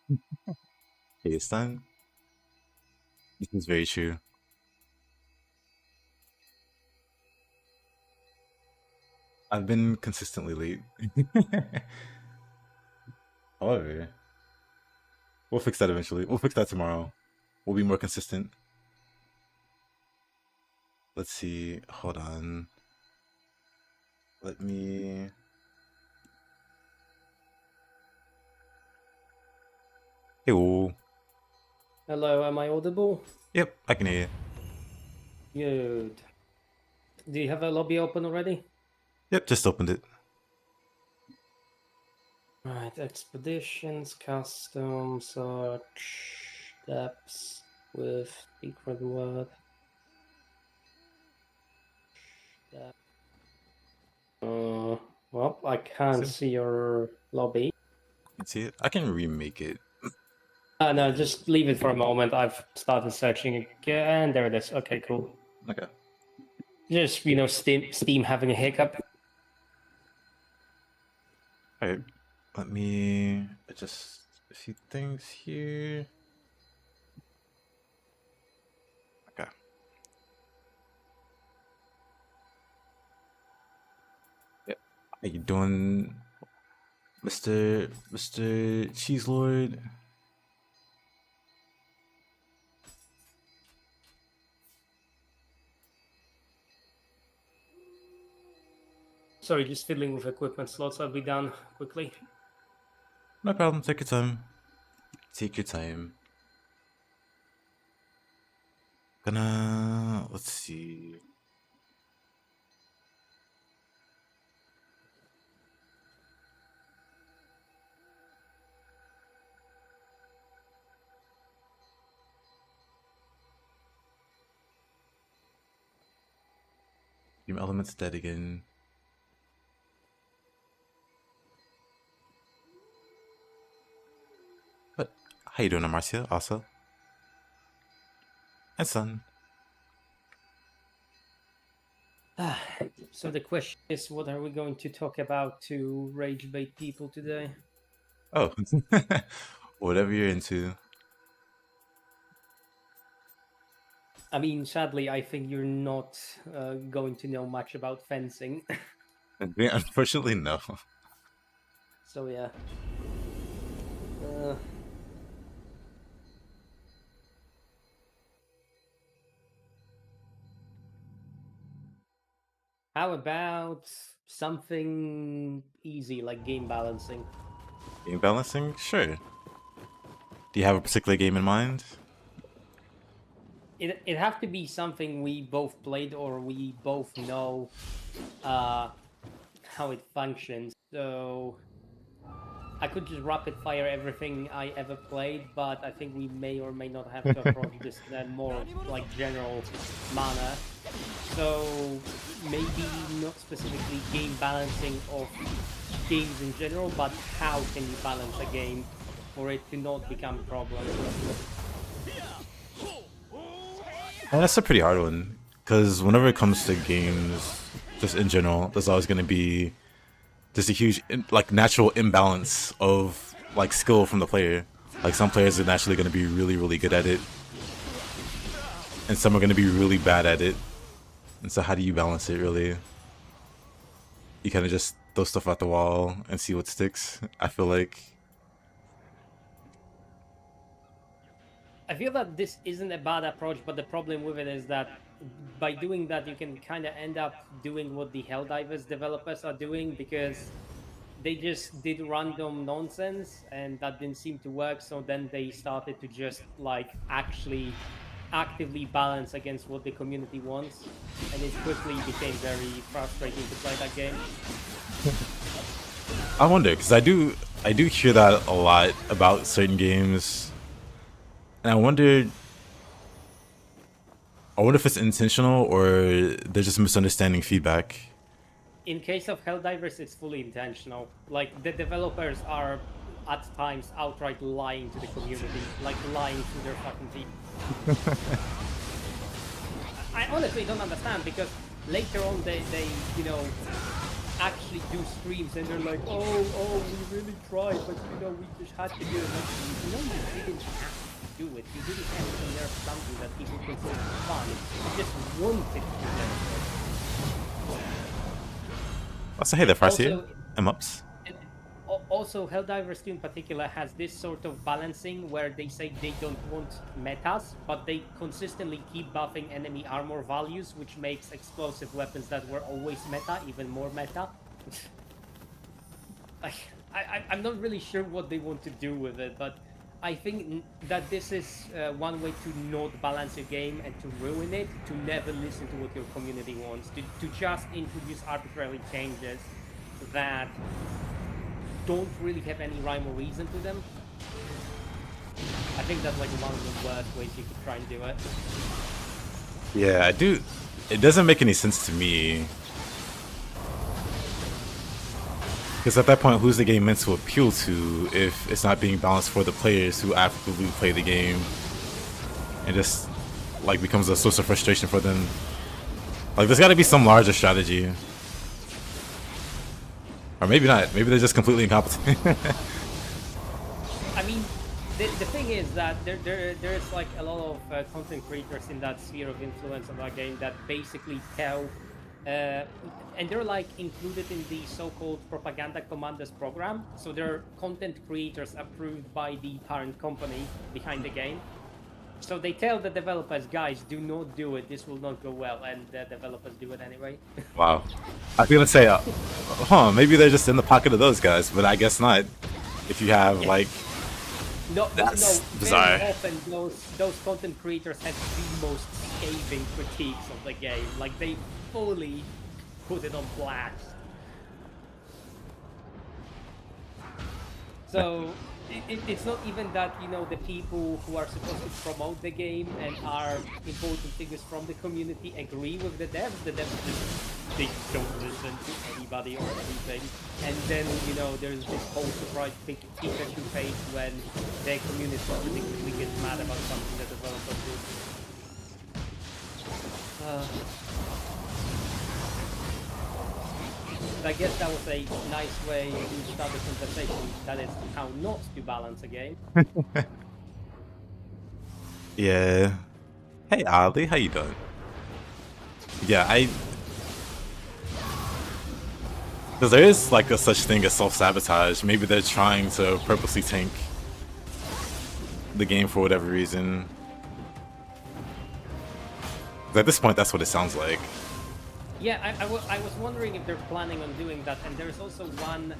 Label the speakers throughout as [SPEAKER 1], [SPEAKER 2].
[SPEAKER 1] Hey, it's time. This is very true. I've been consistently late. However, we'll fix that eventually. We'll fix that tomorrow. We'll be more consistent. Let's see. Hold on. Let me. Hey, whoa.
[SPEAKER 2] Hello, am I audible?
[SPEAKER 1] Yep, I can hear you.
[SPEAKER 2] Good. Do you have a lobby open already?
[SPEAKER 1] Yep, just opened it.
[SPEAKER 2] Right, expeditions, custom, search, depths with secret word. Depth. Well, I can't see your lobby.
[SPEAKER 1] Let's see it. I can remake it.
[SPEAKER 2] No, just leave it for a moment. I've started searching again. There it is. Okay, cool.
[SPEAKER 1] Okay.
[SPEAKER 2] Just, Steam having a hiccup.
[SPEAKER 1] Alright. Let me adjust a few things here. Okay. Yep. How you doing, Mr. Cheese Lord?
[SPEAKER 2] Sorry, just fiddling with equipment slots. I'll be done quickly.
[SPEAKER 1] No problem. Take your time. Take your time. Let's see. Team Element's dead again. But how you doing, Marcia? Also, and Sun.
[SPEAKER 2] So the question is, what are we going to talk about to rage bait people today?
[SPEAKER 1] Oh, whatever you're into.
[SPEAKER 2] I mean, sadly, I think you're not going to know much about fencing.
[SPEAKER 1] Yeah, unfortunately, no.
[SPEAKER 2] So yeah. Uh, how about something easy like game balancing?
[SPEAKER 1] Game balancing, sure. Do you have a particular game in mind?
[SPEAKER 2] It have to be something we both played or we both know how it functions. So I could just rapid fire everything I ever played, but I think we may or may not have to approach this in a more like general manner. So maybe not specifically game balancing of games in general, but how can you balance a game for it to not become a problem?
[SPEAKER 1] And that's a pretty hard one. Because whenever it comes to games, just in general, there's always going to be just a huge, like, natural imbalance of, like, skill from the player. Like, some players are naturally going to be really, really good at it. And some are going to be really bad at it. And so how do you balance it, really? You kind of just throw stuff at the wall and see what sticks, I feel like.
[SPEAKER 2] I feel that this isn't a bad approach, but the problem with it is that by doing that, you can kind of end up doing what the Helldivers developers are doing, because they just did random nonsense and that didn't seem to work. So then they started to just like actually actively balance against what the community wants, and it quickly became very frustrating to play that game.
[SPEAKER 1] I wonder, because I do hear that a lot about certain games. And I wonder if it's intentional or they're just misunderstanding feedback.
[SPEAKER 2] In case of Helldivers, it's fully intentional. Like, the developers are at times outright lying to the community, like lying to their fucking team. I honestly don't understand, because later on they actually do streams and they're like, oh, we really tried, but you know, we just had to do it. Like, no, you didn't have to do it. You didn't have to nerf something that people consider fun. You just wanted to nerf it.
[SPEAKER 1] Also, hey there, Farsi.
[SPEAKER 2] Also,
[SPEAKER 1] I'm ups.
[SPEAKER 2] and also, Helldivers 2 in particular has this sort of balancing where they say they don't want metas, but they consistently keep buffing enemy armor values, which makes explosive weapons that were always meta even more meta. I'm not really sure what they want to do with it, but I think that this is one way to not balance your game and to ruin it, to never listen to what your community wants, to just introduce arbitrary changes that don't really have any rhyme or reason to them. I think that's like one of the worst ways you could try and do it.
[SPEAKER 1] Yeah, I do. It doesn't make any sense to me. Because at that point, who's the game meant to appeal to if it's not being balanced for the players who actively play the game? And just like becomes a source of frustration for them. Like there's got to be some larger strategy. Or maybe not. Maybe they're just completely incompetent.
[SPEAKER 2] I mean, the thing is that there's like a lot of content creators in that sphere of influence of that game that basically tell, and they're like included in the so-called propaganda commanders program. So they're content creators approved by the parent company behind the game. So they tell the developers, guys, do not do it. This will not go well, and the developers do it anyway.
[SPEAKER 1] Wow. I was gonna say, maybe they're just in the pocket of those guys, but I guess not. If you have like, that's bizarre.
[SPEAKER 2] Very often those content creators have the most scathing critiques of the game. Like they fully put it on blast. So it's not even that, you know, the people who are supposed to promote the game and are important figures from the community agree with the devs. The devs just, they don't listen to anybody or anything. And then, you know, there's this whole surprise Pikachu face when their community ridiculously gets mad about something the developers do. I guess that was a nice way to start the conversation. That is how not to balance a game.
[SPEAKER 1] Yeah. Hey, Ali, how you doing? Yeah, because there is like a such thing as self-sabotage. Maybe they're trying to purposely tank the game for whatever reason. At this point, that's what it sounds like.
[SPEAKER 2] Yeah, I was wondering if they're planning on doing that, and there's also one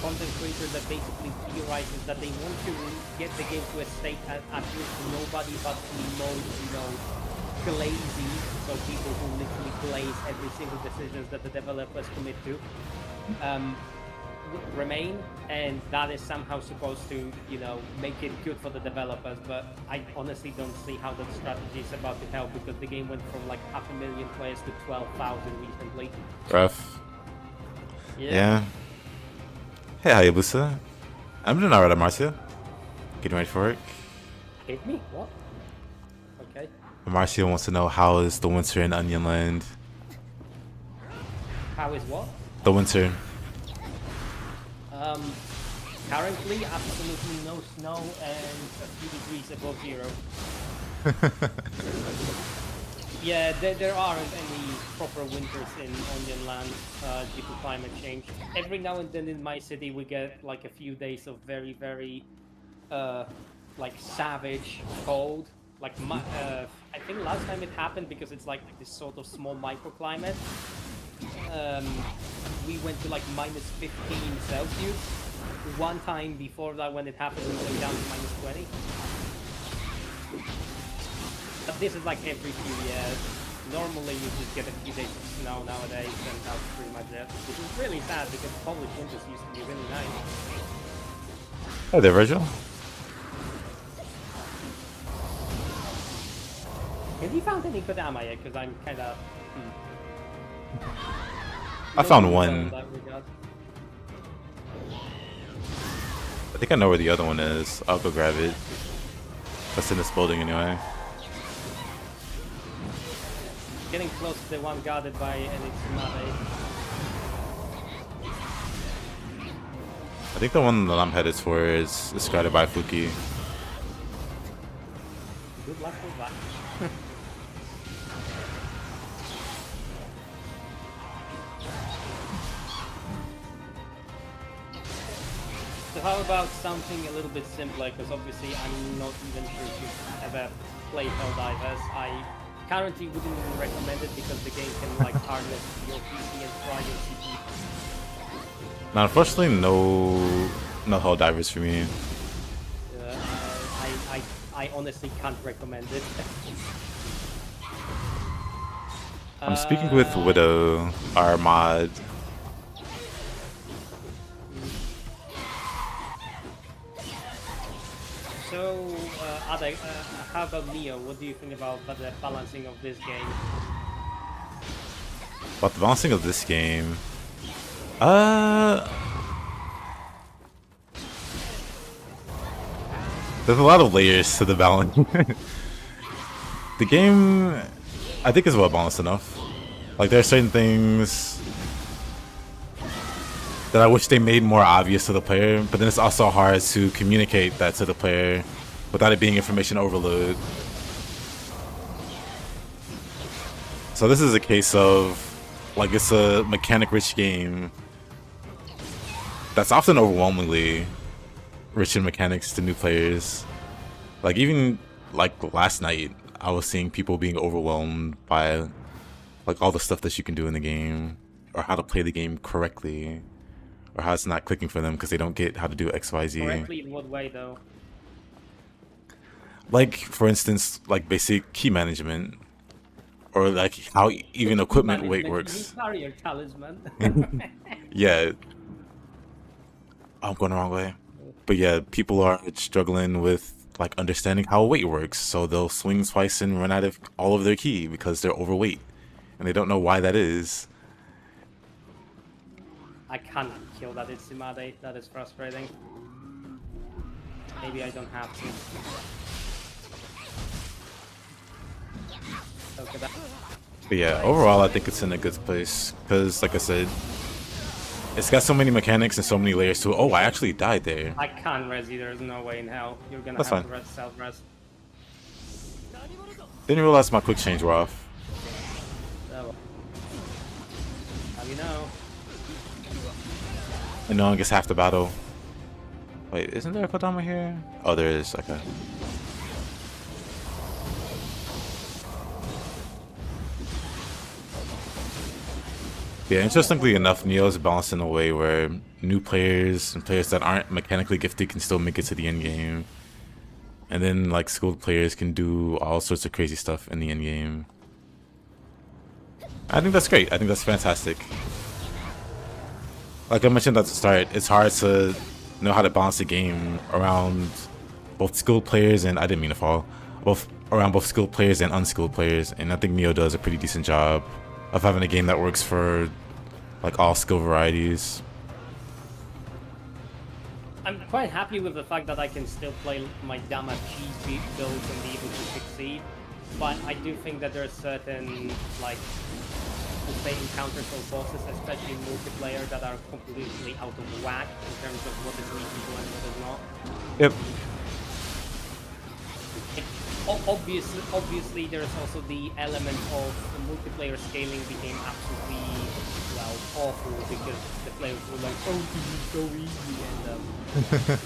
[SPEAKER 2] content creator that basically theorizes that they want to get the game to a state at which nobody but the most, you know, lazy, so people who literally glaze every single decisions that the developers commit to, remain, and that is somehow supposed to, you know, make it good for the developers. But I honestly don't see how that strategy is about to help, because the game went from like 500,000 players to 12,000 recently.
[SPEAKER 1] Rough. Yeah. Hey, Hayabusa. I'm doing alright, Marcia. Getting ready for work.
[SPEAKER 2] Hit me? What? Okay.
[SPEAKER 1] Marcia wants to know, how is the winter in Onion Land?
[SPEAKER 2] How is what?
[SPEAKER 1] The winter.
[SPEAKER 2] Currently, absolutely no snow and a few degrees above zero. Yeah, there aren't any proper winters in Onion Land due to climate change. Every now and then in my city we get like a few days of very, very like savage cold. Like I think last time it happened, because it's like this sort of small microclimate. We went to like minus 15 Celsius. One time before that, when it happened, we went down to minus 20. But this is like every few years. Normally you just get a few days of snow nowadays, and that's pretty much it. Which is really sad, because Polish winters used to be really nice.
[SPEAKER 1] Hey there, Virgil.
[SPEAKER 2] Have you found any Kodama yet? Because I'm kind of...
[SPEAKER 1] I found one. I think I know where the other one is. I'll go grab it. That's in this building anyway.
[SPEAKER 2] Getting close to the one guarded by Eniximade.
[SPEAKER 1] I think the one that I'm headed for is guided by Fuki.
[SPEAKER 2] Good luck with that. So how about something a little bit simpler? Because obviously I'm not even sure if you've ever played Helldivers. I currently wouldn't even recommend it because the game can like harness your PC and fry your CPU.
[SPEAKER 1] Now, unfortunately, no Helldivers for me.
[SPEAKER 2] I honestly can't recommend it.
[SPEAKER 1] I'm speaking with Widow, our mod.
[SPEAKER 2] So, Ada, how about Nioh? What do you think about the balancing of this game?
[SPEAKER 1] About the balancing of this game, there's a lot of layers to the balance. The game, I think, is well balanced enough. Like, there are certain things that I wish they made more obvious to the player, but then it's also hard to communicate that to the player without it being information overload. So this is a case of, like, it's a mechanic-rich game that's often overwhelmingly rich in mechanics to new players. Like, even, like, last night, I was seeing people being overwhelmed by, like, all the stuff that you can do in the game, or how to play the game correctly, or how it's not clicking for them because they don't get how to do XYZ.
[SPEAKER 2] Correctly in what way, though?
[SPEAKER 1] Like, for instance, like basic key management, or like how even equipment weight works.
[SPEAKER 2] Carrier talisman.
[SPEAKER 1] Yeah. I'm going the wrong way. But yeah, people are struggling with like understanding how weight works, so they'll swing twice and run out of all of their key because they're overweight, and they don't know why that is.
[SPEAKER 2] I can't kill that Itsimade. That is frustrating. Maybe I don't have to. Okay,
[SPEAKER 1] But yeah, overall I think it's in a good place, because like I said, it's got so many mechanics and so many layers to it. Oh, I actually died there.
[SPEAKER 2] I can't res you. There's no way in hell. You're gonna
[SPEAKER 1] That's
[SPEAKER 2] have
[SPEAKER 1] fine.
[SPEAKER 2] to res self-res.
[SPEAKER 1] Didn't realize my quick change were off.
[SPEAKER 2] So, how do you know?
[SPEAKER 1] And no one gets half the battle. Wait, isn't there a Kodama here? Oh, there is. Okay. Yeah, interestingly enough, Nioh is balanced in a way where new players and players that aren't mechanically gifted can still make it to the end game. And then, like, skilled players can do all sorts of crazy stuff in the end game. I think that's great. I think that's fantastic. Like I mentioned at the start, it's hard to know how to balance the game around both skilled players and, I didn't mean to fall, around both skilled players and unskilled players. And I think Nioh does a pretty decent job of having a game that works for like all skill varieties.
[SPEAKER 2] I'm quite happy with the fact that I can still play my Dama cheese builds and be able to succeed, but I do think that there are certain, like, let's say encounters or bosses, especially in multiplayer, that are completely out of whack in terms of what is reasonable and what is not.
[SPEAKER 1] Yep.
[SPEAKER 2] Obviously, there's also the element of the multiplayer scaling became absolutely, well, awful because the players were like, oh, this is so easy, and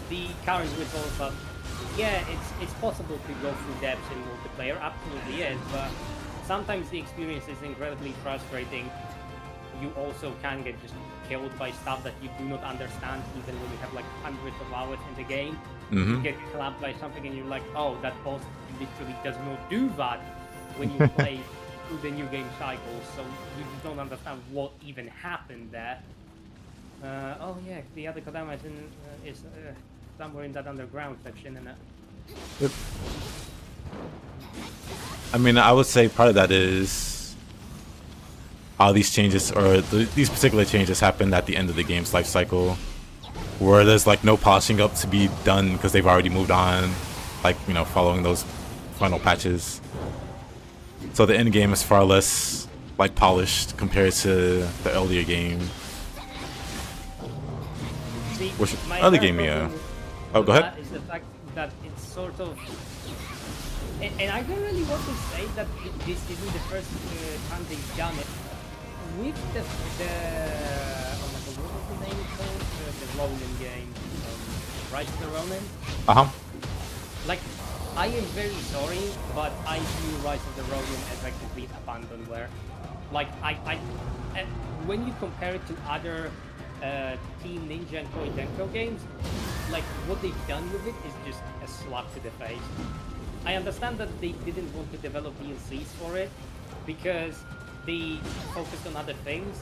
[SPEAKER 2] the current results are, yeah, it's possible to go through depths in multiplayer, absolutely is, but sometimes the experience is incredibly frustrating. You also can get just killed by stuff that you do not understand, even when you have like hundreds of hours in the game. You get clapped by something and you're like, oh, that boss literally does not do that when you play through the new game cycle, so you just don't understand what even happened there. Oh yeah, the other Kodama is somewhere in that underground section, and
[SPEAKER 1] Yep. I mean, I would say part of that is all these changes, or these particular changes, happened at the end of the game's life cycle, where there's like no polishing up to be done because they've already moved on, like, you know, following those final patches. So the end game is far less like polished compared to the earlier game.
[SPEAKER 2] See,
[SPEAKER 1] Which
[SPEAKER 2] my
[SPEAKER 1] early
[SPEAKER 2] entire
[SPEAKER 1] game, yeah.
[SPEAKER 2] problem
[SPEAKER 1] Oh,
[SPEAKER 2] with
[SPEAKER 1] go ahead.
[SPEAKER 2] that is the fact that it's sort of, and I don't really want to say that this isn't the first time they've done it with the oh my god, what was the name called? The Ronin game, Rise of the Ronin.
[SPEAKER 1] Uh huh.
[SPEAKER 2] Like, I am very sorry, but I view Rise of the Ronin as a complete abandonware. Like, uh, when you compare it to other Team Ninja and Koei Tecmo games, like, what they've done with it is just a slap to the face. I understand that they didn't want to develop DLCs for it because they focused on other things,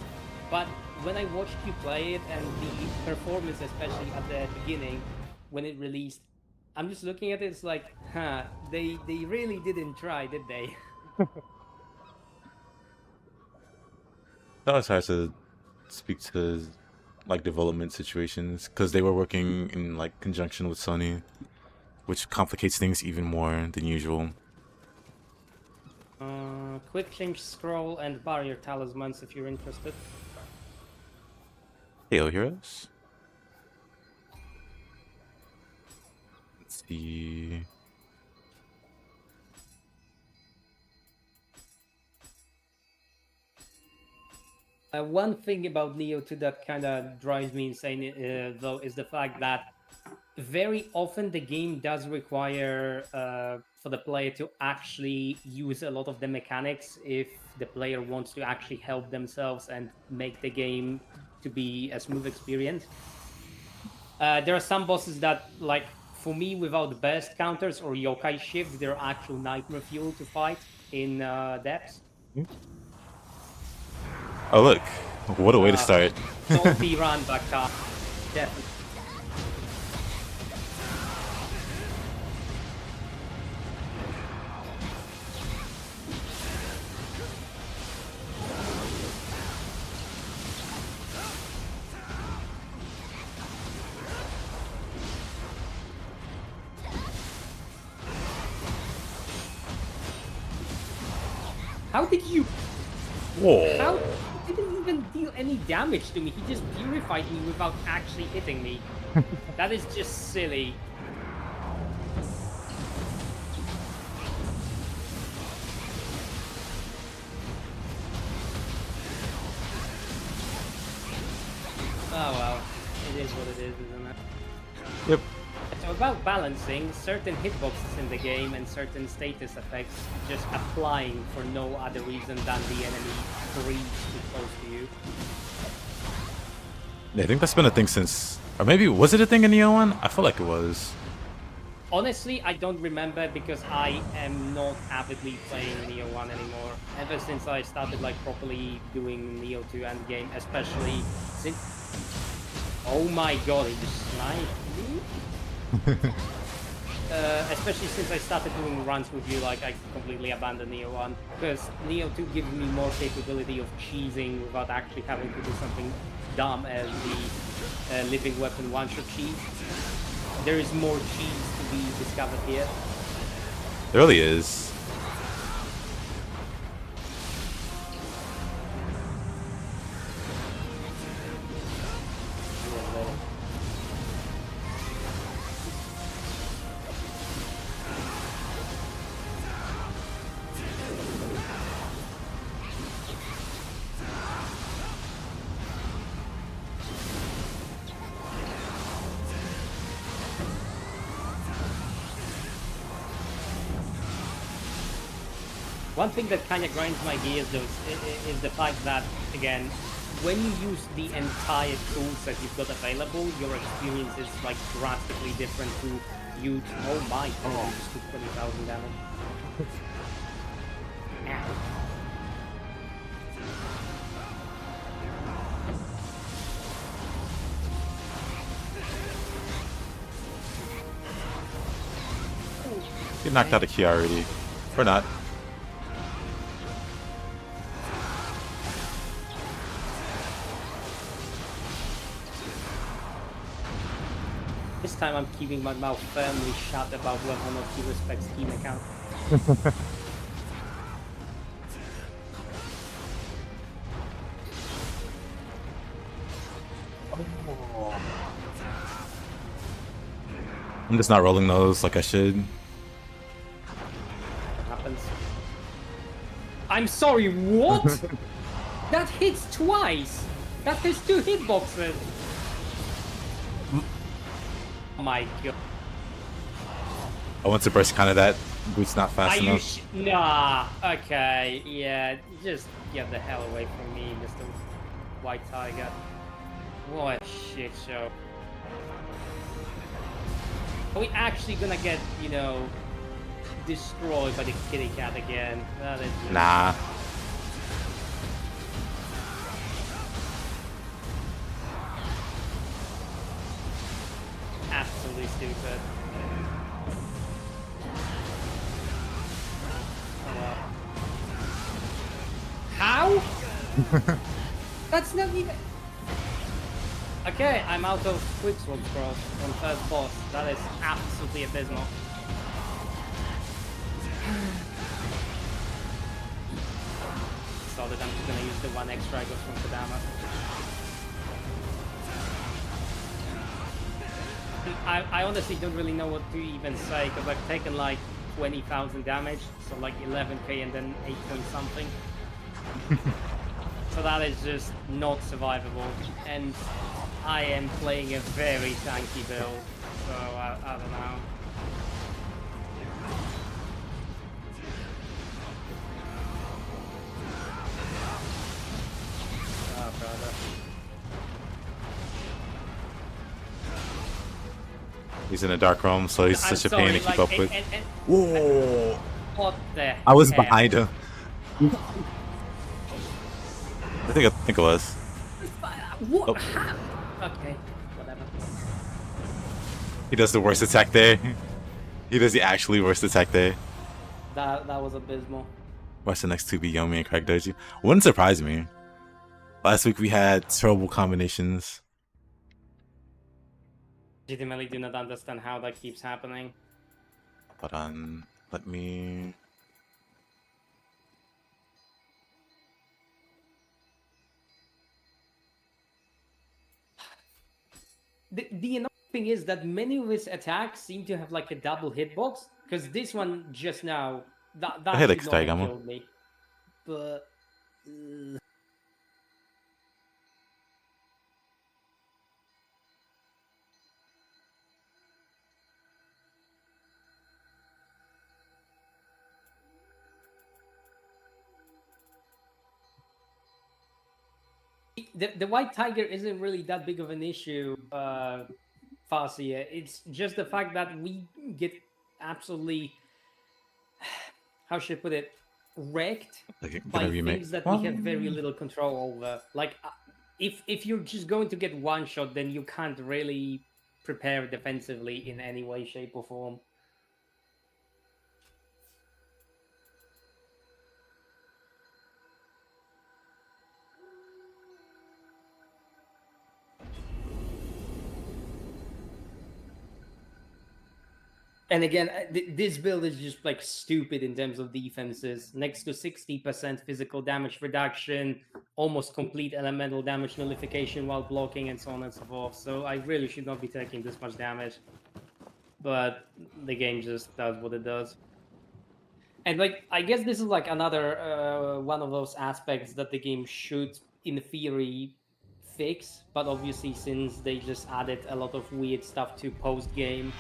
[SPEAKER 2] but when I watched you play it and the performance, especially at the beginning when it released, I'm just looking at it. It's like, huh? They really didn't try, did they?
[SPEAKER 1] That was hard to speak to like development situations because they were working in like conjunction with Sony, which complicates things even more than usual.
[SPEAKER 2] Quick change scroll and barrier talismans if you're interested.
[SPEAKER 1] Hail Heroes. Let's see.
[SPEAKER 2] One thing about Nioh 2 that kind of drives me insane, though, is the fact that very often the game does require for the player to actually use a lot of the mechanics if the player wants to actually help themselves and make the game to be a smooth experience. There are some bosses that, like, for me, without burst counters or yokai shifts, they're actual nightmare fuel to fight in depths.
[SPEAKER 1] Oh look, what a way to
[SPEAKER 2] Uh,
[SPEAKER 1] start.
[SPEAKER 2] Salty Runback, definitely. How did you?
[SPEAKER 1] Whoa.
[SPEAKER 2] How? He didn't even deal any damage to me. He just purified me without actually hitting me. That is just silly. Oh well, it is what it is, isn't it?
[SPEAKER 1] Yep.
[SPEAKER 2] So about balancing, certain hitboxes in the game and certain status effects just applying for no other reason than the enemy breathes too close to you.
[SPEAKER 1] Yeah, I think that's been a thing since, or maybe was it a thing in Neo 1? I feel like it was.
[SPEAKER 2] Honestly, I don't remember because I am not avidly playing Nioh 1 anymore. Ever since I started like properly doing Nioh 2 endgame, especially since... Oh my god, he just sniped me? Especially since I started doing runs with you, like I completely abandoned Nioh 1. Because Nioh 2 gives me more capability of cheesing without actually having to do something dumb as the living weapon one-shot cheese. There is more cheese to be discovered here.
[SPEAKER 1] There really is.
[SPEAKER 2] One thing that kind of grinds my gears though is the fact that, again, when you use the entire tools that you've got available, your experience is like drastically different to you. Oh my god, you just took 20,000 damage. Ow.
[SPEAKER 1] Get knocked out of key already. Or not.
[SPEAKER 2] This time I'm keeping my mouth firmly shut about whether or not he respects team account.
[SPEAKER 1] I'm just not rolling those like I should.
[SPEAKER 2] Happens. I'm sorry, what? That hits twice! That hits 2 hitboxes! Oh my god.
[SPEAKER 1] I want to burst kind of that. Boot's not fast
[SPEAKER 2] Are you
[SPEAKER 1] enough.
[SPEAKER 2] Nah, okay, yeah, just get the hell away from me, Mr. White Tiger. What a shit show. Are we actually gonna get, you know, destroyed by the kitty cat again? That is just...
[SPEAKER 1] Nah.
[SPEAKER 2] absolutely stupid. How? That's not even... Okay, I'm out of quick sword scrolls on first boss. That is absolutely abysmal. So that I'm just gonna use the 1 extra I got from Kodama. I honestly don't really know what to even say, because I've taken like 20,000 damage, so like 11k and then 8 point something. So that is just not survivable, and I am playing a very tanky build, so I don't know. Oh, brother.
[SPEAKER 1] He's in a dark room, so he's
[SPEAKER 2] I'm
[SPEAKER 1] such a
[SPEAKER 2] sorry,
[SPEAKER 1] pain to keep
[SPEAKER 2] like,
[SPEAKER 1] up with.
[SPEAKER 2] and-
[SPEAKER 1] Whoa!
[SPEAKER 2] What the
[SPEAKER 1] I was
[SPEAKER 2] hell?
[SPEAKER 1] behind him. I think it was.
[SPEAKER 2] What?
[SPEAKER 1] Oh.
[SPEAKER 2] How? Okay, whatever.
[SPEAKER 1] He does the worst attack there. He does the actually worst attack there.
[SPEAKER 2] That was abysmal.
[SPEAKER 1] Watch the next 2 be Yomi and Craig Doji. Wouldn't surprise me. Last week we had terrible combinations.
[SPEAKER 2] Legitimately do not understand how that keeps happening.
[SPEAKER 1] But let me...
[SPEAKER 2] The annoying thing is that many of his attacks seem to have like a double hitbox, because this one just now, that
[SPEAKER 1] I hit
[SPEAKER 2] should not have
[SPEAKER 1] X-Tag,
[SPEAKER 2] killed me. But... The White Tiger isn't really that big of an issue, Farsia. It's just the fact that we get absolutely, how should I put it, wrecked
[SPEAKER 1] Like,
[SPEAKER 2] by
[SPEAKER 1] gonna remake.
[SPEAKER 2] things that we have very little control over. Like, if you're just going to get one shot, then you can't really prepare defensively in any way, shape, or form. And again, this build is just like stupid in terms of defenses. Next to 60% physical damage reduction, almost complete elemental damage nullification while blocking, and so on and so forth. So I really should not be taking this much damage. But the game just does what it does. And like, I guess this is like another one of those aspects that the game should, in theory, fix. But obviously, since they just added a lot of weird stuff to post-game,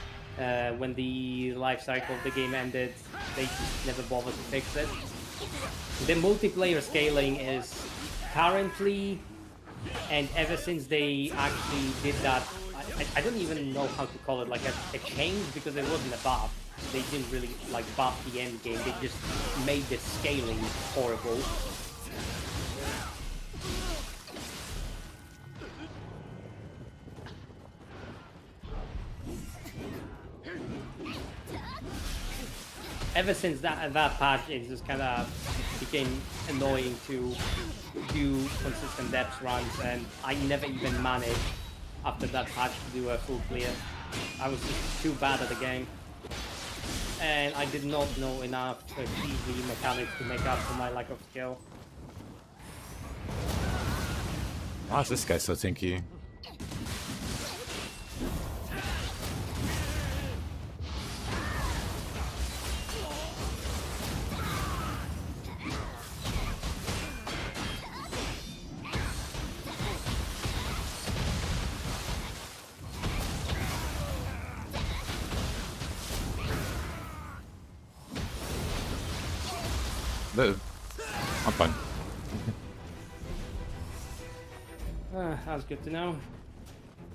[SPEAKER 2] when the life cycle of the game ended, they just never bothered to fix it. The multiplayer scaling is currently, and ever since they actually did that, I don't even know how to call it, like a change, because it wasn't a buff. They didn't really like buff the end game, they just made the scaling horrible. Ever since that patch, it just kind of became annoying to do consistent depth runs, and I never even managed after that patch to do a full clear. I was just too bad at the game, and I did not know enough PvE mechanics to make up for my lack of skill.
[SPEAKER 1] Why is this guy so tanky? I'm fine.
[SPEAKER 2] That's good to know.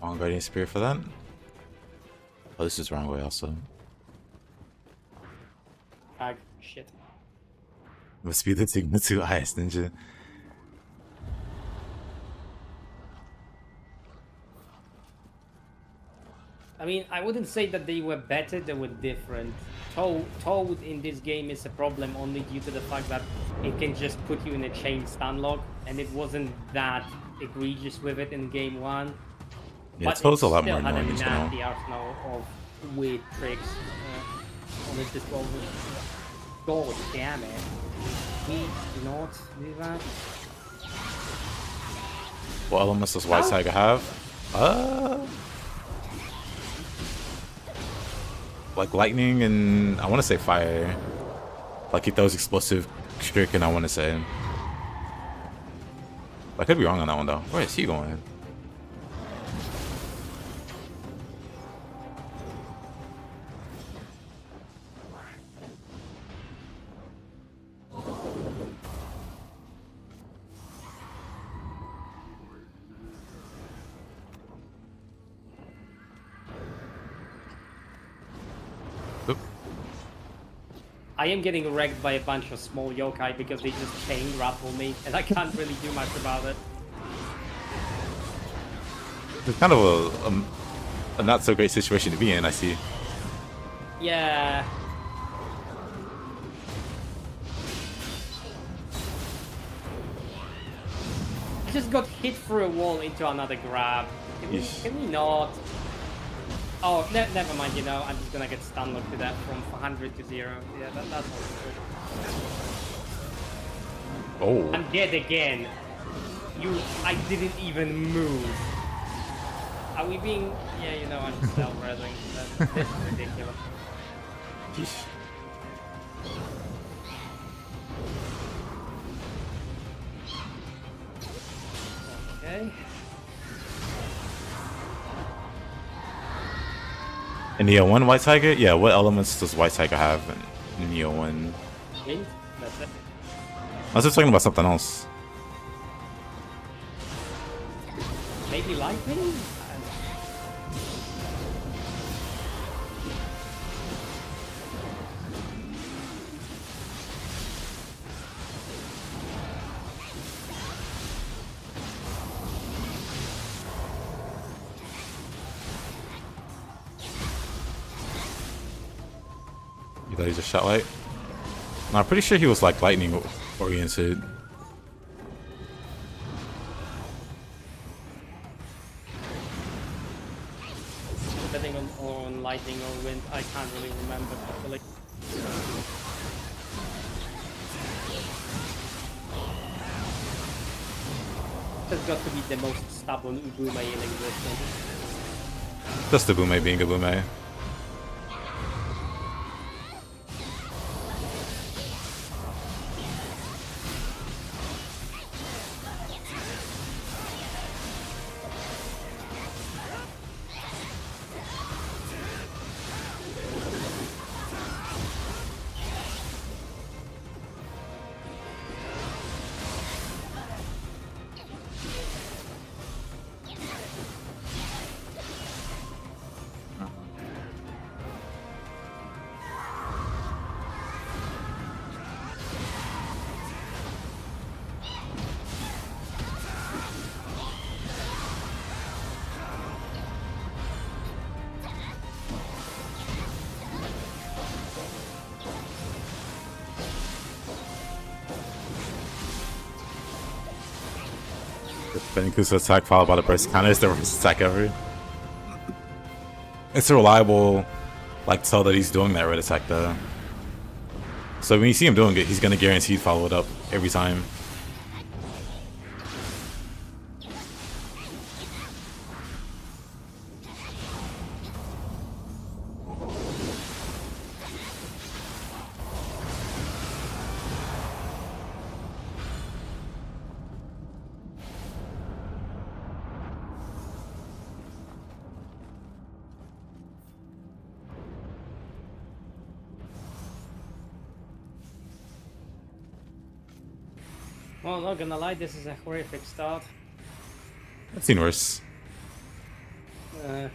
[SPEAKER 1] Wrong Guardian Spirit for that. Oh, this is wrong way also.
[SPEAKER 2] Shit.
[SPEAKER 1] Must be the Sigma 2 Ice Ninja.
[SPEAKER 2] I mean, I wouldn't say that they were better, they were different. Toad in this game is a problem only due to the fact that it can just put you in a chain stun lock, and it wasn't that egregious with it in game 1.
[SPEAKER 1] Yeah,
[SPEAKER 2] But it
[SPEAKER 1] Toad's a lot more
[SPEAKER 2] still had a
[SPEAKER 1] annoying in general.
[SPEAKER 2] nasty arsenal of weird tricks on its disposal. God damn it. We do not do that.
[SPEAKER 1] What elements does White Tiger have? Like lightning and I want to say fire. Like he throws explosive shuriken, I want to say. I could be wrong on that one though. Where is he going? Oop.
[SPEAKER 2] I am getting wrecked by a bunch of small yokai because they just chain grapple me, and I can't really do much about it.
[SPEAKER 1] It's kind of a not so great situation to be in, I see.
[SPEAKER 2] Yeah. I just got hit through a wall into another grab. Can we not? Oh, never mind, you know, I'm just gonna get stun locked to that from 100 to 0. Yeah, that's all good.
[SPEAKER 1] Oh.
[SPEAKER 2] I'm dead again. I didn't even move. Are we being... Yeah, you know, I'm just self-resing. This is ridiculous.
[SPEAKER 1] Yeesh.
[SPEAKER 2] Okay.
[SPEAKER 1] In Nioh 1 White Tiger? Yeah, what elements does White Tiger have in Nioh 1?
[SPEAKER 2] Wind? That's it.
[SPEAKER 1] I was just talking about something else.
[SPEAKER 2] Maybe lightning?
[SPEAKER 1] You thought he just shot light? No, I'm pretty sure he was like lightning oriented.
[SPEAKER 2] Depending on lightning or wind, I can't really remember properly. Has got to be the most stubborn Ubume in existence.
[SPEAKER 1] Just Ibume being Ibume. Benikusa attack followed by the burst counter is the worst attack ever. It's a reliable, like, tell that he's doing that red attack though. So when you see him doing it, he's gonna guarantee follow it up every time.
[SPEAKER 2] Well, not gonna lie, this is a horrific start.
[SPEAKER 1] I've seen worse.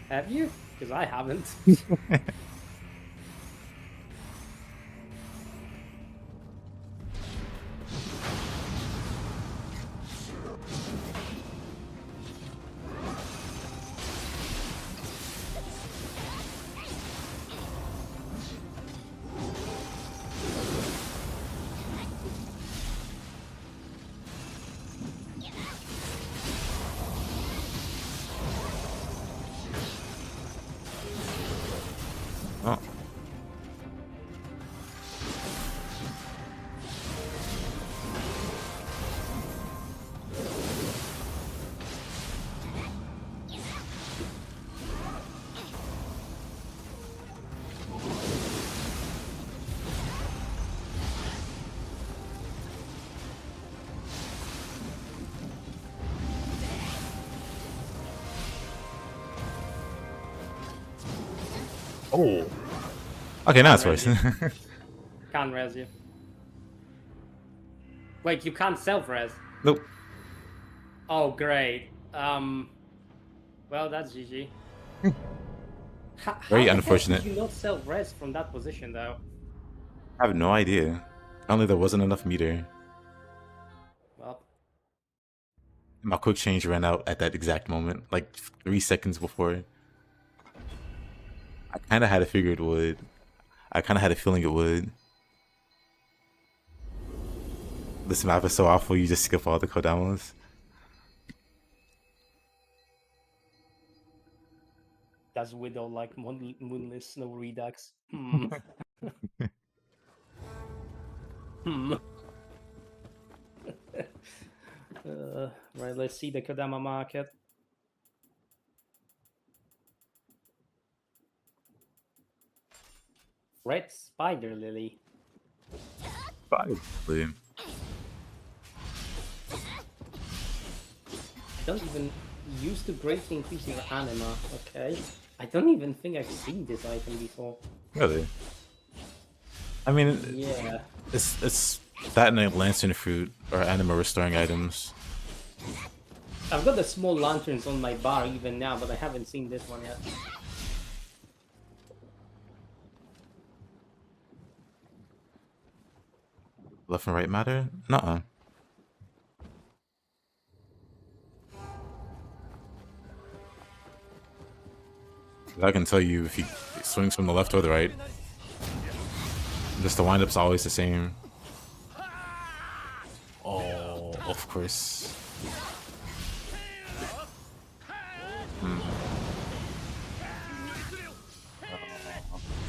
[SPEAKER 2] Have you? Because I haven't.
[SPEAKER 1] Oh. Oh. Okay, now it's worse.
[SPEAKER 2] Can't res you. Wait, you can't self-res?
[SPEAKER 1] Nope.
[SPEAKER 2] Oh, great. Well, that's GG.
[SPEAKER 1] Very
[SPEAKER 2] How
[SPEAKER 1] unfortunate.
[SPEAKER 2] did you not self-res from that position, though?
[SPEAKER 1] I have no idea. Apparently there wasn't enough meter.
[SPEAKER 2] Well,
[SPEAKER 1] My quick change ran out at that exact moment, like 3 seconds before. I kind of had a figure it would. I kind of had a feeling it would. This map is so awful, you just skip all the Kodamas.
[SPEAKER 2] that's Widow like Moonless Snow Redux. Hmm. Hmm. Right, let's see the Kodama market. Red Spider Lily.
[SPEAKER 1] Probably.
[SPEAKER 2] I don't even use to greatly increase your anima. Okay. I don't even think I've seen this item before.
[SPEAKER 1] Really? I mean,
[SPEAKER 2] Yeah.
[SPEAKER 1] it's that and a lantern fruit or anima restoring items.
[SPEAKER 2] I've got the small lanterns on my bar even now, but I haven't seen this one yet.
[SPEAKER 1] Left and right matter? Nuh-uh. I can tell you if he swings from the left or the right. Just the windup's always the same. Oh, of course.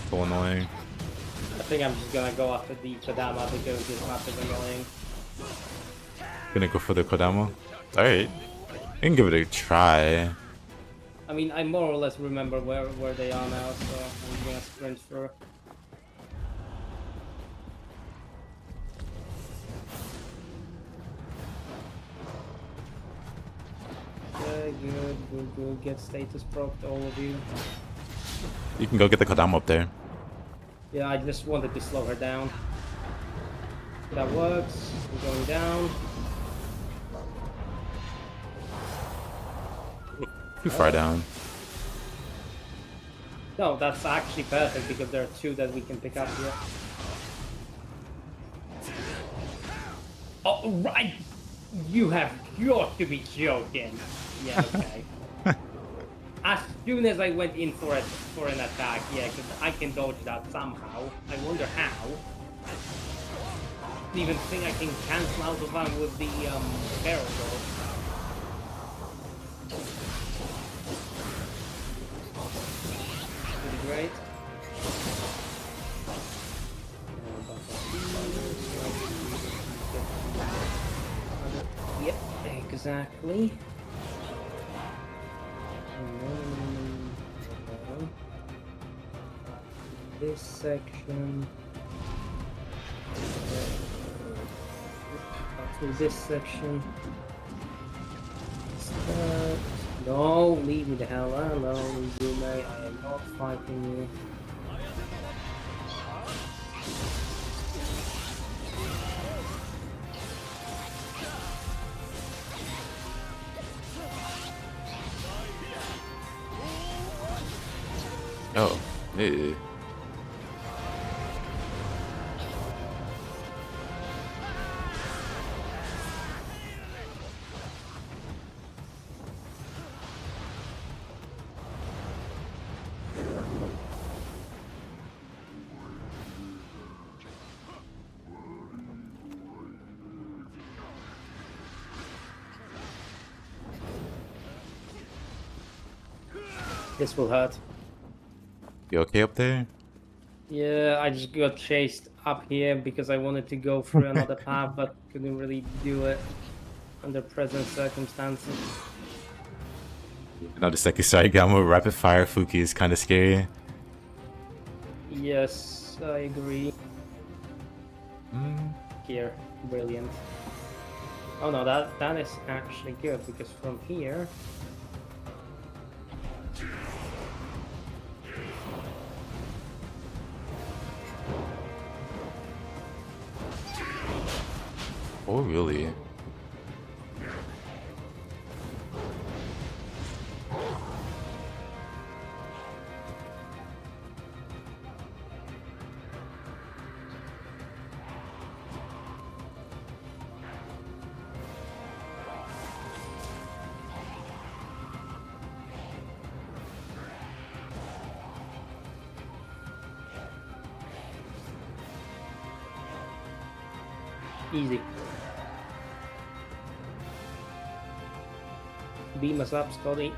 [SPEAKER 1] So annoying.
[SPEAKER 2] I think I'm just gonna go after the Kodama because this map is annoying.
[SPEAKER 1] Gonna go for the Kodama? Alright. You can give it a try.
[SPEAKER 2] I mean, I more or less remember where they are now, so I'm gonna sprint through. Okay, good. Get status proc, all of you.
[SPEAKER 1] You can go get the Kodama up there.
[SPEAKER 2] Yeah, I just wanted to slow her down. That works. We're going down.
[SPEAKER 1] Too far down.
[SPEAKER 2] No, that's actually perfect because there are two that we can pick up here. Oh, right! You have got to be joking. Yeah, okay. As soon as I went in for an attack, yeah, because I can dodge that somehow. I wonder how. I even think I can cancel out of one with the barrel dodge. Pretty great. Yep, exactly. This section. Through this section. Start. No, leave me the hell alone, Yume. I am not fighting you.
[SPEAKER 1] Oh, hey.
[SPEAKER 2] This will hurt.
[SPEAKER 1] You okay up there?
[SPEAKER 2] Yeah, I just got chased up here because I wanted to go through another path, but couldn't really do it under present circumstances.
[SPEAKER 1] No, the second Saigama rapid fire Fuki is kind of scary.
[SPEAKER 2] Yes, I agree.
[SPEAKER 1] Mm.
[SPEAKER 2] Here, brilliant. Oh no, that is actually good because from here.
[SPEAKER 1] Oh, really?
[SPEAKER 2] Easy. Beam us up, Scotty.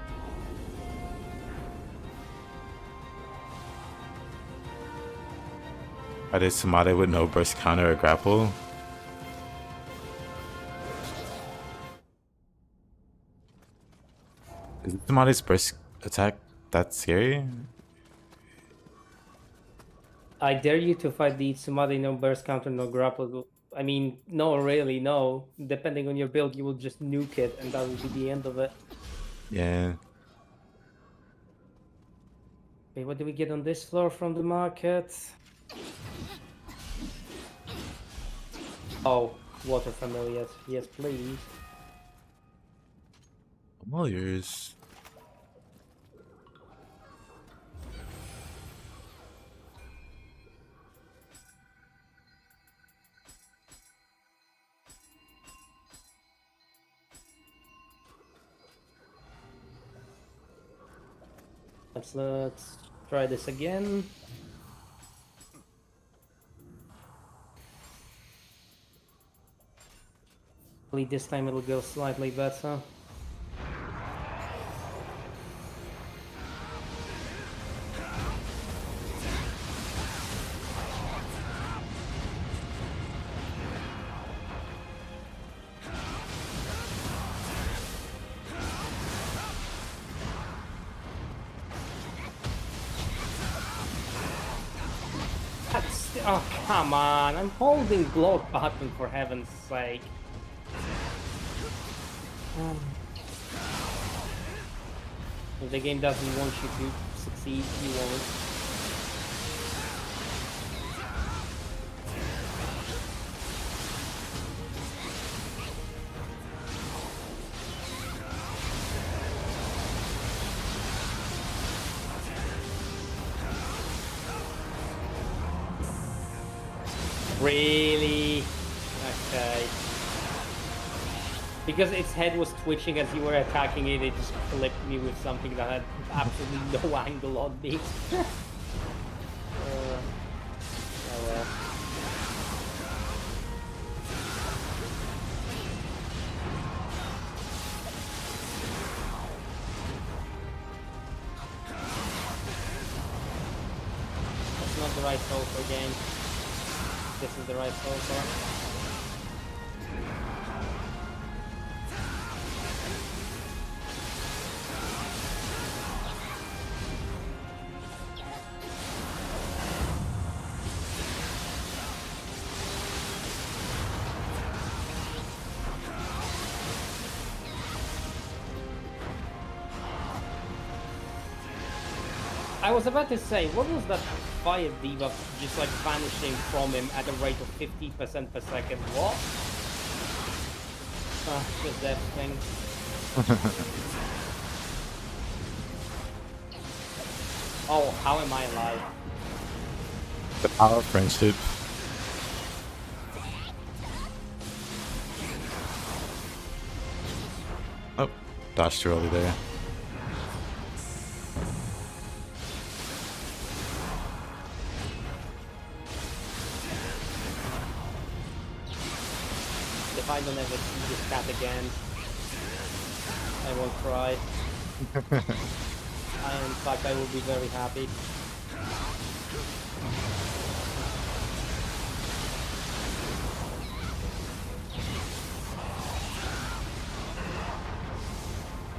[SPEAKER 1] Are they Samade with no burst counter or grapple? Is Samade's burst attack that scary?
[SPEAKER 2] I dare you to fight the Tsunade no burst counter no grapple. I mean, no, really, no. Depending on your build, you will just nuke it, and that will be the end of it.
[SPEAKER 1] Yeah.
[SPEAKER 2] Okay, what do we get on this floor from the market? Oh, water familiars. Yes, please.
[SPEAKER 1] I'm all yours.
[SPEAKER 2] Let's try this again. Hopefully this time it'll go slightly better. Oh, come on. I'm holding block button for heaven's sake. If the game doesn't want you to succeed, you won't. Really? Okay. Because its head was twitching as you were attacking it, it just flipped me with something that had absolutely no angle on me. Oh well. That's not the right soul for game. This is the right soul for. I was about to say, what was that fire debuff just like vanishing from him at a rate of 50% per second? What? The death thing. Oh, how am I alive?
[SPEAKER 1] The power of friendship. Oh, dodged too early there.
[SPEAKER 2] If I don't ever see this cat again, I won't cry. In fact, I will be very happy.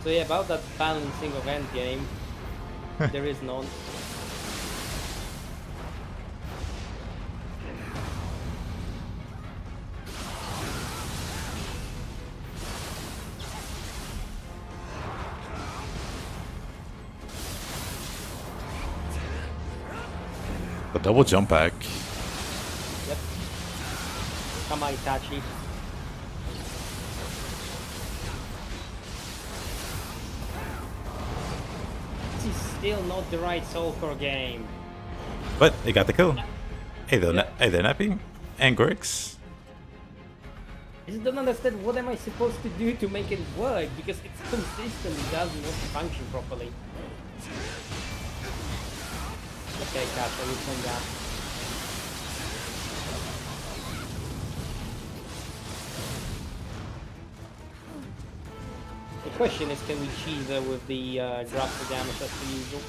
[SPEAKER 2] So yeah, about that balancing of endgame, there is none.
[SPEAKER 1] The double jump back.
[SPEAKER 2] Yep. Come on, Itachi. This is still not the right Soulcore game.
[SPEAKER 1] But they got the kill. Hey,
[SPEAKER 2] Yep.
[SPEAKER 1] hey there, Nappy. And Grix.
[SPEAKER 2] I just don't understand what am I supposed to do to make it work, because it consistently doesn't function properly. Okay, Cat, I will turn down. The question is, can we cheese her with the drop for damage as per usual?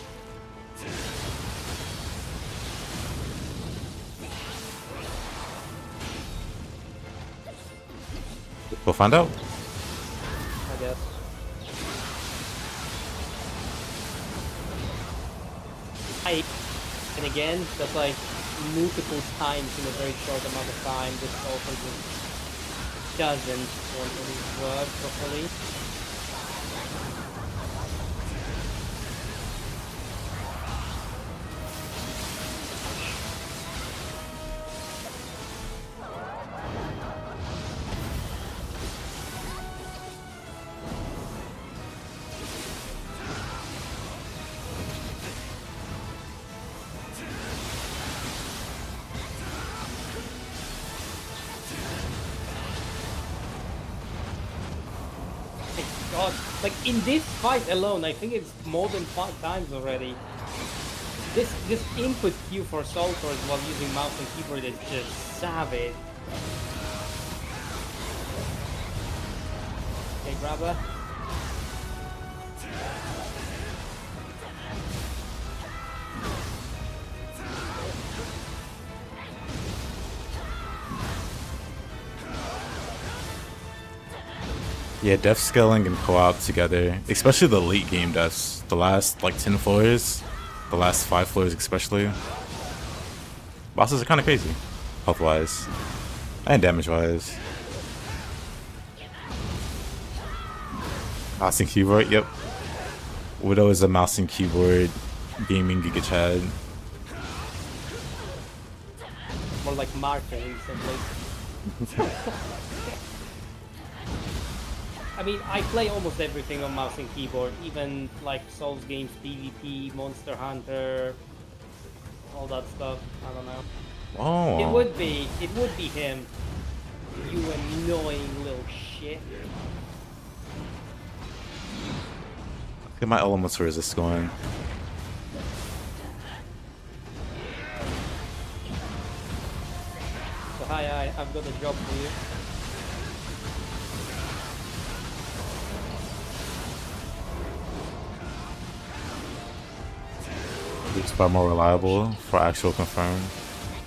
[SPEAKER 1] We'll find out.
[SPEAKER 2] I guess. And again, that's like multiple times in a very short amount of time. This also just doesn't want to work properly. God, like in this fight alone, I think it's more than 5 times already. This input cue for Soulcore while using mouse and keyboard is just savage. Okay, grabber.
[SPEAKER 1] Yeah, def scaling and co-op together, especially the late game deaths, the last like 10 floors, the last 5 floors especially. Bosses are kind of crazy, health-wise and damage-wise. Mouse and keyboard, yep. Widow is a mouse and keyboard gaming Giga Chad.
[SPEAKER 2] More like Marco recently. I mean, I play almost everything on mouse and keyboard, even like Souls games, PvP, Monster Hunter, all that stuff. I don't know.
[SPEAKER 1] Oh,
[SPEAKER 2] It would be him. You annoying little shit.
[SPEAKER 1] look at my elements resist going.
[SPEAKER 2] So hi, I've got a job for you.
[SPEAKER 1] It's far more reliable for actual confirm.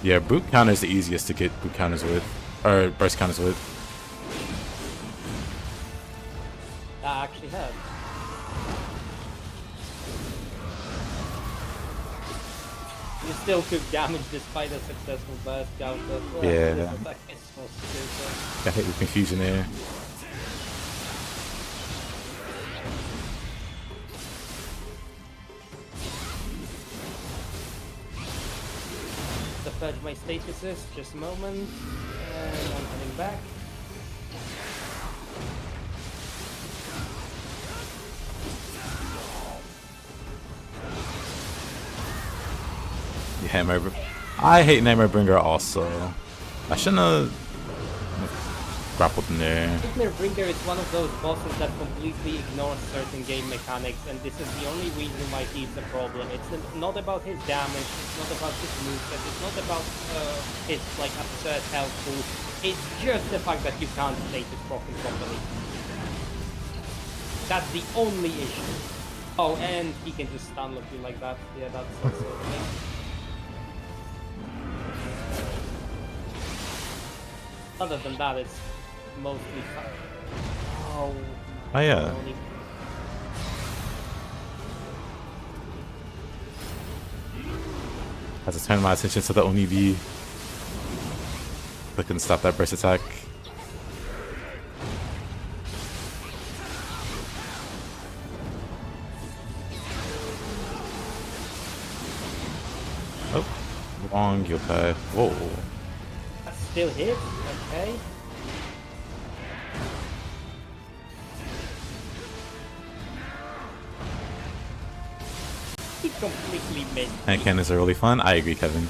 [SPEAKER 1] Yeah, boot counter is the easiest to get boot counters with, or burst counters with.
[SPEAKER 2] That actually hurt. You still took damage despite a successful burst counter. Well,
[SPEAKER 1] Yeah.
[SPEAKER 2] this attack is so stupid.
[SPEAKER 1] Got hit with confusion there.
[SPEAKER 2] To purge my statuses, just a moment. And I'm coming back.
[SPEAKER 1] Yeah, I hate Nightmare Bringer also. I shouldn't have grappled in there.
[SPEAKER 2] Nightmare Bringer is one of those bosses that completely ignores certain game mechanics, and this is the only reason why he's a problem. It's not about his damage, it's not about his moveset, it's not about his like absurd health pool. It's just the fact that you can't take his broken properly. That's the only issue. Oh, and he can just stun lock you like that. Yeah, that's also a thing. Other than that, it's mostly fun. Oh.
[SPEAKER 1] Oh yeah. Had to turn my attention to the Onibi. I couldn't stop that burst attack. Oh, long yokai. Whoa.
[SPEAKER 2] That still hit? Okay. He completely missed.
[SPEAKER 1] Hand cannons are really fun. I agree, Kevin.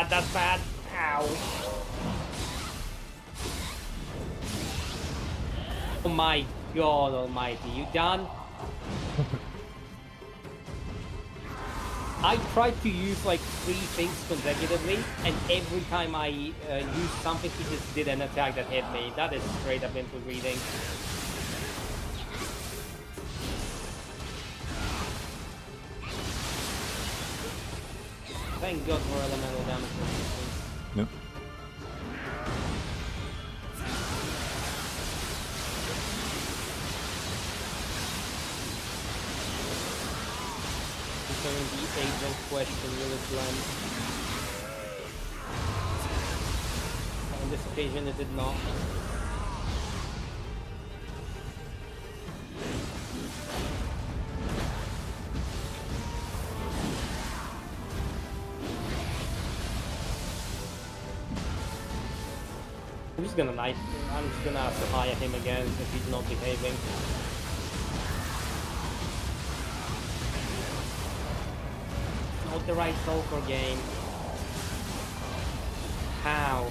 [SPEAKER 2] That's bad. Ow. Oh my god almighty, you done? I tried to use like 3 things consecutively, and every time I used something, he just did an attack that hit me. That is straight up into reading. Thank God for elemental damage resistance.
[SPEAKER 1] Yep.
[SPEAKER 2] Answering the agent question really blunt. On this occasion it did not. I'm just gonna have to hire him again if he's not behaving. Not the right Sulfur game. How?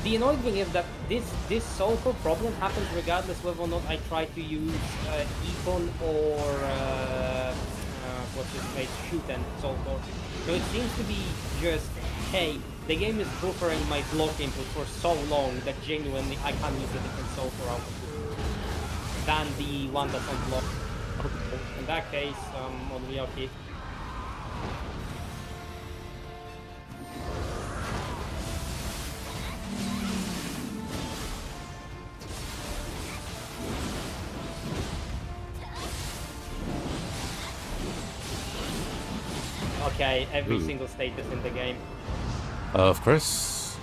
[SPEAKER 2] The annoying thing is that this Sulfur problem happens regardless whether or not I try to use Econ or what's his face, Shoot and Sulfur. So it seems to be just, hey, the game is buffering my block input for so long that genuinely I can't use a different Sulfur output than the one that's on block. In that case, on Ryoki. Okay, every single state is in the game.
[SPEAKER 1] Of course.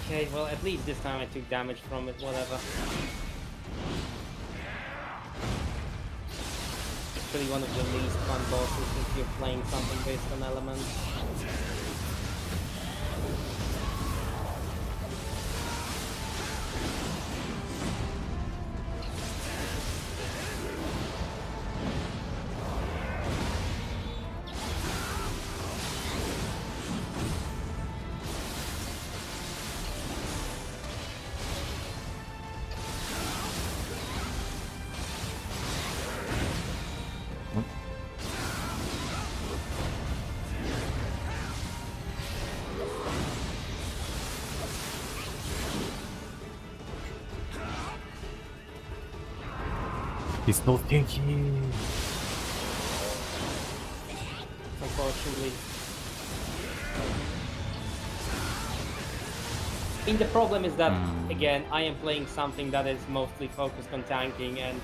[SPEAKER 2] Okay, well at least this time I took damage from it, whatever. Actually one of the least fun bosses if you're playing something based on elements.
[SPEAKER 1] He's so stinky.
[SPEAKER 2] Unfortunately. I mean, the problem is that, again, I am playing something that is mostly focused on tanking, and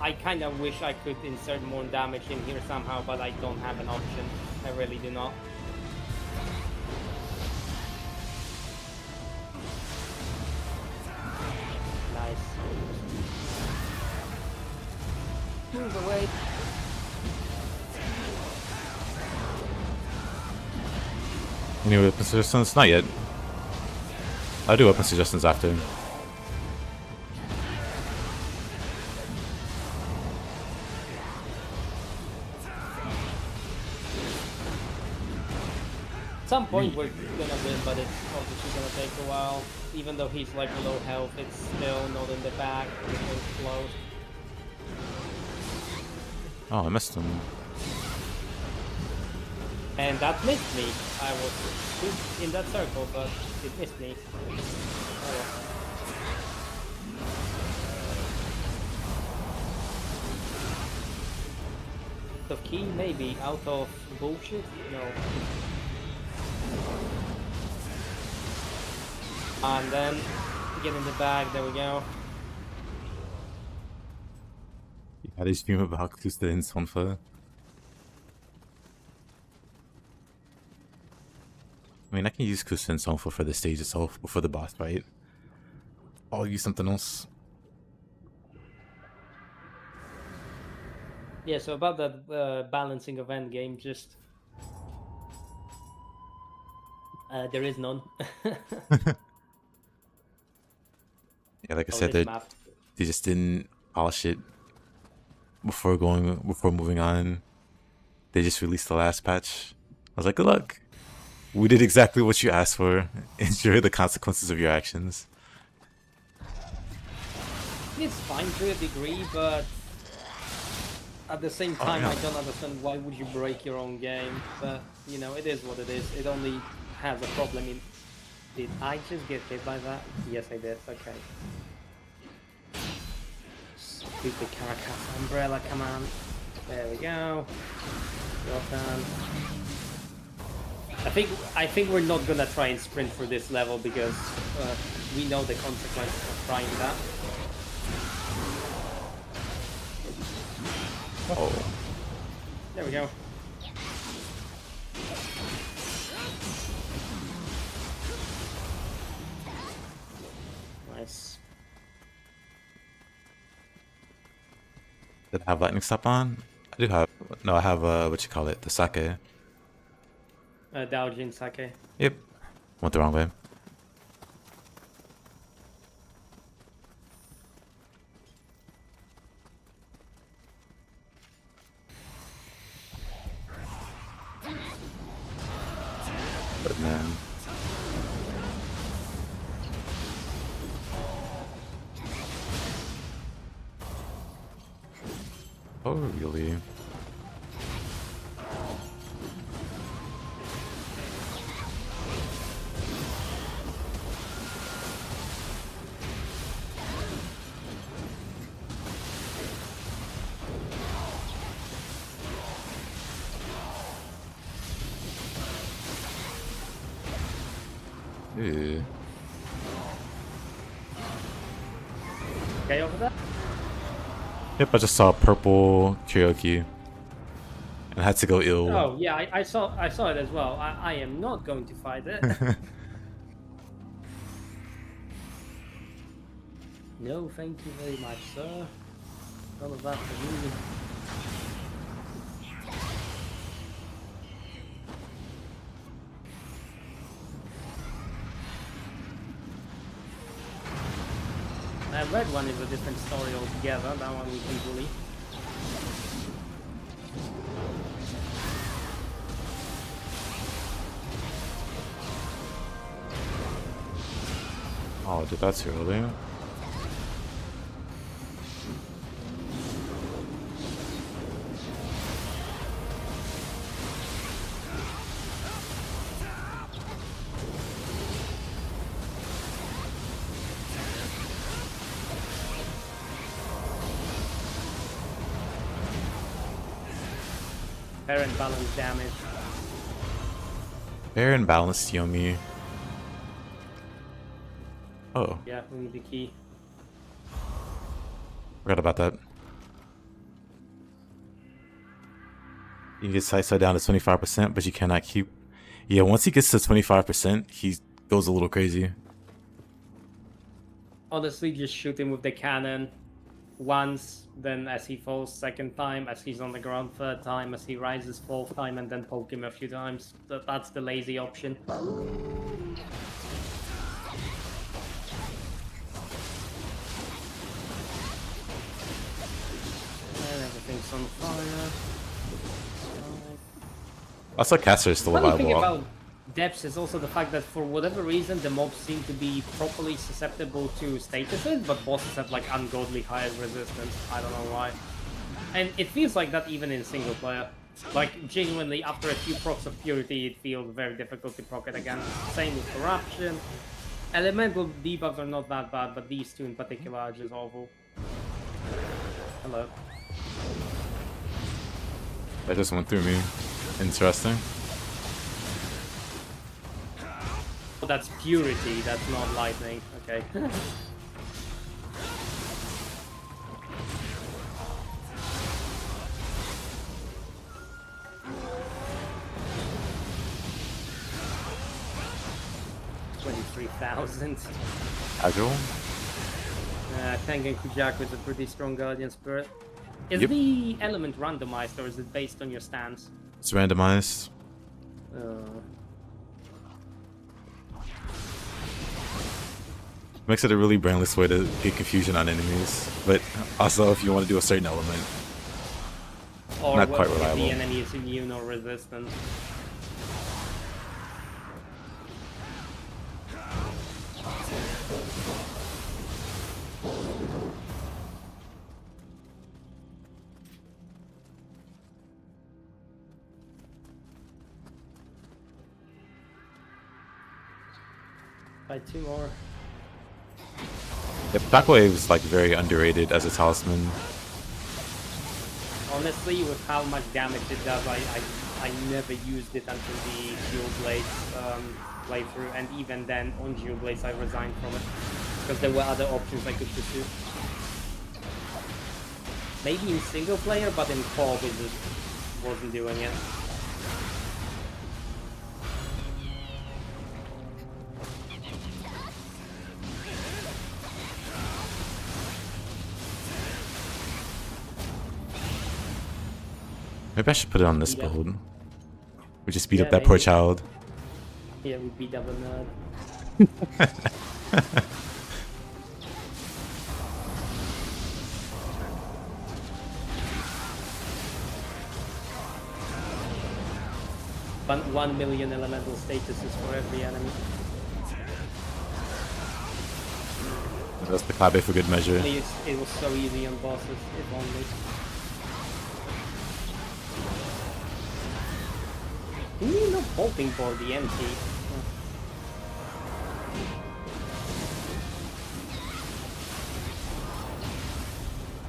[SPEAKER 2] I kind of wish I could insert more damage in here somehow, but I don't have an option. I really do not. Nice. Move away.
[SPEAKER 1] Any weapon suggestions? Not yet. I'll do weapon suggestions after.
[SPEAKER 2] At some point we're gonna win, but it's obviously gonna take a while. Even though he's like low health, it's still not in the back. It's close.
[SPEAKER 1] Oh, I missed him.
[SPEAKER 2] And that missed me. I was good in that circle, but it missed me. Oh, well. The key maybe out of bullshit? No. And then get in the bag, there we go.
[SPEAKER 1] Ja, die spielen wir überhaupt zu den Sonfa. I mean, I can use Kusin Sonfa for the stage itself, before the boss fight. I'll use something else.
[SPEAKER 2] Yeah, so about that balancing of endgame, just... there is none.
[SPEAKER 1] Yeah, like I said, they just didn't polish it before moving on. They just released the last patch. I was like, good luck. We did exactly what you asked for. Enjoy the consequences of your actions.
[SPEAKER 2] It's fine to a degree, but at the same time, I don't understand why would you break your own game. But you know, it is what it is. It only has a problem in. Did I just get hit by that? Yes, I did. Okay. Stupid Caracas umbrella, come on. There we go. Well done. I think we're not gonna try and sprint for this level because we know the consequences of trying that.
[SPEAKER 1] Oh.
[SPEAKER 2] There we go. Nice.
[SPEAKER 1] Did I have lightning stop on? I do have. No, I have what you call it, the sake.
[SPEAKER 2] Daojin sake.
[SPEAKER 1] Yep. Went the wrong way. But man. Oh, really? Ew.
[SPEAKER 2] Okay, over there?
[SPEAKER 1] Yep, I just saw purple karaoke. And I had to go ill.
[SPEAKER 2] Oh yeah, I saw it as well. I am not going to fight it. No, thank you very much, sir. None of that for me. That red one is a different story altogether. That one we can bully.
[SPEAKER 1] Oh, dude, that's early.
[SPEAKER 2] Fair and balanced damage.
[SPEAKER 1] Fair and balanced Yomi. Oh,
[SPEAKER 2] Yeah, we need the key.
[SPEAKER 1] forgot about that. You get side down to 25%, but you cannot keep. Yeah, once he gets to 25%, he goes a little crazy.
[SPEAKER 2] Honestly, just shoot him with the cannon once, then as he falls second time, as he's on the ground third time, as he rises fourth time, and then poke him a few times. That's the lazy option. And everything's on fire.
[SPEAKER 1] Also, caster is still a
[SPEAKER 2] Funny thing
[SPEAKER 1] viable.
[SPEAKER 2] about depths is also the fact that for whatever reason the mobs seem to be properly susceptible to statuses, but bosses have like ungodly high resistance. I don't know why. And it feels like that even in single player. Like genuinely, after a few procs of purity, it feels very difficult to proc it again. Same with corruption. Elemental debuffs are not that bad, but these two in particular are just awful. Hello.
[SPEAKER 1] That just went through me. Interesting.
[SPEAKER 2] Oh, that's purity, that's not lightning. Okay. $23,000.
[SPEAKER 1] Agile?
[SPEAKER 2] Tengen Kujaku is a pretty strong Guardian Spirit. Is
[SPEAKER 1] Yep.
[SPEAKER 2] the element randomized or is it based on your stance?
[SPEAKER 1] It's randomized. Makes it a really brainless way to get confusion on enemies, but also if you want to do a certain element,
[SPEAKER 2] Or
[SPEAKER 1] not quite
[SPEAKER 2] whether
[SPEAKER 1] reliable.
[SPEAKER 2] the enemy is immune or resistant. By 2 more.
[SPEAKER 1] Yeah, Shockwave is like very underrated as a talisman.
[SPEAKER 2] Honestly, with how much damage it does, I never used it until the Dual Blades playthrough, and even then, on Dual Blades, I resigned from it because there were other options I could pursue. Maybe in single player, but in co-op, it just wasn't doing it.
[SPEAKER 1] Maybe I should put it on this
[SPEAKER 2] Yeah.
[SPEAKER 1] build. We just beat
[SPEAKER 2] Yeah,
[SPEAKER 1] up that poor
[SPEAKER 2] maybe.
[SPEAKER 1] child.
[SPEAKER 2] Yeah, we beat up a nerd. But 1 million elemental statuses for every enemy.
[SPEAKER 1] That's the Kabe for good measure.
[SPEAKER 2] It was so easy on bosses, if only. You need no bolting for the empty.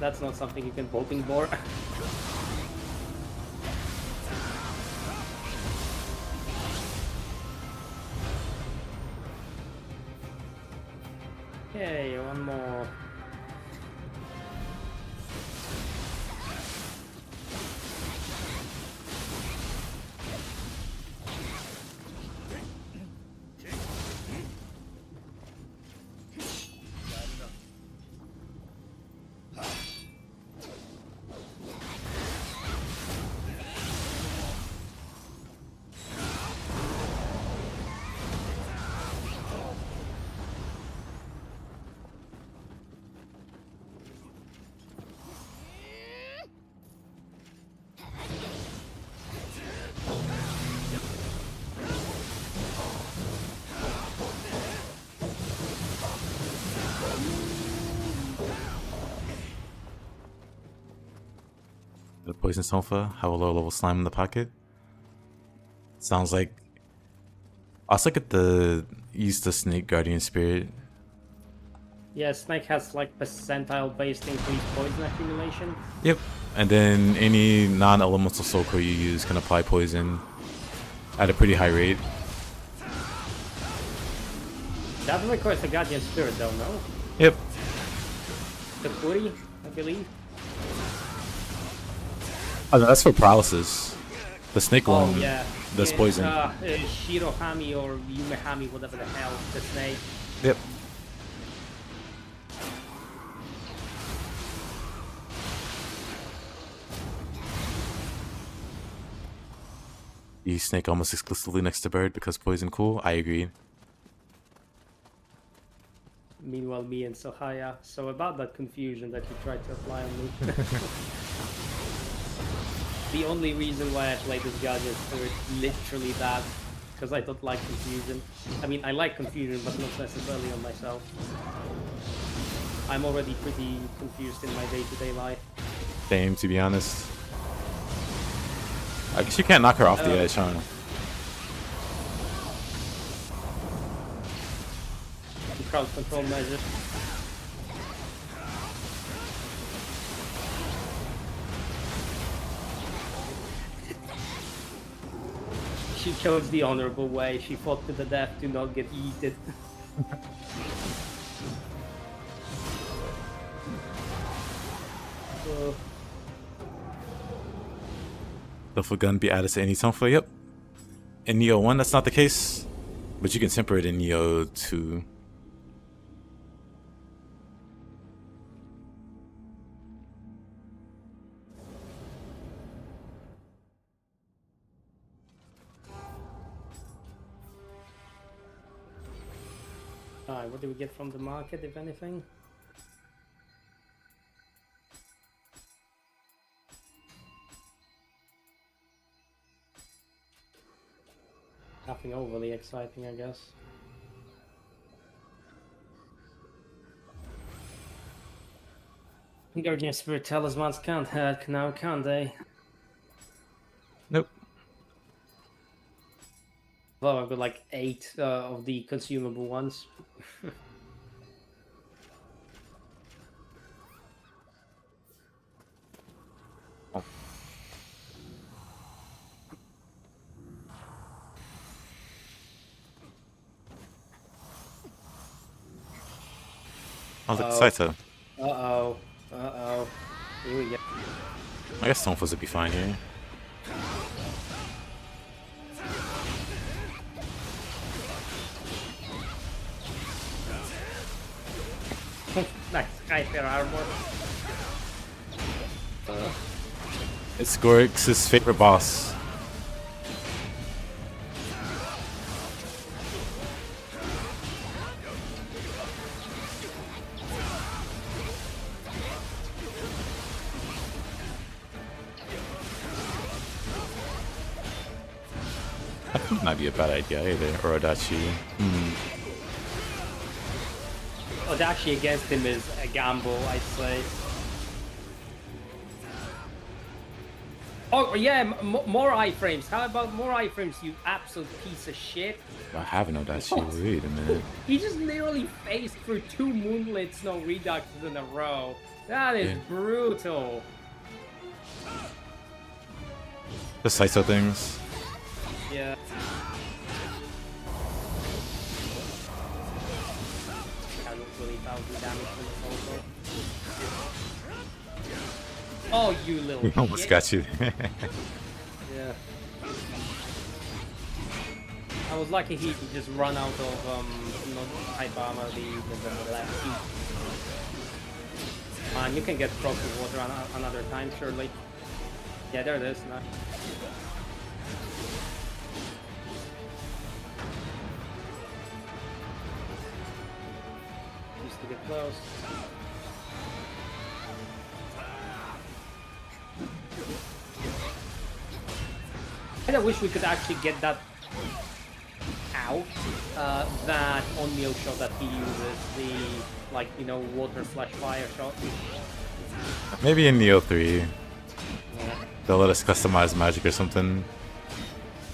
[SPEAKER 2] That's not something you can bolting for. Okay, one more.
[SPEAKER 1] The Poison Sofa, have a low level slime in the pocket. Sounds like. Also get the use the Snake Guardian Spirit.
[SPEAKER 2] Yeah, Snake has like percentile based increased poison accumulation.
[SPEAKER 1] Yep. And then any non-elemental soul core you use can apply poison at a pretty high rate.
[SPEAKER 2] That requires a Guardian Spirit though, no?
[SPEAKER 1] Yep.
[SPEAKER 2] The Kuri, I believe.
[SPEAKER 1] Oh, no, that's for paralysis. The snake
[SPEAKER 2] Oh
[SPEAKER 1] one
[SPEAKER 2] yeah,
[SPEAKER 1] does poison.
[SPEAKER 2] Shirohami or Yumehami, whatever the hell, the snake.
[SPEAKER 1] Yep. You snake almost exclusively next to bird because poison cool. I agree.
[SPEAKER 2] Meanwhile, me and Sohaya. So about that confusion that you tried to apply on me. The only reason why I played this gadget is literally that, because I don't like confusion. I mean, I like confusion, but not necessarily on myself. I'm already pretty confused in my day-to-day life.
[SPEAKER 1] Same, to be honest. I guess you can't knock her off the edge, huh?
[SPEAKER 2] Crowd control measures. She chose the honorable way. She fought to the death to not get yeeted.
[SPEAKER 1] Lethal gun be added to any tonfa, yep. In Nioh 1, that's not the case. But you can temper it in Nioh 2.
[SPEAKER 2] Alright, what do we get from the market, if anything? Nothing overly exciting, I guess. Guardian Spirit Talismans can't hack now, can they?
[SPEAKER 1] Nope.
[SPEAKER 2] Well, I've got like 8 of the consumable ones.
[SPEAKER 1] I was like, Saito.
[SPEAKER 2] Uh-oh. Uh-oh. Here we go.
[SPEAKER 1] I guess tonfas would be fine here.
[SPEAKER 2] Nice. Hyper armor.
[SPEAKER 1] It's Gorix's favorite boss. I think it might be a bad idea either, or Odachi.
[SPEAKER 2] Odachi against him is a gamble, I'd say. Oh, yeah, more iframes. How about more iframes, you absolute piece of shit?
[SPEAKER 1] I have an Odachi. Wait a minute.
[SPEAKER 2] He just literally faced through 2 Moonlit Snow Reduxes in a row. That is brutal.
[SPEAKER 1] The Saito things.
[SPEAKER 2] Yeah. Oh, you little
[SPEAKER 1] We almost
[SPEAKER 2] shit.
[SPEAKER 1] got you.
[SPEAKER 2] Yeah. I was lucky he could just run out of hype armor the left feet. Man, you can get cross with water another time, surely. Yeah, there it is. Nice. Used to get close. I kinda wish we could actually get that out. That on Nioh shot that he uses, the, like, you know, water slash fire shot.
[SPEAKER 1] Maybe in Nioh 3,
[SPEAKER 2] Yeah.
[SPEAKER 1] they'll let us customize magic or something.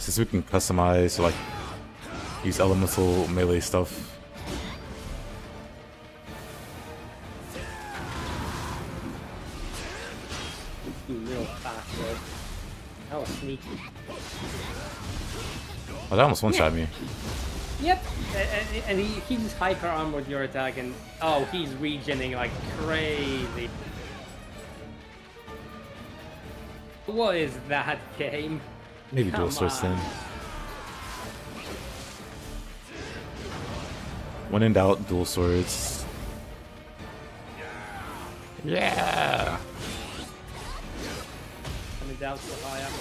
[SPEAKER 1] Since we can customize, like, use elemental melee stuff.
[SPEAKER 2] You little bastard. That was sneaky.
[SPEAKER 1] Oh, that almost one-shot me.
[SPEAKER 2] Yep, and he just hyper armored your attack, and oh, he's regening like crazy. What is that game?
[SPEAKER 1] Maybe dual
[SPEAKER 2] Come
[SPEAKER 1] swords
[SPEAKER 2] on.
[SPEAKER 1] then. When in doubt, dual swords. Yeah.
[SPEAKER 2] Coming down so high up.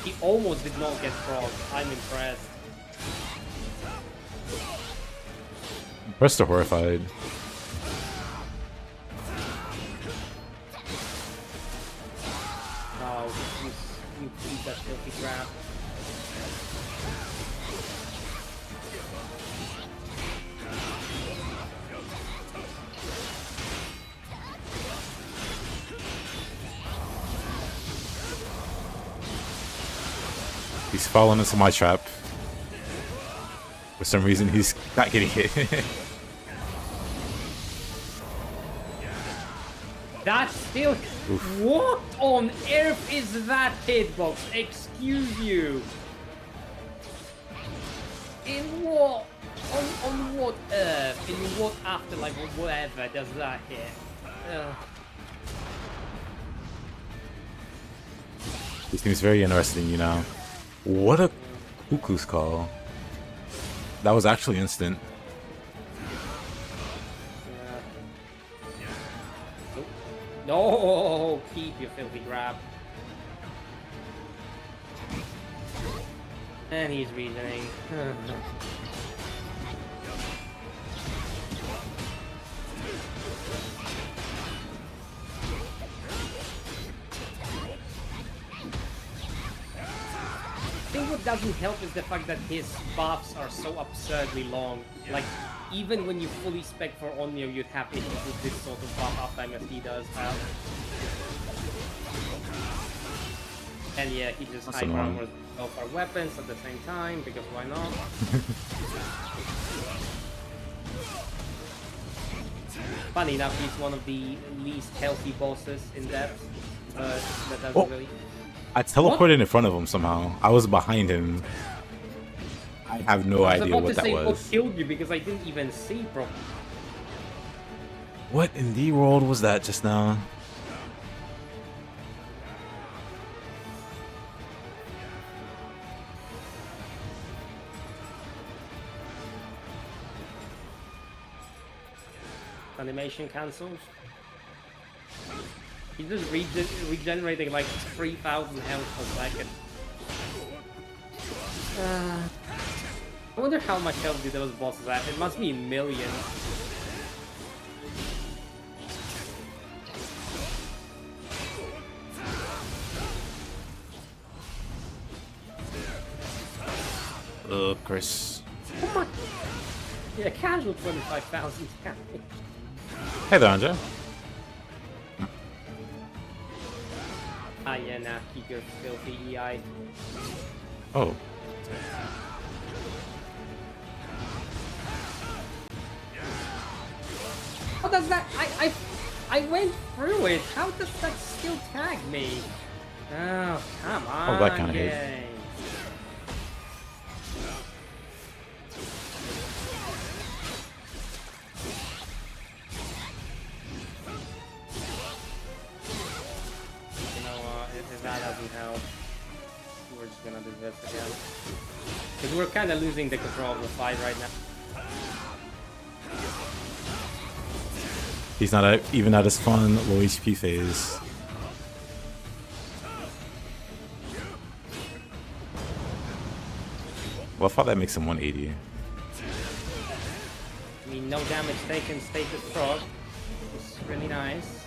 [SPEAKER 2] He almost did not get frog. I'm impressed.
[SPEAKER 1] Rest are horrified.
[SPEAKER 2] Oh, you beat that filthy crap.
[SPEAKER 1] He's fallen into my trap. For some reason, he's not getting hit.
[SPEAKER 2] That's still...
[SPEAKER 1] Oof.
[SPEAKER 2] What on earth is that hitbox? Excuse you. In what? On what earth? In what afterlife or whatever does that hit? Ugh.
[SPEAKER 1] He seems very interesting, you know. What a cuckoo's call. That was actually instant.
[SPEAKER 2] No, keep your filthy grab. And he's reasoning. I think what doesn't help is the fact that his buffs are so absurdly long. Like, even when you fully spec for Onyo, you'd have issues with this sort of buff uptime as he does have. And yeah, he just
[SPEAKER 1] That's
[SPEAKER 2] high
[SPEAKER 1] annoying.
[SPEAKER 2] armors both our weapons at the same time, because why not? Funny enough, he's one of the least healthy bosses in depth, but that doesn't
[SPEAKER 1] Oh.
[SPEAKER 2] really...
[SPEAKER 1] I teleported in front of him somehow. I was behind him. I have no
[SPEAKER 2] I was
[SPEAKER 1] idea
[SPEAKER 2] about
[SPEAKER 1] what
[SPEAKER 2] to
[SPEAKER 1] that
[SPEAKER 2] say what
[SPEAKER 1] was.
[SPEAKER 2] killed you because I didn't even see properly.
[SPEAKER 1] What in the world was that just now?
[SPEAKER 2] Animation cancelled. He's just regenerating like 3,000 health per second. I wonder how much health do those bosses have. It must be in millions.
[SPEAKER 1] Chris.
[SPEAKER 2] Oh my... Yeah, casual 25,000 damage.
[SPEAKER 1] Hey there, Andre.
[SPEAKER 2] Ah yeah, nah, he goes filthy EI.
[SPEAKER 1] Oh.
[SPEAKER 2] How does that... I went through it. How does that still tag me? Oh, come on,
[SPEAKER 1] that kinda hit.
[SPEAKER 2] game. You know what, if that doesn't help, we're just gonna do this again. Because we're kind of losing the control of the fight right now.
[SPEAKER 1] He's not even at his fun low HP phase. Well, I thought that makes him 180.
[SPEAKER 2] I mean, no damage taken, status frog. It's really nice.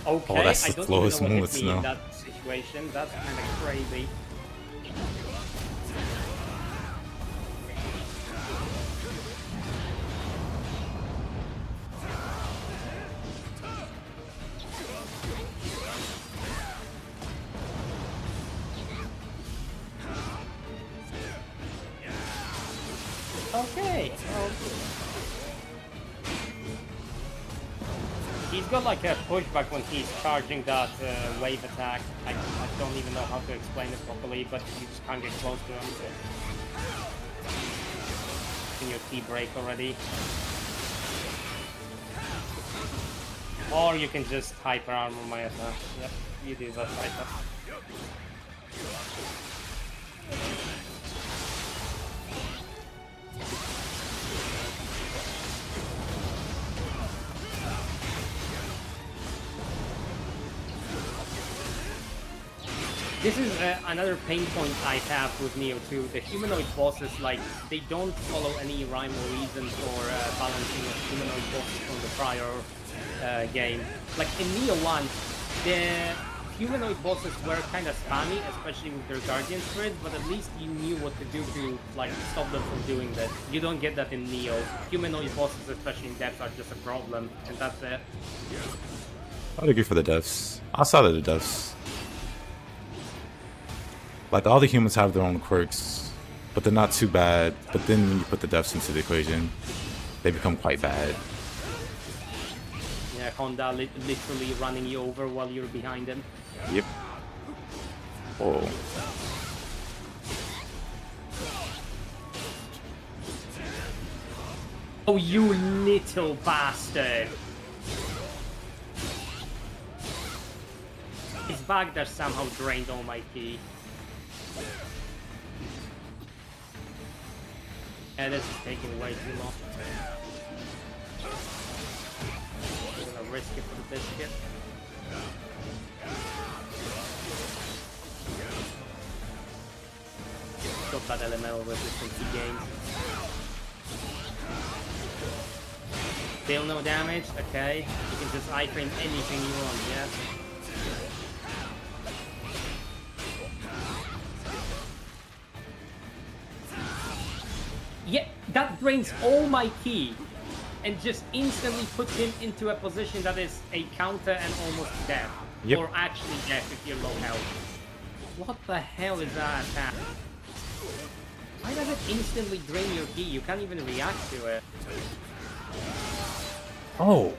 [SPEAKER 2] Okay,
[SPEAKER 1] that's
[SPEAKER 2] I
[SPEAKER 1] the
[SPEAKER 2] don't
[SPEAKER 1] slowest
[SPEAKER 2] even know what
[SPEAKER 1] movements
[SPEAKER 2] hit me in
[SPEAKER 1] now.
[SPEAKER 2] that situation. That's kind of crazy. He's got like a pushback when he's charging that wave attack. I don't even know how to explain it properly, but you just can't get close to him. Can your T break already? Or you can just hyper armor my attack. Yep, you do that right up. This is another pain point I have with Nioh 2. The humanoid bosses, like, they don't follow any rhyme or reason for balancing with humanoid bosses from the prior game. Like, in Nioh 1, the humanoid bosses were kind of spammy, especially with their Guardian Spirits, but at least you knew what to do to, like, stop them from doing that. You don't get that in Nioh. Humanoid bosses, especially in depth, are just a problem, and that's it.
[SPEAKER 1] I'd agree for the devs. Outside of the devs. Like, all the humans have their own quirks, but they're not too bad. But then when you put the devs into the equation, they become quite bad.
[SPEAKER 2] Yeah, Honda literally running you over while you're behind him.
[SPEAKER 1] Yep. Oh.
[SPEAKER 2] Oh, you little bastard! His back there somehow drained all my ki. Yeah, this is taking way too long. I'm gonna risk it for the biscuit. Got that elemental resistance he gains. Still no damage? Okay. You can just iframe anything you want, yeah? Yeah, that drains all my ki and just instantly puts him into a position that is a counter and almost death.
[SPEAKER 1] Yep.
[SPEAKER 2] Or actually death if you're low health. What the hell is that attack? Why does it instantly drain your ki? You can't even react to it.
[SPEAKER 1] Oh.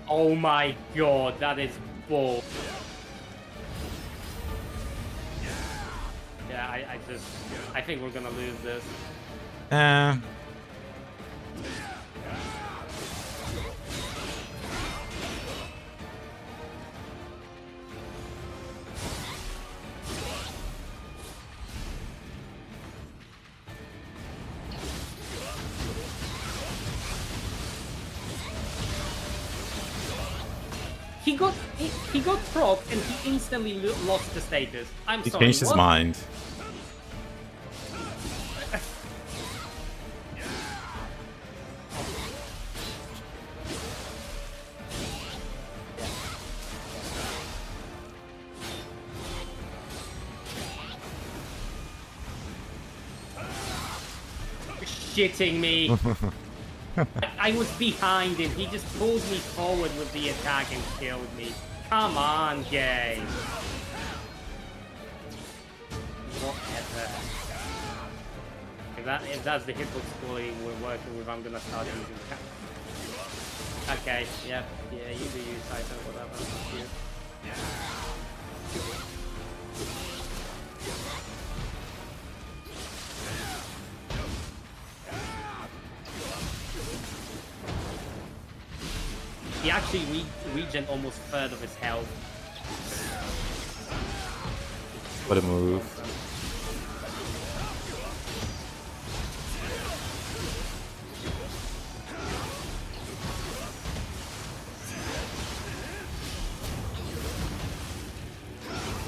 [SPEAKER 2] Oh my god, that is bull. Yeah, I think we're gonna lose this. He got propped and he instantly lost the status. I'm
[SPEAKER 1] He
[SPEAKER 2] sorry.
[SPEAKER 1] changed his mind.
[SPEAKER 2] Shitting me. I was behind him. He just pulled me forward with the attack and killed me. Come on, game. Whatever. If that's the hitbox quality we're working with, I'm gonna start using that. Okay, yeah, you do use Titan, whatever. You. He actually regen almost a third of his health.
[SPEAKER 1] What a move.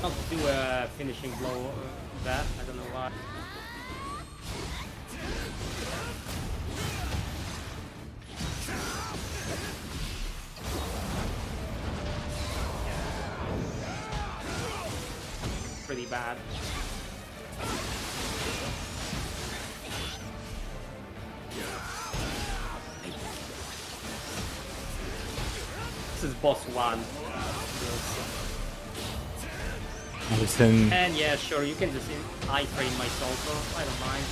[SPEAKER 2] Not do a finishing blow that, I don't know why. Pretty bad. This is boss 1.
[SPEAKER 1] Listen.
[SPEAKER 2] And yeah, sure, you can just iframe my Salto. I don't mind.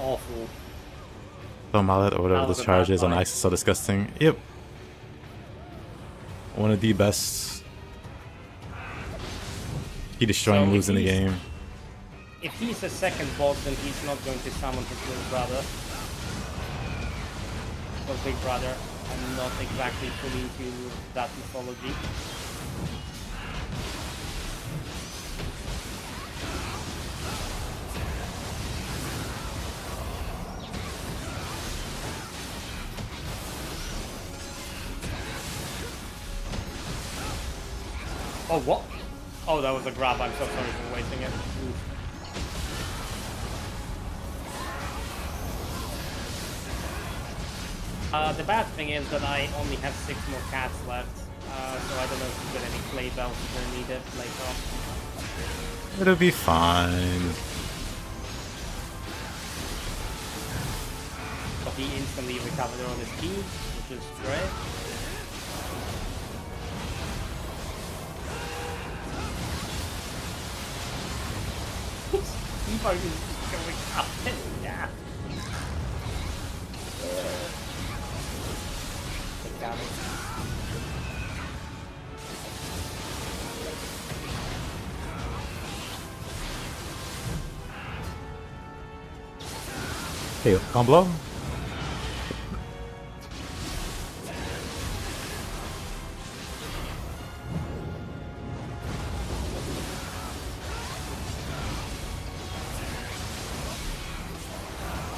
[SPEAKER 2] awful.
[SPEAKER 1] The mallet or whatever
[SPEAKER 2] That
[SPEAKER 1] this
[SPEAKER 2] was a
[SPEAKER 1] charge
[SPEAKER 2] bad
[SPEAKER 1] is on
[SPEAKER 2] fight.
[SPEAKER 1] ice is so disgusting. Yep. One of the best key destroying
[SPEAKER 2] So
[SPEAKER 1] moves in the game.
[SPEAKER 2] If he's a second boss, then he's not going to summon his little brother. Or big brother. I'm not exactly fully into that mythology. Oh, what? Oh, that was a grab. I'm so sorry for wasting it. Oof. The bad thing is that I only have 6 more cats left, so I don't know if you get any play bells if they're needed later on.
[SPEAKER 1] It'll be fine.
[SPEAKER 2] But he instantly recovered on his key, which is great. Eva is going up and down. Take damage.
[SPEAKER 1] Hey, combo?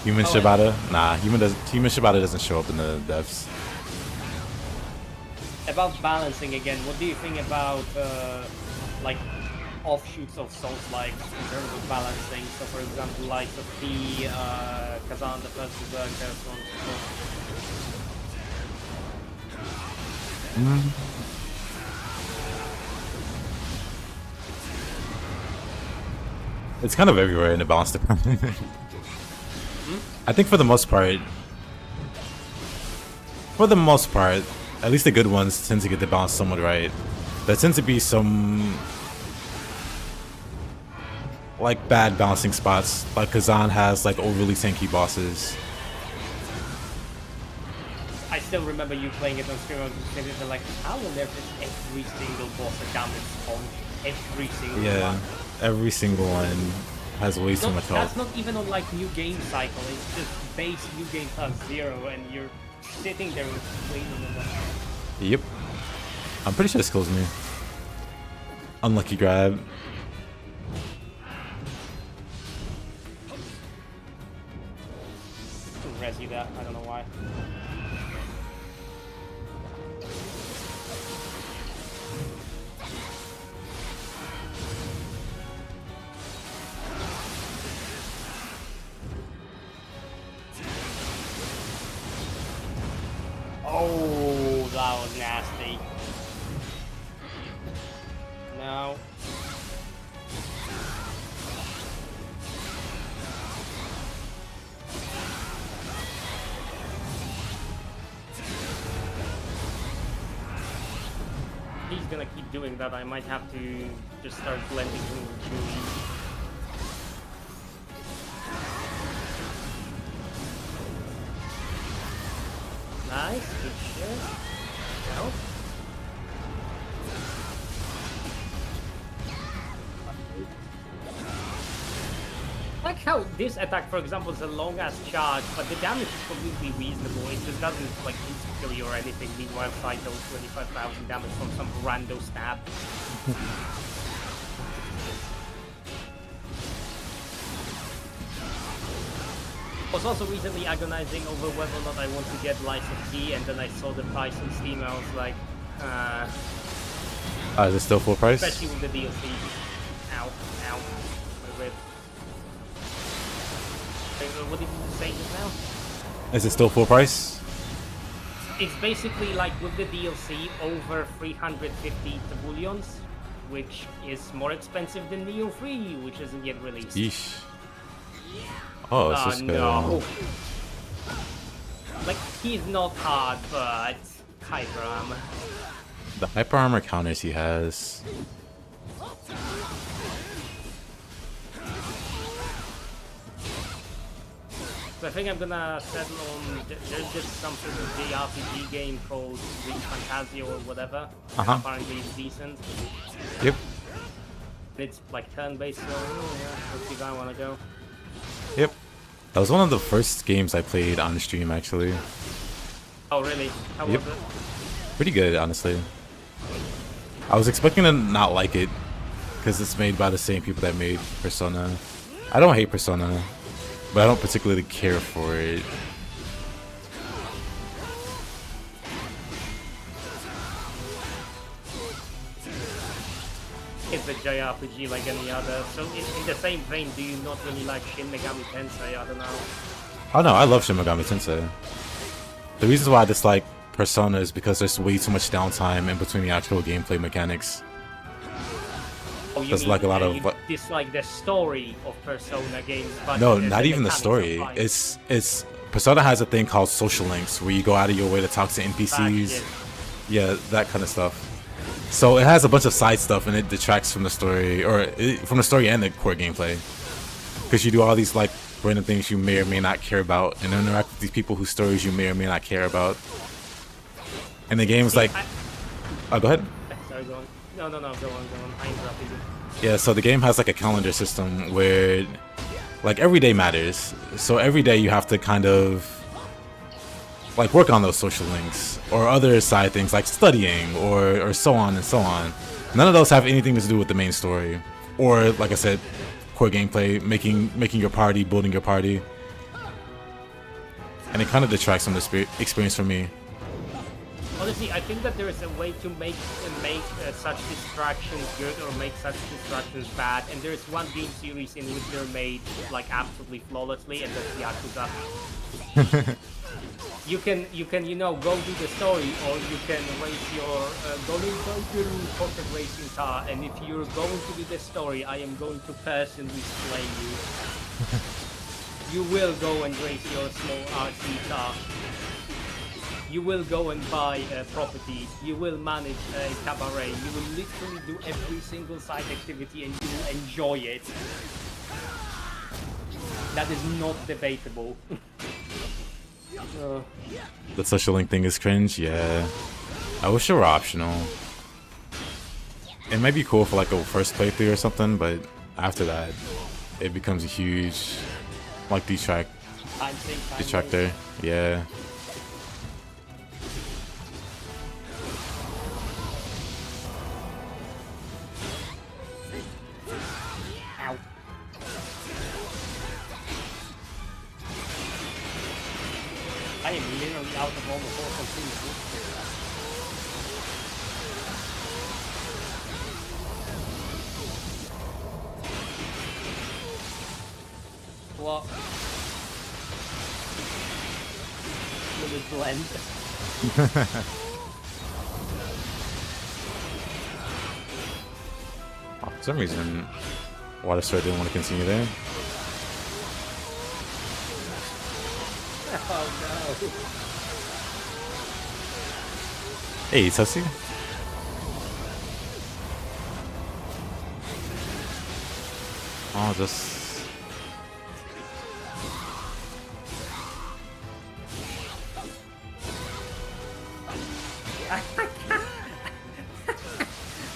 [SPEAKER 1] Human Shibata? Nah, human Shibata doesn't show up in the devs.
[SPEAKER 2] About balancing again, what do you think about like offshoots of Souls-like in terms of balancing? So for example, like the Kazan, the first Berserker, so on and so forth.
[SPEAKER 1] It's kind of everywhere in the balance department. I think for the most part, at least the good ones tend to get the balance somewhat right. There tends to be some like bad balancing spots, like Kazan has like overly tanky bosses.
[SPEAKER 2] I still remember you playing it on stream. I was just sitting there like, how will there be every single boss a damage sponge? Every single one.
[SPEAKER 1] Every single one has way too much health.
[SPEAKER 2] That's not even on like new game cycle. It's just base new game plus 0, and you're sitting there waiting on that.
[SPEAKER 1] Yep. I'm pretty sure this kills me. Unlucky grab.
[SPEAKER 2] Res you that. I don't know why. Oh, that was nasty. No. He's gonna keep doing that. I might have to just start blending him with Julie. Nice, good shit. No. Like how this attack, for example, is a long-ass charge, but the damage is completely reasonable. It just doesn't like kill you or anything. Meanwhile, Saito 25,000 damage from some rando stab. I was also recently agonizing over whether or not I want to get License Key, and then I saw the price on Steam, and I was like,
[SPEAKER 1] Is it still full price?
[SPEAKER 2] especially with the DLC. Ow, ow, my rib. What did you say just now?
[SPEAKER 1] Is it still full price?
[SPEAKER 2] It's basically like with the DLC over 350 tabullions, which is more expensive than Nioh 3, which isn't yet released.
[SPEAKER 1] Yeesh. Oh, it's just
[SPEAKER 2] no. Like, he's not hard, but hyper armor.
[SPEAKER 1] the hyper armor counters he has.
[SPEAKER 2] I think I'm gonna settle on. There's just some sort of JRPG game called Ring Fantasia or whatever. Apparently it's decent.
[SPEAKER 1] Yep.
[SPEAKER 2] It's like turn-based, so yeah, let's see if I wanna go.
[SPEAKER 1] Yep. That was one of the first games I played on stream, actually.
[SPEAKER 2] Oh really? How was it?
[SPEAKER 1] Pretty good, honestly. I was expecting to not like it because it's made by the same people that made Persona. I don't hate Persona, but I don't particularly care for it.
[SPEAKER 2] It's a JRPG like any other. So in the same vein, do you not really like Shin Megami Tensei? I don't know.
[SPEAKER 1] Oh no, I love Shin Megami Tensei. The reasons why I dislike Persona is because there's way too much downtime in between the actual gameplay mechanics.
[SPEAKER 2] Oh, you
[SPEAKER 1] There's
[SPEAKER 2] mean,
[SPEAKER 1] like a lot of
[SPEAKER 2] dislike the story of Persona games, but
[SPEAKER 1] no, not even the story. It's Persona has a thing called social links where you go out of your way to talk to NPCs. Yeah, that kind of stuff. So it has a bunch of side stuff and it detracts from the story, from the story and the core gameplay. Because you do all these like random things you may or may not care about and interact with these people whose stories you may or may not care about. And the game's like... Oh, go ahead.
[SPEAKER 2] Sorry, go on. No, go on. I interrupted you.
[SPEAKER 1] Yeah, so the game has like a calendar system where like every day matters. So every day you have to kind of like work on those social links or other side things like studying or so on and so on. None of those have anything to do with the main story or, like I said, core gameplay, making your party, building your party. And it kind of detracts from the experience for me.
[SPEAKER 2] Honestly, I think that there is a way to make such distractions good or make such distractions bad, and there is one game series in which they're made like absolutely flawlessly, and that's Yakuza. You can go do the story, or you can race your go to pocket racing car, and if you're going to do the story, I am going to personally slay you. You will go and race your small RC car. You will go and buy a property, you will manage a cabaret, you will literally do every single side activity and you will enjoy it. That is not debatable.
[SPEAKER 1] The social link thing is cringe, yeah. I wish it were optional. It might be cool for like a first playthrough or something, but after that, it becomes a huge, like, detractor, yeah.
[SPEAKER 2] I am literally out of all the things. What? Will it blend?
[SPEAKER 1] Oh, for some reason, Water Sword didn't want to continue there.
[SPEAKER 2] Oh no.
[SPEAKER 1] Hey, Tussie. Oh, just...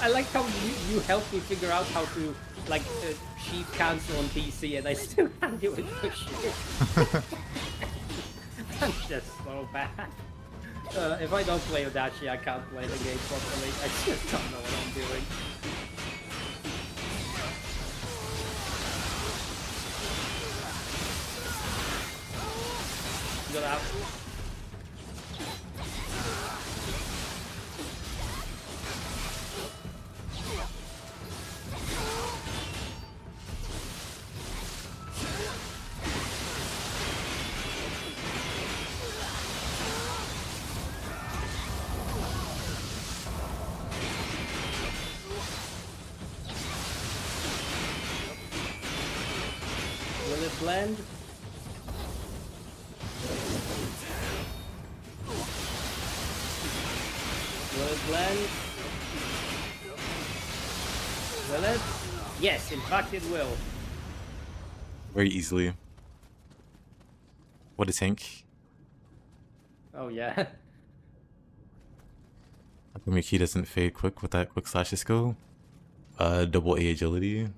[SPEAKER 2] I like how you helped me figure out how to like cheat cancel on PC, and I still can't do it for shit. I'm just so bad. If I don't play Odachi, I can't play the game properly. I just don't know what I'm doing. Get out. Will it blend? Will it blend? Will it? Yes, in fact it will.
[SPEAKER 1] Very easily. What a tank.
[SPEAKER 2] Oh yeah.
[SPEAKER 1] How come your key doesn't fade quick with that quick slash skill? Double A agility.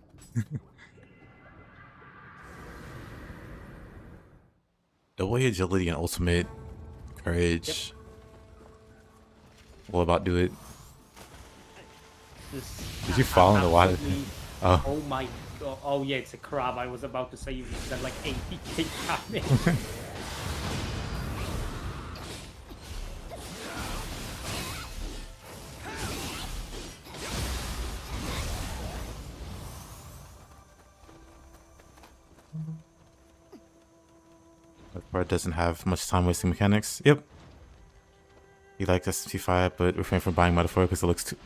[SPEAKER 1] Double A agility and ultimate
[SPEAKER 2] Yep.
[SPEAKER 1] courage. What about do it?
[SPEAKER 2] This
[SPEAKER 1] Did you fall in the water?
[SPEAKER 2] absolutely.
[SPEAKER 1] Oh.
[SPEAKER 2] Oh my god. Oh yeah, it's a crab. I was about to say you said like 80k damage.
[SPEAKER 1] That part doesn't have much time wasting mechanics. Yep. You like SMT5, but refrain from buying Metaphor because it looks too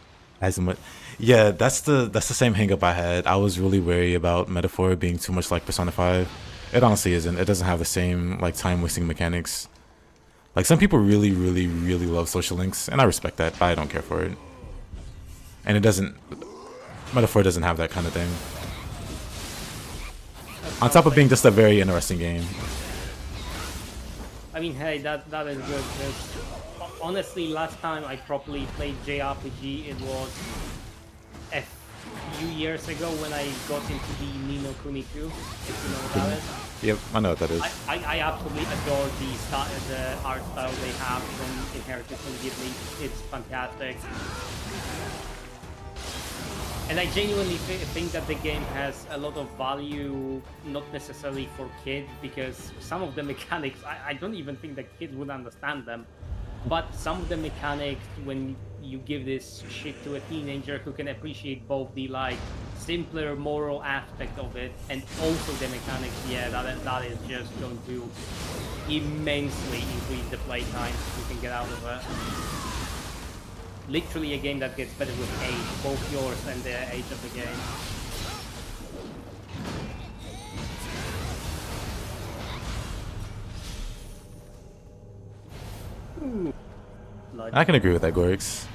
[SPEAKER 1] as much. Yeah, that's the same hangup I had. I was really wary about Metaphor being too much like Persona 5. It honestly isn't. It doesn't have the same like time wasting mechanics. Like some people really, really, really love social links, and I respect that, but I don't care for it. And it doesn't. Metaphor doesn't have that kind of thing. On top of being just a very interesting game.
[SPEAKER 2] I mean, hey, that is good. Honestly, last time I properly played JRPG, it was a few years ago when I got into the Nino Kuni 2, if you know what that is.
[SPEAKER 1] Yep, I know what that is.
[SPEAKER 2] I absolutely adore the art style they have from Inheritance from Ghibli. It's fantastic. And I genuinely think that the game has a lot of value, not necessarily for kids, because some of the mechanics, I don't even think that kids would understand them. But some of the mechanics, when you give this shit to a teenager who can appreciate both the like simpler moral aspect of it and also the mechanics, yeah, that is just going to immensely increase the playtime you can get out of it. Literally a game that gets better with age, both yours and the age of the game. Ooh.
[SPEAKER 1] I can agree with that, Gorix.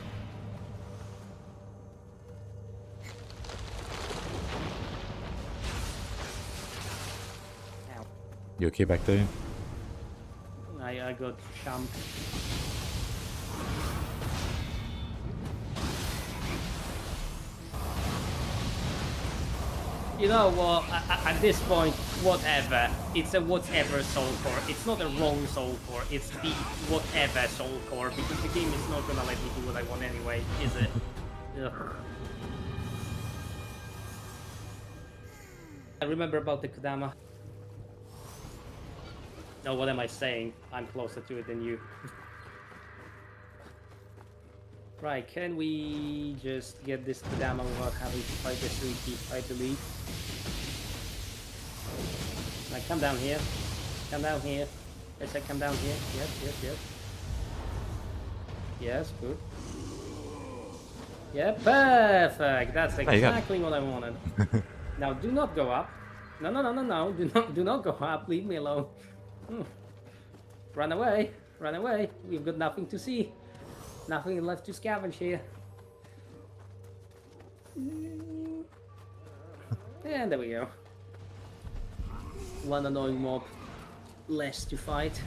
[SPEAKER 2] Ow.
[SPEAKER 1] You okay back there?
[SPEAKER 2] I got chumped. You know what, at this point, whatever. It's a whatever soul core. It's not a wrong soul core, it's the whatever soul core, because the game is not gonna let me do what I want anyway, is it? Ugh. I remember about the Kodama. No, what am I saying? I'm closer to it than you. Right, can we just get this Kodama without having to fight the 3 I believe? Like, come down here. Come down here. I said come down here. Yes, yes, yes. Yes, good. Yeah, perfect. That's exactly what I wanted. Now, do not go up. No, no, no, no, no. Do not go up. Leave me alone. Run away. Run away. We've got nothing to see. Nothing left to scavenge here. And there we go. One annoying mob less to fight.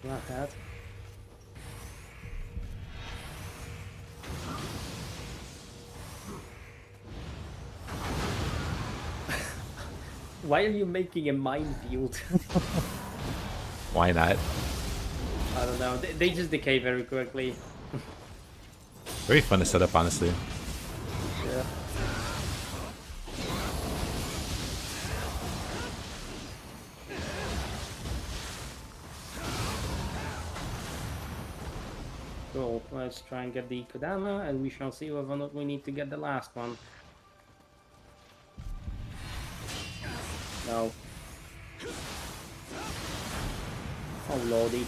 [SPEAKER 2] Like that. Why are you making a minefield?
[SPEAKER 1] Why not?
[SPEAKER 2] I don't know. They just decay very quickly.
[SPEAKER 1] Very fun to set up, honestly.
[SPEAKER 2] Yeah. Cool. Let's try and get the Kodama, and we shall see whether or not we need to get the last one. No. Oh lordy.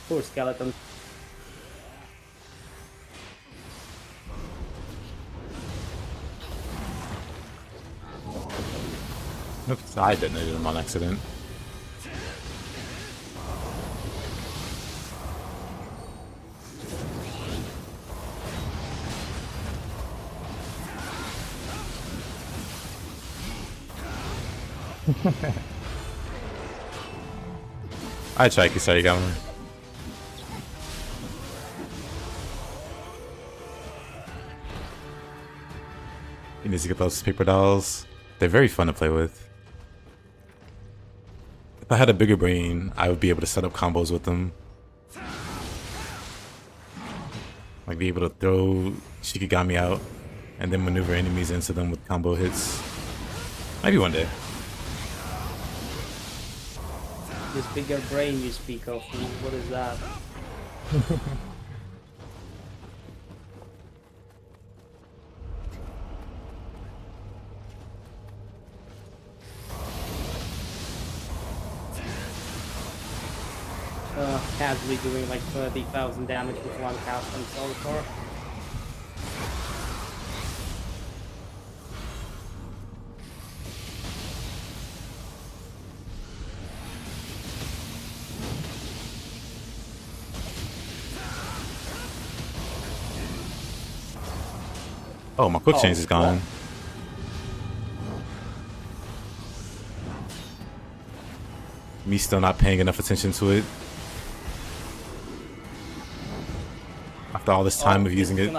[SPEAKER 2] Poor skeleton.
[SPEAKER 1] Oops, I detonated him on accident. I check, sorry, you got one. You need to get those paper dolls. They're very fun to play with. If I had a bigger brain, I would be able to set up combos with them. Like be able to throw Shikigami out and then maneuver enemies into them with combo hits. Maybe one day.
[SPEAKER 2] This bigger brain you speak of, what is that? Casually doing like 30,000 damage with one cast on Solitaire.
[SPEAKER 1] Oh, my quick change is gone.
[SPEAKER 2] What?
[SPEAKER 1] Me still not paying enough attention to it. After all this time of using it.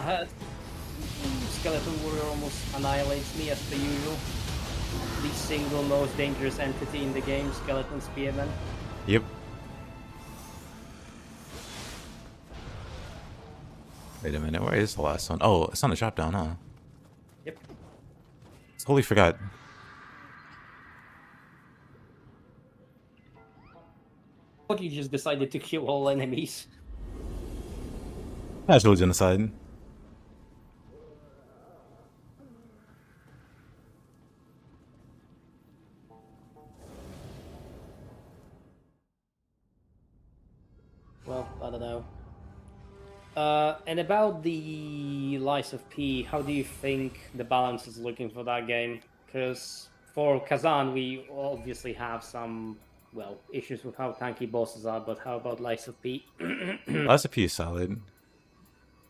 [SPEAKER 2] Skeleton Warrior almost annihilates me as per usual. The single most dangerous entity in the game, Skeleton Spearman.
[SPEAKER 1] Yep. Wait a minute, where is the last one? Oh, it's on the drop down, huh?
[SPEAKER 2] Yep.
[SPEAKER 1] Totally forgot.
[SPEAKER 2] But you just decided to kill all enemies.
[SPEAKER 1] Casual genocide.
[SPEAKER 2] Well, I don't know. And about the Lies of P, how do you think the balance is looking for that game? Because for Kazan, we obviously have some, well, issues with how tanky bosses are, but how about Lies of P?
[SPEAKER 1] Lies of P is solid.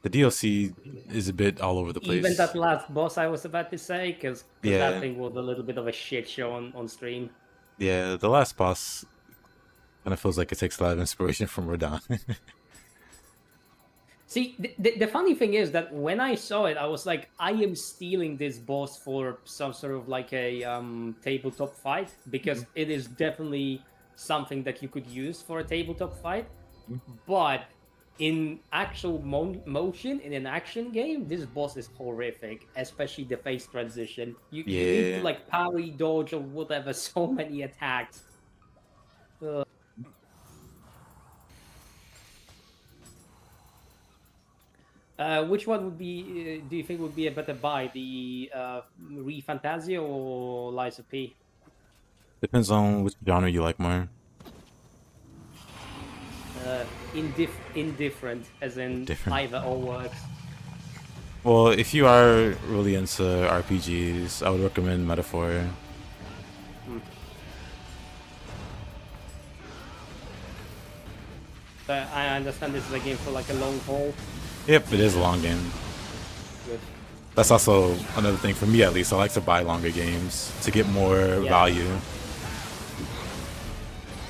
[SPEAKER 1] The DLC is a bit all over the place.
[SPEAKER 2] Even that last boss I was about to say, because
[SPEAKER 1] Yeah.
[SPEAKER 2] that thing was a little bit of a shit show on stream.
[SPEAKER 1] Yeah, the last boss kind of feels like it takes a lot of inspiration from Radon.
[SPEAKER 2] See, the funny thing is that when I saw it, I was like, I am stealing this boss for some sort of like a tabletop fight, because it is definitely something that you could use for a tabletop fight. But in actual motion, in an action game, this boss is horrific, especially the face transition. You need to like parry, dodge, or whatever, so many attacks. Which one would be, do you think would be a better buy, the Re-Fantasia or Lies of P?
[SPEAKER 1] Depends on which genre you like more.
[SPEAKER 2] Indifferent, as in
[SPEAKER 1] Different.
[SPEAKER 2] either or works.
[SPEAKER 1] Well, if you are really into RPGs, I would recommend Metaphor.
[SPEAKER 2] But I understand this is a game for like a long haul.
[SPEAKER 1] Yep, it is a long game.
[SPEAKER 2] Good.
[SPEAKER 1] That's also another thing for me, at least. I like to buy longer games to get more value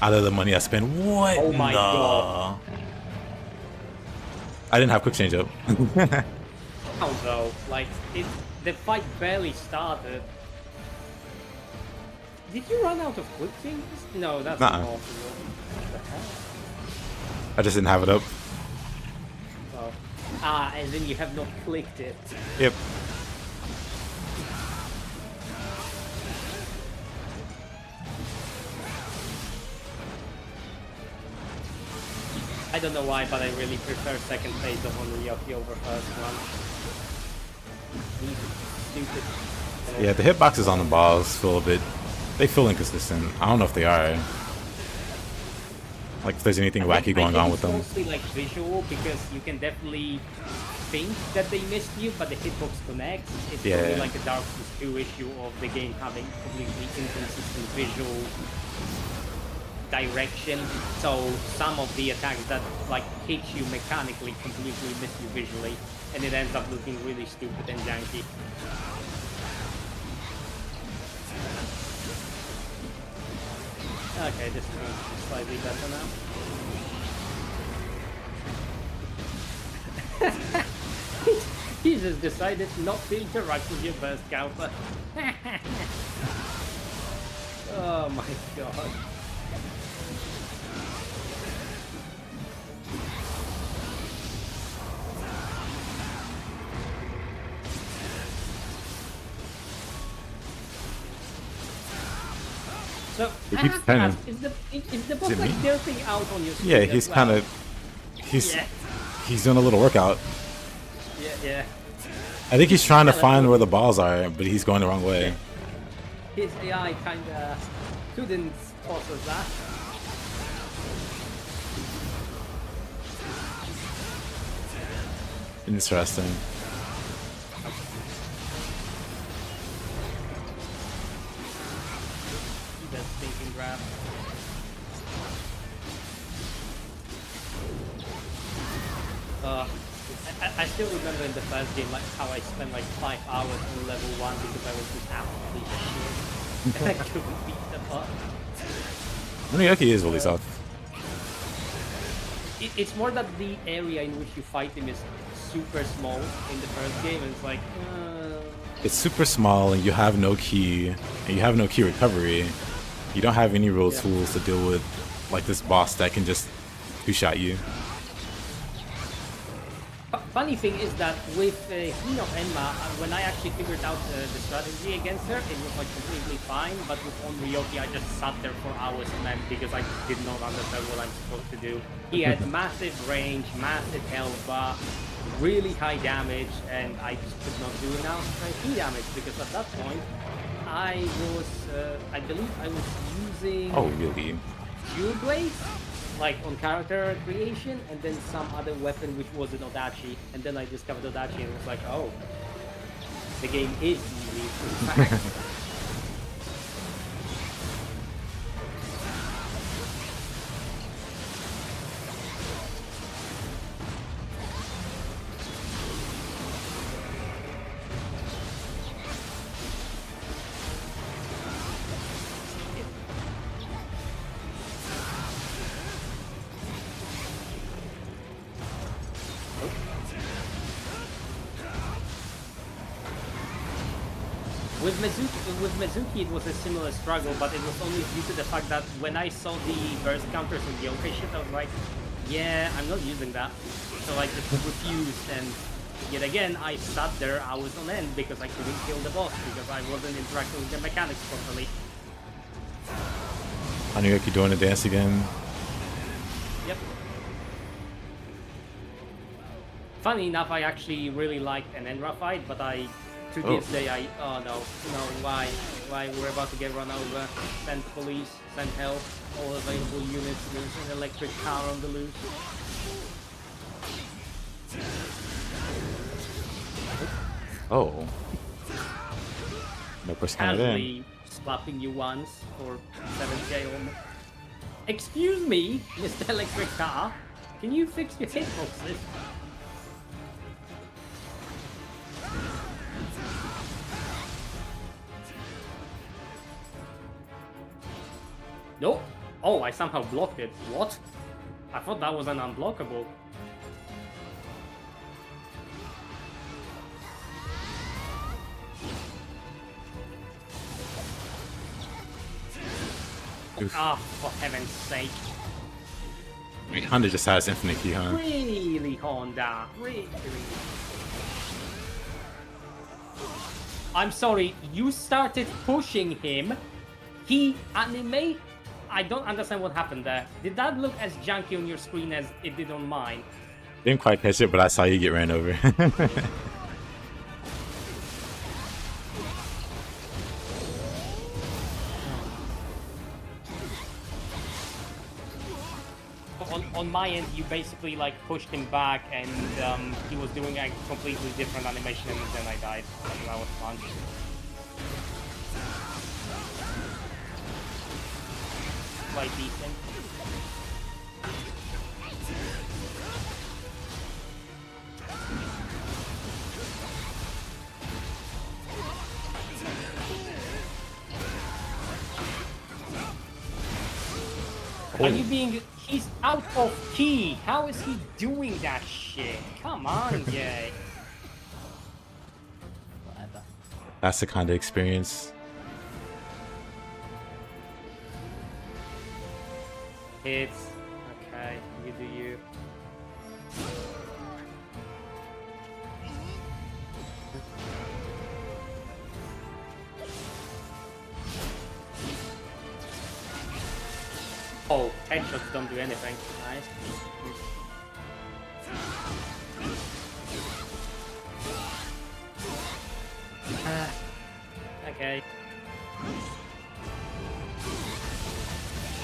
[SPEAKER 1] out of the money I spend. What?
[SPEAKER 2] Oh my god.
[SPEAKER 1] I didn't have quick change up.
[SPEAKER 2] How though? Like, the fight barely started. Did you run out of quick changes? No, that's not possible. What the hell?
[SPEAKER 1] I just didn't have it up.
[SPEAKER 2] Oh. As in you have not clicked it.
[SPEAKER 1] Yep.
[SPEAKER 2] I don't know why, but I really prefer second phase of Onryoki over first one. Stupid.
[SPEAKER 1] Yeah, the hitboxes on the balls feel a bit... They feel inconsistent. I don't know if they are. Like, if there's anything wacky going on with them.
[SPEAKER 2] It's mostly like visual, because you can definitely think that they missed you, but the hitbox connects. It's
[SPEAKER 1] Yeah.
[SPEAKER 2] probably like a Dark Souls 2 issue of the game having completely inconsistent visual direction. So some of the attacks that like hit you mechanically completely miss you visually, and it ends up looking really stupid and janky. Okay, this is slightly better now. He just decided not to interact with your burst counter. Oh my god. So,
[SPEAKER 1] He
[SPEAKER 2] I
[SPEAKER 1] keeps
[SPEAKER 2] have to
[SPEAKER 1] kinda-
[SPEAKER 2] ask, is the boss
[SPEAKER 1] it
[SPEAKER 2] like
[SPEAKER 1] me?
[SPEAKER 2] tilting out on your screen?
[SPEAKER 1] Yeah,
[SPEAKER 2] as
[SPEAKER 1] he's
[SPEAKER 2] well?
[SPEAKER 1] kind of
[SPEAKER 2] Yeah,
[SPEAKER 1] he's doing a little workout.
[SPEAKER 2] yeah.
[SPEAKER 1] I think he's trying to
[SPEAKER 2] Yeah,
[SPEAKER 1] find
[SPEAKER 2] that's
[SPEAKER 1] where the balls are, but he's going the wrong way.
[SPEAKER 2] His AI kinda couldn't process that.
[SPEAKER 1] Interesting.
[SPEAKER 2] He does thinking grab. I still remember in the first game like how I spent like 5 hours on level 1 because I was just absolutely shit. And I couldn't beat the boss.
[SPEAKER 1] Nioh is really soft.
[SPEAKER 2] It's more that the area in which you fight him is super small in the first game, and it's like,
[SPEAKER 1] It's super small, and you have no key, and you have no key recovery. You don't have any real tools to deal with like this boss that can just two-shot you.
[SPEAKER 2] Funny thing is that with Nioh Enma, when I actually figured out the strategy against her, it was like completely fine. But with Onryoki, I just sat there for hours on end because I did not understand what I'm supposed to do. He had massive range, massive health bar, really high damage, and I just could not do enough key damage because at that point, I was, I believe I was using
[SPEAKER 1] Oh, really?
[SPEAKER 2] Pure Blade, like on character creation, and then some other weapon which was an Odachi, and then I discovered Odachi and was like, oh, the game is easy. In fact. With Mizuki, it was a similar struggle, but it was only due to the fact that when I saw the burst counters and the yokai shit, I was like, yeah, I'm not using that. So I just refused, and yet again, I sat there hours on end because I couldn't kill the boss because I wasn't interacting with the mechanics properly.
[SPEAKER 1] Nioh doing the dance again.
[SPEAKER 2] Yep. Funny enough, I actually really liked an Enra fight, but to this day, oh no, why? We're about to get run over. Send police, send help, all available units, there's an electric car on the loose.
[SPEAKER 1] Oh. No push kind of in.
[SPEAKER 2] Casually slapping you once for 7k almost. Excuse me, Mr. Electric Car, can you fix your hitboxes? Nope. Oh, I somehow blocked it. What? I thought that was an unblockable. Ah, for heaven's sake.
[SPEAKER 1] I mean, Honda just has infinite key, huh?
[SPEAKER 2] Really, Honda? Really? I'm sorry, you started pushing him. He animate. I don't understand what happened there. Did that look as janky on your screen as it did on mine?
[SPEAKER 1] Didn't quite catch it, but I saw you get ran over.
[SPEAKER 2] on my end, you basically like pushed him back, and he was doing a completely different animation, and then I died. So that was fun. Quite decent. Are you being... He's out of key! How is he doing that shit? Come on, Jay. Whatever.
[SPEAKER 1] That's the kind of experience.
[SPEAKER 2] Hits. Okay, you do you. Oh, headshots don't do anything. Nice. Okay.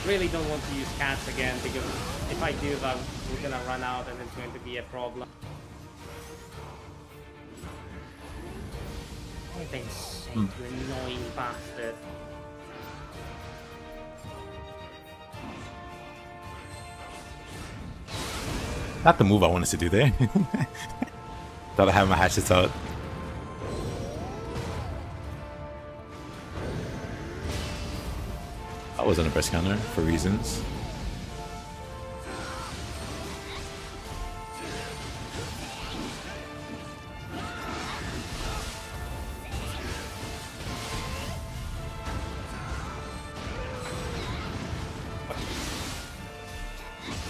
[SPEAKER 2] Really don't want to use cats again, because if I do that, we're gonna run out and it's going to be a problem. What an insane, you annoying bastard.
[SPEAKER 1] Not the move I wanted to do there. Thought I had my hatchets out. I wasn't a breast counter for reasons.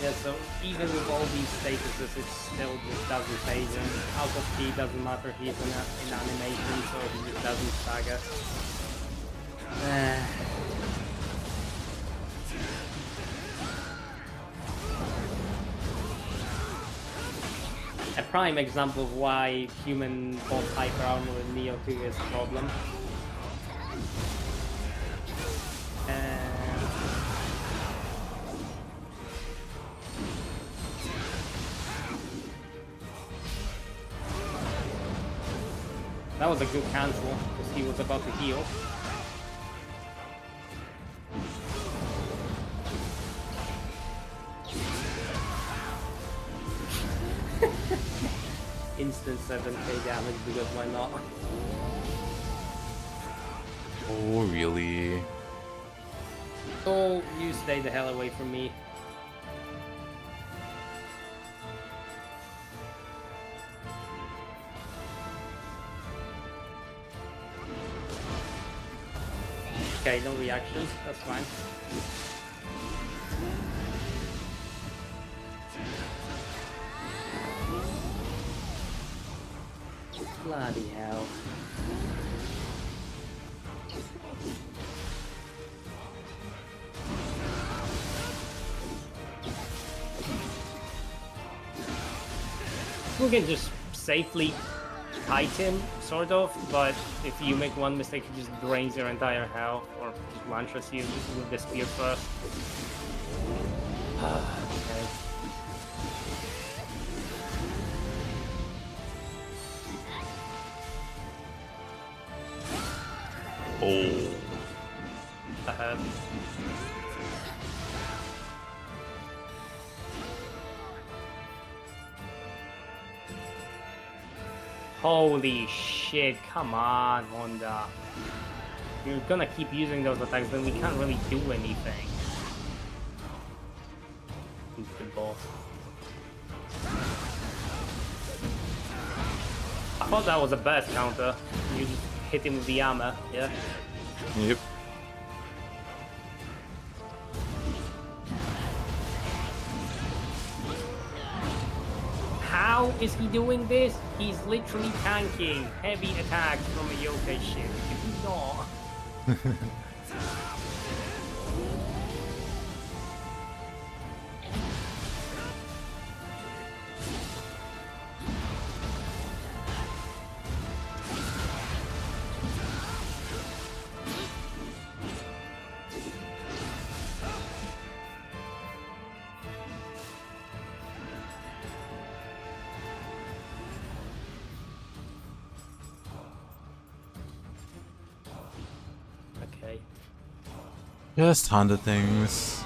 [SPEAKER 2] Yeah, so even with all these statuses, it still just doesn't phase him. Out of key doesn't matter, he's in animation, so he just doesn't stagger. A prime example of why human bot hyper armor in Nioh 2 is a problem. That was a good cancel, because he was about to heal. Instant 7k damage, because why not?
[SPEAKER 1] Oh, really?
[SPEAKER 2] So, you stay the hell away from me. Okay, no reactions, that's fine. Bloody hell. We can just safely kite him, sort of, but if you make one mistake, he just drains your entire health, or just one-shots you with the spear first. Okay.
[SPEAKER 1] Oh.
[SPEAKER 2] Ahead. Holy shit, come on, Honda. You're gonna keep using those attacks, then we can't really do anything. Good boss. I thought that was a best counter. You just hit him with the armor, yeah?
[SPEAKER 1] Yep.
[SPEAKER 2] How is he doing this? He's literally tanking heavy attacks from a yokai ship. If he's not...
[SPEAKER 1] Just Honda things.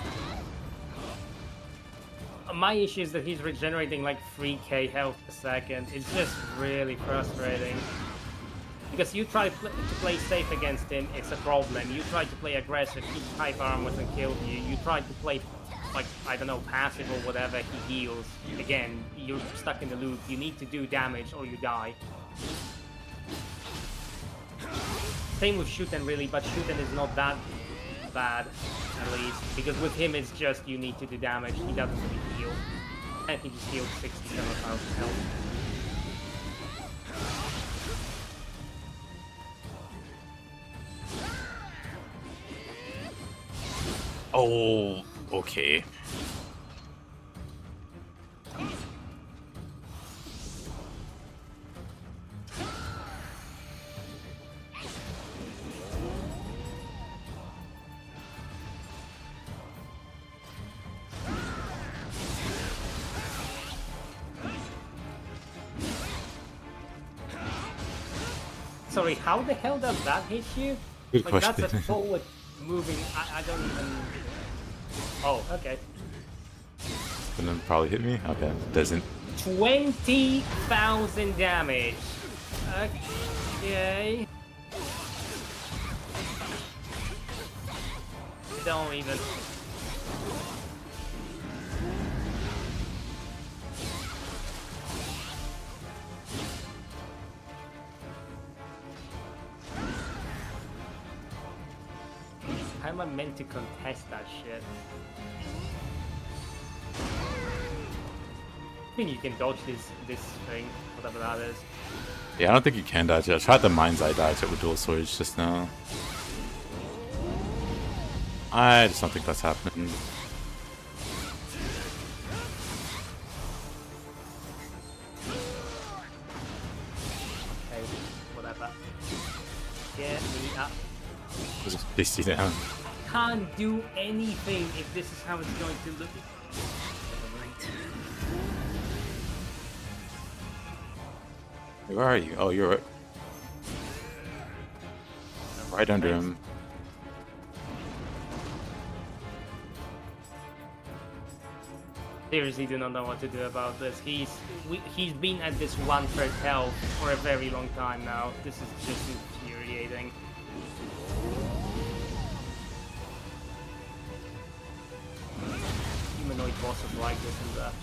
[SPEAKER 2] My issue is that he's regenerating like 3k health a second. It's just really frustrating. Because you try to play safe against him, it's a problem. You try to play aggressive, he hyper armors and kills you. You try to play, like, I don't know, passive or whatever, he heals. Again, you're stuck in the loop. You need to do damage or you die. Same with Shuten really, but Shuten is not that bad, at least. Because with him it's just you need to do damage, he doesn't really heal. And he just healed 67,000 health.
[SPEAKER 1] Oh, okay.
[SPEAKER 2] Sorry, how the hell does that hit you?
[SPEAKER 1] Good
[SPEAKER 2] like
[SPEAKER 1] question.
[SPEAKER 2] That's a forward moving. I don't even. Oh, okay.
[SPEAKER 1] And then probably hit me? Okay, doesn't.
[SPEAKER 2] 20,000 damage. Okay. Don't even. How am I meant to contest that shit? I think you can dodge this thing, whatever that is.
[SPEAKER 1] Yeah, I don't think you can dodge it. I tried the mind's eye dodge it with dual swords just now. I just don't think that's happening.
[SPEAKER 2] Okay, whatever. Get me up.
[SPEAKER 1] Just face you down.
[SPEAKER 2] Can't do anything if this is how it's going to look.
[SPEAKER 1] Where are you? Oh, you're right under him.
[SPEAKER 2] Seriously do not know what to do about this. He's been at this 1/3 health for a very long time now. This is just infuriating. Humanoid bosses like this and that.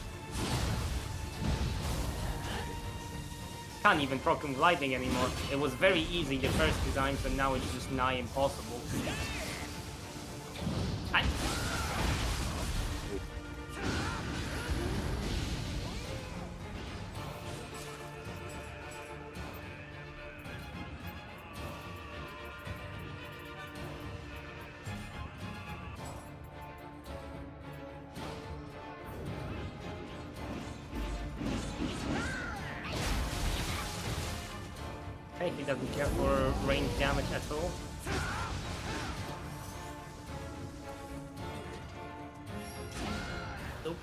[SPEAKER 2] Can't even proc him lightning anymore. It was very easy the first two times, and now it's just nigh impossible. Okay, he doesn't care for range damage at all. Nope.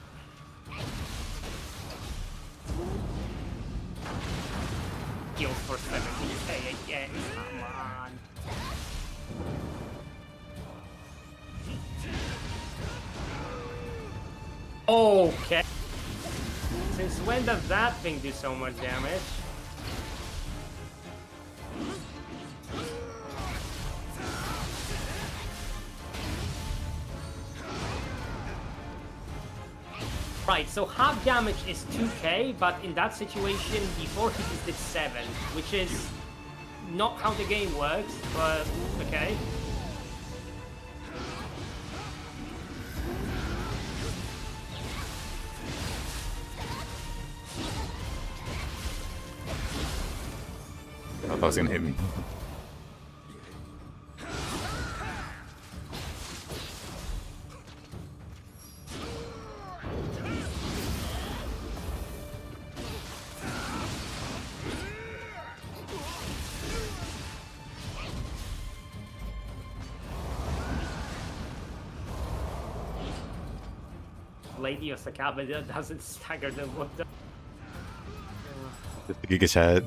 [SPEAKER 2] Heal for 70k again, come on. Okay. Since when does that thing do so much damage? Right, so half damage is 2k, but in that situation, before he just did 7, which is not how the game works, but okay.
[SPEAKER 1] I thought it was gonna hit me.
[SPEAKER 2] Lady Osakabe doesn't stagger them. What the?
[SPEAKER 1] Just the Giga Chat.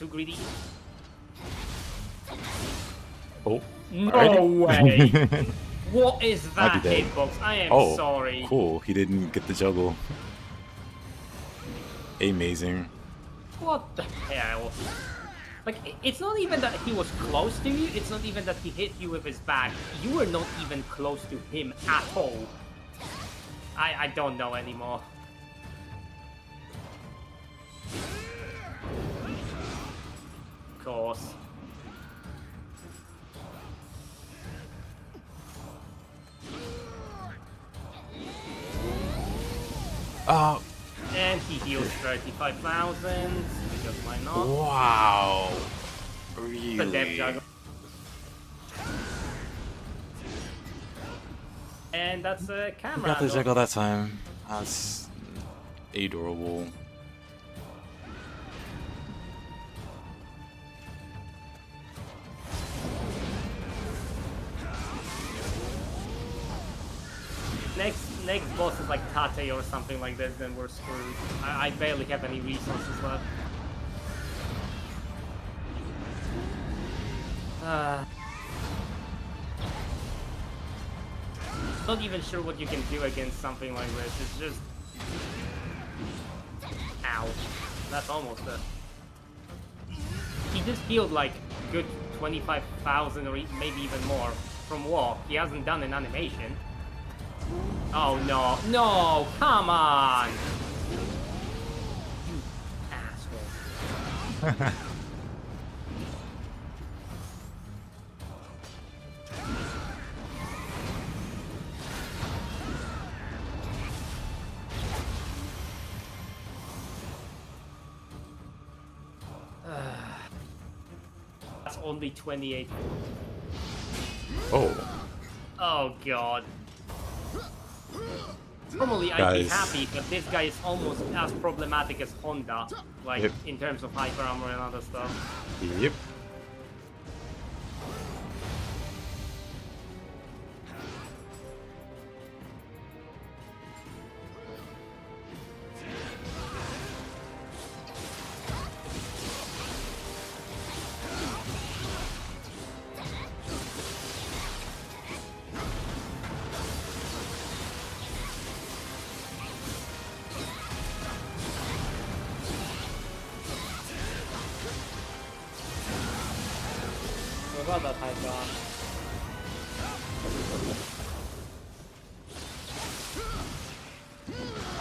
[SPEAKER 2] too greedy.
[SPEAKER 1] Oh.
[SPEAKER 2] No
[SPEAKER 1] Alrighty.
[SPEAKER 2] way! What is
[SPEAKER 1] Might be
[SPEAKER 2] that
[SPEAKER 1] dead.
[SPEAKER 2] hitbox? I am
[SPEAKER 1] Oh,
[SPEAKER 2] sorry.
[SPEAKER 1] cool. He didn't get the juggle. Amazing.
[SPEAKER 2] What the hell? Like, it's not even that he was close to you, it's not even that he hit you with his back. You were not even close to him at all. I don't know anymore. Of course. And he heals 35,000, because why not?
[SPEAKER 1] Wow. Really?
[SPEAKER 2] The dev juggle. And that's a camera.
[SPEAKER 1] Got the juggle that time. That's adorable.
[SPEAKER 2] Next boss is like Tate or something like this, then we're screwed. I barely have any resources left. Not even sure what you can do against something like this. It's just... Ow. That's almost it. He just healed like good 25,000 or maybe even more from walk. He hasn't done an animation. Oh no, no, come on! You asshole. That's only 28.
[SPEAKER 1] Oh.
[SPEAKER 2] Oh god. Normally I'd be happy, but this guy is almost as problematic as Honda, like in terms of hyper armor and other stuff.
[SPEAKER 1] Yep.
[SPEAKER 2] What about that hyper armor?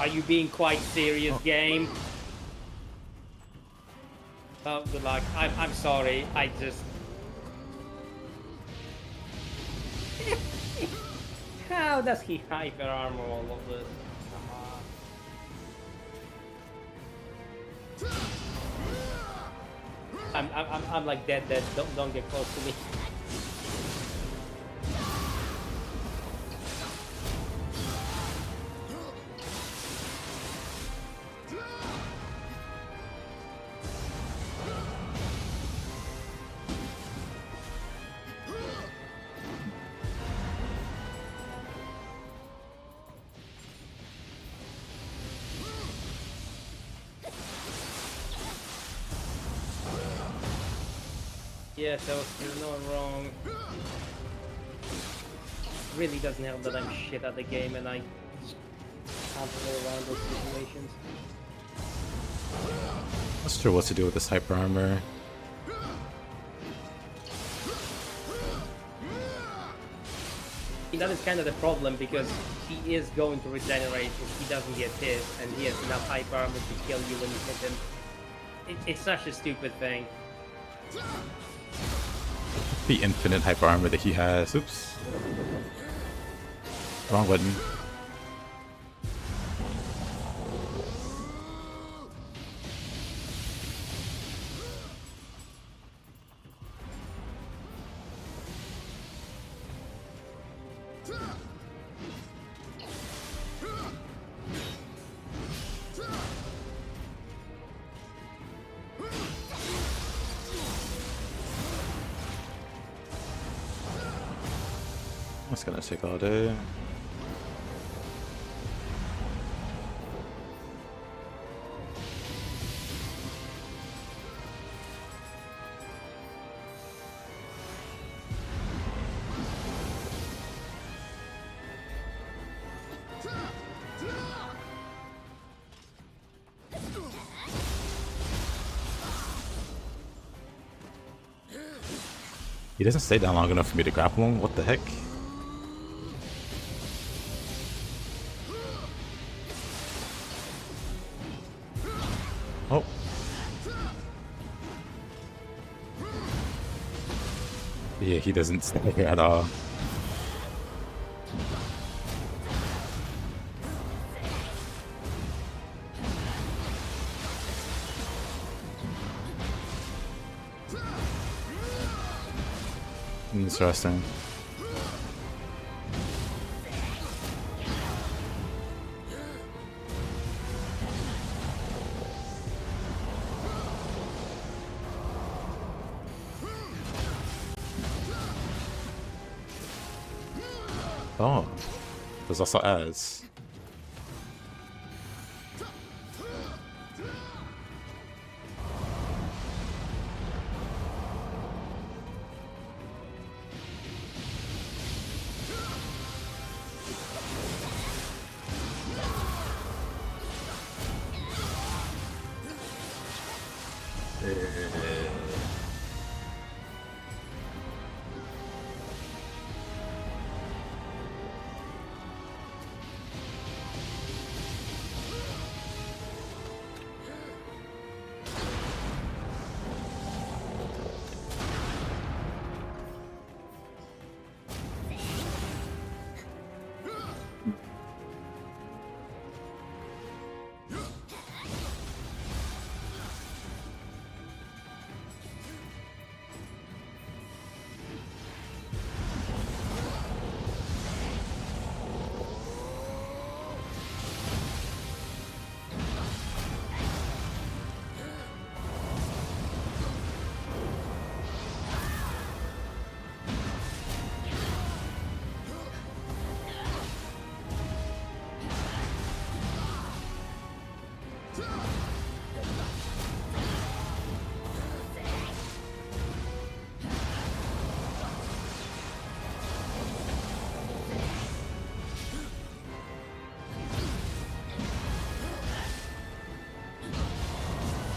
[SPEAKER 2] Are you being quite serious, game? Oh, good luck. I'm sorry. I just... How does he hyper armor all of this? Come on. I'm like dead. Don't get close to me. Yes, I was not wrong. Really doesn't help that I'm shit at the game and I just can't play around those situations.
[SPEAKER 1] Not sure what to do with this hyper armor.
[SPEAKER 2] That is kind of the problem because he is going to regenerate if he doesn't get hit and he has enough hyper armor to kill you when you hit him. It's such a stupid thing.
[SPEAKER 1] The infinite hyper armor that he has. Oops. Wrong button. It's gonna take all day. He doesn't stay down long enough for me to grapple him. What the heck? Oh. Yeah, he doesn't stay at all. Interesting. Oh, there's also ads.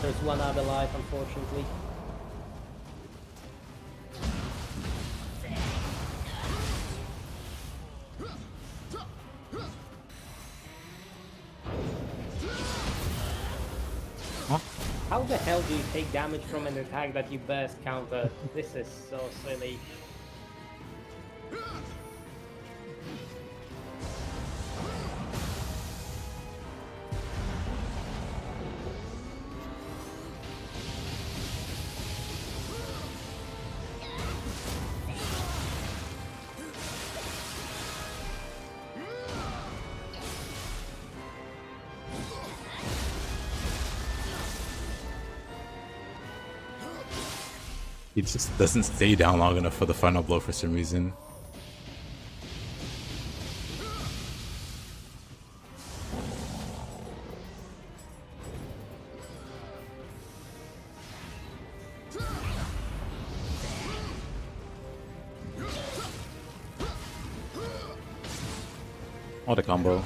[SPEAKER 2] There's one other life, unfortunately.
[SPEAKER 1] Huh?
[SPEAKER 2] How the hell do you take damage from an attack that you burst counter? This is so silly.
[SPEAKER 1] He just doesn't stay down long enough for the final blow for some reason. What a combo.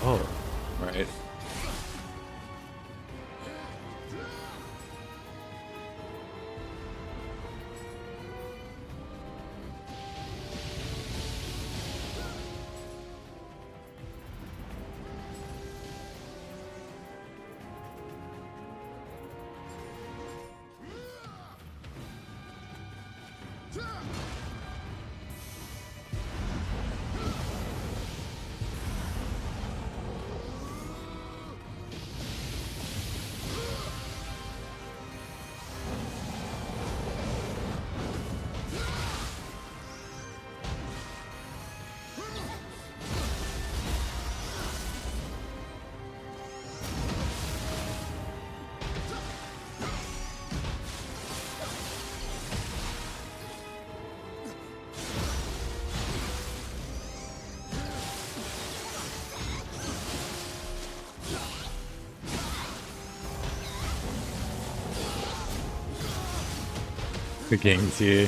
[SPEAKER 1] Oh, right. The game's here.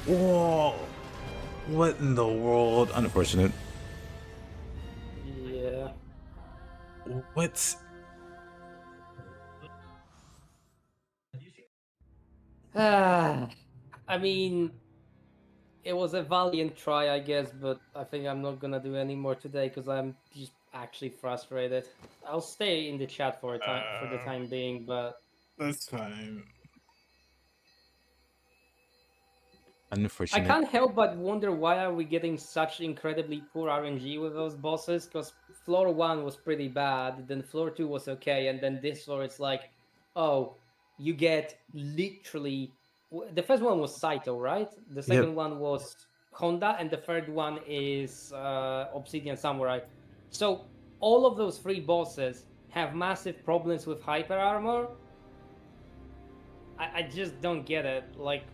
[SPEAKER 1] Whoa! What in the world? Unfortunate.
[SPEAKER 2] Yeah.
[SPEAKER 1] What?
[SPEAKER 2] I mean, it was a valiant try, I guess, but I think I'm not gonna do any more today because I'm just actually frustrated. I'll stay in the chat for the time being, but
[SPEAKER 1] That's fine.
[SPEAKER 2] I
[SPEAKER 1] Unfortunate.
[SPEAKER 2] can't help but wonder why are we getting such incredibly poor RNG with those bosses? Because floor 1 was pretty bad, then floor 2 was okay, and then this floor it's like, oh, you get literally. The first one was Saito, right? The second
[SPEAKER 1] Yep.
[SPEAKER 2] one was Honda, and the third one is Obsidian Samurai. So all of those three bosses have massive problems with hyper armor. I just don't get it. Like,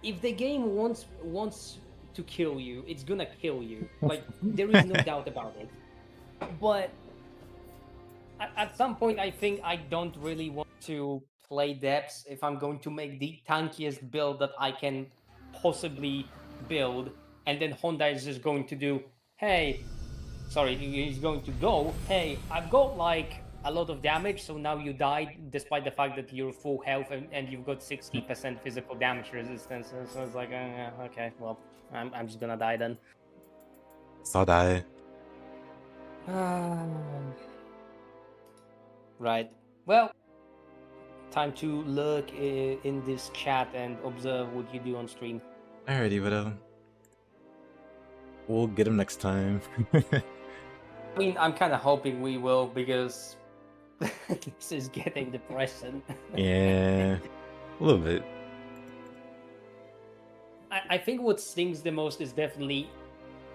[SPEAKER 2] if the game wants to kill you, it's gonna kill you. Like, there is no doubt about it. But at some point, I think I don't really want to play depths if I'm going to make the tankiest build that I can possibly build, and then Honda is just going to do, hey, sorry, he's going to go, hey, I've got like a lot of damage, so now you died despite the fact that you're full health and you've got 60% physical damage resistance. So it's like, okay, well, I'm just gonna die then.
[SPEAKER 1] Saw die.
[SPEAKER 2] Right. Well, time to look in this chat and observe what you do on stream.
[SPEAKER 1] Alrighty, but we'll get him next time.
[SPEAKER 2] I mean, I'm kind of hoping we will because this is getting depressing.
[SPEAKER 1] Yeah, a little bit.
[SPEAKER 2] I think what stings the most is definitely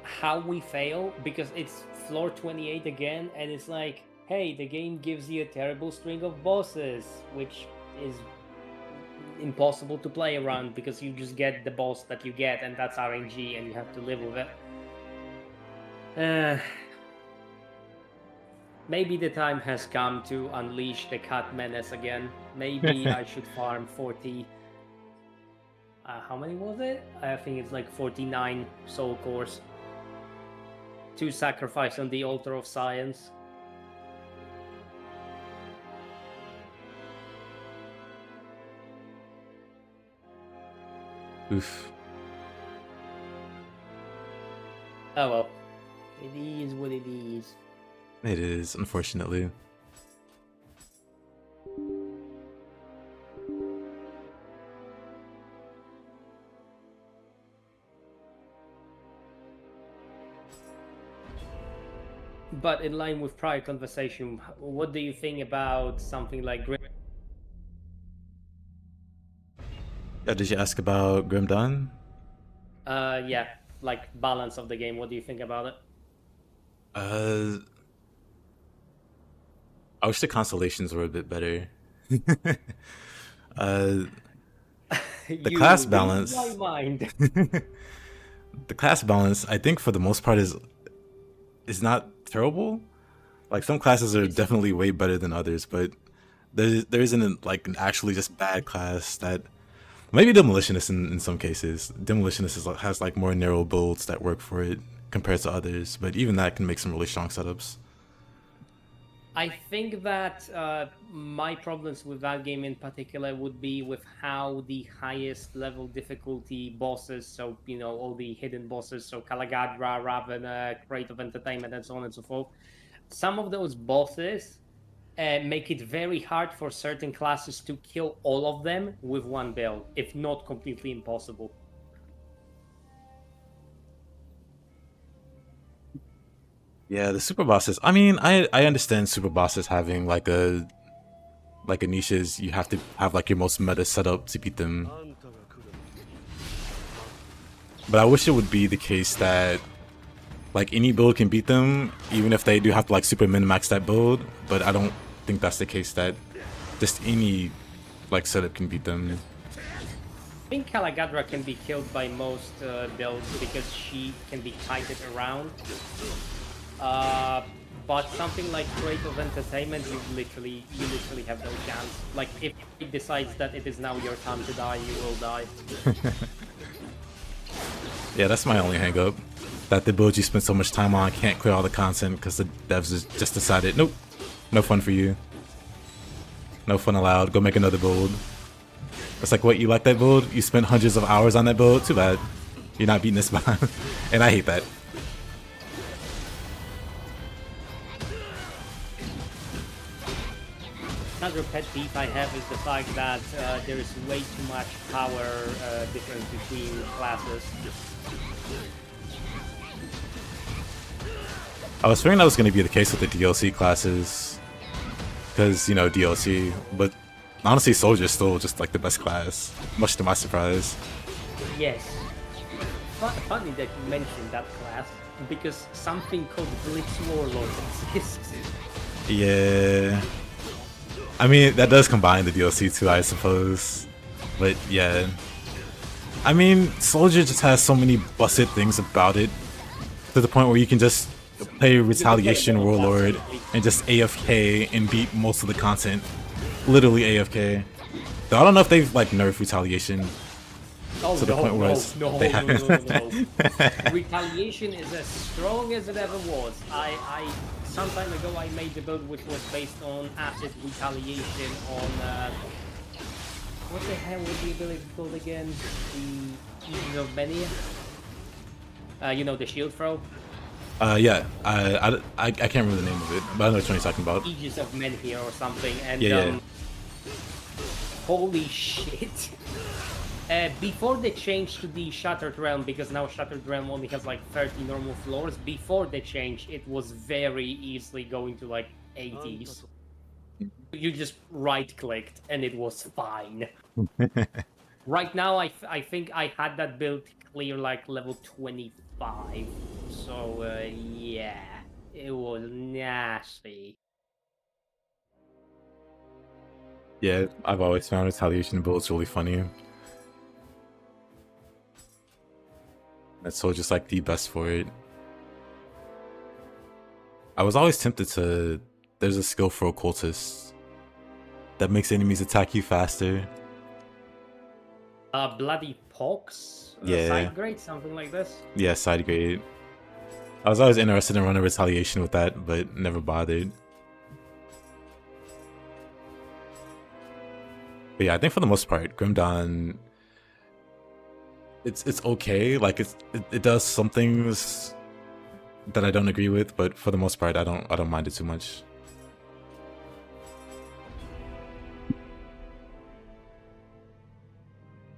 [SPEAKER 2] how we fail, because it's floor 28 again, and it's like, hey, the game gives you a terrible string of bosses, which is impossible to play around because you just get the boss that you get, and that's RNG, and you have to live with it. Maybe the time has come to unleash the cat menace again. Maybe I should farm 40. How many was it? I think it's like 49 soul cores to sacrifice on the altar of science.
[SPEAKER 1] Oof.
[SPEAKER 2] Oh well. It is what it is.
[SPEAKER 1] It is, unfortunately.
[SPEAKER 2] But in line with prior conversation, what do you think about something like
[SPEAKER 1] Did you ask about Grim Dawn?
[SPEAKER 2] yeah, like balance of the game? What do you think about it?
[SPEAKER 1] Uh, I wish the constellations were a bit better. uh, the class
[SPEAKER 2] You read my
[SPEAKER 1] balance,
[SPEAKER 2] mind.
[SPEAKER 1] the class balance, I think for the most part is not terrible. Like some classes are
[SPEAKER 2] It's
[SPEAKER 1] definitely way better than others, but there isn't like an actually just bad class that maybe demolitionist in some cases. Demolitionist has like more narrow builds that work for it compared to others, but even that can make some really strong setups.
[SPEAKER 2] I think that my problems with that game in particular would be with how the highest level difficulty bosses, so all the hidden bosses, so Kalagadra, Ravana, Crate of Entertainment, and so on and so forth. Some of those bosses make it very hard for certain classes to kill all of them with one build, if not completely impossible.
[SPEAKER 1] Yeah, the super bosses. I mean, I understand super bosses having like a niches. You have to have like your most meta setup to beat them. But I wish it would be the case that like any build can beat them, even if they do have to like super min max that build. But I don't think that's the case that just any like setup can beat them.
[SPEAKER 2] I think Kalagadra can be killed by most builds because she can be kited around. But something like Crate of Entertainment, you literally have no chance. Like if it decides that it is now your time to die, you will die.
[SPEAKER 1] Yeah, that's my only hang up. That the build you spent so much time on can't clear all the content because the devs just decided, nope, no fun for you. No fun allowed. Go make another build. It's like, what, you like that build? You spent hundreds of hours on that build? Too bad. You're not beating this by. And I hate that.
[SPEAKER 2] Another pet peeve I have is the fact that there is way too much power difference between classes.
[SPEAKER 1] I was figuring that was going to be the case with the DLC classes. Because, you know, DLC. But honestly, Soldier's still just like the best class. Much to my surprise.
[SPEAKER 2] Yes. Funny that you mentioned that class, because something called Blitz Warlord exists.
[SPEAKER 1] Yeah. I mean, that does combine the DLC too, I suppose. But yeah. I mean, Soldier just has so many busted things about it. To the point where you can just play Retaliation Warlord and just AFK and beat most of the content. Literally AFK. Though I don't know if they've like nerfed Retaliation.
[SPEAKER 2] Oh,
[SPEAKER 1] to the point where
[SPEAKER 2] no. Retaliation is as strong as it ever was. Some time ago I made the build which was based on Acid Retaliation on what the hell was the ability called again? The Aegis of Mania? You know, the shield throw?
[SPEAKER 1] Yeah. I can't remember the name of it, but I know what you're talking about.
[SPEAKER 2] Aegis of Menhir or something, and
[SPEAKER 1] Yeah.
[SPEAKER 2] holy shit. Before they changed to the Shattered Realm, because now Shattered Realm only has like 30 normal floors, before the change it was very easily going to like 80s. You just right-clicked and it was fine. Right now I think I had that build clear like level 25. So yeah, it was nasty.
[SPEAKER 1] Yeah, I've always found Retaliation builds really funny. That's so just like the best for it. I was always tempted to. There's a skill for occultists that makes enemies attack you faster.
[SPEAKER 2] Bloody Pox?
[SPEAKER 1] Yeah.
[SPEAKER 2] Side grade, something like this?
[SPEAKER 1] Yeah, side grade. I was always interested in running Retaliation with that, but never bothered. But yeah, I think for the most part, Grim Dawn, it's okay. Like it does some things that I don't agree with, but for the most part, I don't mind it too much.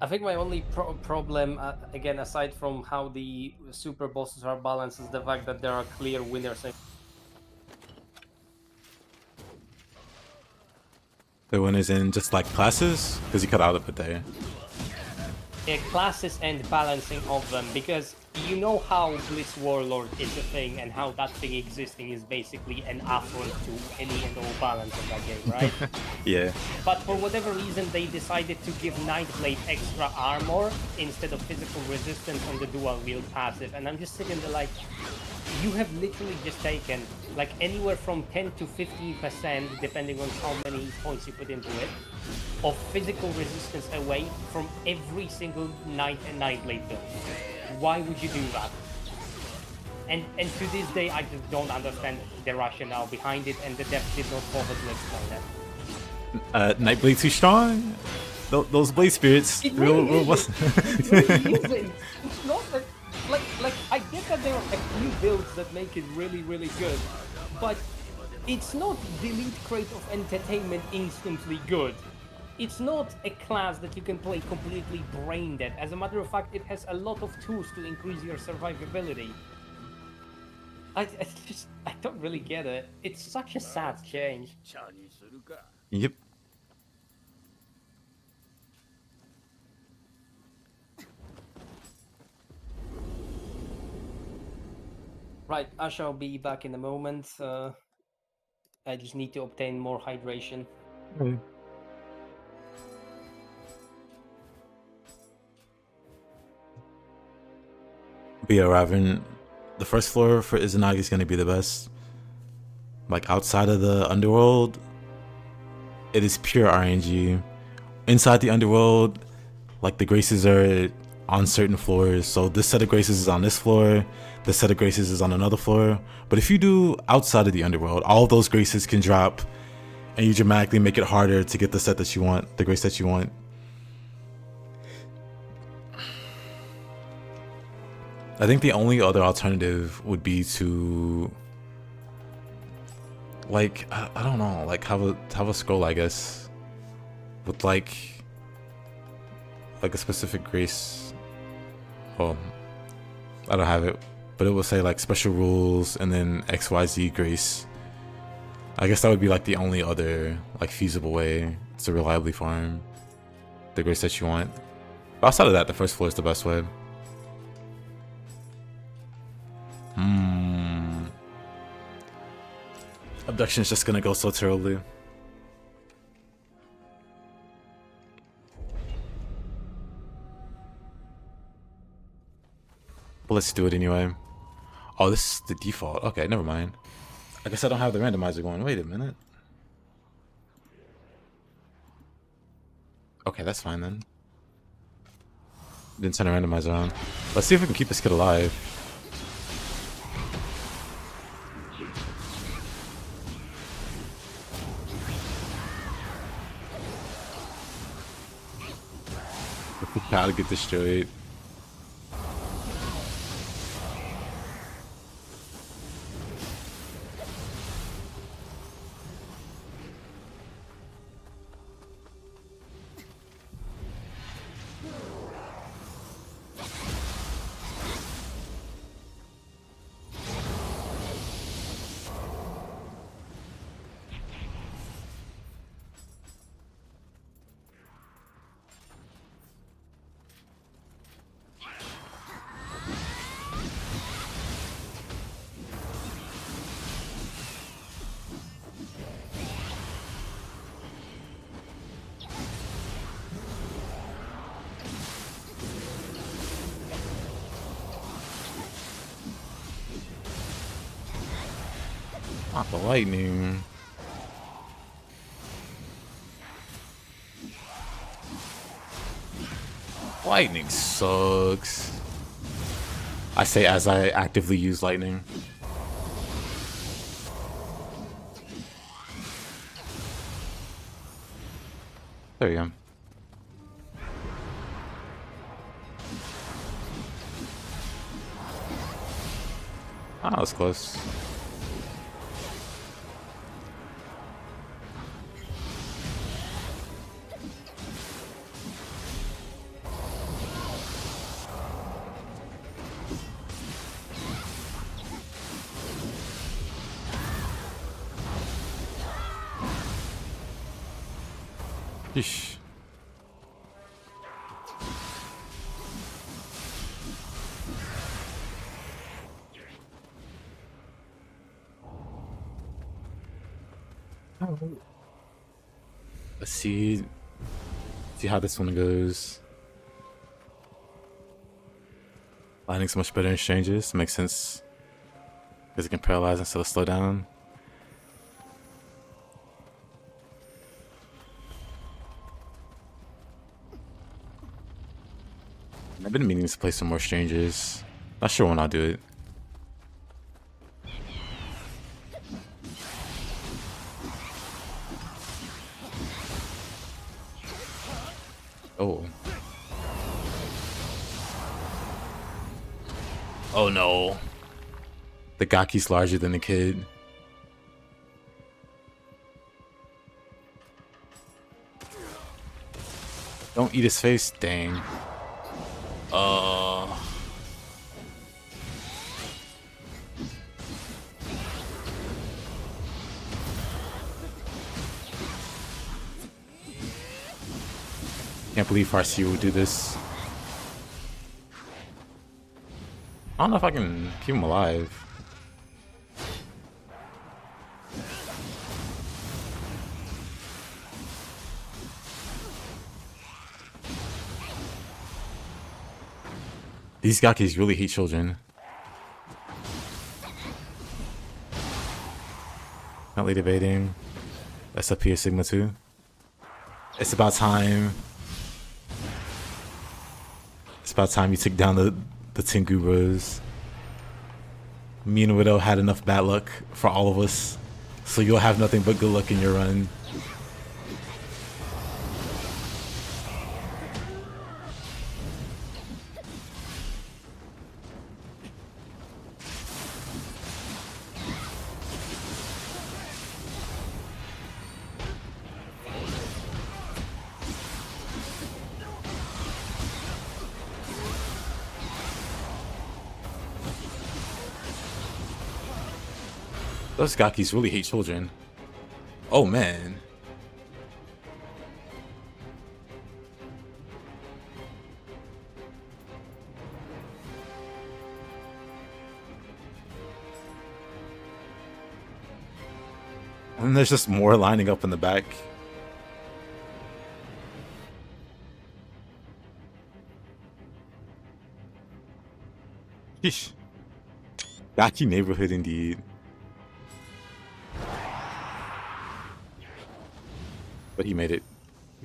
[SPEAKER 2] I think my only problem, again, aside from how the super bosses are balanced, is the fact that there are clear winners.
[SPEAKER 1] The one is in just like classes, because you cut out a bit there.
[SPEAKER 2] Classes and balancing of them, because you know how Blitz Warlord is a thing and how that thing existing is basically an affront to any and all balance of that game, right?
[SPEAKER 1] Yeah.
[SPEAKER 2] But for whatever reason, they decided to give Nightblade extra armor instead of physical resistance on the dual wield passive, and I'm just sitting there like, you have literally just taken like anywhere from 10 to 15%, depending on how many points you put into it, of physical resistance away from every single Knight and Nightblade build. Why would you do that? And to this day, I just don't understand the rationale behind it, and the devs did not bother to explain it.
[SPEAKER 1] Nightblade too strong? Those blade spirits.
[SPEAKER 2] It really isn't. It really isn't. It's not that, like I get that there are a few builds that make it really, really good, but it's not delete crate of entertainment instantly good. It's not a class that you can play completely brain dead. As a matter of fact, it has a lot of tools to increase your survivability. I don't really get it. It's such a sad change.
[SPEAKER 1] Yep.
[SPEAKER 2] Right, I shall be back in a moment. I just need to obtain more hydration.
[SPEAKER 1] But yeah, Raven, the first floor for Izanagi is going to be the best. Like outside of the Underworld, it is pure RNG. Inside the Underworld, like the graces are on certain floors. So this set of graces is on this floor, this set of graces is on another floor. But if you do outside of the Underworld, all of those graces can drop and you dramatically make it harder to get the set that you want, the grace that you want. I think the only other alternative would be to, like, I don't know, like have a scroll, I guess, with like a specific grace. Well, I don't have it, but it will say like special rules and then XYZ grace. I guess that would be like the only other like feasible way to reliably farm the grace that you want. But outside of that, the first floor is the best way. Abduction is just gonna go so terribly. But let's do it anyway. Oh, this is the default. Okay, never mind. I guess I don't have the randomizer going. Wait a minute. Okay, that's fine then. Didn't turn the randomizer on. Let's see if we can keep this kid alive. How to get destroyed. Not the lightning. Lightning sucks. I say as I actively use lightning. There we go. Ah, that was close. Yeesh. Let's see how this one goes. Lightning's much better in exchanges. Makes sense. Because it can paralyze instead of slow down. I've been meaning to play some more strangers. Not sure when I'll do it. Oh. Oh no. The Gaki's larger than the kid. Don't eat his face, dang. Can't believe Farsi would do this. I don't know if I can keep him alive. These Gakis really hate children. Not late debating. That's up here, Sigma 2. It's about time. It's about time you took down the Tengu Bros. Me and Widow had enough bad luck for all of us, so you'll have nothing but good luck in your run. Those Gakis really hate children. Oh man. And there's just more lining up in the back. Sheesh. Gaki neighborhood indeed. But he made it.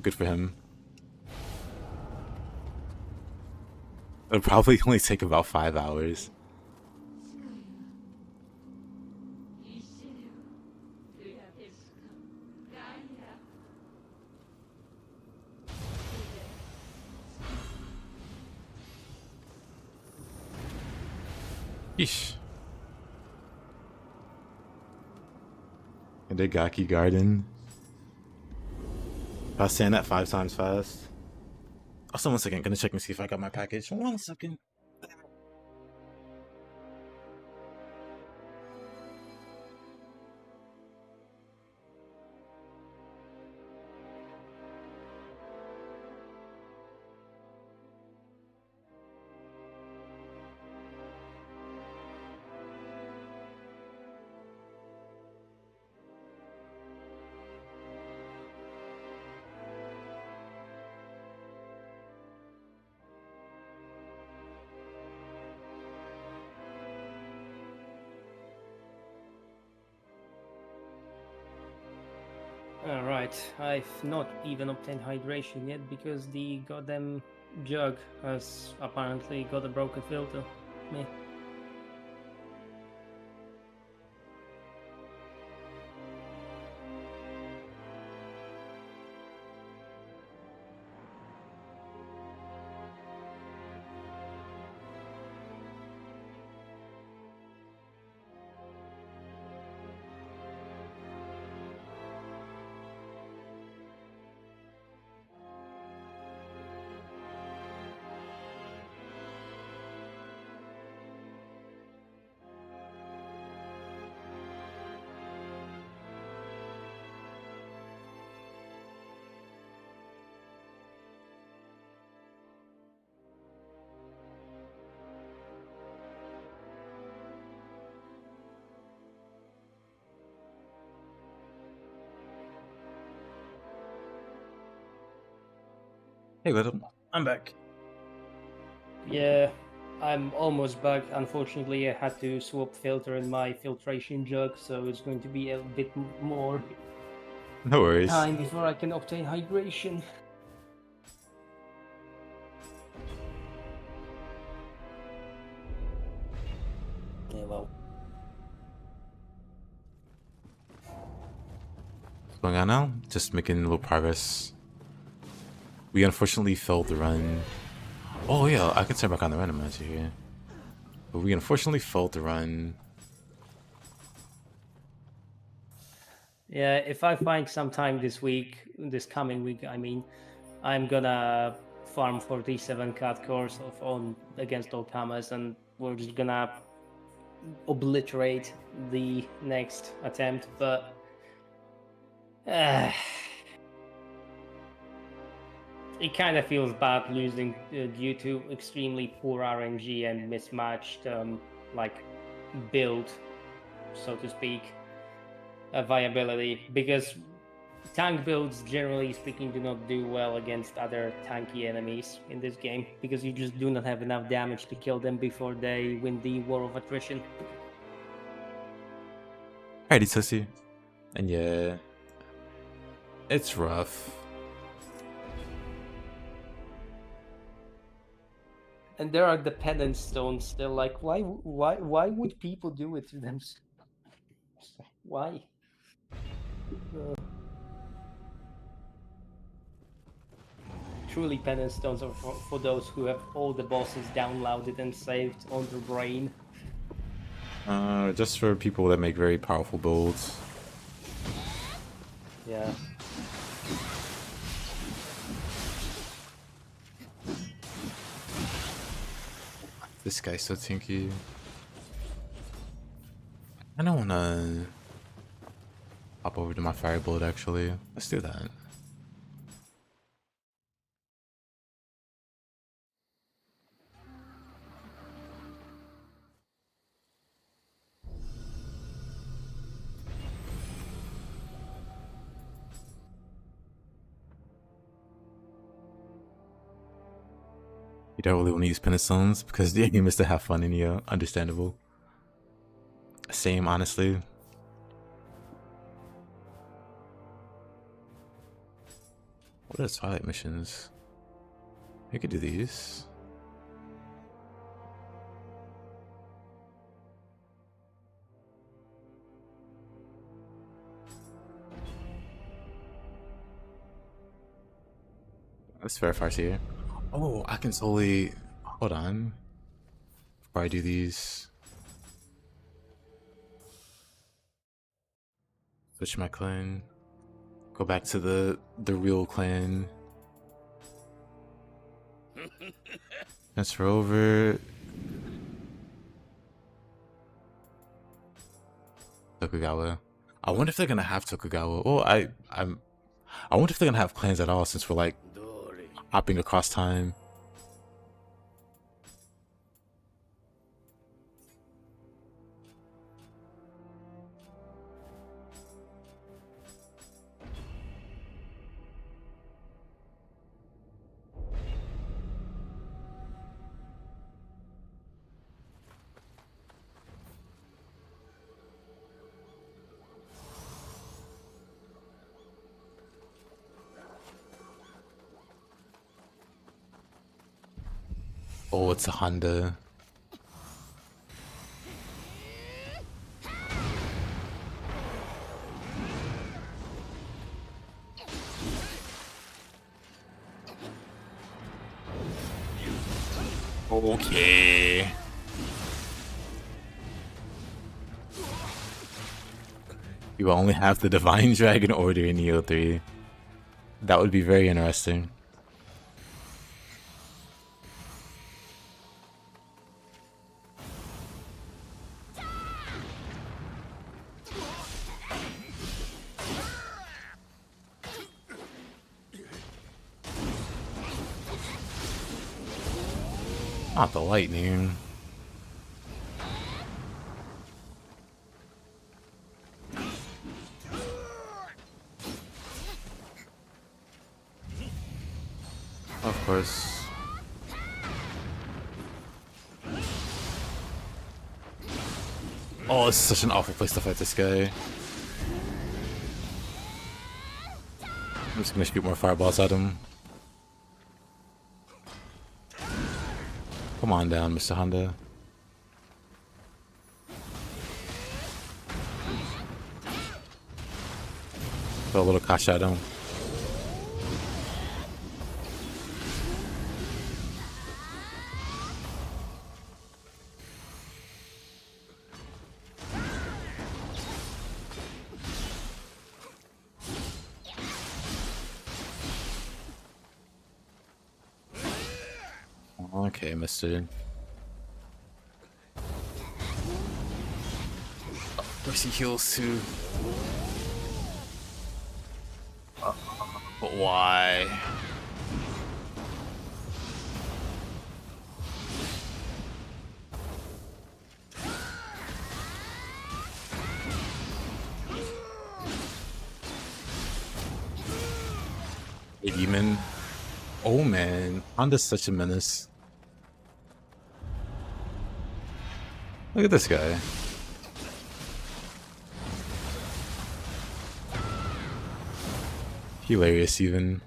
[SPEAKER 1] Good for him. It'll probably only take about 5 hours. Yeesh. And the Gaki Garden. I was saying that 5 times fast. Also, 1 second. Gonna check and see if I got my package. 1 second.
[SPEAKER 2] Alright, I've not even obtained hydration yet because the goddamn jug has apparently got a broken filter. Meh.
[SPEAKER 1] Hey, little, I'm back.
[SPEAKER 2] Yeah, I'm almost back. Unfortunately, I had to swap filter in my filtration jug, so it's going to be a bit more
[SPEAKER 1] No worries.
[SPEAKER 2] time before I can obtain hydration. Yeah, well.
[SPEAKER 1] What's going on now? Just making a little progress. We unfortunately failed the run. Oh yeah, I can turn back on the randomizer here. But we unfortunately failed the run.
[SPEAKER 2] Yeah, if I find some time this coming week, I mean, I'm gonna farm 47 cat cores on against all comers, and we're just gonna obliterate the next attempt. But it kind of feels bad losing due to extremely poor RNG and mismatched like build, so to speak, viability, because tank builds, generally speaking, do not do well against other tanky enemies in this game, because you just do not have enough damage to kill them before they win the war of attrition.
[SPEAKER 1] Alrighty, Sissy. And yeah, it's rough.
[SPEAKER 2] And there are the penance stones still. Like, why would people do it to them? Why? Truly, penance stones are for those who have all the bosses downloaded and saved on their brain.
[SPEAKER 1] Just for people that make very powerful builds.
[SPEAKER 2] Yeah.
[SPEAKER 1] This guy's so tinky. I don't wanna hop over to my fire build actually. Let's do that. You don't really want to use penance because the aim is to have fun in here. Understandable. Same, honestly. What are the Twilight missions? I could do these. Let's verify here. Oh, I can solely... Hold on. Before I do these... Switch my clan. Go back to the real clan. Transfer over. Tokugawa. I wonder if they're gonna have Tokugawa. Well, I wonder if they're gonna have clans at all since we're like hopping across time. Oh, it's a Honda. Okay. You will only have the Divine Dragon Order in Nioh 3. That would be very interesting. Not the lightning. Of course. Oh, it's such an awful place to fight this guy. I'm just gonna shoot more fireballs at him. Come on down, Mr. Honda. Throw a little cash at him. Okay, mister. Oh, does he heals too? But why? A demon? Oh man, Honda's such a menace. Look at this guy. Hilarious even.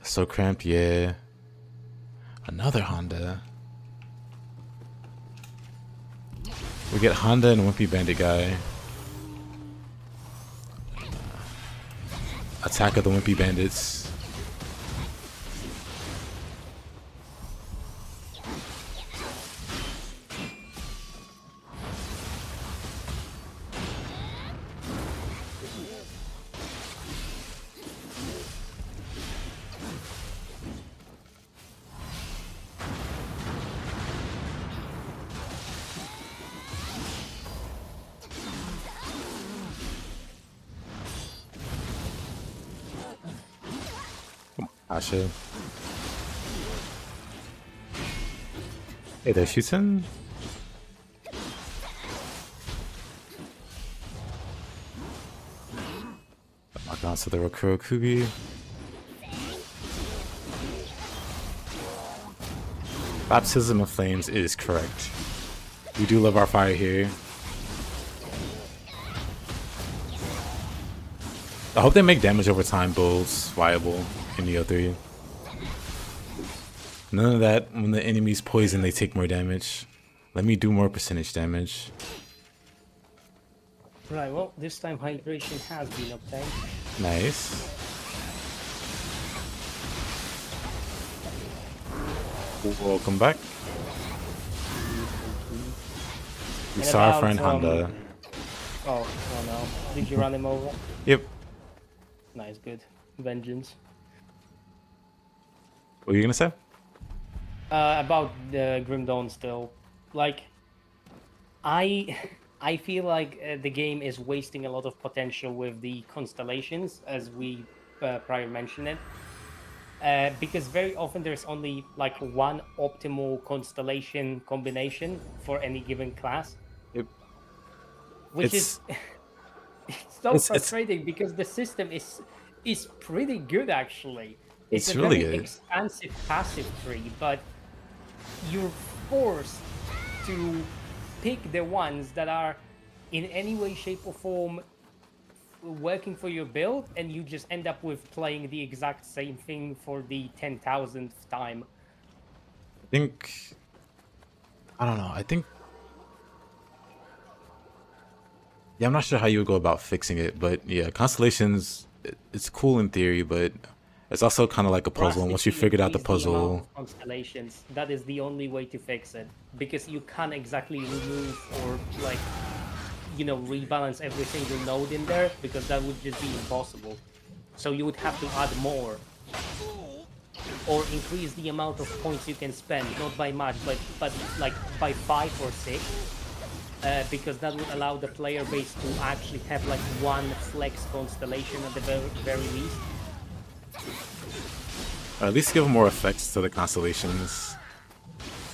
[SPEAKER 1] So cramped, yeah. Another Honda. We get Honda and Wimpy Bandit guy. Attack of the Wimpy Bandits. Asha. Hey there, shooting. Lock on to the Rokurokugi. Baptism of Flames is correct. We do love our fire here. I hope they make damage over time builds viable in Nioh 3. None of that when the enemy's poison they take more damage. Let me do more percentage damage.
[SPEAKER 2] Right, well, this time hydration has been obtained.
[SPEAKER 1] Nice. Welcome back. We
[SPEAKER 2] And
[SPEAKER 1] saw our
[SPEAKER 2] about,
[SPEAKER 1] friend Honda.
[SPEAKER 2] Oh no. Did you run him over?
[SPEAKER 1] Yep.
[SPEAKER 2] Nice, good. Vengeance.
[SPEAKER 1] What were you gonna say?
[SPEAKER 2] About the Grim Dawn still. Like, I feel like the game is wasting a lot of potential with the constellations, as we prior mentioned it. Because very often there's only like one optimal constellation combination for any given class.
[SPEAKER 1] Yep.
[SPEAKER 2] Which is it's so frustrating because the system is pretty good actually. It's a
[SPEAKER 1] really
[SPEAKER 2] very
[SPEAKER 1] good.
[SPEAKER 2] expansive passive tree, but you're forced to pick the ones that are in any way, shape, or form working for your build, and you just end up with playing the exact same thing for the 10,000th time.
[SPEAKER 1] I don't know. Yeah, I'm not sure how you would go about fixing it, but yeah, constellations, it's cool in theory, but it's also kind of like a puzzle. And once you figured out the puzzle,
[SPEAKER 2] constellations, that is the only way to fix it, because you can't exactly remove or like, you know, rebalance every single node in there, because that would just be impossible. So you would have to add more or increase the amount of points you can spend, not by much, but like by 5 or 6. Because that would allow the player base to actually have like one flex constellation at the very least.
[SPEAKER 1] Or at least give more effects to the constellations.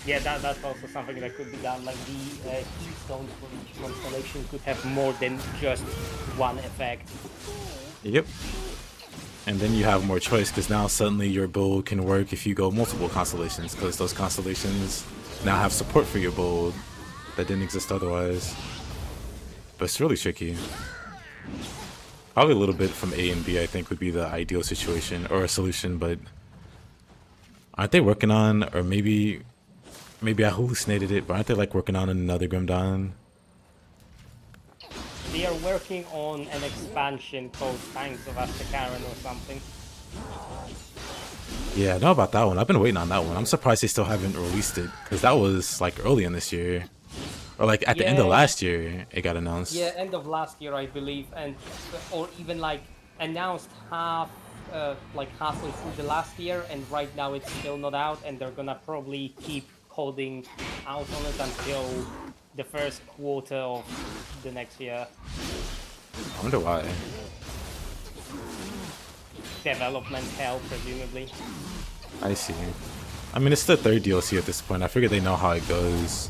[SPEAKER 2] Yeah, that's also something that could be done. Like the keystones for each constellation could have more than just one effect.
[SPEAKER 1] Yep. And then you have more choice because now suddenly your build can work if you go multiple constellations because those constellations now have support for your build that didn't exist otherwise. But it's really tricky. Probably a little bit from A and B I think would be the ideal situation or a solution, but aren't they working on, or maybe I hallucinated it, but aren't they like working on another Grim Dawn?
[SPEAKER 2] They are working on an expansion called Tanks of Astakaran or something.
[SPEAKER 1] Yeah, I know about that one. I've been waiting on that one. I'm surprised they still haven't released it because that was like early in this year, or like at the end of last year it got announced.
[SPEAKER 2] Yeah, end of last year I believe, and or even like announced like halfway through the last year, and right now it's still not out, and they're gonna probably keep holding out on it until the first quarter of the next year.
[SPEAKER 1] I wonder why.
[SPEAKER 2] Development hell, presumably.
[SPEAKER 1] I see. I mean, it's the third DLC at this point. I figure they know how it goes.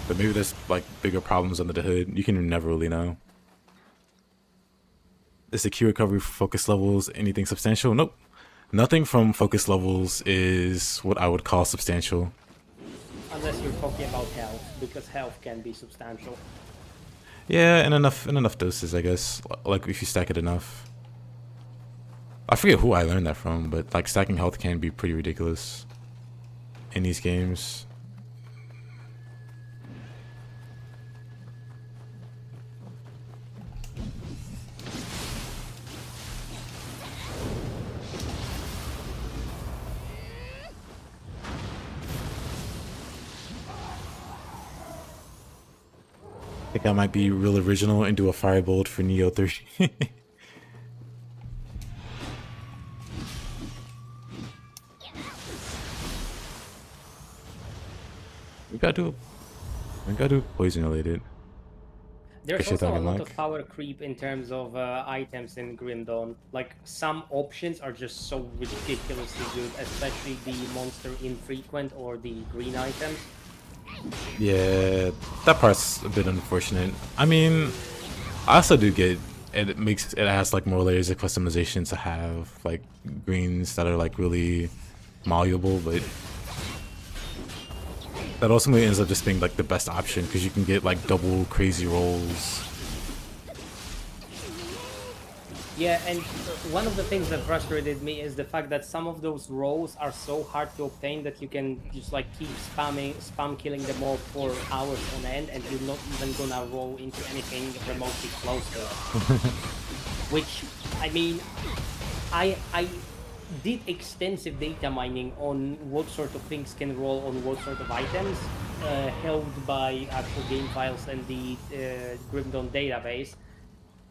[SPEAKER 1] But maybe there's like bigger problems under the hood. You can never really know. Is the key recovery for focus levels anything substantial? Nope. Nothing from focus levels is what I would call substantial.
[SPEAKER 2] Unless you're talking about health, because health can be substantial.
[SPEAKER 1] Yeah, in enough doses, I guess. Like if you stack it enough. I forget who I learned that from, but like stacking health can be pretty ridiculous in these games. I think I might be real original and do a fire bolt for Nioh 3. We gotta do poison related.
[SPEAKER 2] There's also a lot of power creep in terms of items in Grim Dawn. Like, some options are just so ridiculously good, especially the monster infrequent or the green items.
[SPEAKER 1] Yeah, that part's a bit unfortunate. I mean, I also do get it has like more layers of customization to have like greens that are like really malleable, but that ultimately ends up just being like the best option because you can get like double crazy rolls.
[SPEAKER 2] Yeah, and one of the things that frustrated me is the fact that some of those rolls are so hard to obtain that you can just like keep spam killing them all for hours on end, and you're not even gonna roll into anything remotely close to it. Which, I mean, I did extensive data mining on what sort of things can roll on what sort of items, held by actual game files and the Grim Dawn database.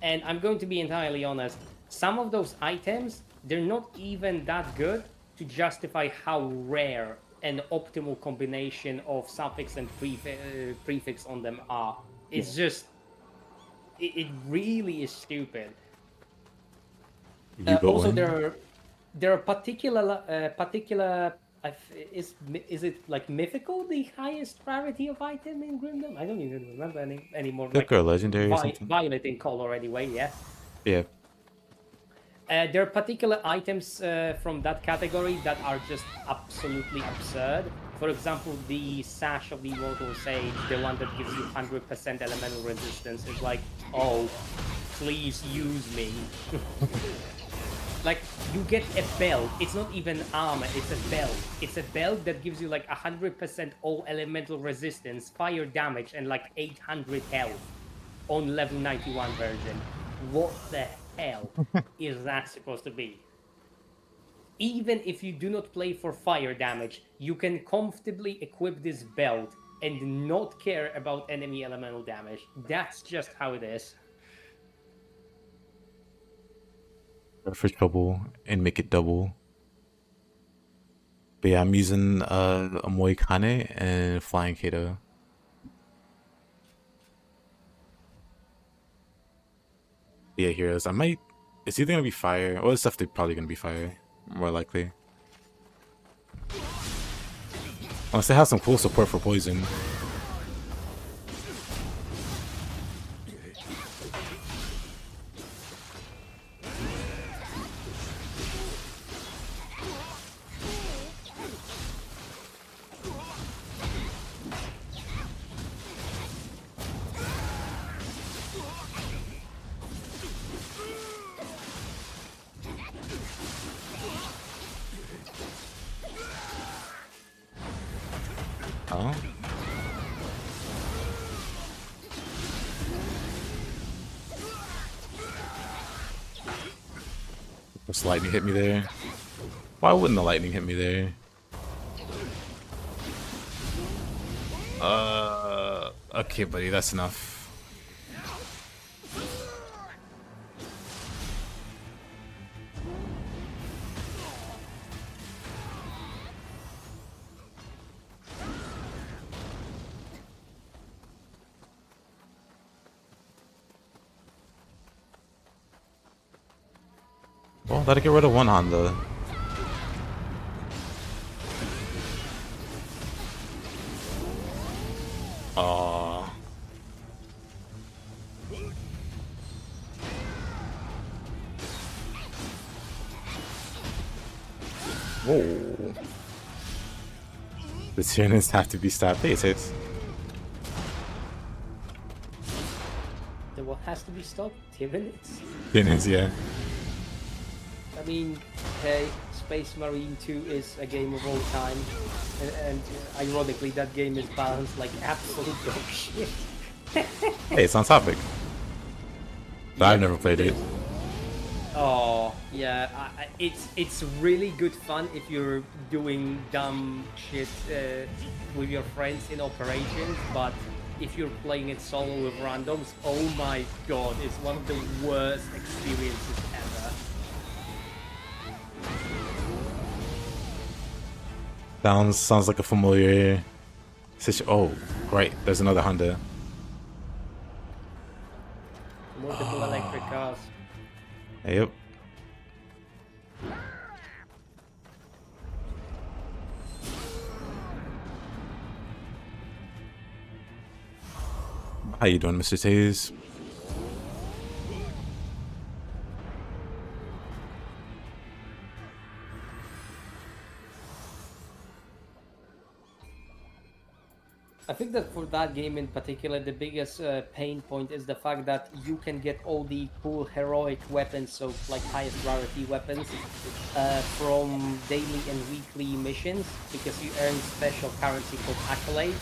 [SPEAKER 2] And I'm going to be entirely honest, some of those items, they're not even that good to justify how rare an optimal combination of suffix and prefix on them are. It's just, it really is stupid. Also, there are particular. Is it like mythical the highest rarity of item in Grim Dawn? I don't even remember anymore.
[SPEAKER 1] Mythic or legendary or something?
[SPEAKER 2] Violet in color anyway, yeah.
[SPEAKER 1] Yeah.
[SPEAKER 2] There are particular items from that category that are just absolutely absurd. For example, the Sash of the Immortal Sage, the one that gives you 100% elemental resistance, is like, oh, please use me. Like, you get a belt. It's not even armor, it's a belt. It's a belt that gives you like 100% all elemental resistance, fire damage, and like 800 health on level 91 version. What the hell is that supposed to be? Even if you do not play for fire damage, you can comfortably equip this belt and not care about enemy elemental damage. That's just how it is.
[SPEAKER 1] For trouble and make it double. But yeah, I'm using a Moikane and Flying Kato. Yeah, heroes. I might. It's either gonna be fire, or it's definitely probably gonna be fire, more likely. Unless they have some cool support for poison. Oh. Just lightning hit me there. Why wouldn't the lightning hit me there? Okay, buddy, that's enough. Well, that'll get rid of one Honda. Aww. Whoa. The Tyranids have to be stabbed. Hey, it hits.
[SPEAKER 2] The what has to be stopped? Tyranids?
[SPEAKER 1] Tyranids, yeah.
[SPEAKER 2] I mean, hey, Space Marine 2 is a game of all time, and ironically, that game is balanced like absolute dog shit.
[SPEAKER 1] Hey, it's on topic. But I've never played it.
[SPEAKER 2] Oh yeah, it's really good fun if you're doing dumb shit with your friends in operations, but if you're playing it solo with randoms, oh my god, it's one of the worst experiences ever.
[SPEAKER 1] Sounds like a familiar situation. Oh, great. There's another Honda.
[SPEAKER 2] Multiple electric cars.
[SPEAKER 1] Yep. How you doing, Mr. Taze?
[SPEAKER 2] I think that for that game in particular, the biggest pain point is the fact that you can get all the cool heroic weapons, so like highest rarity weapons, from daily and weekly missions, because you earn special currency called accolades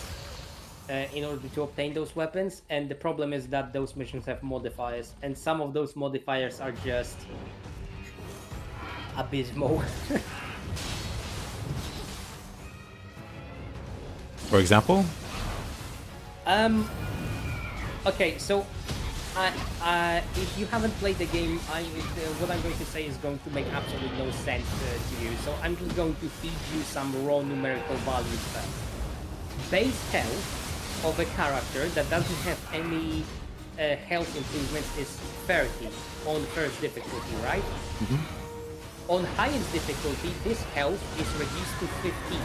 [SPEAKER 2] in order to obtain those weapons. And the problem is that those missions have modifiers, and some of those modifiers are just abysmal.
[SPEAKER 1] For example?
[SPEAKER 2] Okay, so if you haven't played the game, what I'm going to say is going to make absolutely no sense to you. So I'm just going to feed you some raw numerical values first. Base health of a character that doesn't have any health improvements is 30 on first difficulty, right? Mm-hmm. On highest difficulty, this health is reduced to 15.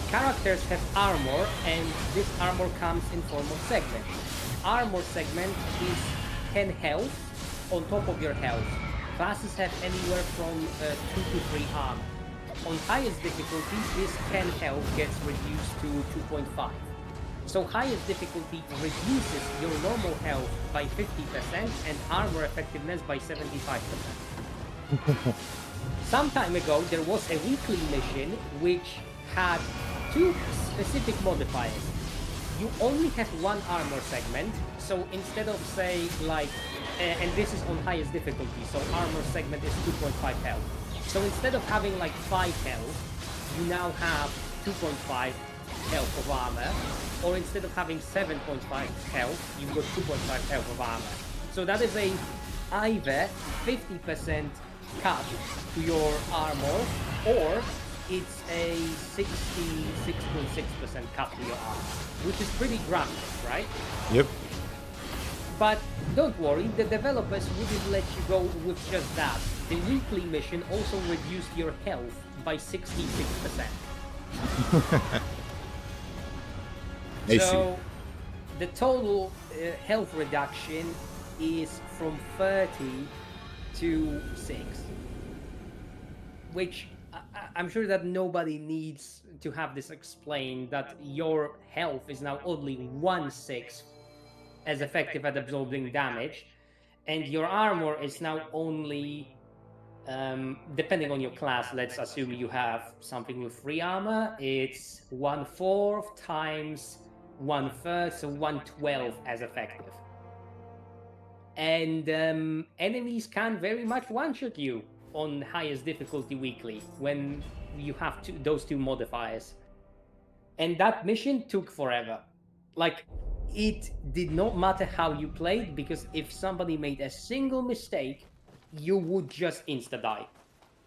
[SPEAKER 2] Characters have armor, and this armor comes in form of segments. Armor segment is 10 health on top of your health. Classes have anywhere from 2 to 3 armor. On highest difficulty, this 10 health gets reduced to 2.5. So highest difficulty reduces your normal health by 50% and armor effectiveness by 75%. Some time ago, there was a weekly mission which had two specific modifiers. You only have one armor segment, so instead of say like, and this is on highest difficulty, so armor segment is 2.5 health. So instead of having like 5 health, you now have 2.5 health of armor, or instead of having 7.5 health, you've got 2.5 health of armor. So that is a either 50% cut to your armor, or it's a 66.6% cut to your armor, which is pretty drastic, right?
[SPEAKER 1] Yep.
[SPEAKER 2] But don't worry, the developers wouldn't let you go with just that. The weekly mission also reduced your health by 66%. So the total health reduction is from 30 to 6, which I'm sure that nobody needs to have this explained, that your health is now only 1/6 as effective at absorbing damage, and your armor is now only Depending on your class, let's assume you have something with 3 armor, it's 1/4 times 1/3, so 1/12 as effective. And enemies can very much one-shot you on highest difficulty weekly when you have those two modifiers. And that mission took forever. Like, it did not matter how you played, because if somebody made a single mistake, you would just insta-die.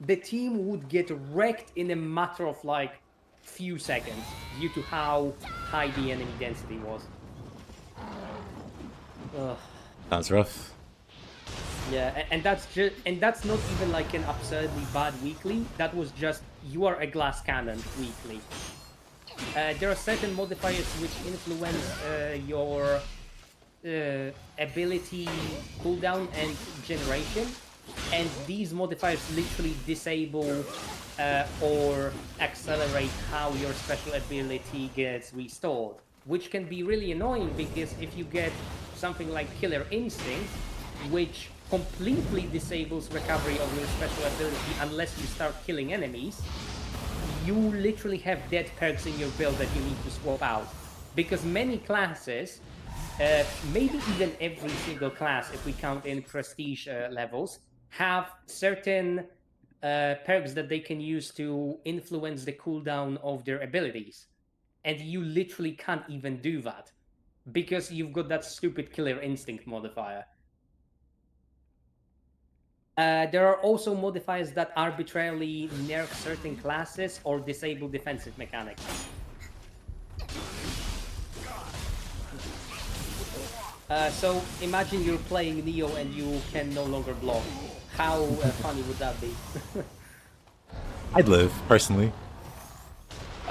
[SPEAKER 2] The team would get wrecked in a matter of like few seconds due to how high the enemy density was. Ugh.
[SPEAKER 1] Sounds rough.
[SPEAKER 2] Yeah, and that's not even like an absurdly bad weekly. That was just, you are a glass cannon weekly. There are certain modifiers which influence your ability cooldown and generation, and these modifiers literally disable or accelerate how your special ability gets restored, which can be really annoying, because if you get something like Killer Instinct, which completely disables recovery of your special ability unless you start killing enemies, you literally have dead perks in your build that you need to swap out. Because many classes, maybe even every single class, if we count in prestige levels, have certain perks that they can use to influence the cooldown of their abilities. And you literally can't even do that, because you've got that stupid Killer Instinct modifier. There are also modifiers that arbitrarily nerf certain classes or disable defensive mechanics. So imagine you're playing Nioh and you can no longer block. How funny would that be?
[SPEAKER 1] I'd live, personally.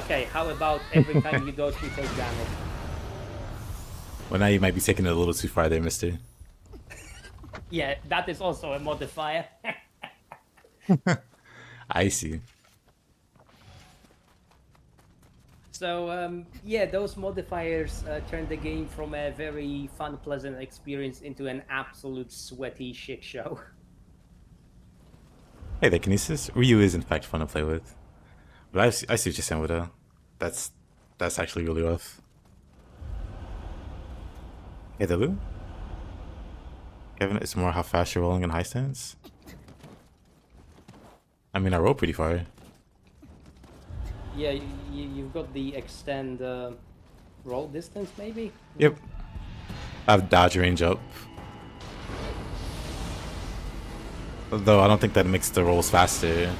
[SPEAKER 2] Okay, how about every time you dodge, you take damage?
[SPEAKER 1] Well, now you might be taking it a little too far there, mister.
[SPEAKER 2] Yeah, that is also a modifier.
[SPEAKER 1] I see.
[SPEAKER 2] So, yeah, those modifiers turn the game from a very fun, pleasant experience into an absolute sweaty shit show.
[SPEAKER 1] Hey there, Kinesis. Ryu is in fact fun to play with. But I see what you're saying, Widow. That's actually really rough. Hey there, Lou. Kevin, it's more how fast you're rolling in high stance. I mean, I roll pretty far.
[SPEAKER 2] Yeah, you've got the extend roll distance, maybe?
[SPEAKER 1] Yep. I have dodge range up. Though I don't think that makes the rolls faster.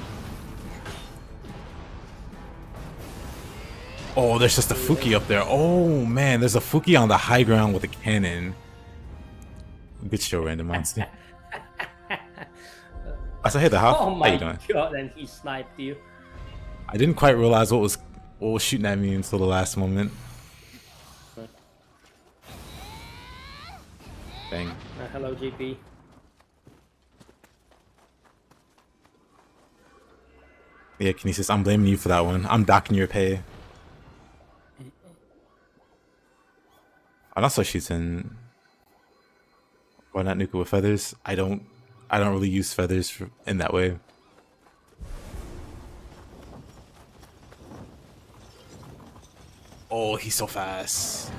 [SPEAKER 1] Oh, there's just a Fuki up there. Oh man, there's a Fuki on the high ground with a cannon. Good show, Randomizer. I said, hey, the how?
[SPEAKER 2] Oh
[SPEAKER 1] How you
[SPEAKER 2] my
[SPEAKER 1] doing?
[SPEAKER 2] god, and he sniped you.
[SPEAKER 1] I didn't quite realize what was shooting at me until the last moment. Dang.
[SPEAKER 2] Hello, GP.
[SPEAKER 1] Yeah, Kinesis, I'm blaming you for that one. I'm docking your pay. I'm also shooting. Why not nuke it with feathers? I don't really use feathers in that way. Oh, he's so fast.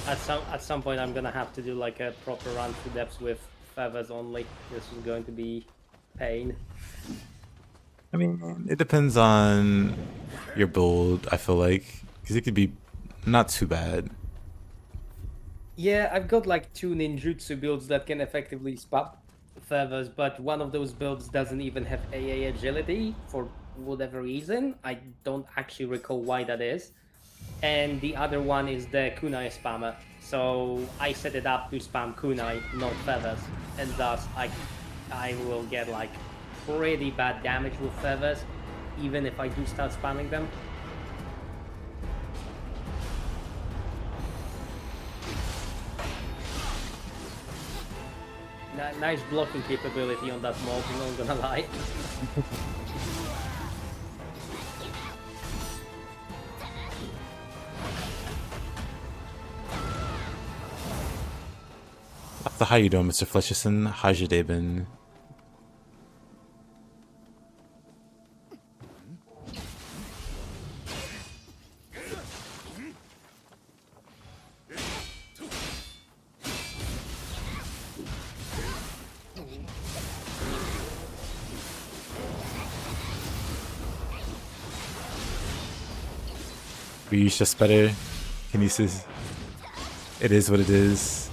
[SPEAKER 2] At some point, I'm gonna have to do like a proper run through depths with feathers only. This is going to be pain.
[SPEAKER 1] I mean, it depends on your build, I feel like. Because it could be not too bad.
[SPEAKER 2] Yeah, I've got like 2 ninjutsu builds that can effectively spam feathers, but one of those builds doesn't even have AA agility for whatever reason. I don't actually recall why that is. And the other one is the kunai spammer. So I set it up to spam kunai, not feathers, and thus I will get like pretty bad damage with feathers, even if I do start spamming them. Nice blocking capability on that mob, I'm not gonna lie.
[SPEAKER 1] So how you doing, Mr. Fletcherson? How's your day been? Ryu's just better. Kinesis. It is what it is.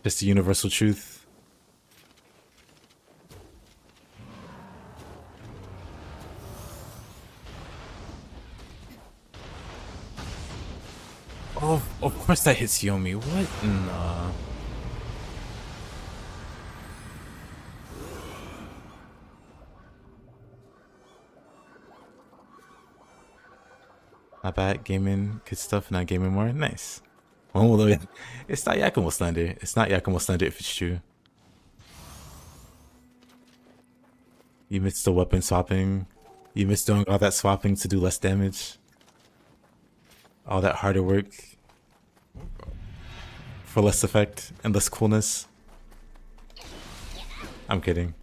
[SPEAKER 1] Just a universal truth. Oh, of course that hits Yomi. What? Nah. Not bad. Gaming, good stuff. Not gaming more. Nice. Oh, it's not Yakumo Slender. It's not Yakumo Slender if it's true. You missed the weapon swapping. You missed doing all that swapping to do less damage. All that harder work for less effect and less coolness. I'm kidding.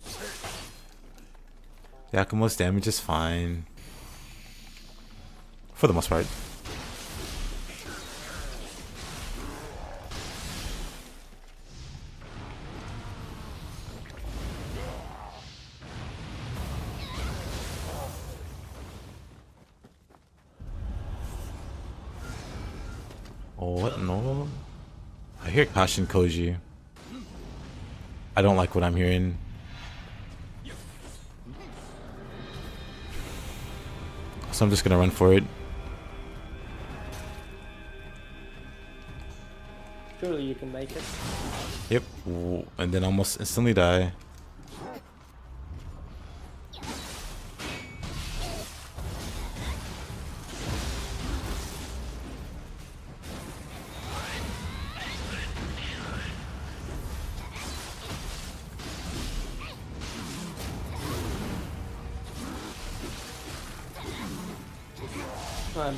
[SPEAKER 1] Yakumo's damage is fine. For the most part. Oh, what? No. I hear Kashin Koji. I don't like what I'm hearing. So I'm just gonna run for it.
[SPEAKER 2] Surely you can make it.
[SPEAKER 1] Yep. And then almost instantly die.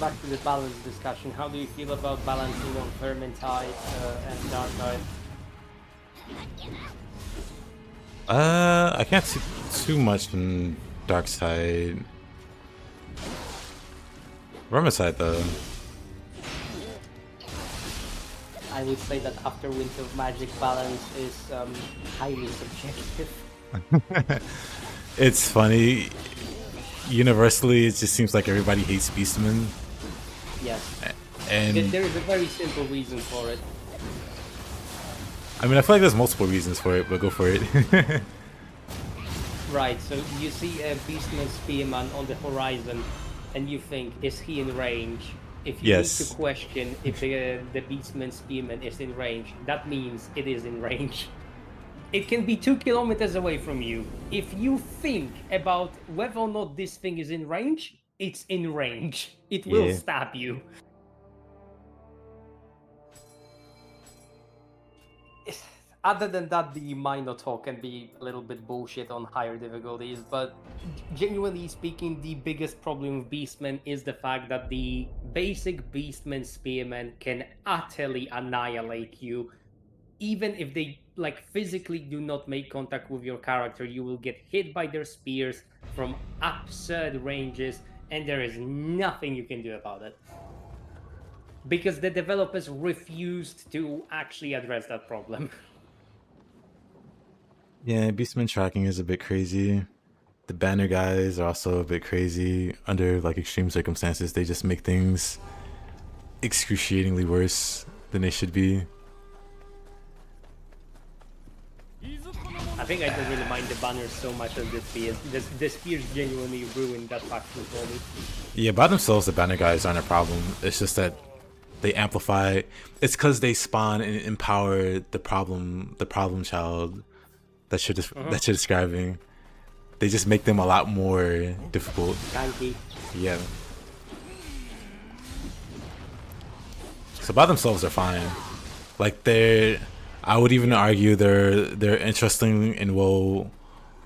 [SPEAKER 2] Back to the balance discussion. How do you feel about balancing on Vermintide and Darktide?
[SPEAKER 1] I can't see too much from Dark Side. Vermicide though.
[SPEAKER 2] I would say that after Winter of Magic, balance is highly subjective.
[SPEAKER 1] It's funny. Universally, it just seems like everybody hates Beastman.
[SPEAKER 2] Yes.
[SPEAKER 1] And
[SPEAKER 2] there is a very simple reason for it.
[SPEAKER 1] I mean, I feel like there's multiple reasons for it, but go for it.
[SPEAKER 2] Right, so you see a Beastman Spearman on the horizon, and you think, is he in range? If you need to question if the Beastman Spearman is in range, that means it is in range. It can be 2 kilometers away from you. If you think about whether or not this thing is in range, it's in range. It will stab you. Other than that, the minor talk can be a little bit bullshit on higher difficulties, but genuinely speaking, the biggest problem with Beastmen is the fact that the basic Beastman Spearmen can utterly annihilate you. Even if they physically do not make contact with your character, you will get hit by their spears from absurd ranges, and there is nothing you can do about it. Because the developers refused to actually address that problem.
[SPEAKER 1] Yeah, Beastman tracking is a bit crazy. The banner guys are also a bit crazy. Under extreme circumstances, they just make things excruciatingly worse than they should be.
[SPEAKER 2] I think I don't really mind the banners so much as the spears. The spears genuinely ruined that faction for me.
[SPEAKER 1] Yeah, by themselves, the banner guys aren't a problem. It's just that they amplify. It's because they spawn and empower the problem child that you're describing. They just make them a lot more difficult.
[SPEAKER 2] Tanky.
[SPEAKER 1] Yeah. So by themselves, they're fine. I would even argue they're interesting and well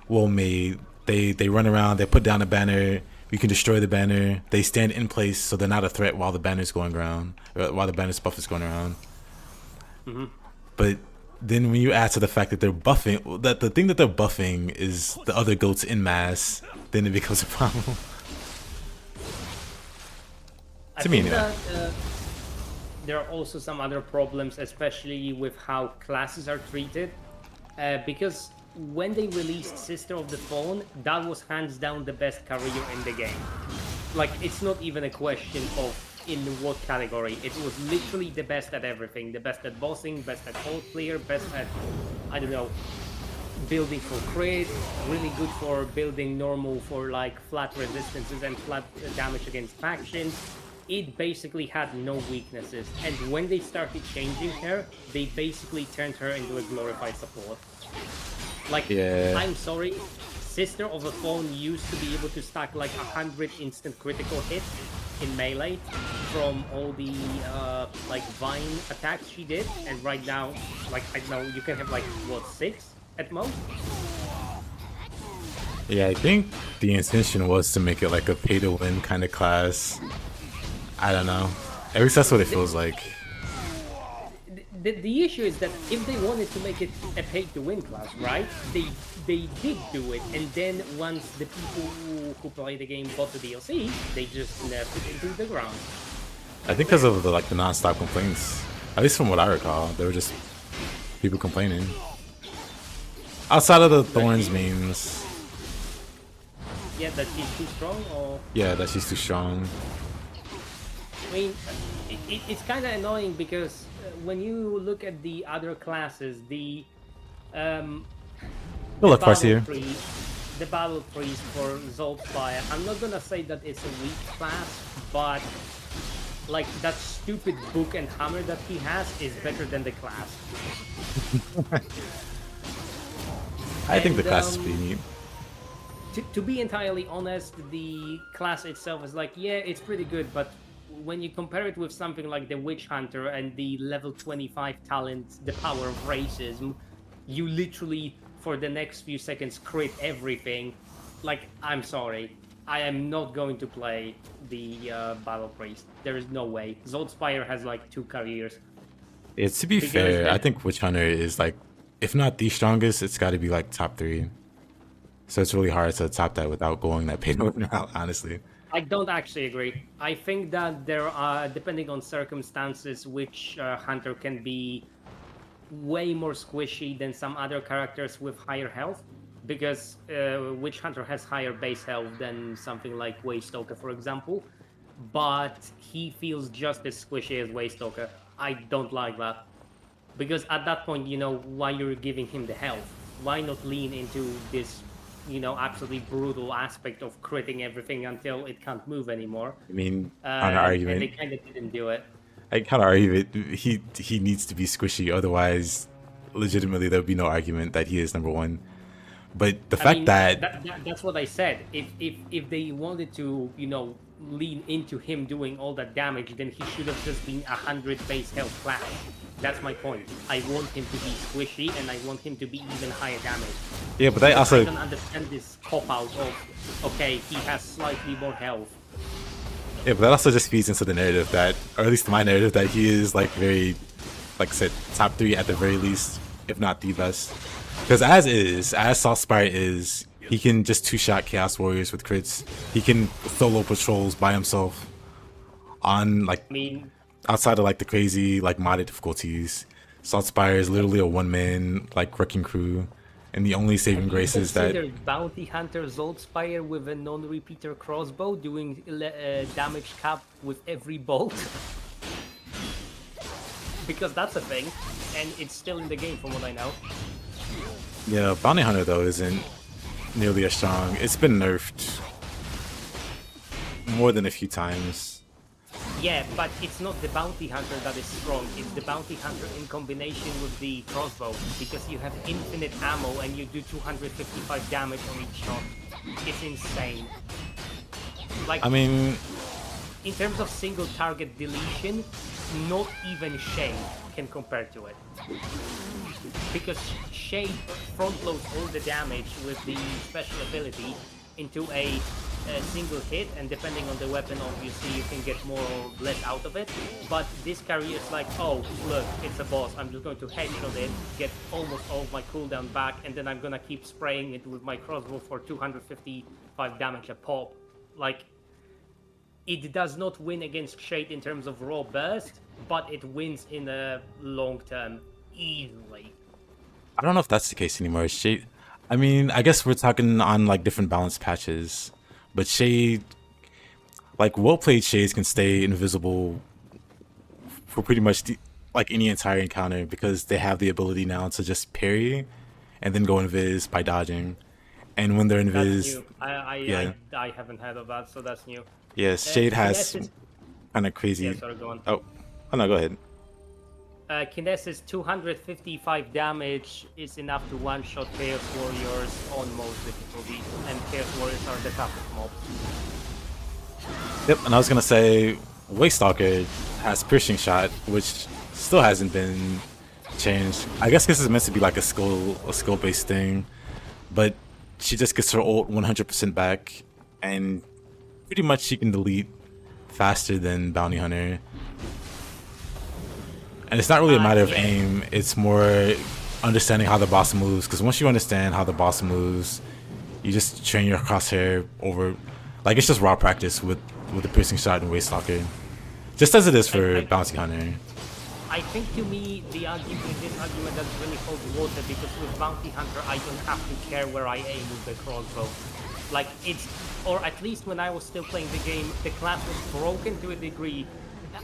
[SPEAKER 1] made. They run around, they put down a banner, you can destroy the banner, they stand in place so they're not a threat while the banner's going around, or while the banner's buff is going around. But then when you add to the fact that they're buffing, that the thing that they're buffing is the other goats in mass, then it becomes a problem. To me, anyway.
[SPEAKER 2] There are also some other problems, especially with how classes are treated, because when they released Sister of the Fallen, that was hands down the best career in the game. Like, it's not even a question of in what category. It was literally the best at everything. The best at bossing, best at hold clear, best at, I don't know, building for crit, really good for building normal for like flat resistances and flat damage against factions. It basically had no weaknesses. And when they started changing her, they basically turned her into a glorified support. Like,
[SPEAKER 1] Yeah.
[SPEAKER 2] I'm sorry, Sister of a Phone used to be able to stack like 100 instant critical hits in melee from all the like vine attacks she did, and right now, like, I don't know, you can have like what, 6 at most?
[SPEAKER 1] Yeah, I think the intention was to make it like a pay-to-win kind of class. I don't know. At least that's what it feels like.
[SPEAKER 2] The issue is that if they wanted to make it a pay-to-win class, right? They did do it, and then once the people who play the game bought the DLC, they just nerfed it into the ground.
[SPEAKER 1] I think because of the like the non-stop complaints. At least from what I recall, there were just people complaining. Outside of the Thorns memes.
[SPEAKER 2] Yeah, that she's too strong, or
[SPEAKER 1] Yeah, that she's too strong.
[SPEAKER 2] I mean, it's kind of annoying because when you look at the other classes, the
[SPEAKER 1] We'll look first here.
[SPEAKER 2] the battle priest for Zoltspire, I'm not gonna say that it's a weak class, but like that stupid book and hammer that he has is better than the class.
[SPEAKER 1] I think the class is pretty neat.
[SPEAKER 2] To be entirely honest, the class itself is like, yeah, it's pretty good, but when you compare it with something like the Witch Hunter and the level 25 talent, the power of racism, you literally, for the next few seconds, crit everything. Like, I'm sorry. I am not going to play the Battle Priest. There is no way. Zoltspire has like 2 careers.
[SPEAKER 1] To be fair, I think Witch Hunter is like, if not the strongest, it's got to be like top 3. So it's really hard to top that without going that pay-to-win route, honestly.
[SPEAKER 2] I don't actually agree. I think that there are, depending on circumstances, Witch Hunter can be way more squishy than some other characters with higher health, because Witch Hunter has higher base health than something like Waystalker, for example, but he feels just as squishy as Waystalker. I don't like that, because at that point, you know, why you're giving him the health? Why not lean into this, you know, absolutely brutal aspect of critting everything until it can't move anymore?
[SPEAKER 1] I mean, on an argument,
[SPEAKER 2] and they kind of didn't do it.
[SPEAKER 1] I kind of argue it. He needs to be squishy, otherwise, legitimately, there would be no argument that he is number 1. But the fact
[SPEAKER 2] that's what I said. If they wanted to, you know, lean into him doing all that damage, then he should have just been 100 base health flat. That's my point. I want him to be squishy, and I want him to be even higher damage.
[SPEAKER 1] yeah, but I also
[SPEAKER 2] I don't understand this cop out of, okay, he has slightly more health.
[SPEAKER 1] Yeah, but that also just feeds into the narrative that, or at least my narrative, that he is like very, like I said, top 3 at the very least, if not the best. Because as Saltspire is, he can just 2-shot Chaos Warriors with crits. He can solo patrols by himself on like, outside of like the crazy like modded difficulties. Saltspire is literally a 1-man like wrecking crew. And the only saving grace is that
[SPEAKER 2] Bounty Hunter Zoltspire with a non-repeater crossbow doing damage cap with every bolt. Because that's a thing, and it's still in the game from what I know.
[SPEAKER 1] Yeah, Bounty Hunter though isn't nearly as strong. It's been nerfed more than a few times.
[SPEAKER 2] Yeah, but it's not the Bounty Hunter that is strong, it's the Bounty Hunter in combination with the crossbow, because you have infinite ammo and you do 255 damage on each shot. It's insane. Like,
[SPEAKER 1] I mean,
[SPEAKER 2] in terms of single target deletion, not even Shade can compare to it. Because Shade front loads all the damage with the special ability into a single hit, and depending on the weapon, obviously you can get more or less out of it. But this carrier is like, oh look, it's a boss, I'm just going to headshot it, get almost all of my cooldown back, and then I'm gonna keep spraying it with my crossbow for 255 damage a pop. Like, it does not win against Shade in terms of raw burst, but it wins in the long term easily.
[SPEAKER 1] I don't know if that's the case anymore. Shade, I mean, I guess we're talking on like different balance patches, but Shade, Like well-played shades can stay invisible for pretty much like any entire encounter because they have the ability now to just parry and then go invis by dodging. And when they're
[SPEAKER 2] That's
[SPEAKER 1] invis,
[SPEAKER 2] new. I I
[SPEAKER 1] yeah,
[SPEAKER 2] I, I haven't heard of that, so that's new.
[SPEAKER 1] yeah, Shade has
[SPEAKER 2] Kinesis.
[SPEAKER 1] kind of
[SPEAKER 2] Yeah,
[SPEAKER 1] crazy.
[SPEAKER 2] sorry, go on.
[SPEAKER 1] Oh no, go ahead.
[SPEAKER 2] Kinesis 255 damage is enough to one-shot Chaos Warriors on most difficulties, and Chaos Warriors are the toughest mobs.
[SPEAKER 1] Yep, and I was gonna say, Waystalker has piercing shot, which still hasn't been changed. I guess this is meant to be like a skill based thing, but she just gets her ult 100% back, and pretty much she can delete faster than Bounty Hunter. And it's not really a matter of aim; it's more understanding how the boss moves. Because once you understand how the boss moves, you just train your crosshair over. Like it's just raw practice with the piercing shot and Waystalker, just as it is for Bounty Hunter.
[SPEAKER 2] I think to me this argument doesn't really hold water because with Bounty Hunter I don't have to care where I aim with the crossbow. Like it's, or at least when I was still playing the game, the class was broken to a degree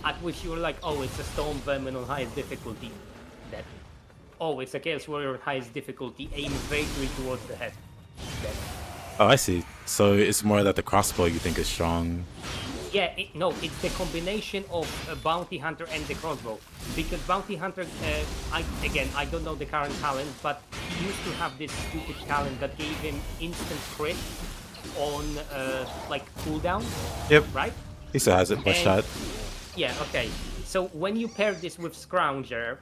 [SPEAKER 2] at which you were like, oh, it's a Storm Vermin on highest difficulty. Dead. Oh, it's a Chaos Warrior on highest difficulty. Aim vaguely towards the head. Dead.
[SPEAKER 1] Oh, I see. So it's more that the crossbow you think is strong.
[SPEAKER 2] Yeah, no, it's the combination of Bounty Hunter and the crossbow. Because Bounty Hunter, I don't know the current talent, but he used to have this stupid talent that gave him instant crit on, like, cooldown.
[SPEAKER 1] Yep.
[SPEAKER 2] Right?
[SPEAKER 1] He still has it, plus shot.
[SPEAKER 2] Yeah, okay. So when you pair this with Scrounger,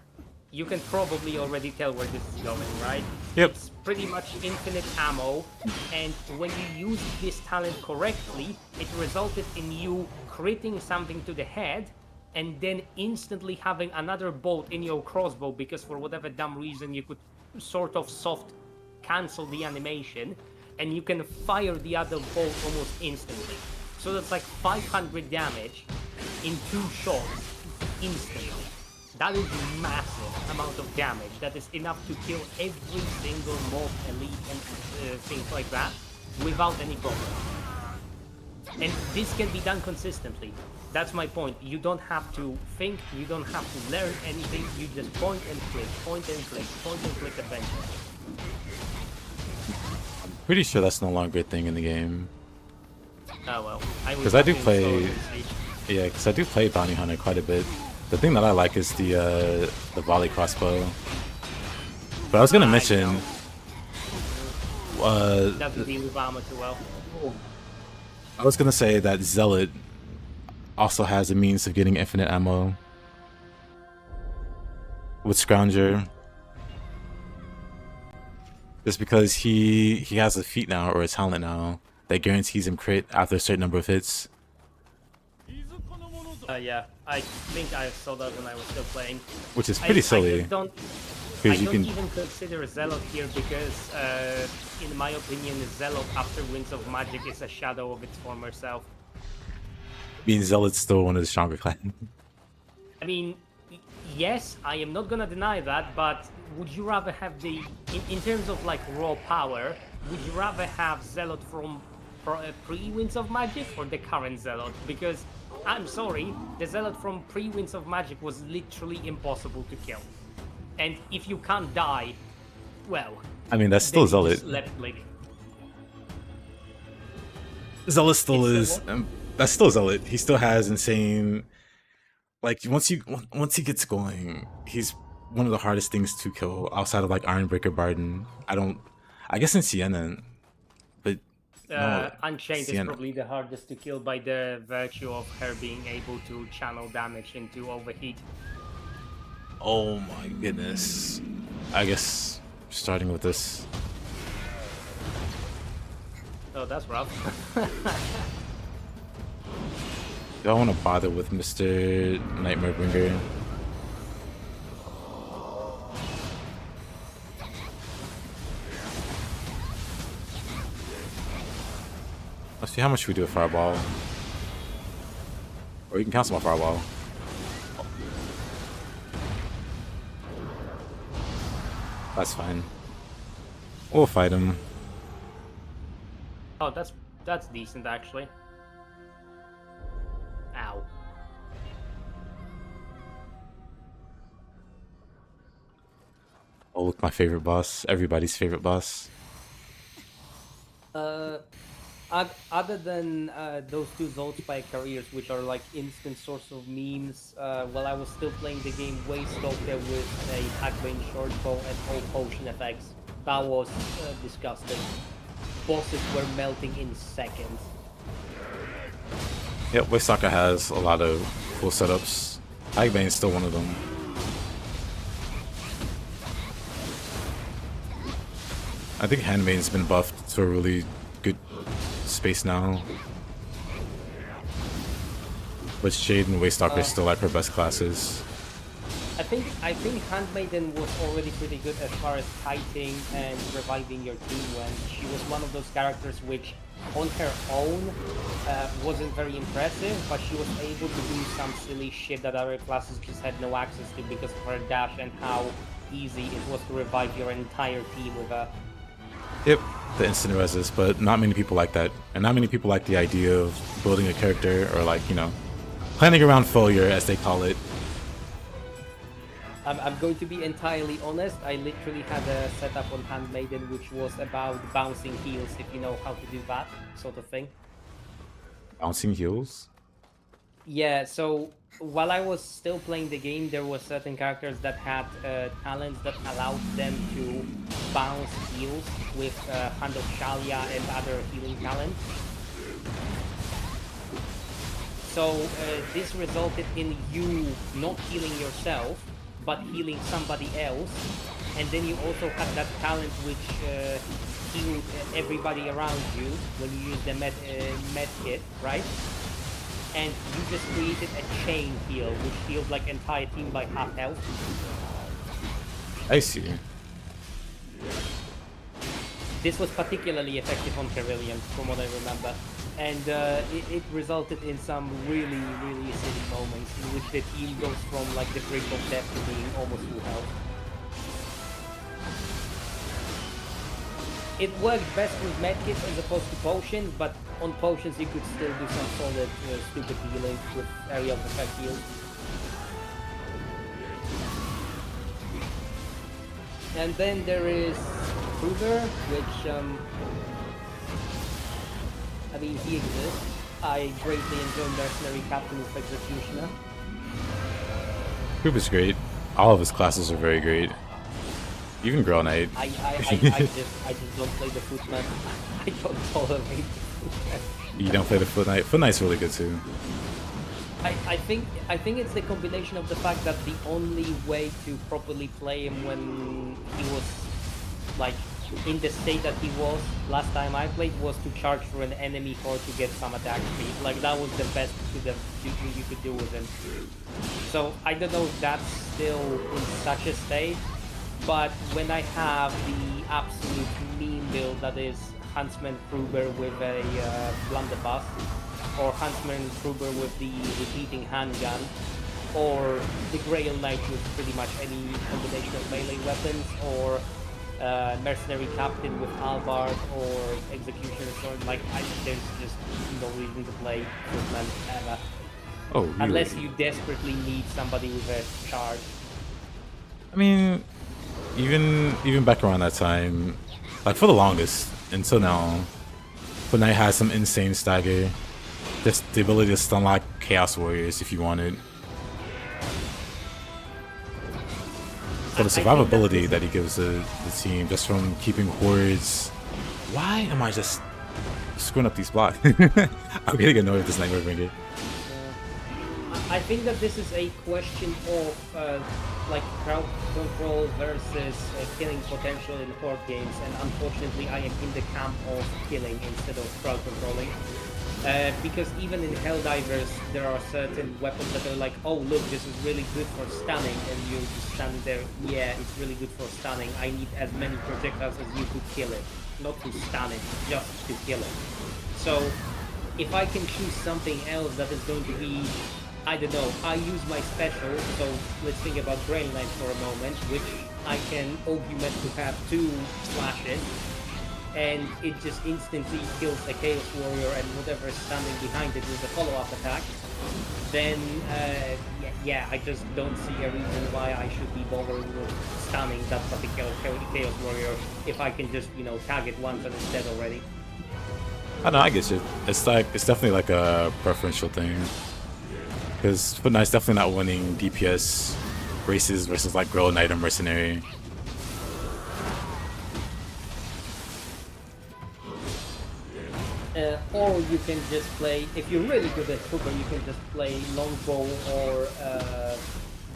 [SPEAKER 2] you can probably already tell where this is going, right?
[SPEAKER 1] Yep.
[SPEAKER 2] It's pretty much infinite ammo, and when you use this talent correctly, it resulted in you critting something to the head, and then instantly having another bolt in your crossbow, because for whatever dumb reason you could sort of soft cancel the animation, and you can fire the other bolt almost instantly. So that's like 500 damage in 2 shots instantly. That is a massive amount of damage. That is enough to kill every single mob, elite, and things like that without any problem. And this can be done consistently. That's my point. You don't have to think, you don't have to learn anything, you just point and click, point and click, point and click adventure.
[SPEAKER 1] Pretty sure that's no longer a thing in the game.
[SPEAKER 2] Oh well.
[SPEAKER 1] Because I do play, yeah, because I do play Bounty Hunter quite a bit. The thing that I like is the volley crossbow. But I was gonna mention,
[SPEAKER 2] doesn't deal with armor too well.
[SPEAKER 1] I was gonna say that Zealot also has a means of getting infinite ammo with Scrounger. Just because he has a feat now, or a talent now, that guarantees him crit after a certain number of hits.
[SPEAKER 2] Yeah, I think I saw that when I was still playing.
[SPEAKER 1] Which is pretty silly.
[SPEAKER 2] I don't even consider Zealot here because, in my opinion, Zealot after Winds of Magic is a shadow of its former self.
[SPEAKER 1] I mean, Zealot's still one of the stronger clans.
[SPEAKER 2] I mean, yes, I am not gonna deny that, but would you rather have the, in terms of like raw power, would you rather have Zealot from pre-Winds of Magic or the current Zealot? Because, I'm sorry, the Zealot from pre-Winds of Magic was literally impossible to kill. And if you can't die, well...
[SPEAKER 1] I mean, that's still Zealot.
[SPEAKER 2] Left click.
[SPEAKER 1] Zealot still is... that's still Zealot. He still has insane... Like, once he gets going, he's one of the hardest things to kill outside of, like, Ironbreaker Barden. I guess in Sienna, but... No,
[SPEAKER 2] Unchained is probably the hardest to kill by the virtue of her being able to channel damage into Overheat.
[SPEAKER 1] Oh my goodness. I guess starting with this.
[SPEAKER 2] Oh, that's rough.
[SPEAKER 1] Do I want to bother with Mr. Nightmare Bringer? Let's see how much we do a fireball. Or you can cancel my fireball. That's fine. We'll fight him.
[SPEAKER 2] Oh, that's decent actually.
[SPEAKER 1] Oh, look, my favorite boss. Everybody's favorite boss.
[SPEAKER 2] Uh, Other than those two Zoldspike careers, which are like instant source of memes, while I was still playing the game, Waystalker with a Hackbane shortbow and all potion effects. That was disgusting. Bosses were melting in seconds.
[SPEAKER 1] Yep, Waystalker has a lot of cool setups. Hagbane's still one of them. I think Handmaid's been buffed to a really good space now. But Jade and Waystalker still like her best classes.
[SPEAKER 2] I think Handmaiden was already pretty good as far as fighting and reviving your team when she was one of those characters which on her own wasn't very impressive, but she was able to do some silly shit that other classes just had no access to because of her dash and how easy it was to revive your entire team with her.
[SPEAKER 1] Yep, the instant reses, but not many people like that. And not many people like the idea of building a character or like, you know, planning around failure as they call it.
[SPEAKER 2] I'm going to be entirely honest. I literally had a setup on Handmaiden which was about bouncing heals, if you know how to do that sort of thing.
[SPEAKER 1] Bouncing heals?
[SPEAKER 2] Yeah, so while I was still playing the game, there were certain characters that had talents that allowed them to bounce heals with Hand of Shalia and other healing talents. So this resulted in you not healing yourself, but healing somebody else, and then you also had that talent which healed everybody around you when you use the med kit, right? And you just created a chain heal, which healed like entire team by half health.
[SPEAKER 1] I see.
[SPEAKER 2] This was particularly effective on Carillion, from what I remember. And it resulted in some really, really silly moments in which the team goes from like the brink of death to being almost full health. It worked best with medkits as opposed to potions, but on potions you could still do some solid stupid healing with area of effect heals. And then there is Kruger, which I mean, he exists. I greatly enjoy Mercenary Captain with Executioner.
[SPEAKER 1] Group is great. All of his classes are very great. Even Girl Knight.
[SPEAKER 2] I just don't play the Footman. I don't tolerate the Footman.
[SPEAKER 1] You don't play the Foot Knight? Foot Knight's really good too.
[SPEAKER 2] I think it's the combination of the fact that the only way to properly play him when he was like in the state that he was last time I played was to charge for an enemy core to get some attack speed. Like that was the best you could do with him. So I don't know if that's still in such a state, but when I have the absolute meme build that is Huntsman Kruger with a blunderbuss, or Huntsman Kruger with the repeating handgun, or the Grail Knight with pretty much any combination of melee weapons, or Mercenary Captain with Halberd or Executioner Sword, like there's just no reason to play Footman ever.
[SPEAKER 1] Oh, really?
[SPEAKER 2] Unless you desperately need somebody with a charge.
[SPEAKER 1] I mean, even back around that time, like for the longest until now, Foot Knight has some insane stagger. Just the ability to stun lock Chaos Warriors if you wanted. For the survivability that he gives the team just from keeping hordes. Why am I just screwing up these blocks? I'm getting annoyed with this Nightmare Bringer.
[SPEAKER 2] I think that this is a question of like crowd control versus killing potential in horde games, and unfortunately I am in the camp of killing instead of crowd controlling. Because even in Helldivers, there are certain weapons that are like, oh look, this is really good for stunning, and you just stand there, yeah, it's really good for stunning. I need as many projectiles as you could kill it. Not to stun it, just to kill it. So, if I can choose something else that is going to be, I don't know, I use my special, so let's think about Grail Knight for a moment, which I can augment to have 2 slashes, and it just instantly kills a Chaos Warrior and whatever is standing behind it with a follow-up attack, then yeah, I just don't see a reason why I should be bothering with stunning that particular Chaos Warrior if I can just, tag it once and it's dead already.
[SPEAKER 1] I know, I get you. It's definitely like a preferential thing. Because Footnight's definitely not winning DPS races versus like Girl Knight or Mercenary.
[SPEAKER 2] Or you can just play, if you're really good at Hooker, you can just play Longbow or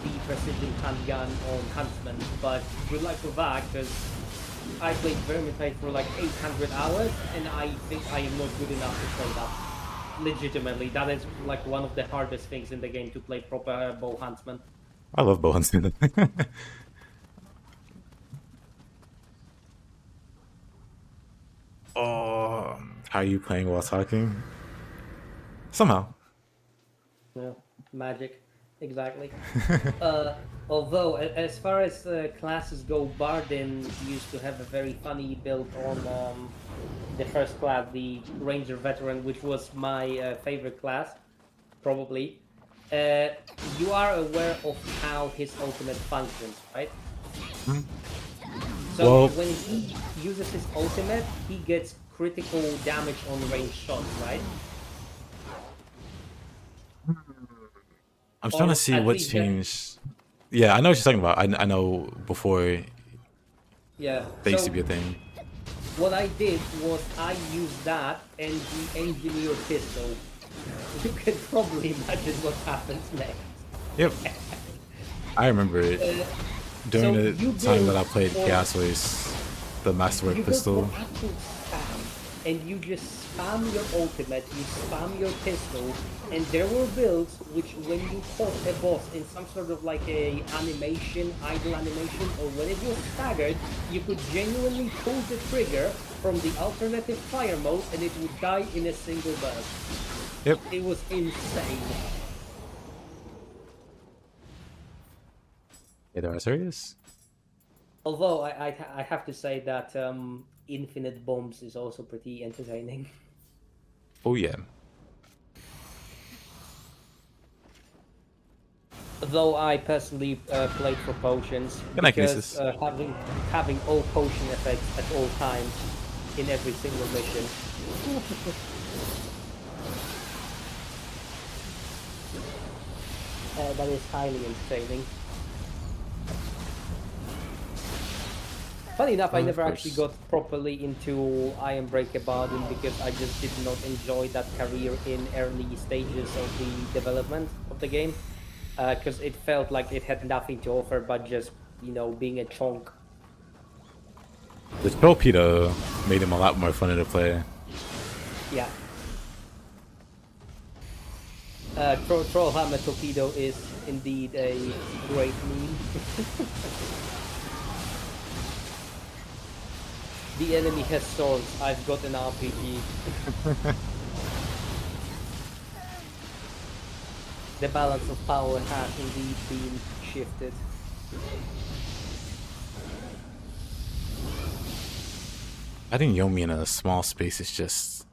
[SPEAKER 2] the Precision Handgun on Huntsman. But good luck with that, because I played Vermintide for like 800 hours, and I think I am not good enough to play that. Legitimately, that is like one of the hardest things in the game, to play proper Bow Huntsman.
[SPEAKER 1] I love Bow Huntsman. Oh, how are you playing while talking? Somehow.
[SPEAKER 2] Yeah, magic, exactly. Although, as far as classes go, Bardin used to have a very funny build on the first class, the Ranger Veteran, which was my favorite class, probably. You are aware of how his ultimate functions, right? So
[SPEAKER 1] Well,
[SPEAKER 2] when he uses his ultimate, he gets critical damage on range shots, right?
[SPEAKER 1] I'm trying to
[SPEAKER 2] Or
[SPEAKER 1] see
[SPEAKER 2] at
[SPEAKER 1] what
[SPEAKER 2] least that,
[SPEAKER 1] changed. Yeah, I know what you're talking about. I know before
[SPEAKER 2] yeah.
[SPEAKER 1] that used to
[SPEAKER 2] So
[SPEAKER 1] be a thing.
[SPEAKER 2] what I did was I used that and the engineer pistol. You can probably imagine what happens next.
[SPEAKER 1] Yep, I remember it.
[SPEAKER 2] Uh,
[SPEAKER 1] During
[SPEAKER 2] so
[SPEAKER 1] the
[SPEAKER 2] you
[SPEAKER 1] time that
[SPEAKER 2] build
[SPEAKER 1] I played
[SPEAKER 2] for
[SPEAKER 1] Chaos Race, the Masterwork
[SPEAKER 2] you build for
[SPEAKER 1] pistol.
[SPEAKER 2] absolute spam, and you just spam your ultimate, you spam your pistol, and there were builds which, when you fought a boss in some sort of like a animation, idle animation, or when it was staggered, you could genuinely pull the trigger from the alternative fire mode, and it would die in a single burst.
[SPEAKER 1] Yep.
[SPEAKER 2] It was insane.
[SPEAKER 1] Yeah, there are serious.
[SPEAKER 2] Although I have to say that infinite bombs is also pretty entertaining.
[SPEAKER 1] Oh yeah.
[SPEAKER 2] Though I personally played for potions,
[SPEAKER 1] Good night,
[SPEAKER 2] because
[SPEAKER 1] Kinesis.
[SPEAKER 2] having all potion effects at all times in every single mission. That is highly entertaining. Funny enough, I
[SPEAKER 1] Of
[SPEAKER 2] never actually
[SPEAKER 1] course.
[SPEAKER 2] got properly into Iron Breaker Bardin because I just did not enjoy that career in early stages of the development of the game. Because it felt like it had nothing to offer but just, being a chonk.
[SPEAKER 1] The torpedo made him a lot more fun to play.
[SPEAKER 2] Yeah. Trollhammer Torpedo is indeed a great meme. The enemy has swords, I've got an RPG. The balance of power has indeed been shifted.
[SPEAKER 1] I think Yomi in a small space is just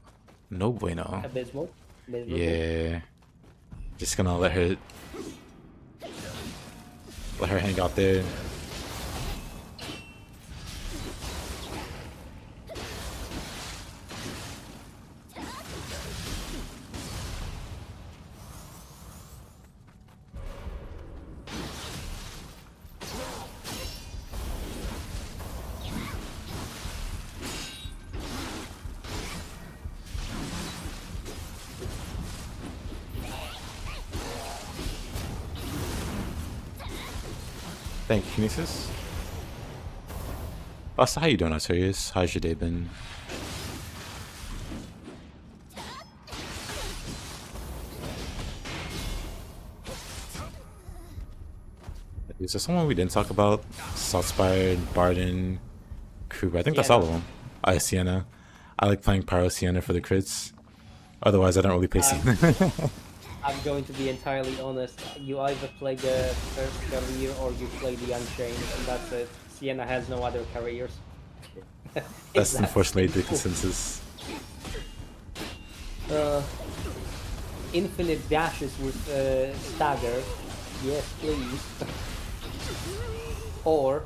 [SPEAKER 1] no bueno.
[SPEAKER 2] Abysmal. Miserable.
[SPEAKER 1] Yeah. Just gonna let her hang out there. Thank you, Kinesis. So how you doing, Artorias? How's your day been? Is there someone we didn't talk about? Saltspire, Barden, Kruber. I think that's all of them. Sienna. I like playing Pyro Sienna for the crits. Otherwise, I don't really play Sienna.
[SPEAKER 2] I'm going to be entirely honest. You either play the first career or you play the Unchained, and that's it. Sienna has no other careers.
[SPEAKER 1] That's
[SPEAKER 2] Exactly.
[SPEAKER 1] unfortunately the consensus.
[SPEAKER 2] Infinite dashes with stagger. Yes, please. Or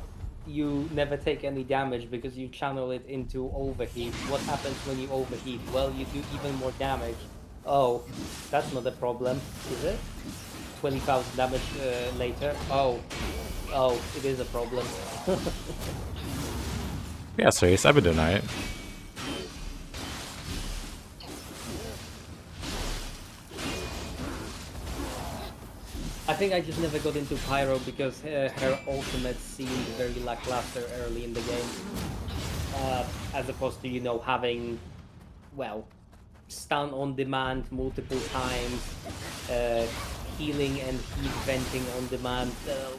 [SPEAKER 2] you never take any damage because you channel it into overheat. What happens when you overheat? Well, you do even more damage. Oh, that's not a problem, is it? 20,000 damage later. Oh, it is a problem.
[SPEAKER 1] Yeah, serious. I've been doing alright.
[SPEAKER 2] I think I just never got into Pyro because her ultimate seemed very lackluster early in the game. As opposed to, having, well, stun on demand multiple times, uh, healing and heat venting on demand.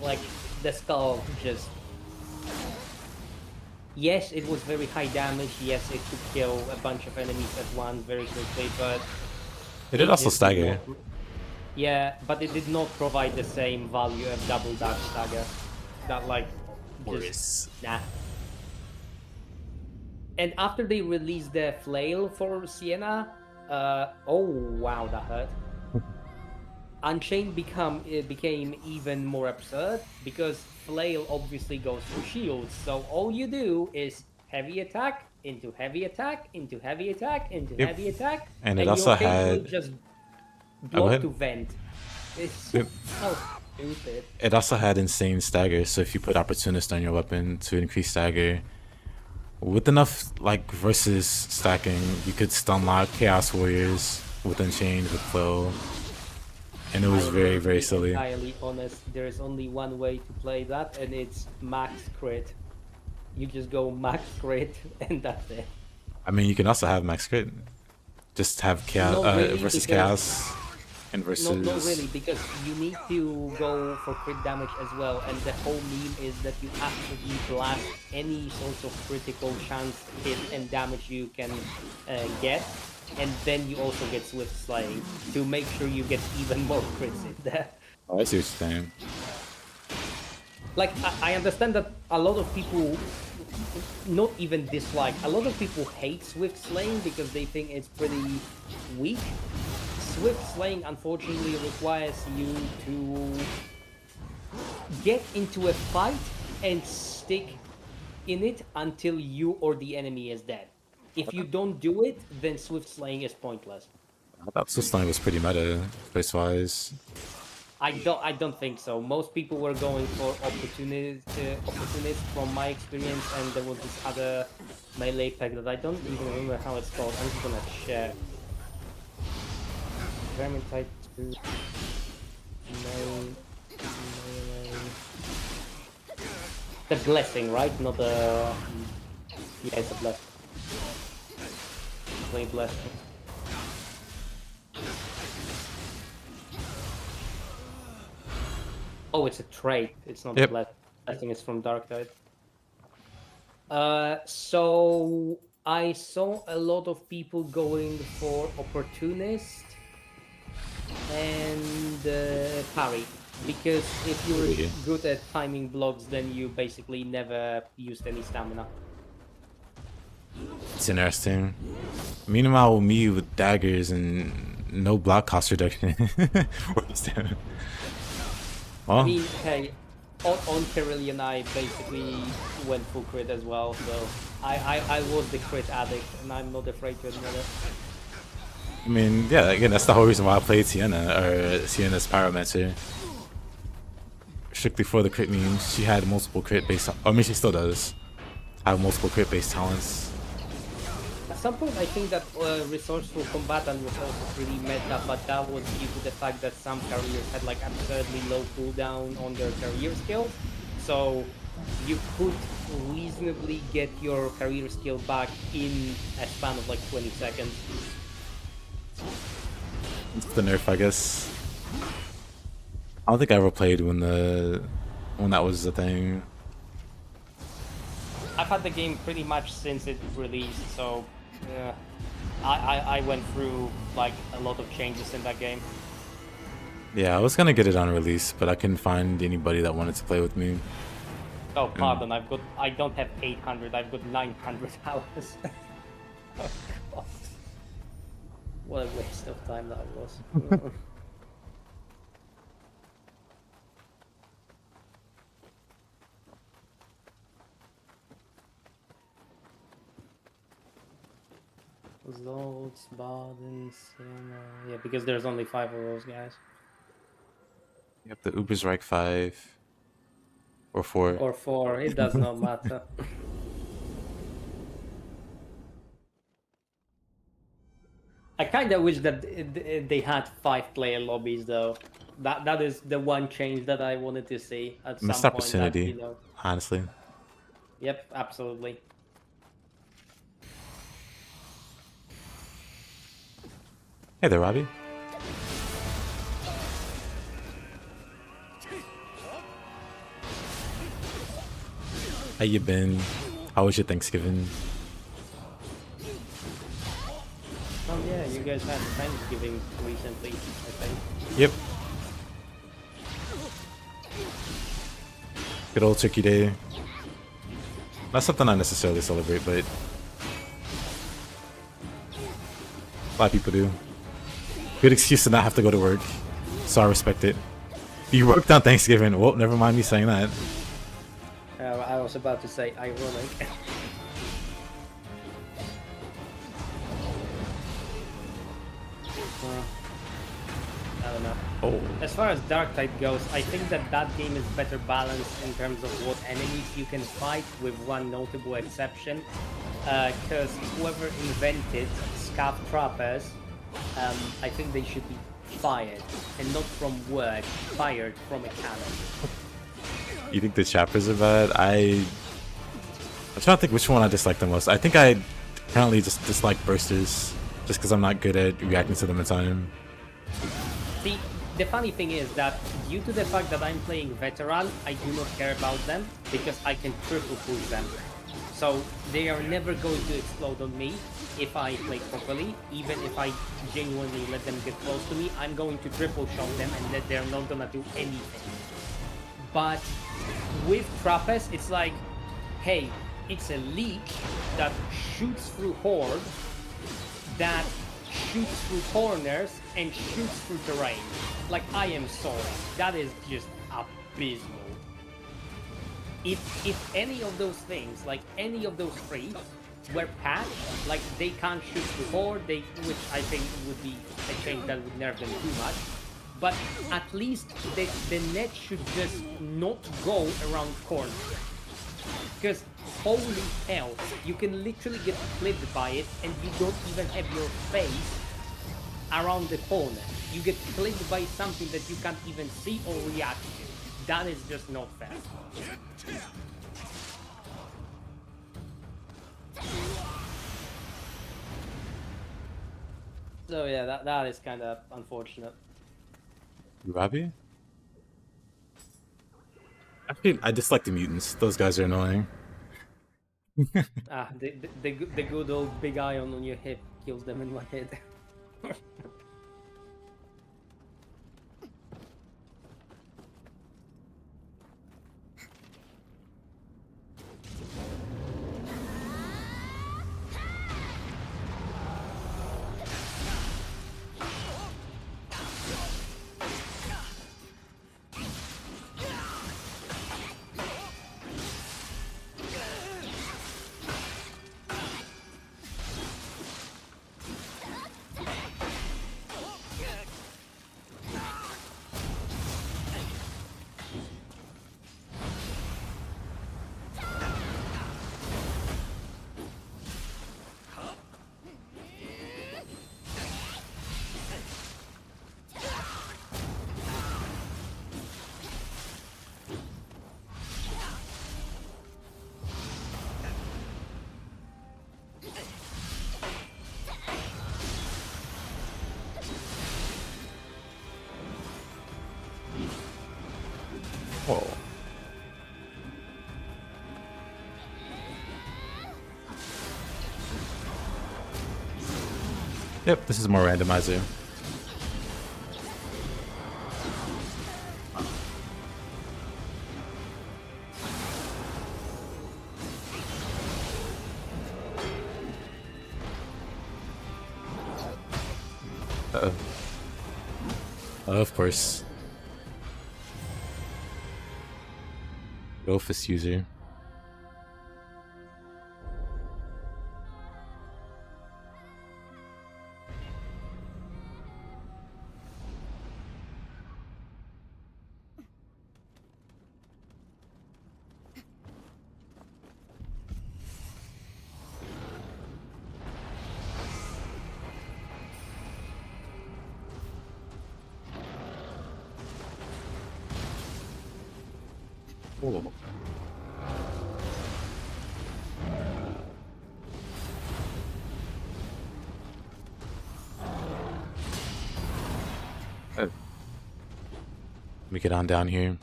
[SPEAKER 2] Like, the skull just... Yes, it was very high damage. Yes, it could kill a bunch of enemies at once very quickly, but
[SPEAKER 1] It did also
[SPEAKER 2] just did
[SPEAKER 1] stagger.
[SPEAKER 2] not... Yeah, but it did not provide the same value of double dash stagger. That, like, just... Nah. And after they released the flail for Sienna, oh wow, that hurt. Unchained became even more absurd because flail obviously goes through shields. So all you do is heavy attack into heavy attack into heavy attack into
[SPEAKER 1] Yep.
[SPEAKER 2] heavy attack,
[SPEAKER 1] And it
[SPEAKER 2] and you
[SPEAKER 1] also
[SPEAKER 2] occasionally
[SPEAKER 1] had.
[SPEAKER 2] just
[SPEAKER 1] Oh, go
[SPEAKER 2] block to
[SPEAKER 1] ahead.
[SPEAKER 2] vent. It's
[SPEAKER 1] Yep.
[SPEAKER 2] so stupid.
[SPEAKER 1] It also had insane stagger, so if you put opportunist on your weapon to increase stagger, with enough like versus stacking, you could stun lock Chaos Warriors with Unchained with Flow, and it was
[SPEAKER 2] I am
[SPEAKER 1] very
[SPEAKER 2] going to
[SPEAKER 1] very
[SPEAKER 2] be
[SPEAKER 1] silly.
[SPEAKER 2] entirely honest. There is only one way to play that, and it's max crit. You just go max crit, and that's it.
[SPEAKER 1] I mean, you can also have max crit, just have chaos
[SPEAKER 2] Not really,
[SPEAKER 1] versus
[SPEAKER 2] because
[SPEAKER 1] chaos and versus.
[SPEAKER 2] not really, because you need to go for crit damage as well, and the whole meme is that you absolutely blast any sort of critical chance hit and damage you can get, and then you also get Swift Slaying to make sure you get even more crits in there.
[SPEAKER 1] Oh, I see what you're saying.
[SPEAKER 2] Like, I understand that a lot of people not even dislike, a lot of people hate Swift Slaying because they think it's pretty weak. Swift Slaying unfortunately requires you to get into a fight and stick in it until you or the enemy is dead. If you don't do it, then Swift Slaying is pointless.
[SPEAKER 1] I thought Sustain was pretty meta, place wise.
[SPEAKER 2] I don't think so. Most people were going for opportunists from my experience, and there was this other melee pack that I don't even remember how it's called. I'm just gonna check. Vermintide 2 melee. The blessing, right? Not the... Yeah, it's a blessing. Play blessing. Oh, it's a trait. It's not
[SPEAKER 1] Yep.
[SPEAKER 2] a blessing. Blessing is from Dark Tide. So I saw a lot of people going for opportunist and parry, because if you're
[SPEAKER 1] Really?
[SPEAKER 2] good at timing blocks, then you basically never used any stamina.
[SPEAKER 1] It's interesting. Meanwhile, me with daggers and no block cost reduction. Where's that? Well,
[SPEAKER 2] I mean, hey, on Carillion I basically went full crit as well, so I was the crit addict, and I'm not afraid to admit it.
[SPEAKER 1] I mean, yeah, again, that's the whole reason why I played Sienna, or Sienna's Pyromancer. Strictly for the crit means she had multiple crit based, I mean, she still does have multiple crit based talents.
[SPEAKER 2] At some point, I think that resourceful combatant was also pretty meta, but that was due to the fact that some careers had like absurdly low cooldown on their career skills. So you could reasonably get your career skill back in a span of like 20 seconds.
[SPEAKER 1] It's the nerf, I guess. I don't think I ever played when that was the thing.
[SPEAKER 2] I've had the game pretty much since it released, so I went through like a lot of changes in that game.
[SPEAKER 1] Yeah, I was gonna get it on release, but I couldn't find anybody that wanted to play with me.
[SPEAKER 2] Oh, pardon. I don't have 800. I've got 900 hours. Oh, God. What a waste of time that was. Zolts, Baden, Siena. Yeah, because there's only 5 of those guys.
[SPEAKER 1] Yep, the Ubersreich 5 or 4.
[SPEAKER 2] Or 4, it does not matter. I kind of wish that they had 5-player lobbies though. That is the one change that I wanted to see at some
[SPEAKER 1] Missed
[SPEAKER 2] point. That,
[SPEAKER 1] opportunity,
[SPEAKER 2] you know.
[SPEAKER 1] honestly.
[SPEAKER 2] Yep, absolutely.
[SPEAKER 1] Hey there, Robbie. How you been? How was your Thanksgiving?
[SPEAKER 2] Oh yeah, you guys had Thanksgiving recently, I think.
[SPEAKER 1] Yep. Good old Turkey Day. Not something I necessarily celebrate, but a lot of people do. Good excuse to not have to go to work, so I respect it. You worked on Thanksgiving. Well, never mind me saying that.
[SPEAKER 2] I was about to say ironic. I don't know.
[SPEAKER 1] Oh.
[SPEAKER 2] As far as Dark Tide goes, I think that game is better balanced in terms of what enemies you can fight, with one notable exception. Because whoever invented scav trappers, I think they should be fired, and not from work, fired from a cannon.
[SPEAKER 1] You think the chapters are bad? I'm trying to think which one I dislike the most. I think I currently just dislike bursters, just because I'm not good at reacting to them in time.
[SPEAKER 2] See, the funny thing is that due to the fact that I'm playing veteran, I do not care about them because I can triple push them. So they are never going to explode on me if I play properly. Even if I genuinely let them get close to me, I'm going to triple shot them and that they're not gonna do anything. But with trappers, it's like, hey, it's a leech that shoots through horde, that shoots through corners, and shoots through terrain. Like, I am sorry, that is just abysmal. If any of those things, like any of those three, were patched, like they can't shoot through horde, which I think would be a change that would nerf them too much. But at least the net should just not go around corners. Because holy hell, you can literally get clipped by it and you don't even have your face around the corner. You get clipped by something that you can't even see or react to. That is just not fair. So yeah, that is kind of unfortunate.
[SPEAKER 1] Robbie? Actually, I dislike the mutants. Those guys are annoying.
[SPEAKER 2] The good old big iron on your hip kills them in one hit.
[SPEAKER 1] Whoa. Yep, this is more randomizer. Of course. Office user. Cool. Let me get on down here.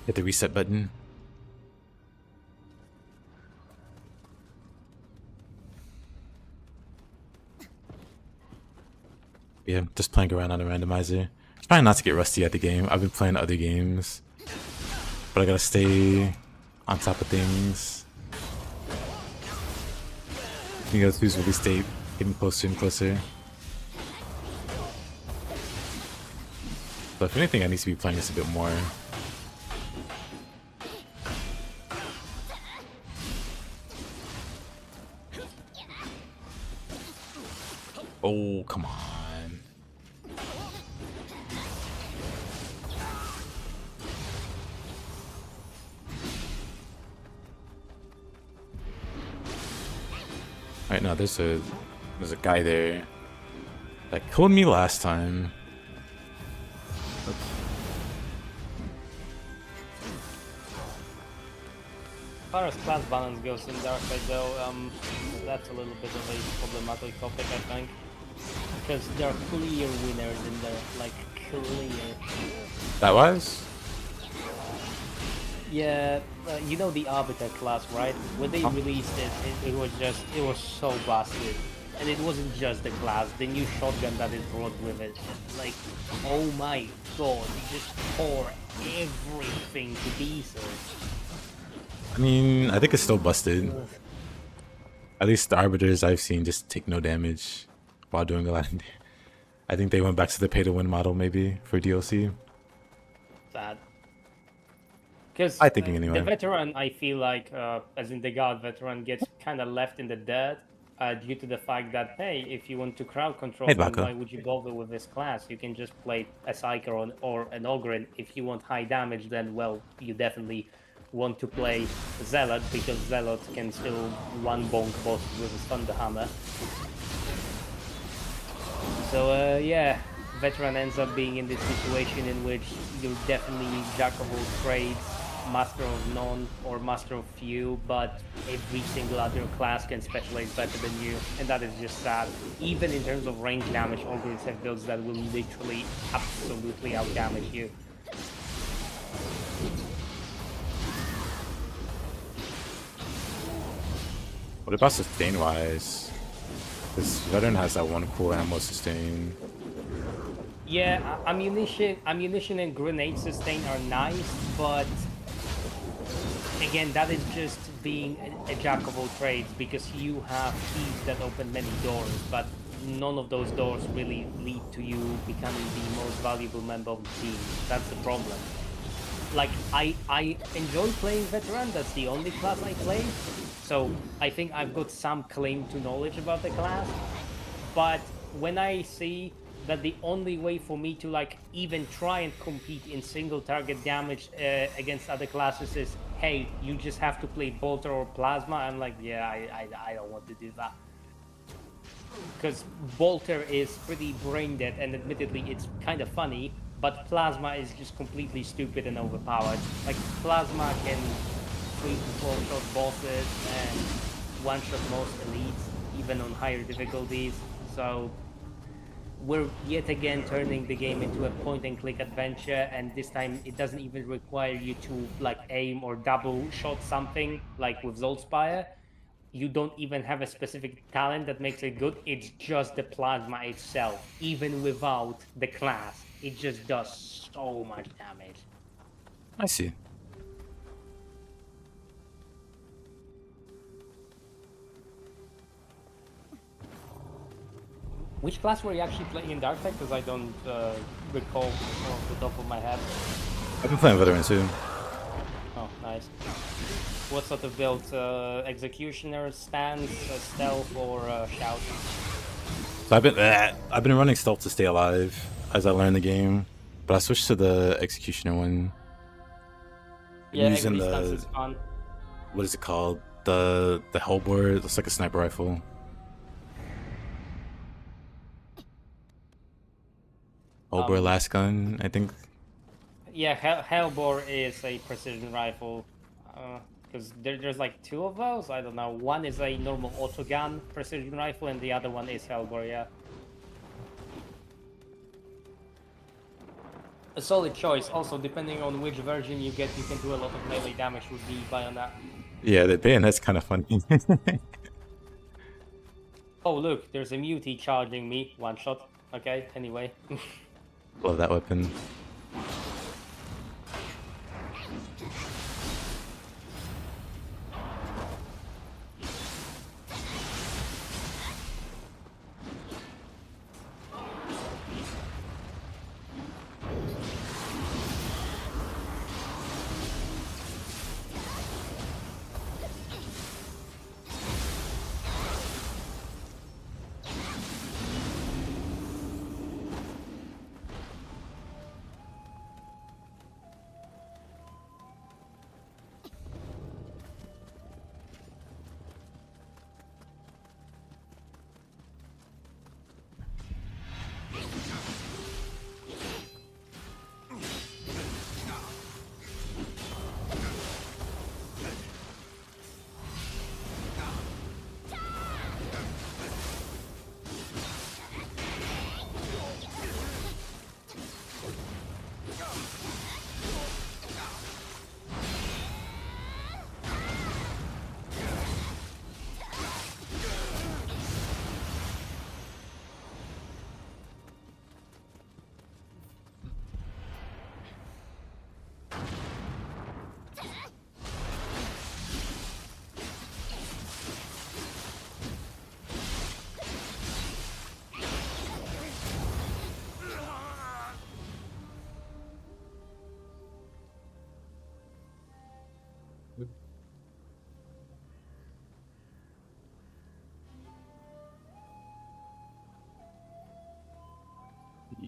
[SPEAKER 1] Hit the reset button. Yeah, just playing around on a randomizer. Trying not to get rusty at the game. I've been playing other games, but I gotta stay on top of things. You know, who's really stay getting closer and closer. But if anything, I need to be playing this a bit more. Oh, come on. Alright, now there's a guy there that killed me last time. Oops.
[SPEAKER 2] As far as class balance goes in Darkseid though, that's a little bit of a problematic topic, I think. Because there are clear winners in there, like clear.
[SPEAKER 1] That was?
[SPEAKER 2] Yeah, you know the Arbiter class, right? When they released it, it was so busted. And it wasn't just the class, the new shotgun that it brought with it. Like, oh my god, it just tore everything to pieces.
[SPEAKER 1] I mean, I think it's still busted. At least the Arbiters I've seen just take no damage while doing a lot of damage. I think they went back to the pay-to-win model maybe for DLC.
[SPEAKER 2] Sad. Because
[SPEAKER 1] I think anyway.
[SPEAKER 2] the veteran, I feel like, as in the God veteran, gets kind of left in the dirt due to the fact that, hey, if you want to crowd control,
[SPEAKER 1] Hey,
[SPEAKER 2] then
[SPEAKER 1] Baka.
[SPEAKER 2] why would you bother with this class? You can just play a Psyker or an Ogre. If you want high damage, then, well, you definitely want to play Zealot, because Zealot can still one-bonk bosses with a Thunder Hammer. So, yeah, veteran ends up being in this situation in which you're definitely jack of all trades, master of none or master of few, but every single other class can specialize better than you, and that is just sad. Even in terms of range damage, Ogres have builds that will literally absolutely outdamage you.
[SPEAKER 1] What about sustain wise? This veteran has that one cool ammo sustain.
[SPEAKER 2] Yeah, ammunition and grenade sustain are nice, but again, that is just being a jack of all trades, because you have keys that open many doors, but none of those doors really lead to you becoming the most valuable member of the team. That's the problem. Like, I enjoy playing veteran, that's the only class I play, so I think I've got some claim to knowledge about the class, but when I see that the only way for me to like even try and compete in single target damage against other classes is, hey, you just have to play Bolter or Plasma, I'm like, yeah, I don't want to do that. Because Bolter is pretty brain dead, and admittedly it's kind of funny, but Plasma is just completely stupid and overpowered. Like, Plasma can 3 to 4 shot bosses and 1-shot most elites, even on higher difficulties, so we're yet again turning the game into a point-and-click adventure, and this time it doesn't even require you to like aim or double shot something like with Zolspire. You don't even have a specific talent that makes it good. It's just the plasma itself. Even without the class, it just does so much damage.
[SPEAKER 1] I see.
[SPEAKER 2] Which class were you actually playing in Dark Tech? Because I don't recall off the top of my head.
[SPEAKER 1] I've been playing Veteran too.
[SPEAKER 2] Oh, nice. What sort of build? Executioner, stance, stealth, or shout?
[SPEAKER 1] So I've been running stealth to stay alive as I learn the game, but I switched to the executioner one. I'm
[SPEAKER 2] Yeah,
[SPEAKER 1] using
[SPEAKER 2] exec stance
[SPEAKER 1] the
[SPEAKER 2] is fun.
[SPEAKER 1] what is it called? The Hellbore. It looks like a sniper rifle. Hellbore last gun, I think.
[SPEAKER 2] Yeah, Hellbore is a precision rifle. Because there's like two of those. I don't know. One is a normal autogun precision rifle, and the other one is Hellbore. Yeah. A solid choice. Also, depending on which version you get, you can do a lot of melee damage with the bayonet.
[SPEAKER 1] Yeah, the bayonet's kind of funny.
[SPEAKER 2] Oh, look, there's a mutie charging me. One shot. Okay, anyway.
[SPEAKER 1] Love that weapon.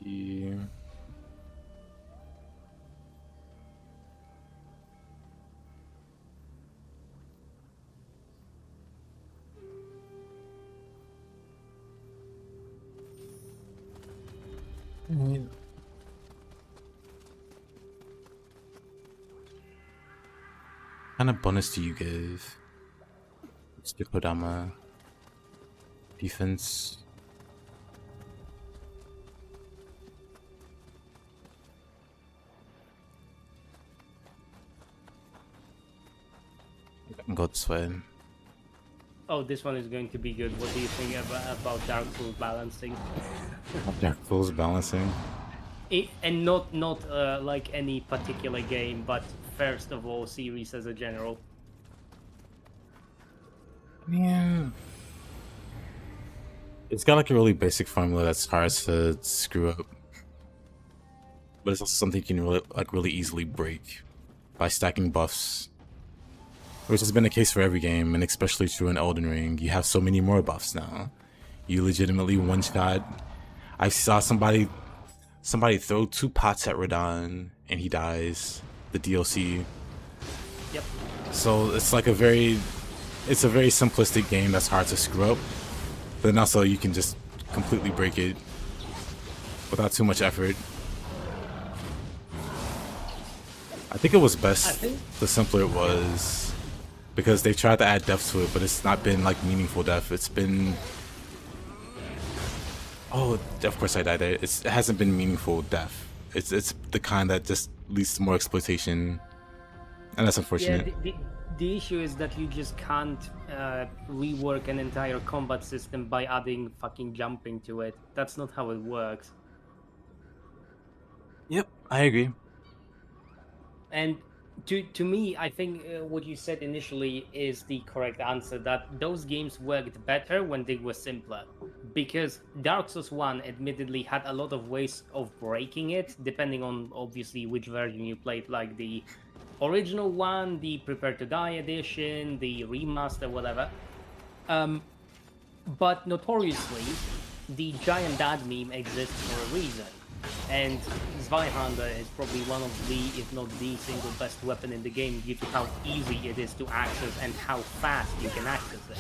[SPEAKER 1] Yeah. What kind of bonus do you give? Kodama defense. I can go this way.
[SPEAKER 2] Oh, this one is going to be good. What do you think about Dark Souls balancing?
[SPEAKER 1] Dark Souls balancing.
[SPEAKER 2] And not like any particular game, but first of all, series as a general.
[SPEAKER 1] Yeah. It's got like a really basic formula that's hard to screw up. But it's also something you can really easily break by stacking buffs. Which has been the case for every game, and especially true in Elden Ring. You have so many more buffs now. You legitimately one-shot. I saw somebody throw 2 pots at Radon and he dies. The DLC.
[SPEAKER 2] Yep.
[SPEAKER 1] So it's like a very simplistic game that's hard to screw up. But then also you can just completely break it without too much effort. I think it was best the simpler it was, because they've tried to add depth to it, but it's not been like meaningful depth. It's been, oh, of course I died there. It hasn't been meaningful depth. It's the kind that just leads to more exploitation, and that's unfortunate.
[SPEAKER 2] Yeah, the issue is that you just can't rework an entire combat system by adding fucking jumping to it. That's not how it works.
[SPEAKER 1] Yep, I agree.
[SPEAKER 2] And To me, I think what you said initially is the correct answer. That those games worked better when they were simpler, because Dark Souls One, admittedly, had a lot of ways of breaking it, depending on obviously which version you played, like the original one, the Prepare to Die edition, the remaster, whatever. Um, but notoriously, the giant dad meme exists for a reason. And Zweihander is probably one of the, if not the single best weapon in the game due to how easy it is to access and how fast you can access it.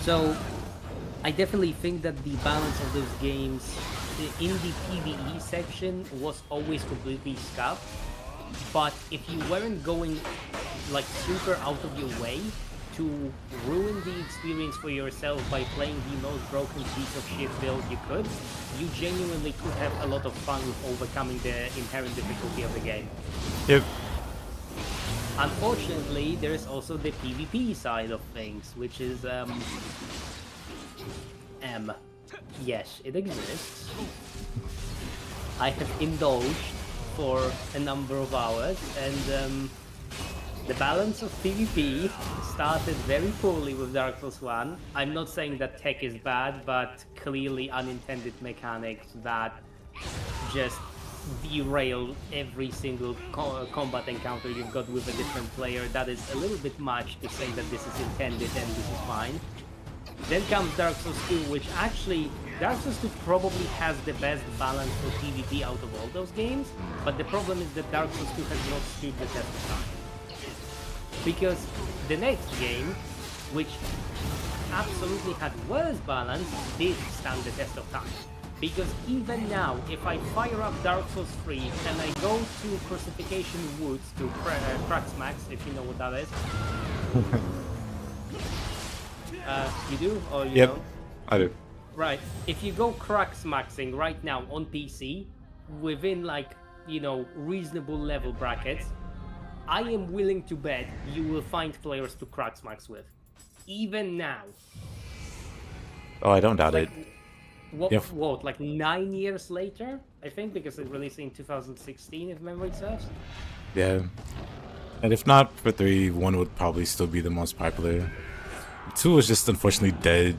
[SPEAKER 2] So, I definitely think that the balance of those games in the PvE section was always completely scuffed. But if you weren't going like super out of your way to ruin the experience for yourself by playing the most broken piece of shit build you could, you genuinely could have a lot of fun with overcoming the inherent difficulty of the game.
[SPEAKER 1] Yep.
[SPEAKER 2] Unfortunately, there's also the PvP side of things, which is yes, it exists. I have indulged for a number of hours, and the balance of PvP started very poorly with Dark Souls 1. I'm not saying that tech is bad, but clearly unintended mechanics that just derail every single combat encounter you've got with a different player. That is a little bit much to say that this is intended and this is fine. Then comes Dark Souls 2, which actually, Dark Souls 2 probably has the best balance for PvP out of all those games, but the problem is that Dark Souls 2 has not stood the test of time. Because the next game, which absolutely had worse balance, did stand the test of time. Because even now, if I fire up Dark Souls 3 and I go to Crucifixion Woods to Cracksmax, if you know what that is. You do? Or you don't?
[SPEAKER 1] I do.
[SPEAKER 2] Right. If you go Cracksmaxing right now on PC, within like, reasonable level brackets, I am willing to bet you will find players to Cracksmax with. Even now.
[SPEAKER 1] Oh, I don't doubt it.
[SPEAKER 2] What, like 9 years later? I think, because it released in 2016, if memory serves.
[SPEAKER 1] Yeah. And if not for 3, 1 would probably still be the most popular. 2 was just unfortunately dead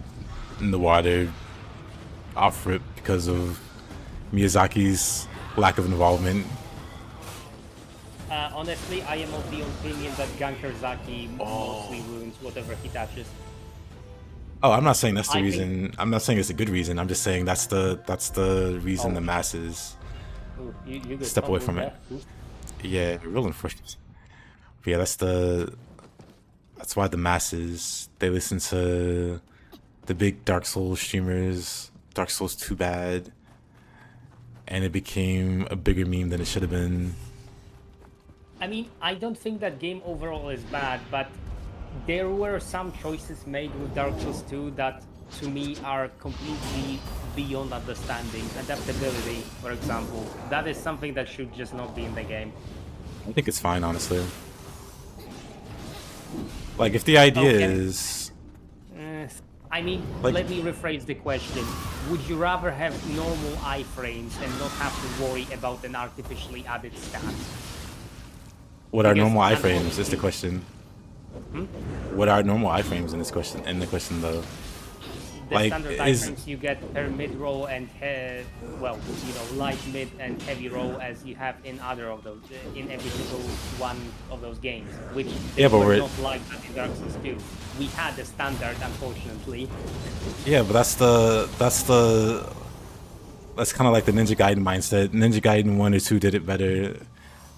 [SPEAKER 1] in the water off rip because of Miyazaki's lack of involvement.
[SPEAKER 2] Honestly, I am of the opinion that Gankerzaki mostly ruins whatever he touches.
[SPEAKER 1] Oh, I'm not saying that's the reason. I'm not saying it's a good reason. I'm just saying that's the reason the masses
[SPEAKER 2] you
[SPEAKER 1] step away from it. Yeah, real unfortunate. But yeah, that's why the masses, they listen to the big Dark Souls streamers, Dark Souls 2 bad, and it became a bigger meme than it should have been.
[SPEAKER 2] I mean, I don't think that game overall is bad, but there were some choices made with Dark Souls 2 that, to me, are completely beyond understanding. Adaptability, for example. That is something that should just not be in the game.
[SPEAKER 1] I think it's fine, honestly. Like, if the idea is...
[SPEAKER 2] I mean, let me rephrase the question. Would you rather have normal iframes and not have to worry about an artificially added stat?
[SPEAKER 1] What are normal iframes is the question.
[SPEAKER 2] Hmm?
[SPEAKER 1] What are normal iframes in this question? In the question, though,
[SPEAKER 2] the standard iframes you get per mid roll and light mid and heavy roll as you have in other of those, in every single one of those games, which were not like that in Dark Souls 2. We had the standard, unfortunately.
[SPEAKER 1] Yeah, but that's kind of like the Ninja Gaiden mindset. Ninja Gaiden 1 or 2 did it better.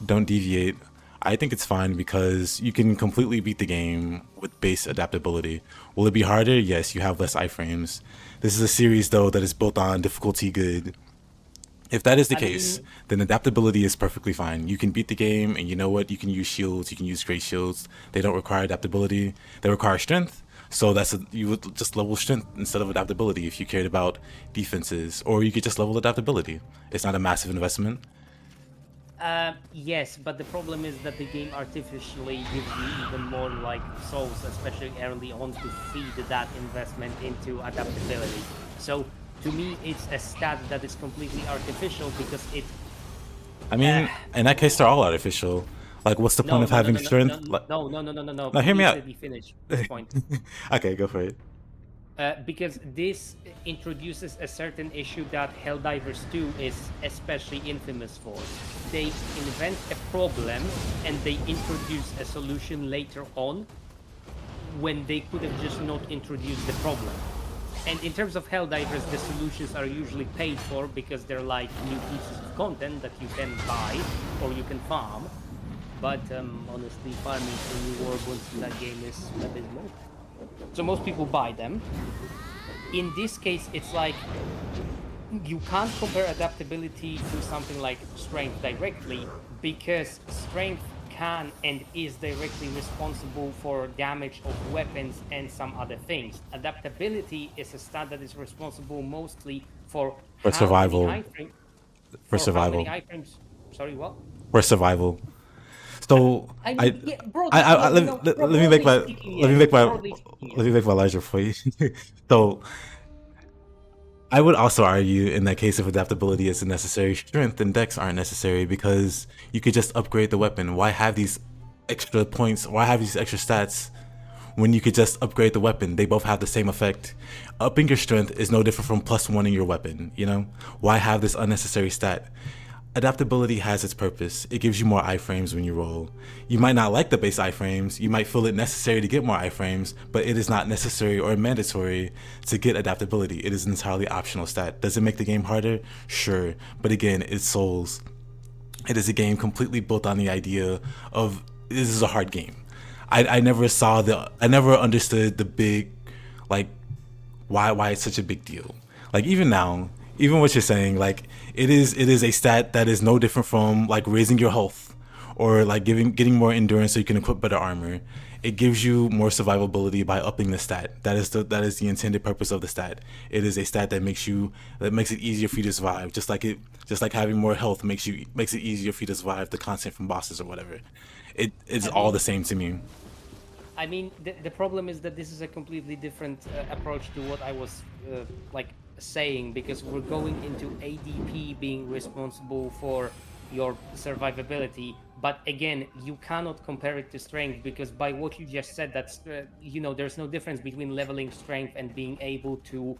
[SPEAKER 1] Don't deviate. I think it's fine because you can completely beat the game with base adaptability. Will it be harder? Yes, you have less iframes. This is a series, though, that is built on difficulty good. If that is the case, then adaptability is perfectly fine. You can beat the game, and you know what? You can use shields. You can use great shields. They don't require adaptability. They require strength. So you would just level strength instead of adaptability if you cared about defenses. Or you could just level adaptability. It's not a massive investment.
[SPEAKER 2] Yes, but the problem is that the game artificially gives you even more like souls, especially early on, to feed that investment into adaptability. So to me, it's a stat that is completely artificial because it
[SPEAKER 1] I mean, in that case, they're all artificial. Like, what's the point
[SPEAKER 2] No,
[SPEAKER 1] of
[SPEAKER 2] no, no,
[SPEAKER 1] having
[SPEAKER 2] no, no, no,
[SPEAKER 1] strength? Like,
[SPEAKER 2] no, no, no, no, no, no.
[SPEAKER 1] now, hear me
[SPEAKER 2] Please
[SPEAKER 1] out.
[SPEAKER 2] let me finish this point.
[SPEAKER 1] Okay, go for it.
[SPEAKER 2] Because this introduces a certain issue that Helldivers 2 is especially infamous for. They invent a problem and they introduce a solution later on when they could have just not introduced the problem. And in terms of Helldivers, the solutions are usually paid for because they're like new pieces of content that you can buy or you can farm. But honestly, farming for new warbones in that game is abysmal. So most people buy them. In this case, it's like you can't compare adaptability to something like strength directly because strength can and is directly responsible for damage of weapons and some other things. Adaptability is a stat that is responsible mostly for
[SPEAKER 1] For
[SPEAKER 2] how many
[SPEAKER 1] survival.
[SPEAKER 2] iframes.
[SPEAKER 1] For
[SPEAKER 2] For how many
[SPEAKER 1] survival.
[SPEAKER 2] iframes? Sorry, what?
[SPEAKER 1] For survival. So
[SPEAKER 2] I mean, yeah, broadly, yeah,
[SPEAKER 1] let,
[SPEAKER 2] you know,
[SPEAKER 1] let, let me make
[SPEAKER 2] broadly
[SPEAKER 1] my
[SPEAKER 2] speaking,
[SPEAKER 1] let me
[SPEAKER 2] yes.
[SPEAKER 1] make my
[SPEAKER 2] Broadly speaking,
[SPEAKER 1] let
[SPEAKER 2] yes.
[SPEAKER 1] me make my larger for you. So I would also argue in that case if adaptability isn't necessary, strength and dex aren't necessary because you could just upgrade the weapon. Why have these extra points? Why have these extra stats when you could just upgrade the weapon? They both have the same effect. Upping your strength is no different from plus one in your weapon, you know? Why have this unnecessary stat? Adaptability has its purpose. It gives you more iframes when you roll. You might not like the base iframes, you might feel it necessary to get more iframes, but it is not necessary or mandatory to get adaptability. It is an entirely optional stat. Does it make the game harder? Sure. But again, it's Souls. It is a game completely built on the idea of this is a hard game. I never understood the big, like, why it's such a big deal. Like even now, even what you're saying, like it is a stat that is no different from like raising your health or like getting more endurance so you can equip better armor. It gives you more survivability by upping the stat. That is the intended purpose of the stat. It is a stat that makes it easier for you to survive. Just like having more health makes it easier for you to survive the content from bosses or whatever. It's
[SPEAKER 2] I
[SPEAKER 1] all the
[SPEAKER 2] mean,
[SPEAKER 1] same to me.
[SPEAKER 2] the problem is that this is a completely different approach to what I was like saying because we're going into ADP being responsible for your survivability. But again, you cannot compare it to strength because by what you just said, that's there's no difference between leveling strength and being able to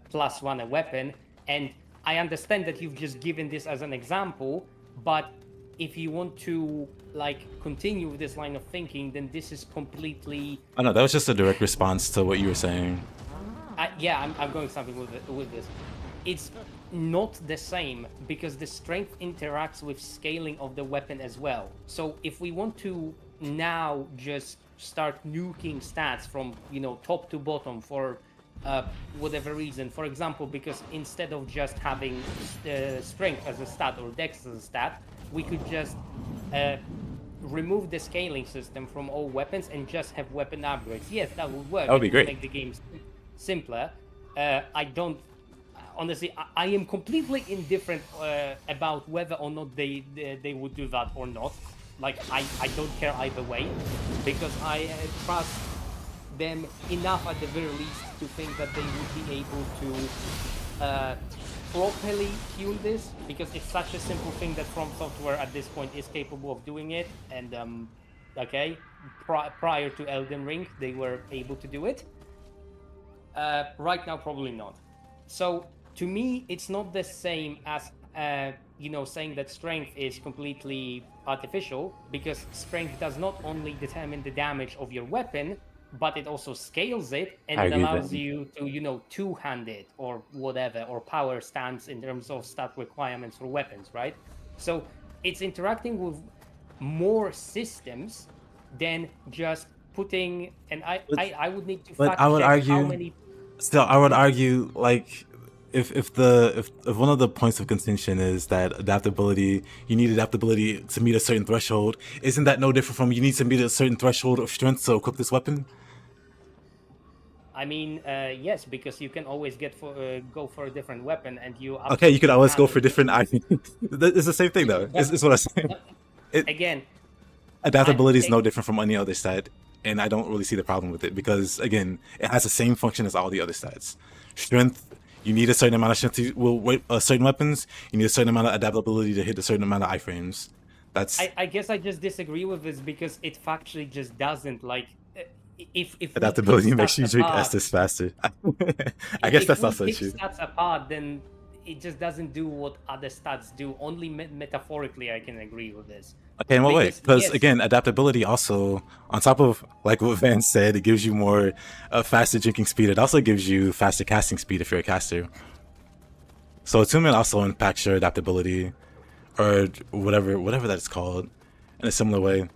[SPEAKER 2] plus one a weapon. And I understand that you've just given this as an example, but if you want to like continue with this line of thinking, then this is completely
[SPEAKER 1] I know that was just a direct response to what you were saying.
[SPEAKER 2] I'm going something with this. It's not the same because the strength interacts with scaling of the weapon as well. So if we want to now just start nuking stats from top to bottom for whatever reason, for example, because instead of just having strength as a stat or dex as a stat, we could just remove the scaling system from all weapons and just have weapon upgrades. Yes, that would work.
[SPEAKER 1] That would be
[SPEAKER 2] It would
[SPEAKER 1] great.
[SPEAKER 2] make the game simpler. I don't honestly. I am completely indifferent about whether or not they would do that or not. Like I don't care either way because I trust them enough at the very least to think that they would be able to properly tune this because it's such a simple thing that From Software at this point is capable of doing it. And okay, prior to Elden Ring, they were able to do it. Right now, probably not. So to me, it's not the same as saying that strength is completely artificial because strength does not only determine the damage of your weapon, but it also scales it and
[SPEAKER 1] I
[SPEAKER 2] it
[SPEAKER 1] agree
[SPEAKER 2] allows
[SPEAKER 1] with that.
[SPEAKER 2] you to two-hand it or whatever, or power stance in terms of stat requirements for weapons, right? So it's interacting with more systems than just putting, and I would need to
[SPEAKER 1] But I
[SPEAKER 2] fact
[SPEAKER 1] would
[SPEAKER 2] check how
[SPEAKER 1] argue,
[SPEAKER 2] many.
[SPEAKER 1] still, I would argue like if one of the points of contention is that adaptability, you need adaptability to meet a certain threshold, isn't that no different from you need to meet a certain threshold of strength to equip this weapon?
[SPEAKER 2] I mean, yes, because you can always go for a different weapon, and you
[SPEAKER 1] Okay, you could
[SPEAKER 2] absolutely
[SPEAKER 1] always
[SPEAKER 2] can.
[SPEAKER 1] go for different items. It's the same thing though. It's what I'm saying. It
[SPEAKER 2] Again,
[SPEAKER 1] Adaptability is no different from any other stat, and I don't really see the problem with it because again, it has the same function as all the other stats. Strength, You need a certain amount of strength certain weapons. You need a certain amount of adaptability to hit a certain amount of iframes. That's
[SPEAKER 2] I guess I just disagree with this because it factually just doesn't. Like, if we pick
[SPEAKER 1] adaptability makes
[SPEAKER 2] stats
[SPEAKER 1] you drink
[SPEAKER 2] apart,
[SPEAKER 1] Estus faster. I guess
[SPEAKER 2] if
[SPEAKER 1] that's
[SPEAKER 2] we
[SPEAKER 1] also
[SPEAKER 2] pick
[SPEAKER 1] true.
[SPEAKER 2] stats apart, then it just doesn't do what other stats do. Only metaphorically, I can agree with this.
[SPEAKER 1] Okay, in what way?
[SPEAKER 2] Because
[SPEAKER 1] Because
[SPEAKER 2] yes,
[SPEAKER 1] again, adaptability also, on top of like what Van said, it gives you more faster drinking speed. It also gives you faster casting speed if you're a caster. So attunement also impacts your adaptability, or whatever that's called, in a similar way.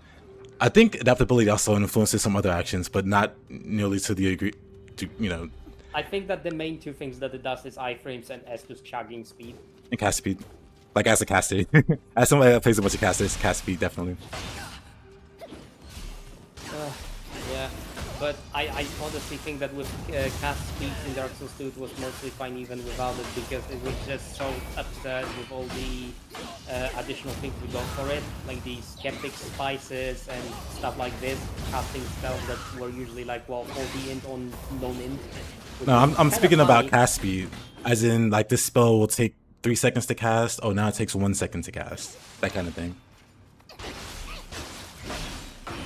[SPEAKER 1] I think adaptability also influences some other actions, but not nearly to the degree,
[SPEAKER 2] I think that the main two things that it does is iframes and Estus chugging speed.
[SPEAKER 1] and cast speed. Like as a caster, as somebody that plays a bunch of casters, cast speed definitely.
[SPEAKER 2] Yeah, but I honestly think that with cast speeds in Dark Souls 2 it was mostly fine even without it, because it was just so absurd with all the additional things we got for it, like the skeptic spices and stuff like this, casting spells that were usually like, well, 40 int on non-int.
[SPEAKER 1] No, I'm speaking about cast speed, as in like this spell will take 3 seconds to cast. Oh, now it takes 1 second to cast. That kind of thing.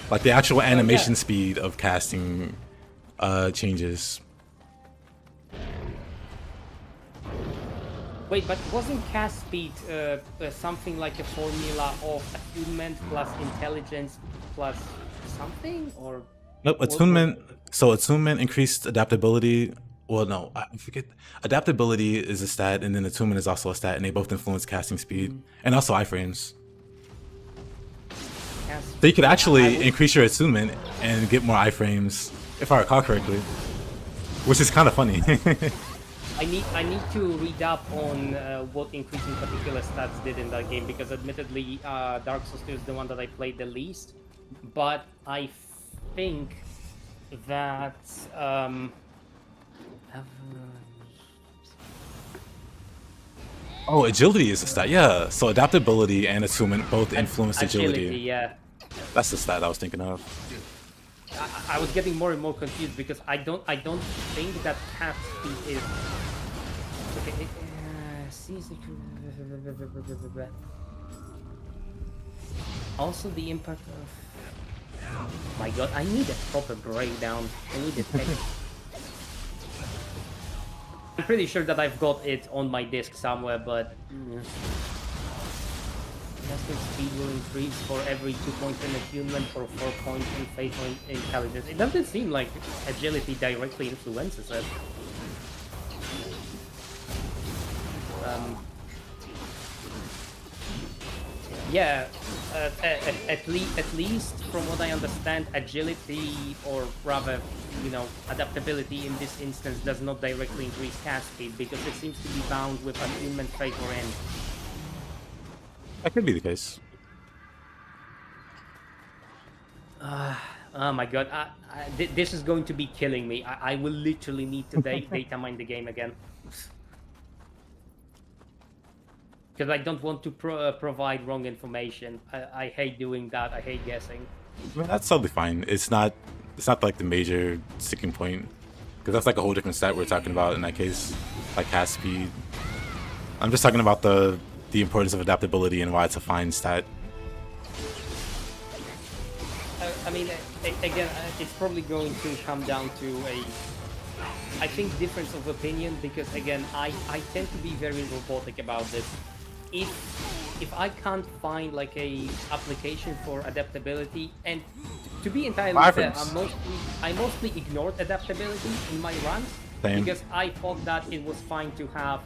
[SPEAKER 1] Like the actual animation speed of casting changes.
[SPEAKER 2] Wait, but wasn't cast speed something like a formula of attunement plus intelligence plus something, or?
[SPEAKER 1] Nope, attunement. So attunement increased adaptability. Well, no, I forget. Adaptability is a stat, and then attunement is also a stat, and they both influence casting speed and also iframes. So you could actually increase your attunement and get more iframes, if I recall correctly, which is kind of funny.
[SPEAKER 2] I need to read up on what increasing particular stats did in that game, because admittedly Dark Souls 2 is the one that I played the least, but I think that
[SPEAKER 1] oh, agility is a stat. Yeah, so adaptability and attunement both influence agility.
[SPEAKER 2] Yeah,
[SPEAKER 1] that's the stat I was thinking of.
[SPEAKER 2] I was getting more and more confused because I don't think that cast speed is okay. Also the impact of, oh my god, I need a proper breakdown. I need a text. I'm pretty sure that I've got it on my disk somewhere, but casting speed will increase for every 2 points in attunement, for 4 points in faith or intelligence. It doesn't seem like agility directly influences it. Yeah, at least from what I understand, agility, or rather, adaptability in this instance does not directly increase cast speed, because it seems to be bound with attunement, faith, or end.
[SPEAKER 1] That could be the case.
[SPEAKER 2] Oh my god, this is going to be killing me. I will literally need to data mine the game again. Because I don't want to provide wrong information. I hate doing that. I hate guessing.
[SPEAKER 1] I mean, that's totally fine. It's not like the major sticking point, because that's like a whole different stat we're talking about in that case, like cast speed. I'm just talking about the importance of adaptability and why it's a fine stat.
[SPEAKER 2] I mean, again, it's probably going to come down to I think, difference of opinion, because again, I tend to be very robotic about this. If I can't find like a application for adaptability, and to be entirely fair, I mostly ignored adaptability in my runs.
[SPEAKER 1] Same.
[SPEAKER 2] Because I thought that it was fine to have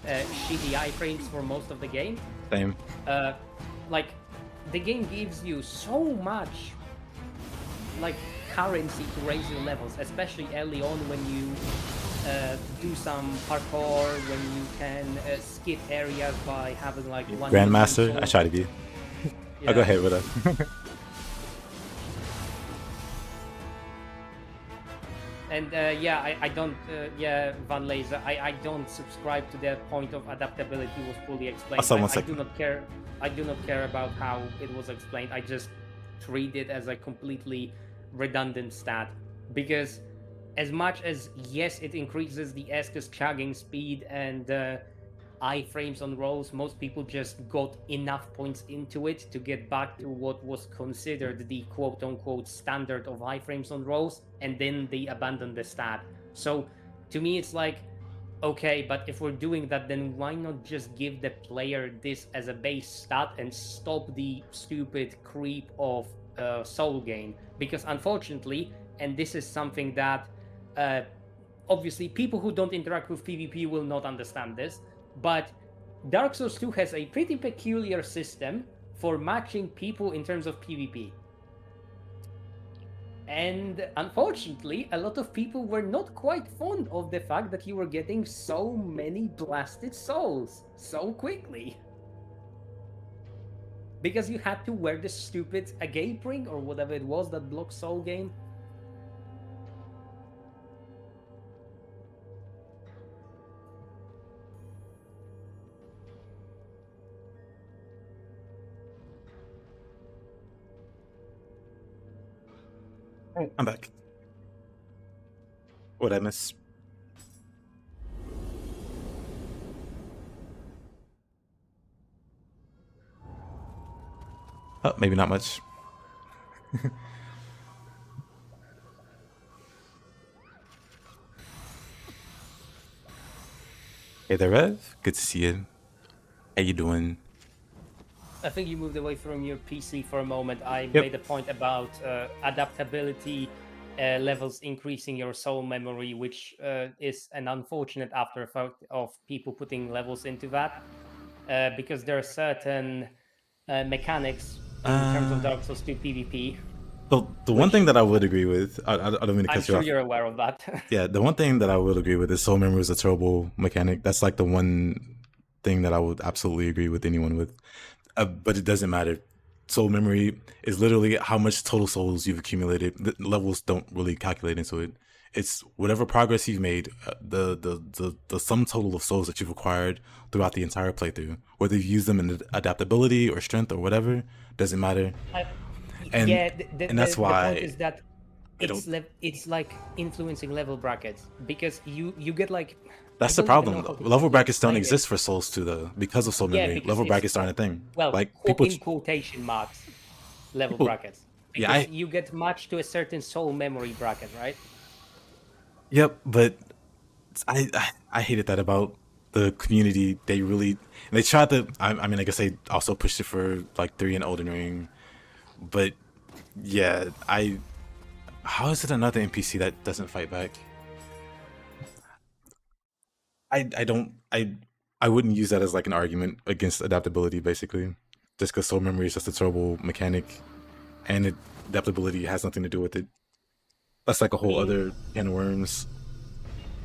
[SPEAKER 2] shitty iframes for most of the game.
[SPEAKER 1] Same.
[SPEAKER 2] Like, the game gives you so much like currency to raise your levels, especially early on when you do some parkour, when you can skip areas by having like one
[SPEAKER 1] Grandmaster. I try to be.
[SPEAKER 2] Yeah.
[SPEAKER 1] I'll go ahead with that.
[SPEAKER 2] And yeah, I don't, yeah, Van Laser, I don't subscribe to that point of adaptability was fully explained. I do not care. I do not care about how it was explained. I just treat it as a completely redundant stat, because as much as yes, it increases the Estus chugging speed and iframes on rolls, most people just got enough points into it to get back to what was considered the quote unquote standard of iframes on rolls, and then they abandoned the stat. So to me, it's like, okay, but if we're doing that, then why not just give the player this as a base stat and stop the stupid creep of soul gain? Because unfortunately, and this is something that uh, obviously people who don't interact with PvP will not understand this, but Dark Souls 2 has a pretty peculiar system for matching people in terms of PvP. And unfortunately, a lot of people were not quite fond of the fact that you were getting so many blasted souls so quickly. Because you had to wear the stupid agape ring or whatever it was that blocks soul gain.
[SPEAKER 1] I'm back. What I miss? Oh, maybe not much. Hey there, Rev. Good to see you. How you doing?
[SPEAKER 2] I think you moved away from your PC for a moment. I
[SPEAKER 1] Yep.
[SPEAKER 2] made a point about adaptability levels increasing your soul memory, which is an unfortunate after effect of people putting levels into that, because there are certain mechanics in terms of
[SPEAKER 1] Uh,
[SPEAKER 2] Dark Souls 2 PvP,
[SPEAKER 1] so the one thing
[SPEAKER 2] which
[SPEAKER 1] that I would agree with, I don't mean to
[SPEAKER 2] I'm
[SPEAKER 1] cut you
[SPEAKER 2] sure
[SPEAKER 1] off.
[SPEAKER 2] you're aware of that.
[SPEAKER 1] Yeah, the one thing that I will agree with is soul memory is a terrible mechanic. That's like the one thing that I would absolutely agree with anyone with. But it doesn't matter. Soul memory is literally how much total souls you've accumulated. The levels don't really calculate into it. It's whatever progress you've made, the sum total of souls that you've acquired throughout the entire playthrough. Whether you use them in adaptability or strength or whatever, doesn't matter.
[SPEAKER 2] I,
[SPEAKER 1] And
[SPEAKER 2] yeah, the,
[SPEAKER 1] and that's
[SPEAKER 2] the point
[SPEAKER 1] why
[SPEAKER 2] is that
[SPEAKER 1] I don't.
[SPEAKER 2] it's like influencing level brackets because you get like I
[SPEAKER 1] That's the
[SPEAKER 2] don't even know
[SPEAKER 1] problem.
[SPEAKER 2] how to
[SPEAKER 1] Level
[SPEAKER 2] properly
[SPEAKER 1] brackets don't
[SPEAKER 2] explain it.
[SPEAKER 1] exist for souls too, though, because of soul
[SPEAKER 2] Yeah,
[SPEAKER 1] memory.
[SPEAKER 2] because
[SPEAKER 1] Level
[SPEAKER 2] it's
[SPEAKER 1] brackets aren't a thing.
[SPEAKER 2] well,
[SPEAKER 1] Like people,
[SPEAKER 2] in quotation marks, level
[SPEAKER 1] people.
[SPEAKER 2] brackets,
[SPEAKER 1] Yeah,
[SPEAKER 2] because you get matched to a certain soul memory bracket, right?
[SPEAKER 1] yep, but I hated that about the community. They really they tried to. I mean, I guess they also pushed it for like 3 and Elden Ring, but yeah, I. How is it another NPC that doesn't fight back? I don't I wouldn't use that as like an argument against adaptability. Basically, just because soul memory is just a terrible mechanic, and adaptability has nothing to do with it. That's like a
[SPEAKER 2] I
[SPEAKER 1] whole
[SPEAKER 2] mean,
[SPEAKER 1] other can of worms.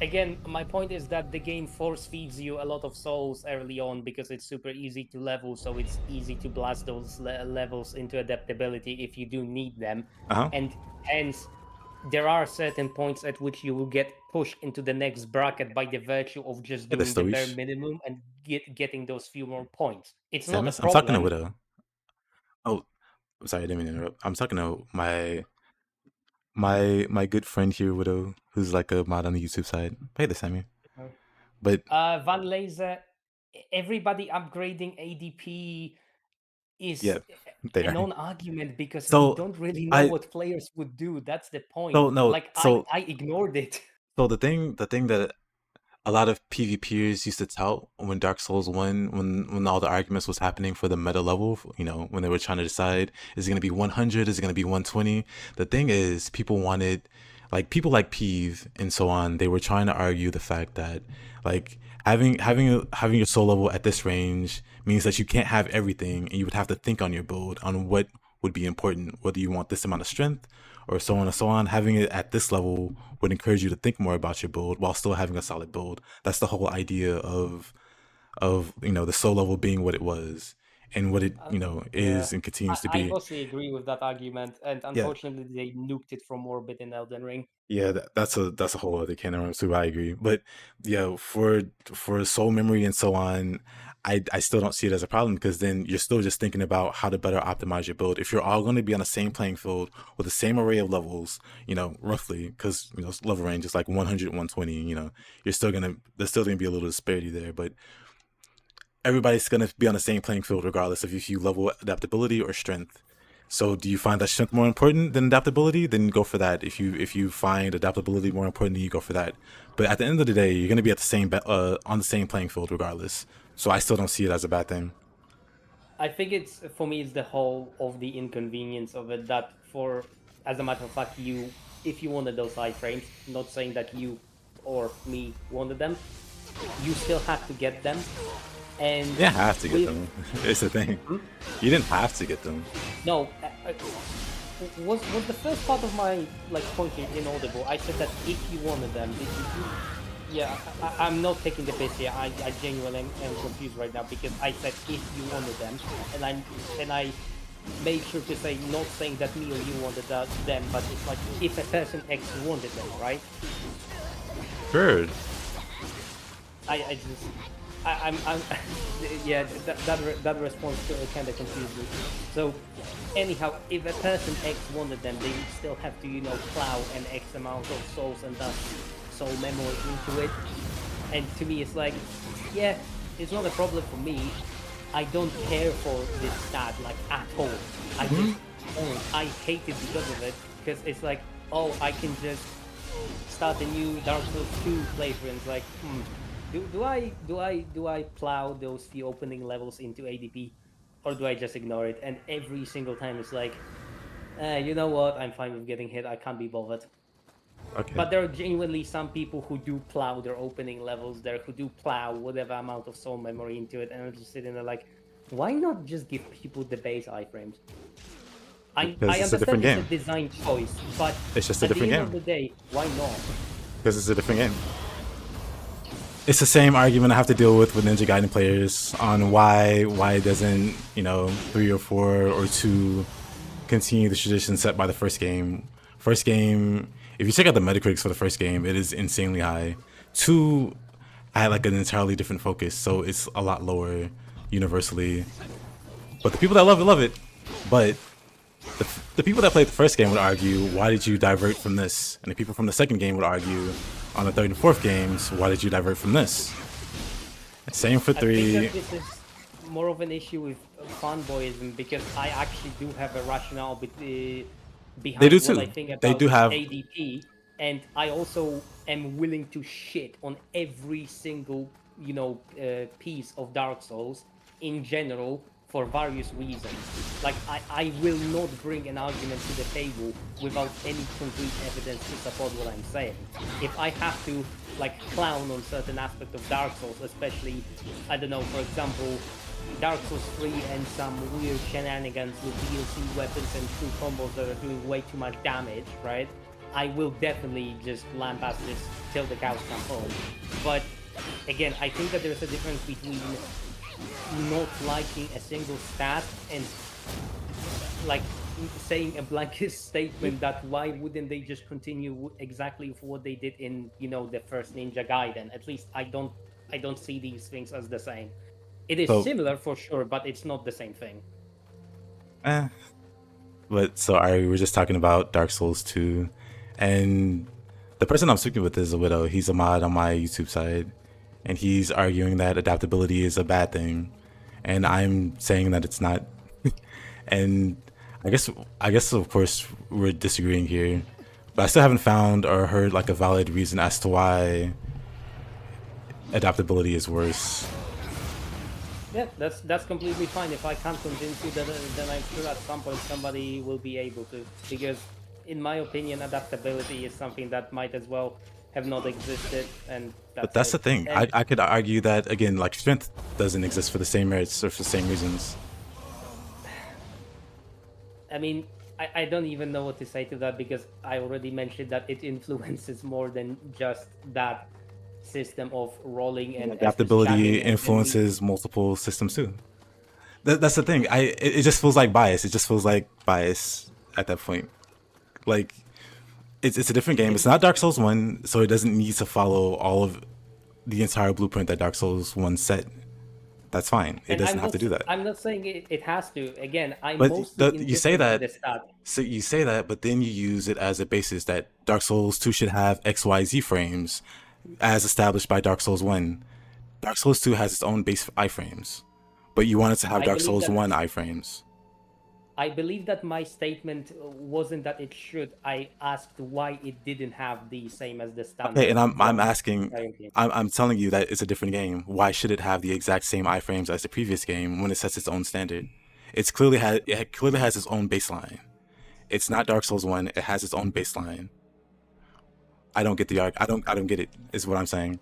[SPEAKER 2] again, my point is that the game force feeds you a lot of souls early on because it's super easy to level, so it's easy to blast those levels into adaptability if you do need them,
[SPEAKER 1] Uh huh.
[SPEAKER 2] and hence there are certain points at which you will get pushed into the next bracket by the virtue of just
[SPEAKER 1] Hey,
[SPEAKER 2] doing the bare
[SPEAKER 1] Stoish.
[SPEAKER 2] minimum and getting those few more points. It's not a
[SPEAKER 1] Samus. I'm talking to
[SPEAKER 2] problem.
[SPEAKER 1] Widow. Oh, I'm sorry, I didn't mean to interrupt. I'm talking to my good friend here, Widow, who's like a mod on the YouTube side. Hey there, Sammy. But
[SPEAKER 2] Van Laser, everybody upgrading ADP
[SPEAKER 1] yeah,
[SPEAKER 2] is
[SPEAKER 1] they
[SPEAKER 2] a
[SPEAKER 1] are.
[SPEAKER 2] non-argument because we
[SPEAKER 1] So
[SPEAKER 2] don't really know
[SPEAKER 1] I
[SPEAKER 2] what players would do. That's the point.
[SPEAKER 1] so no
[SPEAKER 2] Like
[SPEAKER 1] so
[SPEAKER 2] I ignored it.
[SPEAKER 1] so the thing that a lot of PvPers used to tout when Dark Souls 1, when all the arguments was happening for the meta level, when they were trying to decide, is it going to be 100, is it going to be 120? The thing is, people wanted, like, people like Peeve and so on, they were trying to argue the fact that, like, having your soul level at this range means that you can't have everything, and you would have to think on your build on what would be important, whether you want this amount of strength or so on and so on. Having it at this level would encourage you to think more about your build while still having a solid build. That's the whole idea of the soul level being what it was and what it
[SPEAKER 2] Yeah,
[SPEAKER 1] is and continues to
[SPEAKER 2] I
[SPEAKER 1] be.
[SPEAKER 2] mostly agree with that argument, and
[SPEAKER 1] Yeah,
[SPEAKER 2] unfortunately, they nuked it from orbit in Elden Ring.
[SPEAKER 1] yeah, that's a whole other can of worms too. I agree, but yeah, for soul memory and so on, I still don't see it as a problem, because then you're still just thinking about how to better optimize your build. If you're all going to be on the same playing field with the same array of levels, roughly, because level range is like 100, 120. There's still gonna be a little disparity there, but everybody's going to be on the same playing field regardless of if you level adaptability or strength. So do you find that strength more important than adaptability? Then go for that. If you find adaptability more important, then you go for that. But at the end of the day, you're going to be at the same on the same playing field regardless. So I still don't see it as a bad thing.
[SPEAKER 2] I think it's, for me, it's the whole of the inconvenience of it, that as a matter of fact, if you wanted those iframes, not saying that you or me wanted them, you still have to get them. And
[SPEAKER 1] you didn't have to get them. It's the thing. You didn't have to get them.
[SPEAKER 2] No, was the first part of my point inaudible? I said that if you wanted them, did you? Yeah, I'm not taking the piss here. I genuinely am confused right now, because I said if you wanted them, and I made sure to say, not saying that me or you wanted them, but it's like if a person X wanted them, right?
[SPEAKER 1] Sure.
[SPEAKER 2] I'm yeah, that response kind of confused me. So anyhow, if a person X wanted them, they would still have to plow an X amount of souls and thus soul memory into it. And to me, it's like, yeah, it's not a problem for me. I don't care for this stat at all. I hate it because of it, because it's like, oh, I can just start a new Dark Souls 2 playthrough, and it's like, Do I plow those few opening levels into ADP, or do I just ignore it? And every single time it's like, you know what? I'm fine with getting hit. I can't be bothered.
[SPEAKER 1] Okay.
[SPEAKER 2] But there are genuinely some people who do plow their opening levels there, who do plow whatever amount of soul memory into it, and I'm just sitting there like, why not just give people the base iframes? I understand it's a design choice, but
[SPEAKER 1] it's just a different game.
[SPEAKER 2] At the end of the day, why not?
[SPEAKER 1] Because it's a different game. It's the same argument I have to deal with Ninja Gaiden players on why doesn't 3 or 4 or 2 continue the tradition set by the first game. First game, if you check out the Metacritics for the first game, it is insanely high. 2 had an entirely different focus, so it's a lot lower universally. But the people that love it. But the people that played the first game would argue, why did you divert from this? And the people from the second game would argue, on the third and fourth games, why did you divert from this? Same for 3.
[SPEAKER 2] I think that this is more of an issue with fanboyism, because I actually do have a rationale behind
[SPEAKER 1] they do
[SPEAKER 2] what
[SPEAKER 1] too.
[SPEAKER 2] I think about
[SPEAKER 1] they do have
[SPEAKER 2] ADP, and I also am willing to shit on every single piece of Dark Souls in general, for various reasons. I will not bring an argument to the table without any concrete evidence to support what I'm saying. If I have to clown on certain aspect of Dark Souls, especially, I don't know, for example, Dark Souls 3 and some weird shenanigans with DLC weapons and true combos that are doing way too much damage, right? I will definitely just lambast this till the cows come home. But again, I think that there's a difference between not liking a single stat and saying a blanket statement that why wouldn't they just continue exactly for what they did in the first Ninja Gaiden. At least I don't see these things as the same. It is similar for sure, but it's not the same thing.
[SPEAKER 1] But so we were just talking about Dark Souls 2, and the person I'm speaking with is a Widow. He's a mod on my YouTube side, and he's arguing that adaptability is a bad thing, and I'm saying that it's not. And I guess of course we're disagreeing here, but I still haven't found or heard a valid reason as to why adaptability is worse.
[SPEAKER 2] Yeah, that's completely fine. If I can't convince you, then I'm sure at some point somebody will be able to, because in my opinion, adaptability is something that might as well have not existed, and
[SPEAKER 1] that's the thing. I could argue that again, strength doesn't exist for the same merits or for the same reasons.
[SPEAKER 2] I mean, I don't even know what to say to that, because I already mentioned that it influences more than just that system of rolling, and
[SPEAKER 1] adaptability influences multiple systems too. That's the thing. It just feels like bias. It just feels like bias at that point. It's a different game. It's not Dark Souls 1, so it doesn't need to follow all of the entire blueprint that Dark Souls 1 set. That's fine. It
[SPEAKER 2] And
[SPEAKER 1] doesn't have to do that.
[SPEAKER 2] I'm not saying it has to. Again, I'm
[SPEAKER 1] But
[SPEAKER 2] mostly
[SPEAKER 1] you say
[SPEAKER 2] indifferent to
[SPEAKER 1] that,
[SPEAKER 2] the stat.
[SPEAKER 1] so you say that, but then you use it as a basis that Dark Souls 2 should have XYZ frames as established by Dark Souls 1. Dark Souls 2 has its own base iframes, but you wanted to have
[SPEAKER 2] I
[SPEAKER 1] Dark
[SPEAKER 2] believe
[SPEAKER 1] Souls
[SPEAKER 2] that
[SPEAKER 1] 1 iframes.
[SPEAKER 2] I believe that my statement wasn't that it should. I asked why it didn't have the same as the
[SPEAKER 1] Okay,
[SPEAKER 2] standard
[SPEAKER 1] and I'm
[SPEAKER 2] one
[SPEAKER 1] asking,
[SPEAKER 2] currently.
[SPEAKER 1] I'm telling you that it's a different game. Why should it have the exact same iframes as the previous game when it sets its own standard? It clearly has its own baseline. It's not Dark Souls 1. It has its own baseline. I don't get the arc. I don't get it. Is what I'm saying.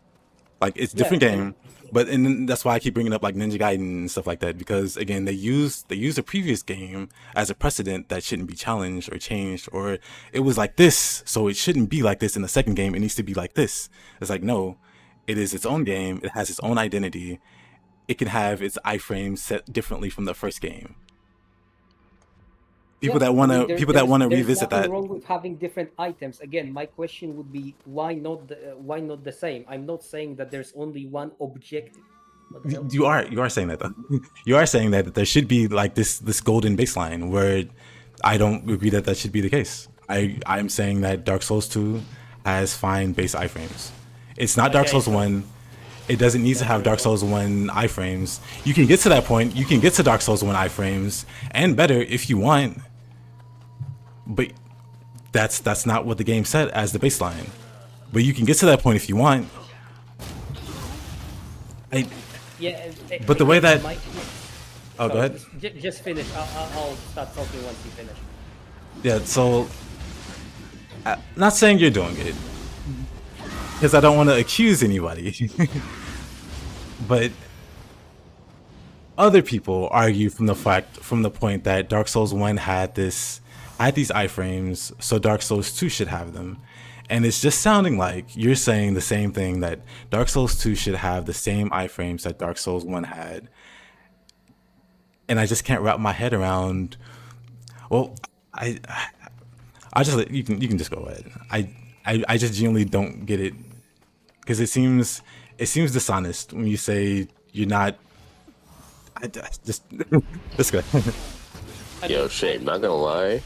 [SPEAKER 1] Like, it's a
[SPEAKER 2] Yeah,
[SPEAKER 1] different
[SPEAKER 2] and
[SPEAKER 1] game, but and then that's why I keep bringing up like Ninja Gaiden and stuff like that, because again they use the previous game as a precedent that shouldn't be challenged or changed, or it was like this, so it shouldn't be like this in the second game. It needs to be like this. It's like, no, it is its own game. It has its own identity. It can have its iframes set differently from the first game.
[SPEAKER 2] yeah, I mean,
[SPEAKER 1] People that wanna
[SPEAKER 2] there's
[SPEAKER 1] revisit
[SPEAKER 2] nothing
[SPEAKER 1] that.
[SPEAKER 2] wrong with having different items. Again, my question would be why not the same? I'm not saying that there's only one objective. What the hell?
[SPEAKER 1] You are saying that though. You are saying that there should be like this golden baseline where I don't agree that that should be the case. I'm saying that Dark Souls 2 has fine base iframes. It's not Dark
[SPEAKER 2] Okay,
[SPEAKER 1] Souls
[SPEAKER 2] so
[SPEAKER 1] 1. It doesn't need to have Dark
[SPEAKER 2] Understandable.
[SPEAKER 1] Souls 1 iframes. You can get to that point. You can get to Dark Souls 1 iframes and better if you want. But that's not what the game set as the baseline. But you can get to that point if you want. I,
[SPEAKER 2] Yeah,
[SPEAKER 1] but the way
[SPEAKER 2] again,
[SPEAKER 1] that oh, go
[SPEAKER 2] sorry,
[SPEAKER 1] ahead.
[SPEAKER 2] just finish. I'll start talking once you finish.
[SPEAKER 1] Yeah, so not saying you're doing it because I don't want to accuse anybody, but other people argue from the point that Dark Souls 1 had these iframes, so Dark Souls 2 should have them. And it's just sounding like you're saying the same thing, that Dark Souls 2 should have the same iframes that Dark Souls 1 had. And I just can't wrap my head around. Well, I just you can just go ahead. I just genuinely don't get it, because it seems dishonest when you say you're not. Just go.
[SPEAKER 3] Yo, Shane, not gonna lie,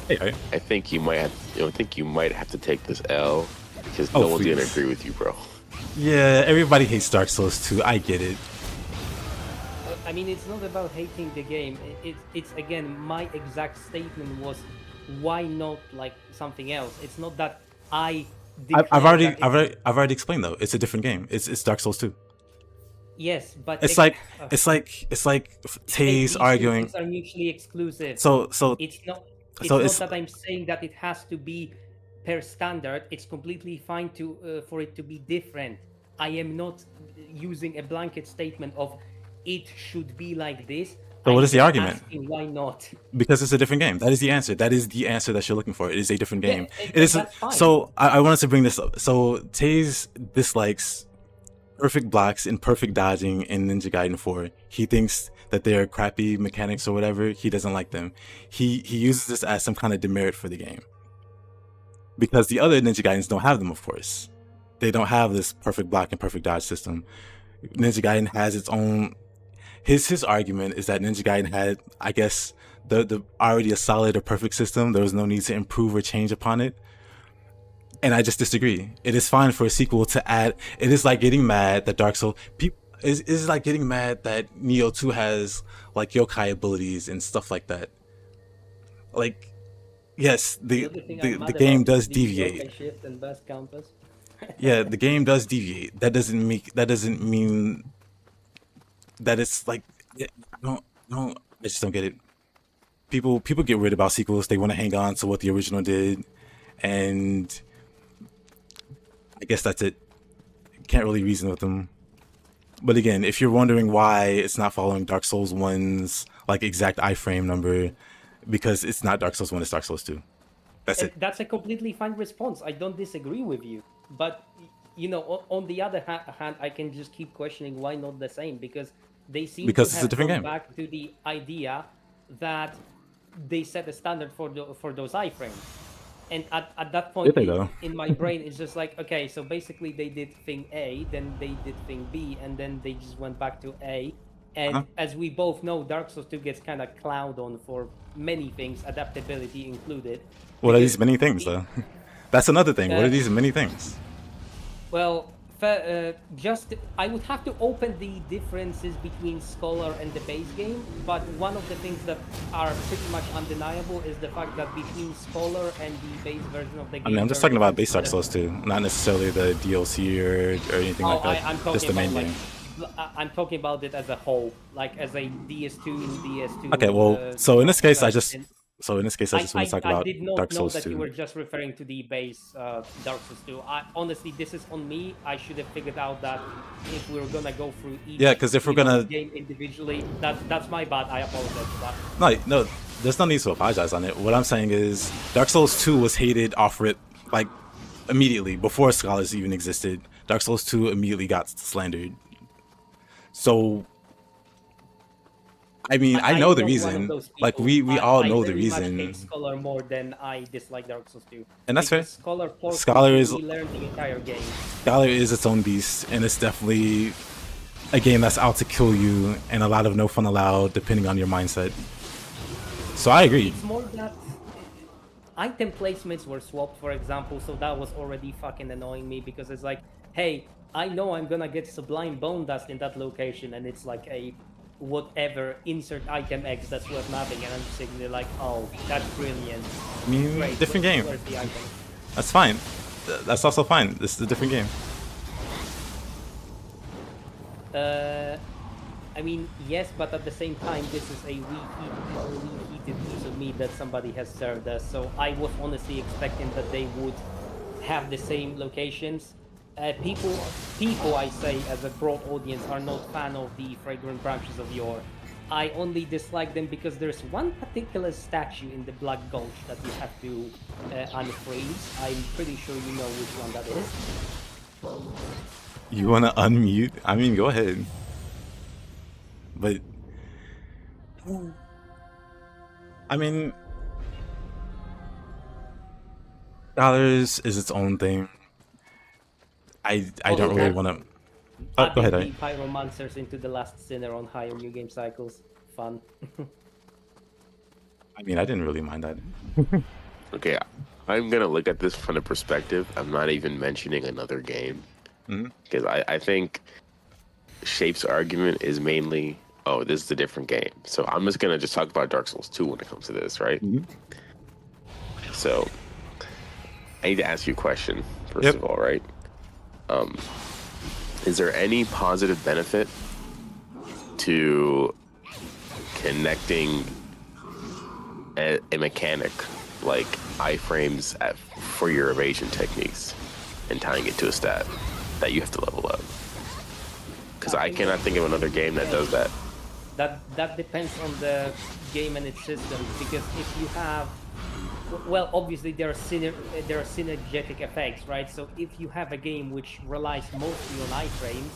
[SPEAKER 1] Hey,
[SPEAKER 3] I think you might have to take this L because
[SPEAKER 1] Oh,
[SPEAKER 3] no one's gonna
[SPEAKER 1] please.
[SPEAKER 3] agree with you, bro.
[SPEAKER 1] yeah, everybody hates Dark Souls 2. I get it.
[SPEAKER 2] I mean, it's not about hating the game. It's again, my exact statement was, why not like something else? It's not that I.
[SPEAKER 1] I've
[SPEAKER 2] declare that
[SPEAKER 1] I've already explained though. It's a different game. It's Dark Souls 2.
[SPEAKER 2] Yes, but
[SPEAKER 1] It's like
[SPEAKER 2] these
[SPEAKER 1] Taze
[SPEAKER 2] two
[SPEAKER 1] arguing.
[SPEAKER 2] things are mutually exclusive.
[SPEAKER 1] So
[SPEAKER 2] It's not. It's
[SPEAKER 1] so
[SPEAKER 2] not
[SPEAKER 1] it's
[SPEAKER 2] that I'm saying that it has to be per standard. It's completely fine to for it to be different. I am not using a blanket statement of it should be like this.
[SPEAKER 1] So what
[SPEAKER 2] I'm
[SPEAKER 1] is the
[SPEAKER 2] just
[SPEAKER 1] argument?
[SPEAKER 2] asking why not.
[SPEAKER 1] because it's a different game. That is the answer. That is the answer that you're looking for. It is a different
[SPEAKER 2] Yeah,
[SPEAKER 1] game. It is.
[SPEAKER 2] that's fine.
[SPEAKER 1] So I wanted to bring this up. So Taze dislikes perfect blocks and perfect dodging in Ninja Gaiden 4. He thinks that they're crappy mechanics or whatever. He doesn't like them. He uses this as some kind of demerit for the game, because the other Ninja Gaidens don't have them. Of course, they don't have this perfect block and perfect dodge system. Ninja Gaiden has its own. His argument is that Ninja Gaiden had, I guess, the already a solid or perfect system. There was no need to improve or change upon it. And I just disagree. It is fine for a sequel to add. It is like getting mad that Dark Souls is like getting mad that Nioh 2 has like yokai abilities and stuff like that. Like, yes, the
[SPEAKER 2] other thing I'm mad
[SPEAKER 1] game
[SPEAKER 2] about
[SPEAKER 1] does
[SPEAKER 2] is the
[SPEAKER 1] deviate.
[SPEAKER 2] yokai shift and burst counters.
[SPEAKER 1] Yeah, the game does deviate. That doesn't mean that it's like, I I just don't get it. People get worried about sequels. They want to hang on to what the original did, and I guess that's it. Can't really reason with them. But again, if you're wondering why it's not following Dark Souls 1's like exact iframe number, because it's not Dark Souls 1, it's Dark Souls 2. That's it.
[SPEAKER 2] That's a completely fine response. I don't disagree with you. But, on the other hand, I can just keep questioning why not the same, because they seem
[SPEAKER 1] Because
[SPEAKER 2] to
[SPEAKER 1] it's a
[SPEAKER 2] have
[SPEAKER 1] different
[SPEAKER 2] gone
[SPEAKER 1] game.
[SPEAKER 2] back to the idea that they set a standard for those iframes. And at that point,
[SPEAKER 1] Did they, though?
[SPEAKER 2] in my brain, it's just like, okay, so basically they did thing A, then they did thing B, and then they just went back to A, And as we both know, Dark Souls 2 gets kind of clowned on for many things, adaptability included.
[SPEAKER 1] What are
[SPEAKER 2] because
[SPEAKER 1] these many things, though? That's another thing. What are
[SPEAKER 2] Uh,
[SPEAKER 1] these many things?
[SPEAKER 2] Well, just I would have to open the differences between Scholar and the base game, but one of the things that are pretty much undeniable is the fact that between Scholar and the base version of the game,
[SPEAKER 1] I mean, I'm just talking about base Dark Souls 2, not necessarily the DLC or anything like that.
[SPEAKER 2] I'm talking
[SPEAKER 1] Just the main
[SPEAKER 2] about
[SPEAKER 1] game.
[SPEAKER 2] I'm talking about it as a whole, like as a DS2 and DS2.
[SPEAKER 1] Okay, well, so in this case, I just
[SPEAKER 2] and
[SPEAKER 1] want to talk
[SPEAKER 2] I
[SPEAKER 1] about
[SPEAKER 2] did not
[SPEAKER 1] Dark
[SPEAKER 2] know
[SPEAKER 1] Souls
[SPEAKER 2] that
[SPEAKER 1] 2.
[SPEAKER 2] you were just referring to the base Dark Souls 2. Honestly, this is on me. I should have figured out that if we were gonna go through each
[SPEAKER 1] Because if we're gonna
[SPEAKER 2] game individually, that's my bad. I apologize for that.
[SPEAKER 1] no, there's no need to apologize on it. What I'm saying is Dark Souls 2 was hated off rip, like immediately before Scholars even existed. Dark Souls 2 immediately got slandered. So I mean, I know the reason. Like we all know the reason.
[SPEAKER 2] I hate Scholar more than I dislike Dark Souls 2.
[SPEAKER 1] And that's fair.
[SPEAKER 2] Scholar is learned the entire game.
[SPEAKER 1] Scholar is its own beast, and it's definitely a game that's out to kill you, and a lot of no fun allowed, depending on your mindset. So I agree.
[SPEAKER 2] It's more that item placements were swapped, for example, so that was already fucking annoying me because it's like, hey, I know I'm gonna get Sublime Bone Dust in that location, and it's like a whatever insert item X that's worth nothing, and I'm just sitting there like, oh, that's brilliant.
[SPEAKER 1] I mean,
[SPEAKER 2] great.
[SPEAKER 1] Different game.
[SPEAKER 2] Where's the item?
[SPEAKER 1] That's fine. That's also fine. This is a different game.
[SPEAKER 2] I mean, yes, but at the same time, this is a reheated piece of meat that somebody has served us. So I was honestly expecting that they would have the same locations. People, I say, as a broad audience, are not fan of the Fragrant Branches of Yore. I only dislike them because there's one particular statue in the Black Gulch that you have to unfreeze. I'm pretty sure you know which one that is.
[SPEAKER 1] You want to unmute? I mean, go ahead. But I mean, Scholars is its own thing. I don't really want to. Oh, go ahead.
[SPEAKER 2] The Pyromancers into the Last Sinner on higher new game cycles. Fun.
[SPEAKER 1] I mean, I didn't really mind that.
[SPEAKER 3] Okay, I'm gonna look at this from the perspective. I'm not even mentioning another game because I think Shape's argument is mainly, oh, this is a different game. So I'm just gonna talk about Dark Souls 2 when it comes to this, right? So I need to ask you a question first of all, right? Is there any positive benefit to connecting a mechanic like iframes for your evasion techniques and tying it to a stat that you have to level up? Because I cannot think of another game that does that.
[SPEAKER 2] That depends on the game and its system. Because if you have, well, obviously there are synergetic effects, right? So if you have a game which relies mostly on iframes,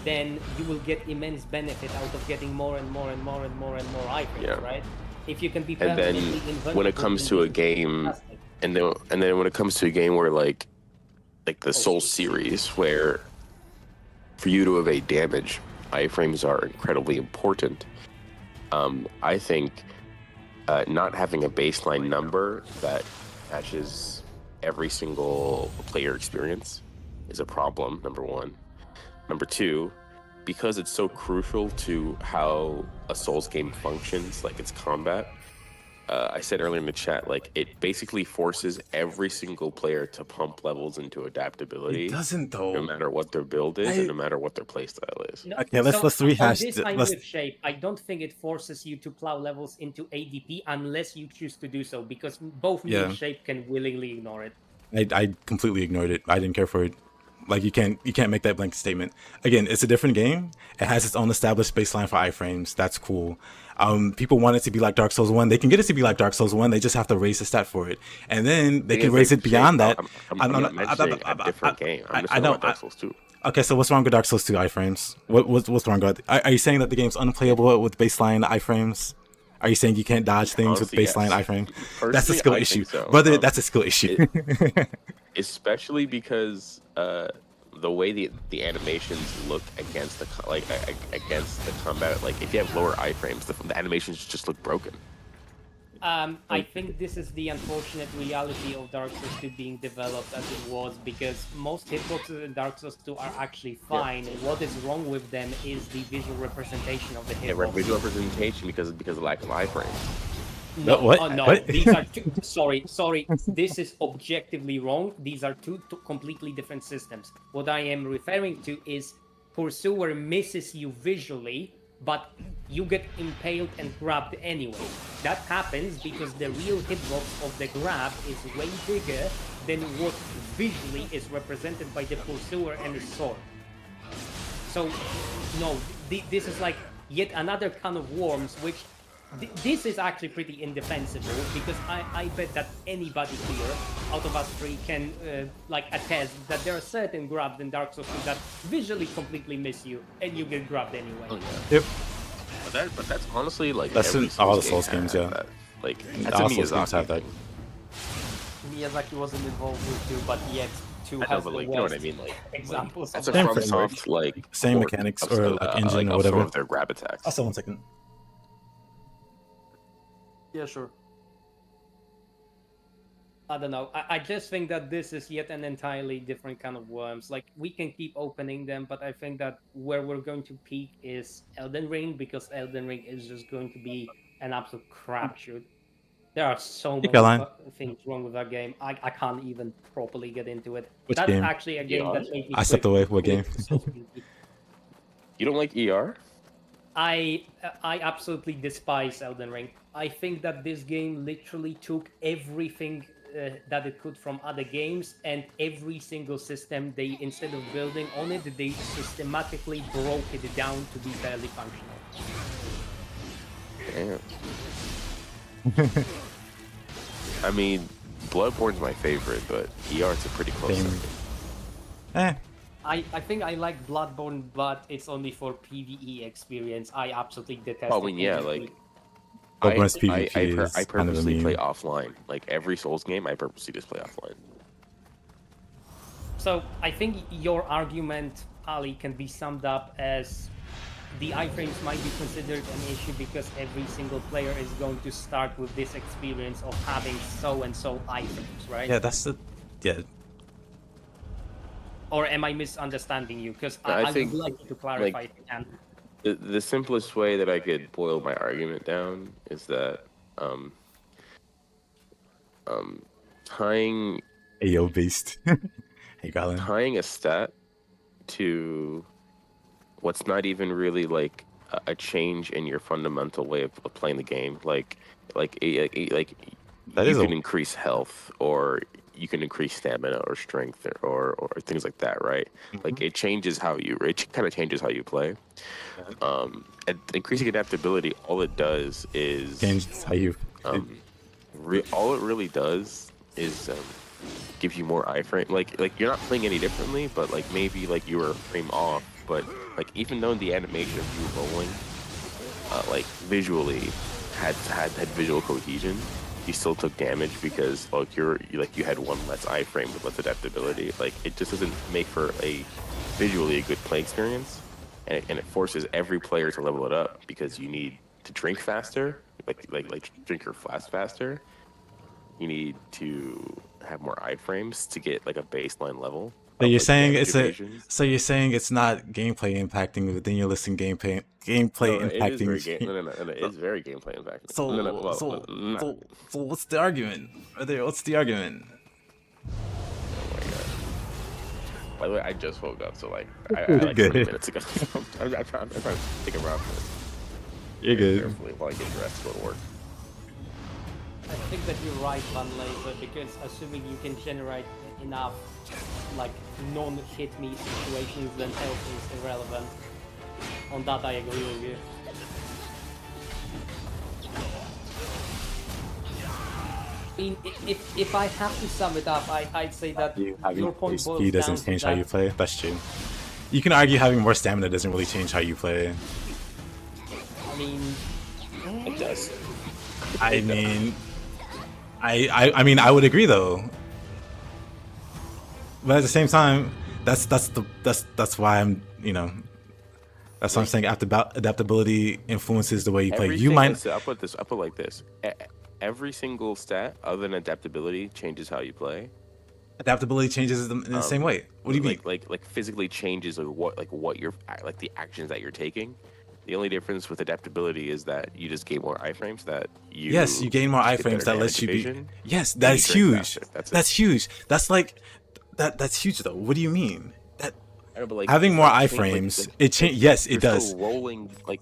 [SPEAKER 2] then you will get immense benefit out of getting more and more and more and more and more iframes, right? If you can be
[SPEAKER 3] and then when it comes to a game, and then when it comes to a game where like the Soul series, where for you to evade damage, iframes are incredibly important. I think not having a baseline number that matches every single player experience is a problem, number one. Number two, because it's so crucial to how a Souls game functions, like its combat, I said earlier in the chat, like it basically forces every single player to pump levels into adaptability.
[SPEAKER 1] It doesn't though.
[SPEAKER 3] No matter what their build is and no matter what their playstyle is.
[SPEAKER 2] No,
[SPEAKER 1] okay, let's rehash
[SPEAKER 2] this. I'm with Shape. I don't think it forces you to plow levels into ADP unless you choose to do so, because both me and Shape can willingly ignore it.
[SPEAKER 1] I completely ignored it. I didn't care for it. Like you can't make that blanket statement. Again, it's a different game. It has its own established baseline for iframes. That's cool. People want it to be like Dark Souls 1. They can get it to be like Dark Souls 1. They just have to raise the stat for it, and then they can raise it beyond that.
[SPEAKER 3] I'm not mentioning a different game. I'm just talking about Dark Souls 2.
[SPEAKER 1] Okay, so what's wrong with Dark Souls 2 iframes? What's wrong with it? Are you saying that the game's unplayable with baseline iframes? Are you saying you can't dodge things with baseline iframe? That's a skill issue, brother. That's a skill issue.
[SPEAKER 3] Especially because the way the animations look against the against the combat, like if you have lower iframes, the animations just look broken.
[SPEAKER 2] I think this is the unfortunate reality of Dark Souls 2 being developed as it was, because most hitboxes in Dark Souls 2 are actually fine. And what is wrong with them is the visual representation of the hitbox.
[SPEAKER 3] Visual representation because of lack of iframes.
[SPEAKER 2] No,
[SPEAKER 1] What?
[SPEAKER 2] oh, no,
[SPEAKER 1] What?
[SPEAKER 2] these are two. Sorry. This is objectively wrong. These are two completely different systems. What I am referring to is Pursuer misses you visually, but you get impaled and grabbed anyway. That happens because the real hitbox of the grab is way bigger than what visually is represented by the Pursuer and his sword. So, no, this is like yet another can of worms, which this is actually pretty indefensible, because I bet that anybody here out of us three can like attest that there are certain grabs in Dark Souls 2 that visually completely miss you and you get grabbed anyway.
[SPEAKER 3] Oh, yeah.
[SPEAKER 1] Yep.
[SPEAKER 3] But that's honestly like
[SPEAKER 1] That's in all the Souls games, yeah.
[SPEAKER 3] That. Like
[SPEAKER 1] All Souls games have that.
[SPEAKER 2] Miyazaki wasn't involved with 2, but yet 2
[SPEAKER 3] I know,
[SPEAKER 2] has
[SPEAKER 3] but
[SPEAKER 2] the
[SPEAKER 3] like, you know what I
[SPEAKER 2] worst
[SPEAKER 3] mean? Like
[SPEAKER 2] examples
[SPEAKER 3] that's
[SPEAKER 2] of
[SPEAKER 3] a
[SPEAKER 1] Same
[SPEAKER 2] that.
[SPEAKER 1] framework.
[SPEAKER 3] FromSoft like
[SPEAKER 1] Same
[SPEAKER 3] port
[SPEAKER 1] mechanics
[SPEAKER 3] of
[SPEAKER 1] or
[SPEAKER 3] some-
[SPEAKER 1] like engine or
[SPEAKER 3] of some
[SPEAKER 1] whatever.
[SPEAKER 3] of their grab attacks.
[SPEAKER 1] Also, 1 second.
[SPEAKER 2] Yeah, sure. I don't know. I just think that this is yet an entirely different kind of worms. Like, we can keep opening them, but I think that where we're going to peak is Elden Ring, because Elden Ring is just going to be an absolute crapshoot. There are so many
[SPEAKER 1] Caroline.
[SPEAKER 2] things wrong with that game. I can't even properly get into it.
[SPEAKER 1] Which
[SPEAKER 2] That's
[SPEAKER 1] game?
[SPEAKER 2] actually a game that made me
[SPEAKER 1] I stepped away. What game?
[SPEAKER 3] You don't like ER?
[SPEAKER 2] I absolutely despise Elden Ring. I think that this game literally took everything that it could from other games, and every single system they, instead of building on it, they systematically broke it down to be barely functional.
[SPEAKER 3] Damn. I mean, Bloodborne's my favorite, but ER's a pretty close
[SPEAKER 1] Same.
[SPEAKER 3] second.
[SPEAKER 2] I think I like Bloodborne, but it's only for PvE experience. I absolutely detest
[SPEAKER 3] Oh, I mean, yeah,
[SPEAKER 2] PvE.
[SPEAKER 3] like
[SPEAKER 1] Bloodborne's PvP is
[SPEAKER 3] I
[SPEAKER 1] kind of a
[SPEAKER 3] purposely play
[SPEAKER 1] meme.
[SPEAKER 3] offline. Like every Souls game, I purposely just play offline.
[SPEAKER 2] So I think your argument, Ali, can be summed up as the iframes might be considered an issue because every single player is going to start with this experience of having so and so iframes, right?
[SPEAKER 1] Yeah, that's the. Yeah.
[SPEAKER 2] Or am I misunderstanding you? Because
[SPEAKER 3] I
[SPEAKER 2] I
[SPEAKER 3] think,
[SPEAKER 2] would like you to clarify
[SPEAKER 3] like,
[SPEAKER 2] if you can.
[SPEAKER 3] The simplest way that I could boil my argument down is that tying
[SPEAKER 1] AO based. Hey, Colin.
[SPEAKER 3] tying a stat to what's not even really like a change in your fundamental way of playing the game, like
[SPEAKER 1] That
[SPEAKER 3] you
[SPEAKER 1] is
[SPEAKER 3] can
[SPEAKER 1] a-
[SPEAKER 3] increase health, or you can increase stamina or strength, or things like that, right? Like it changes how it kind of changes how you play. And increasing adaptability, all it does is
[SPEAKER 1] Changes how you.
[SPEAKER 3] all it really does is give you more iframe. Like you're not playing any differently, but like maybe like you were a frame off, but like even though the animation of you rolling, like visually had visual cohesion, you still took damage because like you had one less iframe with less adaptability. Like it just doesn't make for a visually a good play experience, and it forces every player to level it up because you need to drink faster, like drink your flask faster. You need to have more iframes to get like a baseline level.
[SPEAKER 1] So you're
[SPEAKER 3] like,
[SPEAKER 1] saying
[SPEAKER 3] damage
[SPEAKER 1] it's a.
[SPEAKER 3] evasion.
[SPEAKER 1] So you're saying it's not gameplay impacting, but then you're listing gameplay
[SPEAKER 3] No,
[SPEAKER 1] impacting.
[SPEAKER 3] no, it's very gameplay impacting.
[SPEAKER 1] So,
[SPEAKER 3] Well,
[SPEAKER 1] so,
[SPEAKER 3] not-
[SPEAKER 1] so what's the argument? What's the argument?
[SPEAKER 3] Oh my god. By the way, I just woke up, so like I
[SPEAKER 1] You're
[SPEAKER 3] like
[SPEAKER 1] good.
[SPEAKER 3] 20 minutes ago. I'm trying to take a run for it.
[SPEAKER 1] You're good.
[SPEAKER 3] Carefully while I get dressed to go to work.
[SPEAKER 2] I think that you're right, Van Laser, because assuming you can generate enough like non-hit me situations, then health is irrelevant. On that I agree with you. I mean, if I have to sum it up, I'd say that your point boils
[SPEAKER 1] Speed
[SPEAKER 2] down
[SPEAKER 1] doesn't
[SPEAKER 2] to
[SPEAKER 1] change
[SPEAKER 2] that.
[SPEAKER 1] how you play. That's true. You can argue having more stamina doesn't really change how you play.
[SPEAKER 2] I mean,
[SPEAKER 3] It does.
[SPEAKER 1] I mean, I mean, I would agree though. But at the same time, that's why I'm, that's what I'm saying. Adaptability influences the way you play. You might
[SPEAKER 3] I'll put it like this. Every single stat other than adaptability changes how you play.
[SPEAKER 1] adaptability changes in the same way. What do you mean?
[SPEAKER 3] Like physically changes what you're like the actions that you're taking. The only difference with adaptability is that you just gain more iframes. That you
[SPEAKER 1] You gain more
[SPEAKER 3] get
[SPEAKER 1] iframes.
[SPEAKER 3] better
[SPEAKER 1] That lets you be.
[SPEAKER 3] evasion,
[SPEAKER 1] Yes,
[SPEAKER 3] and
[SPEAKER 1] that's
[SPEAKER 3] you drink
[SPEAKER 1] huge.
[SPEAKER 3] faster.
[SPEAKER 1] That's huge. That's like that's huge though. What do you mean? That
[SPEAKER 3] I know, but like
[SPEAKER 1] having more
[SPEAKER 3] like,
[SPEAKER 1] iframes, it change. Yes, it
[SPEAKER 3] you're
[SPEAKER 1] does.
[SPEAKER 3] still rolling you're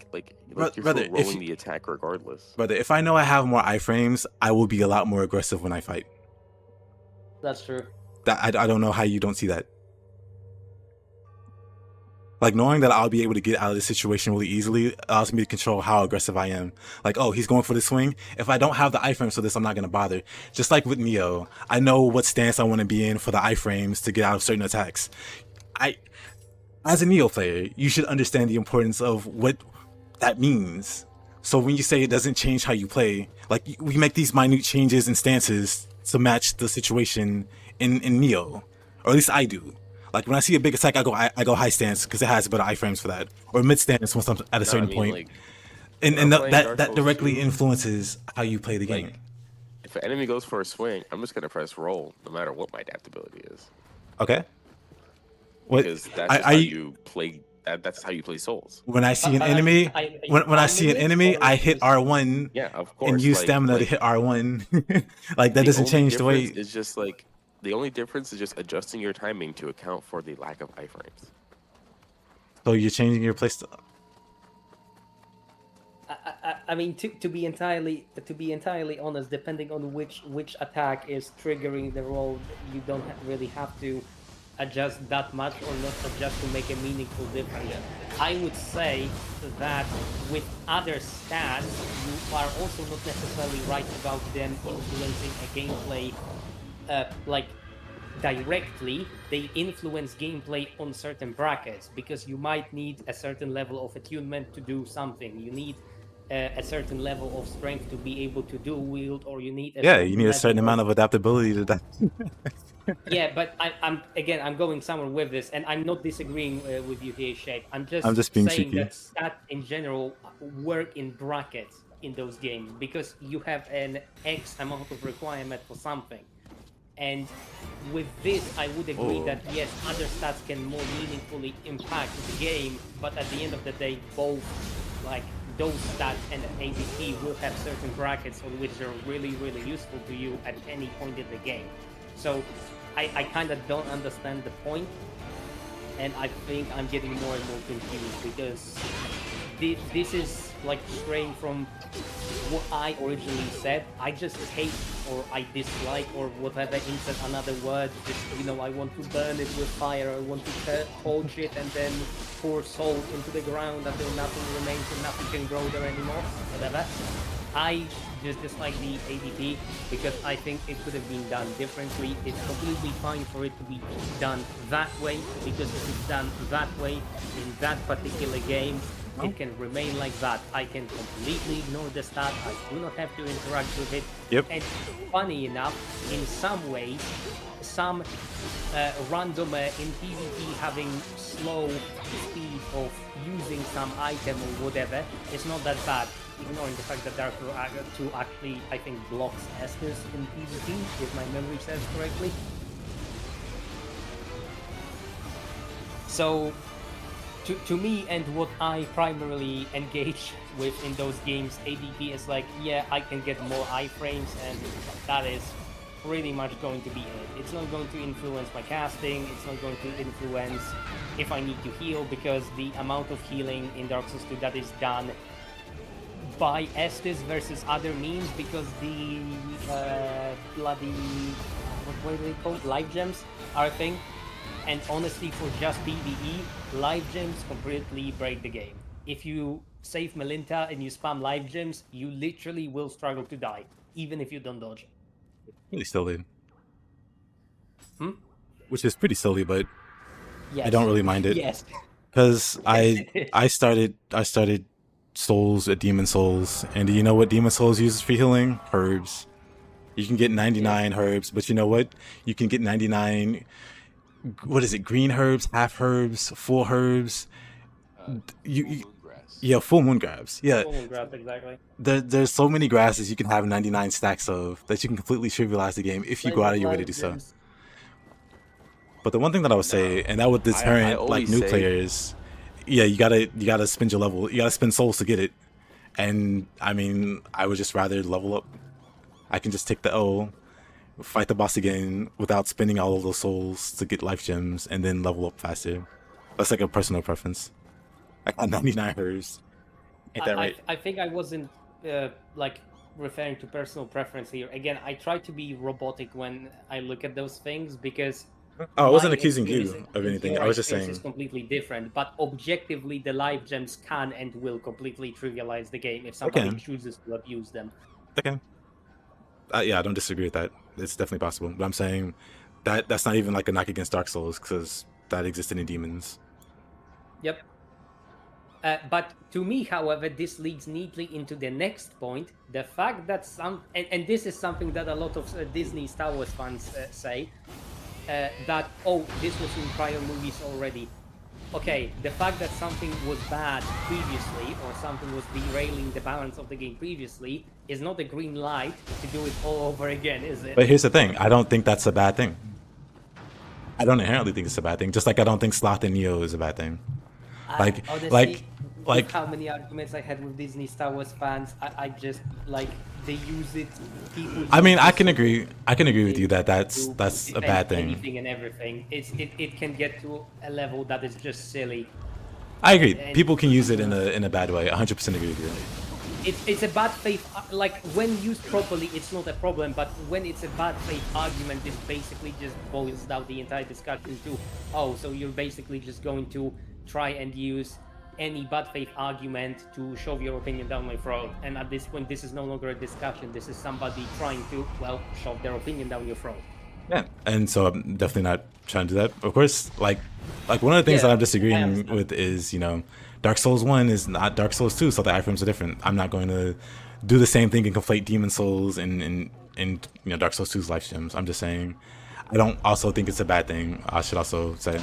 [SPEAKER 1] Brother,
[SPEAKER 3] still rolling the attack regardless.
[SPEAKER 1] Brother, if I know I have more iframes, I will be a lot more aggressive when I fight.
[SPEAKER 2] That's true.
[SPEAKER 1] That I don't know how you don't see that. Like knowing that I'll be able to get out of this situation really easily allows me to control how aggressive I am. Like, oh, he's going for the swing. If I don't have the iframes for this, I'm not gonna bother. Just like with Nioh, I know what stance I want to be in for the iframes to get out of certain attacks. As a Nioh player, you should understand the importance of what that means. So when you say it doesn't change how you play, like we make these minute changes and stances to match the situation in Nioh, or at least I do. Like when I see a big attack, I go high stance because it has better iframes for that, or mid stance once I'm at a certain point.
[SPEAKER 3] Like,
[SPEAKER 1] And that directly influences how you play the game.
[SPEAKER 3] like, if an enemy goes for a swing, I'm just gonna press roll no matter what my adaptability is.
[SPEAKER 1] Okay. What
[SPEAKER 3] Because that's just how you play. That's how you play Souls.
[SPEAKER 1] when I see an enemy, when I see an enemy, I hit R1
[SPEAKER 3] Yeah, of course.
[SPEAKER 1] and use stamina to hit R1. Like that doesn't change the way.
[SPEAKER 3] It's just like the only difference is just adjusting your timing to account for the lack of iframes.
[SPEAKER 1] So you're changing your playstyle.
[SPEAKER 2] I mean, to be entirely honest, depending on which attack is triggering the roll, you don't really have to adjust that much or not adjust to make a meaningful difference. I would say that with other stats, you are also not necessarily right about them influencing a gameplay like directly. They influence gameplay on certain brackets because you might need a certain level of attunement to do something. You need a certain level of strength to be able to dual wield, or you need
[SPEAKER 1] You need a certain amount of adaptability to that.
[SPEAKER 2] Yeah, but I'm going somewhere with this, and I'm not disagreeing with you here, Shape. I'm just
[SPEAKER 1] being
[SPEAKER 2] saying
[SPEAKER 1] cheeky.
[SPEAKER 2] that stats in general work in brackets in those games because you have an X amount of requirement for something. And with this, I would agree that yes, other stats can more meaningfully impact the game, but at the end of the day, both like those stats and ADP will have certain brackets on which are really, really useful to you at any point in the game. So I kind of don't understand the point, and I think I'm getting more and more confused because this is like straying from what I originally said. I just hate or I dislike or whatever, insert another word. Just, I want to burn it with fire. I want to torch it and then pour salt into the ground until nothing remains and nothing can grow there anymore. Whatever. I just dislike the ADP because I think it could have been done differently. It's completely fine for it to be done that way because if it's done that way in that particular game, it can remain like that. I can completely ignore the stat. I do not have to interact with it.
[SPEAKER 1] Yep.
[SPEAKER 2] And funny enough, in some ways, some randomer in PvP having slow speed of using some item or whatever is not that bad. Ignoring the fact that Dark 2 actually, I think, blocks Estus in PvP, if my memory serves correctly. So, to me and what I primarily engage with in those games, ADP is like, yeah, I can get more iframes, and that is pretty much going to be it. It's not going to influence my casting, it's not going to influence if I need to heal, because the amount of healing in Dark Souls 2 that is done by Estus versus other means, because the bloody, what are they called? Life gems are a thing. And honestly, for just PvE, life gems completely break the game. If you save Melinta and you spam life gems, you literally will struggle to die, even if you don't dodge.
[SPEAKER 1] Really silly.
[SPEAKER 2] Hmm?
[SPEAKER 1] Which is pretty silly, but
[SPEAKER 2] Yes.
[SPEAKER 1] I don't really mind it.
[SPEAKER 2] Yes.
[SPEAKER 1] Because I started Souls at Demon Souls, and do you know what Demon Souls uses for healing? Herbs. You can get 99 herbs, but you know what? You can get 99 what is it? Green herbs, half herbs, full herbs. You yeah, full moon grabs. Yeah,
[SPEAKER 2] Golden grass, exactly.
[SPEAKER 1] there's so many grasses you can have 99 stacks of that you can completely trivialize the game if you go
[SPEAKER 2] Plenty
[SPEAKER 1] out
[SPEAKER 2] of
[SPEAKER 1] of your way to
[SPEAKER 2] life
[SPEAKER 1] do so.
[SPEAKER 2] gems.
[SPEAKER 1] But the one thing that I would say, and that would
[SPEAKER 3] I
[SPEAKER 1] deter like
[SPEAKER 3] always
[SPEAKER 1] new
[SPEAKER 3] say
[SPEAKER 1] players, yeah, you gotta spend your level, you gotta spend souls to get it. And I mean, I would just rather level up. I can just take the L, fight the boss again without spending all of those souls to get life gems, and then level up faster. That's like a personal preference. I got 99 hers. Ain't that right?
[SPEAKER 2] I think I wasn't like referring to personal preference here. Again, I try to be robotic when I look at those things because
[SPEAKER 1] Oh, I
[SPEAKER 2] my
[SPEAKER 1] wasn't accusing
[SPEAKER 2] experience
[SPEAKER 1] you of
[SPEAKER 2] and
[SPEAKER 1] anything. I
[SPEAKER 2] your
[SPEAKER 1] was just
[SPEAKER 2] experience is
[SPEAKER 1] saying,
[SPEAKER 2] completely different. But objectively, the life gems can and will completely trivialize the game if
[SPEAKER 1] they
[SPEAKER 2] somebody
[SPEAKER 1] can.
[SPEAKER 2] chooses to abuse them.
[SPEAKER 1] They can. Yeah, I don't disagree with that. It's definitely possible. But I'm saying that that's not even like a knock against Dark Souls because that existed in Demons.
[SPEAKER 2] Yep. But to me, however, this leads neatly into the next point. The fact that and this is something that a lot of Disney Star Wars fans say, that, oh, this was in prior movies already. Okay, the fact that something was bad previously or something was derailing the balance of the game previously is not a green light to do it all over again, is it?
[SPEAKER 1] But here's the thing. I don't think that's a bad thing. I don't inherently think it's a bad thing. Just like I don't think Sloth and Nioh is a bad thing. Like,
[SPEAKER 2] Honestly,
[SPEAKER 1] like,
[SPEAKER 2] with how many arguments I had with Disney Star Wars fans, I just like they use it. People.
[SPEAKER 1] I mean,
[SPEAKER 2] use
[SPEAKER 1] I
[SPEAKER 2] it
[SPEAKER 1] can agree. I can agree with you that
[SPEAKER 2] to
[SPEAKER 1] that's a
[SPEAKER 2] defend
[SPEAKER 1] bad thing.
[SPEAKER 2] Anything and everything. It can get to a level that is just silly.
[SPEAKER 1] I agree.
[SPEAKER 2] And
[SPEAKER 1] People can use it in a bad way. 100% agree with you.
[SPEAKER 2] it's a bad faith. Like when used properly, it's not a problem. But when it's a bad faith argument, this basically just boils down the entire discussion to, oh, so you're basically just going to try and use any bad faith argument to shove your opinion down my throat. And at this point, this is no longer a discussion. This is somebody trying to, well, shove their opinion down your throat.
[SPEAKER 1] Yeah, and so I'm definitely not trying to do that. Of course, like one of the things
[SPEAKER 2] Yeah,
[SPEAKER 1] that I'm
[SPEAKER 2] I
[SPEAKER 1] disagreeing
[SPEAKER 2] understand.
[SPEAKER 1] with is, Dark Souls 1 is not Dark Souls 2, so the iframes are different. I'm not going to do the same thing and conflate Demon Souls and Dark Souls 2's life gems. I'm just saying I don't also think it's a bad thing. I should also say.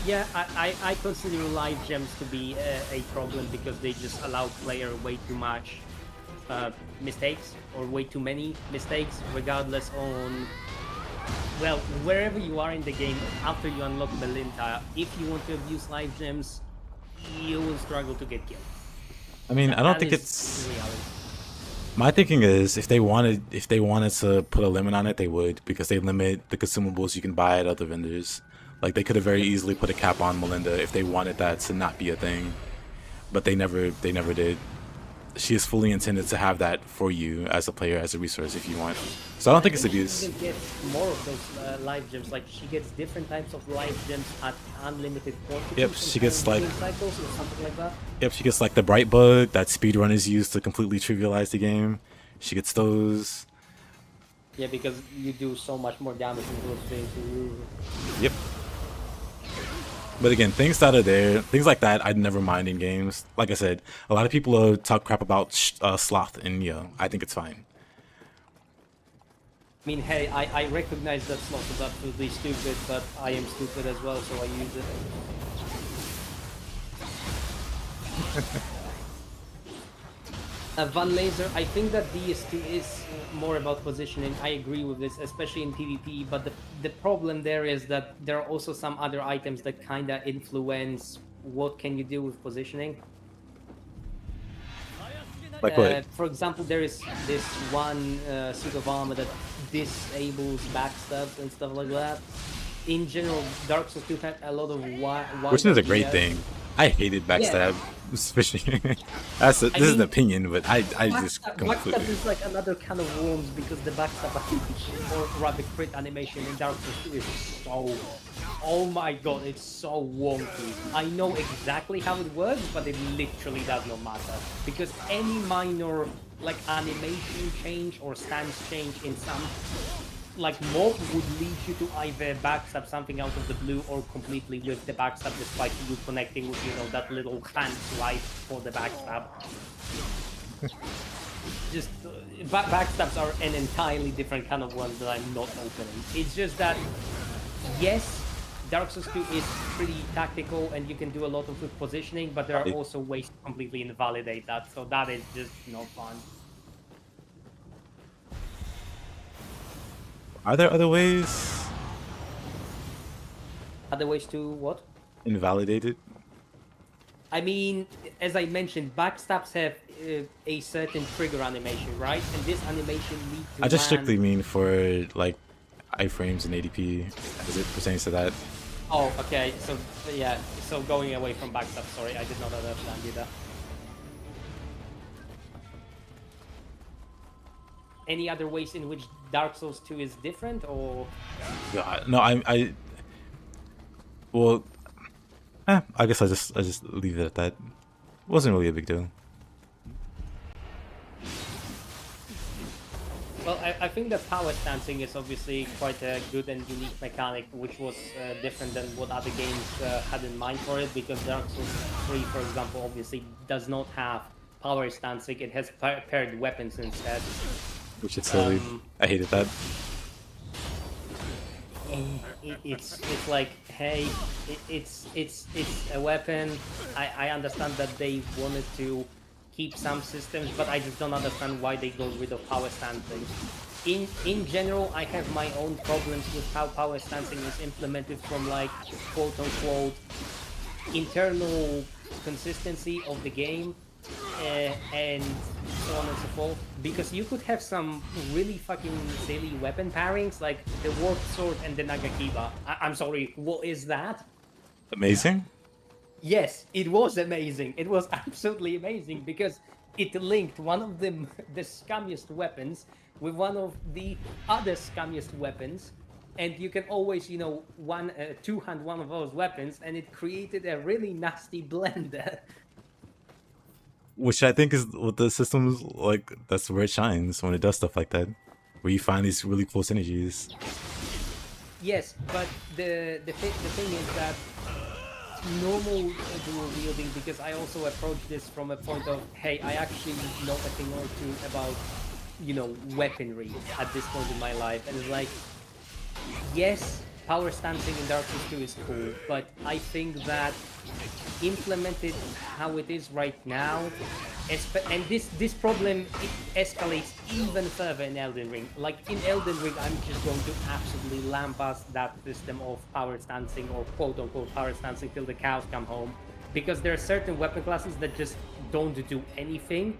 [SPEAKER 2] Yeah, I consider life gems to be a problem because they just allow player way too much mistakes or way too many mistakes, regardless on, well, wherever you are in the game. After you unlock Belinta, if you want to abuse life gems, you will struggle to get killed.
[SPEAKER 1] I mean, I don't think it's. My thinking is if they wanted to put a limit on it, they would, because they limit the consumables you can buy at other vendors. Like they could have very easily put a cap on Melinda if they wanted that to not be a thing, but they never did. She is fully intended to have that for you as a player, as a resource if you want. So I don't think it's abuse.
[SPEAKER 2] She even gets more of those life gems. Like she gets different types of life gems at unlimited quantities.
[SPEAKER 1] Yep, she gets like
[SPEAKER 2] cycles or something like that.
[SPEAKER 1] Yep, she gets like the bright bug that speedrunners use to completely trivialize the game. She gets those.
[SPEAKER 2] Yeah, because you do so much more damage in those things.
[SPEAKER 1] Yep. But again, things that are there, things like that, I'd never mind in games. Like I said, a lot of people talk crap about Sloth and Nioh. I think it's fine.
[SPEAKER 2] I mean, hey, I recognize that Sloth is absolutely stupid, but I am stupid as well, so I use it. Van Laser, I think that DST is more about positioning. I agree with this, especially in PvP, but the problem there is that there are also some other items that kind of influence what can you do with positioning.
[SPEAKER 1] Like what?
[SPEAKER 2] For example, there is this one suit of armor that disables backstabs and stuff like that. In general, Dark Souls 2 had a lot of
[SPEAKER 1] which is a great thing. I hated backstab, especially. This is an opinion, but I just completely.
[SPEAKER 2] Backstab is like another kind of worms because the backstab animation, or rather crit animation in Dark Souls 2 is so. Oh my god, it's so wonky. I know exactly how it works, but it literally does not matter. Because any minor like animation change or stance change in some like mob would lead you to either backstab something out of the blue or completely with the backstab despite you connecting with, that little hand slide for the backstab. Just backstabs are an entirely different kind of one that I'm not opening. It's just that, yes, Dark Souls 2 is pretty tactical and you can do a lot of good positioning, but there are also ways to completely invalidate that, so that is just not fun.
[SPEAKER 1] Are there other ways?
[SPEAKER 2] Other ways to what?
[SPEAKER 1] Invalidate it?
[SPEAKER 2] I mean, as I mentioned, backstabs have a certain trigger animation, right? And this animation needs to
[SPEAKER 1] I just
[SPEAKER 2] land...
[SPEAKER 1] strictly mean for like iframes and ADP as it pertains to that.
[SPEAKER 2] Oh, okay. So yeah, so going away from backstab. Sorry, I did not understand you there. Any other ways in which Dark Souls 2 is different, or?
[SPEAKER 1] Yeah, no, well, I guess I just leave it at that. It wasn't really a big deal.
[SPEAKER 2] Well, I think that power stancing is obviously quite a good and unique mechanic, which was different than what other games had in mind for it, because Dark Souls 3, for example, obviously does not have power stancing. It has paired weapons instead.
[SPEAKER 1] Which is silly. I hated that.
[SPEAKER 2] It's like, hey, it's a weapon. I understand that they wanted to keep some systems, but I just don't understand why they got rid of power stancing. In general, I have my own problems with how power stancing is implemented from, like, quote unquote internal consistency of the game and so on and so forth, because you could have some really fucking silly weapon pairings, like the Warped Sword and the Nagakiba. I'm sorry, what is that?
[SPEAKER 1] Amazing?
[SPEAKER 2] Yes, it was amazing. It was absolutely amazing, because it linked one of the scummiest weapons with one of the other scummiest weapons, and you can always, you know, two-hand one of those weapons, and it created a really nasty blend.
[SPEAKER 1] Which I think is what the system is like. That's where it shines, when it does stuff like that, where you find these really cool synergies.
[SPEAKER 2] Yes, but the thing is that normal dual wielding, because I also approach this from a point of, hey, I actually know a thing or two about, you know, weaponry at this point in my life, and it's like, yes, power stancing in Dark Souls 2 is cool, but I think that implemented how it is right now, and this problem, it escalates even further in Elden Ring. Like, in Elden Ring, I'm just going to absolutely lambast that system of power stancing, or quote-unquote power stancing, till the cows come home, because there are certain weapon classes that just don't do anything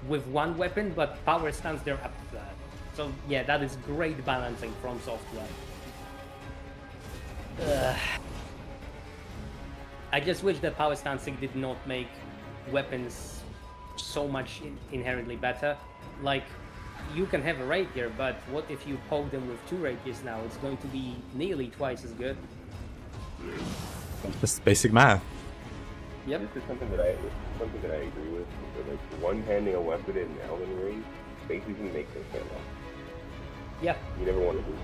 [SPEAKER 2] with one weapon, but power stance their absurd. So yeah, that is great balancing from software. I just wish that power stancing did not make weapons so much inherently better. Like, you can have a rapier, but what if you poke them with two rapiers now? It's going to be nearly twice as good.
[SPEAKER 1] Just basic math.
[SPEAKER 2] Yep.
[SPEAKER 4] This is something that I agree with. So, like, one-handing a weapon in Elden Ring basically makes them stand off.
[SPEAKER 2] Yeah.
[SPEAKER 4] You never want to do.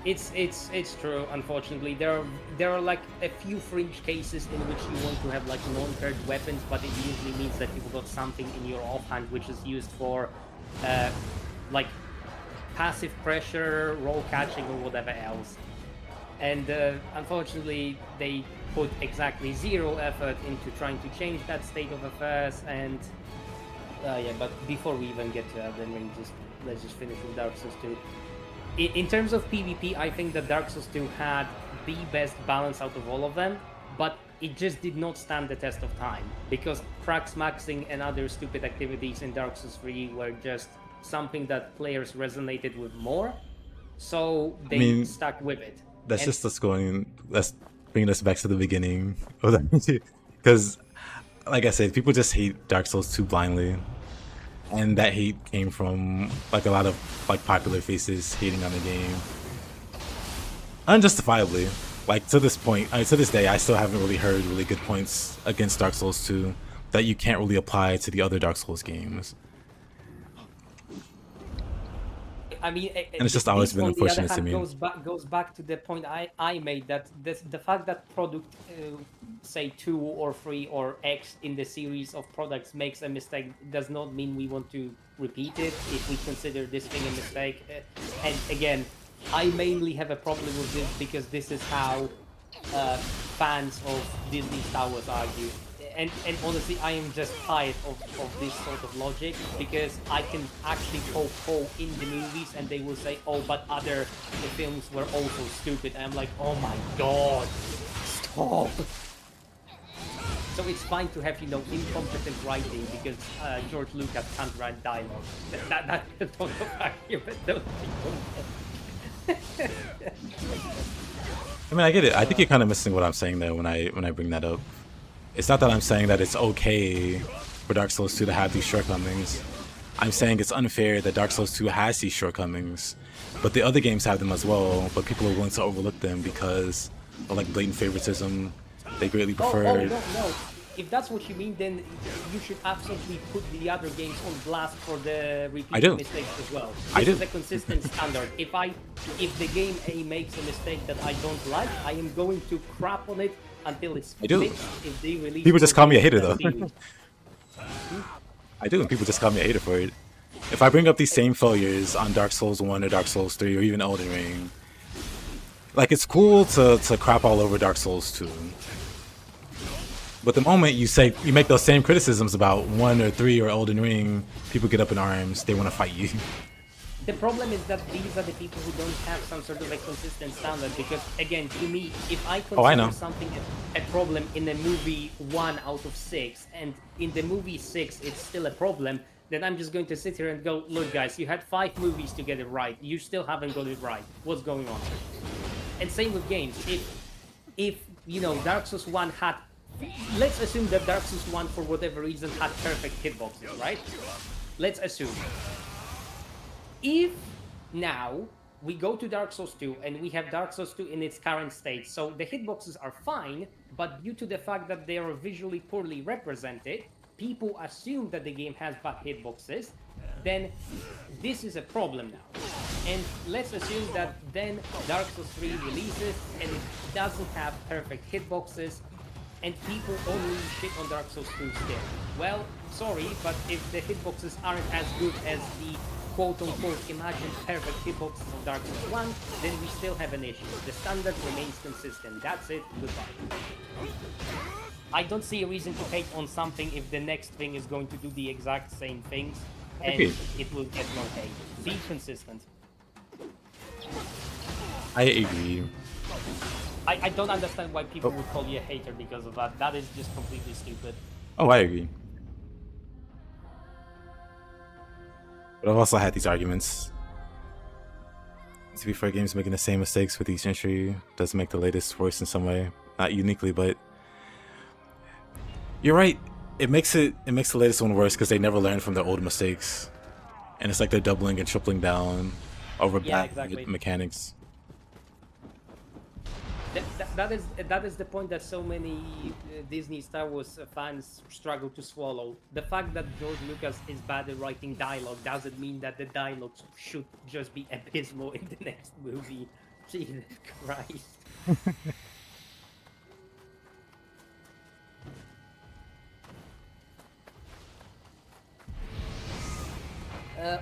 [SPEAKER 2] It's true. Unfortunately, there are like a few fringe cases in which you want to have like non-paired weapons, but it usually means that you've got something in your offhand which is used for like passive pressure, roll catching, or whatever else. And unfortunately, they put exactly zero effort into trying to change that state of affairs. And yeah, but before we even get to Elden Ring, let's just finish with Dark Souls 2. In terms of PvP, I think that Dark Souls 2 had the best balance out of all of them, but it just did not stand the test of time, because frax maxing and other stupid activities in Dark Souls 3 were just something that players resonated with more, so they stuck with it.
[SPEAKER 1] That's that's bringing us back to the beginning of that, because, like I said, people just hate Dark Souls 2 blindly. And that hate came from like a lot of like popular faces hating on the game, unjustifiably. Like, to this point, to this day, I still haven't really heard really good points against Dark Souls 2 that you can't really apply to the other Dark Souls games.
[SPEAKER 2] I mean,
[SPEAKER 1] And it's just always
[SPEAKER 2] this,
[SPEAKER 1] been
[SPEAKER 2] on the other
[SPEAKER 1] unfortunate to
[SPEAKER 2] hand,
[SPEAKER 1] me.
[SPEAKER 2] goes back to the point I made that the fact that product, say 2 or 3 or X in the series of products makes a mistake does not mean we want to repeat it if we consider this thing a mistake. And again, I mainly have a problem with this because this is how fans of Disney Star Wars argue. And honestly, I am just tired of this sort of logic because I can actually poke hole in the movies and they will say, oh, but other films were also stupid. And I'm like, oh my god, stop. So it's fine to have, incompetent writing because George Lucas can't write dialogue. That's the point of argument. Those people.
[SPEAKER 1] I mean, I get it. I think you're kind of missing what I'm saying there when I bring that up. It's not that I'm saying that it's okay for Dark Souls 2 to have these shortcomings. I'm saying it's unfair that Dark Souls 2 has these shortcomings, but the other games have them as well, but people are willing to overlook them because of like blatant favoritism. They greatly prefer...
[SPEAKER 2] Oh, no. If that's what you mean, then you should absolutely put the other games on blast for the repeated mistakes as well. This is a consistent standard. If the game A makes a mistake that I don't like, I am going to crap on it until it's fixed. If they release
[SPEAKER 1] people just call me a hater though. I do, and people just call me a hater for it. If I bring up these same failures on Dark Souls 1 or Dark Souls 3 or even Elden Ring, like it's cool to crap all over Dark Souls 2. But the moment you make those same criticisms about 1 or 3 or Elden Ring, people get up in arms, they want to fight you.
[SPEAKER 2] The problem is that these are the people who don't have some sort of a consistent standard because, again, to me, if I consider something a problem in a movie 1 out of 6, and in the movie 6 it's still a problem, then I'm just going to sit here and go, look guys, you had 5 movies to get it right, you still haven't got it right, what's going on? And same with games. If Dark Souls 1 had... Let's assume that Dark Souls 1, for whatever reason, had perfect hitboxes, right? Let's assume. If now we go to Dark Souls 2 and we have Dark Souls 2 in its current state, so the hitboxes are fine, but due to the fact that they are visually poorly represented, people assume that the game has bad hitboxes, then this is a problem now. And let's assume that then Dark Souls 3 releases and it doesn't have perfect hitboxes, and people only shit on Dark Souls 2 still. Well, sorry, but if the hitboxes aren't as good as the quote-unquote imagined perfect hitboxes of Dark Souls 1, then we still have an issue. The standard remains consistent. That's it. Goodbye. I don't see a reason to hate on something if the next thing is going to do the exact same things, and it will get no hate. Be consistent.
[SPEAKER 1] I agree.
[SPEAKER 2] I don't understand why people would call you a hater because of that. That is just completely stupid.
[SPEAKER 1] Oh, I agree. But I've also had these arguments. To be fair, games making the same mistakes with each entry does make the latest worse in some way. Not uniquely, but you're right. It makes the latest one worse because they never learn from their old mistakes, and it's like they're doubling and tripling down over bad mechanics.
[SPEAKER 2] That is the point that so many Disney Star Wars fans struggle to swallow. The fact that George Lucas is bad at writing dialogue doesn't mean that the dialogue should just be abysmal in the next movie. Jesus Christ.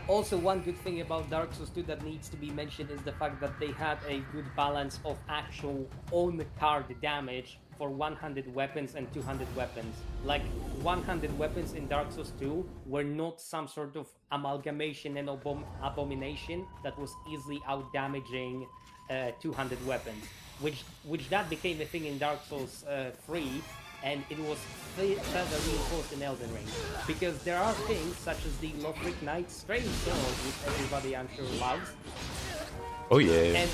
[SPEAKER 2] Also, one good thing about Dark Souls 2 that needs to be mentioned is the fact that they had a good balance of actual on-card damage for 100 weapons and 200 weapons. Like, 100 weapons in Dark Souls 2 were not some sort of amalgamation and abomination that was easily out-damaging 200 weapons, which that became a thing in Dark Souls 3, and it was further reinforced in Elden Ring. Because there are things such as the Lothric Knight's Strange Sword, which everybody I'm sure loves.
[SPEAKER 1] Oh yeah.
[SPEAKER 2] And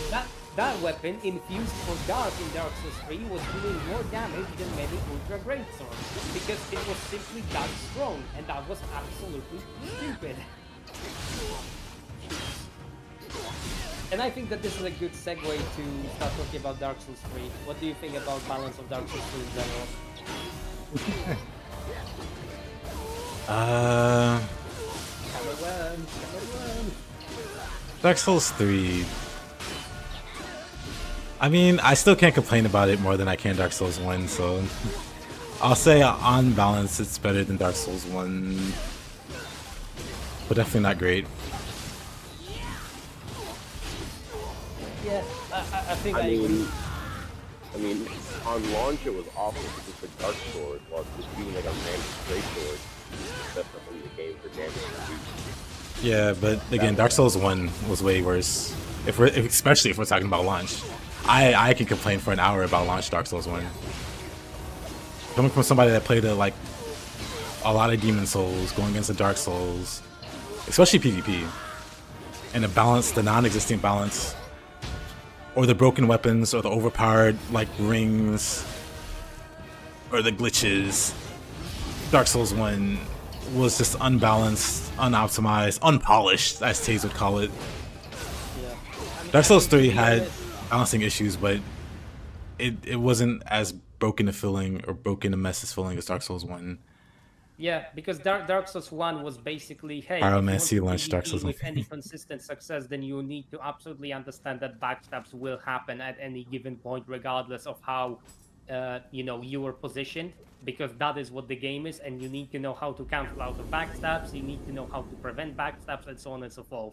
[SPEAKER 2] that weapon, infused for Dark in Dark Souls 3, was doing more damage than many Ultra Great Swords. Because it was simply that strong, and that was absolutely stupid. And I think that this is a good segue to start talking about Dark Souls 3. What do you think about balance of Dark Souls 3 in general?
[SPEAKER 1] Dark Souls 3. I mean, I still can't complain about it more than I can Dark Souls 1, so I'll say on balance it's better than Dark Souls 1, but definitely not great.
[SPEAKER 2] Yeah, I think
[SPEAKER 4] I
[SPEAKER 2] I agree.
[SPEAKER 4] mean, on launch it was awful because the Dark Sword, while just being like a random straight sword, stepped up in the game for damage reduced.
[SPEAKER 1] Yeah, but again, Dark Souls 1 was way worse. Especially if we're talking about launch. I can complain for an hour about launch Dark Souls 1. Coming from somebody that played a lot of Demon Souls, going against the Dark Souls, especially PvP, and the non-existent balance, or the broken weapons, or the overpowered rings, or the glitches. Dark Souls 1 was just unbalanced, unoptimized, unpolished, as Taze would call it.
[SPEAKER 2] Yeah.
[SPEAKER 1] Dark Souls 3 had balancing issues, but it wasn't as broken a feeling or broken a mess as feeling as Dark Souls 1.
[SPEAKER 2] Yeah, because Dark Souls 1 was basically, hey,
[SPEAKER 1] Pyromancy
[SPEAKER 2] if you want
[SPEAKER 1] launched
[SPEAKER 2] to
[SPEAKER 1] Dark
[SPEAKER 2] PvP
[SPEAKER 1] Souls 1.
[SPEAKER 2] with any consistent success, then you need to absolutely understand that backstabs will happen at any given point, regardless of how, you were positioned, because that is what the game is, and you need to know how to cancel out of backstabs, you need to know how to prevent backstabs, and so on and so forth.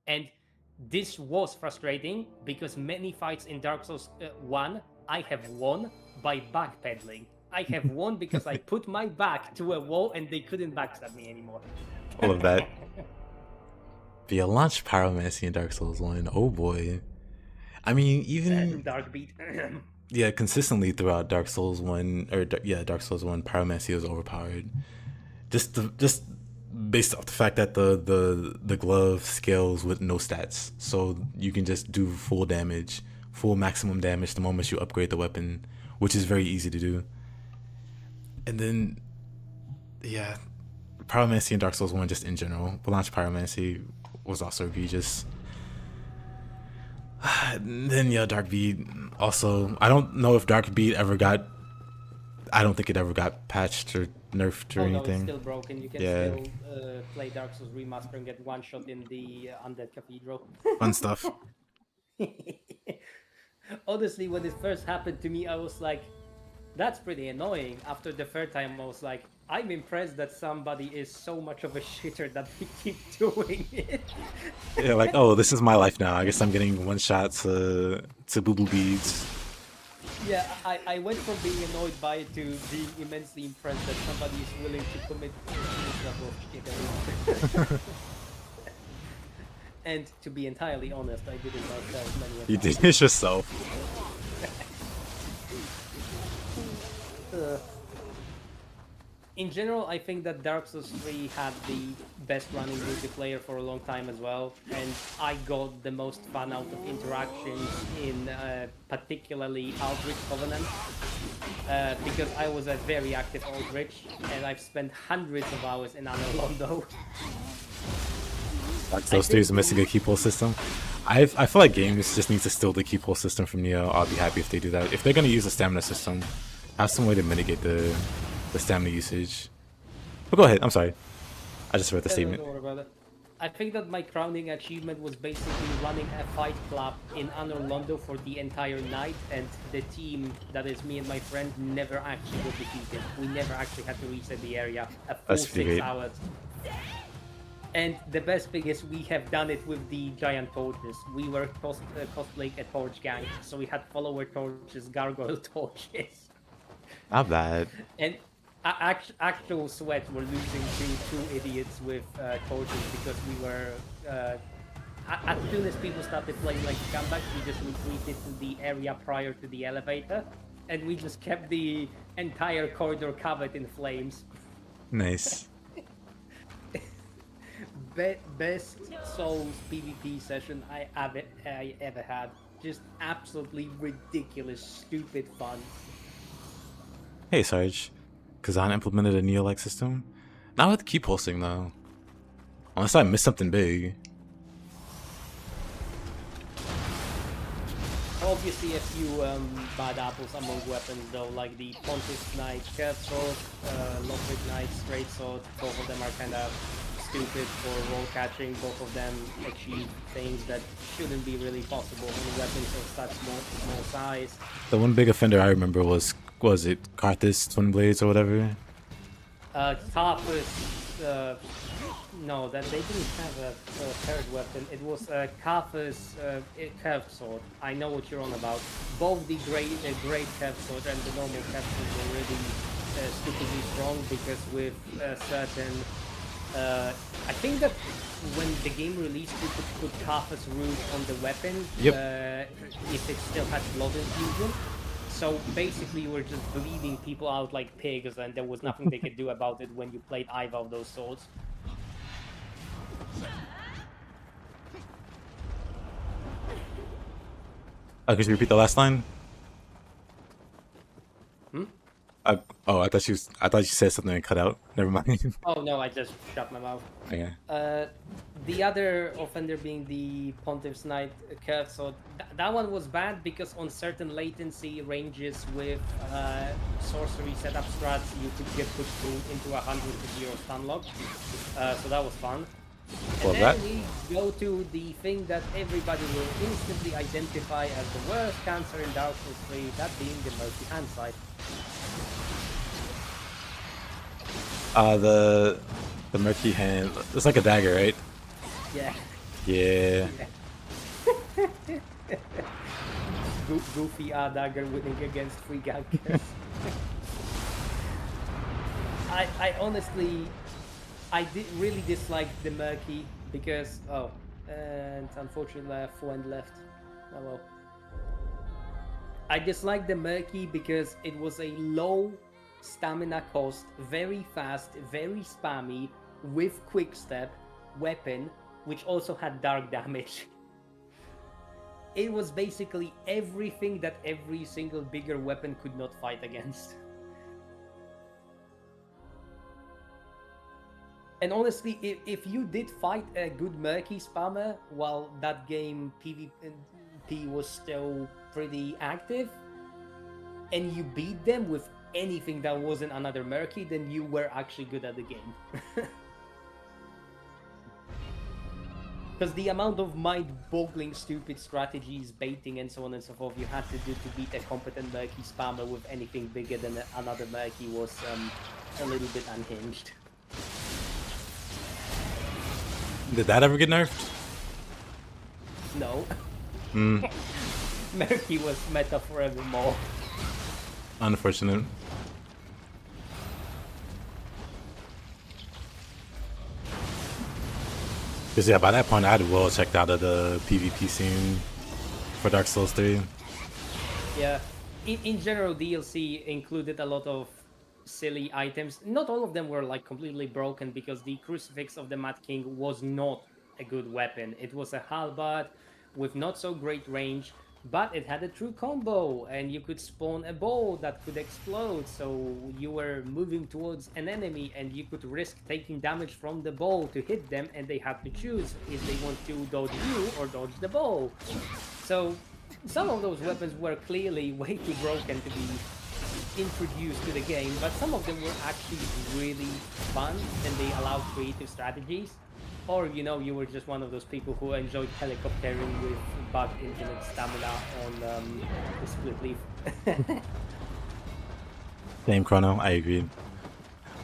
[SPEAKER 2] And this was frustrating, because many fights in Dark Souls 1, I have won by backpedaling. I have won because I put my back to a wall and they couldn't backstab me anymore.
[SPEAKER 1] All of that. But yeah, launch Pyromancy in Dark Souls 1. Oh boy. I mean, even
[SPEAKER 2] Dark beat.
[SPEAKER 1] yeah, consistently throughout Dark Souls 1 Dark Souls 1, Pyromancy was overpowered. Just based off the fact that the glove scales with no stats, so you can just do full maximum damage the moment you upgrade the weapon, which is very easy to do. And then, yeah, Pyromancy in Dark Souls 1 just in general. But launch Pyromancy was also egregious. Then, yeah, Dark Beat. Also, I don't know if Dark Beat I don't think it ever got patched or nerfed or anything.
[SPEAKER 2] No, it's still broken. You can still play Dark Souls Remaster and get one shot in the Undead Cathedral.
[SPEAKER 1] Fun stuff.
[SPEAKER 2] Honestly, when it first happened to me, I was like, that's pretty annoying. After the third time, I was like, I'm impressed that somebody is so much of a shitter that they keep doing it.
[SPEAKER 1] Yeah, like, oh, this is my life now. I guess I'm getting one shot to boo boo beads.
[SPEAKER 2] Yeah, I went from being annoyed by it to being immensely impressed that somebody is willing to commit this level of shit. And to be entirely honest, I did it myself many a time.
[SPEAKER 1] You did it yourself.
[SPEAKER 2] In general, I think that Dark Souls 3 had the best running multiplayer for a long time as well, and I got the most fun out of interactions in particularly Aldrich Covenant, because I was a very active Aldrich, and I've spent hundreds of hours in Underworld.
[SPEAKER 1] Dark Souls 3 is missing a keep pull system. I feel like games just need to steal the keep pull system from Nioh. I'll be happy if they do that. If they're gonna use a stamina system, have some way to mitigate the stamina usage. But go ahead, I'm sorry. I just read the statement.
[SPEAKER 2] Don't worry about it. I think that my crowning achievement was basically running a fight club in Underworld for the entire night, and the team, that is me and my friend, never actually got defeated. We never actually had to reset the area a full 6 hours. And the best thing is we have done it with the giant torches. We were cosplaying a torch gang, so we had follower torches, gargoyle torches.
[SPEAKER 1] Not bad.
[SPEAKER 2] And actual sweat were losing to two idiots with torches because we were... as soon as people started playing like scumbags, we just retreated to the area prior to the elevator, and we just kept the entire corridor covered in flames.
[SPEAKER 1] Nice.
[SPEAKER 2] Best Souls PvP session I ever had. Just absolutely ridiculous, stupid fun.
[SPEAKER 1] Hey Sarge, Kazan implemented a Nioh-like system? Not with keep pulsing though. Unless I missed something big.
[SPEAKER 2] Obviously a few bad apples among weapons though, like the Pontiff Knight Curved Sword, Lothric Knight Straight Sword, both of them are kind of stupid for roll catching. Both of them achieve things that shouldn't be really possible on weapons of such small size.
[SPEAKER 1] The one big offender I remember was it Karthus Twin Blades or whatever?
[SPEAKER 2] Karthus, no, that they didn't have a third weapon. It was Karthus curved sword. I know what you're on about. Both the great curved sword and the normal curved sword were really stupidly strong because with certain. I think that when the game released, you could put Karthus root on the weapon if it still had blood infusion. So basically, you were just bleeding people out like pigs, and there was nothing they could do about it when you played either of those swords.
[SPEAKER 1] Could you repeat the last line? I thought you said something and cut out. Never mind.
[SPEAKER 2] Oh no, I just shut my mouth.
[SPEAKER 1] Okay.
[SPEAKER 2] The other offender being the Pontiff's Knight curve, so that one was bad because on certain latency ranges with sorcery setup strats, you could get put through into 100-0 stun lock. So that was fun. And then we go to the thing that everybody will instantly identify as the worst cancer in Dark Souls 3, that being the Murky Handsight.
[SPEAKER 1] The murky hand. It's like a dagger, right?
[SPEAKER 2] Yeah.
[SPEAKER 1] Yeah.
[SPEAKER 2] Goofy dagger winning against 3 gankers. I honestly, I did really dislike the murky because and unfortunately I have 4 end left. Oh well. I disliked the murky because it was a low stamina cost, very fast, very spammy, with quick step weapon, which also had dark damage. It was basically everything that every single bigger weapon could not fight against. And honestly, if you did fight a good murky spammer while that game PvP was still pretty active, and you beat them with anything that wasn't another murky, then you were actually good at the game. Because the amount of mind-boggling stupid strategies, baiting and so on and so forth you had to do to beat a competent murky spammer with anything bigger than another murky was a little bit unhinged.
[SPEAKER 1] Did that ever get nerfed?
[SPEAKER 2] No. Murky was meta forevermore.
[SPEAKER 1] Unfortunate. Because yeah, by that point I had well checked out of the PvP scene for Dark Souls 3.
[SPEAKER 2] Yeah, in general DLC included a lot of silly items. Not all of them were like completely broken because the Crucifix of the Mad King was not a good weapon. It was a halberd with not so great range, but it had a true combo and you could spawn a ball that could explode, so you were moving towards an enemy and you could risk taking damage from the ball to hit them, and they had to choose if they want to dodge you or dodge the ball. So some of those weapons were clearly way too broken to be introduced to the game, but some of them were actually really fun and they allowed creative strategies. Or, you know, you were just one of those people who enjoyed helicoptering with bug infinite stamina on the split leaf.
[SPEAKER 1] Same Chrono, I agree.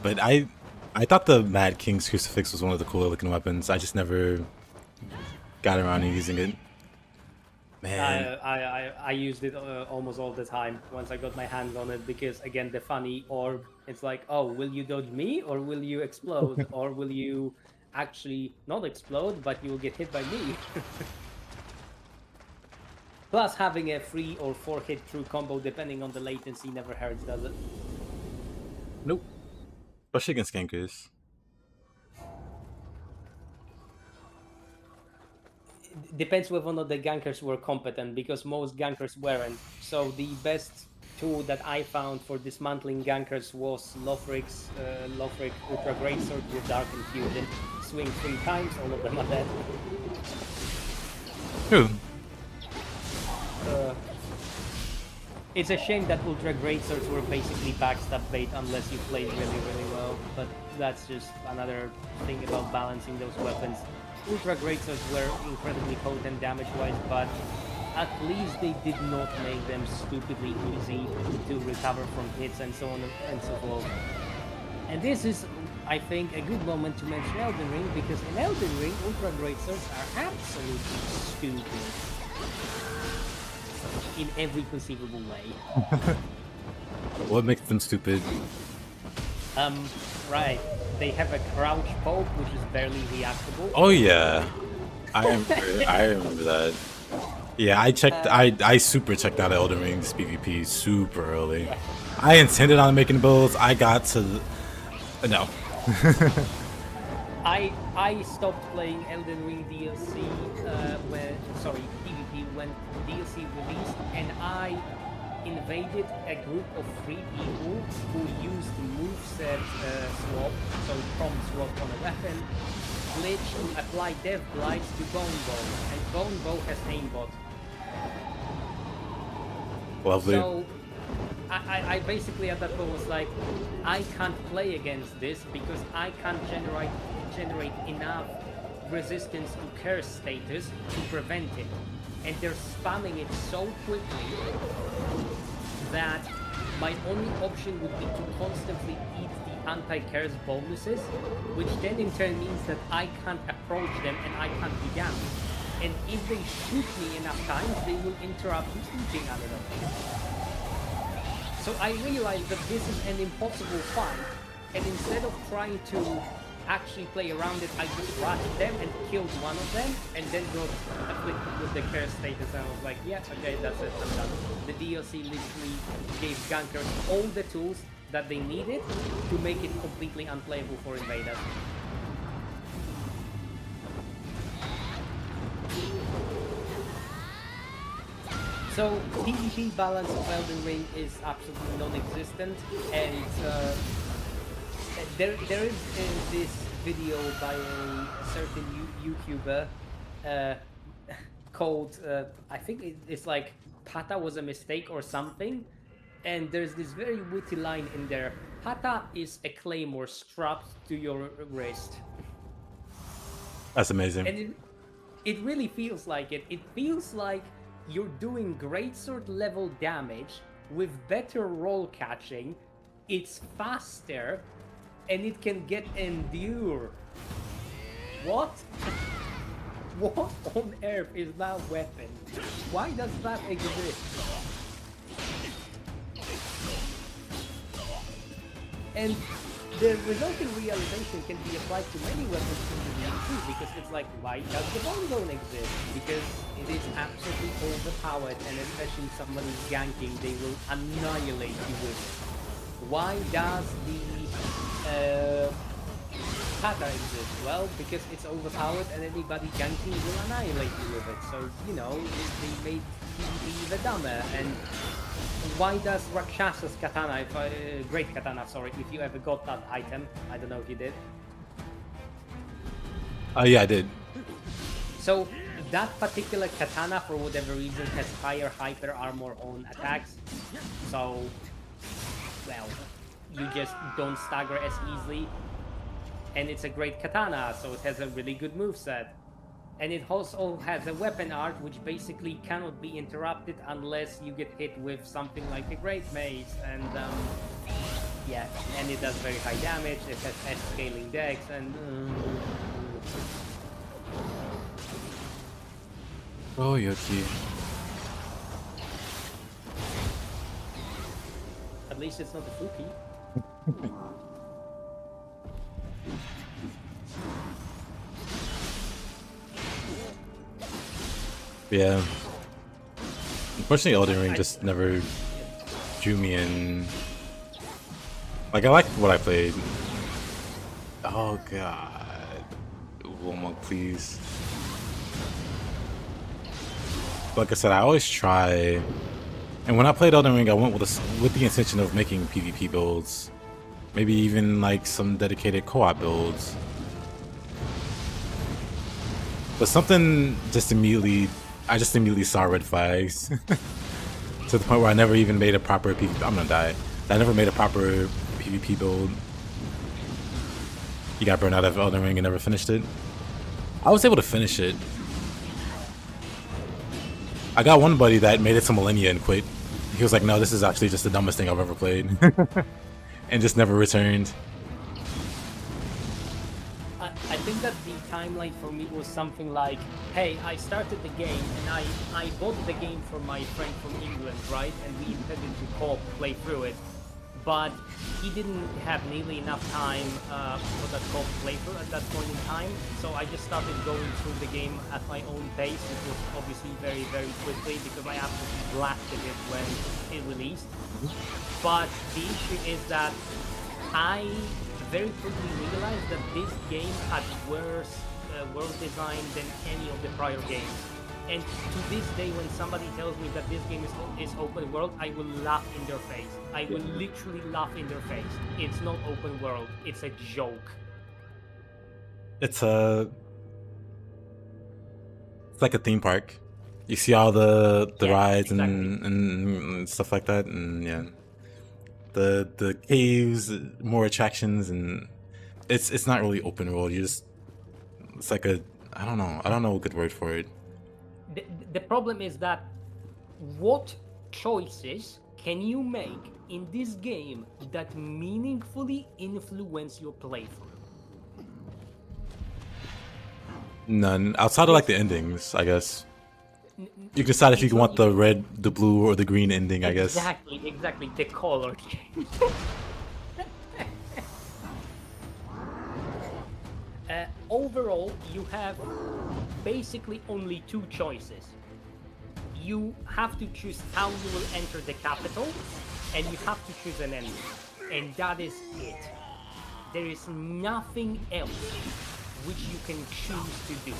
[SPEAKER 1] But I thought the Mad King's Crucifix was one of the cooler looking weapons. I just never got around to using it. Man.
[SPEAKER 2] I used it almost all the time once I got my hands on it, because again, the funny orb, it's like, oh, will you dodge me or will you explode? Or will you actually not explode, but you will get hit by me? Plus, having a 3 or 4 hit true combo depending on the latency never hurts, does it?
[SPEAKER 1] Nope. Especially against gankers.
[SPEAKER 2] Depends whether or not the gankers were competent, because most gankers weren't. So the best tool that I found for dismantling gankers was Lothric Ultra Greatsword with Dark Infusion. Swing 3 times, all of them are dead.
[SPEAKER 1] Who?
[SPEAKER 2] It's a shame that Ultra Great Swords were basically backstab bait unless you played really, really well. But that's just another thing about balancing those weapons. Ultra Great Swords were incredibly potent damage-wise, but at least they did not make them stupidly easy to recover from hits and so on and so forth. And this is, I think, a good moment to mention Elden Ring, because in Elden Ring, Ultra Great Swords are absolutely stupid. In every conceivable way.
[SPEAKER 1] What makes them stupid?
[SPEAKER 2] Right. They have a crouch poke, which is barely reactable.
[SPEAKER 1] Oh yeah, I remember that. Yeah, I checked. I super checked out Elden Ring's PvP super early.
[SPEAKER 2] Yeah.
[SPEAKER 1] I intended on making builds. I got to no.
[SPEAKER 2] I stopped playing Elden Ring DLC PvP when DLC released, and I invaded a group of 3 people who used moveset swap, so prompt swap on a weapon, glitch to apply dev glides to Bone Bow, and Bone Bow has aimbot.
[SPEAKER 1] Lovely.
[SPEAKER 2] So I basically at that point was like, I can't play against this because I can't generate enough resistance to curse status to prevent it. And they're spamming it so quickly that my only option would be to constantly eat the anti-curse bonuses, which then in turn means that I can't approach them and I can't be down. And if they shoot me enough times, they will interrupt eating another. So I realized that this is an impossible fight, and instead of trying to actually play around it, I just rushed them and killed one of them, and then got afflicted with the curse status, and I was like, yeah, okay, that's it, I'm done. The DLC literally gave gankers all the tools that they needed to make it completely unplayable for invaders. So PvP balance of Elden Ring is absolutely non-existent, and there is this video by a certain YouTuber called I think it's like Pata was a mistake or something, and there's this very witty line in there: Pata is a claymore strapped to your wrist.
[SPEAKER 1] That's amazing.
[SPEAKER 2] And it really feels like it. It feels like you're doing greatsword level damage with better roll catching, it's faster, and it can get endure. What? What on earth is that weapon? Why does that exist? And the resulting realization can be applied to many weapons in the game too, because it's like, why does the Bonebone exist? Because it is absolutely overpowered, and especially if somebody's ganking, they will annihilate you with it. Why does the Kata exist? Well, because it's overpowered and anybody ganking will annihilate you with it. So, you know, they made PvP even dumber. And why does Rakshasa's katana, great katana, sorry, if you ever got that item, I don't know if you did.
[SPEAKER 1] Yeah, I did.
[SPEAKER 2] So that particular katana, for whatever reason, has higher hyper armor on attacks. So, well, you just don't stagger as easily. And it's a great katana, so it has a really good moveset. And it also has a weapon art which basically cannot be interrupted unless you get hit with something like a great mace. And yeah, and it does very high damage, it has S-scaling dex, and
[SPEAKER 1] Oh, Yoki.
[SPEAKER 2] at least it's not a Fuki.
[SPEAKER 1] Yeah. Unfortunately, Elden Ring just never drew me in. Like, I liked what I played. Oh, God. One more, please. Like I said, I always try. And when I played Elden Ring, I went with the intention of making PvP builds. Maybe even, like, some dedicated co-op builds. But something just immediately... I just immediately saw red flags. To the point where I never even made a proper PvP. I'm gonna die. I never made a proper PvP build. You got burned out of Elden Ring and never finished it. I was able to finish it. I got one buddy that made it to Millennia and quit. He was like, no, this is actually just the dumbest thing I've ever played. And just never returned.
[SPEAKER 2] I think that the timeline for me was something like, hey, I started the game and I bought the game from my friend from England, right? And we intended to co-op play through it. But he didn't have nearly enough time for that co-op playthrough at that point in time. So I just started going through the game at my own pace, which was obviously very, very quickly because I absolutely blasted it when it released. But the issue is that I very quickly realized that this game had worse world design than any of the prior games. And to this day, when somebody tells me that this game is open world, I will laugh in their face. I will literally laugh in their face. It's not open world. It's a joke.
[SPEAKER 1] It's like a theme park. You see all the rides
[SPEAKER 2] exactly.
[SPEAKER 1] and stuff like that, and yeah, the caves, more attractions, and it's not really open world. It's like I don't know a good word for it.
[SPEAKER 2] The problem is that what choices can you make in this game that meaningfully influence your playthrough?
[SPEAKER 1] None outside of like the endings, I guess. You can decide if you want the red, the blue, or the green ending, I guess.
[SPEAKER 2] Exactly, the color. Overall, you have basically only two choices. You have to choose how you will enter the capital, and you have to choose an ending. And that is it. There is nothing else which you can choose to do,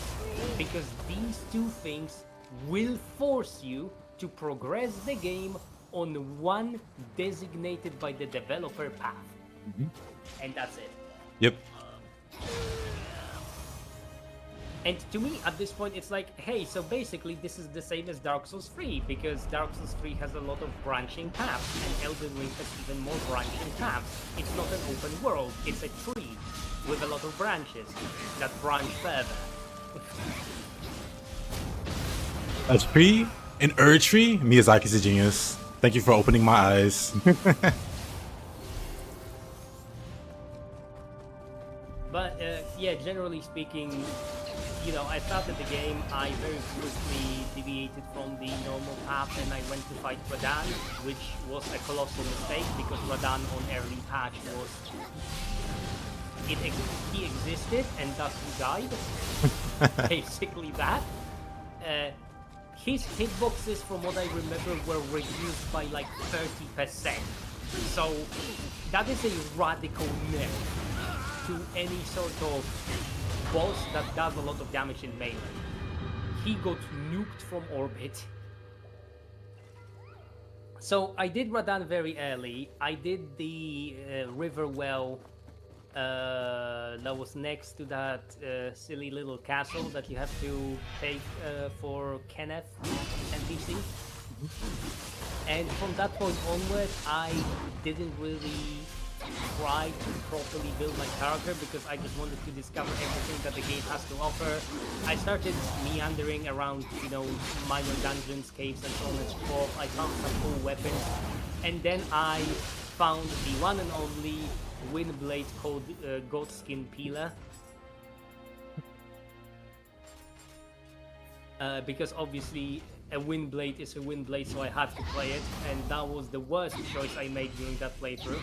[SPEAKER 2] because these two things will force you to progress the game on one designated by the developer path. And that's it.
[SPEAKER 1] Yep.
[SPEAKER 2] And to me, at this point, it's like, hey, so basically this is the same as Dark Souls 3, because Dark Souls 3 has a lot of branching paths, and Elden Ring has even more branching paths. It's not an open world, it's a tree with a lot of branches that branch further.
[SPEAKER 1] A tree? An tree? Miyazaki's a genius. Thank you for opening my eyes.
[SPEAKER 2] But yeah, generally speaking, you know, I started the game, I very quickly deviated from the normal path and I went to fight Radahn, which was a colossal mistake because Radahn on early patch was... he existed and thus he died. Basically that. His hitboxes, from what I remember, were reduced by like 30%. So that is a radical nerf to any sort of boss that does a lot of damage in melee. He got nuked from orbit. So I did Radahn very early. I did the river well that was next to that silly little castle that you have to take for Kenneth NPC. And from that point onward, I didn't really try to properly build my character because I just wanted to discover everything that the game has to offer. I started meandering around, you know, minor dungeons, caves, and so on and so forth. I found some cool weapons, and then I found the one and only wind blade called Goatskin Peeler. Because obviously a wind blade is a wind blade, so I had to play it, and that was the worst choice I made during that playthrough.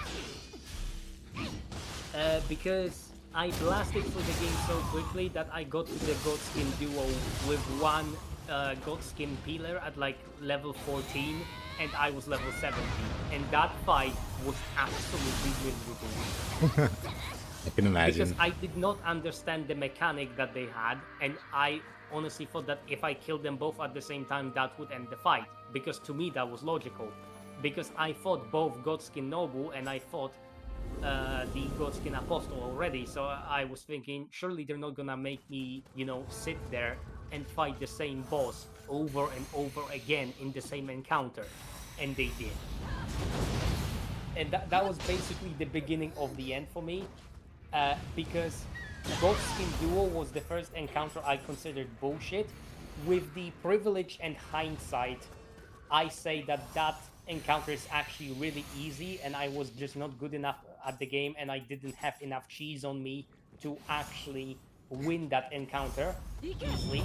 [SPEAKER 2] Because I blasted through the game so quickly that I got to the Goatskin duo with one Goatskin Peeler at like level 14, and I was level 70, and that fight was absolutely miserable.
[SPEAKER 1] I can imagine.
[SPEAKER 2] Because I did not understand the mechanic that they had, and I honestly thought that if I killed them both at the same time, that would end the fight. Because to me, that was logical. Because I fought both Goatskin Nobu and I fought the Goatskin Apostle already, so I was thinking, surely they're not gonna make me, you know, sit there and fight the same boss over and over again in the same encounter. and they did. And that was basically the beginning of the end for me, because Ghost Skin Duo was the first encounter I considered bullshit. With the privilege and hindsight, I say that encounter is actually really easy, and I was just not good enough at the game, and I didn't have enough cheese on me to actually win that encounter easily.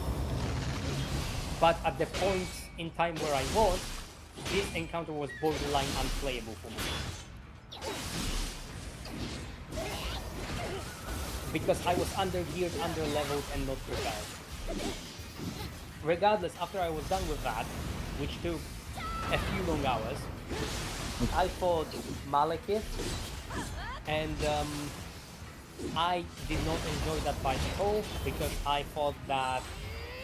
[SPEAKER 2] But at the point in time where I was, this encounter was borderline unplayable for me. Because I was undergeared, underleveled, and not prepared. Regardless, after I was done with that, which took a few long hours, I fought Malekith, and I did not enjoy that fight at all, because I thought that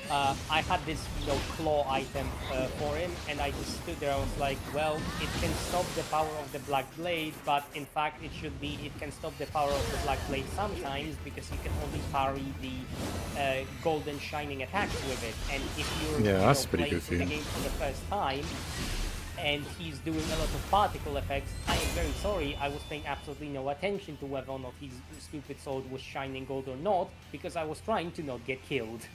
[SPEAKER 2] I had this, claw item for him, and I just stood there. I was like, well, it can stop the power of the Black Blade, but in fact, it can stop the power of the Black Blade sometimes, because you can only parry the golden shining attacks with it. And if you're
[SPEAKER 1] that's pretty
[SPEAKER 2] playing
[SPEAKER 1] goofy.
[SPEAKER 2] the game for the first time, and he's doing a lot of particle effects, I am very sorry, I was paying absolutely no attention to whether or not his stupid sword was shining gold or not, because I was trying to not get killed.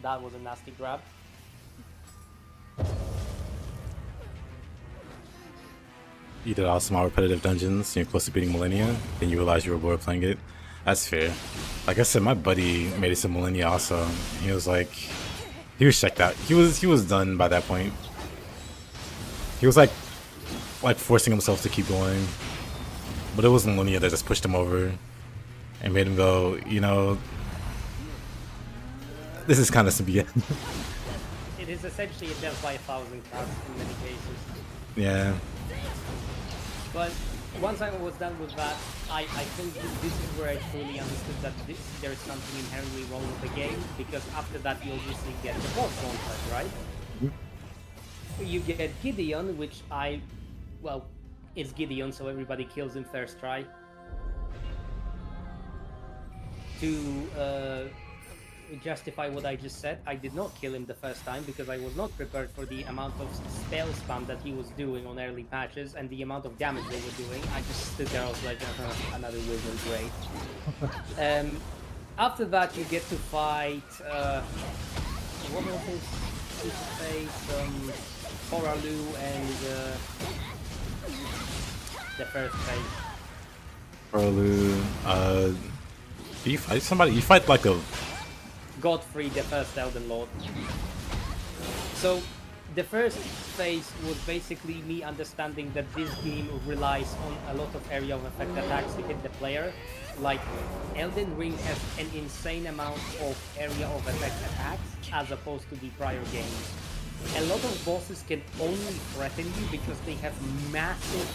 [SPEAKER 2] That was a nasty grab.
[SPEAKER 1] You did all small repetitive dungeons, you're close to beating Millennia, then you realize you were bored playing it. That's fair. Like I said, my buddy made it to Millennia also. He was like, he was checked out. He was done by that point. He was like forcing himself to keep going. But it was Millennia that just pushed him over and made him go, this is kind of symbiote.
[SPEAKER 2] It is essentially a death by 1,000 cuts in many cases.
[SPEAKER 1] Yeah.
[SPEAKER 2] But once I was done with that, I think this is where I fully understood that there is something inherently wrong with the game, because after that you obviously get the boss gauntlet, right? Mm-hmm. You get Gideon, which it's Gideon, so everybody kills him first try. To justify what I just said, I did not kill him the first time because I was not prepared for the amount of spell spam that he was doing on early patches and the amount of damage they were doing. I just stood there, I was like, another wizard, great. After that, you get to fight, what was his face? Koralu and the first phase.
[SPEAKER 1] Koralu, you fight somebody? You fight like a...
[SPEAKER 2] Godfrey, the first Elden Lord. So, the first phase was basically me understanding that this game relies on a lot of area of effect attacks to hit the player. Like, Elden Ring has an insane amount of area of effect attacks as opposed to the prior games. A lot of bosses can only threaten you because they have massive,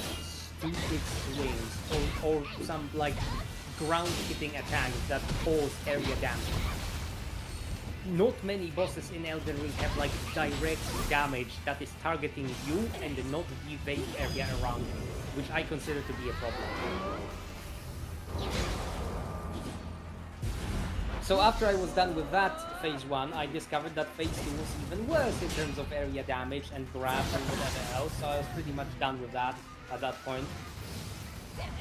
[SPEAKER 2] stupid swings or some, ground-hitting attacks that cause area damage. Not many bosses in Elden Ring have direct damage that is targeting you and not the vague area around you, which I consider to be a problem. So after I was done with that phase 1, I discovered that phase 2 was even worse in terms of area damage and grabs and whatever else, so I was pretty much done with that at that point.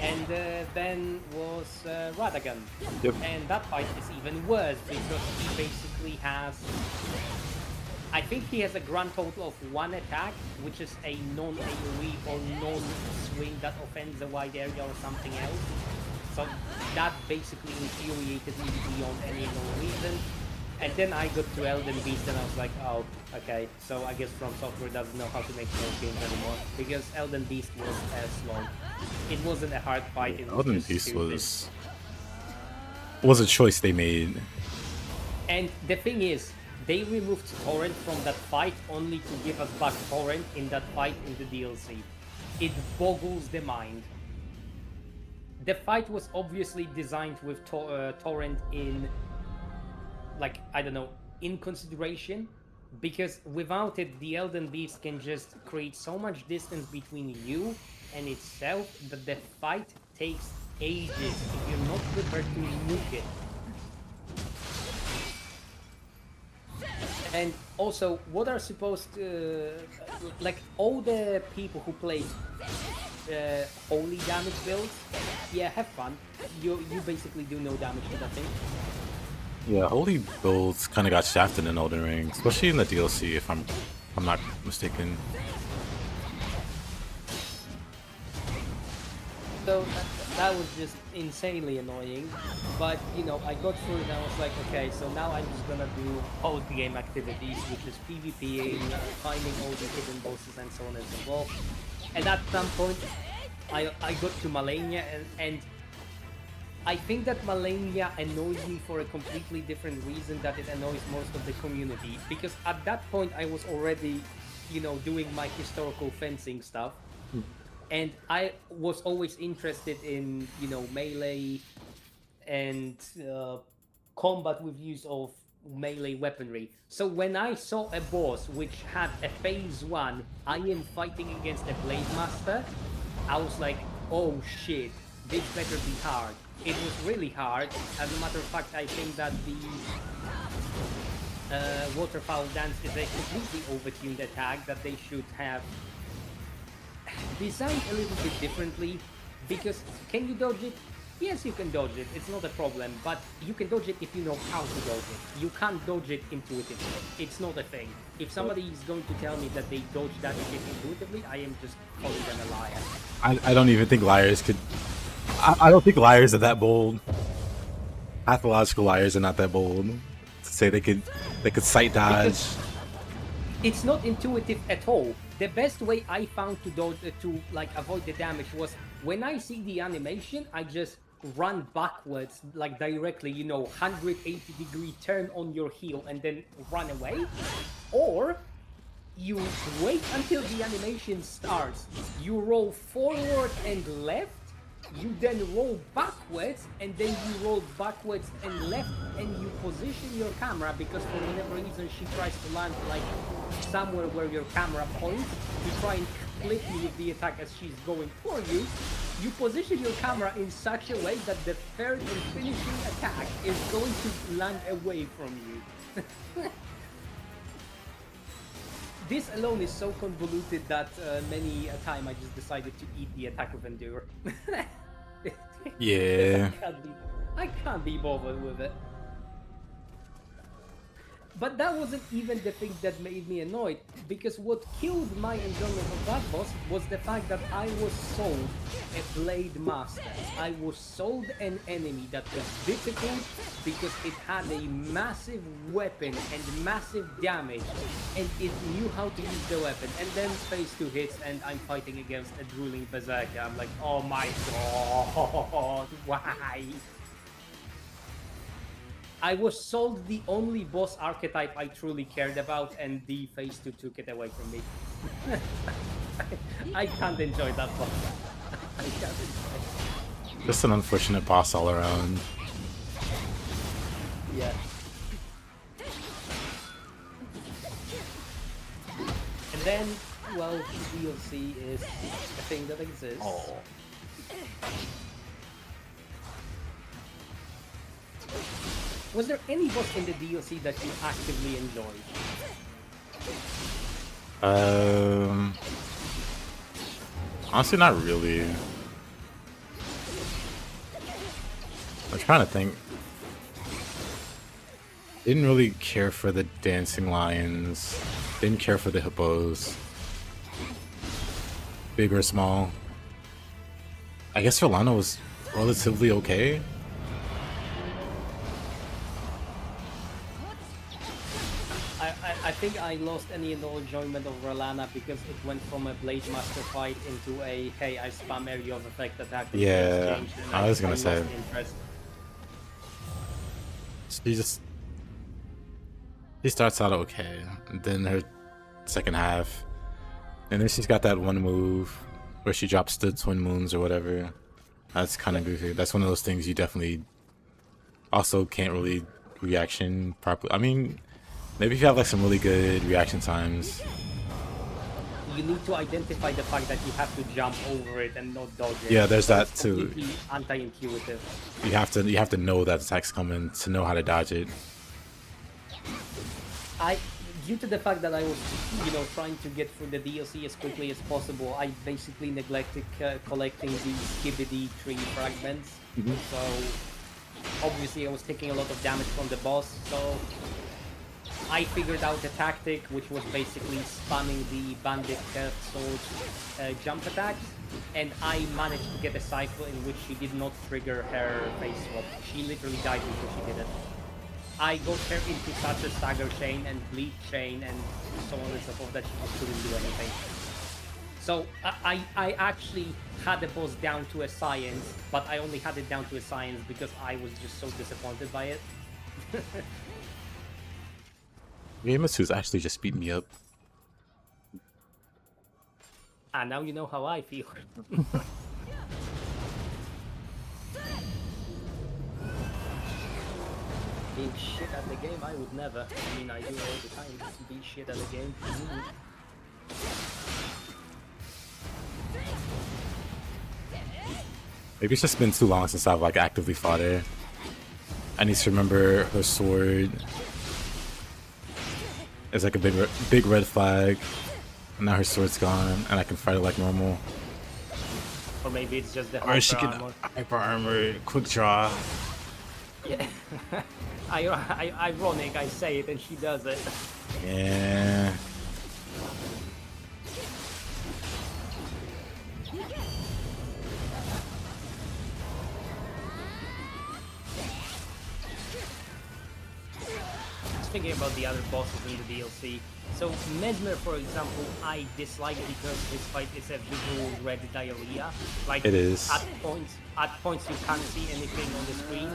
[SPEAKER 2] And then was Radagon.
[SPEAKER 1] Yep.
[SPEAKER 2] And that fight is even worse because he basically has... I think he has a grand total of 1 attack, which is a non-AoE or non-swing that offends a wide area or something else. So that basically infuriated me beyond any known reason. And then I got to Elden Beast and I was like, oh, okay, so I guess From Software doesn't know how to make those games anymore. Because Elden Beast was slow. It wasn't a hard fight, it was
[SPEAKER 1] Elden
[SPEAKER 2] just
[SPEAKER 1] Beast
[SPEAKER 2] stupid.
[SPEAKER 1] was a choice they made.
[SPEAKER 2] And the thing is, they removed Torrent from that fight only to give us back Torrent in that fight in the DLC. It boggles the mind. The fight was obviously designed with Torrent in... in consideration, because without it, the Elden Beast can just create so much distance between you and itself that the fight takes ages if you're not prepared to nuke it. And also, what are supposed to... like, all the people who play holy damage builds, yeah, have fun. You basically do no damage to that thing.
[SPEAKER 1] Yeah, holy builds kind of got shafted in Elden Ring, especially in the DLC, if I'm not mistaken.
[SPEAKER 2] So that was just insanely annoying, but you know, I got through it and I was like, okay, so now I'm just gonna do old game activities, which is PvPing, finding all the hidden bosses and so on and so forth. And at some point, I got to Malenia, and I think that Malenia annoys me for a completely different reason that it annoys most of the community, because at that point I was already, you know, doing my historical fencing stuff. And I was always interested in, you know, melee and combat with use of melee weaponry. So when I saw a boss which had a phase 1, I am fighting against a Blade Master, I was like, oh shit, this better be hard. It was really hard. As a matter of fact, I think that the Waterfowl Dance is a completely overtuned attack that they should have designed a little bit differently, because can you dodge it? Yes, you can dodge it, it's not a problem, but you can dodge it if you know how to dodge it. You can't dodge it intuitively. It's not a thing. If somebody is going to tell me that they dodge that shit intuitively, I am just calling them a liar.
[SPEAKER 1] I don't even think liars could... I don't think liars are that bold. Pathological liars are not that bold to say they could sight dodge.
[SPEAKER 2] It's not intuitive at all. The best way I found to dodge, to like avoid the damage was when I see the animation, I just run backwards, like directly, you know, 180-degree turn on your heel and then run away. Or you wait until the animation starts, you roll forward and left, you then roll backwards, and then you roll backwards and left, and you position your camera, because for whatever reason she tries to land like somewhere where your camera points to try and clip you with the attack as she's going for you. You position your camera in such a way that the third and finishing attack is going to land away from you. This alone is so convoluted that many a time I just decided to eat the attack of Endure.
[SPEAKER 1] Yeah.
[SPEAKER 2] I can't be bothered with it. But that wasn't even the thing that made me annoyed, because what killed my enjoyment of that boss was the fact that I was sold a Blade Master. I was sold an enemy that was difficult because it had a massive weapon and massive damage, and it knew how to use the weapon. And then phase 2 hits and I'm fighting against a drooling berserker. I'm like, oh my god, why? I was sold the only boss archetype I truly cared about, and the phase 2 took it away from me. I can't enjoy that boss. I can't enjoy it.
[SPEAKER 1] Just an unfortunate boss all around.
[SPEAKER 2] Yeah. And then, well, DLC is a thing that exists.
[SPEAKER 1] Oh.
[SPEAKER 2] Was there any boss in the DLC that you actively enjoyed?
[SPEAKER 1] Honestly, not really. I'm trying to think. Didn't really care for the dancing lions. Didn't care for the hippos. Big or small. I guess Rolana was relatively okay.
[SPEAKER 2] I think I lost any and all enjoyment of Rolana because it went from a Blade Master fight into a hey, I spam area of effect attack.
[SPEAKER 1] Yeah, I was gonna say. She starts out okay, and then her second half, and then she's got that one move where she drops the twin moons or whatever. That's kind of goofy. That's one of those things you definitely also can't really reaction properly. I mean, maybe if you have like some really good reaction times.
[SPEAKER 2] You need to identify the fact that you have to jump over it and not dodge it.
[SPEAKER 1] Yeah, there's that
[SPEAKER 2] it's
[SPEAKER 1] too.
[SPEAKER 2] Completely anti-intuitive.
[SPEAKER 1] You have to know that attack's coming to know how to dodge it.
[SPEAKER 2] due to the fact that I was, trying to get through the DLC as quickly as possible, I basically neglected collecting these skibidi tree fragments. So obviously I was taking a lot of damage from the boss. So I figured out a tactic, which was basically spamming the bandit curved sword jump attacks, and I managed to get a cycle in which she did not trigger her face swap. She literally died before she did it. I got her into such a stagger chain and bleed chain and so on and so forth that she just couldn't do anything. So I actually had the boss down to a science, but I only had it down to a science because I was just so disappointed by it.
[SPEAKER 1] Yamatsu's actually just beat me up.
[SPEAKER 2] And now you know how I feel. Being shit at the game, I would never. I mean, I do all the time. Be shit at the game.
[SPEAKER 1] Maybe it's just been too long since I've like actively fought her. I need to remember her sword. It's like a big red flag. And now her sword's gone, and I can fight it like normal.
[SPEAKER 2] Or maybe it's just the
[SPEAKER 1] Or she
[SPEAKER 2] hyper
[SPEAKER 1] can
[SPEAKER 2] armor.
[SPEAKER 1] hyper armor, quick draw.
[SPEAKER 2] Yeah. Ironic, I say it and she does it.
[SPEAKER 1] Yeah.
[SPEAKER 2] Just thinking about the other bosses in the DLC. So Mesmer, for example, I dislike because his fight is a visual red diarrhea. Like
[SPEAKER 1] It is.
[SPEAKER 2] At points you can't see anything on the screen.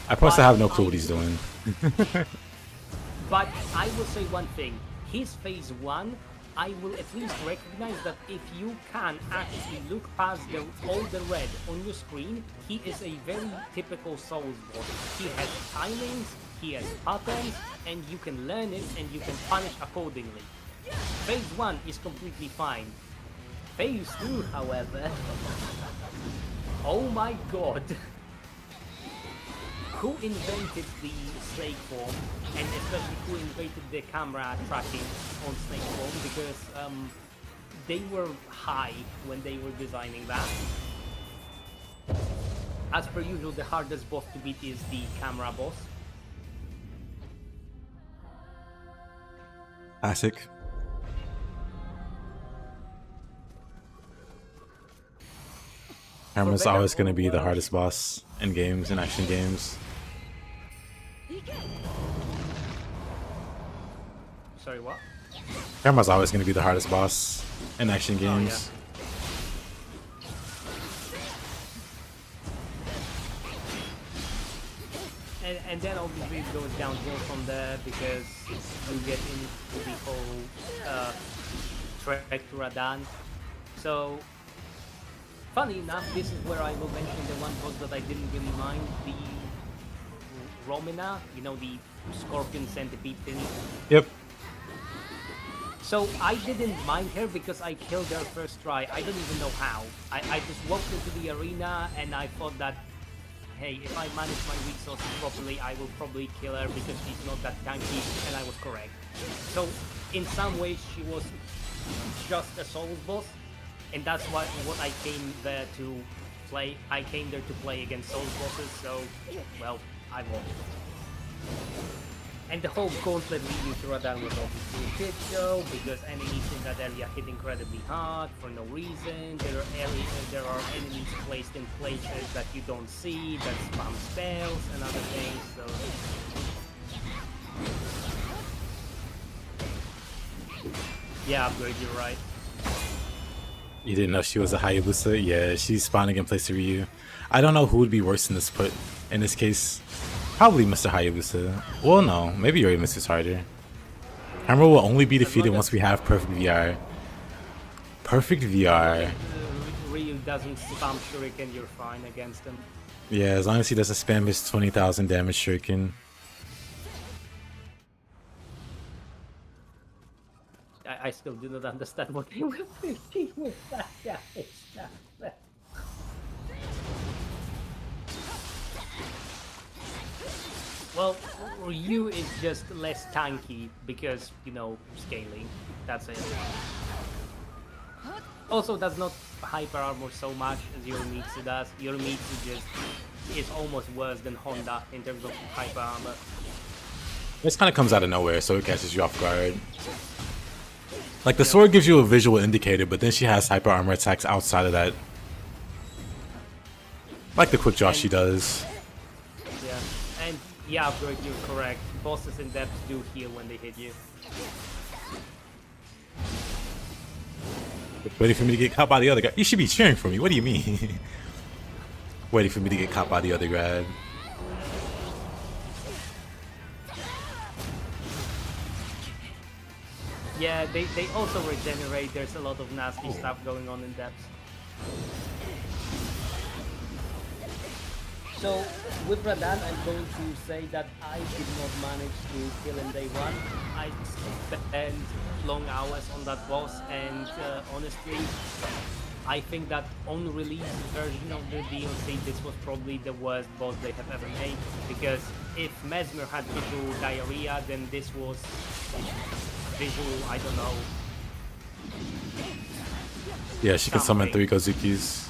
[SPEAKER 1] I personally have no clue what he's doing.
[SPEAKER 2] But I will say one thing. His phase 1, I will at least recognize that if you can actually look past all the red on your screen, he is a very typical Souls boss. He has timings, he has patterns, and you can learn it and you can punish accordingly. Phase 1 is completely fine. Phase 2, however, oh my god. Who invented the snake form, and especially who invented the camera tracking on snake form, because they were high when they were designing that. As per usual, the hardest boss to beat is the camera boss.
[SPEAKER 1] Classic. Camera's always going to be the hardest boss in games, in action games.
[SPEAKER 2] Sorry, what?
[SPEAKER 1] Camera's always going to be the hardest boss in action games.
[SPEAKER 2] And then obviously it goes downhill from there because you get into the whole trek to Radan. So, funny enough, this is where I will mention the one boss that I didn't really mind, the Romina, you know, the scorpion centipede thingy.
[SPEAKER 1] Yep.
[SPEAKER 2] So I didn't mind her because I killed her first try. I don't even know how. I just walked into the arena and I thought that, hey, if I manage my resources properly, I will probably kill her because she's not that tanky, and I was correct. So in some ways she was just a Souls boss, and that's what I came there to play. I came there to play against Souls bosses, so, well, I won. And the whole gauntlet leading to Radan was obviously a shit show, because enemies in that area hit incredibly hard for no reason. There are enemies placed in places that you don't see, that spam spells and other things, so... Yeah, Upgrade, you're right.
[SPEAKER 1] You didn't know she was a Hayabusa? Yeah, she's spawning in place of Ryu. I don't know who would be worse in this case. Probably Mr. Hayabusa. Well, no, maybe Yorimitsu's harder. Hammer will only be defeated once we have perfect VR. Perfect VR.
[SPEAKER 2] Ryu doesn't spam shuriken, you're fine against him.
[SPEAKER 1] Yeah, as long as he doesn't spam his 20,000 damage shuriken.
[SPEAKER 2] I still do not understand what they were thinking with that guy. Well, Ryu is just less tanky because, you know, scaling. That's it. Also, does not hyper armor so much as Yorimitsu does. Yorimitsu just is almost worse than Honda in terms of hyper armor.
[SPEAKER 1] This kind of comes out of nowhere, so it catches you off guard. Like, the sword gives you a visual indicator, but then she has hyper armor attacks outside of that. Like the quick draw she does.
[SPEAKER 2] Yeah, and yeah, Greg, you're correct. Bosses in depth do heal when they hit you.
[SPEAKER 1] Waiting for me to get caught by the other guy. You should be cheering for me. What do you mean? Waiting for me to get caught by the other grad.
[SPEAKER 2] Yeah, they also regenerate. There's a lot of nasty stuff going on in depth. So, with Radan, I'm going to say that I did not manage to kill him day one. I spent long hours on that boss, and honestly, I think that on release version of the DLC, this was probably the worst boss they have ever made. Because if Mesmer had visual diarrhea, then this was visual, I don't know.
[SPEAKER 1] Yeah, she can summon 3 Kozukis.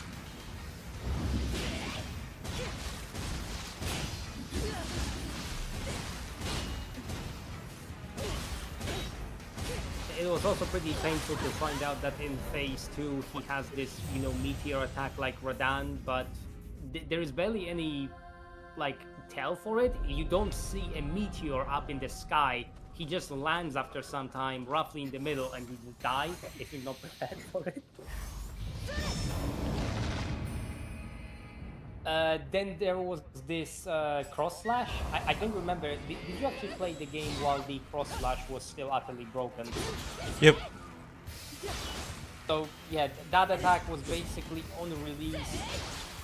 [SPEAKER 2] It was also pretty painful to find out that in phase 2 he has this, you know, meteor attack like Radan, but there is barely any, like, tell for it. You don't see a meteor up in the sky. He just lands after some time, roughly in the middle, and you die if you're not prepared for it. Then there was this cross slash. I don't remember. Did you actually play the game while the cross slash was still utterly broken?
[SPEAKER 1] Yep.
[SPEAKER 2] So yeah, that attack was basically on release.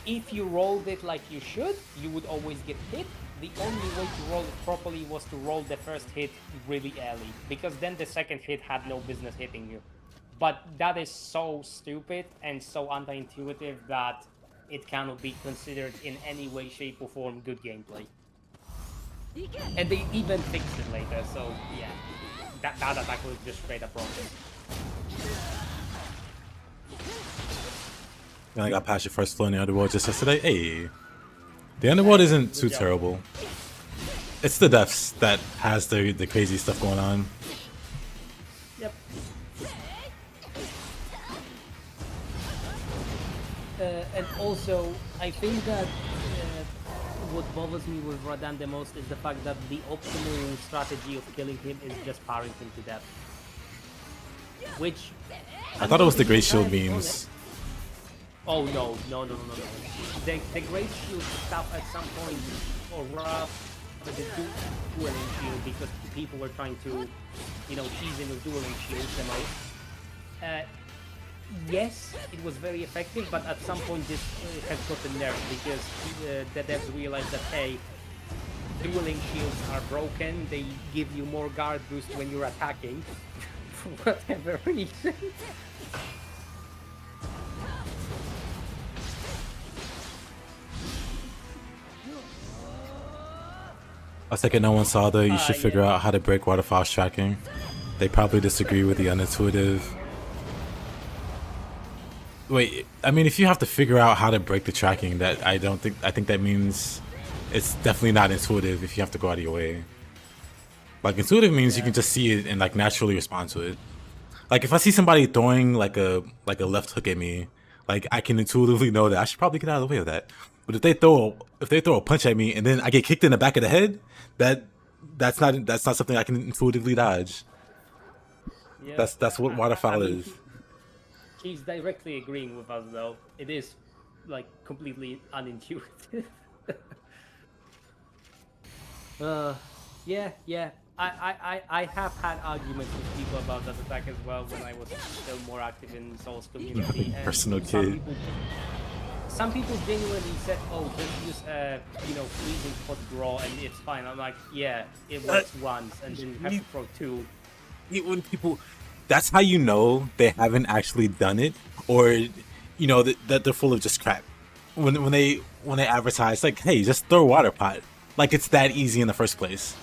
[SPEAKER 2] If you rolled it like you should, you would always get hit. The only way to roll it properly was to roll the first hit really early, because then the second hit had no business hitting you. But that is so stupid and so anti-intuitive that it cannot be considered in any way, shape, or form good gameplay. And they even fixed it later, so yeah, that attack was just straight up broken.
[SPEAKER 1] And I got past your first floor in the Underworld just yesterday. Hey, the Underworld isn't too terrible. It's the deaths that has the crazy stuff going on.
[SPEAKER 2] Yep. And also, I think that what bothers me with Radan the most is the fact that the optimal strategy of killing him is just parrying him to death. Which...
[SPEAKER 1] I thought it was the Great Shield memes.
[SPEAKER 2] Oh no. The Great Shield stuff at some point, or rather the dueling shield, because people were trying to, you know, cheese in with dueling shields the most. Yes, it was very effective, but at some point this has gotten nerfed because the devs realized that, hey, dueling shields are broken, they give you more guard boost when you're attacking, for whatever reason.
[SPEAKER 1] I was thinking no one saw the you should figure out how to break waterfall's tracking. They probably disagree with the unintuitive. Wait, I mean, if you have to figure out how to break the tracking, that I think that means it's definitely not intuitive if you have to go out of your way. Like, intuitive means you can just see it and like naturally respond to it. Like, if I see somebody throwing like a left hook at me, like I can intuitively know that I should probably get out of the way of that. But if they throw a punch at me and then I get kicked in the back of the head, that's not something I can intuitively dodge. Yeah, that's what waterfowl is.
[SPEAKER 2] He's directly agreeing with us, though. It is like completely unintuitive. Yeah. I have had arguments with people about that attack as well when I was still more active in Souls community. And
[SPEAKER 1] personal kid.
[SPEAKER 2] Some people genuinely said, "Oh, just use freezing pot draw and it's fine." I'm like, yeah, it works once, and then you have to throw two.
[SPEAKER 1] When people, that's how you know they haven't actually done it, or you know that they're full of just crap. When they advertise like, "Hey, just throw a water pot," like it's that easy in the first place.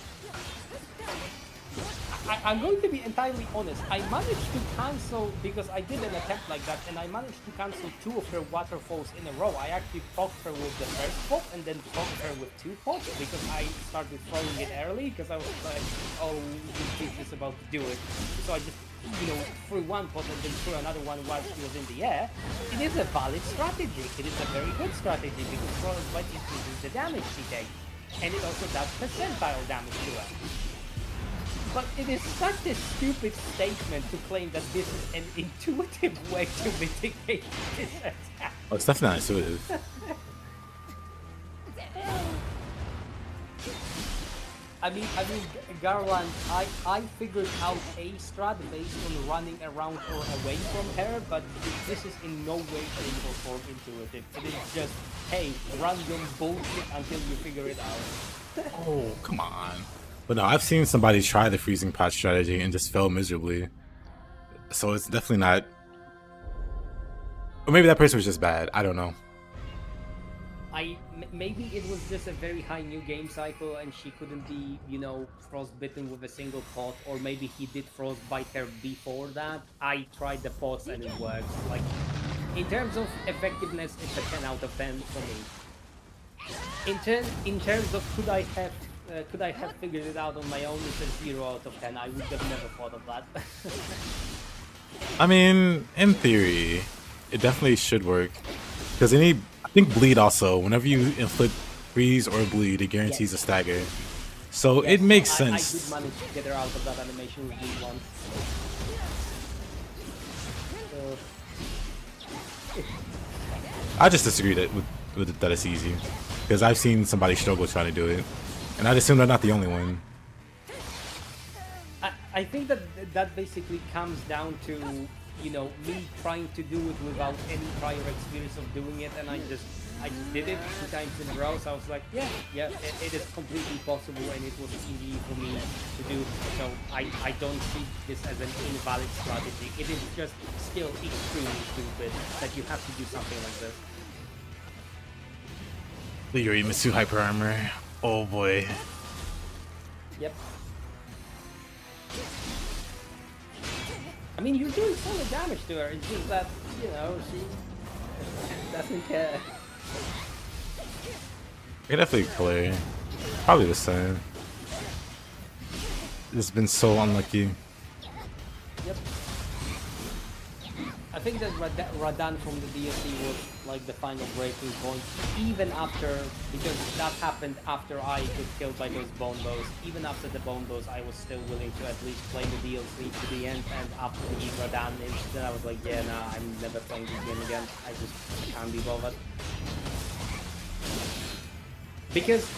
[SPEAKER 2] I'm going to be entirely honest. I managed to cancel, because I did an attempt like that, and I managed to cancel 2 of her waterfalls in a row. I actually poked her with the first pot, and then poked her with 2 pots, because I started throwing it early, because I was like, oh, this bitch is about to do it. So I just, threw 1 pot and then threw another one while she was in the air. It is a valid strategy. It is a very good strategy, because Frostbite increases the damage she takes. And it also does percentile damage to her. But it is such a stupid statement to claim that this is an intuitive way to mitigate this attack.
[SPEAKER 1] Oh, it's definitely not intuitive.
[SPEAKER 2] I mean, Garland, I figured out a strat based on running around or away from her, but this is in no way, shape, or form intuitive. It is just, hey, random bullshit until you figure it out.
[SPEAKER 1] Oh, come on. But no, I've seen somebody try the freezing pot strategy and just fail miserably. So it's definitely not... Or maybe that person was just bad. I don't know.
[SPEAKER 2] Maybe it was just a very high new game cycle and she couldn't be, frostbitten with a single pot, or maybe he did frostbite her before that. I tried the pots and it works. Like, in terms of effectiveness, it's a 10 out of 10 for me. In terms of could I have figured it out on my own, it's a 0 out of 10. I would have never thought of that.
[SPEAKER 1] I mean, in theory, it definitely should work. Because I think bleed also, whenever you inflict freeze or bleed, it guarantees a stagger. So it makes sense.
[SPEAKER 2] I did manage to get her out of that animation with bleed once.
[SPEAKER 1] I just disagree with that it's easy. Because I've seen somebody struggle trying to do it. And I'd assume they're not the only one.
[SPEAKER 2] I think that basically comes down to, me trying to do it without any prior experience of doing it, and I just did it 2 times in a row, so I was like, yeah, it is completely possible, and it was easy for me to do, so I don't see this as an invalid strategy. It is just still extremely stupid that you have to do something like this.
[SPEAKER 1] The Yorimitsu hyper armor. Oh boy.
[SPEAKER 2] Yep. I mean, you're doing solid damage to her, it's just that, she doesn't care.
[SPEAKER 1] I could definitely play. Probably the same. It's been so unlucky.
[SPEAKER 2] Yep. I think that Radan from the DLC was like the final breaking point, even after, because that happened after I got killed by those bone bows. Even after the bone bows, I was still willing to at least play the DLC to the end, and after the Radan incident, I was like, yeah, nah, I'm never playing this game again. I just can't be bothered. Because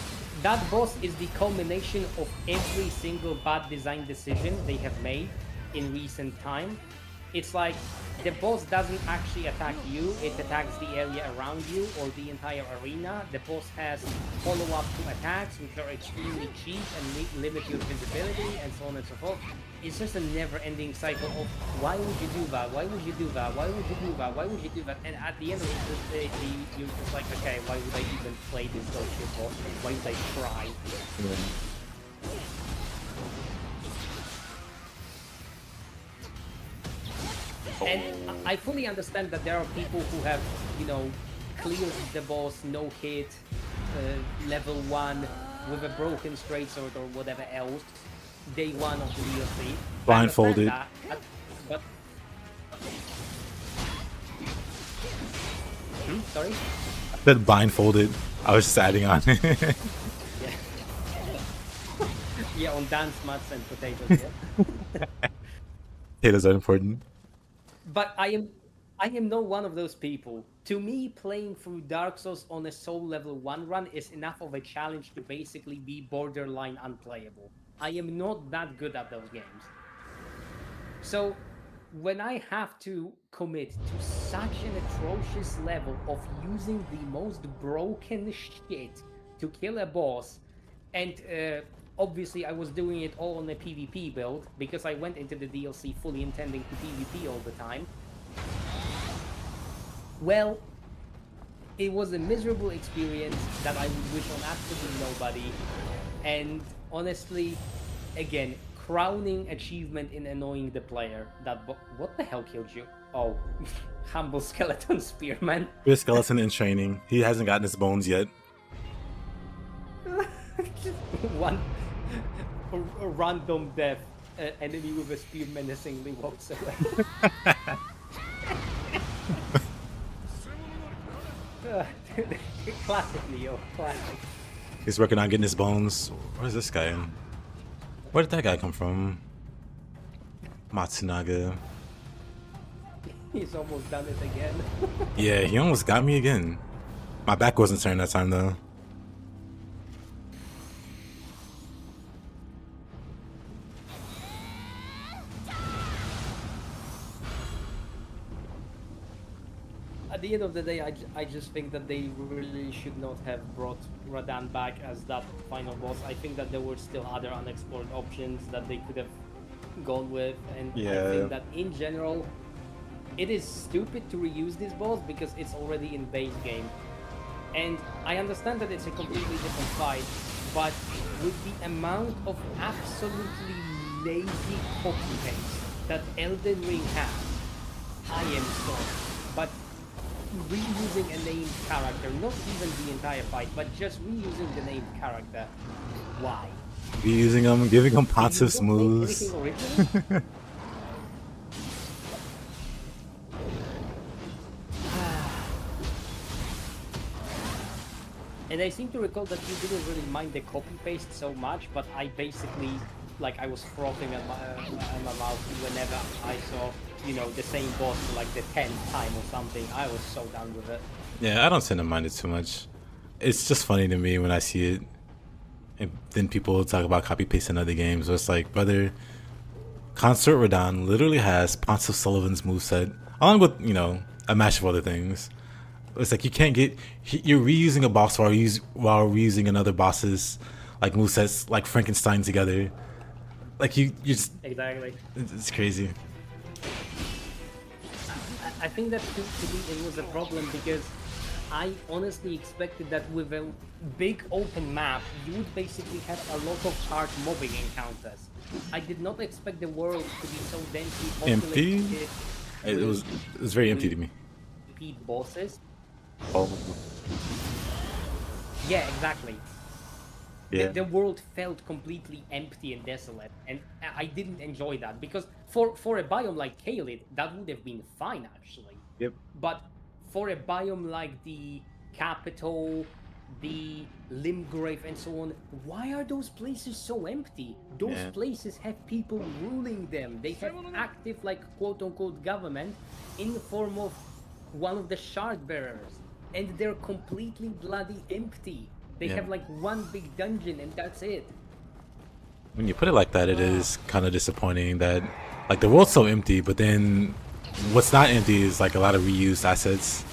[SPEAKER 2] that boss is the culmination of every single bad design decision they have made in recent time. It's like the boss doesn't actually attack you, it attacks the area around you or the entire arena. The boss has follow-up to attacks which are extremely cheap and limit your visibility and so on and so forth. It's just a never-ending cycle of why would you do that, why would you do that, why would you do that, why would you do that, and at the end of the day, you're just like, okay, why would I even play this bullshit boss? Why would I try? And I fully understand that there are people who have, cleared the boss, no hit, level 1, with a broken straight sword or whatever else, day 1 of the DLC.
[SPEAKER 1] Blindfolded.
[SPEAKER 2] But... Sorry?
[SPEAKER 1] I said blindfolded. I was just adding on.
[SPEAKER 2] Yeah. Yeah, on dance mats and potatoes, yeah.
[SPEAKER 1] Potatoes are important.
[SPEAKER 2] But I am not one of those people. To me, playing through Dark Souls on a Soul level 1 run is enough of a challenge to basically be borderline unplayable. I am not that good at those games. So, when I have to commit to such an atrocious level of using the most broken shit to kill a boss, and obviously I was doing it all on a PvP build, because I went into the DLC fully intending to PvP all the time. Well, it was a miserable experience that I would wish on absolutely nobody. And honestly, again, crowning achievement in annoying the player. What the hell killed you? Oh, humble skeleton spearman.
[SPEAKER 1] Your skeleton in training. He hasn't gotten his bones yet.
[SPEAKER 2] One a random death. Enemy with a spear menacingly walks away. Classic Nioh, classic.
[SPEAKER 1] He's working on getting his bones. Where's this guy? Where did that guy come from? Matsunaga.
[SPEAKER 2] He's almost done it again.
[SPEAKER 1] Yeah, he almost got me again. My back wasn't turned that time though.
[SPEAKER 2] At the end of the day, I just think that they really should not have brought Radan back as that final boss. I think that there were still other unexplored options that they could have gone with, and I think that in general, it is stupid to reuse this boss because it's already in base game. And I understand that it's a completely different fight, but with the amount of absolutely lazy copy paste that Elden Ring has, I am sorry. But reusing a named character, not even the entire fight, but just reusing the named character, why?
[SPEAKER 1] Reusing him, giving him passive moves.
[SPEAKER 2] And I seem to recall that you didn't really mind the copy paste so much, but I basically, like, I was frothing at my mouth whenever I saw, you know, the same boss for like the 10th time or something. I was so done with it.
[SPEAKER 1] Yeah, I don't tend to mind it too much. It's just funny to me when I see it. And then people talk about copy paste in other games. So it's like, brother, Consort Radon literally has Pontiff Sullivan's moveset, along with, you know, a mash of other things. It's like you can't get, you're reusing a boss while reusing another boss's like movesets, like Frankenstein together. Like you just
[SPEAKER 2] exactly.
[SPEAKER 1] It's crazy.
[SPEAKER 2] I think that to me it was a problem because I honestly expected that with a big open map, you would basically have a lot of hard mobbing encounters. I did not expect the world to be so densely populated.
[SPEAKER 1] Empty? It was very empty to me.
[SPEAKER 2] Repeat bosses.
[SPEAKER 1] Oh.
[SPEAKER 2] Yeah, exactly.
[SPEAKER 1] Yeah.
[SPEAKER 2] The world felt completely empty and desolate, and I didn't enjoy that because for a biome like Kaled, that would have been fine actually.
[SPEAKER 1] Yep.
[SPEAKER 2] But for a biome like the capital, the Limgrave, and so on, why are those places so empty? Those places have people ruling them. They have active, like, quote-unquote government in the form of one of the shard bearers, and they're completely bloody empty. They have like one big dungeon and that's it.
[SPEAKER 1] When you put it like that, it is kind of disappointing that like the world's so empty, but then what's not empty is like a lot of reused assets.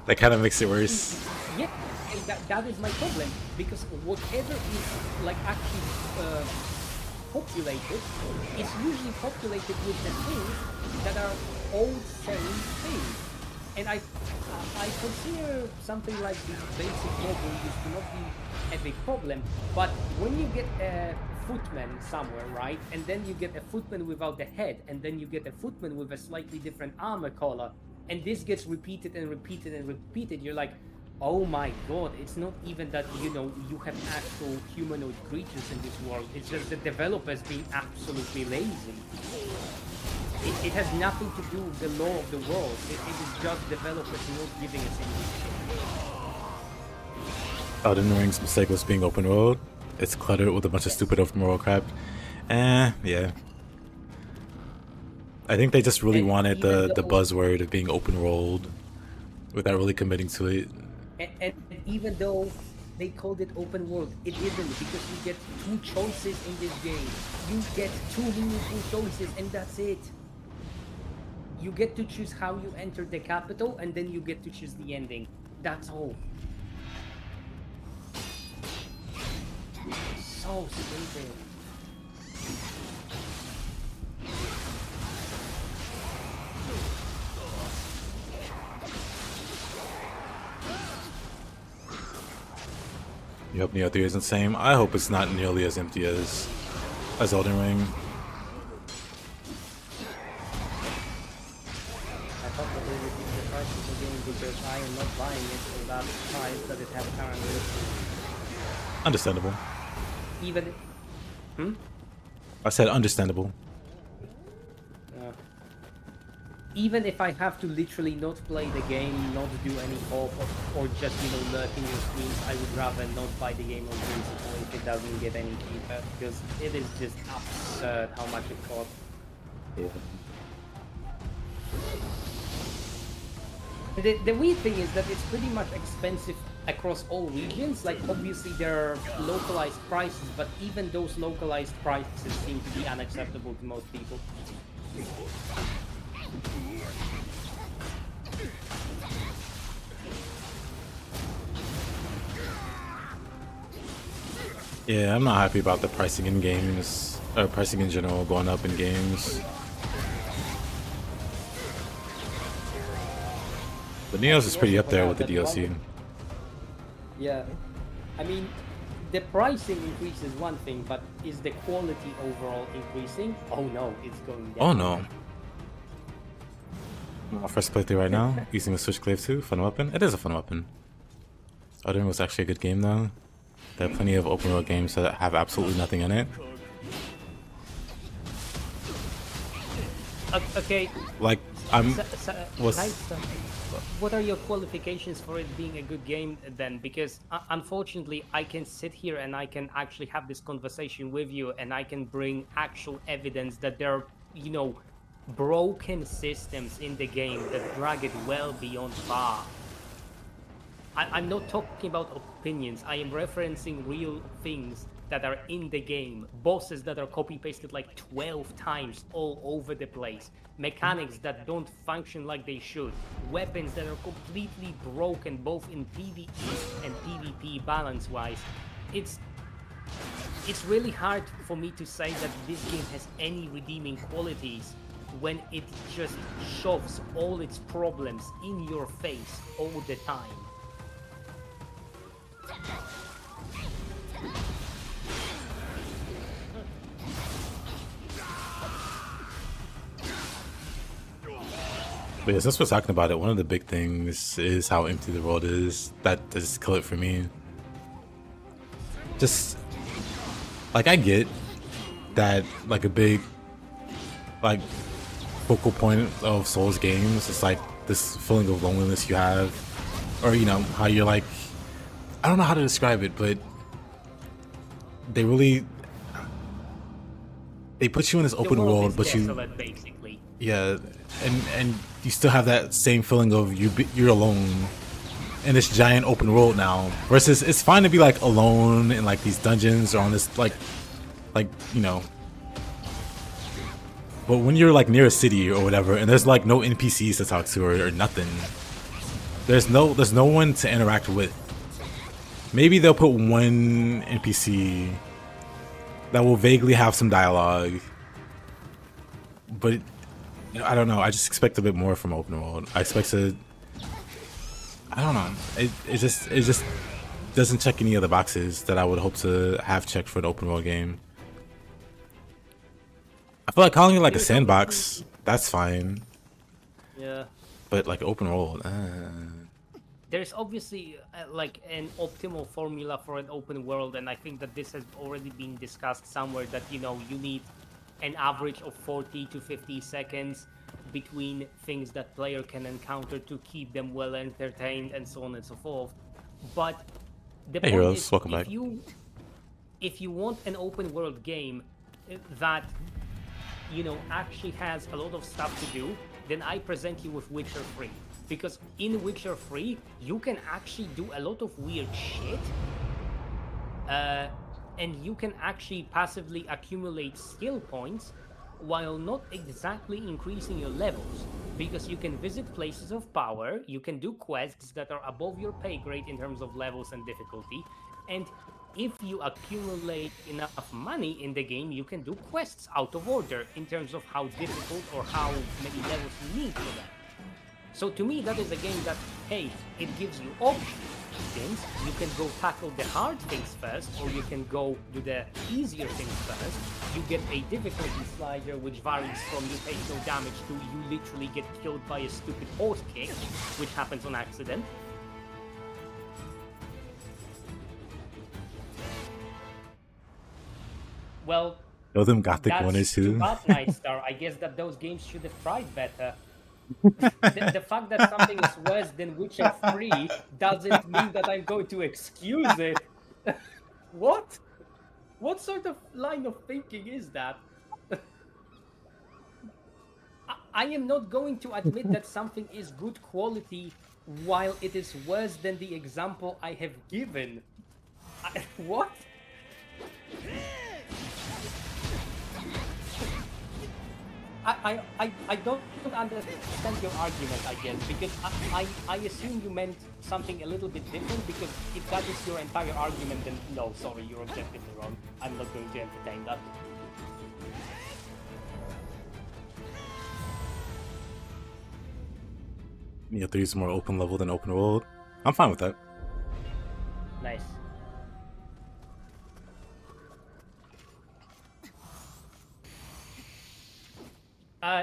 [SPEAKER 1] That kind of makes it worse.
[SPEAKER 2] Yeah, and that is my problem, because whatever is like actually populated is usually populated with the things that are all same things. And I consider something like the basic model used to not be a big problem, but when you get a footman somewhere, right, and then you get a footman without the head, and then you get a footman with a slightly different armor color, and this gets repeated and repeated and repeated, you're like, oh my god, it's not even that, you know, you have actual humanoid creatures in this world, it's just the developers being absolutely lazy. It has nothing to do with the law of the world. It is just developers not giving us anything.
[SPEAKER 1] Elden Ring's mistake was being open world. It's cluttered with a bunch of stupid open world crap. Yeah. I think they just really wanted the buzzword of being open world without really committing to it.
[SPEAKER 2] And even though they called it open world, it isn't, because you get 2 choices in this game. You get 2 meaningful choices and that's it. You get to choose how you enter the capital, and then you get to choose the ending. That's all. So stupid.
[SPEAKER 1] You hope Nioh 3 isn't the same. I hope it's not nearly as empty as Elden Ring.
[SPEAKER 2] I thought that they reduced the price of the game because I am not buying it for that price that it has currently.
[SPEAKER 1] Understandable.
[SPEAKER 2] Even.
[SPEAKER 1] I said understandable.
[SPEAKER 2] Even if I have to literally not play the game, not do any hope, or just, lurking your streams, I would rather not buy the game on principle if it doesn't get any cheaper, because it is just absurd how much it costs.
[SPEAKER 4] Yeah.
[SPEAKER 2] The weird thing is that it's pretty much expensive across all regions. Like, obviously there are localized prices, but even those localized prices seem to be unacceptable to most people.
[SPEAKER 1] Yeah, I'm not happy about the pricing in games, or pricing in general going up in games. But Nioh's is pretty up there with the DLC.
[SPEAKER 2] Yeah, I mean, the pricing increase is one thing, but is the quality overall increasing? Oh no, it's going down.
[SPEAKER 1] Oh no. My first playthrough right now, using a Switchblade 2, fun weapon. It is a fun weapon. Elden Ring was actually a good game though. There are plenty of open world games that have absolutely nothing in it.
[SPEAKER 2] Okay.
[SPEAKER 1] Like,
[SPEAKER 2] what are your qualifications for it being a good game then? Because unfortunately, I can sit here and I can actually have this conversation with you, and I can bring actual evidence that there are, broken systems in the game that drag it well beyond far. I'm not talking about opinions. I am referencing real things that are in the game. Bosses that are copy-pasted like 12 times all over the place. Mechanics that don't function like they should. Weapons that are completely broken both in PvE and PvP balance-wise. It's really hard for me to say that this game has any redeeming qualities when it just shoves all its problems in your face all the time.
[SPEAKER 1] But yeah, since we're talking about it, one of the big things is how empty the world is. That does kill it for me. Just, like, I get that, like, a big, like, focal point of Souls games is, like, this feeling of loneliness you have. Or, how you're, like, I don't know how to describe it, but they put you in this open world, but
[SPEAKER 2] desolate, basically.
[SPEAKER 1] Yeah, and you still have that same feeling of you're alone in this giant open world now. Versus, it's fine to be like alone in like these dungeons or on this like. But when you're like near a city or whatever, and there's like no NPCs to talk to or nothing, there's no one to interact with. Maybe they'll put one NPC that will vaguely have some dialogue, but I don't know. I just expect a bit more from open world. I expect to. I don't know. It just doesn't check any of the boxes that I would hope to have checked for an open world game. I feel like calling it like a sandbox, that's fine.
[SPEAKER 2] Yeah.
[SPEAKER 1] But like open world.
[SPEAKER 2] There's obviously like an optimal formula for an open world, and I think that this has already been discussed somewhere, that you need an average of 40 to 50 seconds between things that player can encounter to keep them well entertained, and so on and so forth. But the point
[SPEAKER 1] Heroes,
[SPEAKER 2] is,
[SPEAKER 1] welcome back.
[SPEAKER 2] If you want an open world game that actually has a lot of stuff to do, then I present you with Witcher 3. Because in Witcher 3, you can actually do a lot of weird shit. And you can actually passively accumulate skill points while not exactly increasing your levels. Because you can visit places of power, you can do quests that are above your pay grade in terms of levels and difficulty, and if you accumulate enough money in the game, you can do quests out of order in terms of how difficult or how many levels you need for that. So to me, that is a game that, hey, it gives you options. games, you can go tackle the hard things first, or you can go do the easier things first. You get a difficulty slider which varies from you take no damage to you literally get killed by a stupid horse kick, which happens on accident. Well,
[SPEAKER 1] Know them Gothic
[SPEAKER 2] that's
[SPEAKER 1] 1 or
[SPEAKER 2] too
[SPEAKER 1] 2.
[SPEAKER 2] bad, Nightstar. I guess that those games should have tried better. The fact that something is worse than Witcher 3 doesn't mean that I'm going to excuse it. What? What sort of line of thinking is that? I am not going to admit that something is good quality while it is worse than the example I have given. What? I don't understand your argument, I guess, because I assume you meant something a little bit different, because if that is your entire argument, then no, sorry, you're objectively wrong. I'm not going to entertain that.
[SPEAKER 1] Nioh 3 is more open level than open world. I'm fine with that.
[SPEAKER 2] Nice.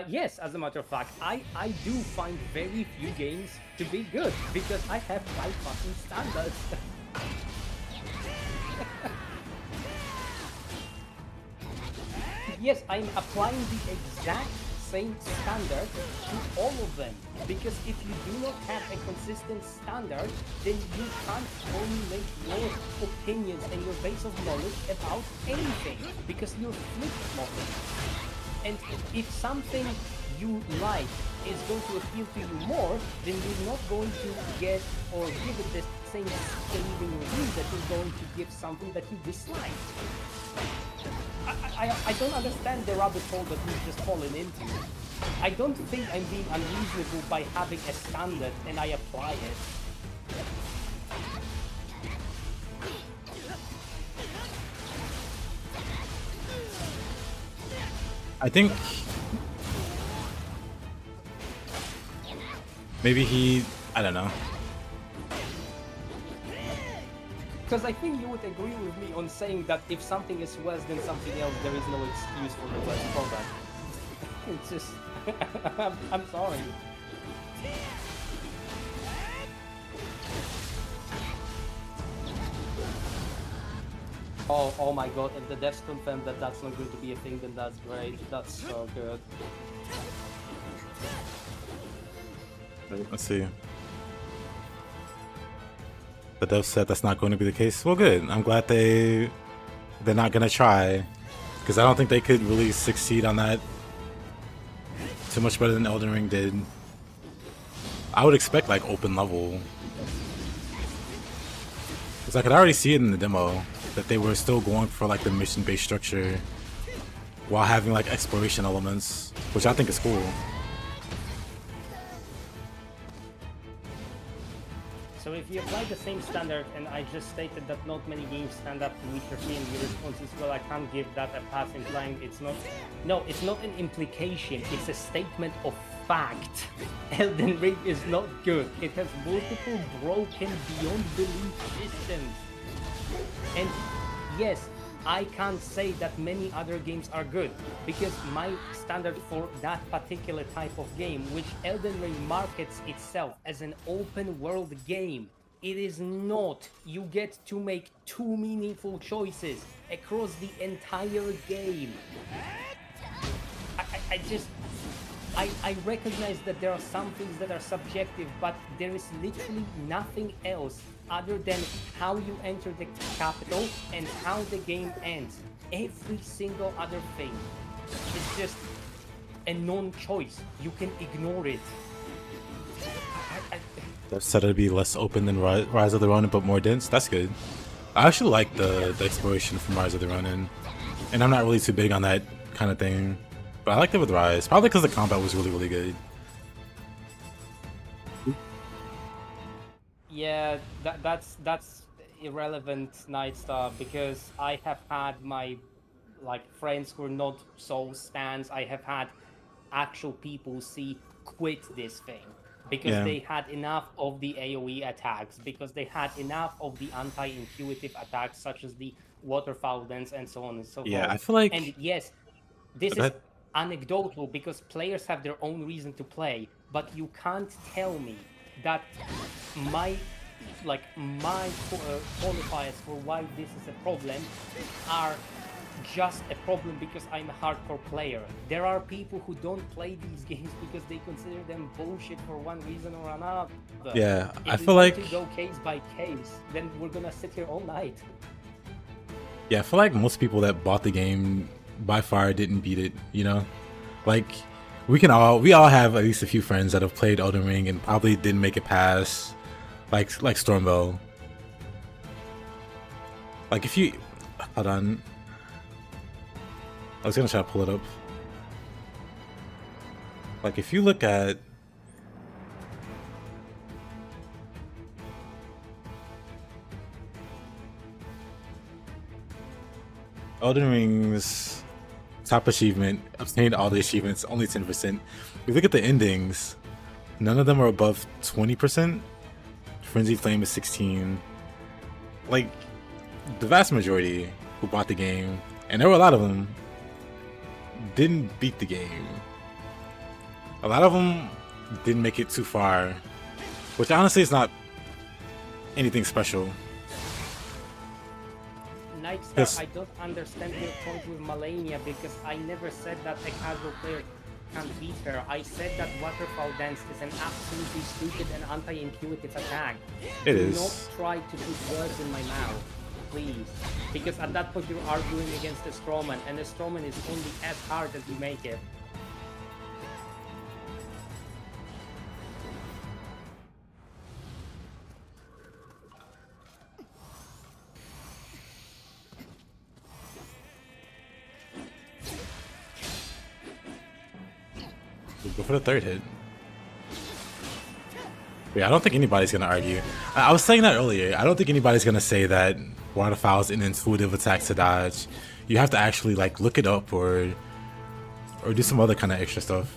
[SPEAKER 2] Yes, as a matter of fact, I do find very few games to be good because I have high fucking standards. Yes, I'm applying the exact same standard to all of them, because if you do not have a consistent standard, then you can't formulate your opinions and your base of knowledge about anything, because you're flip-flopping. And if something you like is going to appeal to you more, then you're not going to get or give it the same scathing review that you're going to give something that you dislike. I don't understand the rabbit hole that we've just fallen into. I don't think I'm being unreasonable by having a standard and I apply it.
[SPEAKER 1] I think maybe I don't know.
[SPEAKER 2] Because I think you would agree with me on saying that if something is worse than something else, there is no excuse for the worst product. It's just... I'm sorry. Oh my god, if the devs confirm that that's not going to be a thing, then that's great. That's so good.
[SPEAKER 1] Let's see. The dev said that's not going to be the case. Well, good. I'm glad they're not gonna try, because I don't think they could really succeed on that too much better than Elden Ring did. I would expect like open level, because I could already see it in the demo that they were still going for like the mission-based structure while having like exploration elements, which I think is cool.
[SPEAKER 2] So if you apply the same standard, and I just stated that not many games stand up to Witcher 3, and your response is, well, I can't give that a pass, implying it's not... No, it's not an implication, it's a statement of fact. Elden Ring is not good. It has multiple broken beyond belief systems. And yes, I can't say that many other games are good, because my standard for that particular type of game, which Elden Ring markets itself as an open world game, it is not. You get to make two meaningful choices across the entire game. I recognize that there are some things that are subjective, but there is literally nothing else other than how you enter the capital and how the game ends. Every single other thing is just a non-choice. You can ignore it.
[SPEAKER 1] That said it'd be less open than Rise of the Ronin, but more dense. That's good. I actually like the exploration from Rise of the Ronin, and I'm not really too big on that kind of thing, but I liked it with Rise, probably because the combat was really, really good.
[SPEAKER 2] Yeah, that's irrelevant, Nightstar, because I have had my friends who are not Soul stands. I have had actual people quit this thing because
[SPEAKER 1] Yeah.
[SPEAKER 2] they had enough of the AoE attacks, because they had enough of the anti-intuitive attacks such as the waterfowl dance and so on and so
[SPEAKER 1] Yeah,
[SPEAKER 2] forth.
[SPEAKER 1] I feel like.
[SPEAKER 2] And yes, this
[SPEAKER 1] Go
[SPEAKER 2] is
[SPEAKER 1] ahead.
[SPEAKER 2] anecdotal because players have their own reason to play, but you can't tell me that my qualifiers for why this is a problem are just a problem because I'm a hardcore player. There are people who don't play these games because they consider them bullshit for one reason or another.
[SPEAKER 1] Yeah,
[SPEAKER 2] If
[SPEAKER 1] I
[SPEAKER 2] we
[SPEAKER 1] feel
[SPEAKER 2] want
[SPEAKER 1] like.
[SPEAKER 2] to go case by case, then we're gonna sit here all night.
[SPEAKER 1] Yeah, I feel like most people that bought the game by far didn't beat it. You know, like we all have at least a few friends that have played Elden Ring and probably didn't make it past like Stormville. Like if you hold on. I was gonna try to pull it up. Like if you look at Elden Ring's top achievement, obtained all the achievements, only 10%. If you look at the endings, none of them are above 20%. Frenzied Flame is 16. Like the vast majority who bought the game, and there were a lot of them, didn't beat the game. A lot of them didn't make it too far, which honestly is not anything special.
[SPEAKER 2] Nightstar,
[SPEAKER 1] Yes.
[SPEAKER 2] I don't understand your point with Malenia because I never said that a casual player can't beat her. I said that Waterfall Dance is an absolutely stupid and anti-intuitive attack.
[SPEAKER 1] It
[SPEAKER 2] Do
[SPEAKER 1] is.
[SPEAKER 2] not try to put words in my mouth, please. Because at that point you're arguing against a strawman, and a strawman is only as hard as you make it.
[SPEAKER 1] Go for the third hit. Yeah, I don't think anybody's gonna argue. I was saying that earlier. I don't think anybody's gonna say that Waterfowl is an intuitive attack to dodge. You have to actually like look it up or do some other kind of extra stuff.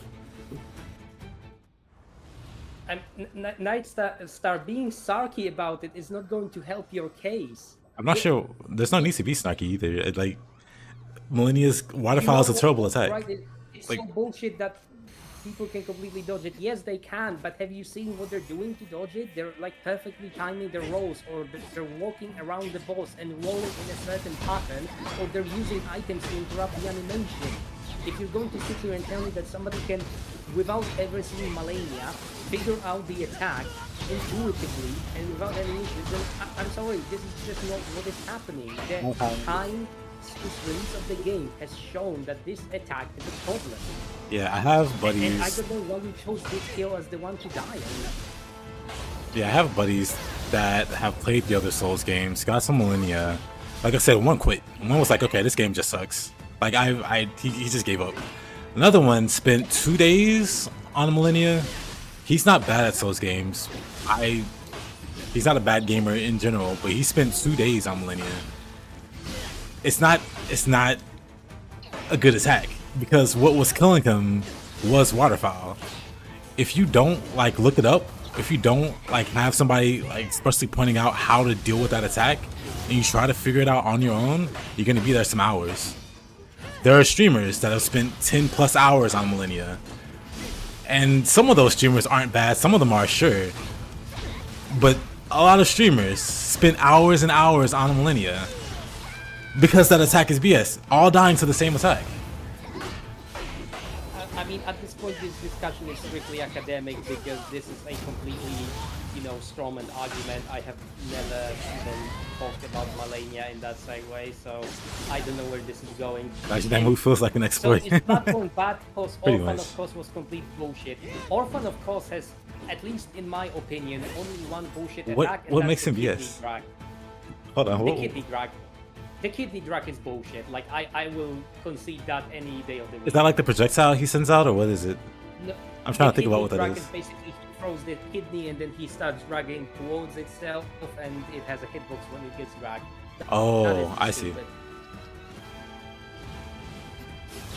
[SPEAKER 2] Nightstar being sarky about it is not going to help your case.
[SPEAKER 1] I'm not sure. There's no need to be snarky either. Like Millennia's Waterfowl is a terrible attack.
[SPEAKER 2] Right, it's
[SPEAKER 1] Like-
[SPEAKER 2] so bullshit that people can completely dodge it. Yes, they can, but have you seen what they're doing to dodge it? They're like perfectly timing their rolls, or they're walking around the boss and rolling in a certain pattern, or they're using items to interrupt the animation. If you're going to sit here and tell me that somebody can, without ever seeing Malenia, figure out the attack intuitively and without any issues, then I'm sorry, this is just not what is happening. The time release of the game has shown that this attack is a problem.
[SPEAKER 1] Yeah, I have
[SPEAKER 2] And I
[SPEAKER 1] buddies.
[SPEAKER 2] don't know why you chose this kill as the one to die.
[SPEAKER 1] Yeah, I have buddies that have played the other Souls games, got some Millennia. Like I said, one quit. One was like, okay, this game just sucks. Like he just gave up. Another one spent 2 days on Millennia. He's not bad at Souls games. He's not a bad gamer in general, but he spent 2 days on Millennia. It's not a good attack because what was killing him was Waterfowl. If you don't like look it up, if you don't like have somebody like especially pointing out how to deal with that attack, and you try to figure it out on your own, you're gonna be there some hours. There are streamers that have spent 10+ hours on Millennia, and some of those streamers aren't bad. Some of them are, sure, but a lot of streamers spend hours and hours on Millennia because that attack is BS, all dying to the same attack.
[SPEAKER 2] I mean, at this point, this discussion is strictly academic because this is a completely, strawman argument. I have never even talked about Malenia in that same way, so I don't know where this is going.
[SPEAKER 1] Actually, that move feels like an
[SPEAKER 2] So
[SPEAKER 1] exploit.
[SPEAKER 2] it's not going bad because
[SPEAKER 1] Pretty
[SPEAKER 2] Orphan,
[SPEAKER 1] much.
[SPEAKER 2] of course, was complete bullshit. Orphan, of course, has, at least in my opinion, only one bullshit attack. and
[SPEAKER 1] What
[SPEAKER 2] that's
[SPEAKER 1] makes
[SPEAKER 2] the
[SPEAKER 1] him
[SPEAKER 2] kidney
[SPEAKER 1] BS?
[SPEAKER 2] drag.
[SPEAKER 1] Hold on,
[SPEAKER 2] The
[SPEAKER 1] what,
[SPEAKER 2] kidney drag. The kidney drag is bullshit. Like, I will concede that any day of the week.
[SPEAKER 1] is that like the projectile he sends out, or what is it?
[SPEAKER 2] No,
[SPEAKER 1] I'm trying to
[SPEAKER 2] the
[SPEAKER 1] think about what
[SPEAKER 2] kidney
[SPEAKER 1] that
[SPEAKER 2] drag
[SPEAKER 1] is.
[SPEAKER 2] Basically, he throws the kidney and then he starts dragging towards itself, and it has a hitbox when it gets dragged.
[SPEAKER 1] Oh,
[SPEAKER 2] That is
[SPEAKER 1] I see.
[SPEAKER 2] stupid.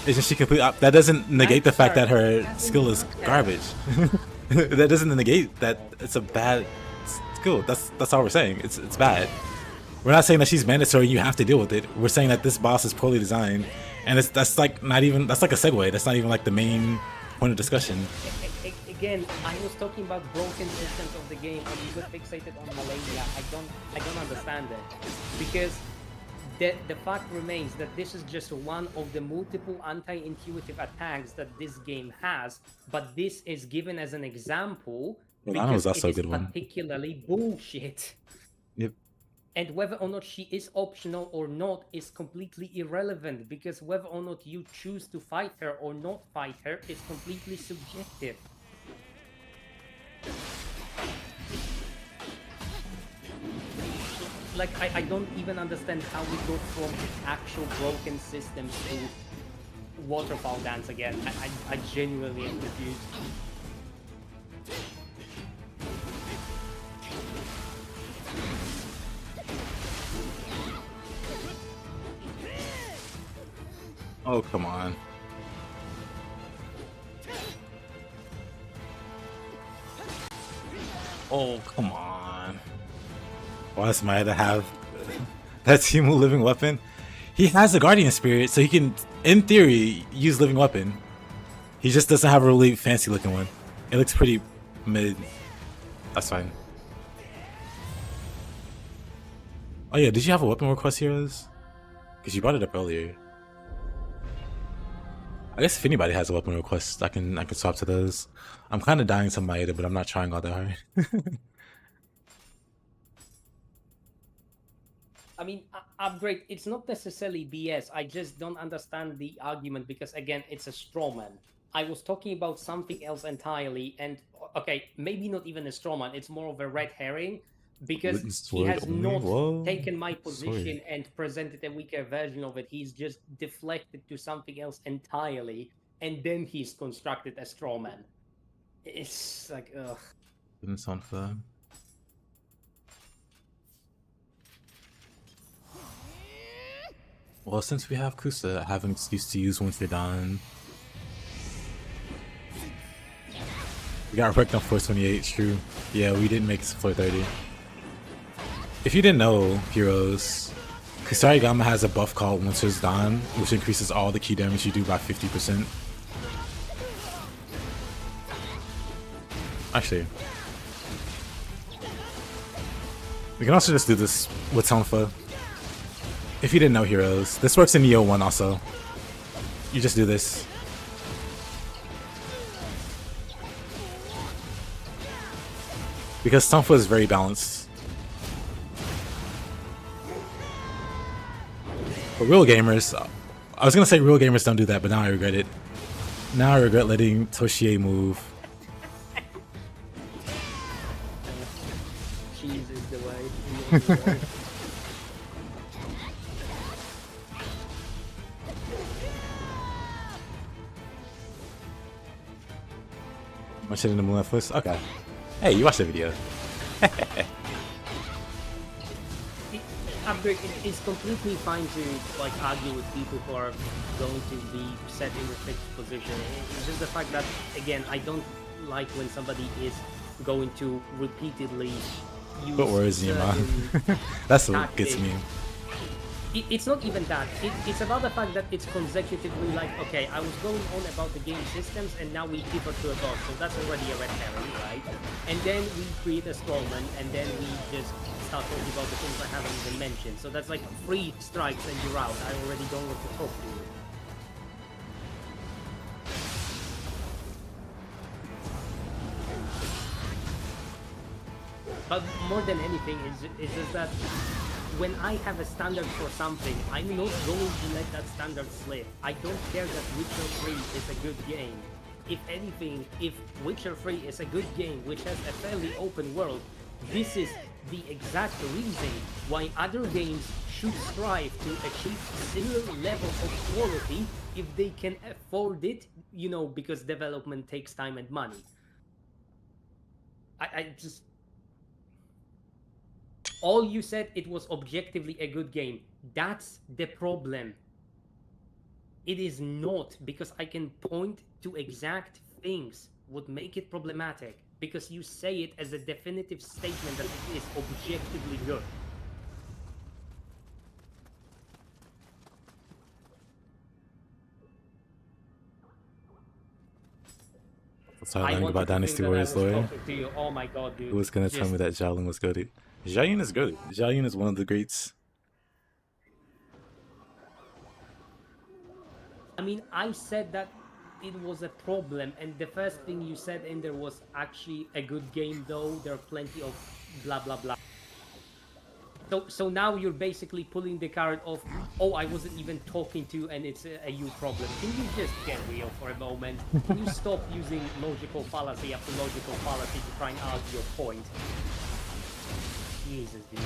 [SPEAKER 1] Isn't she complete? That doesn't negate the fact that her
[SPEAKER 2] Hasn't
[SPEAKER 1] skill is
[SPEAKER 2] looked at
[SPEAKER 1] garbage. That doesn't negate that it's a bad. It's cool. That's all we're saying. It's bad. We're not saying that she's mandatory. You have to deal with it. We're saying that this boss is poorly designed, and that's like not even. That's like a segue. That's not even like the main point of discussion.
[SPEAKER 2] Again, I was talking about broken systems of the game, and you got fixated on Malenia. I don't understand it, because the fact remains that this is just one of the multiple anti-intuitive attacks that this game has, but this is given as an example because it is particularly bullshit.
[SPEAKER 1] Yep.
[SPEAKER 2] And whether or not she is optional or not is completely irrelevant, because whether or not you choose to fight her or not fight her is completely subjective. Like, I don't even understand how we go from actual broken systems to waterfall dance again. I genuinely am confused.
[SPEAKER 1] Oh, come on. Oh, come on. Why does Maeda have that Timu living weapon? He has a Guardian Spirit, so he can, in theory, use living weapon. He just doesn't have a really fancy looking one. It looks pretty mid. That's fine. Oh yeah, did you have a weapon request, Heroes? Because you brought it up earlier. I guess if anybody has a weapon request, I can swap to those. I'm kind of dying to Maeda, but I'm not trying all that hard.
[SPEAKER 2] I mean, upgrade, it's not necessarily BS. I just don't understand the argument because, again, it's a strawman. I was talking about something else entirely, and, okay, maybe not even a strawman. It's more of a red herring because he has not taken my position and presented a weaker version of it. He's just deflected to something else entirely, and then he's constructed a strawman. It's like, ugh.
[SPEAKER 1] Didn't sound fair. Well, since we have Kusa, I have an excuse to use once you're done. We got wrecked on 428, it's true. Yeah, we didn't make it to 430. If you didn't know, Heroes, Kusarigama has a buff called Winter's Dawn, which increases all the key damage you do by 50%. Actually, we can also just do this with Tonfa. If you didn't know, Heroes, this works in Nioh 1 also. You just do this. Because Tonfa is very balanced. But real gamers, I was gonna say real gamers don't do that, but now I regret it. Now I regret letting Toshie move.
[SPEAKER 2] Cheese is the way.
[SPEAKER 1] Watch it in the Moonlight Fliss? Okay. Hey, you watched the video.
[SPEAKER 2] Upgrade, it's completely fine to like argue with people who are going to be set in a fixed position. It's just the fact that, again, I don't like when somebody is going to repeatedly use
[SPEAKER 1] Put words in your mouth. That's what gets me.
[SPEAKER 2] It's not even that. It's about the fact that it's consecutively like, okay, I was going on about the game systems and now we pivot to a boss, so that's already a red herring, right? And then we create a stallman and then we just start talking about the things I haven't even mentioned. So that's like 3 strikes and you're out. I already don't want to talk to you. But more than anything, it's just that when I have a standard for something, I'm not going to let that standard slip. I don't care that Witcher 3 is a good game. If anything, if Witcher 3 is a good game which has a fairly open world, this is the exact reason why other games should strive to achieve similar level of quality if they can afford it, you know, because development takes time and money. I just... All you said, it was objectively a good game. That's the problem. It is not, because I can point to exact things would make it problematic, because you say it as a definitive statement that it is objectively good.
[SPEAKER 1] That's how I learned about Dynasty Warriors lore.
[SPEAKER 2] Oh my god, dude.
[SPEAKER 1] Who was gonna tell me that Xiaolin was goated? Xiaolin is goated. Xiaolin is one of the greats.
[SPEAKER 2] I mean, I said that it was a problem, and the first thing you said in there was actually a good game, though there are plenty of blah blah blah. So now you're basically pulling the card of, oh, I wasn't even talking to, and it's a you problem. Can you just get real for a moment? Can you stop using logical fallacy after logical fallacy to try and argue your point? Jesus, dude.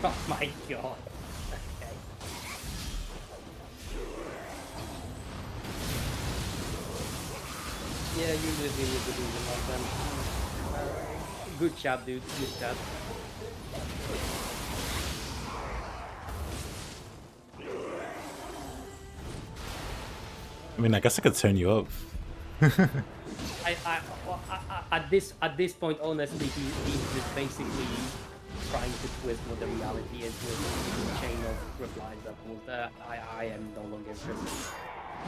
[SPEAKER 2] Oh my god. Okay. Yeah, you live in the delusion of them. Good job, dude. Good job.
[SPEAKER 1] I mean, I guess I could turn you up.
[SPEAKER 2] At this point, honestly, he's just basically trying to twist what the reality is with the chain of replies that was. I am no longer interested.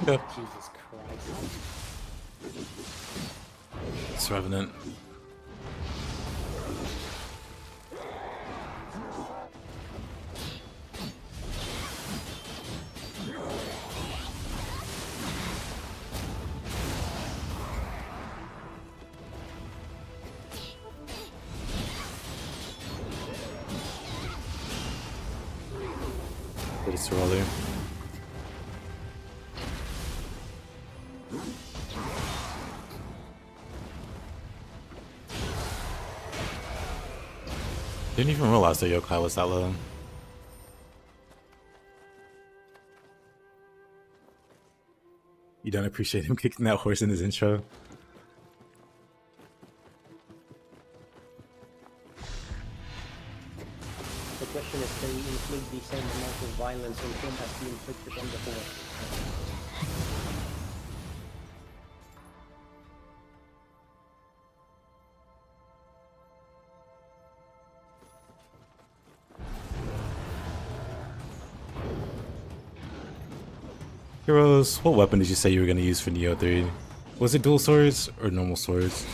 [SPEAKER 1] Yeah.
[SPEAKER 2] Jesus Christ.
[SPEAKER 1] It's Revenant. It's early. Didn't even realize the yokai was that low. You don't appreciate him kicking that horse in his intro?
[SPEAKER 2] The question is, can we inflict the same amount of violence on him as we inflicted on the horse?
[SPEAKER 1] Heroes, what weapon did you say you were going to use for Nioh 3? Was it dual swords or normal swords?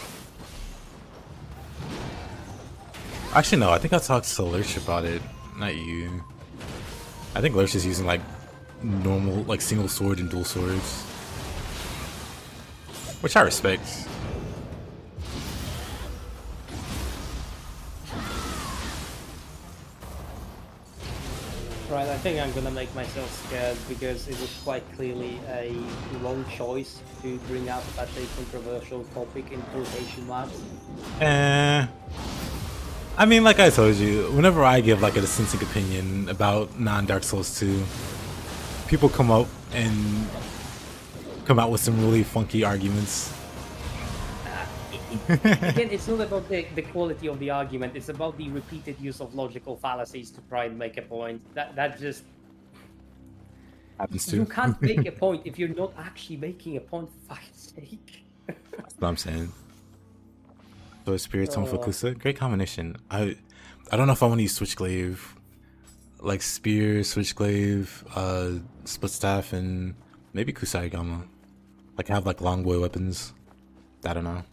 [SPEAKER 1] Actually, no, I think I talked to Lurch about it, not you. I think Lurch is using like normal, like single sword and dual swords. Which I respect.
[SPEAKER 2] Right, I think I'm gonna make myself scared because it was quite clearly a wrong choice to bring up such a controversial topic in quotation marks.
[SPEAKER 1] I mean, like I told you, whenever I give like a dissenting opinion about non-Dark Souls 2, people come out with some really funky arguments.
[SPEAKER 2] Again, it's not about the quality of the argument, it's about the repeated use of logical fallacies to try and make a point. That just
[SPEAKER 1] happens too.
[SPEAKER 2] You can't make a point if you're not actually making a point, for fuck's sake.
[SPEAKER 1] That's what I'm saying. So Spirits on Fukusa, great combination. I don't know if I want to use Switchglaive. Like Spear, Switchglaive, Split Staff, and maybe Kusarigama. Like have like long boy weapons. I don't know.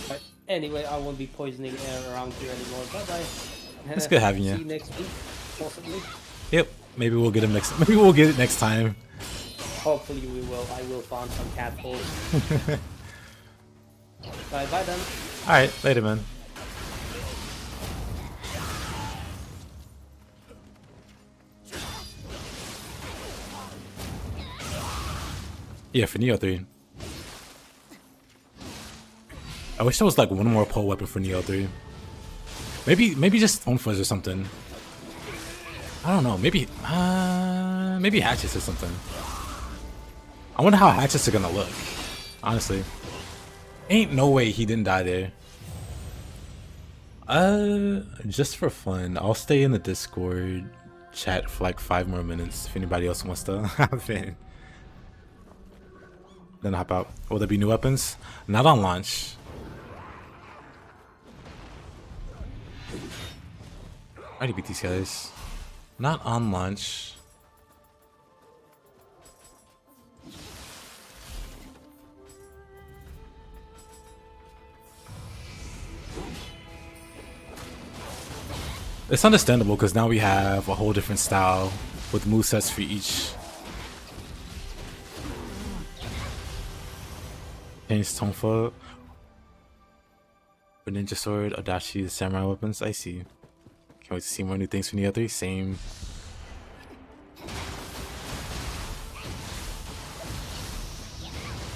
[SPEAKER 2] But anyway, I won't be poisoning air around here anymore. Bye bye.
[SPEAKER 1] It's good having you.
[SPEAKER 2] See you next week, possibly.
[SPEAKER 1] Yep. Maybe we'll get him next. Maybe we'll get it next time.
[SPEAKER 2] Hopefully we will. I will farm some cat balls. Bye bye then.
[SPEAKER 1] Alright, later man. Yeah, for Nioh 3. I wish there was like one more pole weapon for Nioh 3. Maybe just Stone Fuzz or something. I don't know, maybe hatchets or something. I wonder how hatchets are gonna look, honestly. Ain't no way he didn't die there. Just for fun, I'll stay in the Discord chat for like 5 more minutes if anybody else wants to hop in. Then hop out. Will there be new weapons? Not on launch. I already beat these guys. Not on launch. It's understandable because now we have a whole different style with movesets for each. Change Tonfa for Ninja Sword, Adachi, the samurai weapons. I see. Can't wait to see more new things from the other. Same.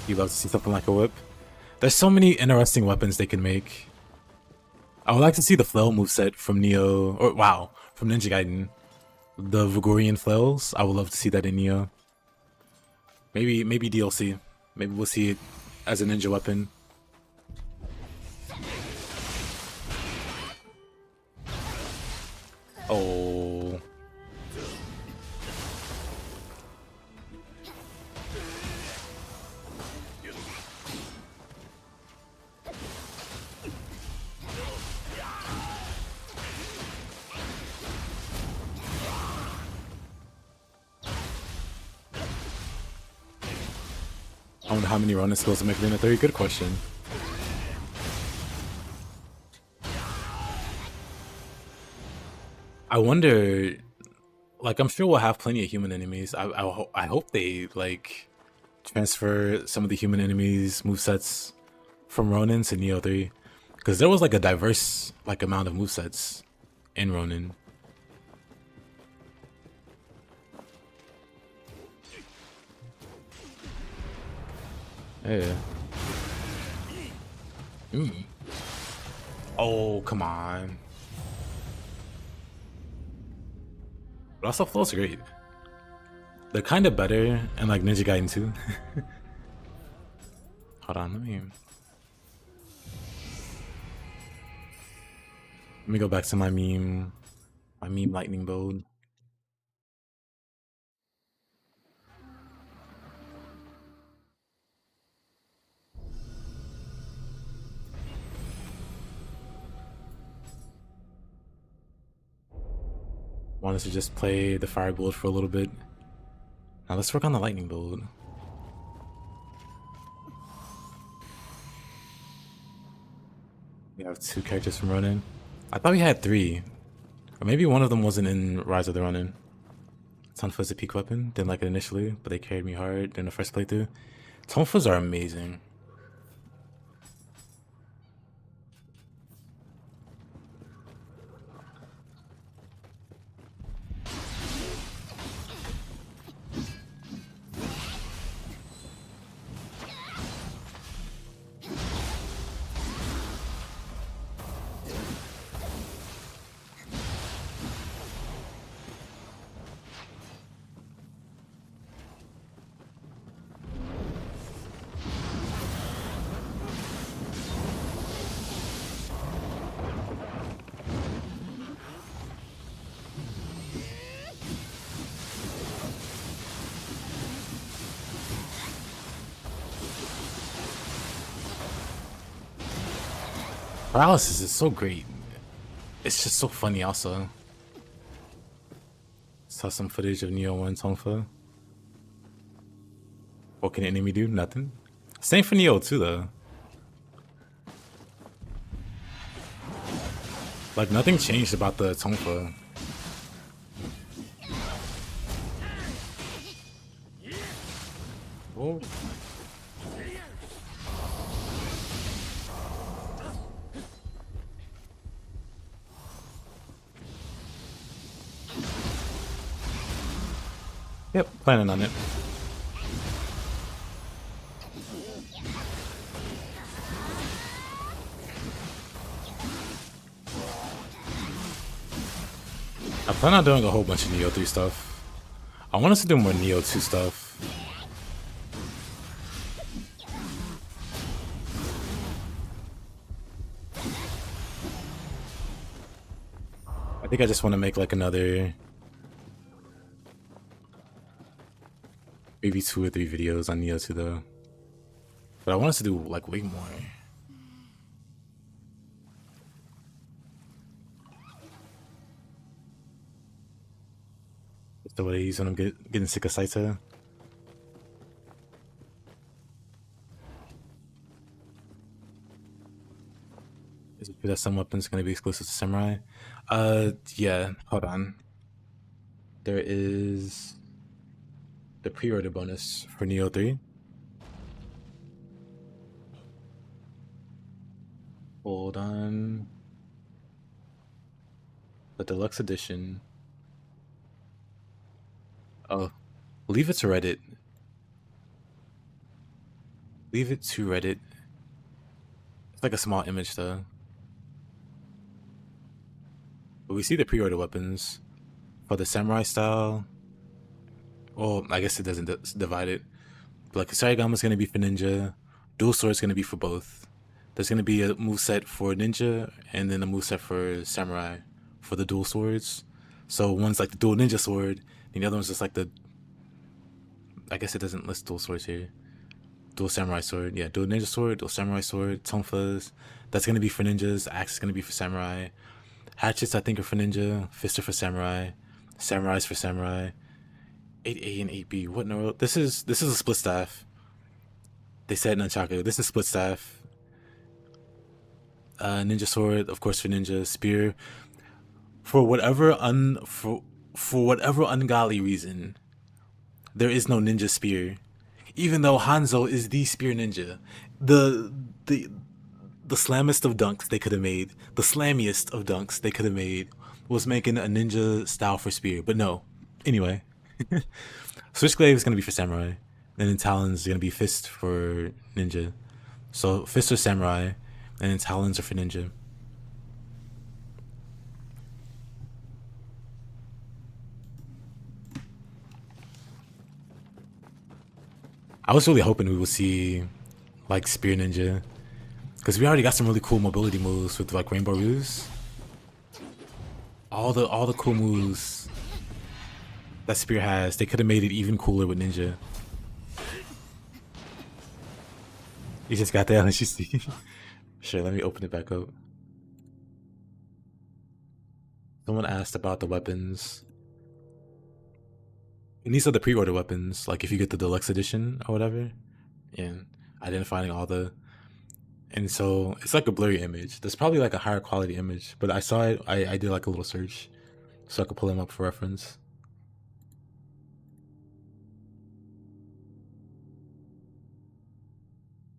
[SPEAKER 1] You love to see something like a whip. There's so many interesting weapons they can make. I would like to see the flail moveset from Nioh, or wow, from Ninja Gaiden. The Vigorian flails. I would love to see that in Nioh. Maybe DLC. Maybe we'll see it as a ninja weapon. Oh. I wonder how many Ronin skills will make it in a 30. Good question. I wonder, like, I'm sure we'll have plenty of human enemies. I hope they, like, transfer some of the human enemies movesets from Ronin to Nioh 3. Because there was, like, a diverse, like, amount of movesets in Ronin. Yeah. Oh, come on. But also flow's great. They're kind of better in like Ninja Gaiden 2. Hold on, let me go back to my meme lightning bolt. Want us to just play the fire build for a little bit. Now let's work on the lightning build. We have 2 characters from Ronin. I thought we had 3. Or maybe one of them wasn't in Rise of the Ronin. Tonfa's a peak weapon. Didn't like it initially, but they carried me hard in the first playthrough. Tonfas are amazing. Paralysis is so great. It's just so funny also. Saw some footage of Nioh 1 Tonfa. What can an enemy do? Nothing. Same for Nioh 2 though. Like nothing changed about the Tonfa. Oh. Yep, planning on it. I plan on doing a whole bunch of Nioh 3 stuff. I want us to do more Nioh 2 stuff. I think I just want to make like another maybe 2 or 3 videos on Nioh 2 though. But I want us to do like way more. That's the way he's when I'm getting sick of Saita. Is it true that some weapons gonna be exclusive to Samurai? Yeah, hold on. There is the pre-order bonus for Nioh 3. Hold on. The deluxe edition. Oh, leave it to Reddit. Leave it to Reddit. It's like a small image though. But we see the pre-order weapons for the samurai style. Well, I guess it doesn't divide it. But like Sarigama's gonna be for ninja. Dual sword's gonna be for both. There's gonna be a moveset for ninja and then a moveset for samurai for the dual swords. So one's like the dual ninja sword, and the other one's just like the, I guess it doesn't list dual swords here. Dual samurai sword, yeah, dual ninja sword, dual samurai sword, tonfas. That's gonna be for ninjas. Axe is gonna be for samurai. Hatchets I think are for ninja. Fists are for samurai. Samurais for samurai. 8A and 8B. What in the world? This is a split staff. They said nunchaku. This is split staff. Ninja sword, of course, for ninja. Spear. For whatever ungodly reason, there is no ninja spear. Even though Hanzo is the spear ninja, the slammest of dunks they could have made, the slammiest of dunks they could have made, was making a ninja style for spear. But no. Anyway, Switchglaive is gonna be for samurai, and then Talons is gonna be fist for ninja. So fists are samurai, and then Talons are for ninja. I was really hoping we would see like Spear Ninja, because we already got some really cool mobility moves with like Rainbow Ruse. All the cool moves that Spear has, they could have made it even cooler with Ninja. You just got that on HC. Sure, let me open it back up. Someone asked about the weapons. And these are the pre-order weapons, like if you get the deluxe edition or whatever. And identifying all the... And so it's like a blurry image. There's probably like a higher quality image, but I saw it, I did like a little search so I could pull them up for reference.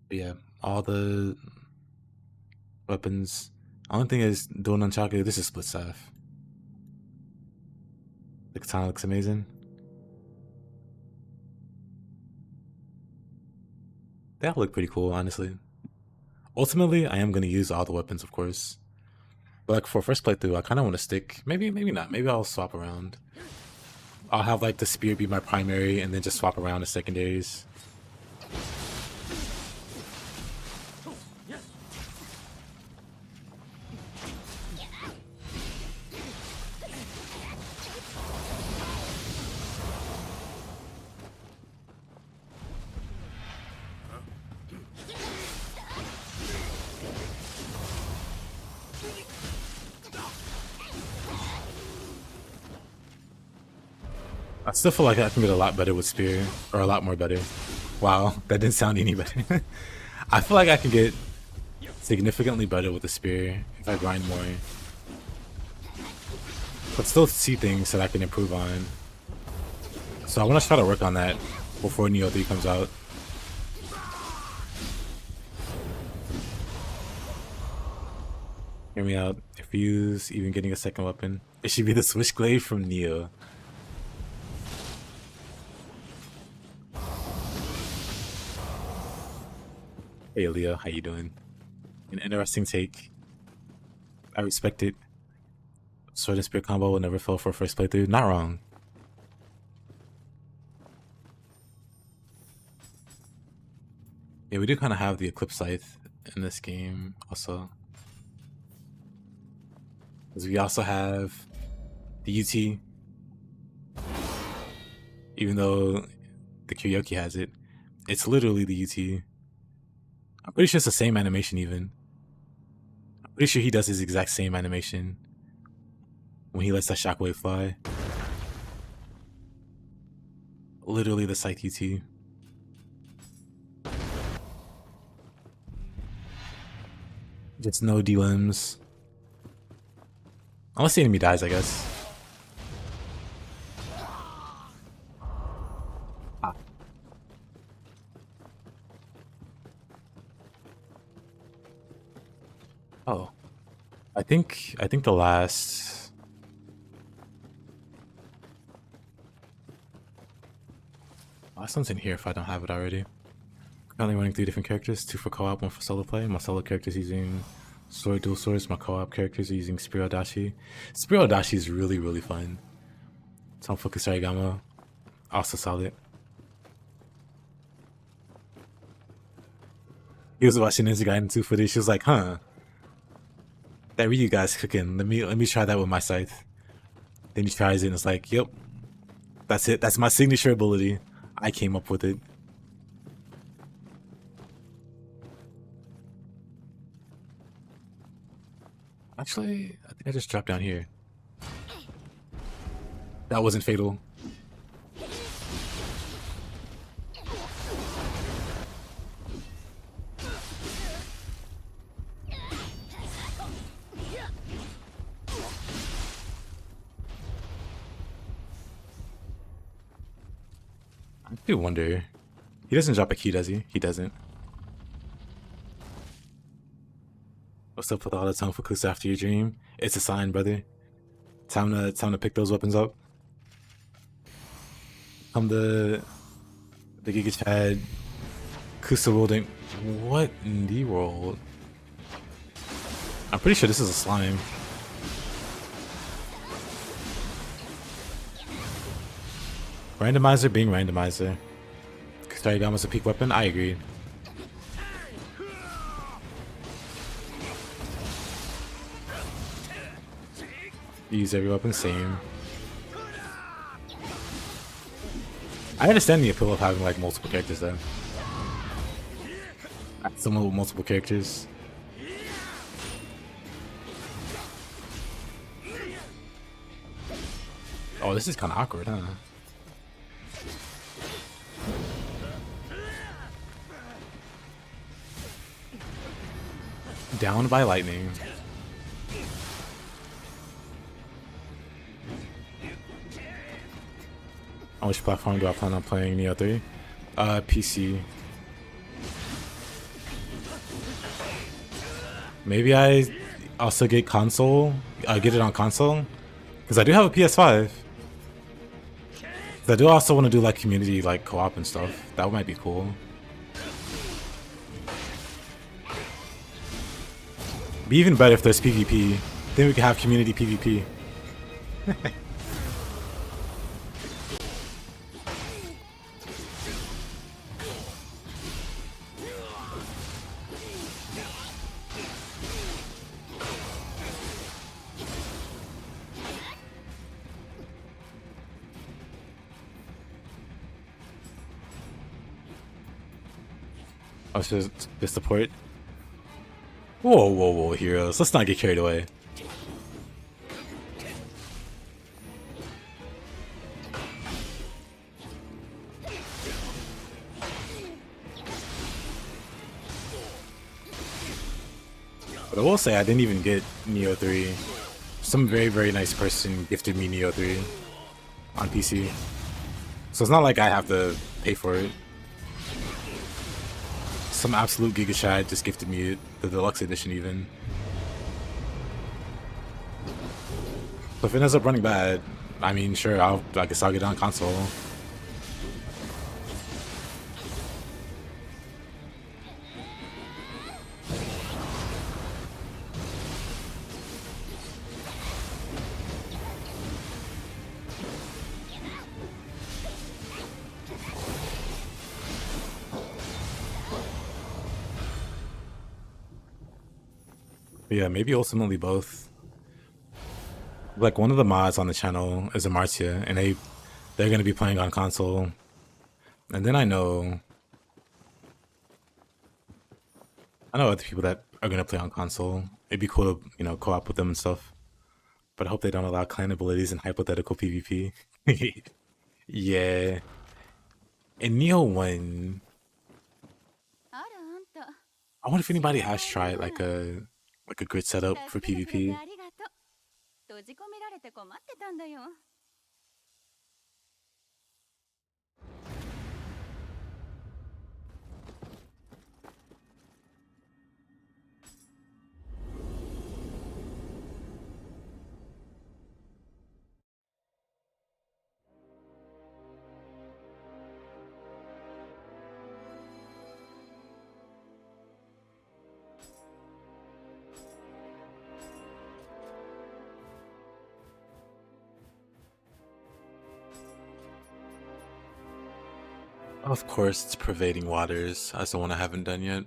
[SPEAKER 1] But yeah, all the weapons. Only thing is, dual nunchaku, this is split staff. The katana looks amazing. They all look pretty cool, honestly. Ultimately, I am going to use all the weapons, of course. But like for first playthrough, I kind of want to stick. Maybe not. Maybe I'll swap around. I'll have like the spear be my primary and then just swap around the secondaries. I still feel like I can get a lot better with spear, or a lot more better. Wow, that didn't sound any better. I feel like I can get significantly better with the spear if I grind more. But still see things that I can improve on. So I want to try to work on that before Nioh 3 comes out. Hear me out. If you use even getting a second weapon, it should be the Switchglaive from Nioh. Hey Leo, how you doing? An interesting take. I respect it. Sword and Spear combo will never fail for a first playthrough. Not wrong. Yeah, we do kind of have the Eclipse Scythe in this game also. Because we also have the UT. Even though the Kyoki has it. It's literally the UT. I'm pretty sure it's the same animation even. I'm pretty sure he does his exact same animation when he lets that shockwave fly. Literally the Scythe UT. Just no D-limbs. Unless the enemy dies, I guess. Ah. Oh. I think the last one's in here if I don't have it already. Currently running 3 different characters, 2 for co-op, 1 for solo play. My solo character is using sword dual swords. My co-op characters are using Spiro Dashi. Spiro Dashi is really, really fun. Tonfuku Sarigama, also solid. He was watching Ninja Gaiden 2 footage. She was like, huh, that Ryu guy's cooking. Let me try that with my scythe. Then he tries it and it's like, yep, that's it. That's my signature ability. I came up with it. Actually, I think I just dropped down here. That wasn't fatal. I do wonder. He doesn't drop a key, does he? He doesn't. What's up with all the Tonfukus after your dream? It's a sign, brother. Time to pick those weapons up. The Giga Chad Kusa World ain't what in the world? I'm pretty sure this is a slime. Randomizer being randomizer. Kusarigama's a peak weapon? I agree. Use every weapon same. I understand the appeal of having like multiple characters though. Someone with multiple characters. Oh, this is kind of awkward, huh? Down by lightning. On which platform do I plan on playing Nioh 3? PC. Maybe I also get console. Get it on console, because I do have a PS5. I do also want to do like community, like co-op and stuff. That might be cool. Be even better if there's PvP. Then we can have community PvP. Oh, so the support. Whoa, heroes. Let's not get carried away. But I will say I didn't even get Nioh 3. Some very, very nice person gifted me Nioh 3 on PC. So it's not like I have to pay for it. Some absolute Giga Chad just gifted me the deluxe edition even. So if it ends up running bad, I mean, sure, I guess I'll get it on console. Yeah, maybe ultimately both. Like one of the mods on the channel is a Martia, and they're gonna be playing on console. And then I know other people that are gonna play on console. It'd be cool to, co-op with them and stuff. But I hope they don't allow clan abilities in hypothetical PvP. Yeah. In Neo 1, I wonder if anybody has tried like a grid setup for PvP. Of course, it's Pervading Waters. That's the one I haven't done yet.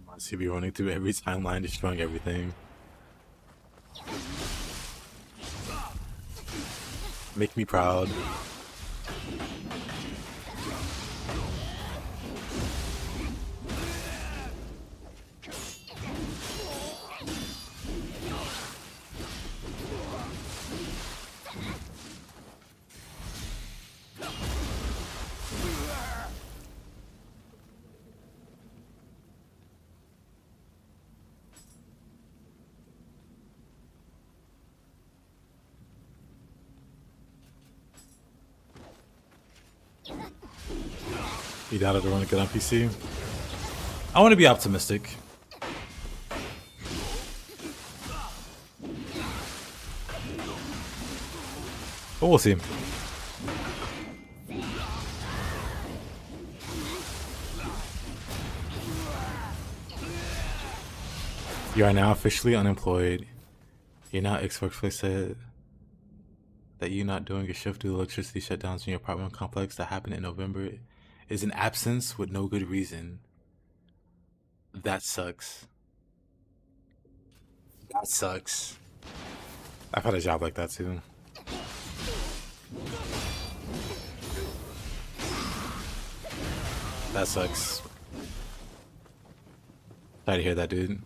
[SPEAKER 1] I see me running through every timeline, destroying everything. Make me proud. You doubted to run a good on PC? I want to be optimistic. But we'll see. You are now officially unemployed. You're now ex-workplace said that you not doing your shift due to electricity shutdowns in your apartment complex that happened in November is an absence with no good reason. That sucks. That sucks. I've had a job like that too. That sucks. Sorry to hear that, dude.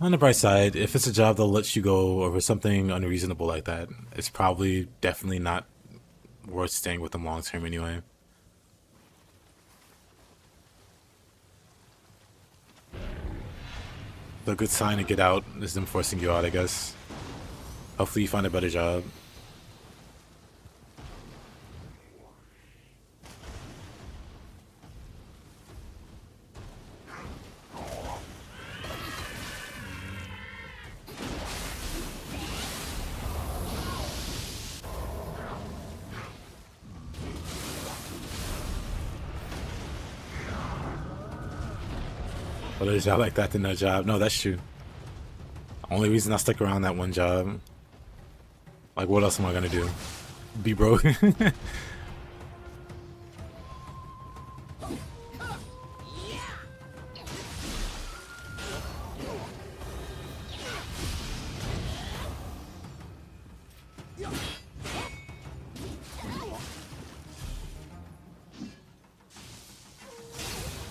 [SPEAKER 1] On the bright side, if it's a job that lets you go over something unreasonable like that, it's probably definitely not worth staying with them long term anyway. The good sign to get out is them forcing you out, I guess. Hopefully you find a better job. But a job like that than no job. No, that's true. Only reason I stuck around that one job. Like, what else am I gonna do? Be broke?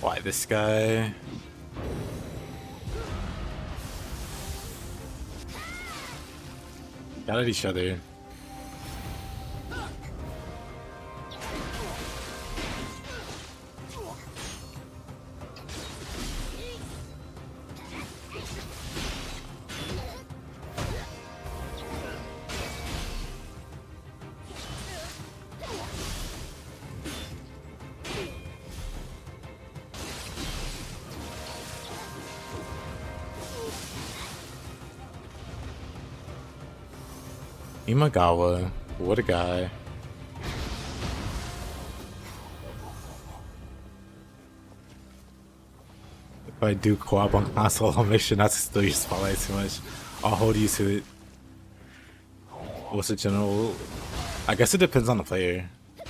[SPEAKER 1] Why this guy? Got at each other. Imagawa, what a guy. If I do co-op on console, I'll make sure not to steal your spotlight too much. I'll hold you to it. What's the general? I guess it depends on the player. I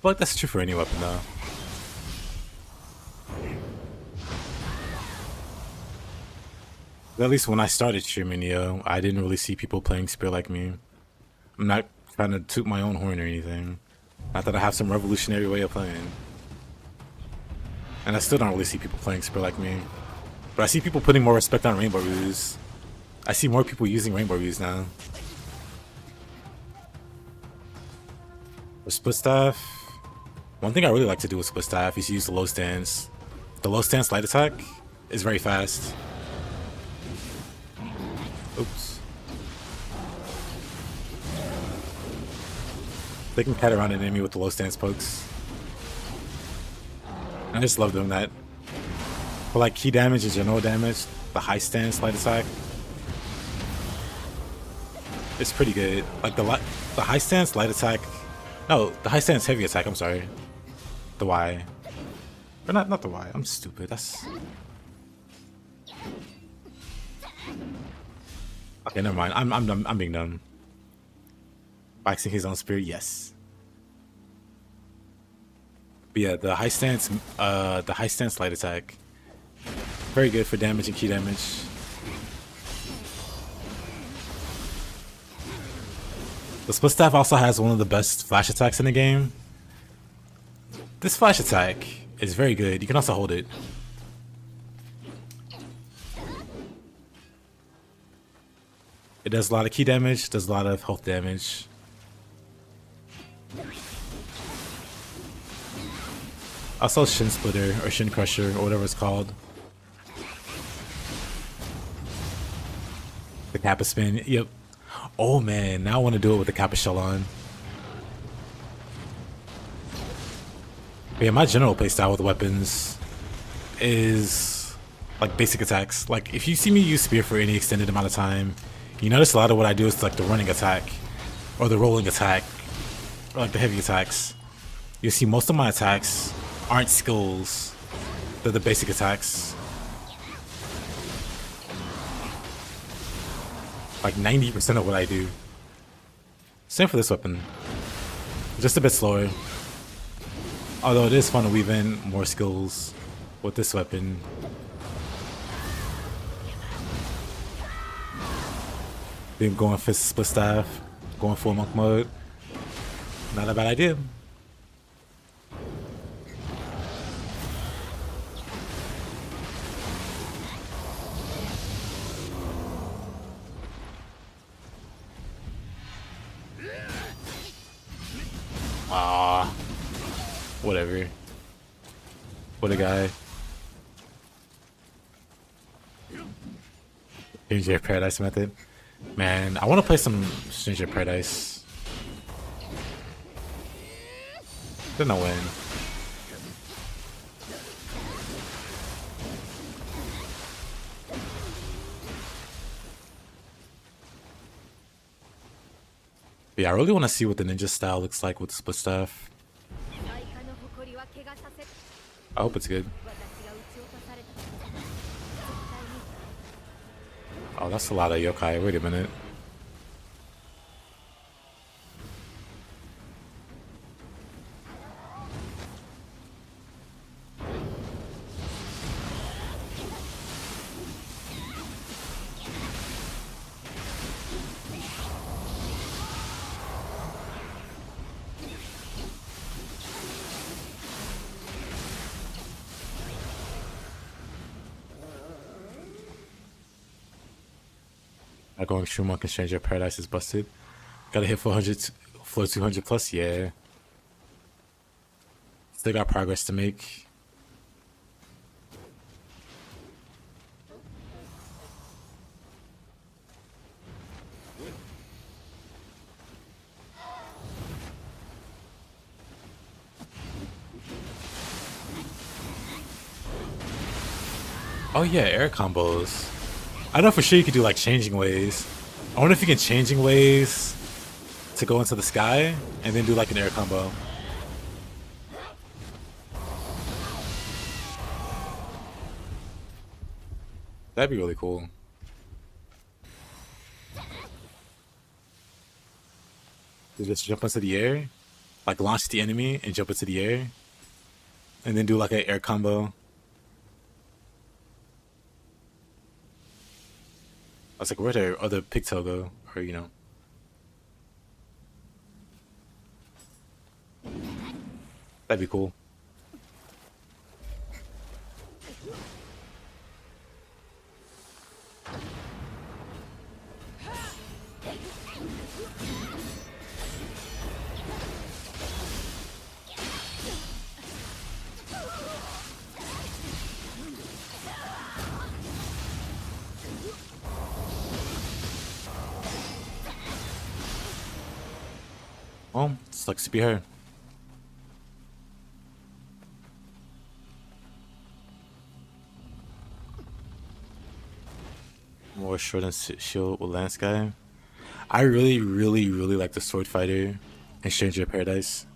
[SPEAKER 1] feel like that's true for any weapon though. At least when I started streaming Nioh, I didn't really see people playing Spear like me. I'm not trying to toot my own horn or anything. Not that I have some revolutionary way of playing. And I still don't really see people playing Spear like me. But I see people putting more respect on Rainbow Ruse. I see more people using Rainbow Ruse now. With Split Staff, one thing I really like to do with Split Staff is use the low stance. The low stance light attack is very fast. Oops. They can cut around an enemy with the low stance pokes. I just love doing that. For like key damage and general damage, the high stance light attack, it's pretty good. Like the high stance light attack, no, the high stance heavy attack. I'm sorry, the Y, or not the Y. I'm stupid. That's okay. Never mind. I'm being dumb. Waxing his own spirit, yes. But yeah, the high stance light attack, very good for damage and key damage. The Split Staff also has one of the best flash attacks in the game. This flash attack is very good. You can also hold it. It does a lot of key damage, does a lot of health damage. Also Shin Splitter or Shin Crusher or whatever it's called. The Kappa Spin, yep. Oh man, now I want to do it with the Kappa Shell on. But yeah, my general playstyle with weapons is like basic attacks. Like if you see me use Spear for any extended amount of time, you notice a lot of what I do is like the running attack or the rolling attack or like the heavy attacks. You'll see most of my attacks aren't skills, they're the basic attacks. Like 90% of what I do. Same for this weapon. Just a bit slower. Although it is fun to weave in more skills with this weapon. Then going for Split Staff, going full monk mode. Not a bad idea. Whatever. What a guy. Stranger of Paradise method. Man, I want to play some Stranger of Paradise. Don't know when. But yeah, I really want to see what the ninja style looks like with Split Staff. I hope it's good. Oh, that's a lot of yokai. Wait a minute. Not going True Monk and Stranger of Paradise is busted. Gotta hit 400, floor 200 plus, yeah. Still got progress to make. Oh yeah, air combos. I know for sure you could do like changing ways. I wonder if you can changing ways to go into the sky and then do like an air combo. That'd be really cool. You just jump into the air, like launch the enemy and jump into the air, and then do like an air combo. I was like, where'd their other pigtail go? Or, you know. That'd be cool. Well, sucks to be her. More short and shield with Lance guy. I really, really, really like the Sword Fighter in Stranger of Paradise.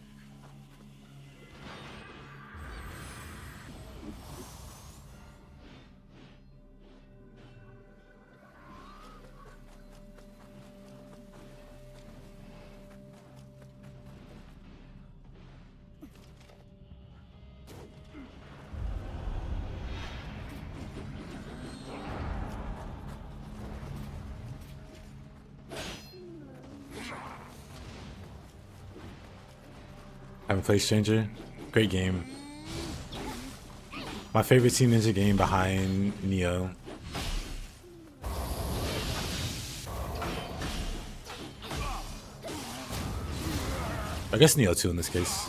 [SPEAKER 1] Haven't played Stranger. Great game. My favorite Team Ninja game behind Nioh. I guess Nioh 2 in this case.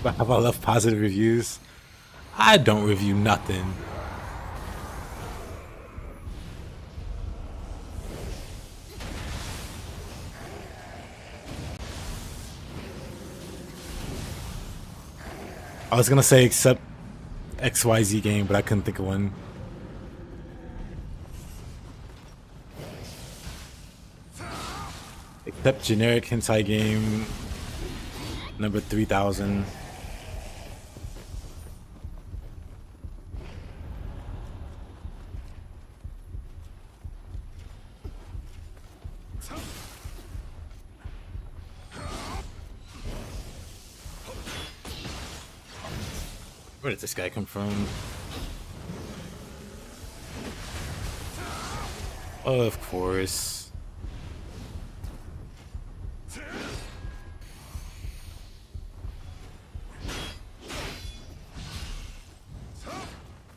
[SPEAKER 1] But have I left positive reviews? I don't review nothing. I was gonna say except XYZ game, but I couldn't think of one. Except generic hentai game number 3000. Where did this guy come from? Of course.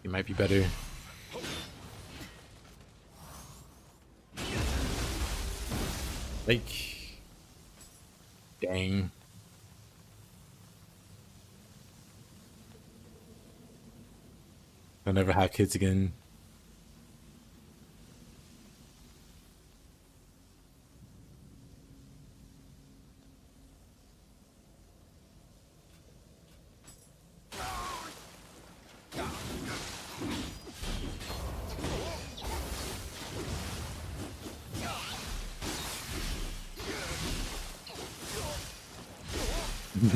[SPEAKER 1] He might be better. Like, dang. I'll never have kids again.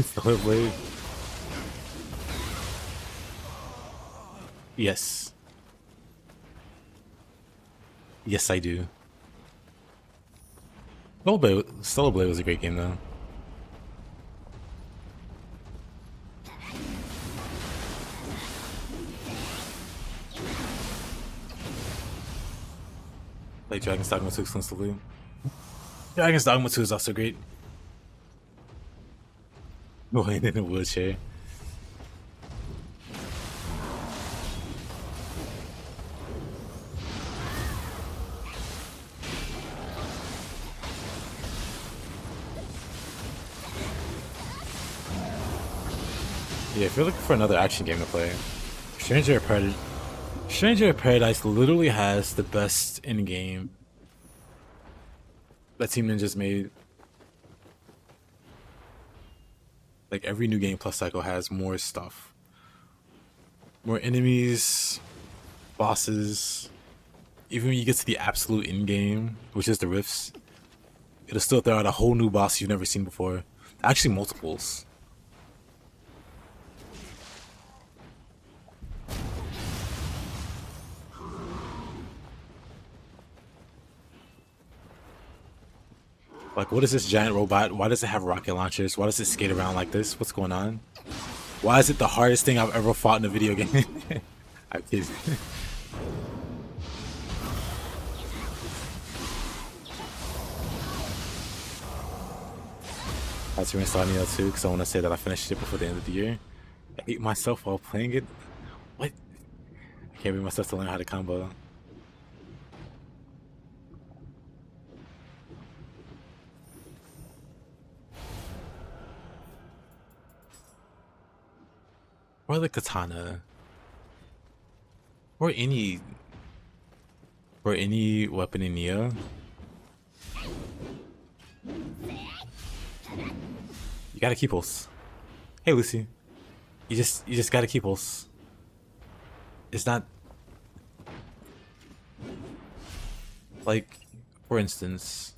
[SPEAKER 1] Stellar Blade. Yes. Yes, I do. Stellar Blade was a great game, though. Play Dragon's Dogma 2 exclusively. Dragon's Dogma 2 is also great. Going in a wheelchair. Yeah, if you're looking for another action game to play, Stranger of Paradise literally has the best in-game that Team Ninja's made. Like every new game plus cycle has more stuff. More enemies, bosses. Even when you get to the absolute in-game, which is the rifts, it'll still throw out a whole new boss you've never seen before. Actually multiples. Like, what is this giant robot? Why does it have rocket launchers? Why does it skate around like this? What's going on? Why is it the hardest thing I've ever fought in a video game? I'm kidding. I had to reinstall Nioh too because I want to say that I finished it before the end of the year. I ate myself while playing it. What? I can't bring myself to learn how to combo. Or the katana. Or any weapon in Nioh. You gotta keep us. Hey Lucy. You just gotta keep us. It's not like, for instance,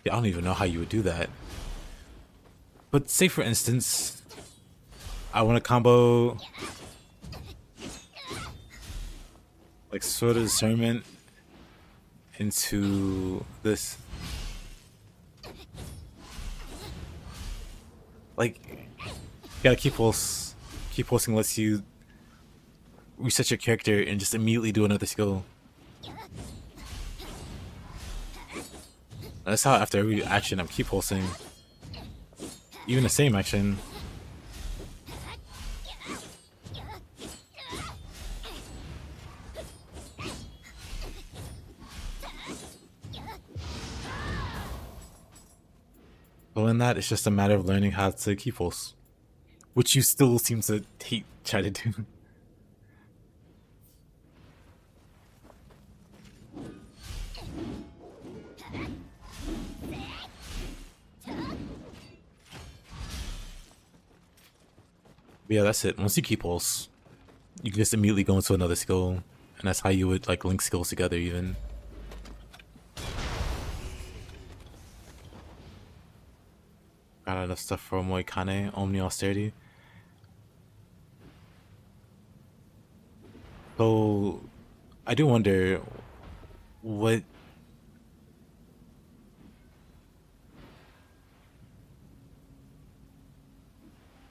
[SPEAKER 1] I don't even know how you would do that. But say for instance, I want to combo like Sword of Discernment into this. Like, you gotta keep pulse. Keep pulsing lets you reset your character and just immediately do another skill. That's how after every action I'm keep pulsing. Even the same action. Well, in that, it's just a matter of learning how to keep pulse. Which you still seem to try to do. But yeah, that's it. Once you keep pulse, you can just immediately go into another skill, and that's how you would like link skills together even. Got enough stuff for Moikane, Omni Austerity. So I do wonder what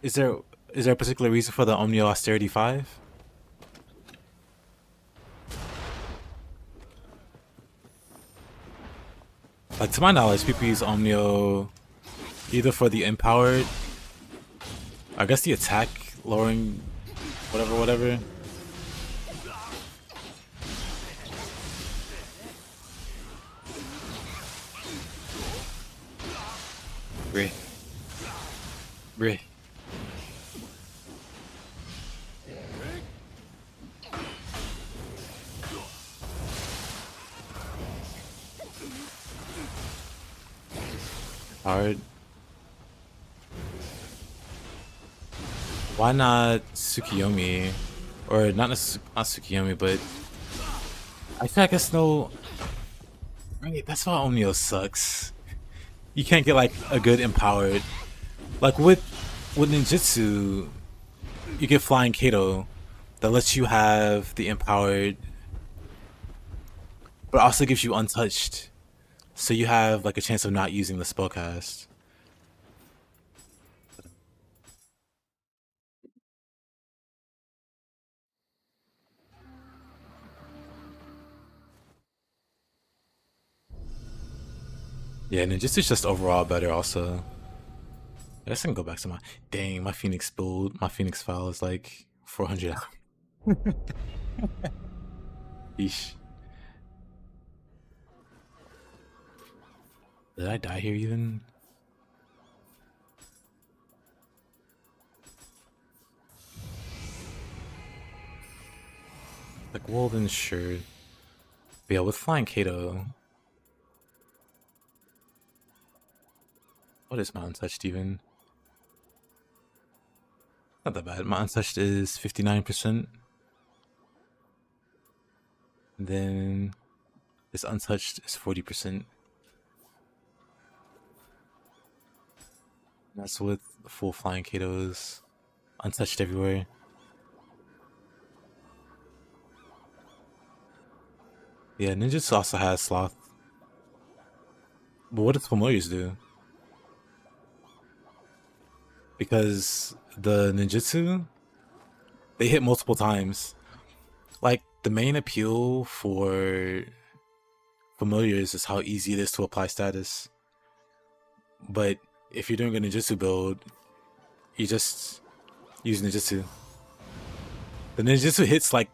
[SPEAKER 1] is there a particular reason for the Omni Austerity 5? Like, to my knowledge, people use Omnio either for the empowered, I guess the attack lowering, whatever. Ray. Hard. Why not Tsukiyomi? Or not Tsukiyomi, but I guess no. Right, that's why Omnio sucks. You can't get like a good empowered. Like with ninjutsu, you get Flying Kato that lets you have the empowered, but also gives you untouched. So you have like a chance of not using the spellcast. Yeah, ninjutsu's just overall better also. I guess I can go back to my... Dang, my Phoenix build, my Phoenix file is like 400. Eesh. Did I die here even? Like woven shirt. But yeah, with Flying Kato. What is my untouched even? Not that bad. My untouched is 59%. And then this untouched is 40%. That's with full Flying Katos. Untouched everywhere. Yeah, ninjutsu also has sloth. But what does familiars do? Because the ninjutsu, they hit multiple times. Like, the main appeal for familiars is how easy it is to apply status. But if you're doing a ninjutsu build, you just use ninjutsu. The ninjutsu hits like,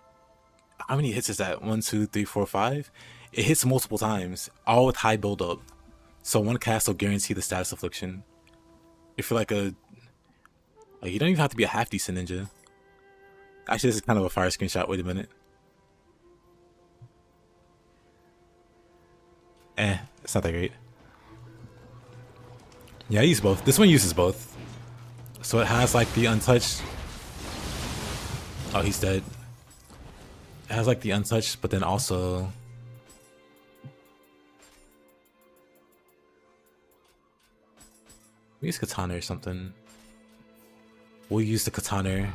[SPEAKER 1] how many hits is that? 1, 2, 3, 4, 5? It hits multiple times, all with high buildup. So one cast will guarantee the status affliction. If you're like you don't even have to be a half decent ninja. Actually, this is kind of a fire screenshot. Wait a minute. It's not that great. Yeah, I use both. This one uses both. So it has like the untouched. Oh, he's dead. It has like the untouched, but then also we use katana or something. We'll use the katana.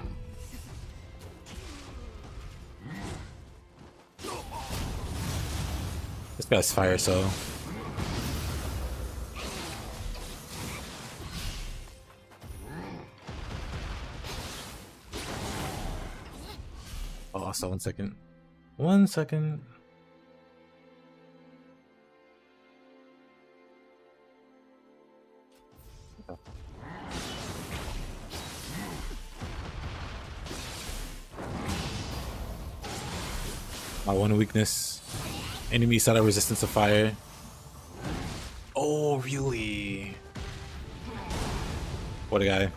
[SPEAKER 1] This guy's fire, so oh, also 1 second. 1 second. My one weakness. Enemies that are resistant to fire. Oh, really? What a guy.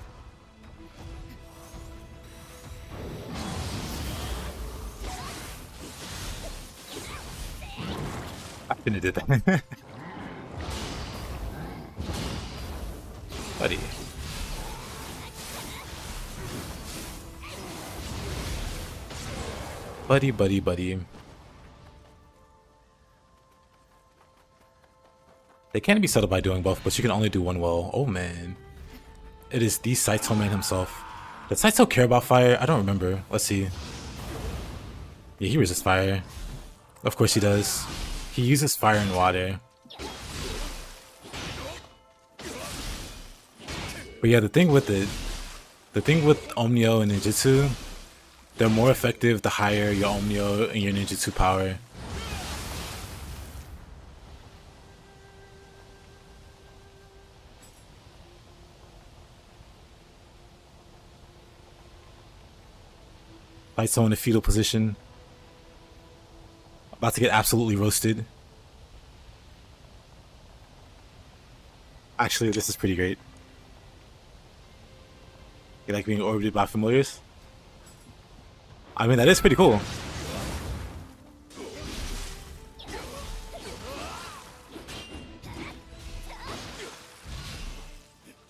[SPEAKER 1] I shouldn't have did that. Buddy. Buddy. They can be settled by doing both, but you can only do one well. Oh man. It is the Saito man himself. Does Saito care about fire? I don't remember. Let's see. Yeah, he resists fire. Of course he does. He uses fire and water. But yeah, the thing with Omnio and Ninjutsu, they're more effective the higher your Omnio and your Ninjutsu power. Saito in a fetal position. About to get absolutely roasted. Actually, this is pretty great. You like being orbited by familiars? I mean, that is pretty cool.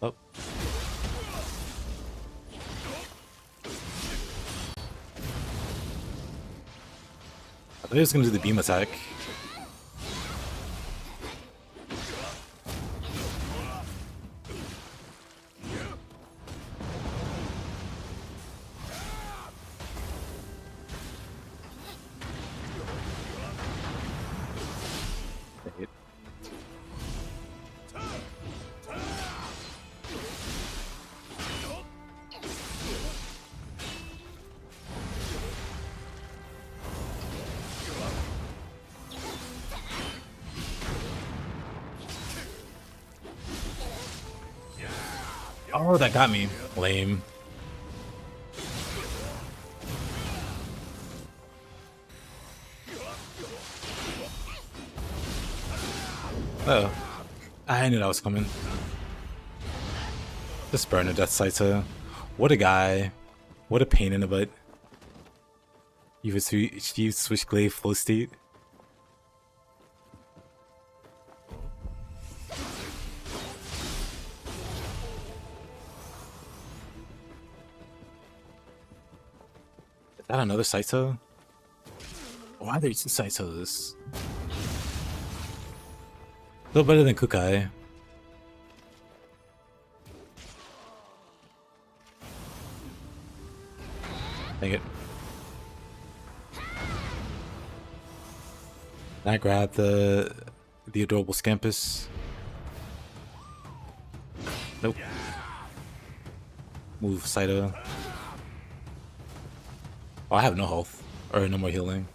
[SPEAKER 1] Oh. I thought he was gonna do the beam attack. Oh, that got me. Lame. Oh, I knew that was coming. Just burn a Death Saito. What a guy. What a pain in the butt. You would switch glaive flow state. Is that another Saito? Why are there two Saitos? A little better than Kukai. Dang it. I grabbed the adorable Scampus. Nope. Move Saito. Oh, I have no health. Or no more healing.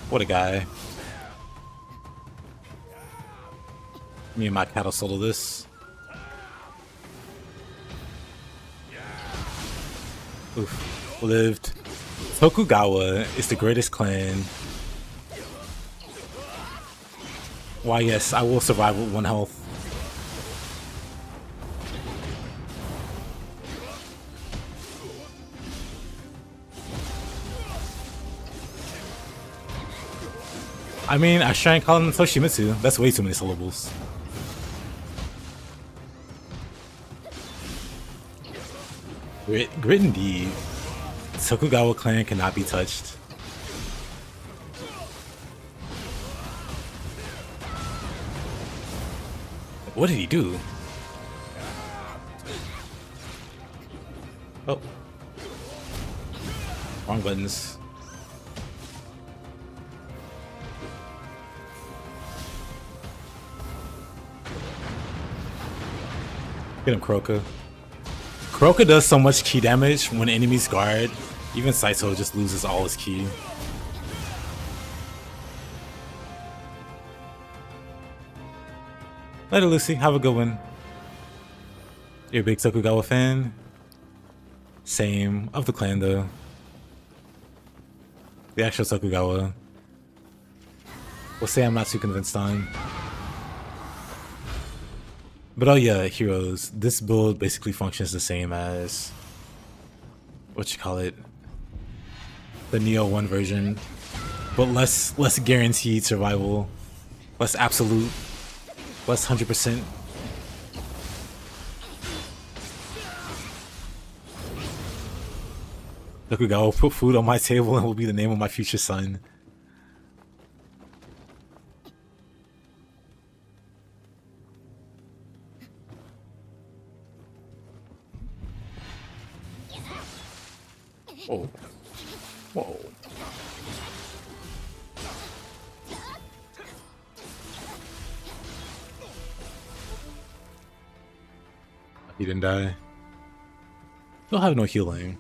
[SPEAKER 1] What a guy. Me and my cattle solo this. Oof. Lived. Tokugawa is the greatest clan. Why, yes, I will survive with 1 health. I mean, I try and call him Toshimitsu. That's way too many syllables. Grit indeed. Tokugawa clan cannot be touched. What did he do? Oh. Wrong buttons. Get him, Kroka. Kroka does so much key damage when enemies guard. Even Saito just loses all his key. Later, Lucy. Have a good one. You're a big Tokugawa fan? Same. Of the clan, though. The actual Tokugawa. We'll say I'm not too convinced on. But oh yeah, heroes. This build basically functions the same as... what you call it? The Nioh 1 version. But less guaranteed survival. Less absolute. Less 100%. Tokugawa, put food on my table and will be the name of my future son. Whoa. Whoa. He didn't die. Still have no healing.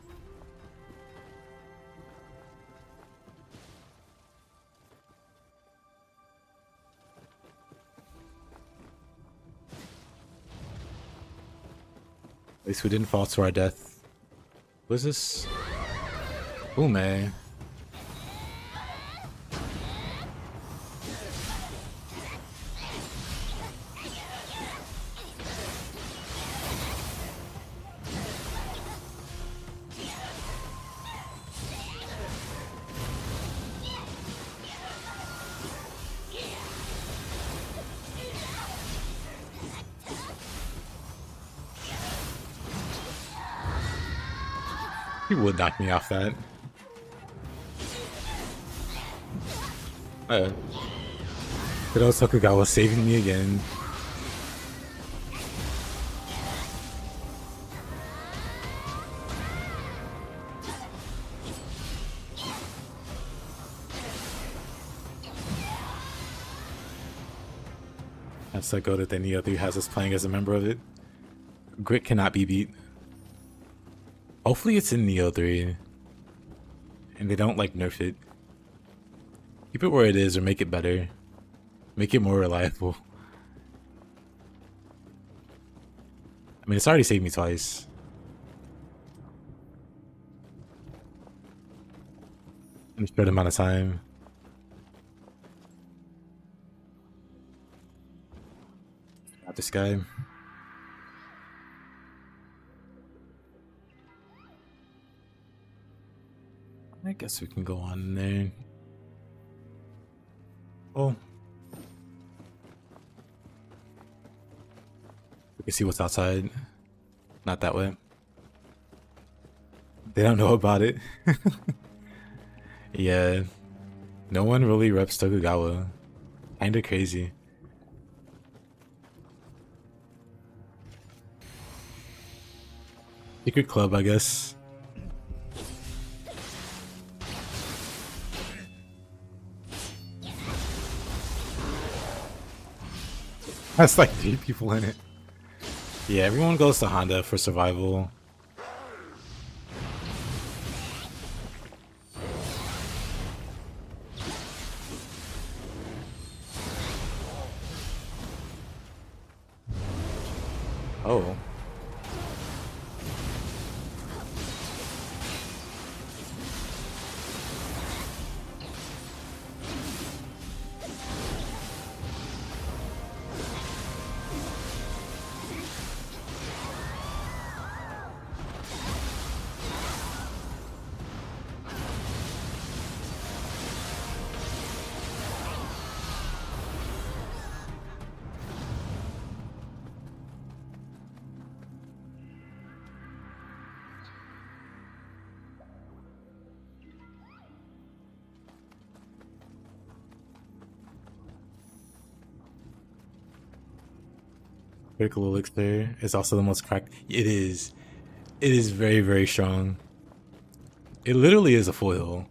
[SPEAKER 1] At least we didn't fall to our death. What is this? Ume. He would knock me off that. Good old Tokugawa saving me again. I'm so good that Nioh 3 has us playing as a member of it. Grit cannot be beat. Hopefully it's in Nioh 3. And they don't like nerf it. Keep it where it is or make it better. Make it more reliable. mean, it's already saved me twice. In a short amount of time. Not this guy. I guess we can go on there. Oh. We can see what's outside. Not that way. They don't know about it. Yeah. No one really reps Tokugawa. Kinda crazy. Secret club, I guess. That's like 3 people in it. Yeah, everyone goes to Honda for survival. Oh. Critical elixir is also the most cracked. It is. It is very, very strong. It literally is a foil.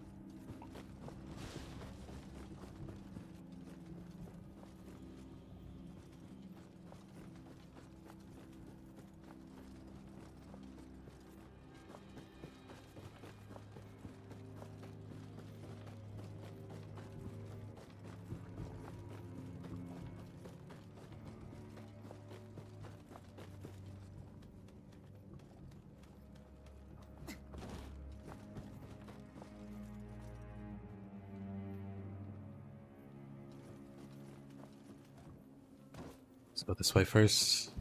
[SPEAKER 1] Let's go this way first.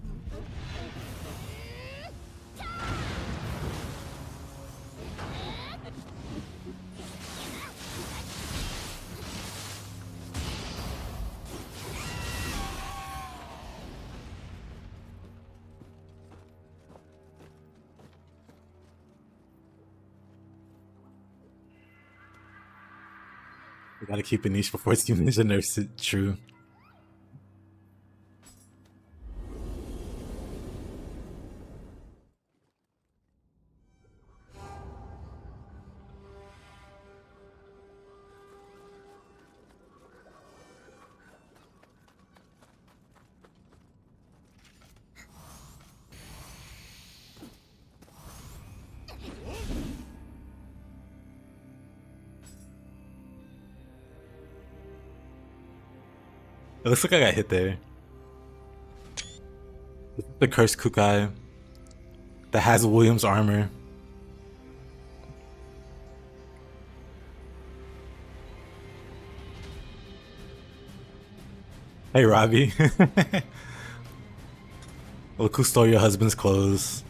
[SPEAKER 1] We gotta keep a niche before it's even nerfed. True. It looks like I got hit there. The cursed Kukai that has William's armor. Hey, Robbie. Look who stole your husband's clothes.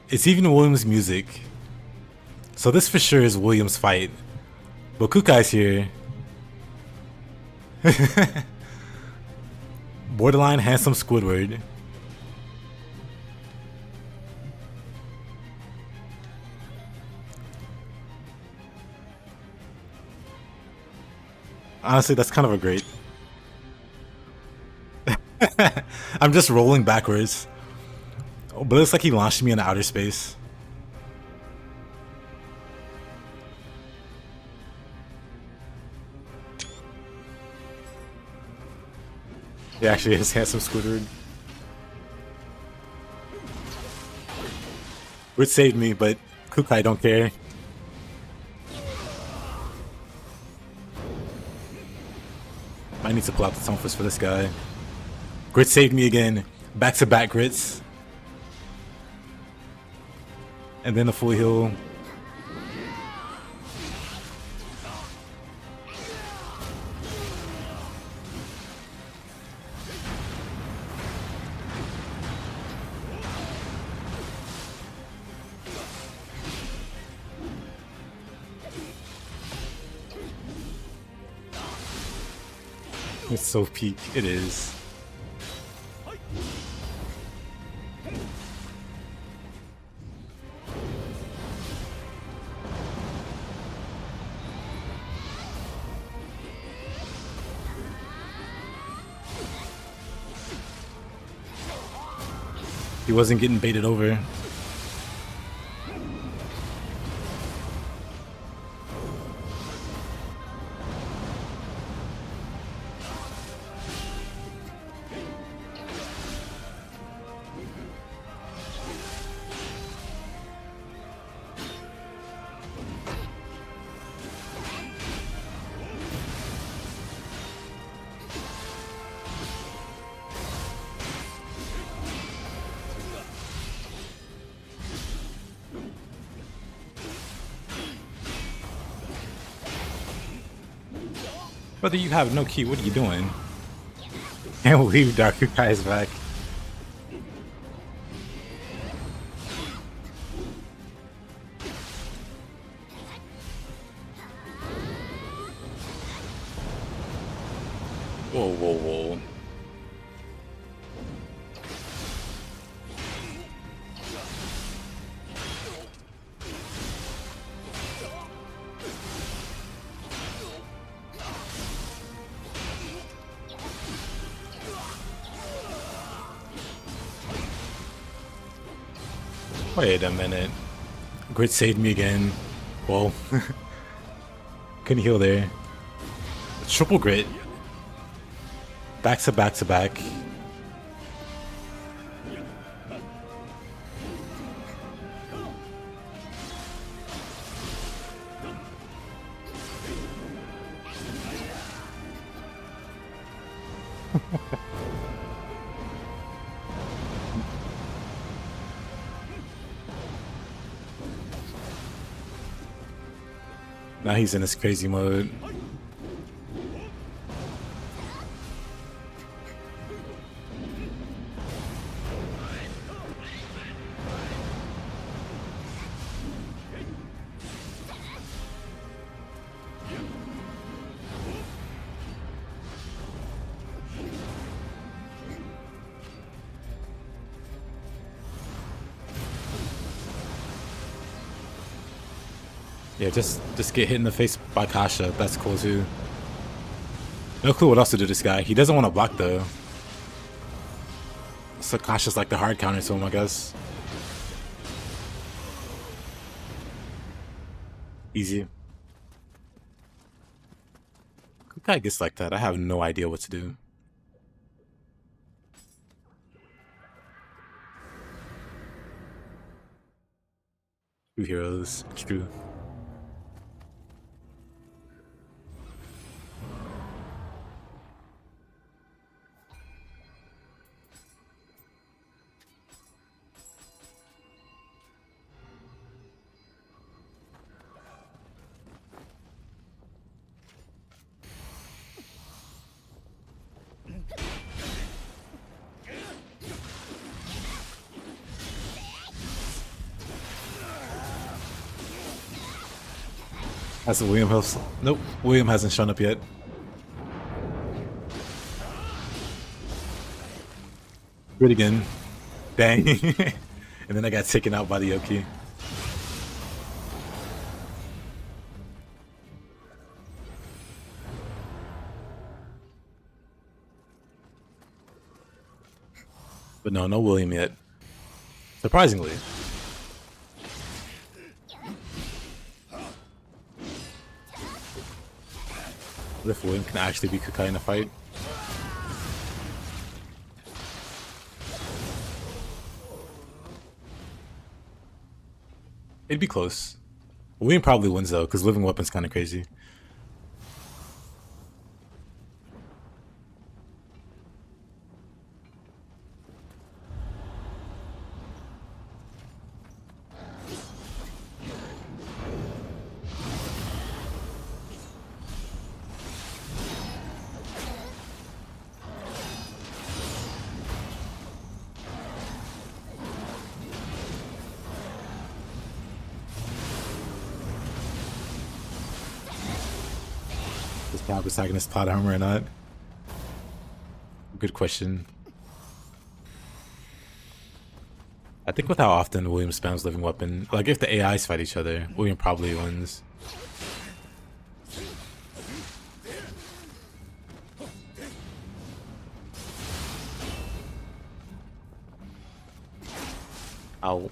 [SPEAKER 1] It's even William's music. So this for sure is William's fight. But Kukai's here. Borderline handsome Squidward. Honestly, that's kind of a great. I'm just rolling backwards. Oh, but it looks like he launched me into outer space. He actually is handsome Squidward. Which saved me, but Kukai don't care. I need to pull out the Tonfus for this guy. Grit saved me again. Back-to-back grits. And then a full heal. It's so peak. It is. He wasn't getting baited over. Brother, you have no key. What are you doing? Can't believe Dark Yokai is back. Whoa, whoa, whoa. Wait a minute. Grit saved me again. Whoa. Couldn't heal there. Triple grit. Back to back to back. Now he's in this crazy mode. Yeah, just get hit in the face by Kasha. That's cool too. No clue what else to do to this guy. He doesn't want to block though. So Kasha's like the hard counter to him, I guess. Easy. Good guy gets like that. I have no idea what to do. True heroes. It's true. Has William helps? Nope, William hasn't shown up yet. Do it again. Dang. And then I got taken out by the yokai. But no William yet. Surprisingly. What if William can actually be Kukai in a fight? It'd be close. William probably wins though, because living weapon's kind of crazy. Does Cab protagonist plot armor or not? Good question. I think with how often William spams living weapon, like if the AIs fight each other, William probably wins. Ow.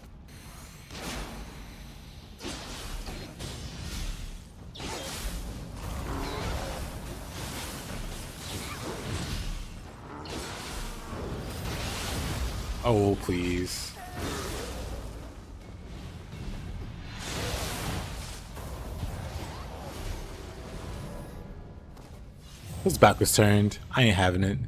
[SPEAKER 1] Oh, please. His back was turned. I ain't having it.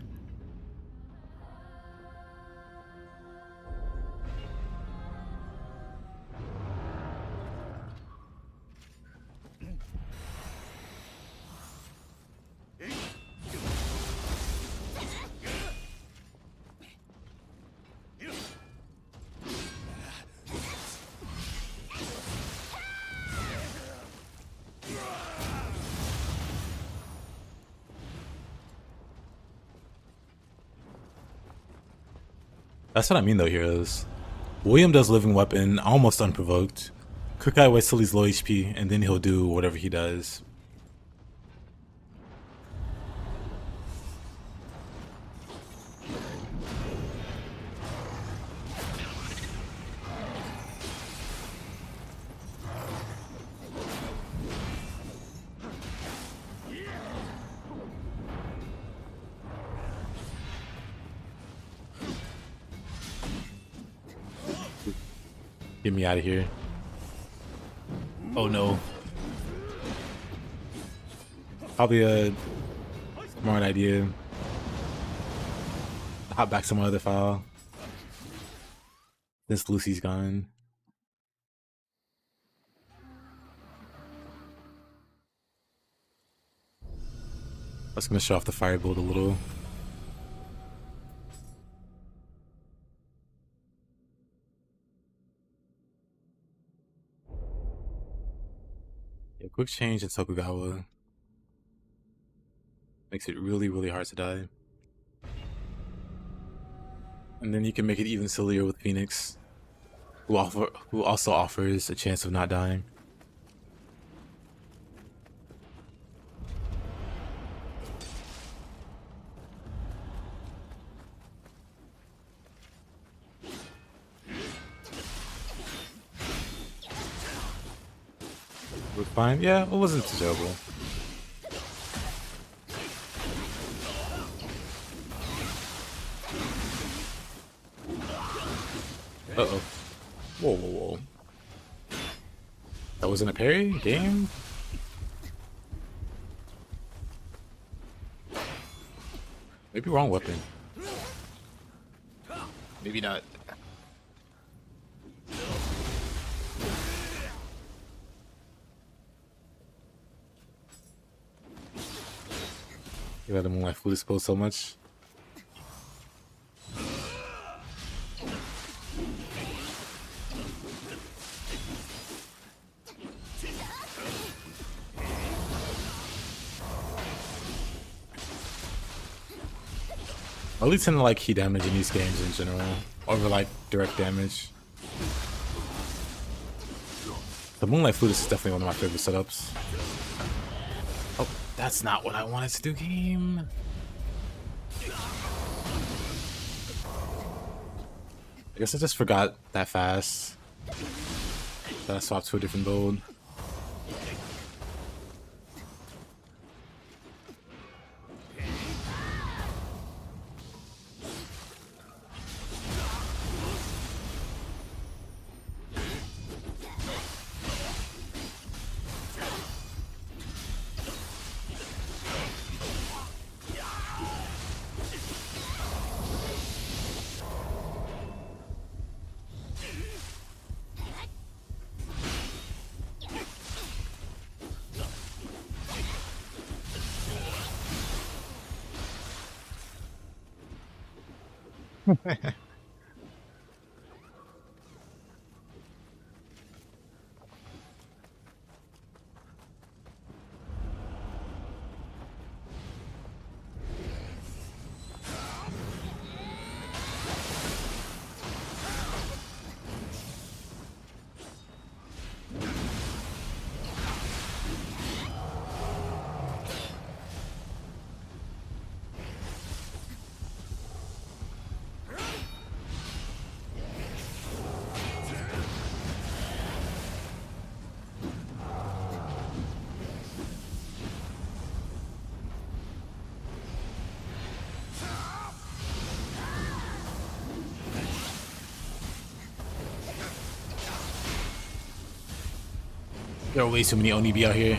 [SPEAKER 1] That's what I mean though, heroes. William does living weapon almost unprovoked. Kukai waits till he's low HP and then he'll do whatever he does. Get me out of here. Oh no. Probably a smart idea. Hop back to my other file. Since Lucy's gone. I was gonna show off the fire build a little. Yeah, quick change in Tokugawa makes it really hard to die. And then you can make it even sillier with Phoenix, who also offers a chance of not dying. We're fine. Yeah, it wasn't too terrible. Uh-oh. Whoa. That wasn't a parry? Game? Maybe wrong weapon. Maybe not. You let him my food explode so much. I really tend to like key damage in these games in general, over like direct damage. The Moonlight Flute is definitely one of my favorite setups. Oh, that's not what I wanted to do, game. I guess I just forgot that fast that I swapped to a different build. There are way too many Onibi out here.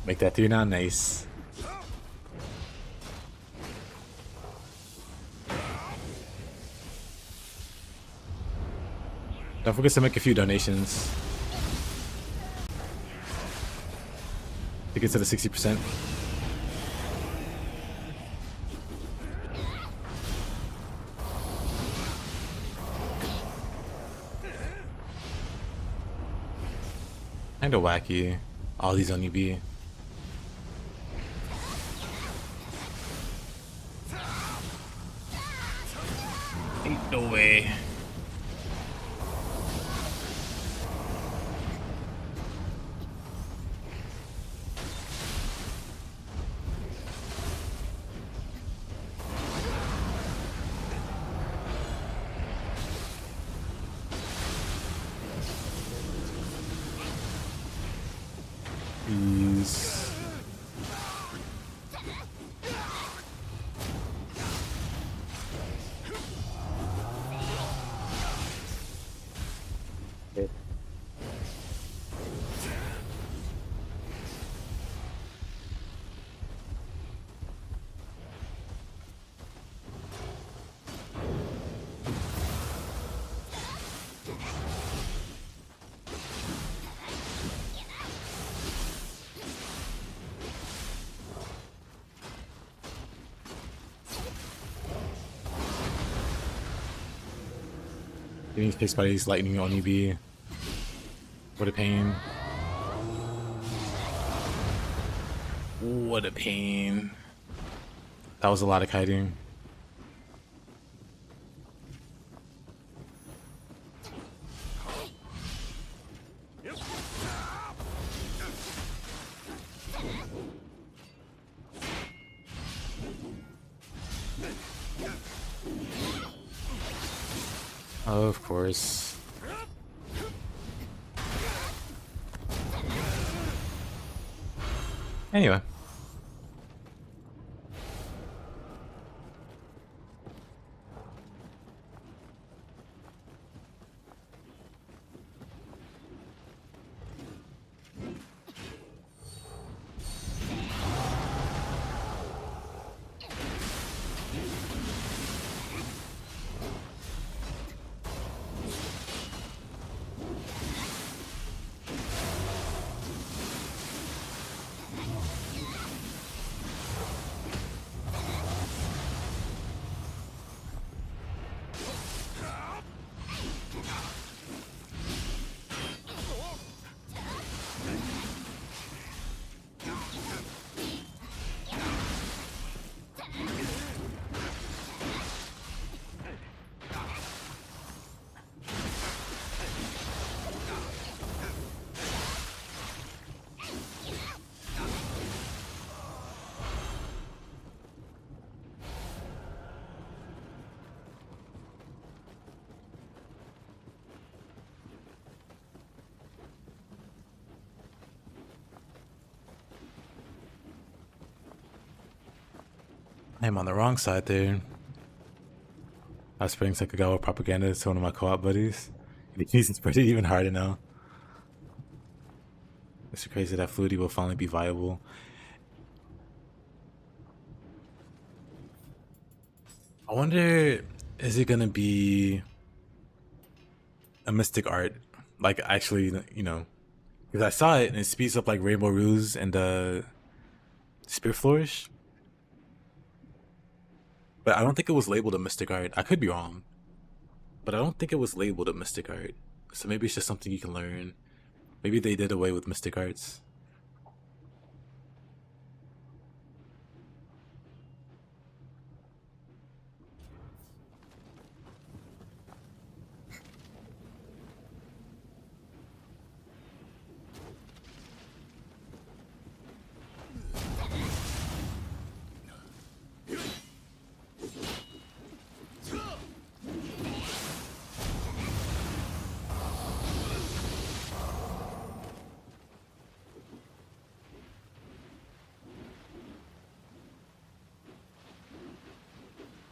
[SPEAKER 1] Make that 3 now, nice. Don't forget to make a few donations to get to the 60%. Kinda wacky. All these Onibi. Ain't no way. Please.
[SPEAKER 4] Okay.
[SPEAKER 1] Getting fixed by these lightning Onibi. What a pain. What a pain. That was a lot of kiting. Of course. Anyway. I'm on the wrong side there. I was spreading Sekagawa propaganda to one of my co-op buddies. He's spread it even harder now. It's crazy that Fluidity will finally be viable. I wonder, is it gonna be a mystic art? Like, actually, you know, because I saw it and it speeds up like Rainbow Ruse and Spear Flourish. But I don't think it was labeled a mystic art. I could be wrong. But I don't think it was labeled a mystic art. So maybe it's just something you can learn. Maybe they did away with mystic arts.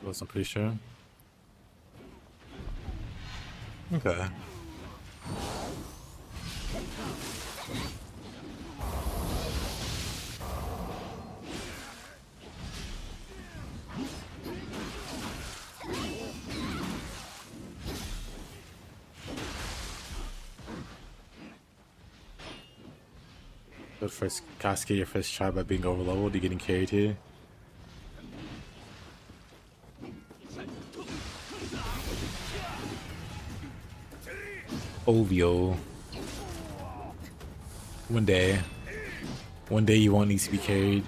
[SPEAKER 1] I'm pretty sure. Okay. The first cascade your first try by being overloaded, you're getting carried here. OVO. One day you won't need to be carried.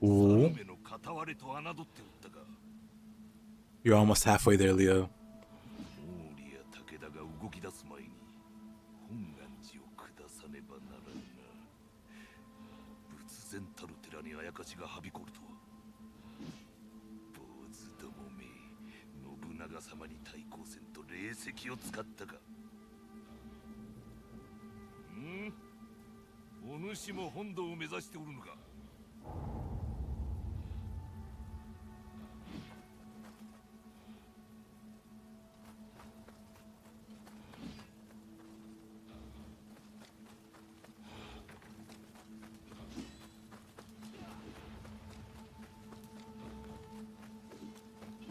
[SPEAKER 1] Ooh. You're almost halfway there, Leo.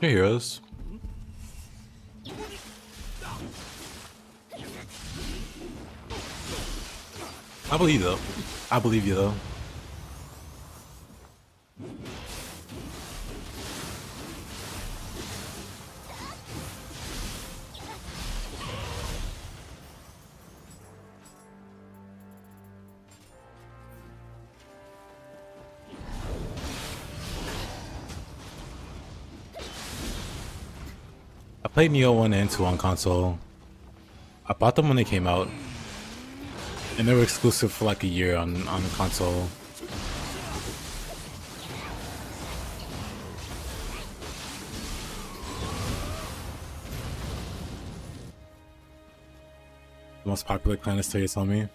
[SPEAKER 1] Your heroes. I believe though. I believe you though. I played Nioh 1 and 2 on console. I bought them when they came out. And they were exclusive for like a year on console. The most popular clan is tell me.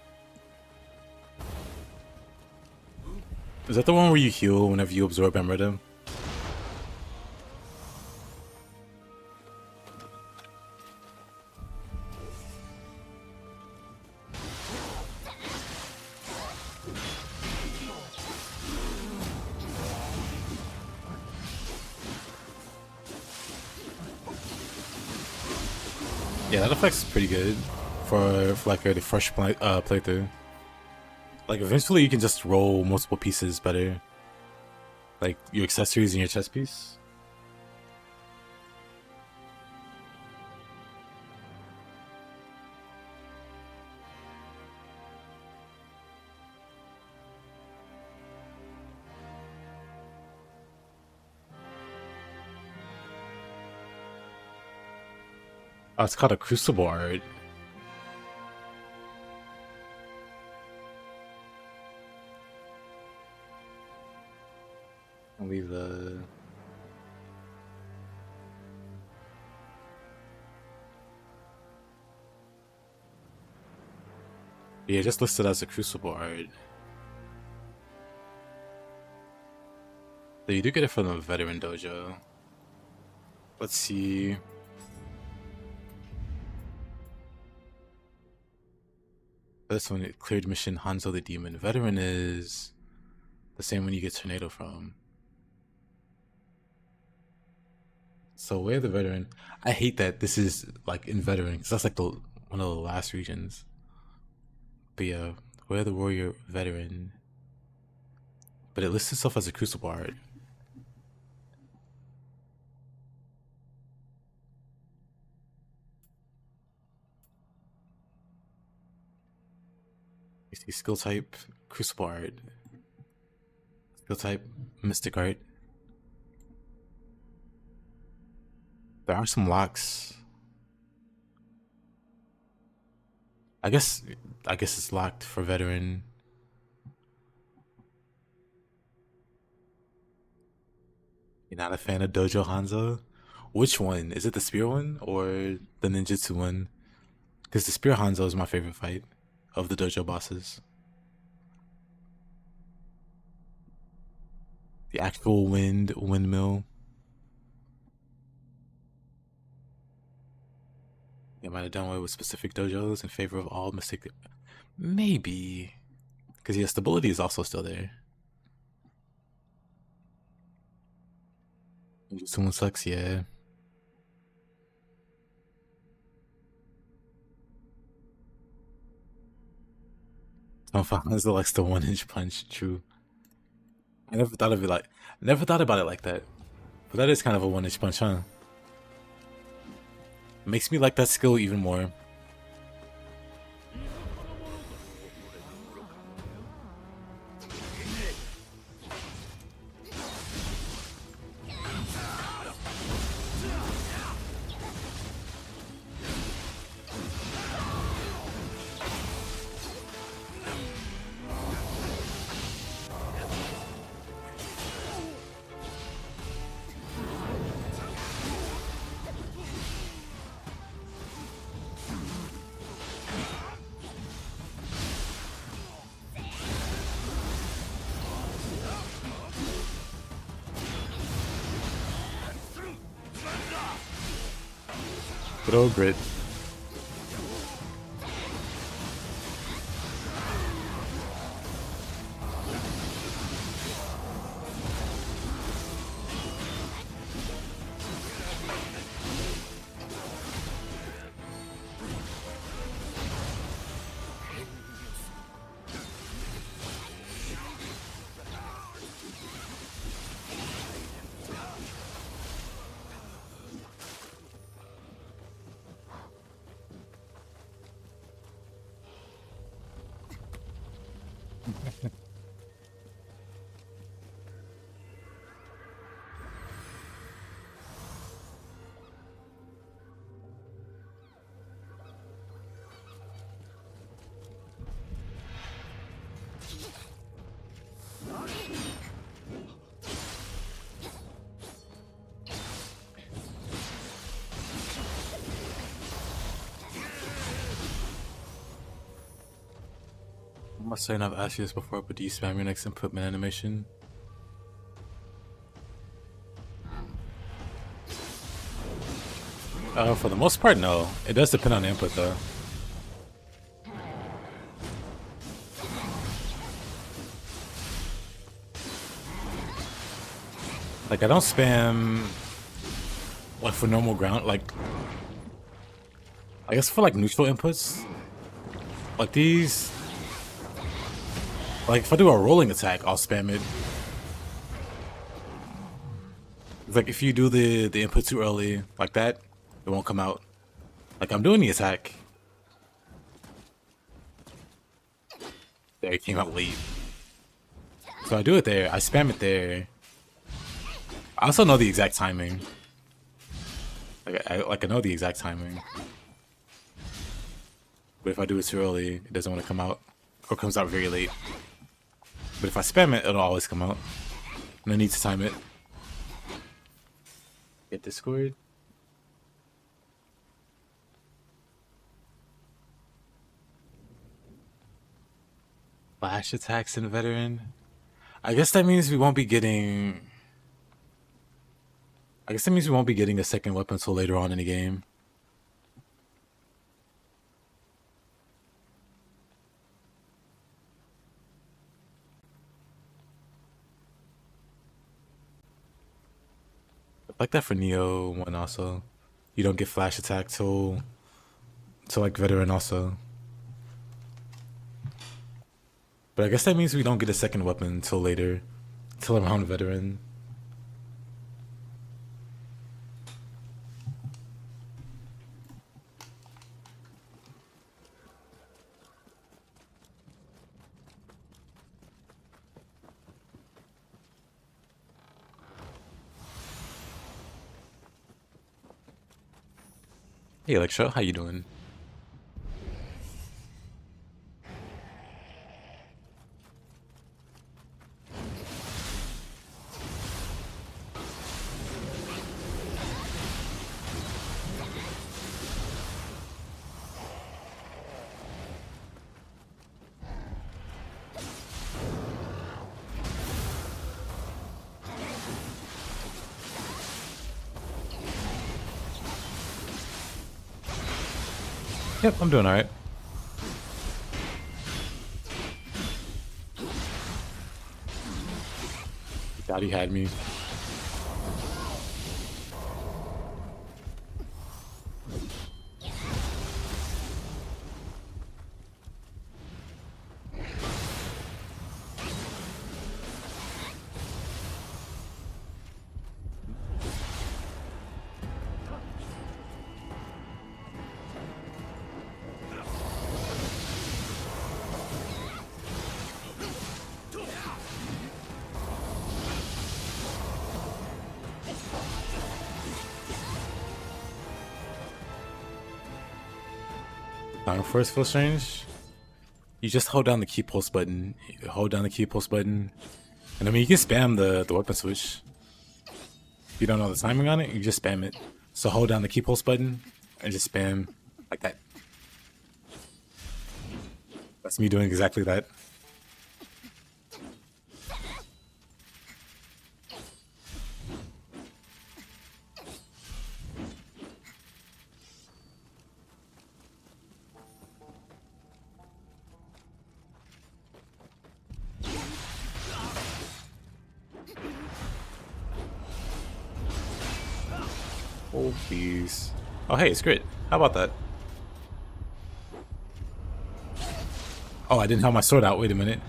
[SPEAKER 1] Is that the one where you heal whenever you absorb Emerald? Yeah, that effect's pretty good for like a fresh playthrough. Like eventually you can just roll multiple pieces better, like your accessories and your chest piece. Oh, it's called a Crucible art. I'll leave the... Yeah, just listed as a Crucible art. So you do get it from the Veteran Dojo. Let's see. This one, it cleared mission Hanzo the Demon. Veteran is the same one you get Tornado from. So where the Veteran? I hate that this is like in Veteran, because that's like the one of the last regions. But yeah, where the Warrior Veteran. But it lists itself as a Crucible art. You see skill type, Crucible art. Skill type, Mystic art. There are some locks. I guess it's locked for Veteran. You're not a fan of Dojo Hanzo? Which one? Is it the Spear one or the Ninjutsu one? Because the Spear Hanzo is my favorite fight of the Dojo bosses. The actual windmill. They might have done away with specific dojos in favor of all mistake. Maybe. Because yeah, stability is also still there. Someone sucks, yeah. Hanzo likes the 1-inch punch, true. I never thought of it like, never thought about it like that. But that is kind of a 1-inch punch, huh? Makes me like that skill even more. Good old grit. I must say, and I've asked you this before, but do you spam your next input man animation? For the most part, no. It does depend on the input, though. Like, I don't spam, like, for normal ground, like, I guess for, like, neutral inputs, like these, like, if I do a rolling attack, I'll spam it. It's like, if you do the input too early, like that, it won't come out. Like, I'm doing the attack. There, it came out late. So I do it there, I spam it there. I also know the exact timing. Like I know the exact timing. But if I do it too early, it doesn't want to come out. Or comes out very late. But if I spam it, it'll always come out. No need to time it. Get Discord. Flash attacks in veteran. I guess that means we won't be getting. I guess that means we won't be getting a second weapon until later on in the game. Like that for Nioh 1 also. You don't get flash attack till like veteran also. But I guess that means we don't get a second weapon until later. Till around veteran. Hey Electro, how you doing? Yep, I'm doing alright. Thought he had me. First full strange, you just hold down the key pulse button. You hold down the key pulse button, and I mean you can spam the weapon switch. If you don't know the timing on it, you just spam it. So hold down the key pulse button and just spam like that. That's me doing exactly that. Oh, please. Oh, hey, it's great. How about that? Oh, I didn't have my sword out. Wait a minute.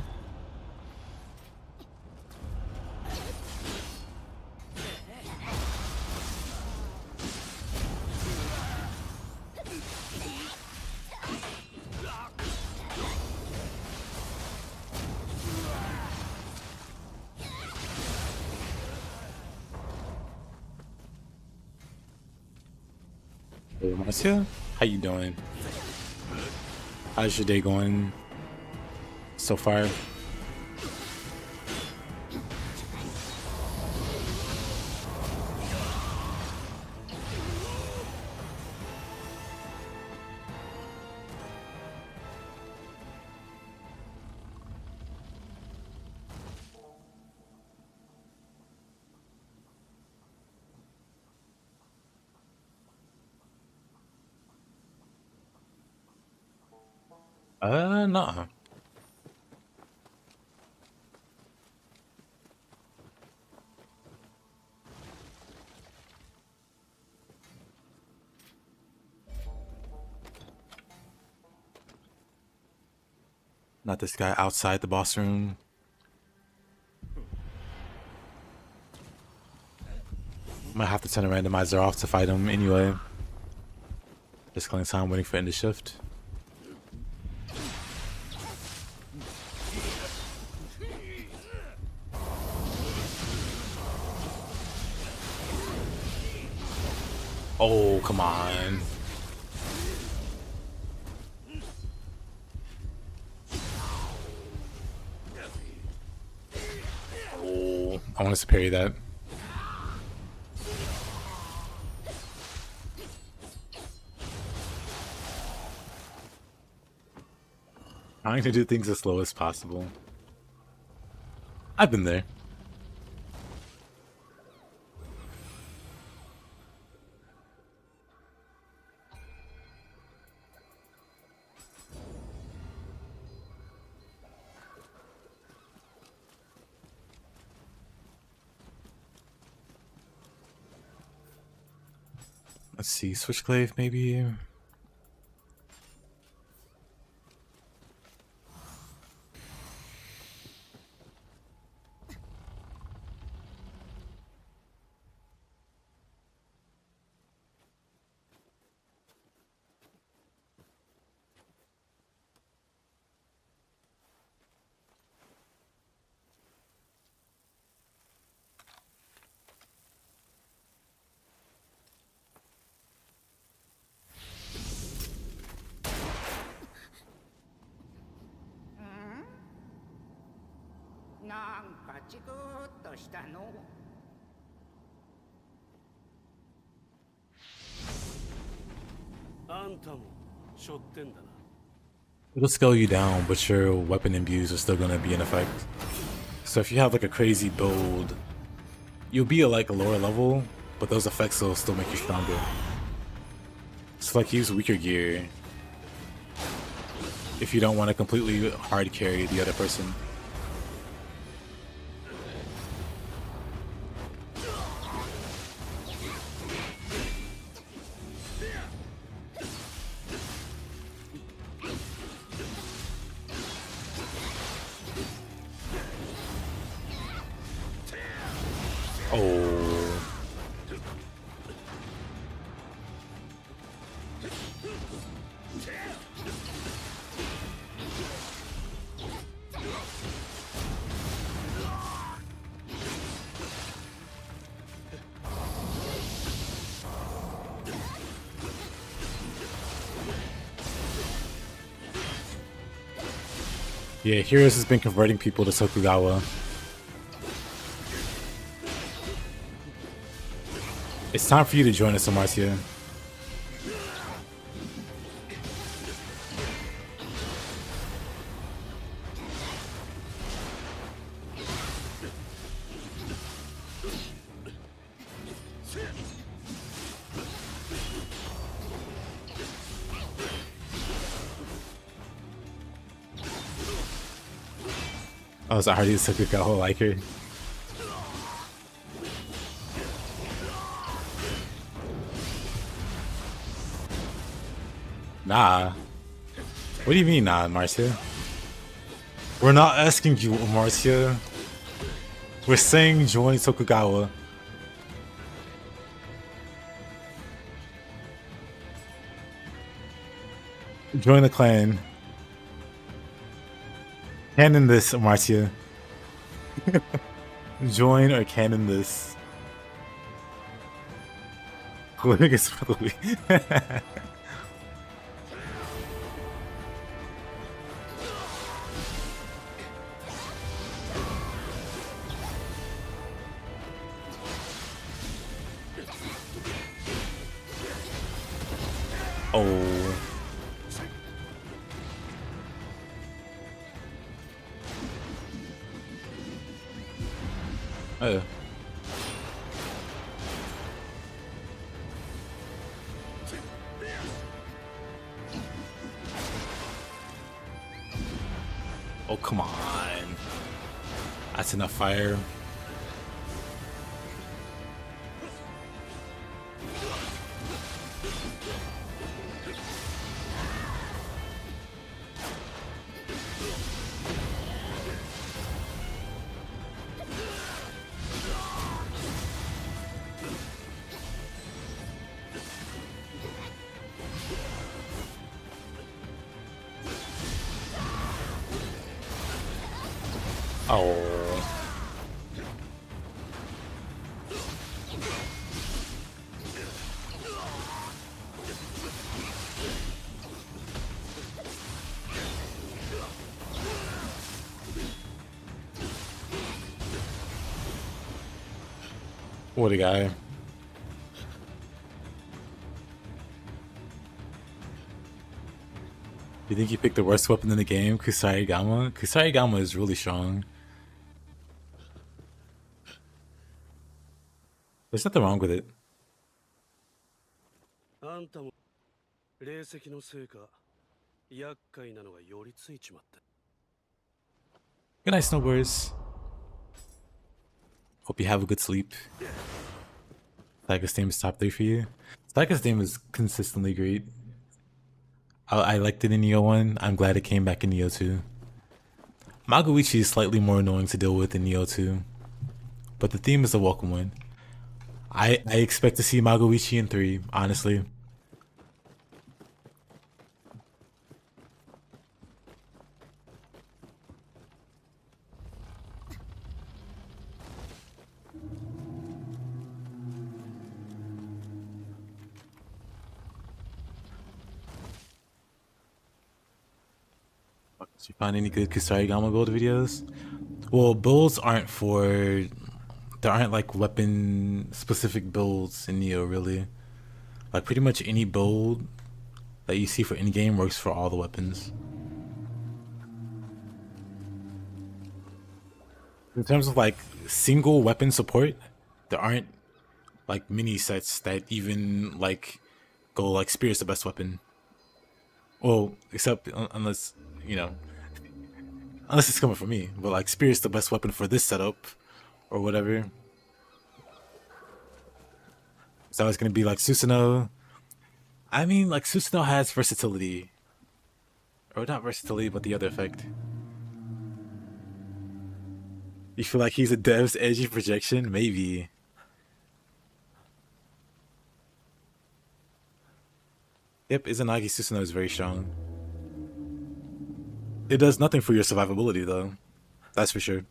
[SPEAKER 1] Hey, Marcia, how you doing? How's your day going so far? Nah. Not this guy outside the boss room. Might have to turn the randomizer off to fight him anyway. Just killing time waiting for end of shift. Oh, come on. Oh, I want to parry that. Trying to do things as slow as possible. I've been there. Let's see, Switchclave maybe. It'll scale you down, but your weapon imbues are still gonna be in effect. So if you have like a crazy build, you'll be at like a lower level, but those effects will still make you stronger. So like use weaker gear if you don't want to completely hard carry the other person. Oh. Yeah, Heroes has been converting people to Tokugawa. It's time for you to join us, Marcia. Oh, is that Hardy Tokugawa like her? Nah. What do you mean, nah, Marcia? We're not asking you, Marcia. We're saying join Tokugawa. Join the clan. Canon this, Marcia. Join or canon this. Oh. Oh. Oh, come on. That's enough fire. Oh. What a guy. You think you picked the worst weapon in the game, Kusarigama? Kusarigama is really strong. There's nothing wrong with it.
[SPEAKER 5] あんたも霊石のせいか厄介なのが寄りついちまった。
[SPEAKER 1] Good night, snowboarders. Hope you have a good sleep. Tiger's Theme is top 3 for you. Tiger's Theme is consistently great. I liked it in Nioh 1. I'm glad it came back in Nioh 2. Magoichi is slightly more annoying to deal with in Nioh 2. But the theme is a welcome one. I expect to see Magoichi in 3, honestly. Did you find any good Kusarigama build videos? Well, builds aren't for... There aren't like weapon specific builds in Nioh, really. Like pretty much any build that you see for any game works for all the weapons. In terms of like single weapon support, there aren't like mini sets that even like go like spear is the best weapon. Well, except unless, you know, unless it's coming from me, but like spear is the best weapon for this setup or whatever. So it's gonna be like Susanoo. I mean, like Susanoo has versatility, or not versatility, but the other effect. You feel like he's a dev's edgy projection? Maybe. Yep, Izanagi Susanoo is very strong. It does nothing for your survivability, though. That's for sure.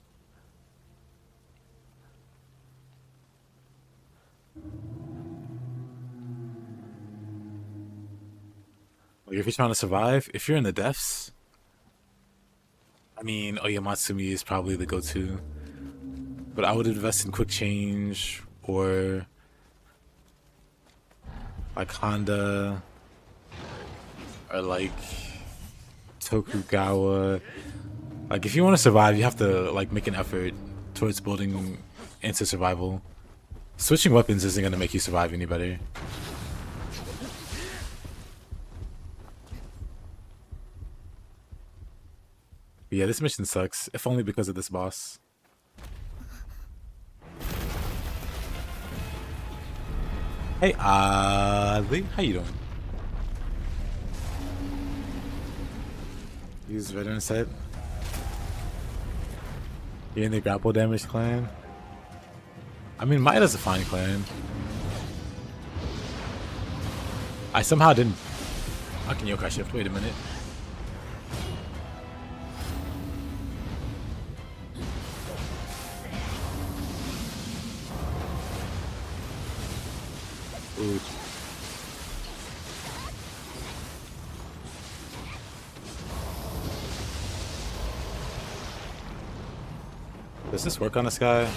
[SPEAKER 1] Like if you're trying to survive, if you're in the depths, I mean, Oyamatsumi is probably the go-to. But I would invest in Quick Change or like Honda or like Tokugawa. Like if you want to survive, you have to like make an effort towards building into survival. Switching weapons isn't gonna make you survive any better. But yeah, this mission sucks, if only because of this boss. Hey, Lee, how you doing? Use veteran set. You're in the grapple damage clan? I mean, Maida's a fine clan. I somehow didn't... I can yokai shift, wait a minute. Ooh. Does this work on this guy?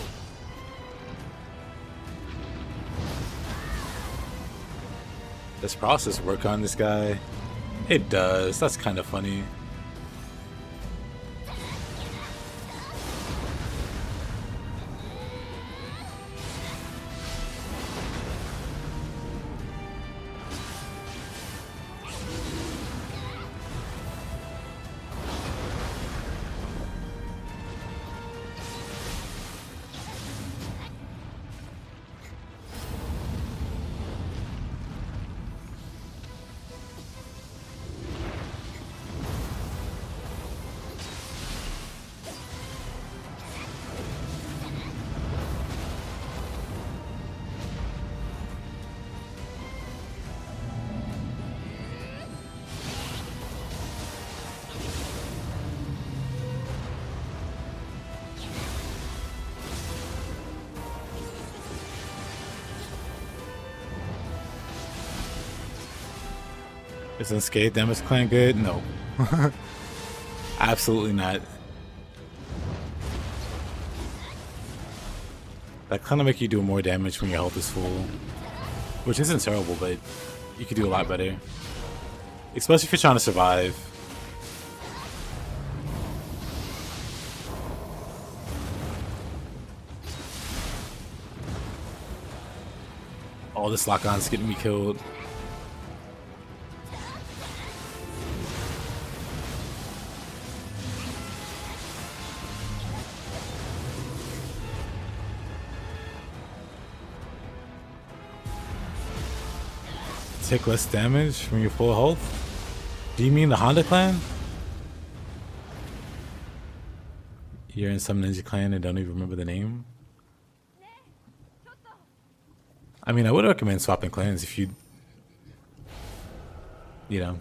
[SPEAKER 1] Does process work on this guy? It does. That's kind of funny. Is Unscathed Damage Clan good? No. Absolutely not. That kind of make you do more damage when your health is full. Which isn't terrible, but you could do a lot better. Especially if you're trying to survive. All this lock-on's getting me killed. Take less damage from your full health? Do you mean the Honda clan? You're in some ninja clan and don't even remember the name? I mean, I would recommend swapping clans if you know,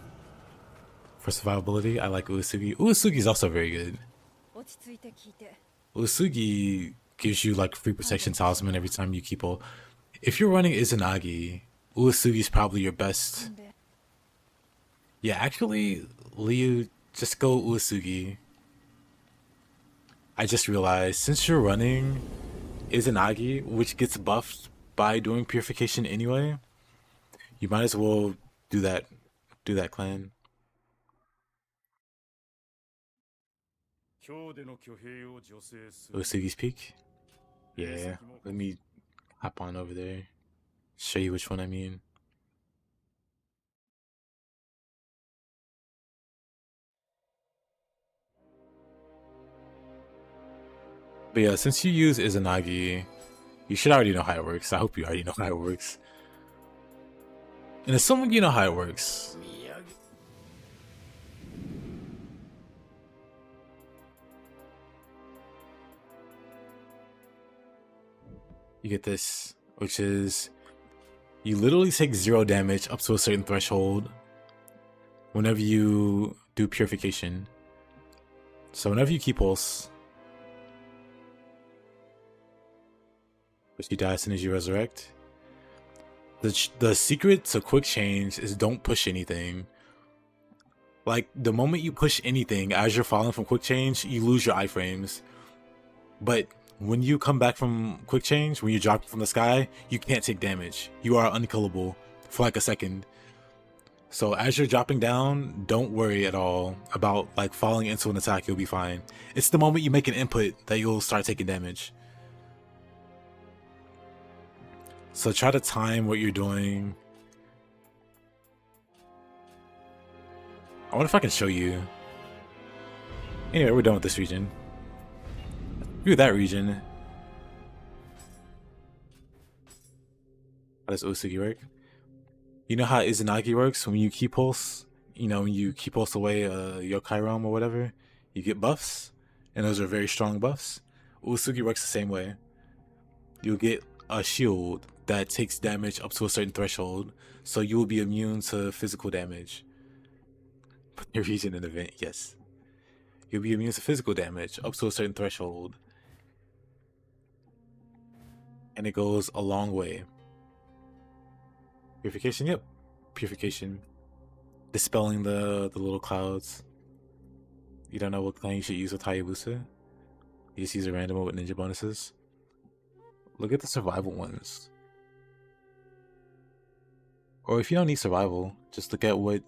[SPEAKER 1] for survivability. I like Uesugi. Uesugi is also very good. Uesugi gives you like free protection talisman every time you keep a... If you're running Izanagi, Uesugi is probably your best. Yeah, actually, Liu, just go Uesugi. I just realized, since you're running Izanagi, which gets buffed by doing purification anyway, you might as well do that clan. Uesugi's Peak? Yeah, let me hop on over there. Show you which one I mean. But yeah, since you use Izanagi, you should already know how it works. I hope you already know how it works. And assuming you know how it works, you get this, which is you literally take 0 damage up to a certain threshold whenever you do purification. So whenever you keep pulse, which you die as soon as you resurrect, the secret to quick change is don't push anything. Like, the moment you push anything as you're falling from quick change, you lose your iframes. But when you come back from quick change, when you drop from the sky, you can't take damage. You are unkillable for like a second. So as you're dropping down, don't worry at all about like falling into an attack. You'll be fine. It's the moment you make an input that you'll start taking damage. So try to time what you're doing. I wonder if I can show you. Anyway, we're done with this region. Through that region. How does Uesugi work? You know how Izanagi works? When you keep pulse, you know, when you keep pulse away a yokai realm or whatever, you get buffs. And those are very strong buffs. Uesugi works the same way. You'll get a shield that takes damage up to a certain threshold, so you will be immune to physical damage. Put your region in event, yes. You'll be immune to physical damage up to a certain threshold. And it goes a long way. Purification, yep. Purification. Dispelling the little clouds. You don't know what clan you should use with Hayabusa? You just use a random with ninja bonuses. Look at the survival ones. Or if you don't need survival, just look at what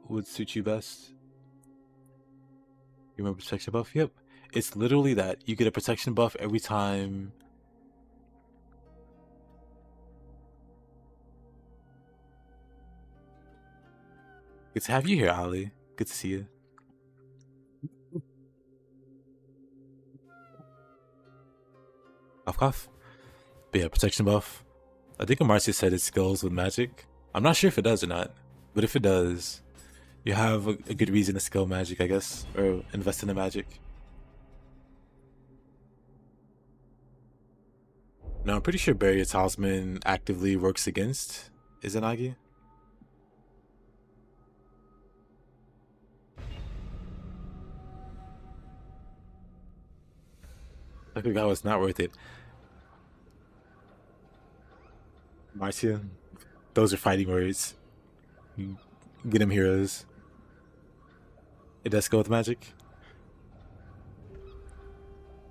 [SPEAKER 1] would suit you best. You remember protection buff? Yep. It's literally that. You get a protection buff every time. Good to have you here, Ali. Good to see you. Cough, cough. But yeah, protection buff. I think Amarcia said it skills with magic. I'm not sure if it does or not. But if it does, you have a good reason to skill magic, I guess. Or invest in the magic. Now, I'm pretty sure Barrier Talisman actively works against Izanagi. I think that was not worth it. Marcia, those are fighting words. You get them heroes. It does go with magic.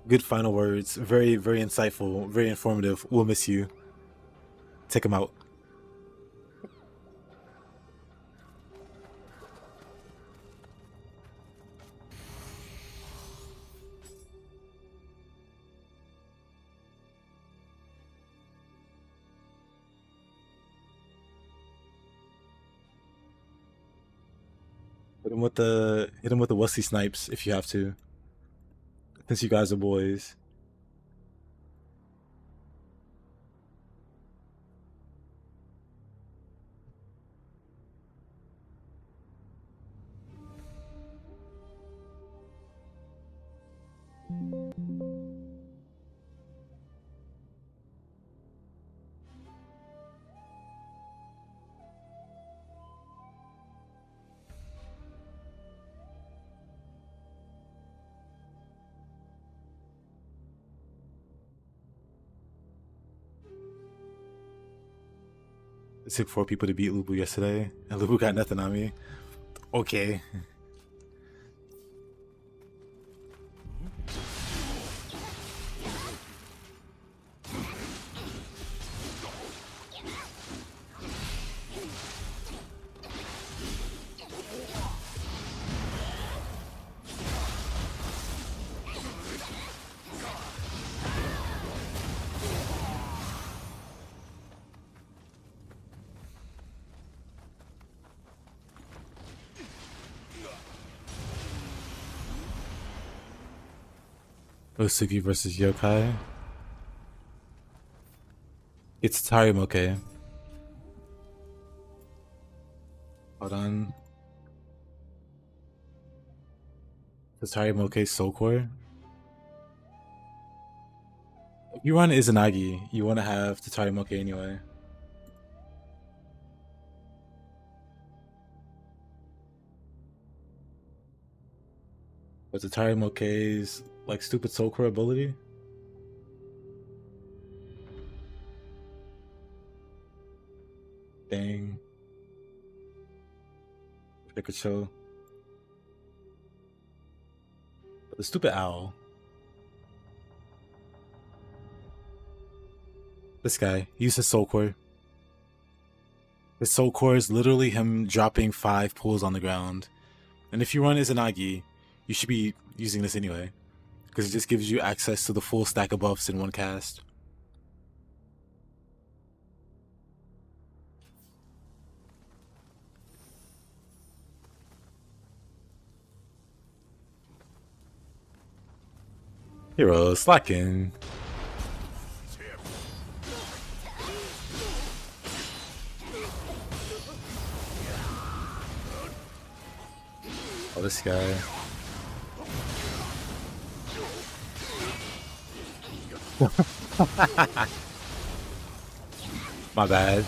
[SPEAKER 1] Good final words. Very, very insightful. Very informative. We'll miss you. Take them out. hit him with the wussy snipes if you have to. Since you guys are boys. It took 4 people to beat Lubu yesterday, and Lubu got nothing on me. Okay. Osugi versus Yokai. It's Tarimoke. Hold on. It's Tarimoke Soul Core. If you run Izanagi, you want to have Tatarimoke anyway. But Tatarimoke's like stupid Soul Core ability? Dang. Pikachu. The stupid owl. This guy, he uses Soul Core. His Soul Core is literally him dropping 5 pulls on the ground. And if you run Izanagi, you should be using this anyway. Because it just gives you access to the full stack of buffs in one cast. Hero slacking. Oh, this guy. My bad.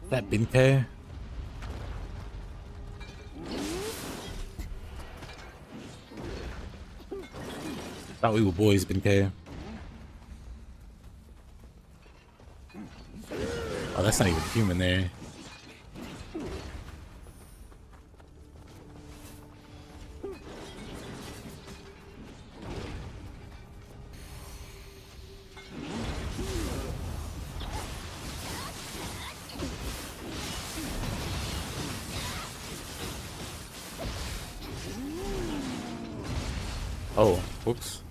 [SPEAKER 1] That Binke? Thought we were boys, Binke. Oh, that's not even human there. Oh, whoops.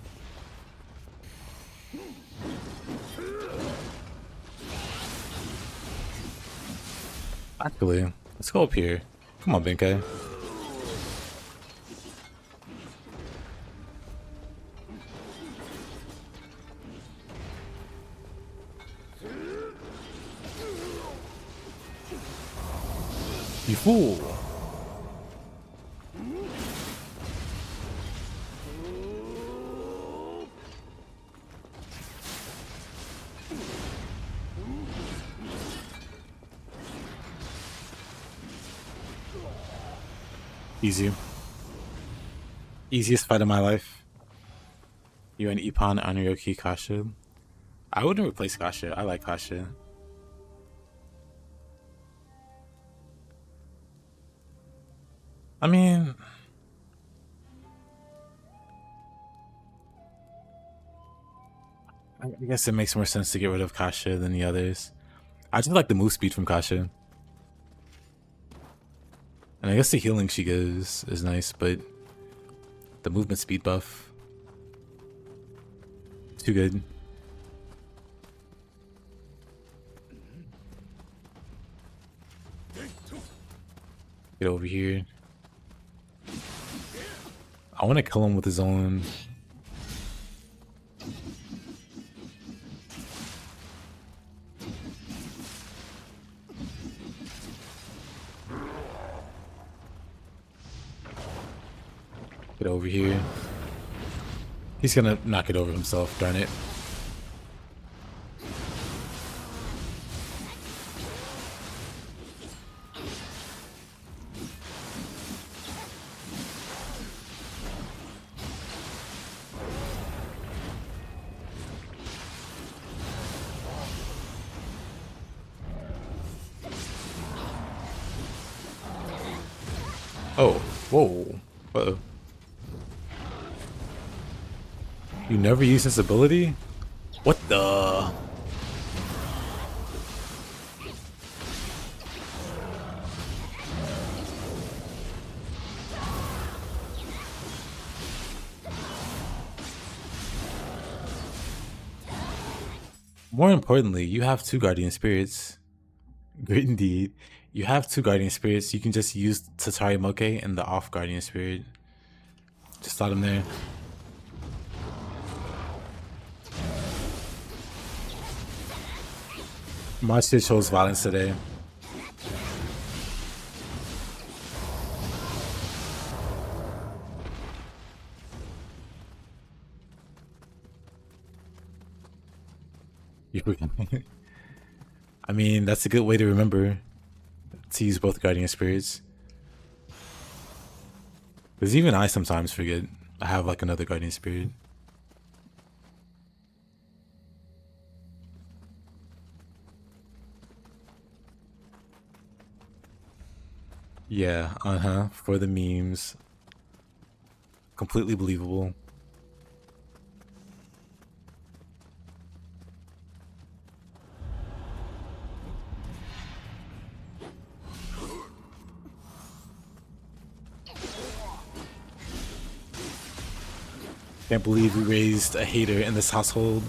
[SPEAKER 1] Actually, let's go up here. Come on, Binke. You fool! Easy. Easiest fight of my life. You and Ippon, Anuyoki, Kasha. I wouldn't replace Kasha. I like Kasha. I mean... I guess it makes more sense to get rid of Kasha than the others. I just like the move speed from Kasha. And I guess the healing she gives is nice, but the movement speed buff, too good. Get over here. I want to kill him with his own. Get over here. He's gonna knock it over himself, darn it. Oh, whoa. Uh-oh. You never use this ability? What the? More importantly, you have 2 guardian spirits. Great indeed. You have 2 guardian spirits. You can just use Tatari Moke and the off guardian spirit. Just slot him there. Marcia chose violence today. You forget. I mean, that's a good way to remember to use both guardian spirits. Because even I sometimes forget I have like another guardian spirit. Yeah, for the memes. Completely believable. Can't believe we raised a hater in this household.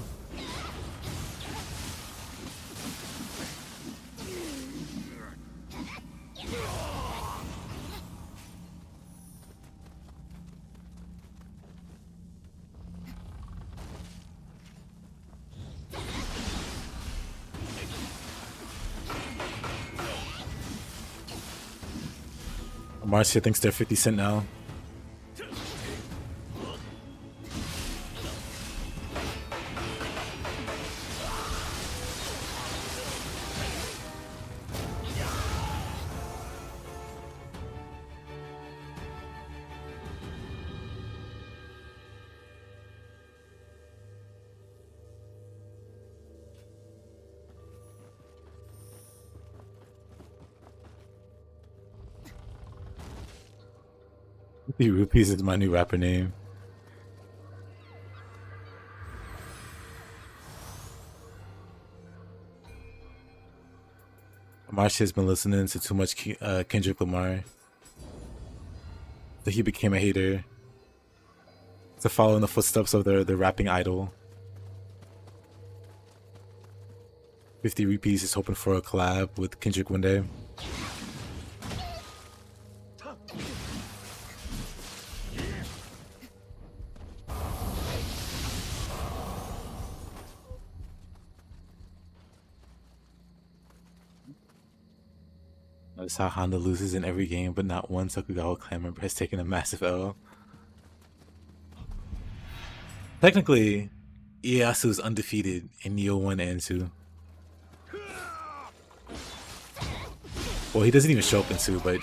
[SPEAKER 1] Marcia thinks they're 50 cent now. The Rupees is my new rapper name. Marcia has been listening to too much Kendrick Lamar. So he became a hater. To follow in the footsteps of the rapping idol. 50 Rupees is hoping for a collab with Kendrick one day. Notice how Honda loses in every game, but not one Tokugawa clan member has taken a massive L. Technically, Ieyasu is undefeated in Nioh 1 and 2. Well, he doesn't even show up in 2, but...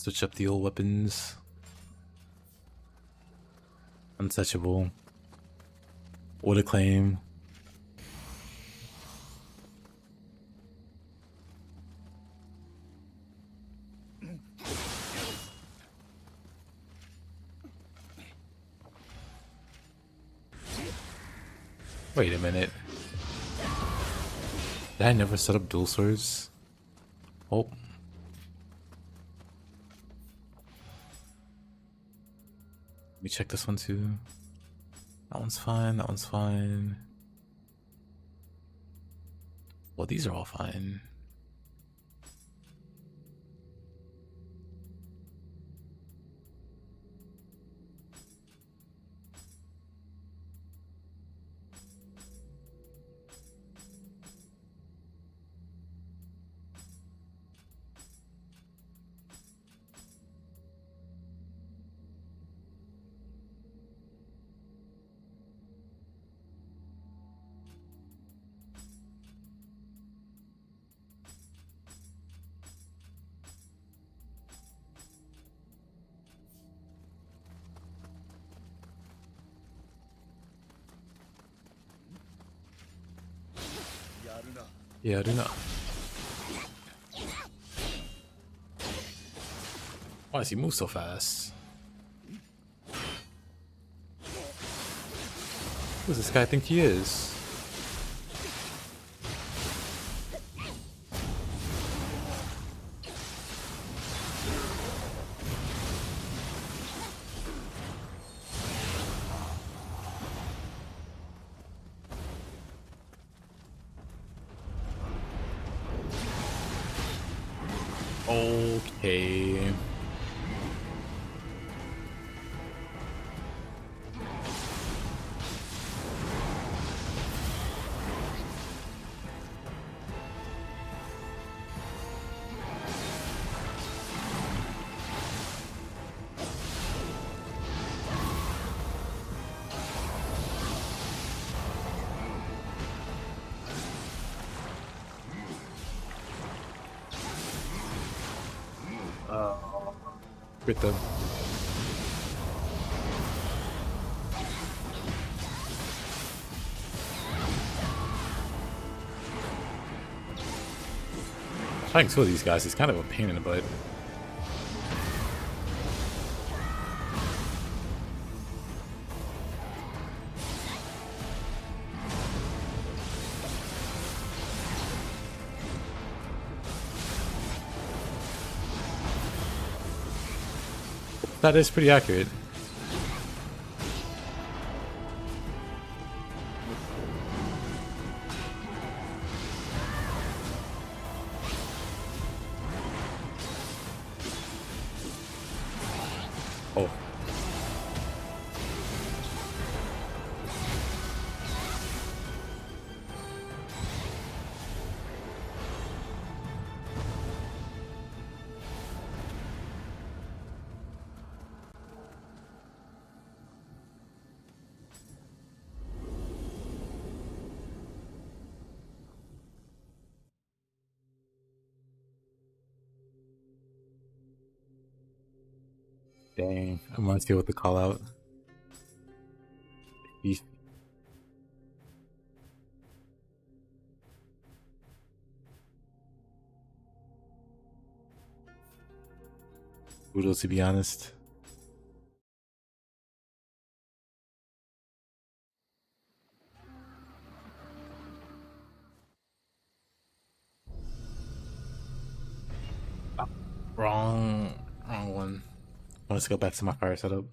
[SPEAKER 1] Switch up the old weapons. Untouchable. What a claim. Wait a minute. Did I never set up dual swords? Oh. Let me check this one too. That one's fine, that one's fine. Well, these are all fine. Yeah, I do not. Why does he move so fast? Who does this guy think he is? Okay. Crit them. Trying to kill these guys is kind of a pain in the butt. That is pretty accurate. Oh. Dang, I'm gonna deal with the call out. Brutal, to be honest. Oh, wrong one. Let's go back to my fire setup.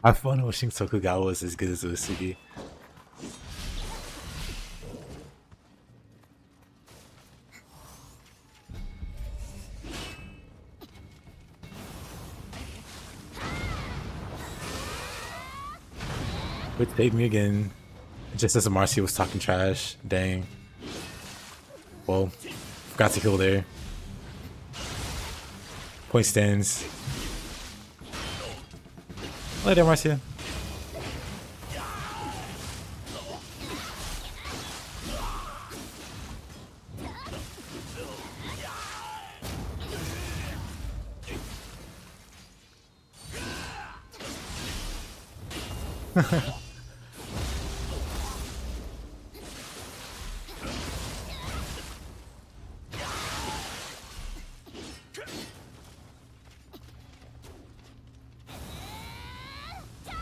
[SPEAKER 1] I have fun wishing Tokugawa was as good as Uesugi. Which saved me again. Just as Marcia was talking trash. Dang. Well, forgot to kill there. Point stands. Later, Marcia.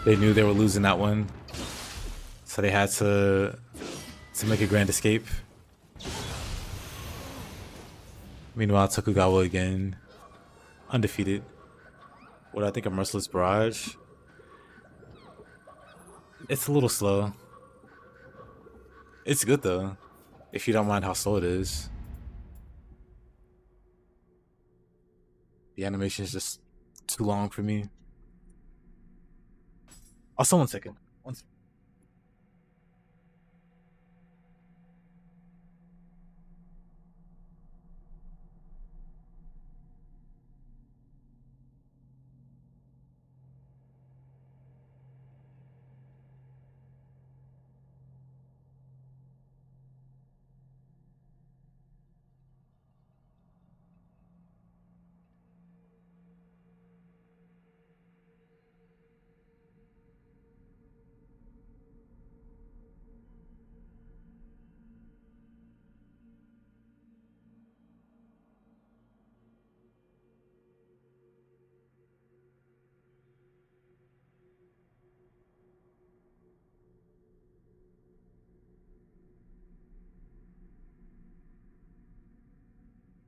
[SPEAKER 1] They knew they were losing that one, so they had to make a grand escape. Meanwhile, Tokugawa again, undefeated. What do I think of Merciless Barrage? It's a little slow. It's good though, if you don't mind how slow it is. The animation is just too long for me. Also, 1 second. 1 second.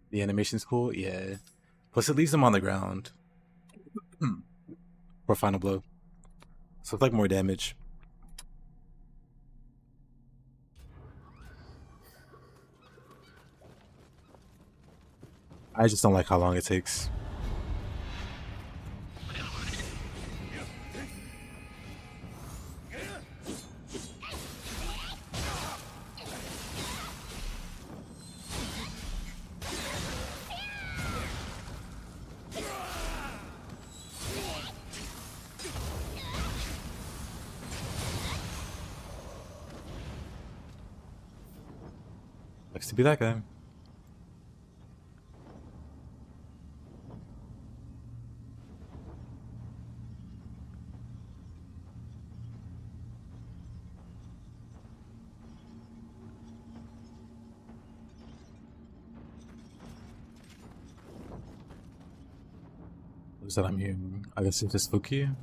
[SPEAKER 1] The animation's cool, yeah. Plus, it leaves them on the ground for final blow, so it's like more damage. I just don't like how long it takes. Likes to be that guy. What is that I'm hearing? I guess it's just Fuki.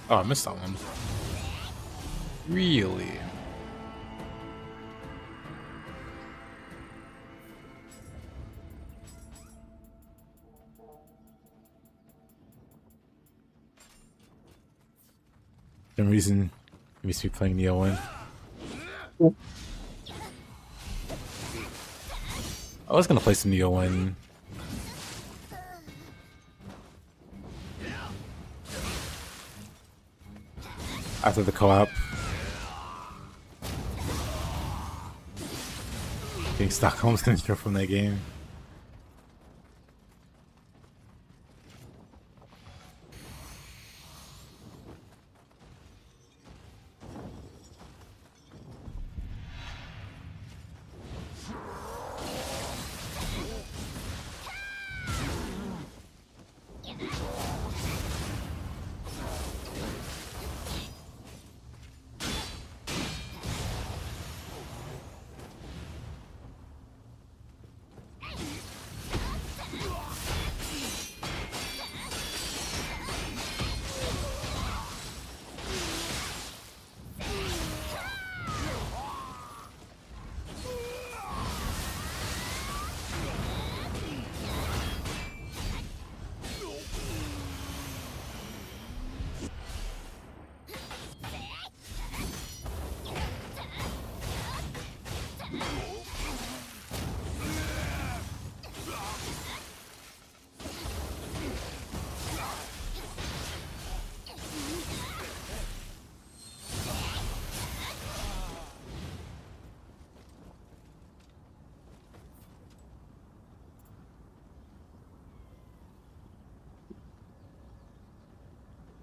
[SPEAKER 1] Oh, I missed that one. Really? For some reason, you used to be playing Nioh 1. I was gonna play some Nioh 1. After the co-op. Getting Stockholm Syndrome from that game.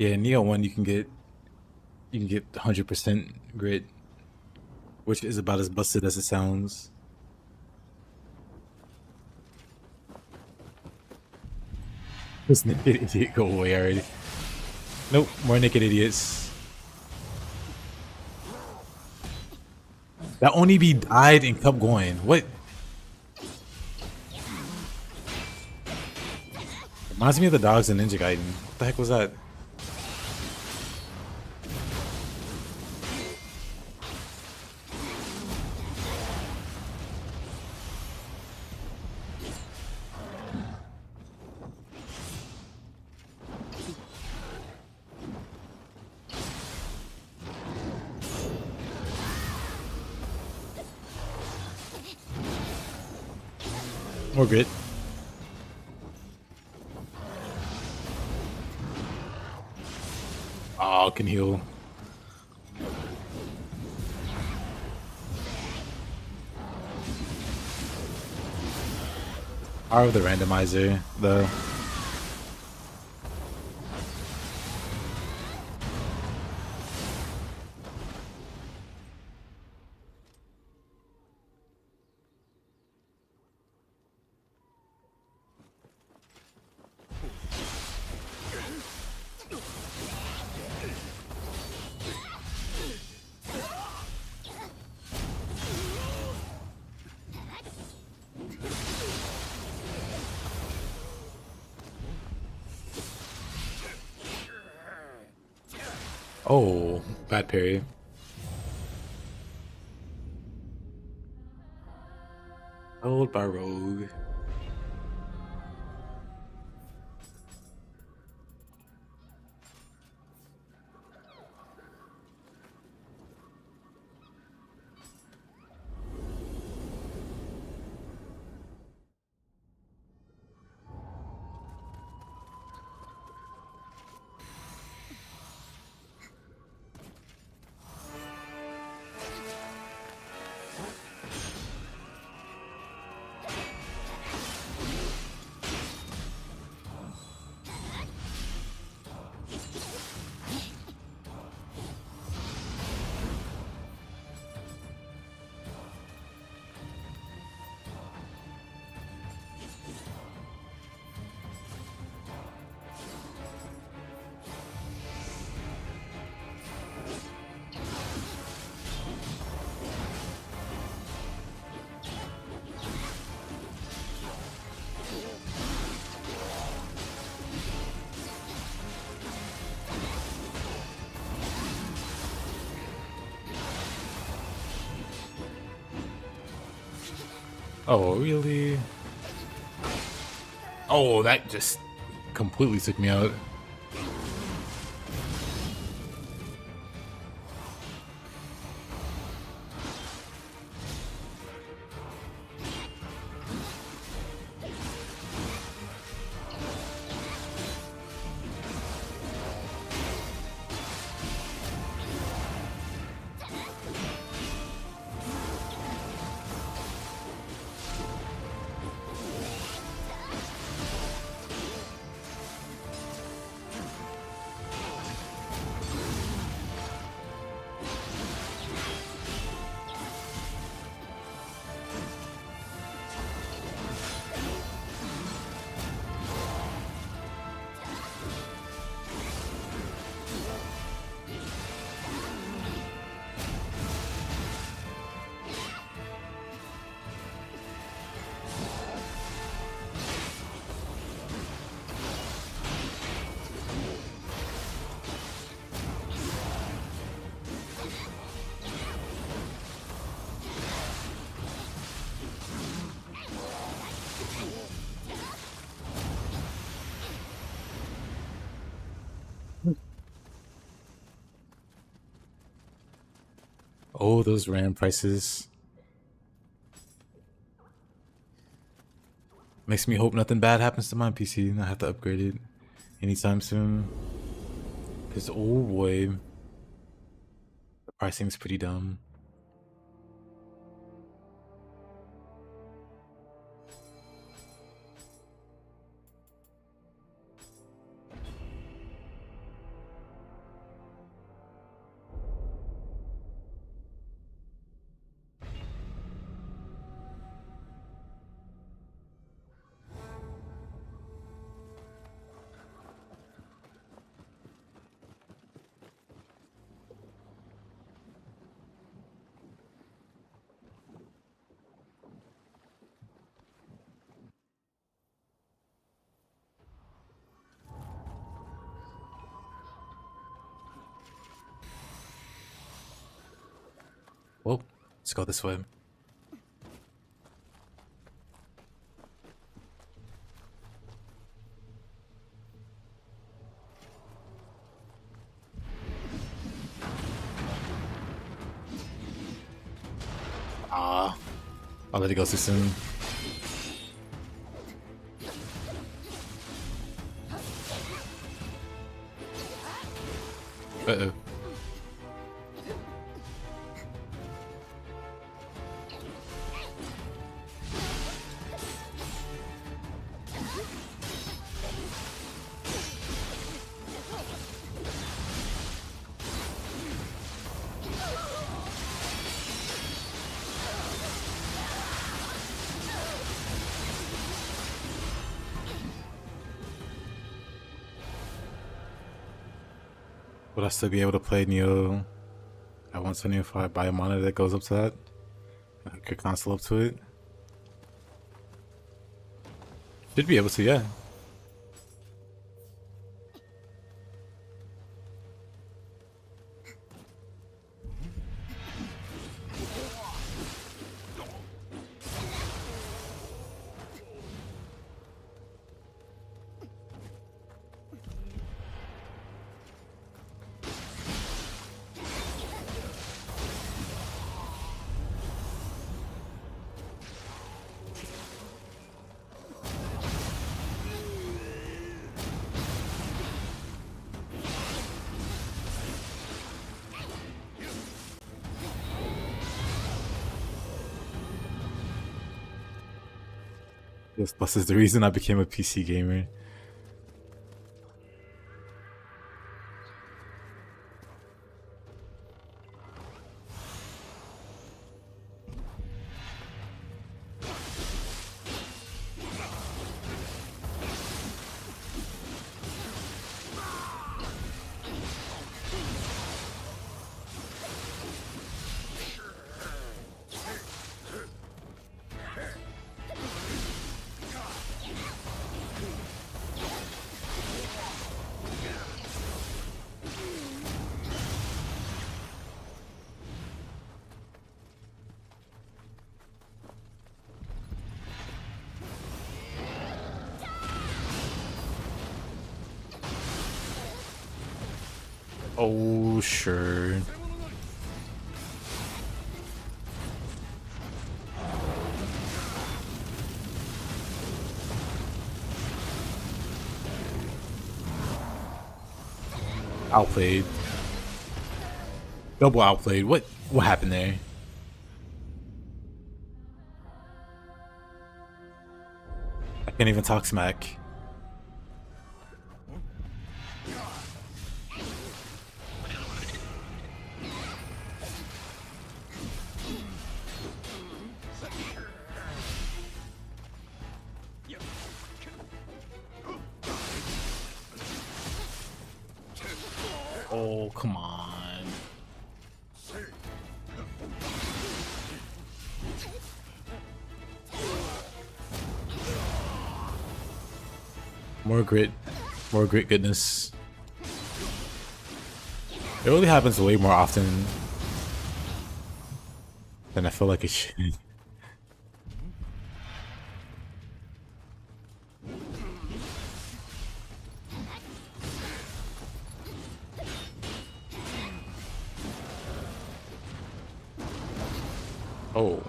[SPEAKER 1] Yeah, in Nioh 1 you can get 100% grit, which is about as busted as it sounds. This naked idiot go away already. Nope, more naked idiots. That only be died and kept going. What? Reminds me of the dogs in Ninja Gaiden. What the heck was that? More grit. Oh, can heal. Power of the randomizer, though. Oh, bad parry. Held by Rogue. Oh, really? Oh, that just completely took me out. Oh, those RAM prices. Makes me hope nothing bad happens to my PC and I have to upgrade it anytime soon. Because, oh boy, the pricing's pretty dumb. Let's go this way. Ah, I'll let it go too soon. Uh-oh. Would I still be able to play Nioh at 120 if I buy a monitor that goes up to that? Hook your console up to it? Should be able to, yeah. This plus is the reason I became a PC gamer. Oh, sure. Outplayed. Double outplayed. What happened there? I can't even talk smack. Oh, come on. More grit goodness. It really happens way more often than I feel like it should. Oh,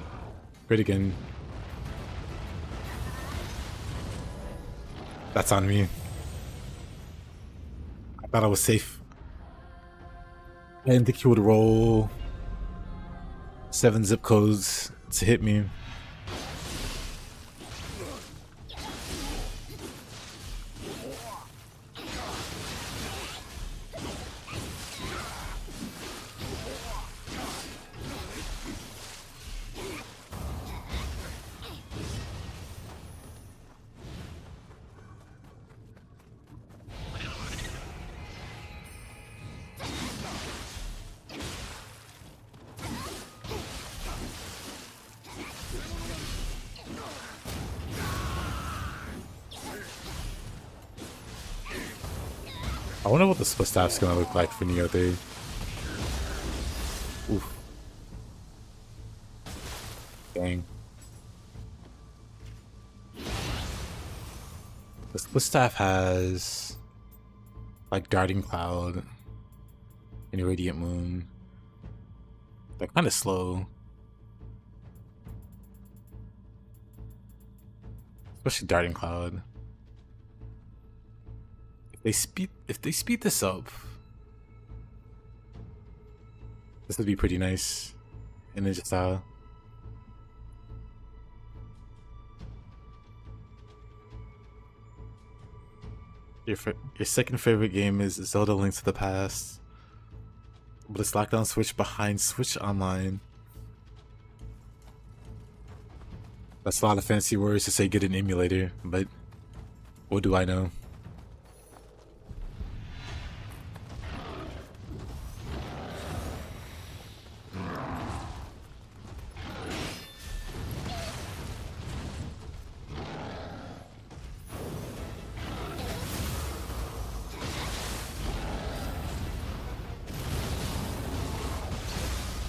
[SPEAKER 1] great again. That's on me. I thought I was safe. I didn't think he would roll 7 zip codes to hit me. I wonder what the split staff's gonna look like for Nioh 3. Oof. Dang. The split staff has like Darting Cloud and Radiant Moon. They're kind of slow. Especially Darting Cloud. If they speed this up, this would be pretty nice in Ninja style. Your second favorite game is Zelda Link to the Past, but it's locked on Switch behind Switch Online. That's a lot of fancy words to say get an emulator, but what do I know?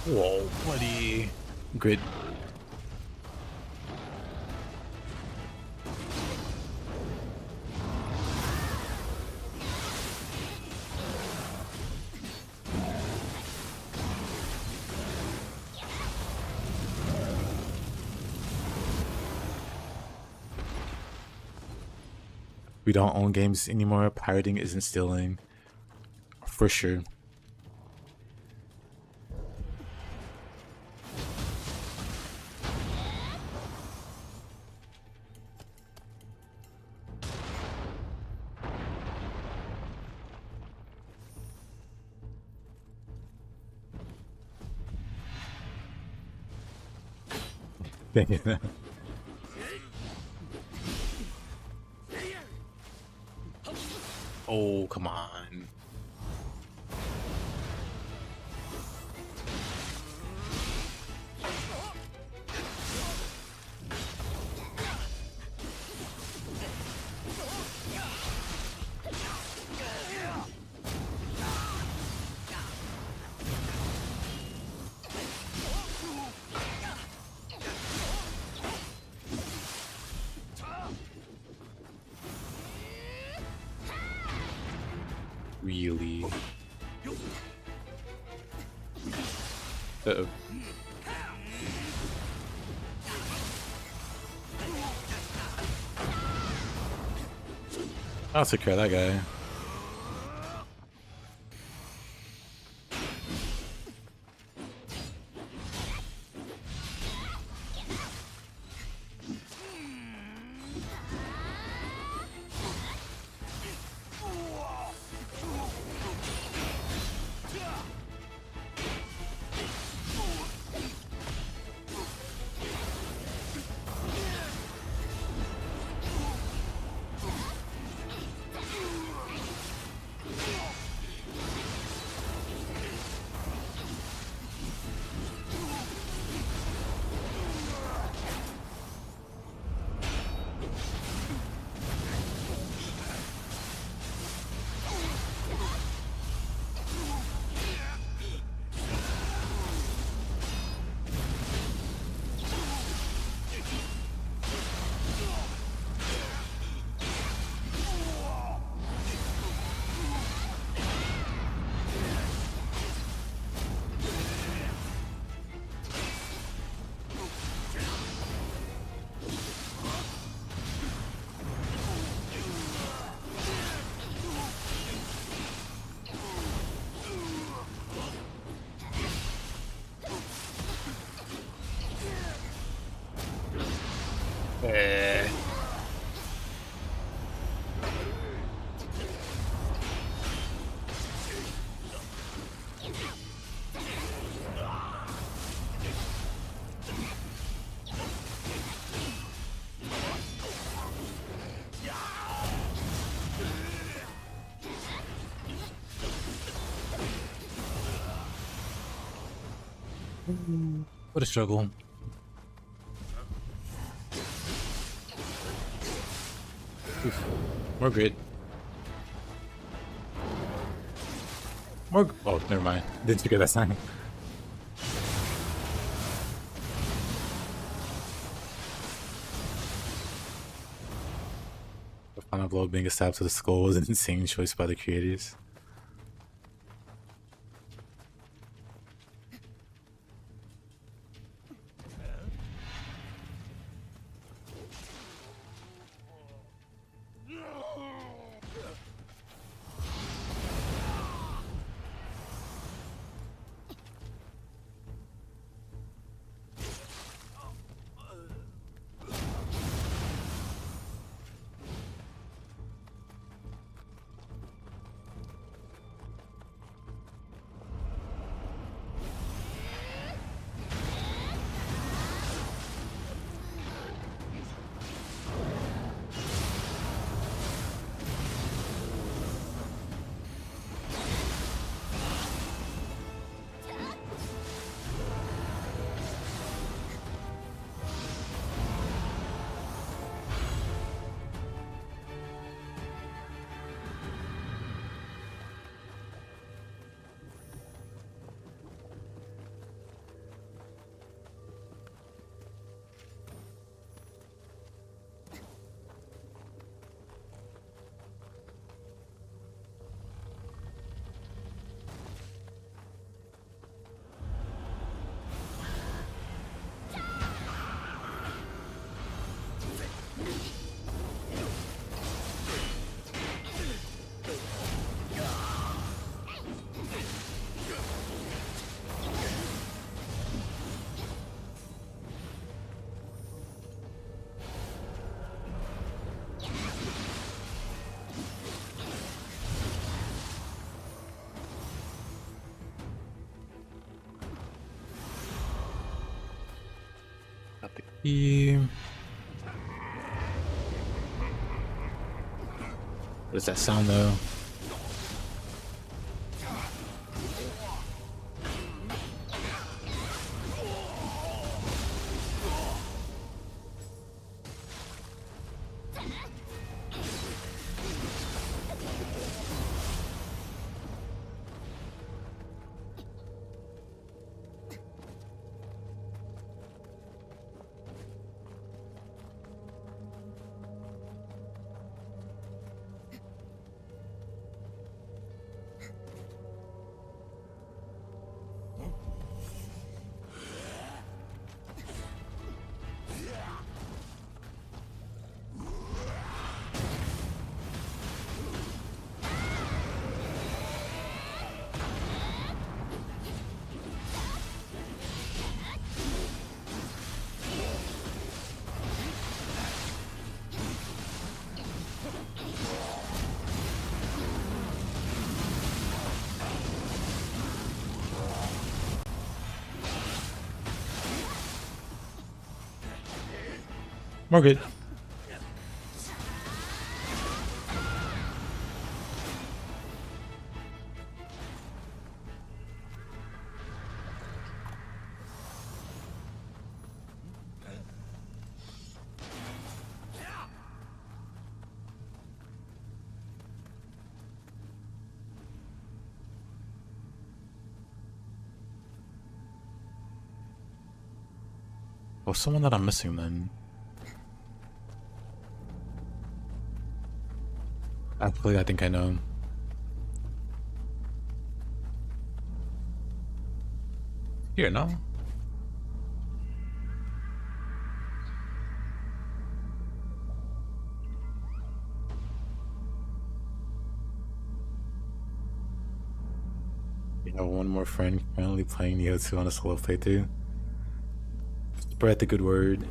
[SPEAKER 1] Whoa, buddy. Grid. We don't own games anymore. Pirating isn't stealing. For sure. Dang it. Oh, come on. Really? Uh-oh. I'll take care of that guy. What a struggle. Oof. More grid. More. Oh, never mind. Didn't figure that sign. The final blow being a stab to the skull was an insane choice by the creators. Got the key. What does that sound though? We're good. Oh, someone that I'm missing then. Actually, I think I know. Here, no? You have one more friend currently playing Nioh 2 on a solo playthrough. Spread the good word.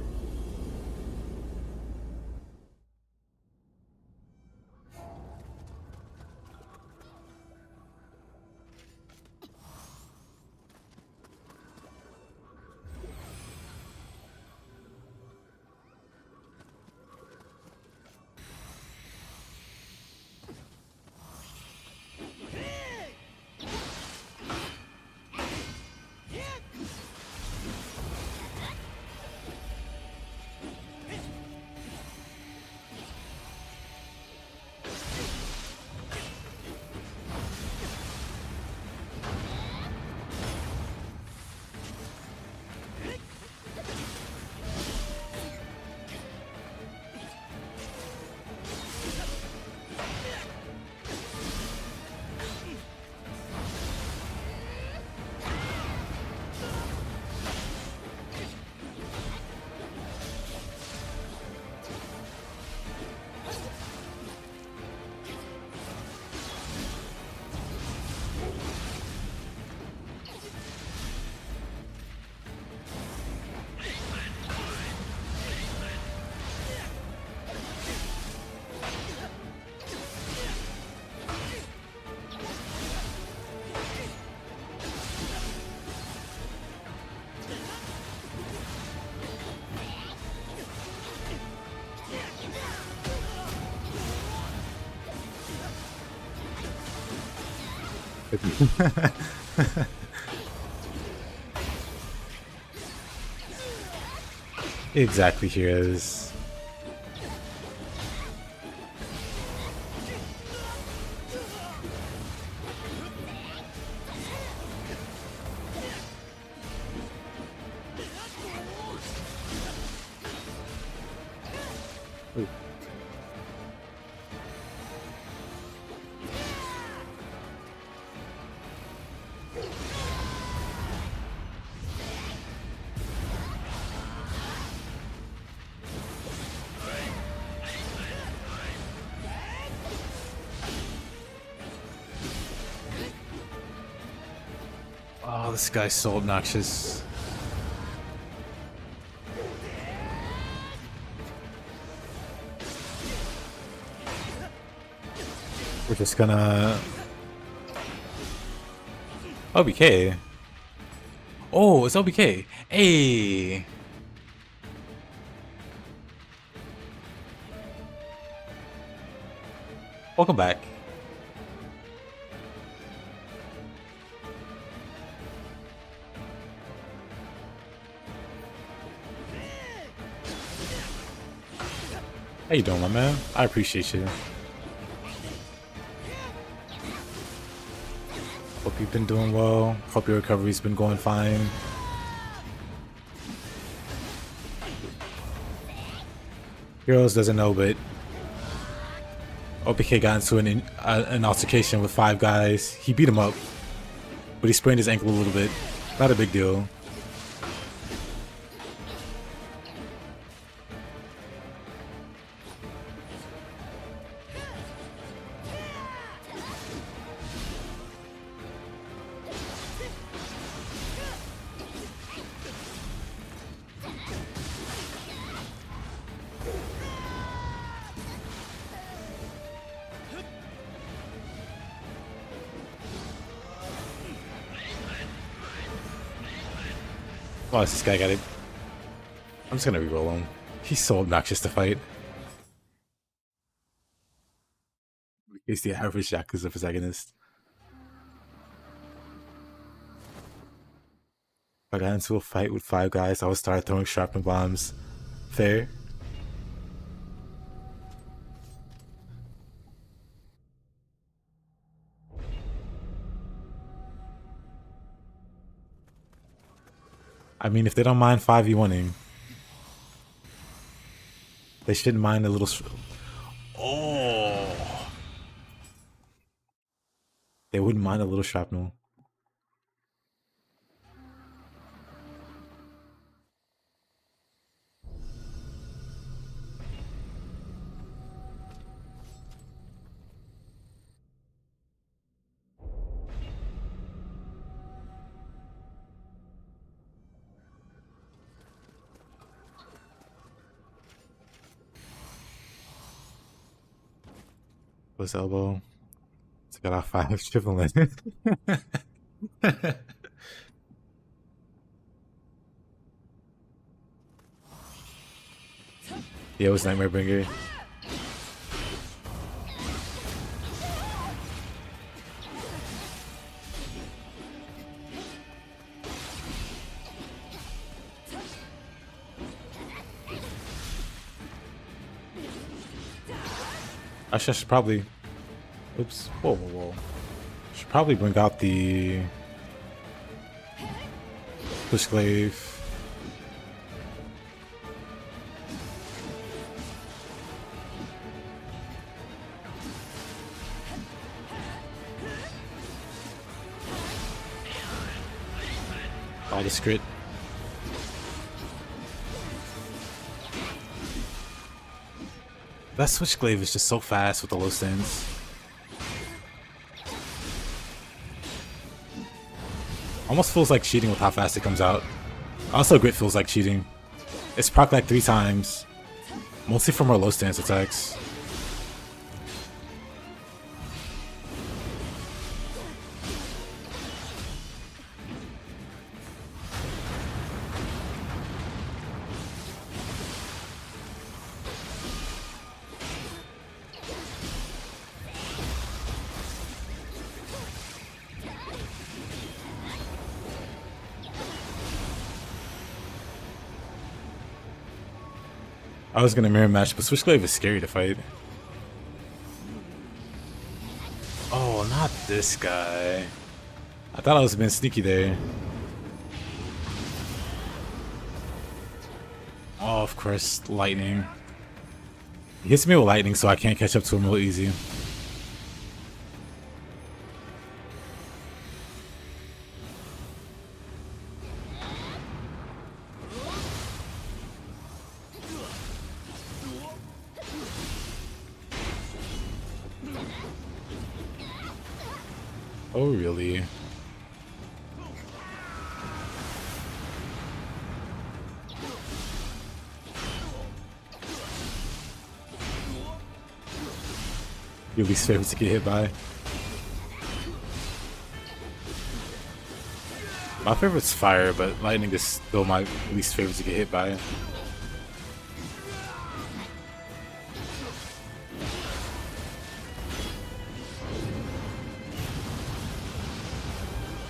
[SPEAKER 1] Exactly, heroes. Ooh. Oh, this guy's so obnoxious. We're just gonna... OBK. Oh, it's OBK. Hey! Welcome back. How you doing, my man? I appreciate you. Hope you've been doing well. Hope your recovery's been going fine. Heroes doesn't know, but OPK got into an altercation with 5 guys. He beat him up, but he sprained his ankle a little bit. Not a big deal. Oh, this guy got it. I'm just gonna reroll him. He's so obnoxious to fight. He's the average Yakuza protagonist. If I got into a fight with 5 guys, I would start throwing shrapnel bombs. Fair? I mean, if they don't mind 5v1ing, they shouldn't mind a little... Oh! They wouldn't mind a little shrapnel. Close elbow. Took it off 5 triple in. Yeah, it was Nightmare Bringer. I should probably... Oops. Whoa, whoa, whoa. Should probably bring out the... Push Glaive. All the script. That Switch Glaive is just so fast with the low stands. Almost feels like cheating with how fast it comes out. Also, Grit feels like cheating. It's proc like 3 times. Mostly from our low stance attacks. I was gonna mirror match, but Switchblade is scary to fight. Oh, not this guy. I thought I was being sneaky there. Oh, of course, lightning. He hits me with lightning, so I can't catch up to him real easy. Oh, really? Your least favorite to get hit by? My favorite's fire, but lightning is still my least favorite to get hit by.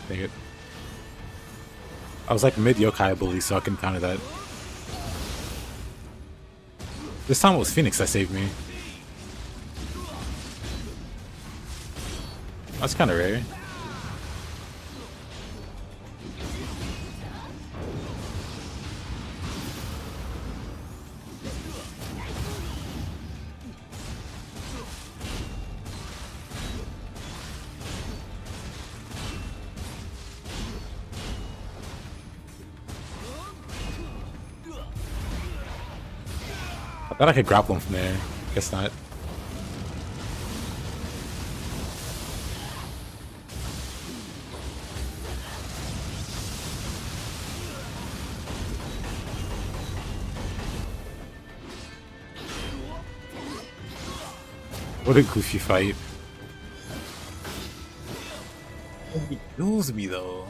[SPEAKER 1] Dang it. I was like mid yokai bully, so I can counter that. This time it was Phoenix that saved me. That's kind of rare. I thought I could grapple him from there. Guess not. What a goofy fight. He kills me though.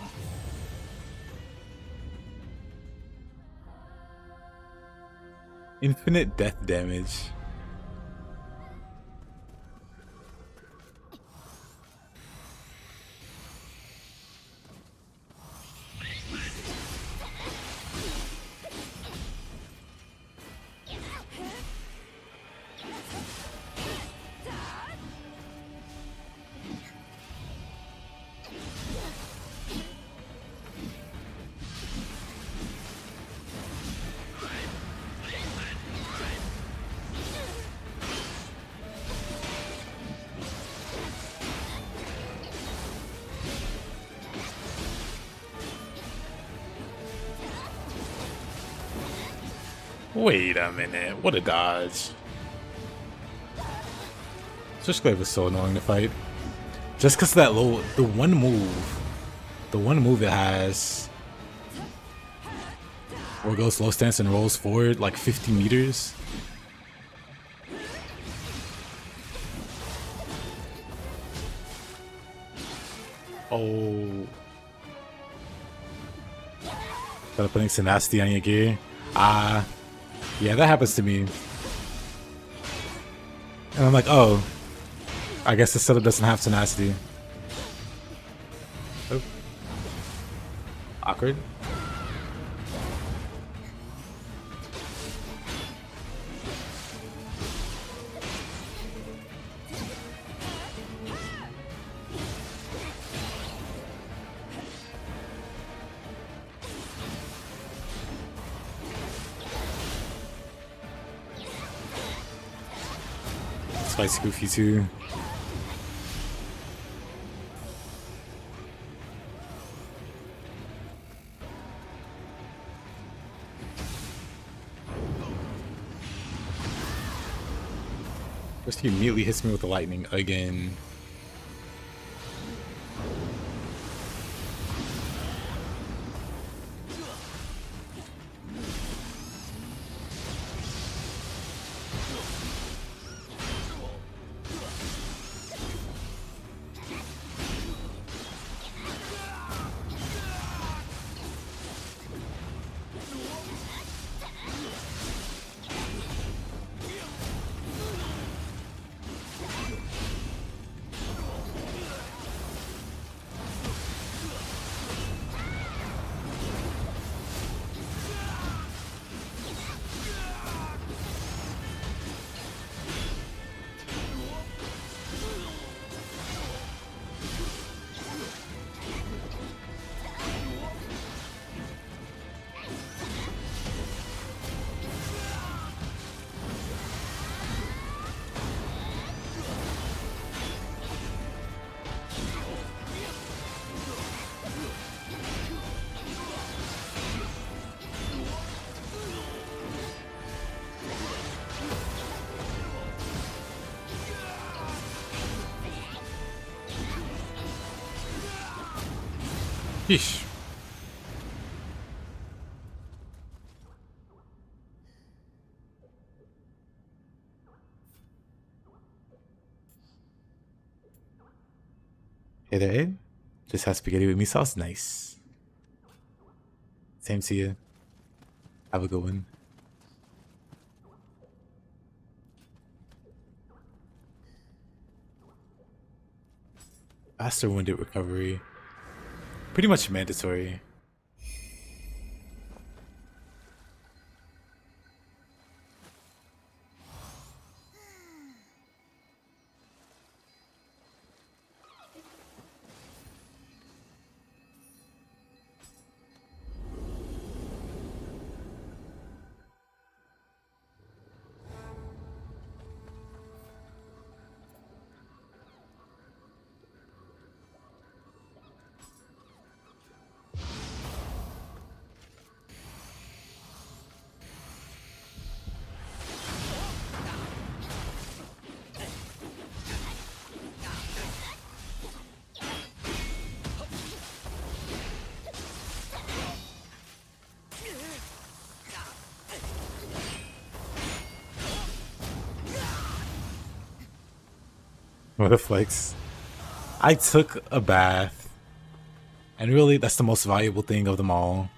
[SPEAKER 1] Infinite death damage. Wait a minute, what a dodge. Switchblade was so annoying to fight. Just because that low, the one move it has, where it goes low stance and rolls forward like 50 meters. Oh. Started putting tenacity on your gear. Yeah, that happens to me. And I'm like, oh, I guess the setup doesn't have tenacity. Oh. Awkward. Spicy Goofy too. First he immediately hits me with the lightning again. Yeesh. Hey there, Abe. Just had spaghetti with meat sauce. Nice. Same to you. Have a good one. Faster wounded recovery. Pretty much mandatory. What a flex. I took a bath. And really, that's the most valuable thing of them all.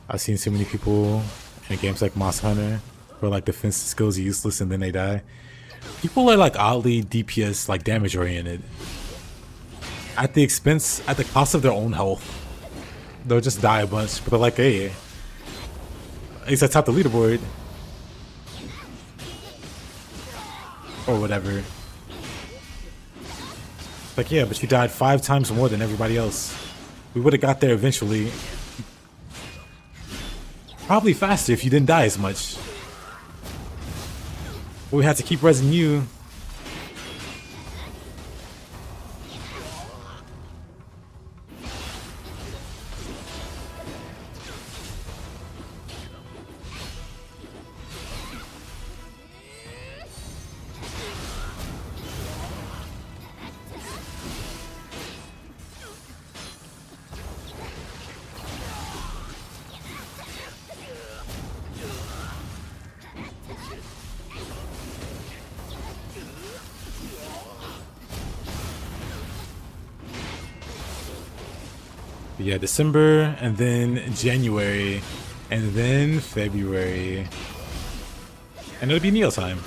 [SPEAKER 1] I've seen so many people in games like Monster Hunter where like defense skills are useless and then they die. People are like oddly DPS like damage oriented. At the cost of their own health. They'll just die a bunch, but they're like, hey, at least I top the leaderboard. Or whatever. Like, yeah, but you died 5 times more than everybody else. We would have got there eventually. Probably faster if you didn't die as much. But we had to keep resing you. Yeah, December, and then January, and then February. And it'll be Nioh time.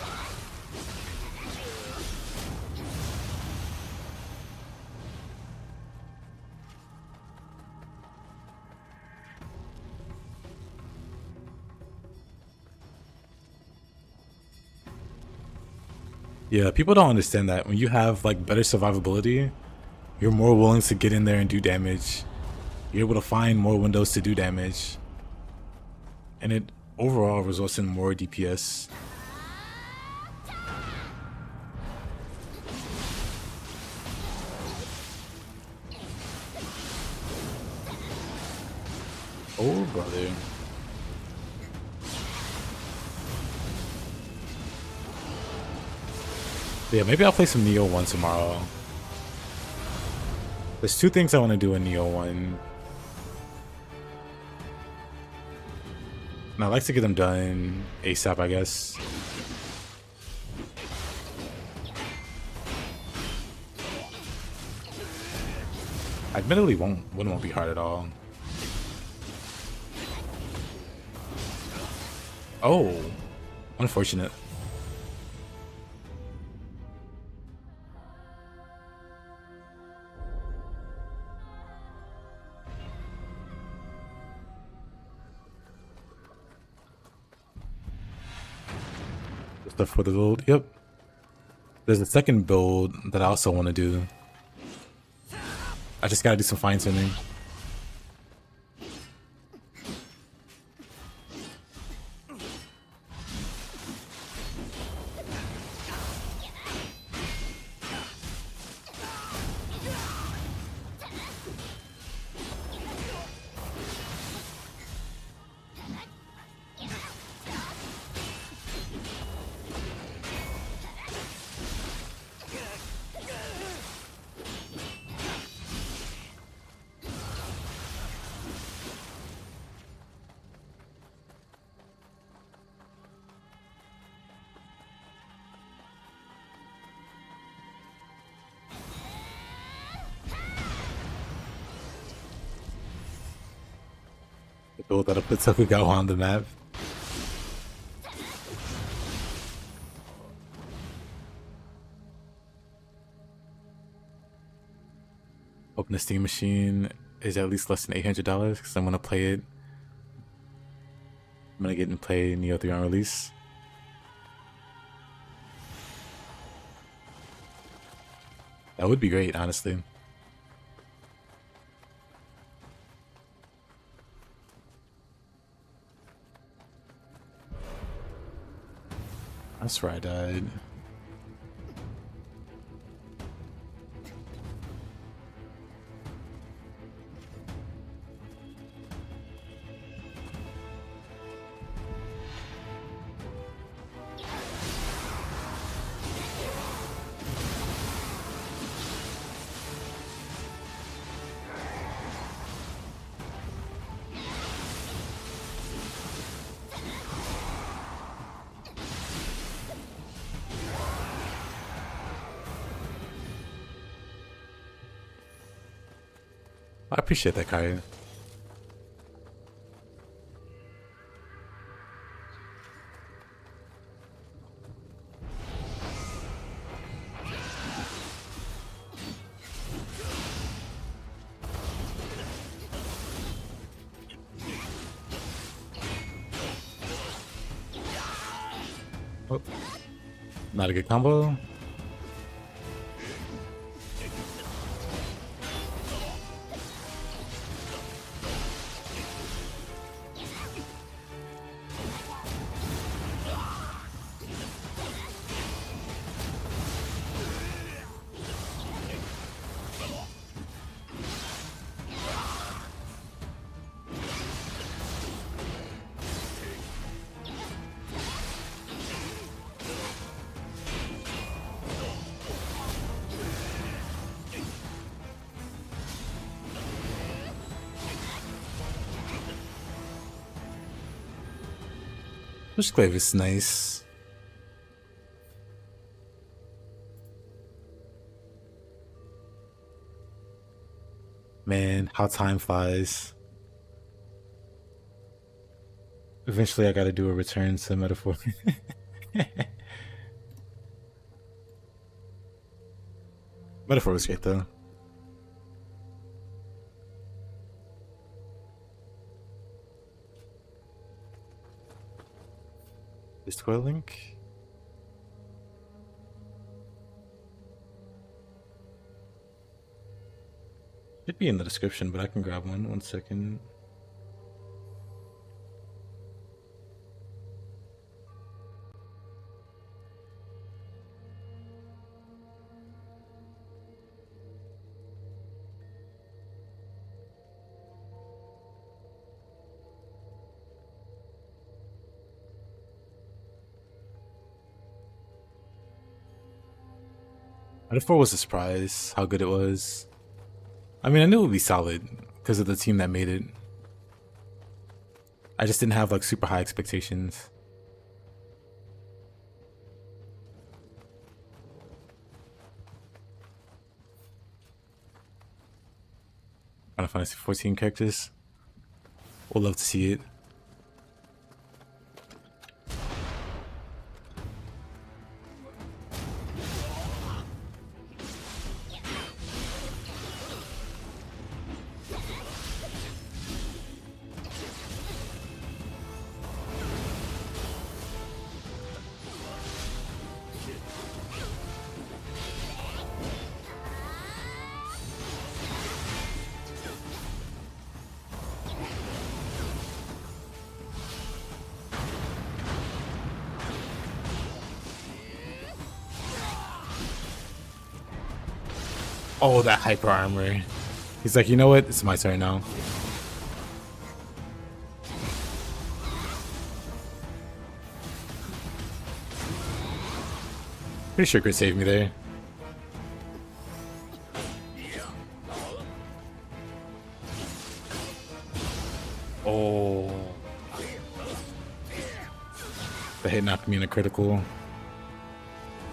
[SPEAKER 1] Yeah, people don't understand that. When you have like better survivability, you're more willing to get in there and do damage. You're able to find more windows to do damage. And it overall results in more DPS. Oh, brother. Yeah, maybe I'll play some Nioh 1 tomorrow. There's 2 things I want to do in Nioh 1. And I like to get them done ASAP, I guess. Admittedly, wouldn't be hard at all. Oh, unfortunate. Stuff for the build. Yep. There's a second build that I also want to do. I just gotta do some fine tuning. build that'll put Tokugawa on the map. Hoping the Steam machine is at least less than $800 because I'm gonna play it. I'm gonna get and play Nioh 3 on release. That would be great, honestly. That's where I died. I appreciate that, Kaya. Oh, not a good combo. Pushclave is nice. Man, how time flies. Eventually I gotta do a return to Metaphor. Metaphor was great though. Discord link? Should be in the description, but I can grab one. 1 second. Metaphor was a surprise how good it was. I mean, I knew it would be solid because of the team that made it. I just didn't have like super high expectations. Final Fantasy 14 characters. We'll love to see it. Oh, that hyper armor. He's like, you know what? It's my turn now. Pretty sure Chris saved me there. Oh. The hit knocked me in a critical.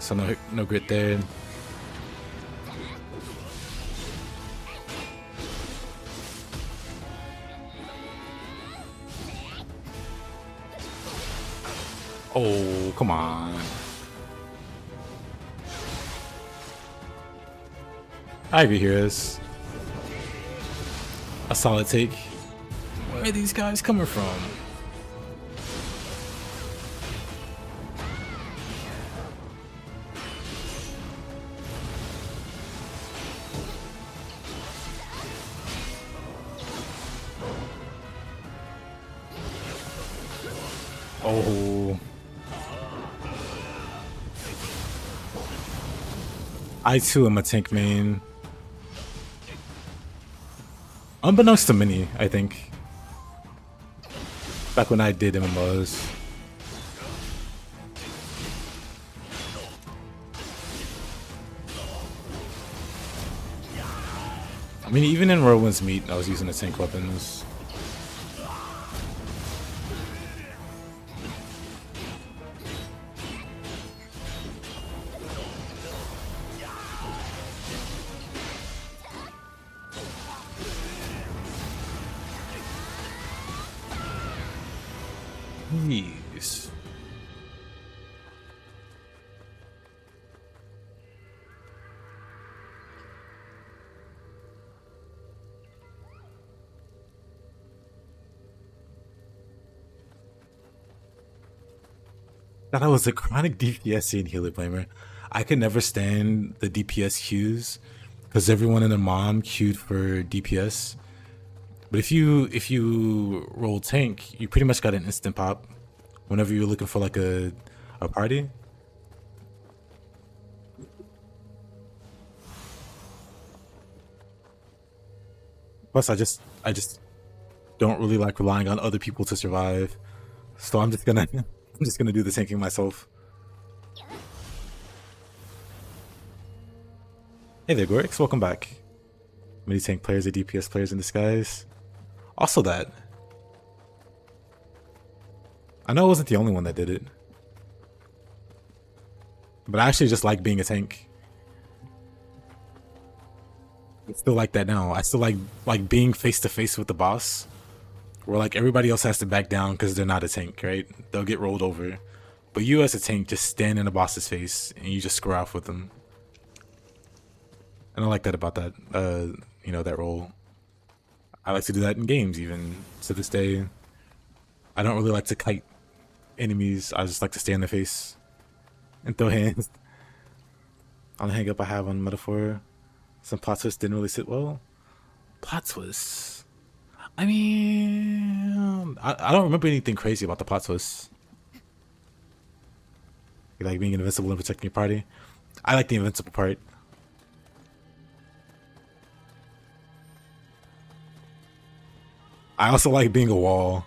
[SPEAKER 1] So no grit there. Oh, come on. Ivy here is a solid take. Where are these guys coming from? Oh. I too am a tank main. Unbeknownst to many, I think. Back when I did MMOs. I mean, even in Whirlwind's Meat, I was using the tank weapons. Jeez. Thought I was a chronic DPS and healer blamer. I could never stand the DPS queues because everyone and their mom queued for DPS. But if you roll tank, you pretty much got an instant pop whenever you're looking for like a party. Plus, I just don't really like relying on other people to survive, so I'm just gonna do the tanking myself. Hey there, Gorix, welcome back. Many tank players are DPS players in disguise. Also that. I know I wasn't the only one that did it. But I actually just like being a tank. I still like that now. I still like being face to face with the boss. Where like everybody else has to back down because they're not a tank, right? They'll get rolled over. But you as a tank just stand in the boss's face and you just square off with them. And I like that about that, you know, that role. I like to do that in games even to this day. I don't really like to kite enemies. I just like to stay in the face and throw hands. On the hang up I have on Metaphor, some plot twists didn't really sit well. Plot twists? I mean, I don't remember anything crazy about the plot twists. You like being invincible and protecting your party? I like the invincible part. I also like being a wall.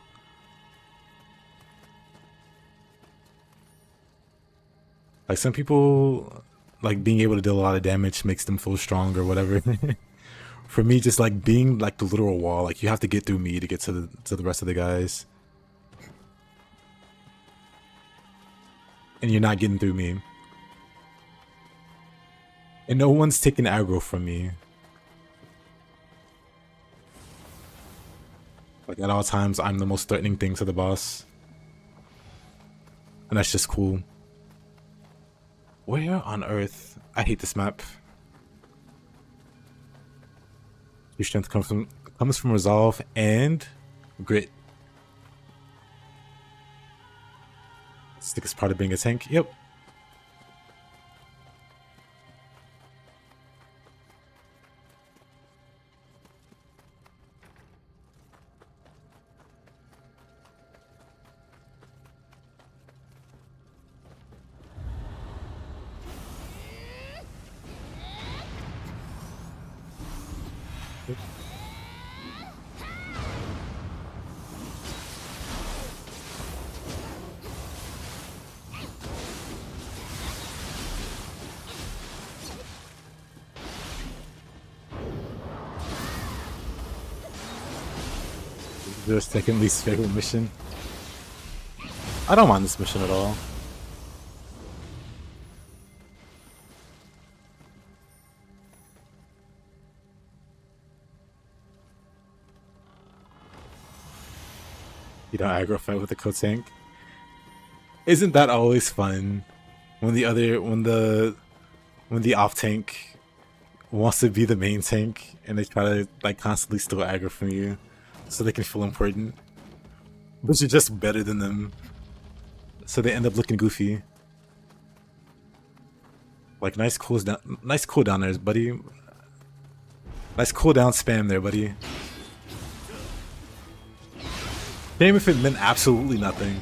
[SPEAKER 1] Like some people, like being able to deal a lot of damage makes them feel strong or whatever. For me, just like being like the literal wall, like you have to get through me to get to the rest of the guys. And you're not getting through me. And no one's taking aggro from me. Like at all times, I'm the most threatening thing to the boss. And that's just cool. Where on earth? I hate this map. Your strength comes from resolve and grit. Stick is part of being a tank. Yep. The second least favorite mission. I don't mind this mission at all. You don't aggro fight with the co-tank. Isn't that always fun when the off tank wants to be the main tank and they try to like constantly steal aggro from you so they can feel important, but you're just better than them, so they end up looking goofy. Like nice cooldowners, buddy. Nice cooldown spam there, buddy. Shame if it meant absolutely nothing.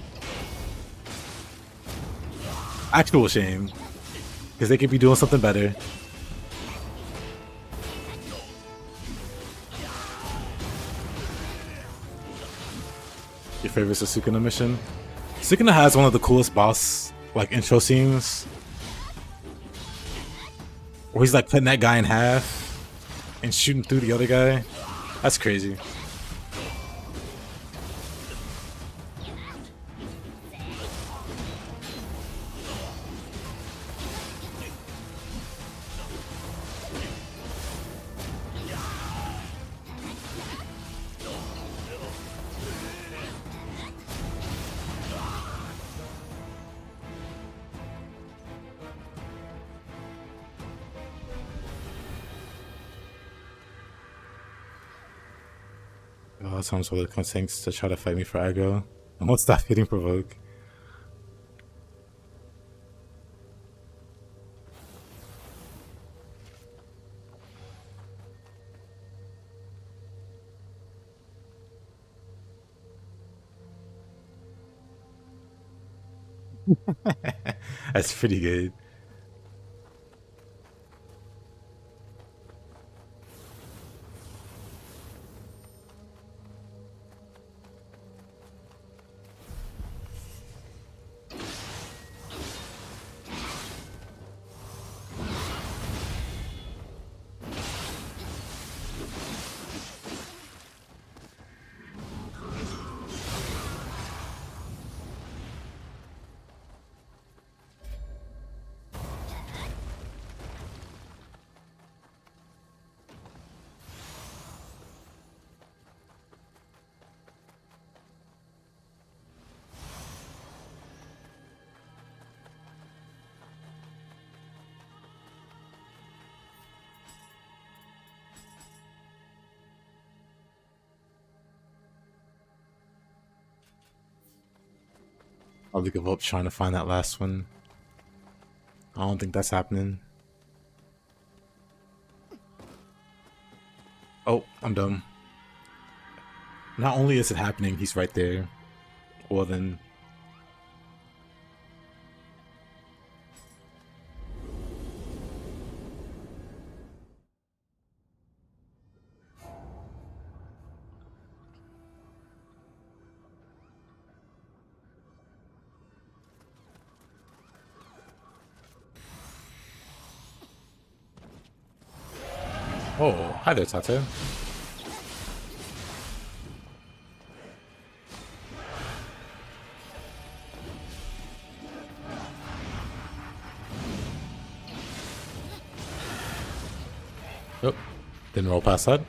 [SPEAKER 1] Actual shame. Because they could be doing something better. Your favorite Sukuna mission? Sukuna has one of the coolest boss like intro scenes. Where he's like cutting that guy in half and shooting through the other guy. That's crazy. Oh, someone's really tanks to try to fight me for aggro. I won't stop hitting provoke. That's pretty good. I'll give up trying to find that last one. I don't think that's happening. Oh, I'm dumb. Not only is it happening, he's right there. Well then... Oh, hi there, Tate. Oh, didn't roll past that.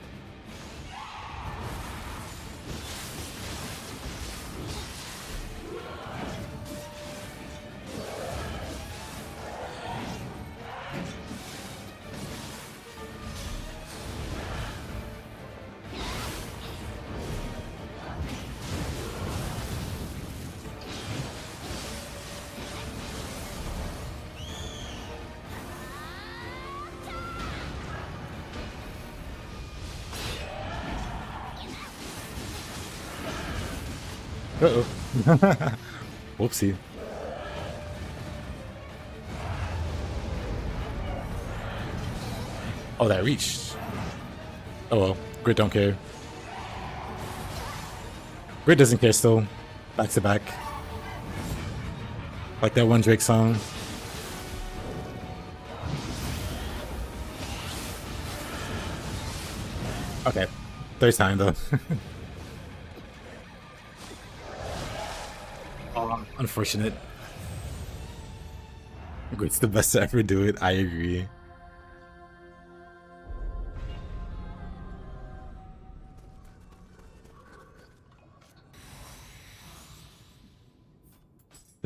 [SPEAKER 1] Uh-oh. Whoopsie. Oh, that reached. Oh well. Grit don't care. Grit doesn't care still. Back to back. Like that one Drake song. Okay. Third time though. Unfortunate. Grit's the best to ever do it, I agree.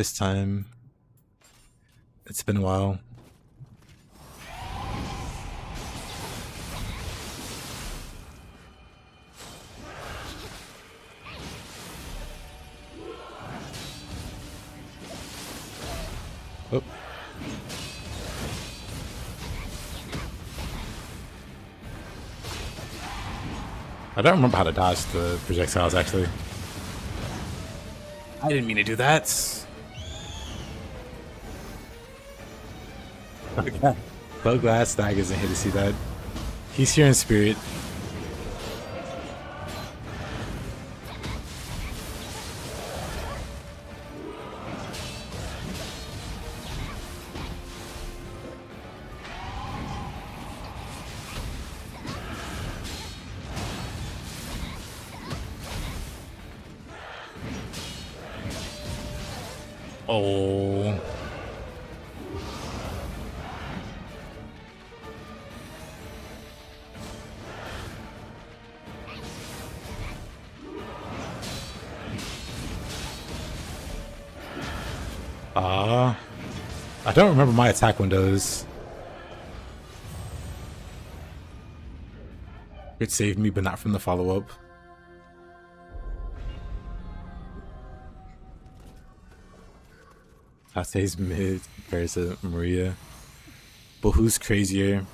[SPEAKER 1] this time. It's been a while. Oh. I don't remember how to dodge the projectiles, actually. I didn't mean to do that. Okay. So glad Stag isn't here to see that. He's here in spirit. Oh. I don't remember my attack windows. It saved me, but not from the follow-up. Tate's mid compared to Maria. But who's crazier?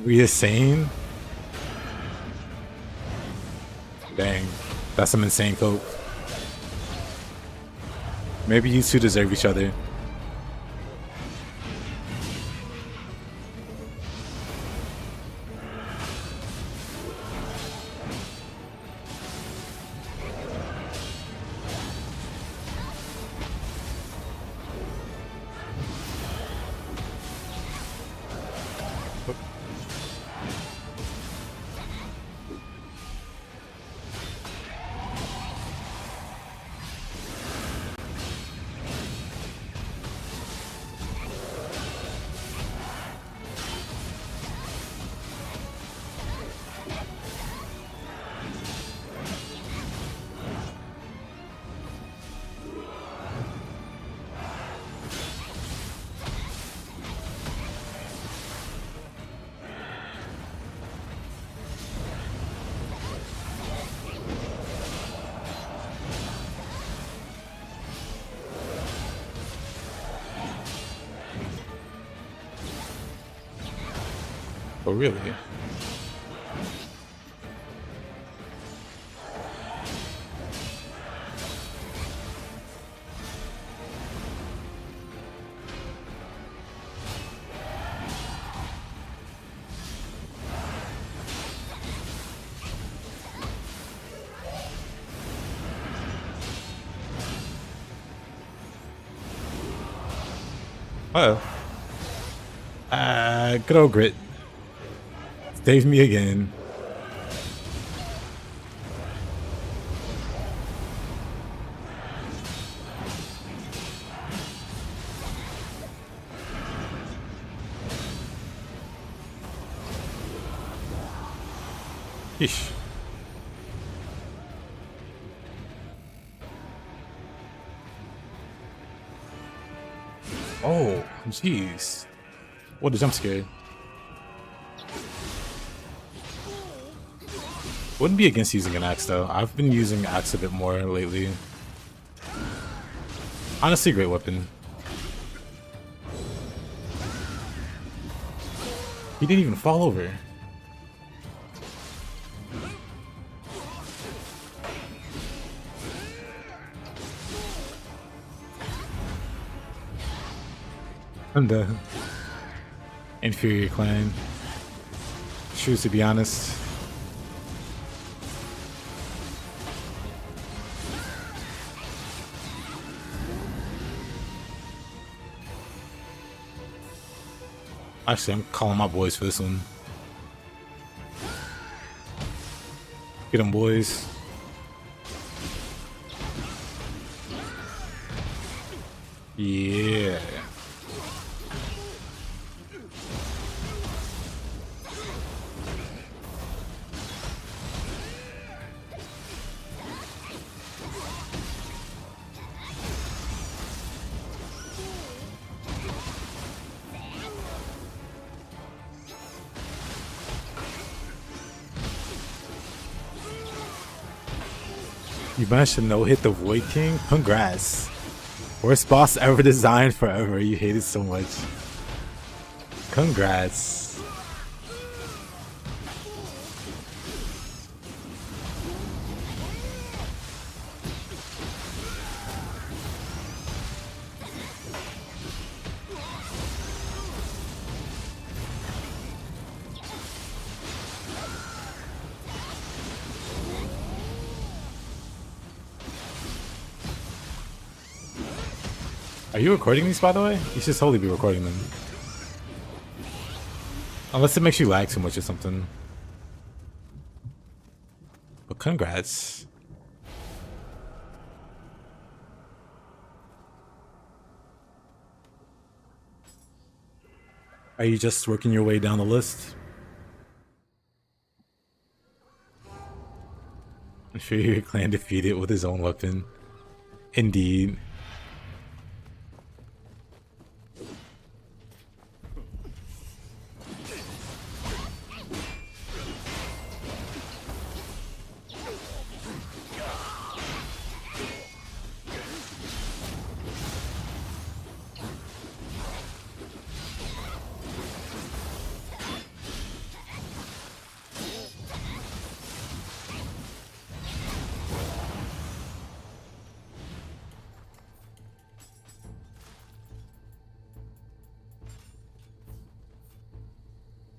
[SPEAKER 1] Maria sane? Dang, that's some insane cope. Maybe you two deserve each other. Oh, really? Uh-oh. Good old Grit. Save me again. Yeesh. Oh, jeez. What a jump scare. Wouldn't be against using an axe though. I've been using axe a bit more lately. Honestly, great weapon. He didn't even fall over. I'm the inferior clan. True, to be honest. Actually, I'm calling my boys for this one. Get them, boys. Yeah. You managed to no-hit the Void King? Congrats. Worst boss ever designed forever. You hate it so much. Congrats. Are you recording these, by the way? You should totally be recording them. Unless it makes you lag too much or something. But congrats. Are you just working your way down the list? I'm sure your clan defeated with his own weapon. Indeed.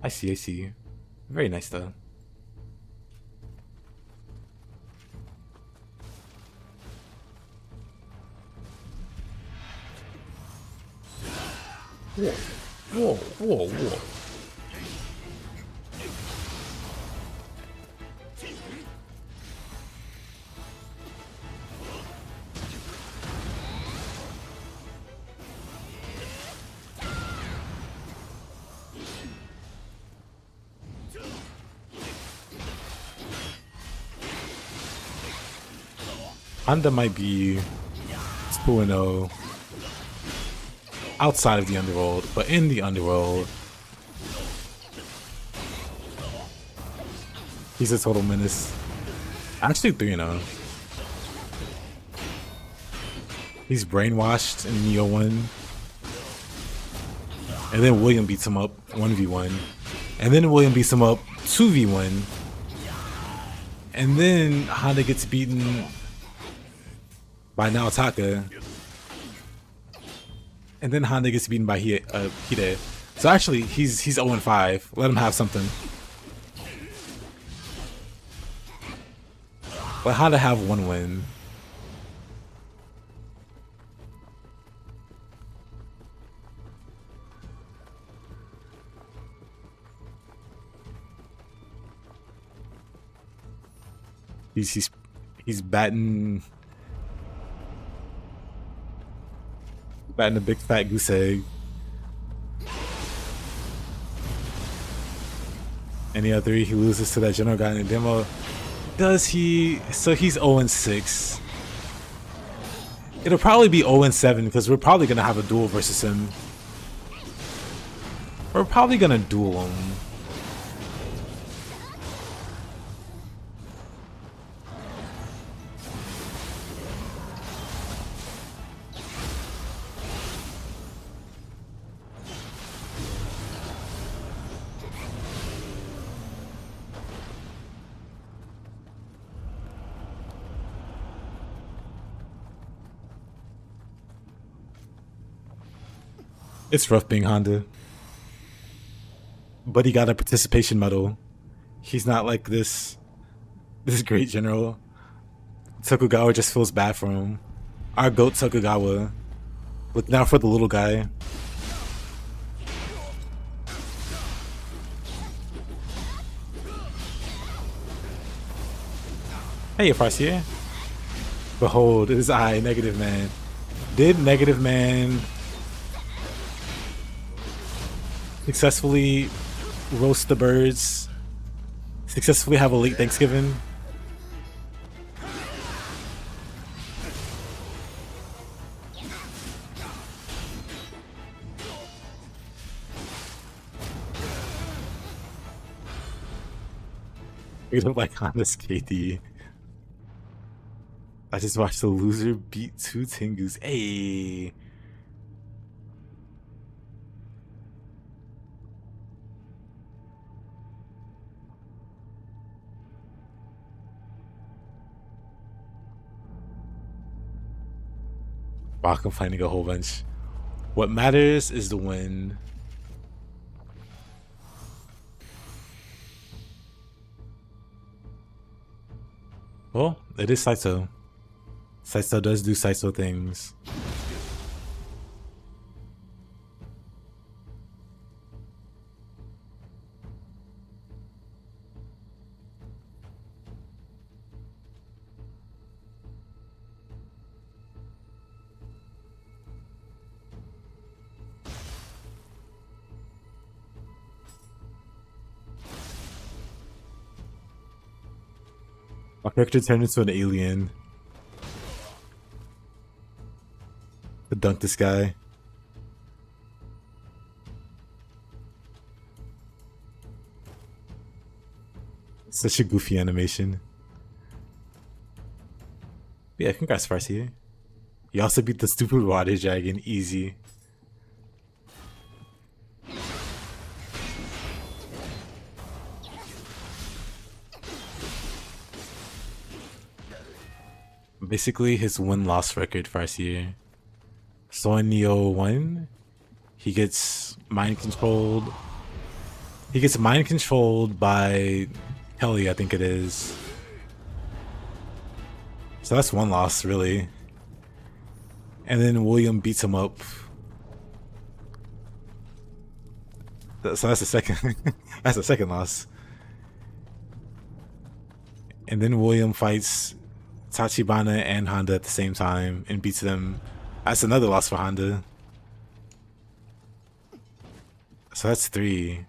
[SPEAKER 1] I see. Very nice though. Whoa. Honda might be 2-0 outside of the Underworld, but in the Underworld, he's a total menace. Actually 3-0. He's brainwashed in Nioh 1. And then William beats him up 1v1. And then William beats him up 2v1. And then Honda gets beaten by Naotaka, and then Honda gets beaten by Hide. So actually, he's 0-5. Let him have something. Let Honda have one win. He's batting a big fat goose egg. Any other he loses to that general guy in the demo. Does he? So he's 0-6. It'll probably be 0-7 because we're probably gonna have a duel versus him. We're probably gonna duel him. It's rough being Honda. But he got a participation medal. He's not like this great general. Tokugawa just feels bad for him. Our GOAT Tokugawa. Looking out for the little guy. Hey, Farsier. Behold, it is I, Negative Man. Did Negative Man successfully roast the birds? Successfully have a late Thanksgiving? You look like Honda's KD. I just watched the loser beat 2 Tengus. Hey. Wow, I'm finding a whole bunch. What matters is the win. Well, it is Saito. Saito does do Saito things. My character turned into an alien. To dunk this guy. Such a goofy animation. Yeah, congrats, Farsi. You also beat the stupid water dragon easy. Basically, his win-loss record, Farsi. So in Nioh 1, he gets mind controlled. He gets mind controlled by Kelly, I think it is. So that's one loss, really. And then William beats him up. So that's the second. That's the second loss. And then William fights Tachibana and Honda at the same time and beats them. That's another loss for Honda. So that's 3.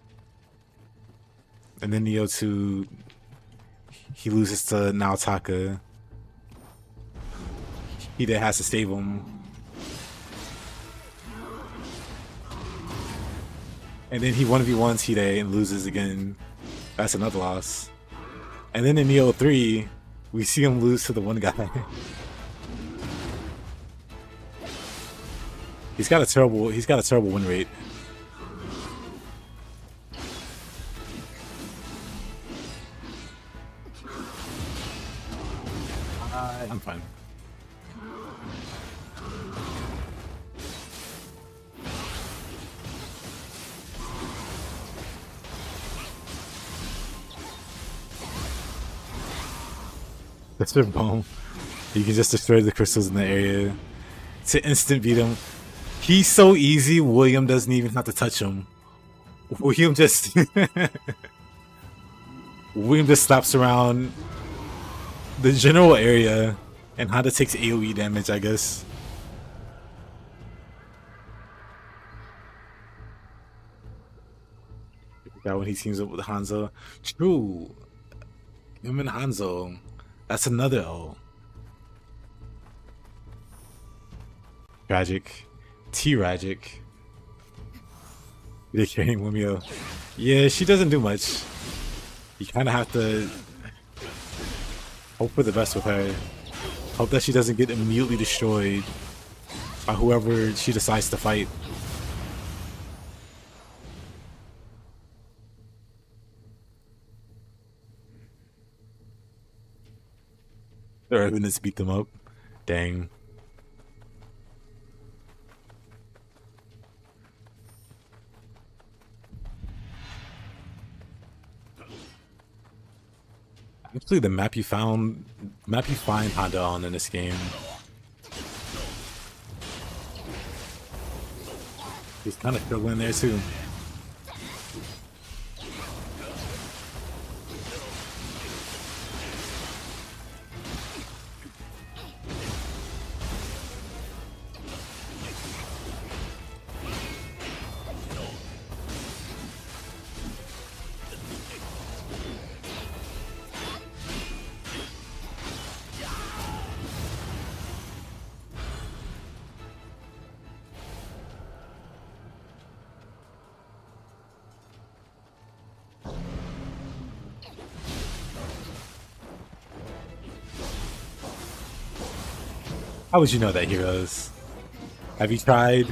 [SPEAKER 1] And then Nioh 2, he loses to Naotaka. He then has to save him. And then he 1v1s Hide and loses again. That's another loss. And then in Nioh 3, we see him lose to the one guy. He's got a terrible win rate. I'm fine. That's their bomb. You can just destroy the crystals in the area to instant beat him. He's so easy, William doesn't even have to touch him. William just William just slaps around the general area and Honda takes AoE damage, I guess. That when he teams up with Hanzo. True. Him and Hanzo. That's another O. Tragic. T-Ragic. They're carrying Lumio. Yeah, she doesn't do much. You kind of have to hope for the best with her. Hope that she doesn't get immediately destroyed by whoever she decides to fight. The Revenants beat them up. Dang. Actually, the map you find Honda on in this game. He's kind of struggling there too. How would you know that, Heroes? Have you tried?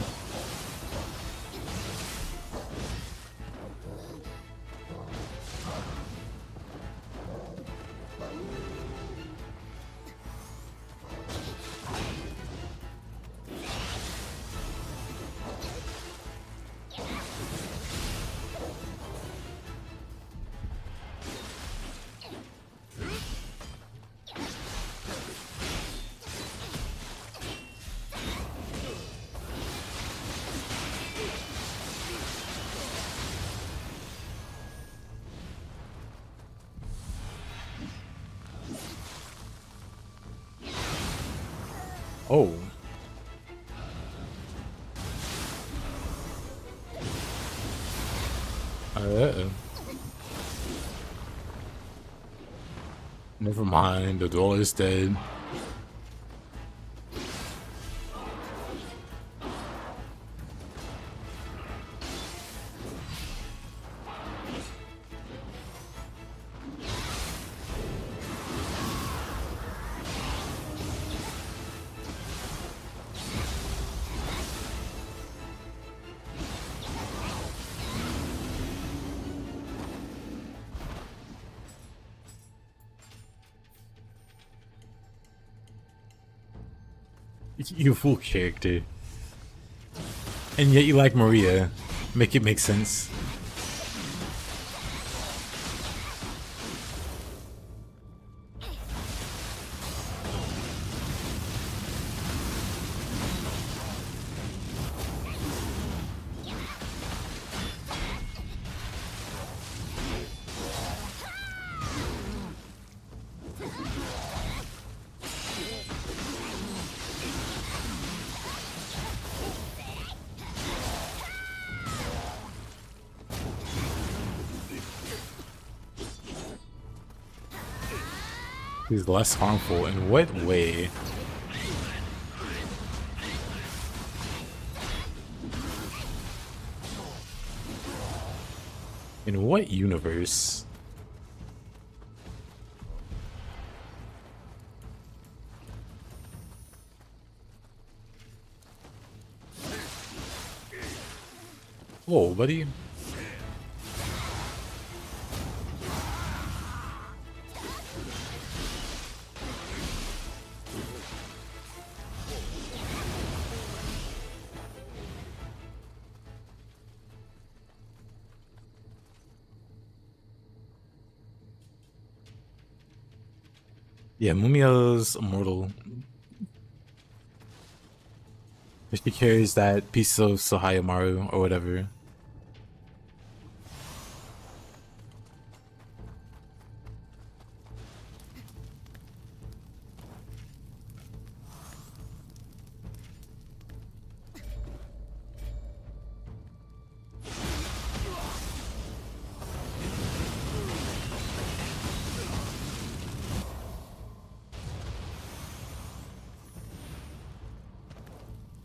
[SPEAKER 1] Oh. Never mind, the door is dead. You fool character. And yet you like Maria. Make it make sense. He's less harmful. In what way? In what universe? Whoa, buddy. Yeah, Mumio's immortal. She carries that piece of Sahayamaru or whatever.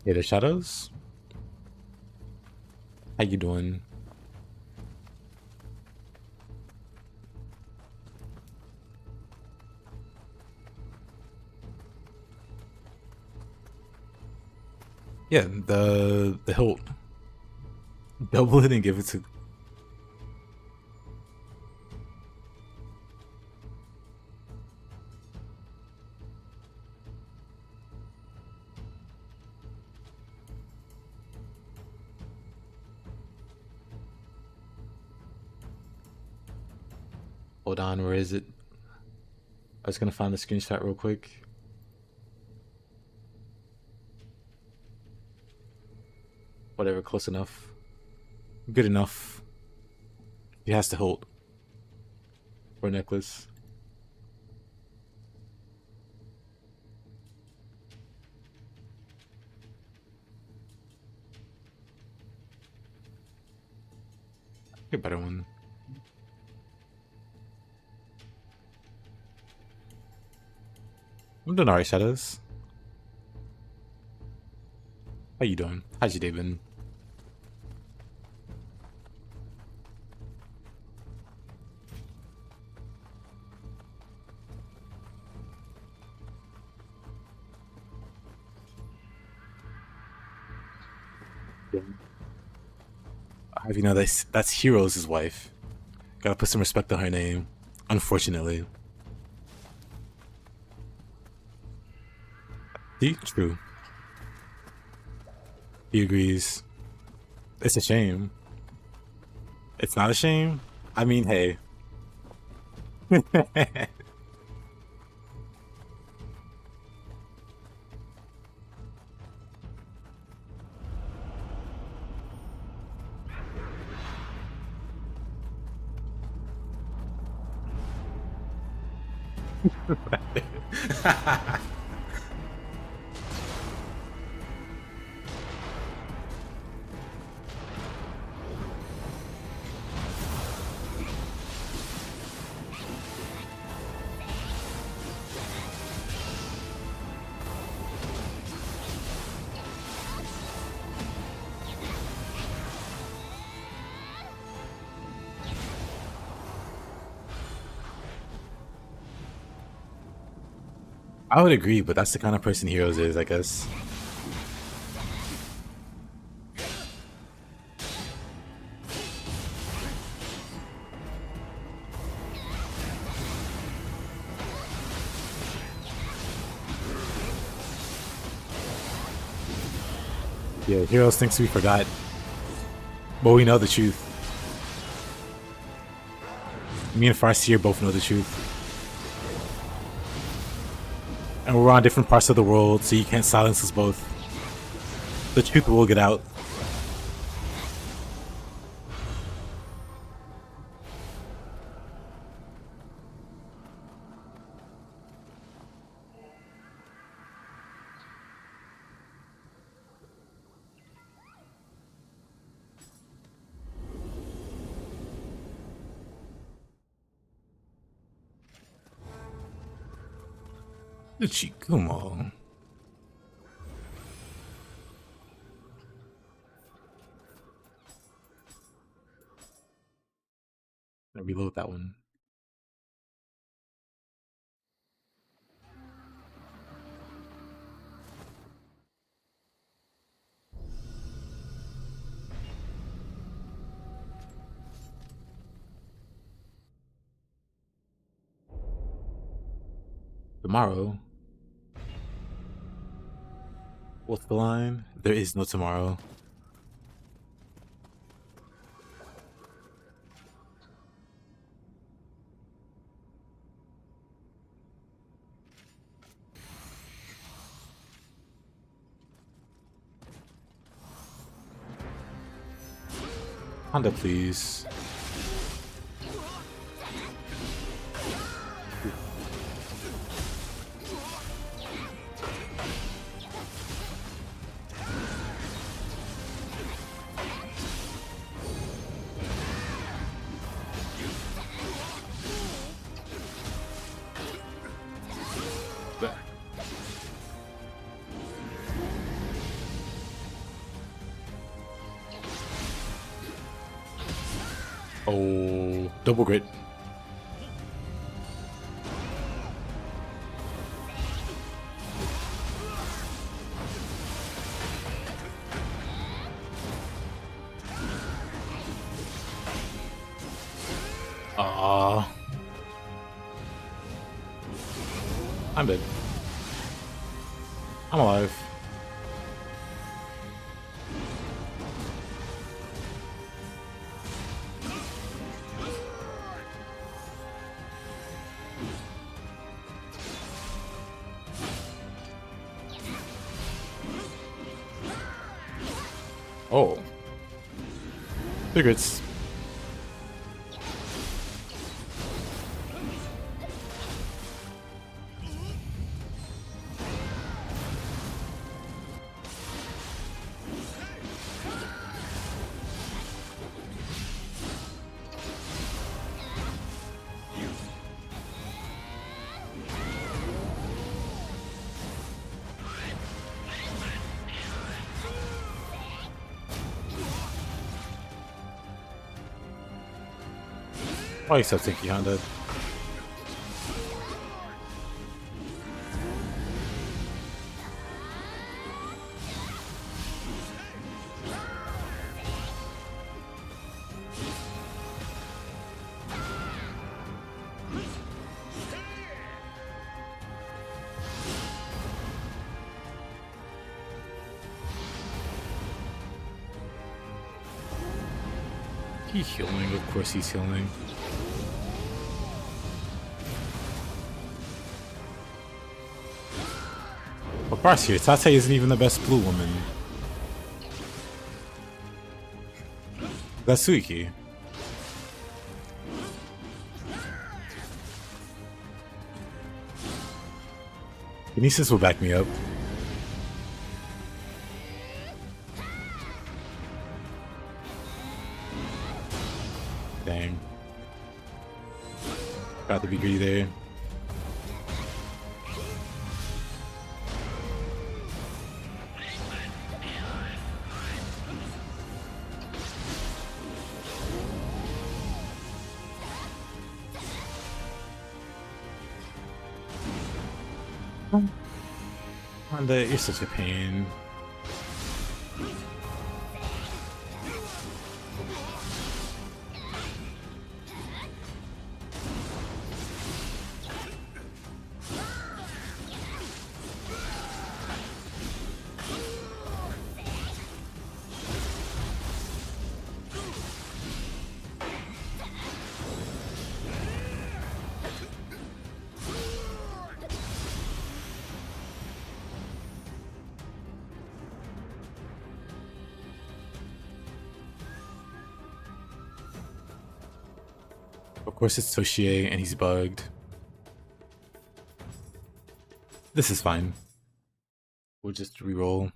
[SPEAKER 1] Yeah, the shadows. How you doing? Yeah, the hilt. Double it and give it to. Hold on, where is it? I was gonna find the screenshot real quick. Whatever, close enough. Good enough. He has to hold. Or necklace. Get a better one. I'm doing alright, Shadows. How you doing? How's your day been? Yeah. How have you know that's Heroes' wife? Gotta put some respect on her name. Unfortunately. See? True. He agrees. It's a shame. It's not a shame? I mean, hey. I would agree, but that's the kind of person Heroes is, I guess. Yeah, Heroes thinks we forgot. But we know the truth. Me and Farseer both know the truth. And we're on different parts of the world, so you can't silence us both. The truth will get out. Ichikumo. I reload that one. Tomorrow. What's the line? There is no tomorrow. Honda, please. Oh, double grit. Ah, I'm dead. I'm alive. Oh. Figures. Why are you so tinky, Honda? He's healing, of course he's healing. But Bars here, Tate isn't even the best blue woman. That's Suiki. Kinesis will back me up. Dang. Got to be greedy there. Honda, you're such a pain. Of course it's Toshie and he's bugged. This is fine. We'll just reroll.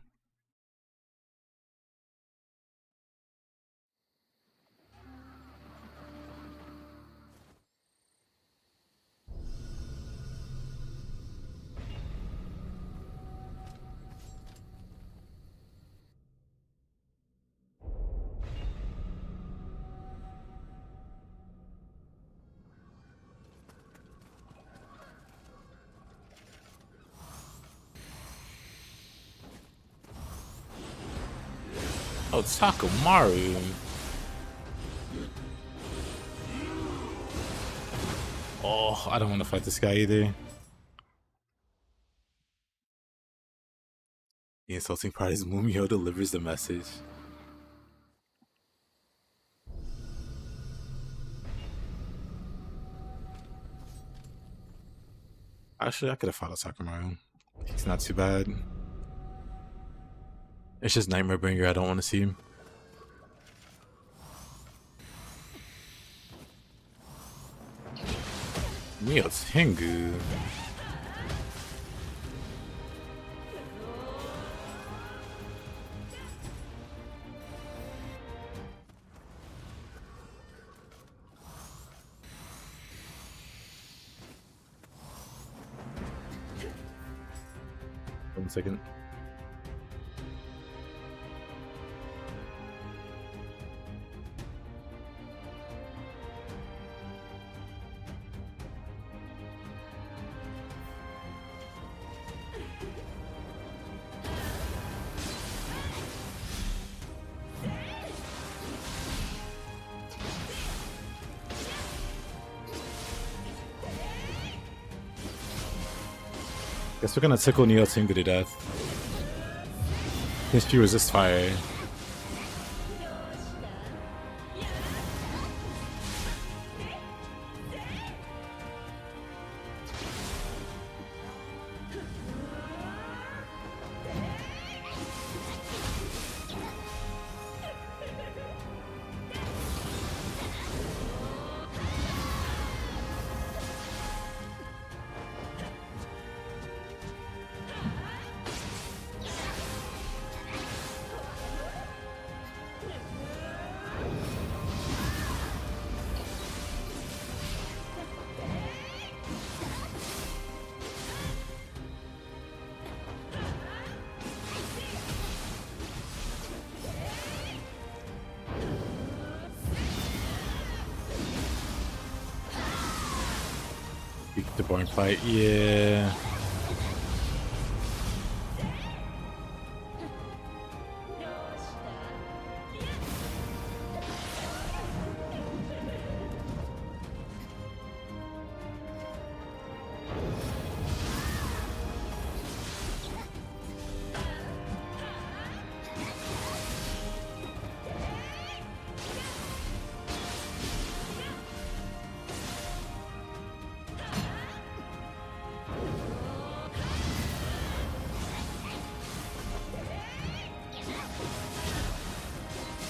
[SPEAKER 1] Oh, Takamaru. Oh, I don't want to fight this guy either. The insulting part is Mumio delivers the message. Actually, I could have followed Takamaru. He's not too bad. It's just Nightmare Bringer, I don't want to see him. Nioh Tengu. One second. Guess we're gonna tickle Nioh Tengu to death. Since she resists fire. The barn fight, yeah.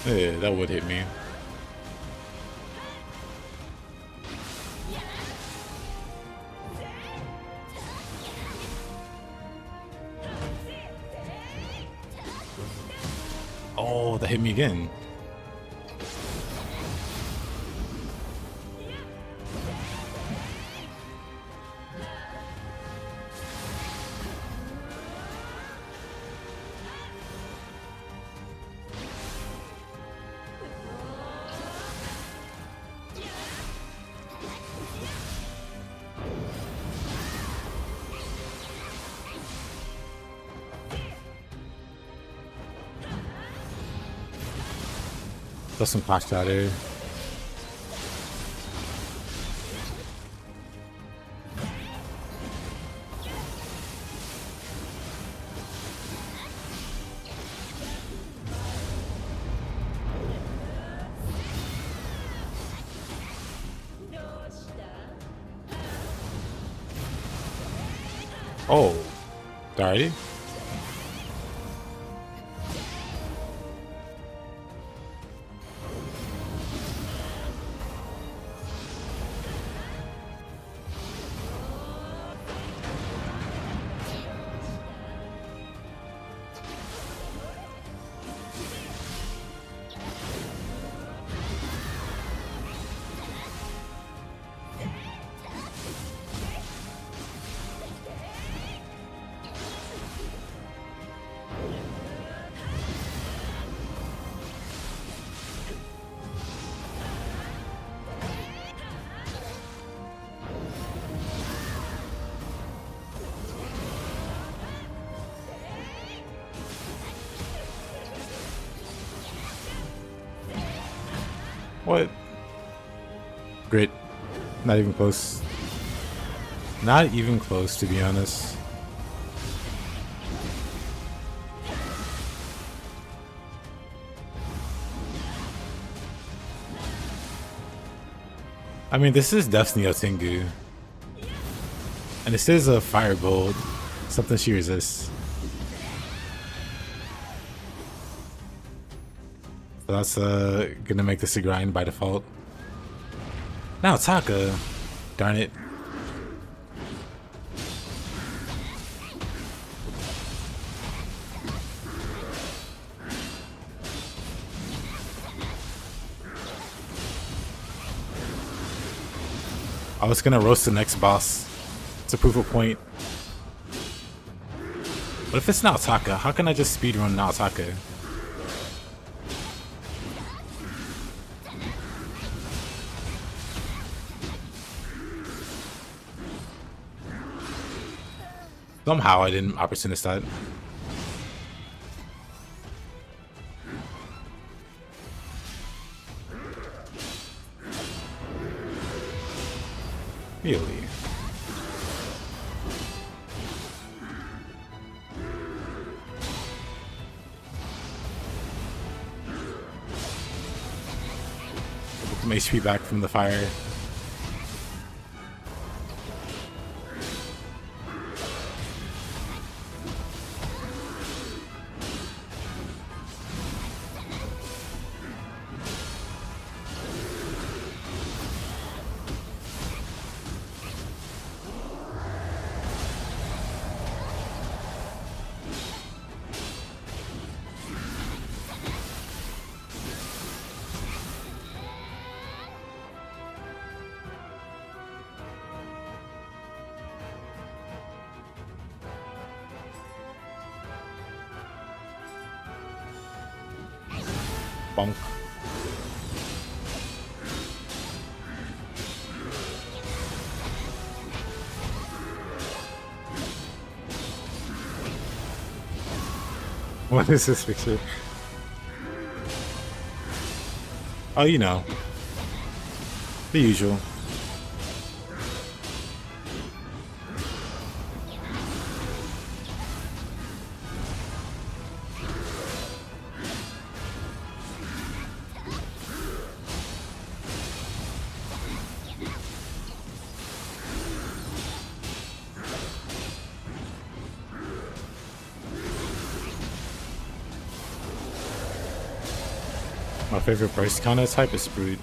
[SPEAKER 1] Yeah, that would hit me. Oh, that hit me again. That's some pot shatter. Oh, alrighty. What? Grit. Not even close. Not even close, to be honest. I mean, this is Death's Nioh Tengu. And this is a fire build. Something she resists. So that's gonna make this a grind by default. Now Taka. Darn it. I was gonna roast the next boss to prove a point. But if it's Naotaka, how can I just speedrun Naotaka? Somehow I didn't opportunist that. Really? Get some HP back from the fire. Bonk. What is this picture? Oh, you know. The usual. My favorite burst counter type is Brood.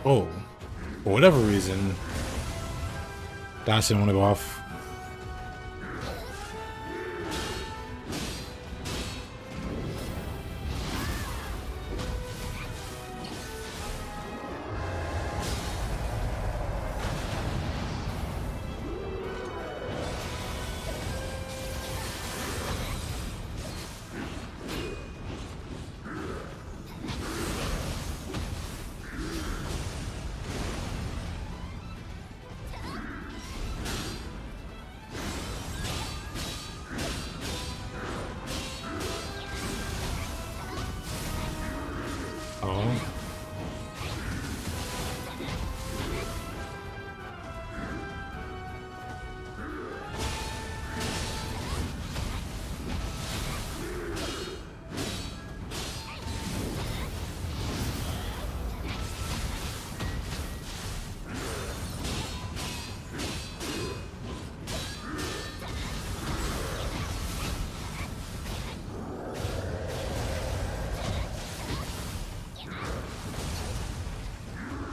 [SPEAKER 1] Oh, for whatever reason, Dash didn't want to go off. Oh.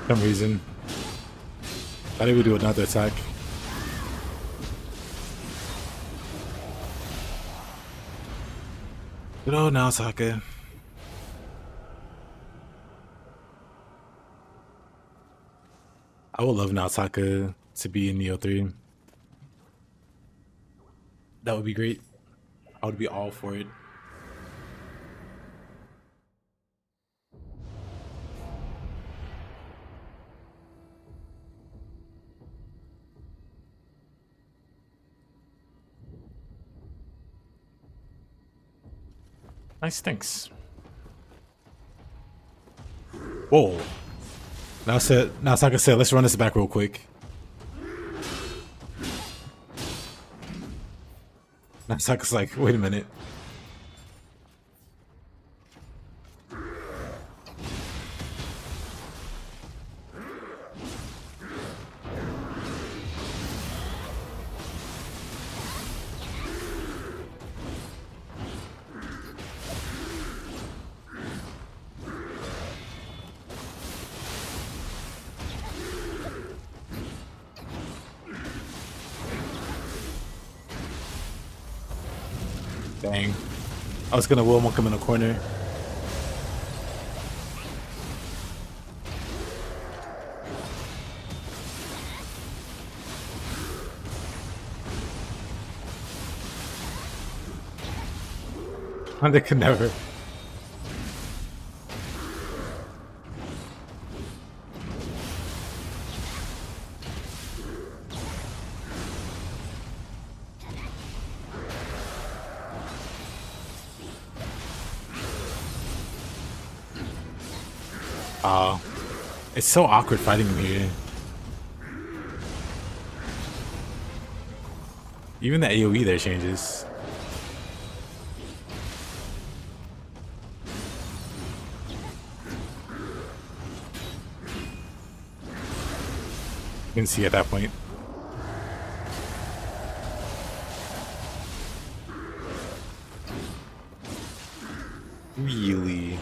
[SPEAKER 1] For some reason. Thought he would do another attack. Good old Naotaka. I would love Naotaka to be in Nioh 3. That would be great. I would be all for it. Nice, thanks. Whoa. Now Saka said, let's run this back real quick. Now Saka's like, wait a minute. Dang. I was gonna will him in the corner. And they could never. It's so awkward fighting him here. Even the AoE there changes. You can see at that point. Really?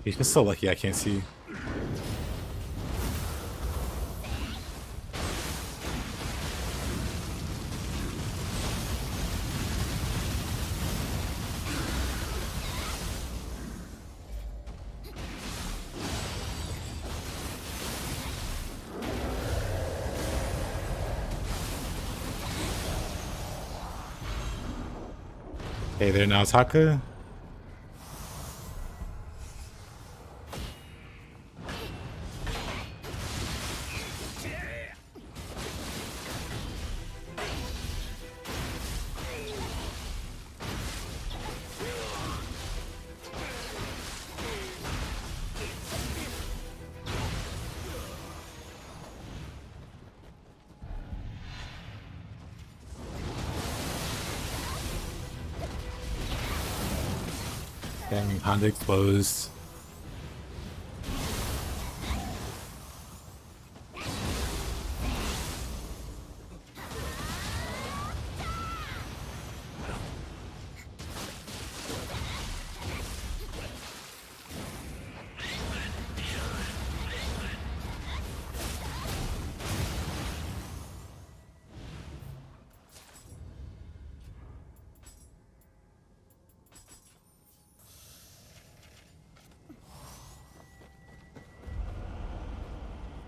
[SPEAKER 1] He's just so lucky I can't see. Hey there, Naotaka. Dang, Honda exposed.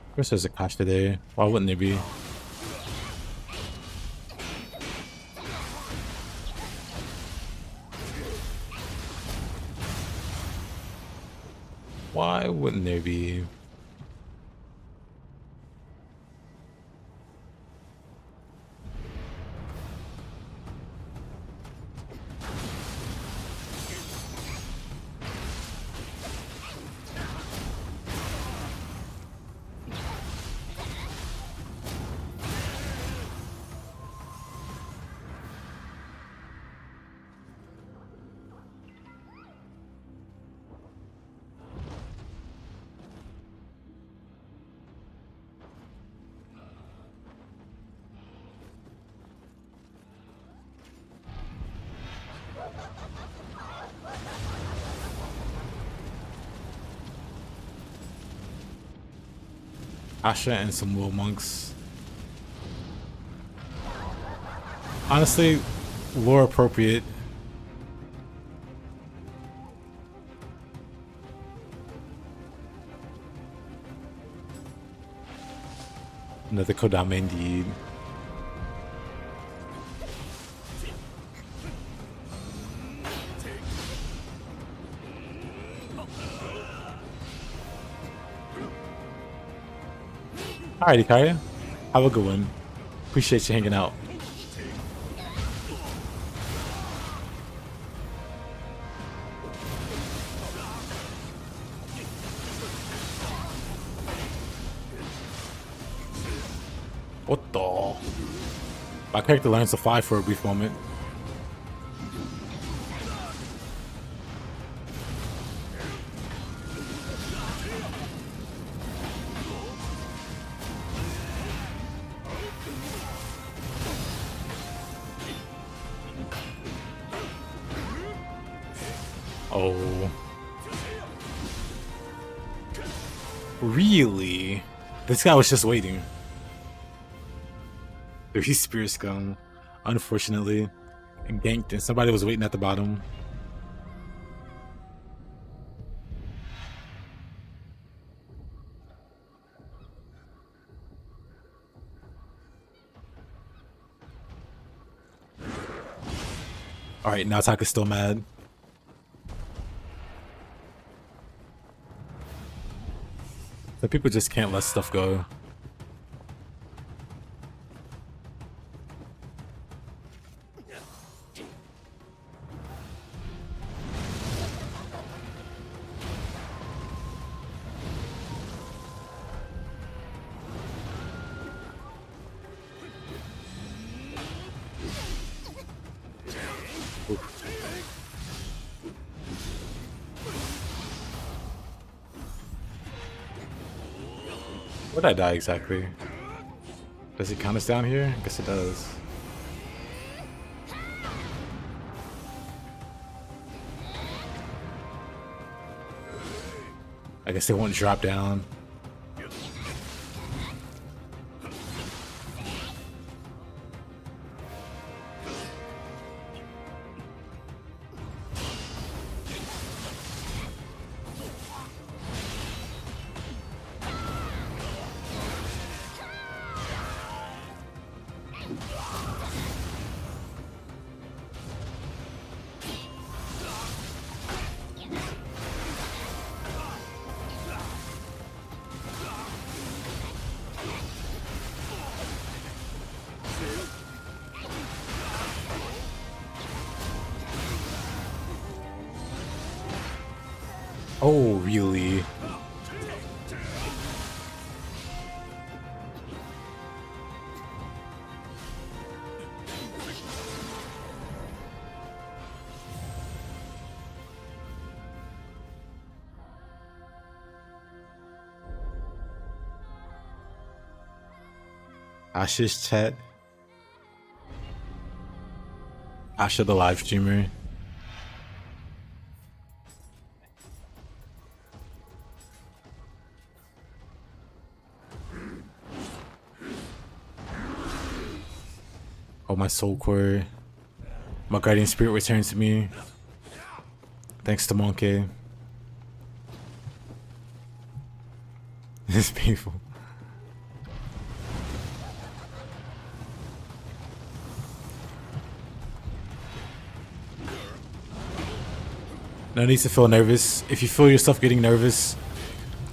[SPEAKER 1] Of course there's a cash today. Why wouldn't there be? Why wouldn't there be? Asha and some little monks. Honestly, lore appropriate. Another Kodama indeed. Alrighty, Kaya. Have a good one. Appreciate you hanging out. What the? My character learns to fly for a brief moment. Oh. Really? This guy was just waiting. He's Spirit Scum, unfortunately, and ganked, and somebody was waiting at the bottom. Alright, now Taka's still mad. The people just can't let stuff go. Where'd I die exactly? Does it count us down here? I guess it does. I guess they won't drop down. Oh, really? Ashish chat. Asha the live streamer. Oh, my soul core. My guardian spirit returns to me. Thanks to Monkey. It's painful. No need to feel nervous. If you feel yourself getting nervous,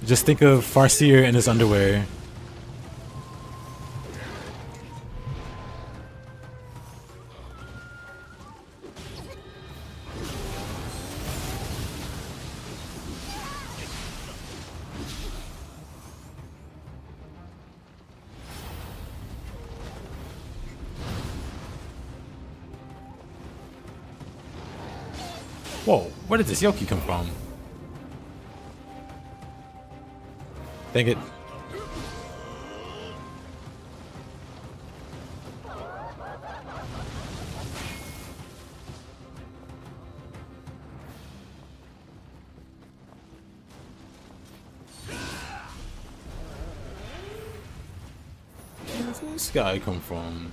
[SPEAKER 1] just think of Farseer in his underwear. Whoa, where did this yokai come from? Dang it. Where does this guy come from?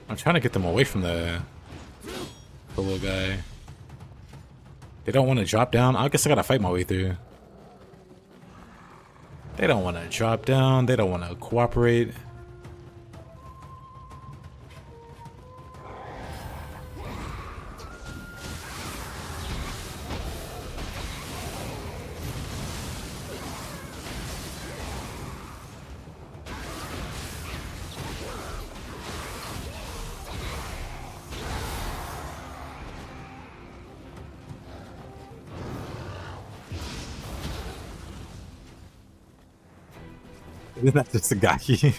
[SPEAKER 1] I'm trying to get them away from the little guy. They don't want to drop down. I guess I gotta fight my way through. They don't want to drop down. They don't want to cooperate. Isn't that just a gaki?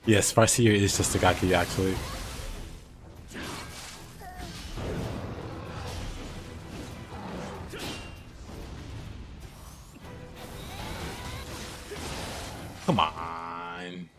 [SPEAKER 1] Yes, Farseer is just a gaki, actually. Come on.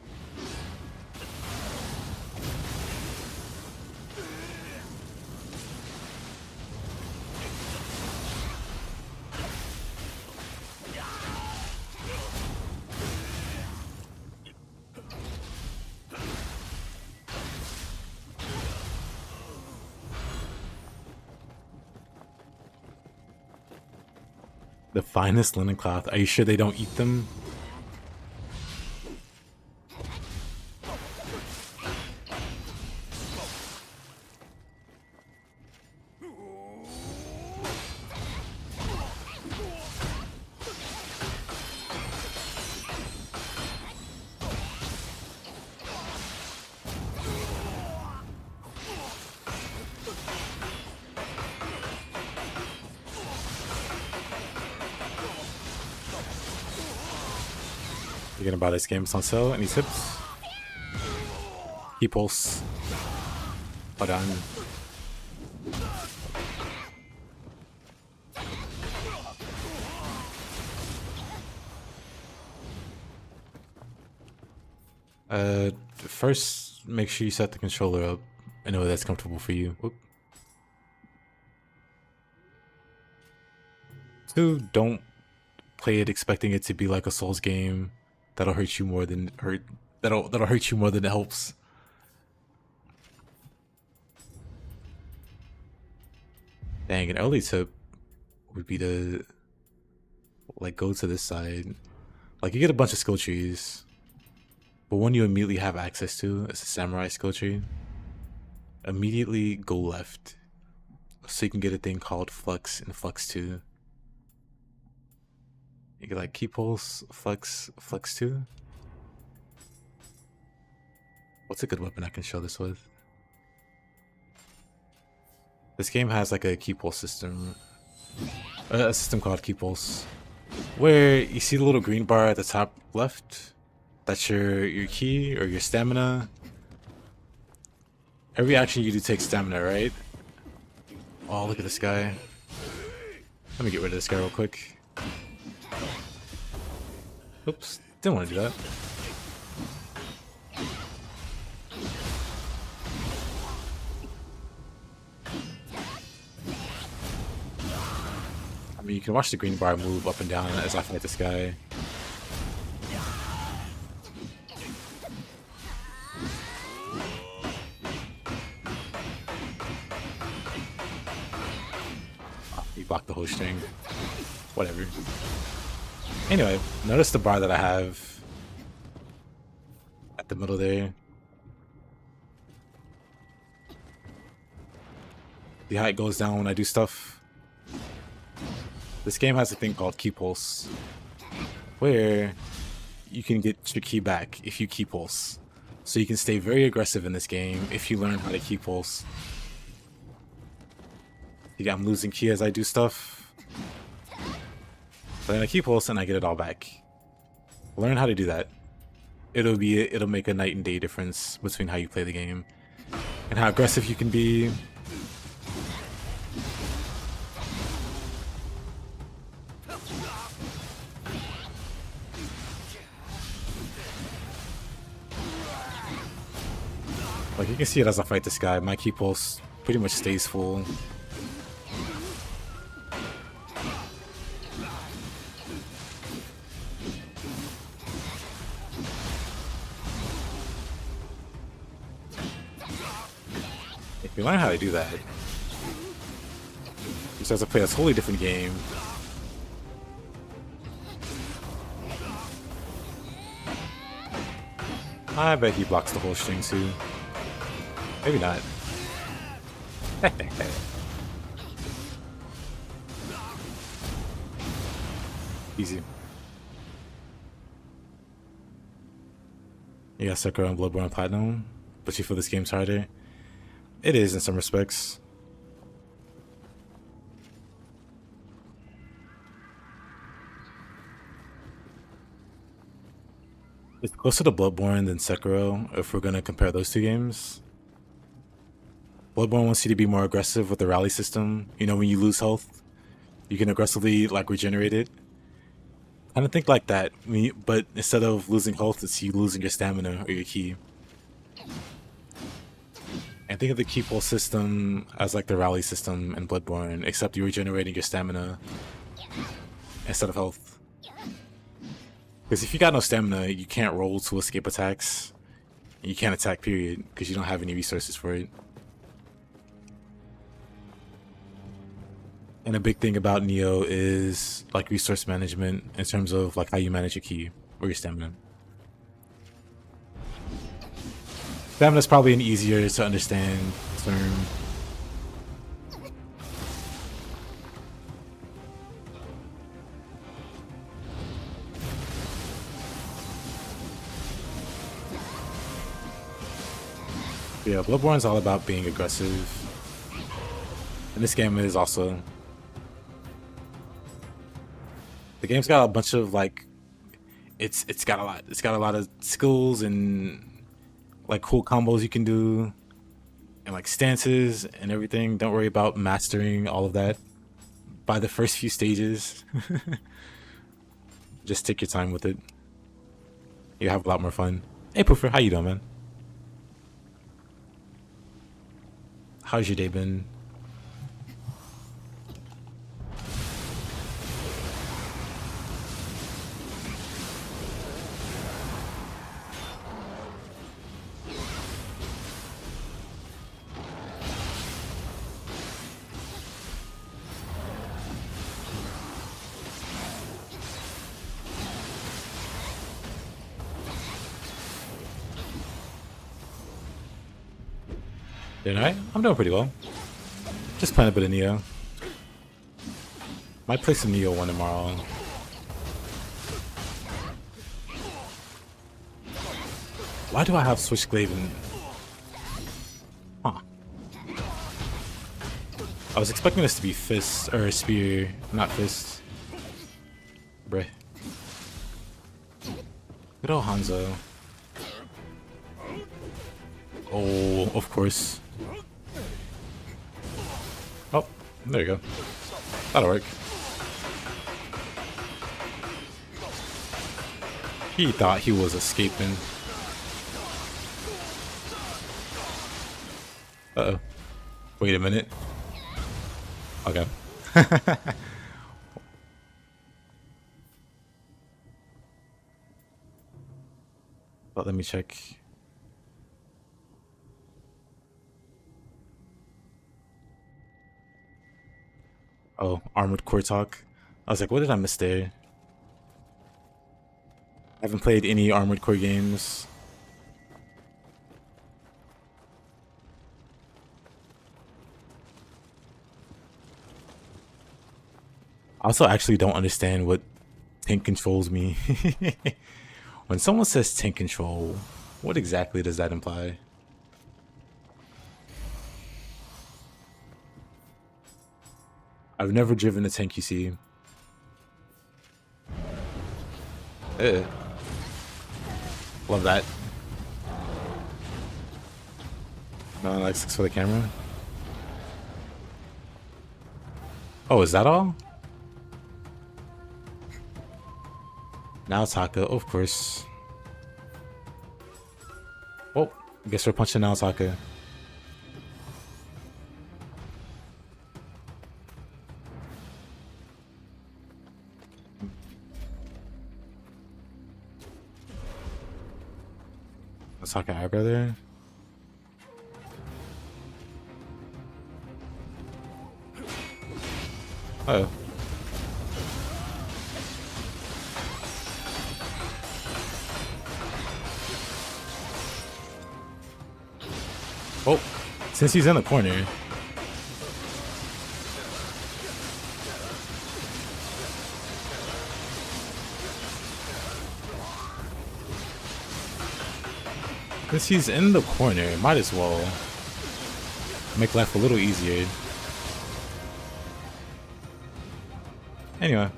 [SPEAKER 1] The finest linen cloth. Are you sure they don't eat them? You gonna buy this game? It's on sale. Any tips? Key pulse. Hold on. First, make sure you set the controller up in a way that's comfortable for you. Whoop. 2, don't play it expecting it to be like a Souls game. That'll hurt you more than that'll hurt you more than it helps. Dang, an early tip would be to like go to this side. Like you get a bunch of skill trees, but one you immediately have access to is a samurai skill tree. Immediately go left, so you can get a thing called Flux and Flux 2. You get like Key Pulse, Flux 2. What's a good weapon I can show this with? This game has like a key pulse system. A system called key pulse. Where you see the little green bar at the top left? That's your key or your stamina. Every action you do takes stamina, right? Oh, look at this guy. Let me get rid of this guy real quick. Oops, didn't want to do that. I mean, you can watch the green bar move up and down as I fight this guy. He blocked the whole string. Whatever. Anyway, notice the bar that I have at the middle there. See how it goes down when I do stuff? This game has a thing called key pulse, where you can get your key back if you key pulse. So you can stay very aggressive in this game if you learn how to key pulse. See, I'm losing key as I do stuff. So then I key pulse and I get it all back. Learn how to do that. It'll make a night and day difference between how you play the game and how aggressive you can be. Like, you can see it as I fight this guy. My key pulse pretty much stays full. If you learn how to do that, you start to play a totally different game. I bet he blocks the whole string too. Maybe not. Easy. You got Sekiro and Bloodborne Platinum, but you feel this game's harder? It is in some respects. It's closer to Bloodborne than Sekiro if we're gonna compare those two games. Bloodborne wants you to be more aggressive with the rally system. You know, when you lose health, you can aggressively like regenerate it. I don't think like that, but instead of losing health, it's you losing your stamina or your ki. And think of the ki pulse system as like the rally system in Bloodborne, except you're regenerating your stamina instead of health. Because if you got no stamina, you can't roll to escape attacks. You can't attack, period, because you don't have any resources for it. And a big thing about Nioh is like resource management in terms of like how you manage your ki or your stamina. Stamina is probably an easier to understand term. Yeah, Bloodborne's all about being aggressive. And this game is also. The game's got a bunch of like it's got a lot of skills and like cool combos you can do and like stances and everything. Don't worry about mastering all of that by the first few stages. Just take your time with it. You have a lot more fun. Hey Poofer, how you doing, man? How's your day been? Doing alright? I'm doing pretty well. Just playing a bit of Nioh. Might play some Nioh 1 tomorrow. Why do I have Switchblade and... Huh. I was expecting this to be fist, or spear, not fist. Bruh. Good old Hanzo. Oh, of course. Oh, there you go. That'll work. He thought he was escaping. Uh-oh. Wait a minute. Okay. But let me check. Oh, Armored Core Talk. I was like, what did I miss there? I haven't played any Armored Core games. I also actually don't understand what tank controls mean. When someone says tank control, what exactly does that imply? I've never driven a tank, you see. Love that. No, like 6 for the camera. Oh, is that all? Now Taka, of course. Oh, I guess we're punching now Taka. Taka eyebrow there. Uh-oh. Oh, since he's in the corner. Since he's in the corner, might as well make life a little easier. Anyway.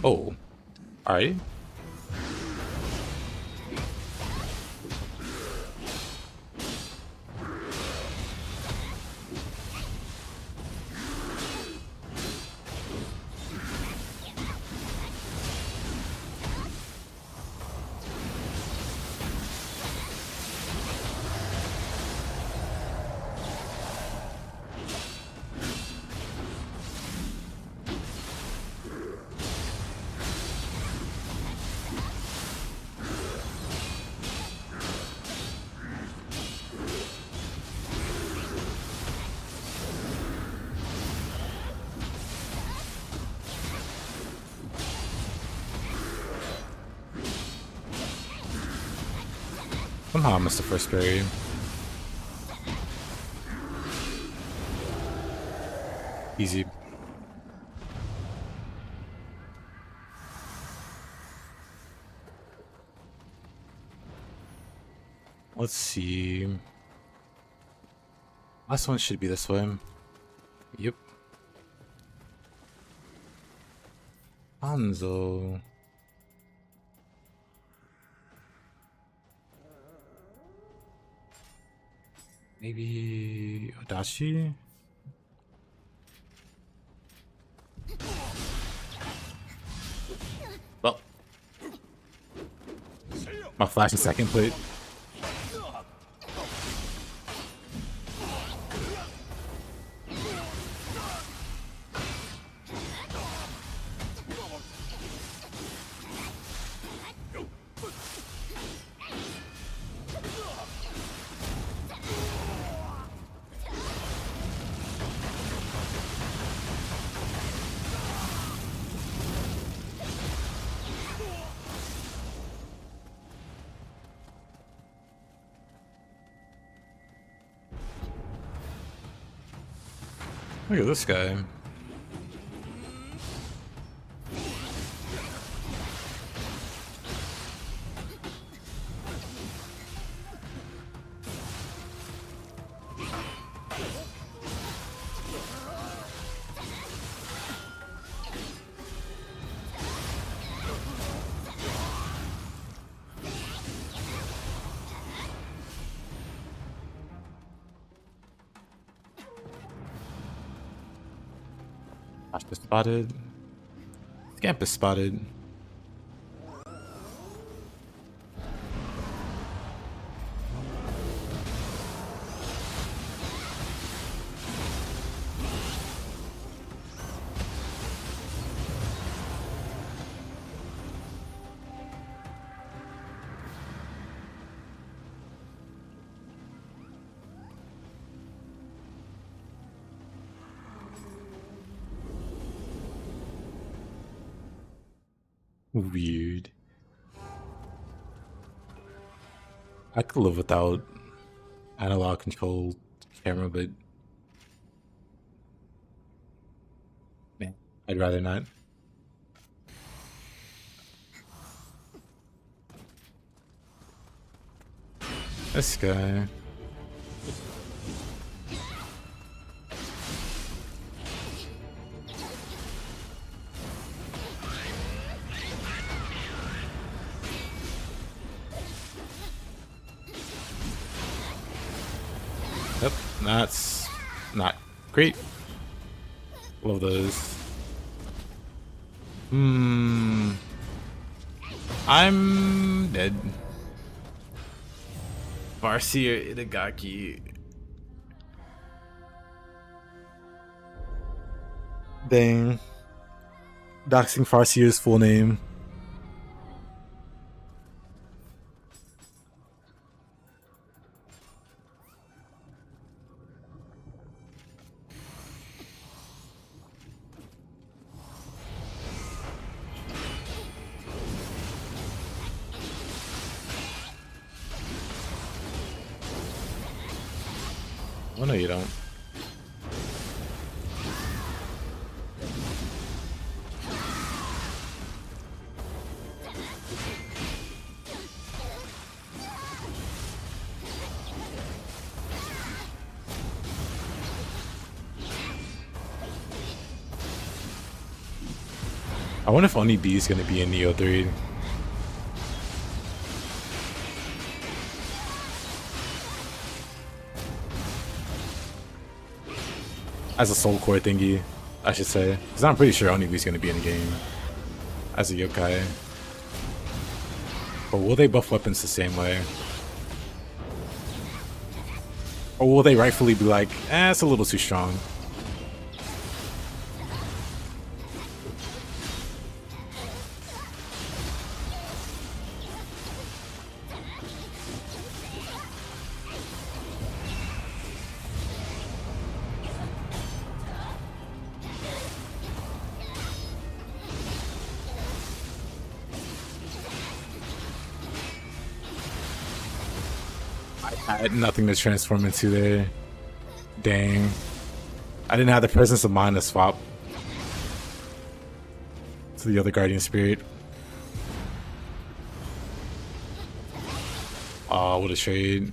[SPEAKER 1] Oh, alright. Somehow I missed the first parry. Easy. Let's see. Last one should be this way. Yep. Hanzo. Maybe Adachi? Well. My flashing second plate. Look at this guy. Gosh, is spotted. Scamp is spotted. Weird. I could live without analog control camera, but man, I'd rather not. This guy. Yep, that's not great. Love those. I'm dead. Farseer Itagaki. Dang. Doxing Farseer's full name. Oh no, you don't. I wonder if Oni B is going to be in Nioh 3. As a soul core thingy, I should say. Because I'm pretty sure Oni B is going to be in the game as a yokai. But will they buff weapons the same way? Or will they rightfully be like, it's a little too strong? I had nothing to transform into there. Dang. I didn't have the presence of mind to swap to the other Guardian Spirit. Oh, what a trade.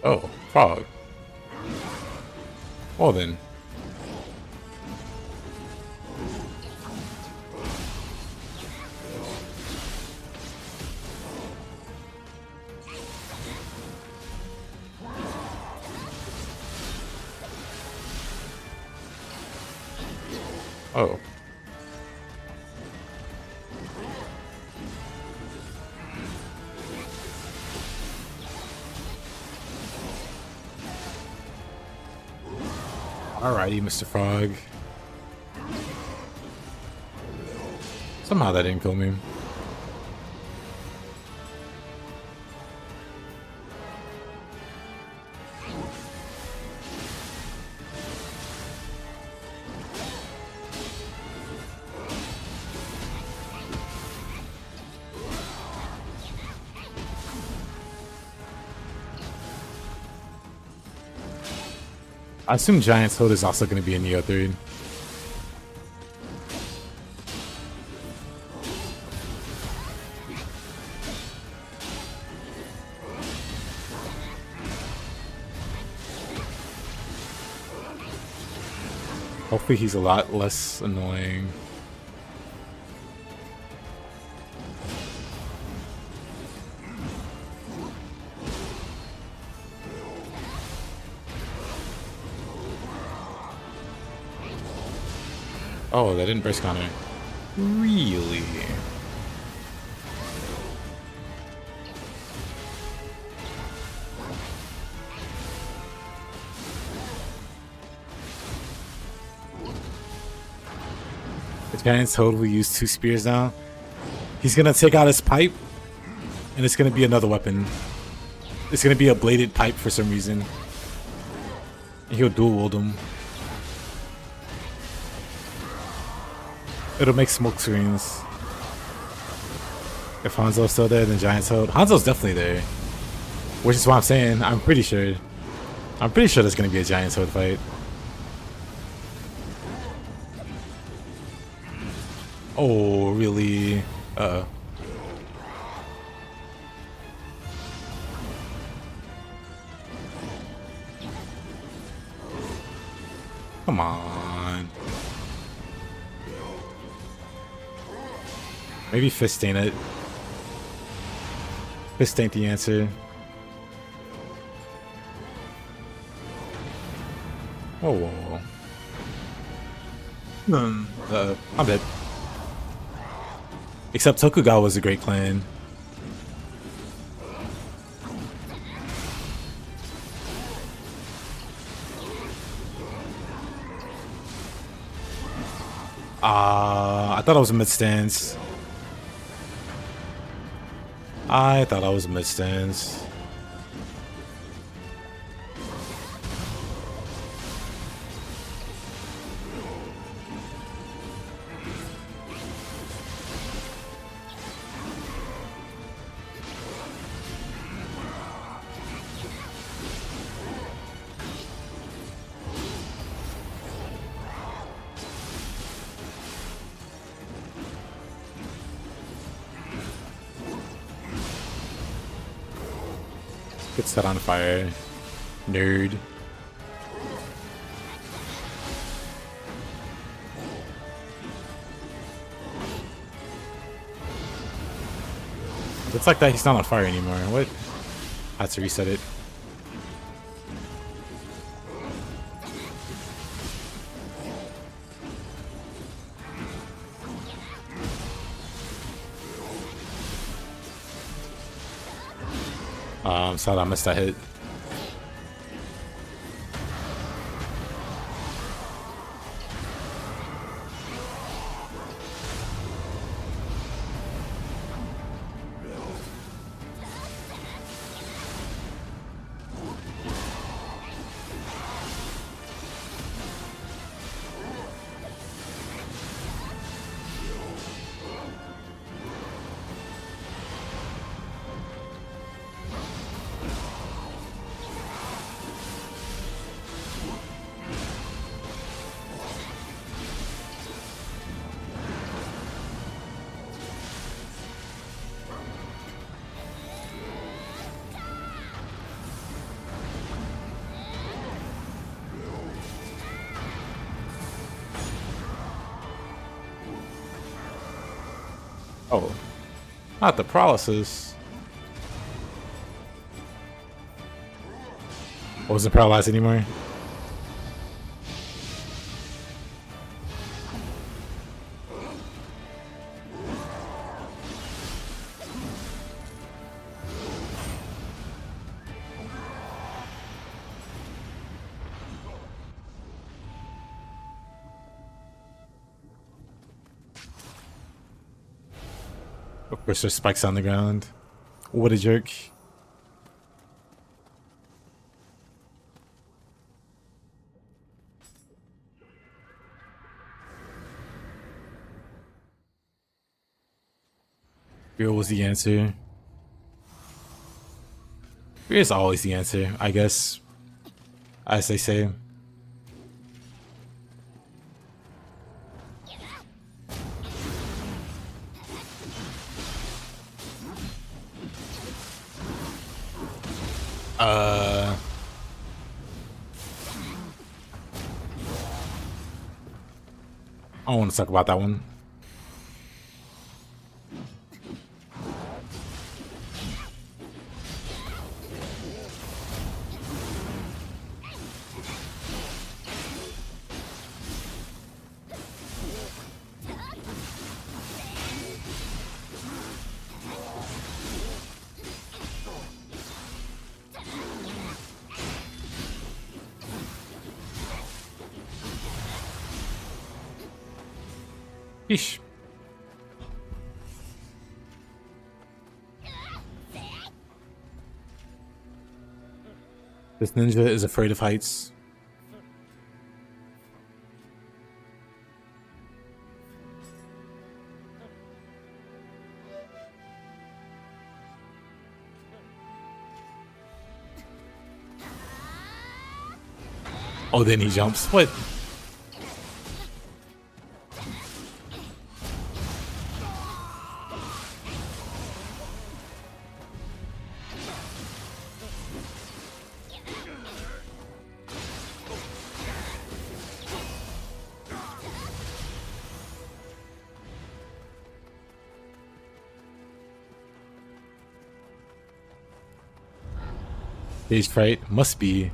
[SPEAKER 1] Oh, frog. Well then. Oh. Alrighty, Mr. Frog. Somehow that didn't kill me. I assume Giant Toad is also going to be a Nioh 3. Hopefully he's a lot less annoying. Oh, that didn't burst counter. Really? The Giant Toad will use 2 spears now. He's gonna take out his pipe, and it's gonna be another weapon. It's gonna be a bladed pipe for some reason. And he'll dual wield him. It'll make smoke screens. If Hanzo's still there, then Giant Toad. Hanzo's definitely there. Which is why I'm saying, I'm pretty sure there's gonna be a Giant Toad fight. Oh, really? Come on. Maybe Fist ain't it. Fist ain't the answer. Whoa, whoa, whoa. I'm dead. Except Tokugawa was a great clan. I thought I was a mid stance. I thought I was mid stance. Get set on fire, nerd. Looks like that he's not on fire anymore. What? I had to reset it. I'm sad I missed that hit. Oh, not the paralysis. Wasn't paralyzed anymore. Of course, there's spikes on the ground. What a jerk. Fear was the answer. Fear is always the answer, I guess. As they say. I don't want to talk about that one. Yeesh. This ninja is afraid of heights. Oh, then he jumps. What? Stage fright must be.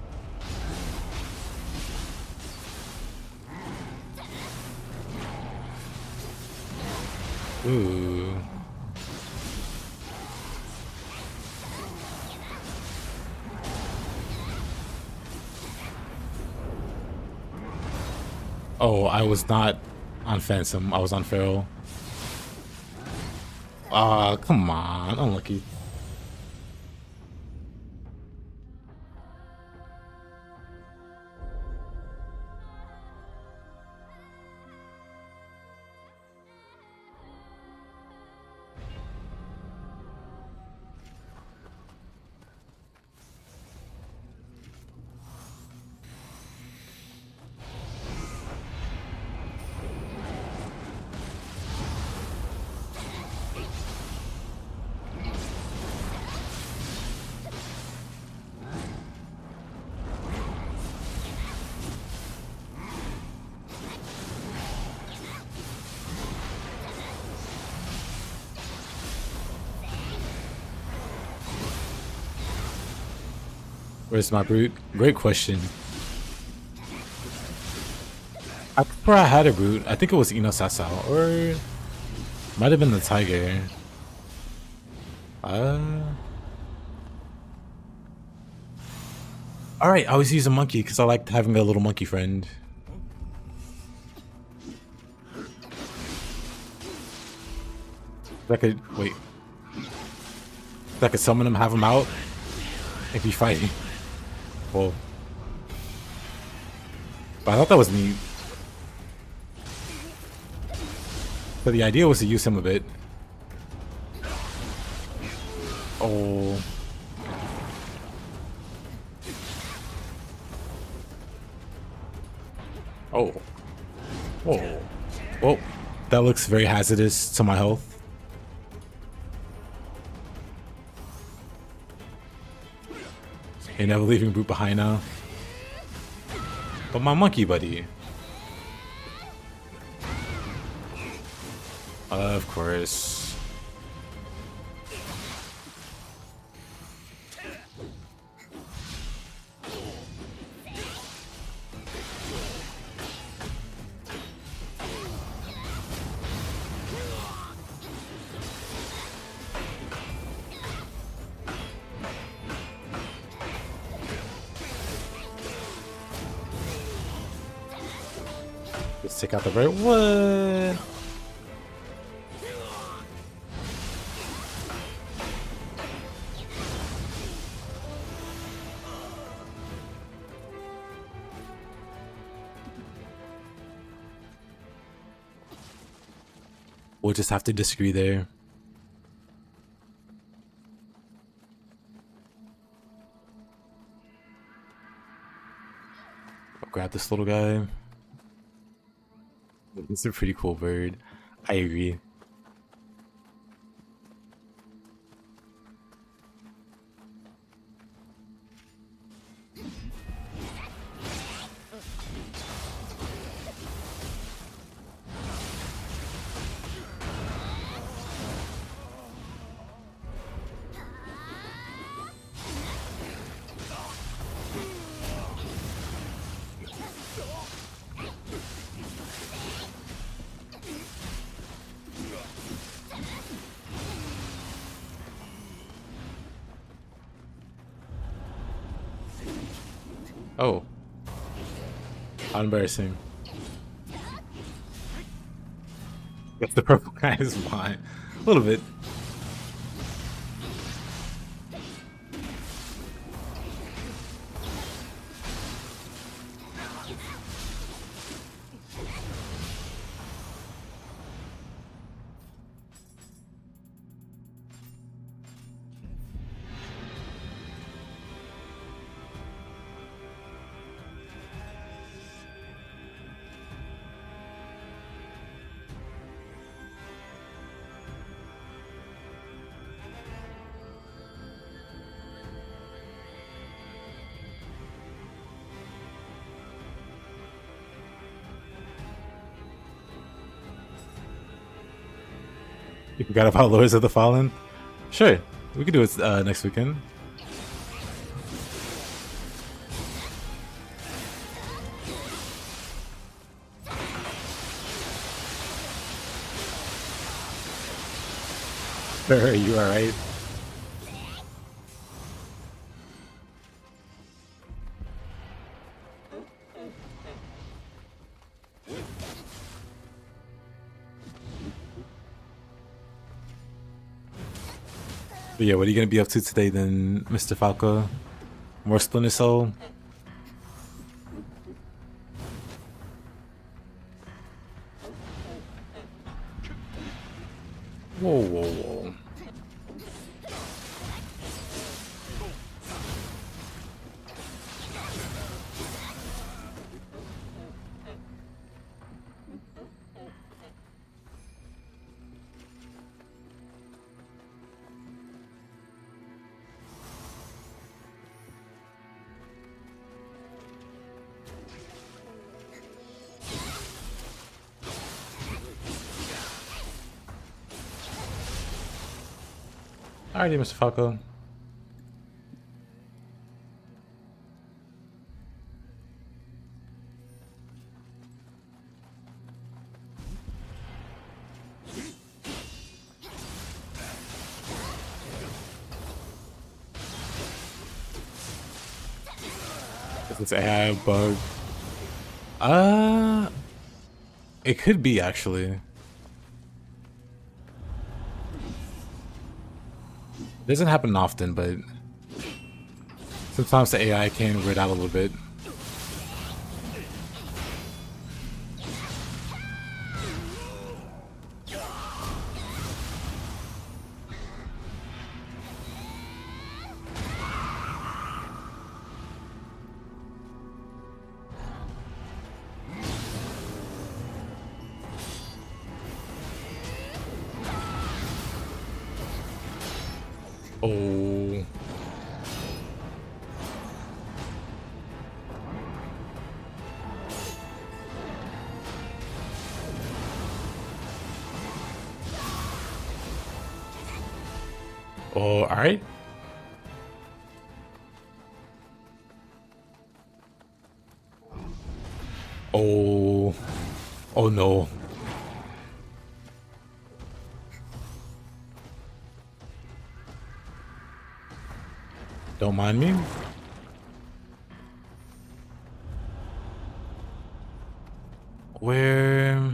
[SPEAKER 1] Ooh. Oh, I was not on Phantom. I was on Feral. Ah, come on. Unlucky. Where's my brute? Great question. I swear I had a brute. I think it was Ino Sasao, or might have been the tiger. Alright, I always use a monkey because I liked having a little monkey friend. If I could, wait. If I could summon him, have him out, and be fighting. Whoa. But I thought that was neat. But the idea was to use him a bit. Oh. Oh. Whoa. Well, that looks very hazardous to my health. You're never leaving brute behind now. But my monkey buddy. Of course. Let's take out the right one. We'll just have to disagree there. I'll grab this little guy. It's a pretty cool bird. I agree. Oh. How embarrassing. If the purple guy is mine. A little bit. You forgot about Lords of the Fallen? Sure, we could do it next weekend. Sure, you are right. But yeah, what are you gonna be up to today then, Mr. Falco? More Splinter Soul? Whoa, whoa, whoa. Alrighty, Mr. Falco. It's AI bug. It could be actually. Doesn't happen often, but sometimes the AI can weird out a little bit. Oh. Oh, alright. Oh. Oh no. Don't mind me. Where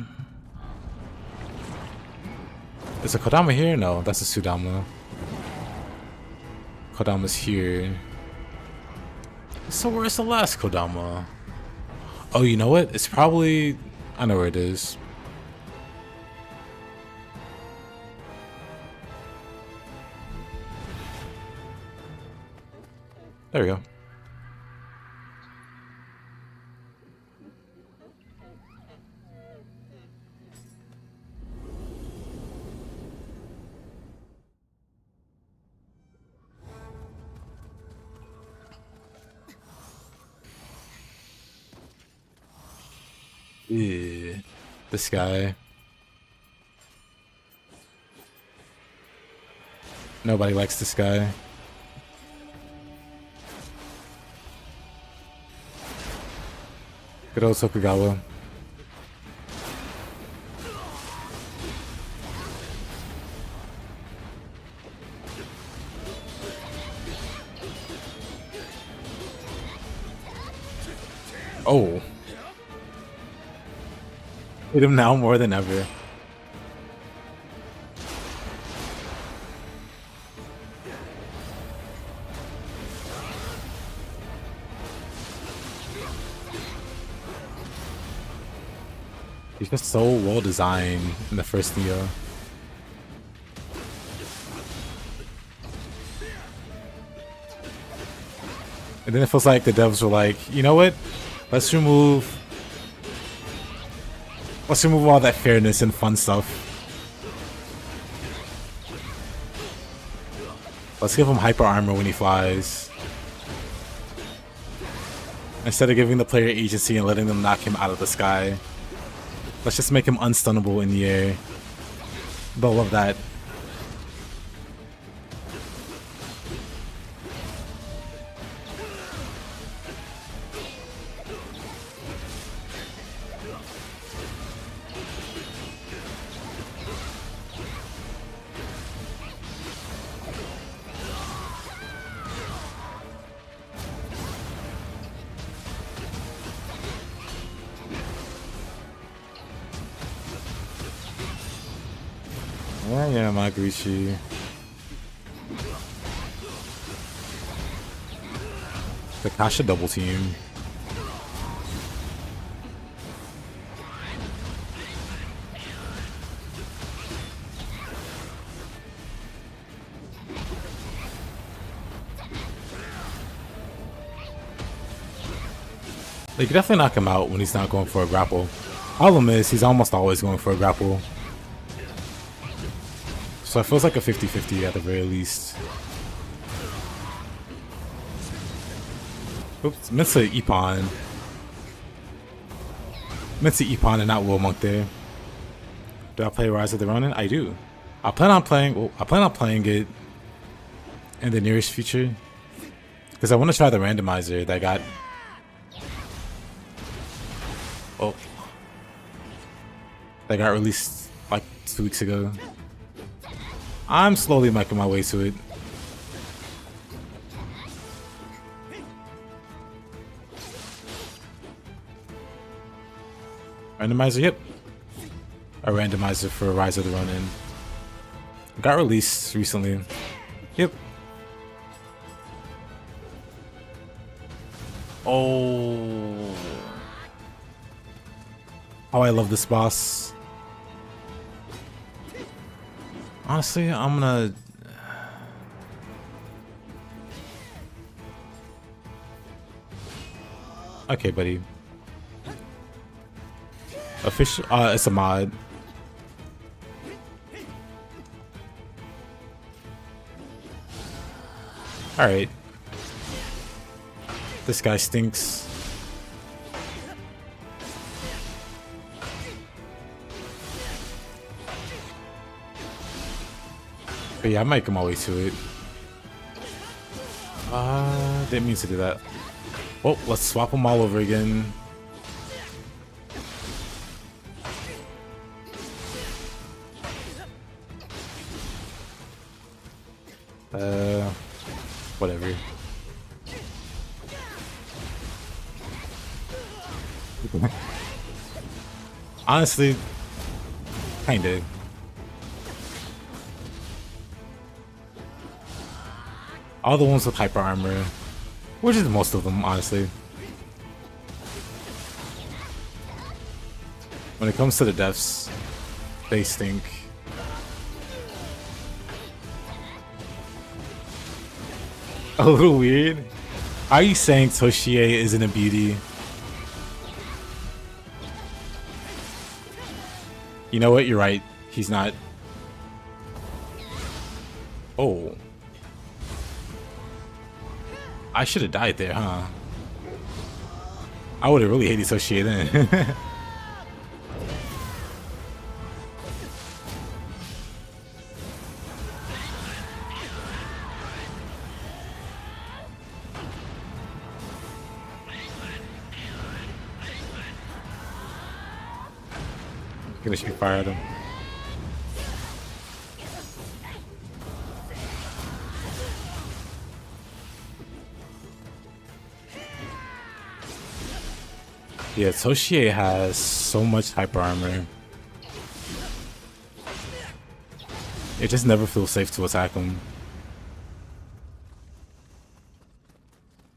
[SPEAKER 1] is a Kodama here? No, that's a Sudama. Kodama's here. So where's the last Kodama? Oh, you know what? It's probably... I know where it is. There we go. Ew. This guy. Nobody likes this guy. Good old Tokugawa. Oh. Hate him now more than ever. He's just so well designed in the first Nioh. And then it feels like the devs were like, you know what? Let's remove all that fairness and fun stuff. Let's give him hyper armor when he flies. Instead of giving the player agency and letting them knock him out of the sky. Let's just make him unstunnable in the air. They'll love that. Yeah, Magrichi. The Kasha double team. They could definitely knock him out when he's not going for a grapple. Problem is, he's almost always going for a grapple. So it feels like a 50-50 at the very least. Oops, meant to Ippon. Meant to Ippon and not Will Monk there. Do I play Rise of the Ronin? I do. I plan on playing it in the nearest future. Because I want to try the randomizer that got... Oh. That got released like 2 weeks ago. I'm slowly making my way to it. Randomizer, yep. A randomizer for Rise of the Ronin. Got released recently. Yep. Oh. Oh, I love this boss. Honestly, I'm gonna... Okay, buddy. Official... it's a mod. Alright. This guy stinks. But yeah, I might come all the way to it. Didn't mean to do that. Oh, let's swap them all over again. Whatever. Honestly, kinda. All the ones with hyper armor, which is most of them, honestly. When it comes to the deaths, they stink. A little weird. Are you saying Toshie isn't a beauty? You know what? You're right. He's not. Oh. I should have died there, huh? I would have really hated Toshie then. Gonna shoot fire at him. Yeah, Toshie has so much hyper armor. It just never feels safe to attack him.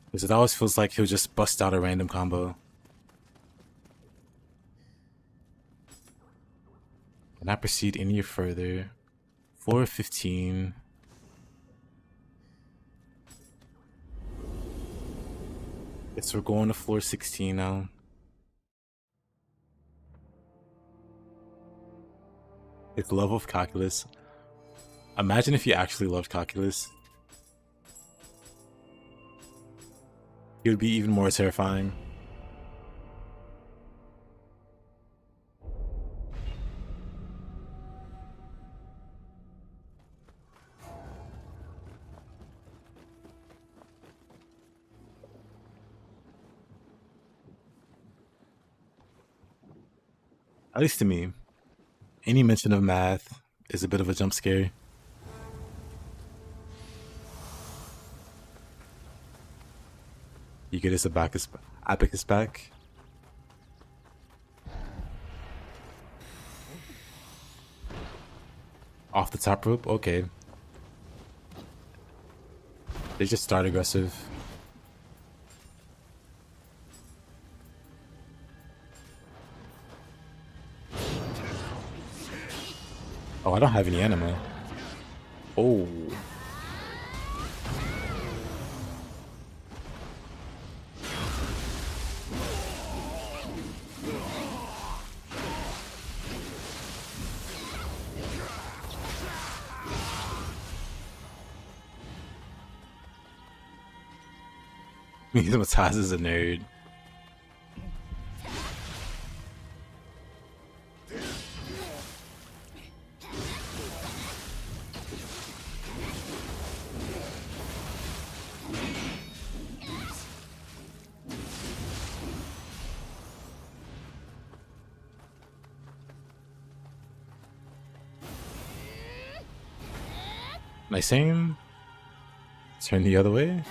[SPEAKER 1] Because it always feels like he'll just bust out a random combo. Cannot proceed any further. Floor 15. Guess we're going to floor 16 now. It's love of calculus. Imagine if you actually loved calculus. It would be even more terrifying. At least to me, any mention of math is a bit of a jump scare. You get his abacus back. Off the top rope? Okay. They just start aggressive. Oh, I don't have any anima. Oh. Mataz is a nerd. Nice aim. Turn the other way.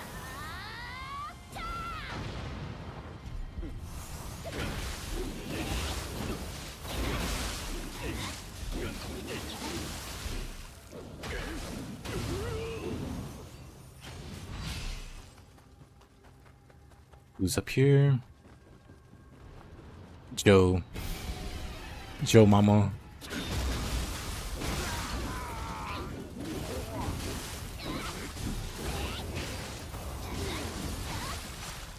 [SPEAKER 1] Who's up here? Joe. Joe Mama.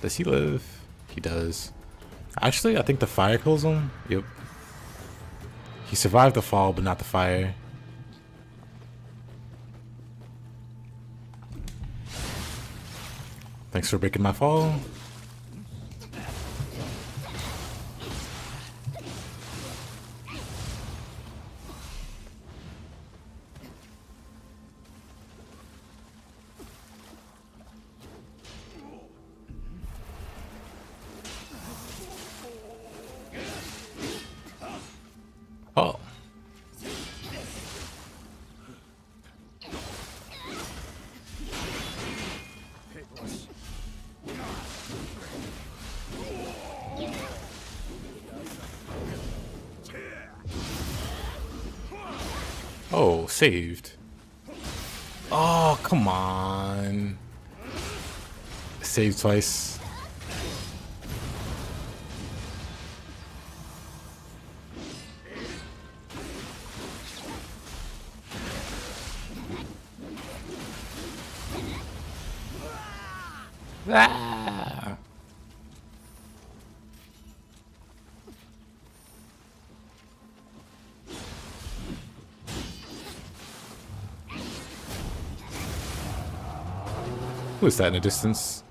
[SPEAKER 1] Does he live? He does. Actually, I think the fire kills him. Yep. He survived the fall, but not the fire. Thanks for breaking my fall. Oh. Oh, saved. Oh, come on. Saved twice. Ah. Who is that in the distance?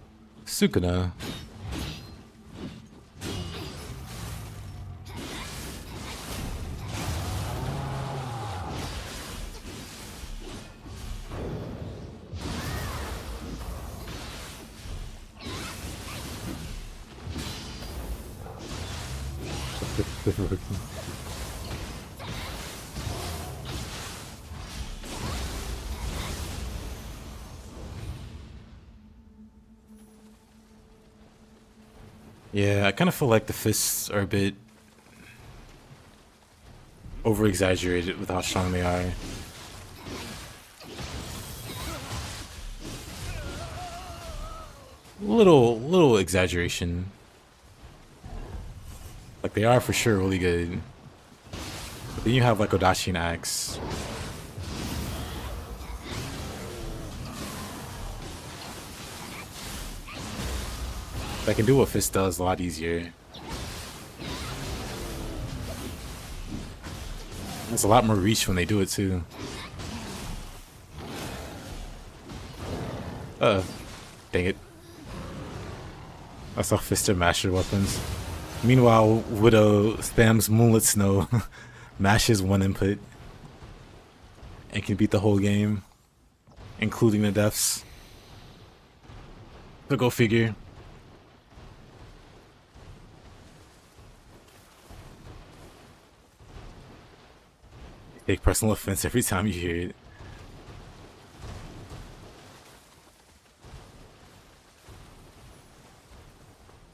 [SPEAKER 1] Sukuna. Yeah, I kind of feel like the fists are a bit over exaggerated with how strong they are. Little exaggeration. Like they are for sure really good. But then you have like Odachi and Axe. That can do what Fist does a lot easier. There's a lot more reach when they do it too. Dang it. I saw Fister master weapons. Meanwhile, Widow spams Moonlit Snow, mashes one input, and can beat the whole game, including the deaths. So go figure. Take personal offense every time you hear it.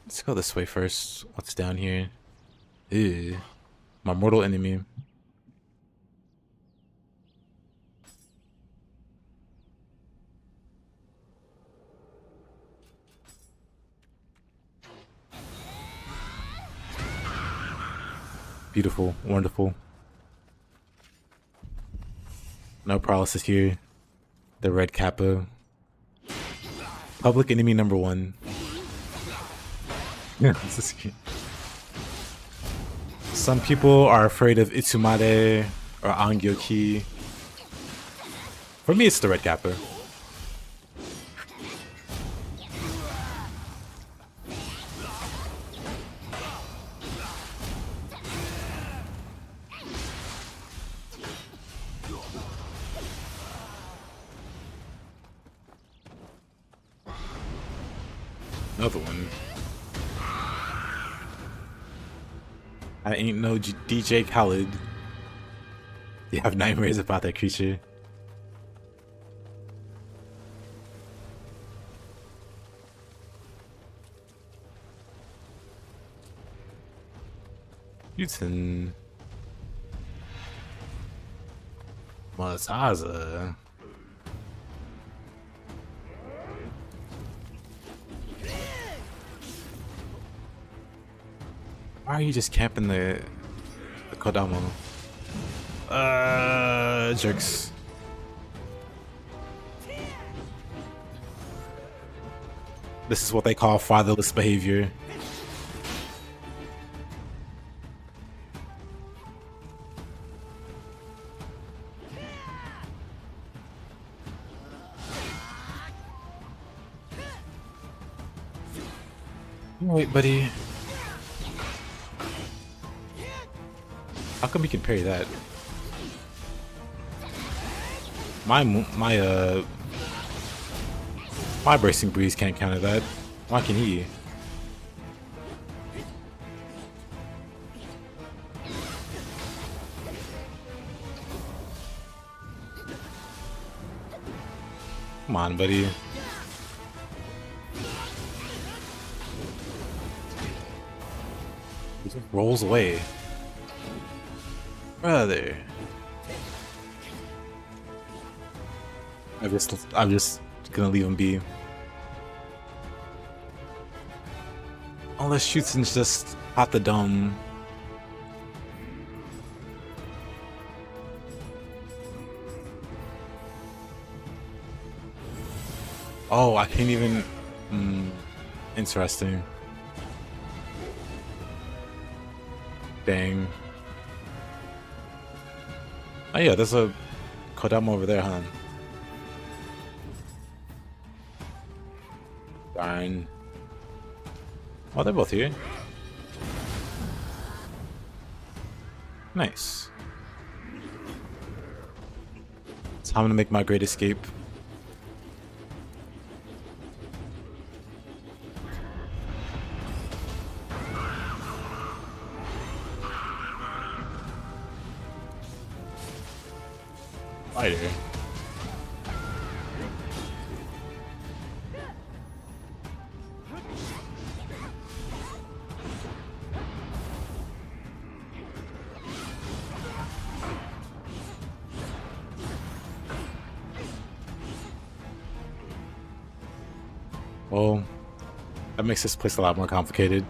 [SPEAKER 1] Let's go this way first. What's down here? Ew. My mortal enemy. Beautiful, wonderful. No paralysis here. The red kappa. Public enemy number 1. Yeah, this is cute. Some people are afraid of Itsumade or Angyoki. For me, it's the red kappa. Another one. I ain't no DJ Khaled. You have nightmares about that creature. Yuten. Masaza. Why are you just camping the Kodama? Jerks. This is what they call fatherless behavior. Wait, buddy. How come you can parry that? My bracing breeze can't counter that. Why can he? Come on, buddy. He just rolls away. Brother. I'm just gonna leave him be. Unless Shooten's just hot the dome. Oh, I can't even. Interesting. Dang. Oh yeah, there's a Kodama over there, huh? Darn. Oh, they're both here. Nice. Time to make my great escape. Fighter. Well, that makes this place a lot more complicated.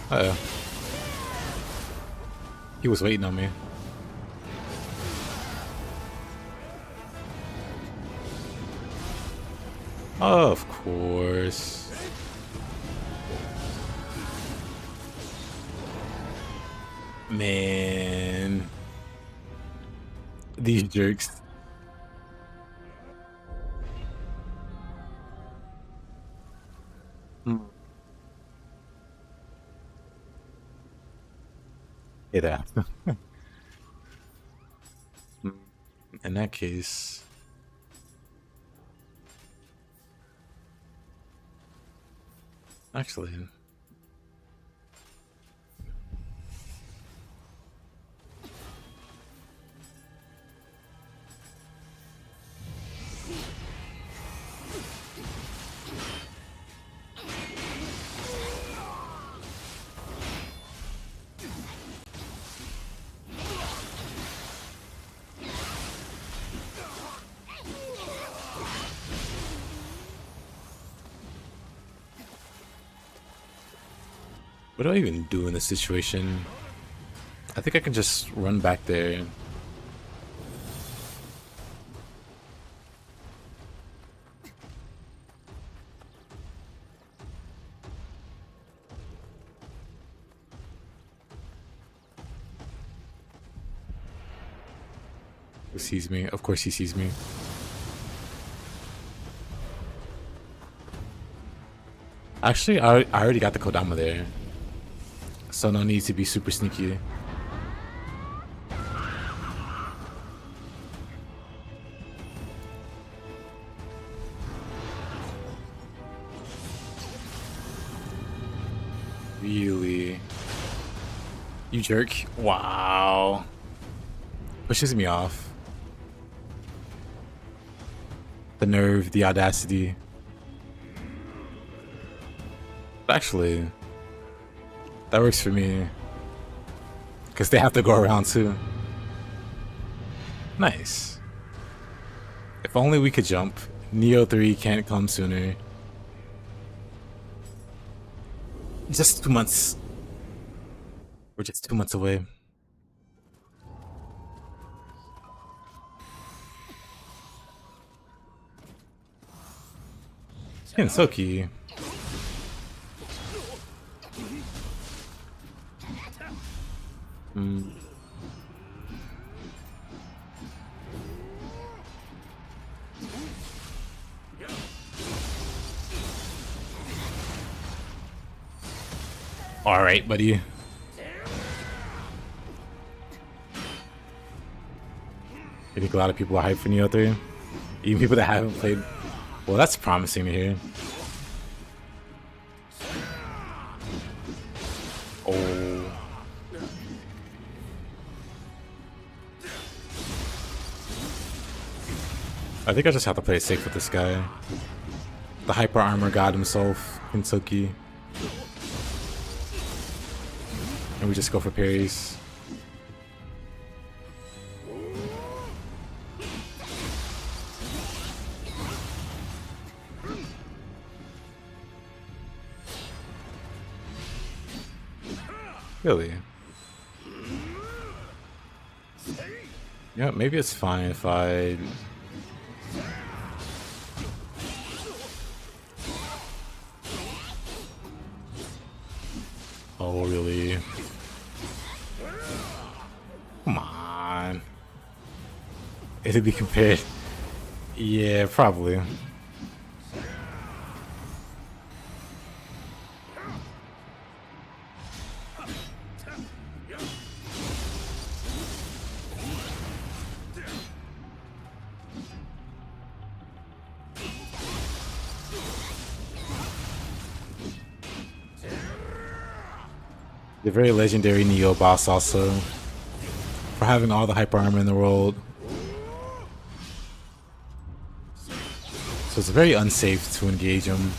[SPEAKER 1] Uh-oh. He was waiting on me. Of course. Man. These jerks. Hey there. In that case... Actually... What do I even do in this situation? I think I can just run back there. Who sees me? Of course he sees me. Actually, I already got the Kodama there. So no need to be super sneaky. Really? You jerk. Wow. Pushes me off. The nerve, the audacity. Actually, that works for me. Because they have to go around too. Nice. If only we could jump. Nioh 3 can't come sooner. Just 2 months. We're just 2 months away. Kensoki. All right, buddy. I think a lot of people are hyped for Nioh 3. Even people that haven't played. Well, that's promising to hear. Oh. I think I just have to play it safe with this guy. The hyper armor god himself, Kensoki. And we just go for parries. Really? Yeah, maybe it's fine if I... Oh, really? Come on. It'd be compared. Yeah, probably. The very legendary Nioh boss also, for having all the hyper armor in the world. So it's very unsafe to engage him.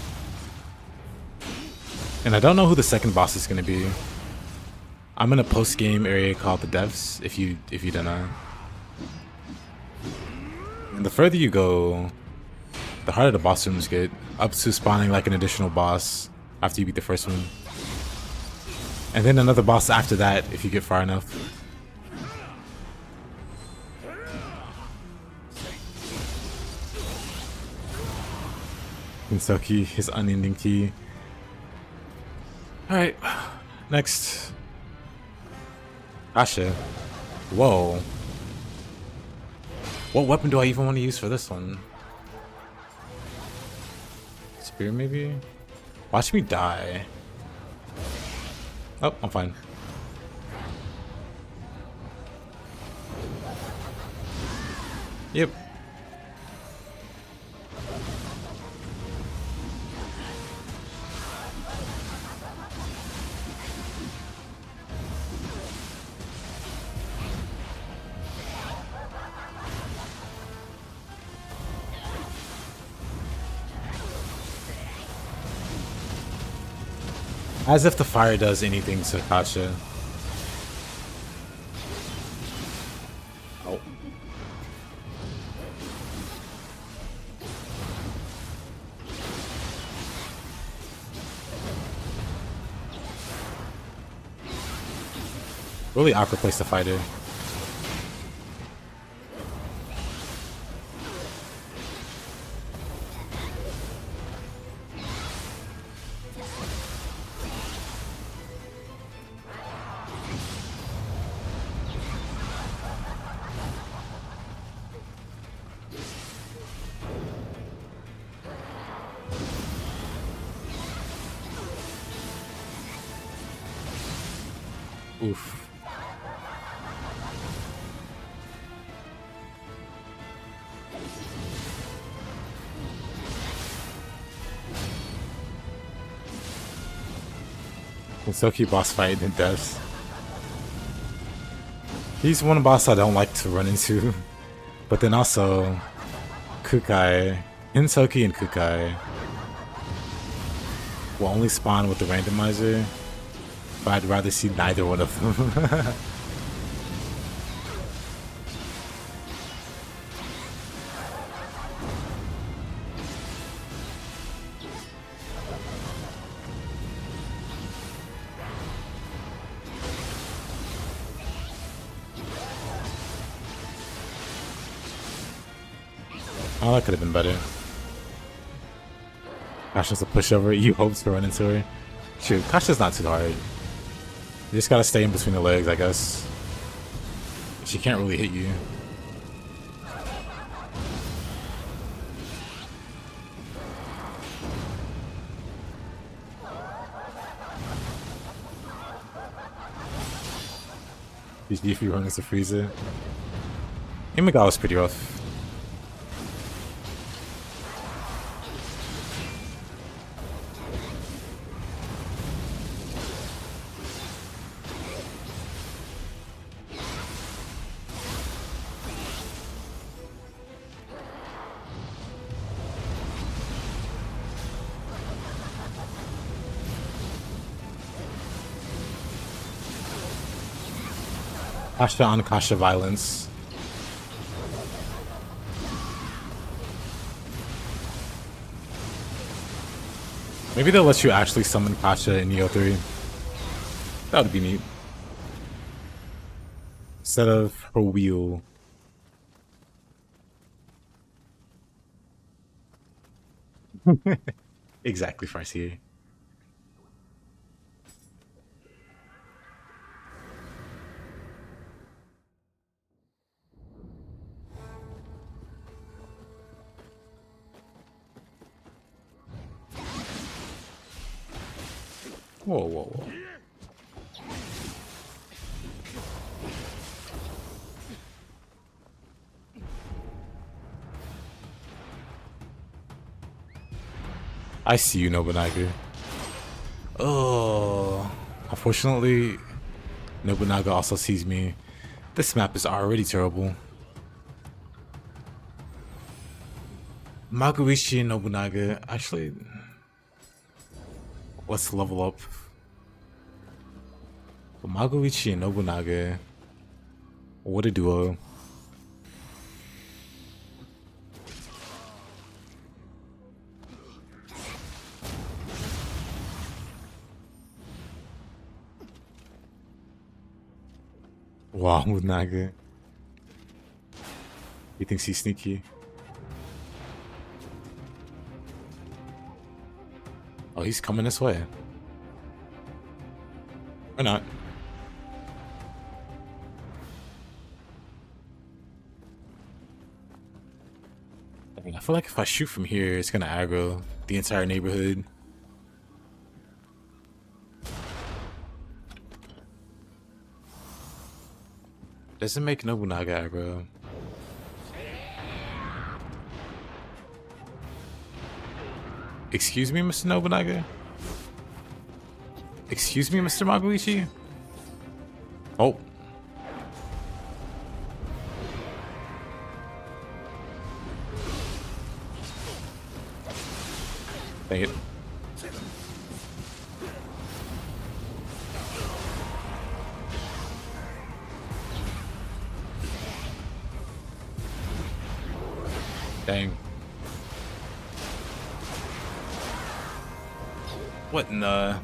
[SPEAKER 1] And I don't know who the second boss is gonna be. I'm in a post-game area called the Devs, if you don't know. And the further you go, the harder the boss rooms get, up to spawning like an additional boss after you beat the first one. And then another boss after that if you get far enough. Kinsoki, his unending key. Alright, next. Asha. Whoa. What weapon do I even want to use for this one? Spear, maybe? Watch me die. Oh, I'm fine. Yep. As if the fire does anything to Kasha. Oh. Really awkward place to fight her. Oof. Kinsoki boss fight in Devs. He's one boss I don't like to run into. But then also Kukai, Kinsoki and Kukai will only spawn with the randomizer. But I'd rather see neither one of them. Oh, that could have been better. Kasha's a pushover. You hope to run into her. Shoot, Kasha's not too hard. You just gotta stay in between the legs, I guess. She can't really hit you. GG if you run into Frieza. Imagao was pretty rough. Kasha on Kasha violence. Maybe they'll let you actually summon Kasha in Nioh 3. That would be neat. Instead of her wheel. Exactly, Farseer. Whoa, whoa, whoa. I see you, Nobunaga. Oh, unfortunately, Nobunaga also sees me. This map is already terrible. Magoishi and Nobunaga, actually... Let's level up. Magoichi and Nobunaga. What a duo. Wow, Nobunaga. He thinks he's sneaky. Oh, he's coming this way. Or not. I feel like if I shoot from here, it's gonna aggro the entire neighborhood. Doesn't make Nobunaga aggro. Excuse me, Mr. Nobunaga? Excuse me, Mr. Magoichi? Oh. Dang it. Dang. What in the...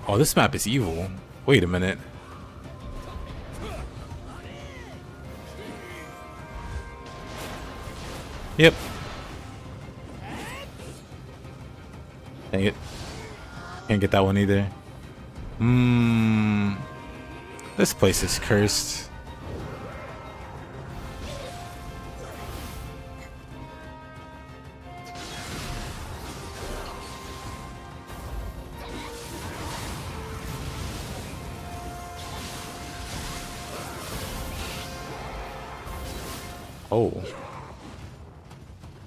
[SPEAKER 1] Oh, this map is evil. Wait a minute. Yep. Dang it. Can't get that one either. This place is cursed. Oh.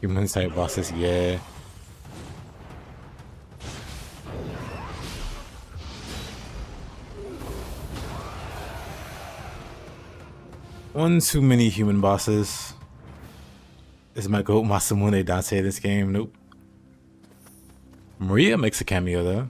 [SPEAKER 1] Human type bosses, yeah. One too many human bosses. Is my goat Masamune Dante this game? Nope. Maria makes a cameo though.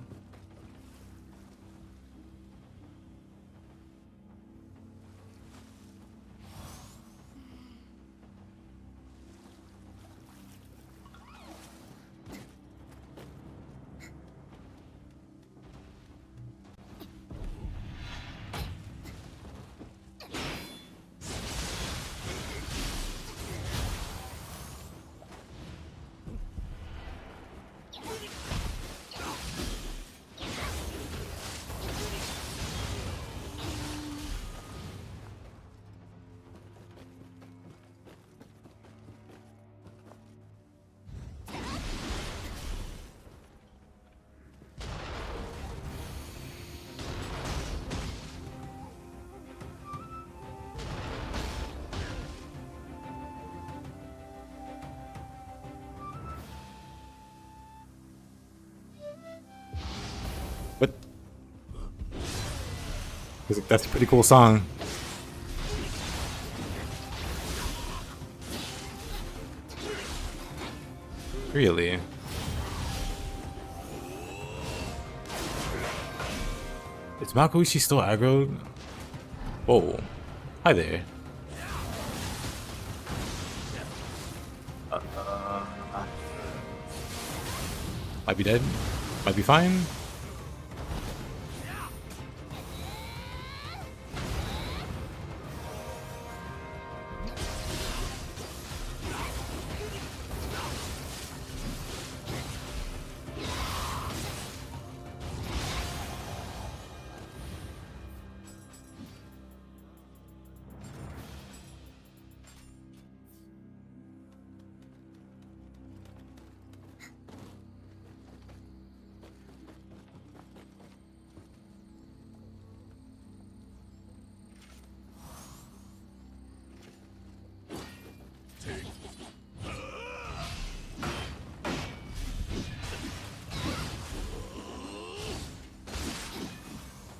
[SPEAKER 1] But that's a pretty cool song. Really? Is Makoichi still aggroed? Whoa. Hi there. Might be dead. Might be fine.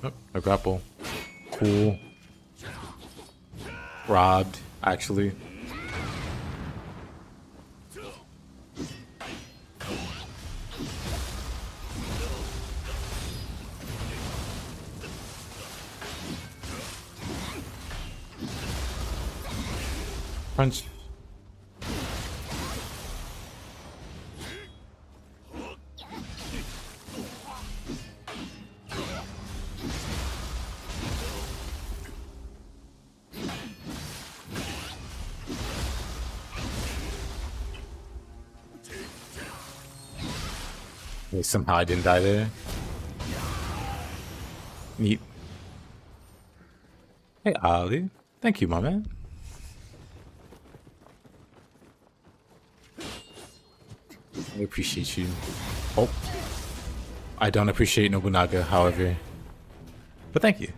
[SPEAKER 1] Oh, a grapple. Cool. Robbed, actually. Crunch. Wait, somehow I didn't die there. Neat. Hey, Ali. Thank you, my man. I appreciate you. Oh. I don't appreciate Nobunaga, however. But thank you.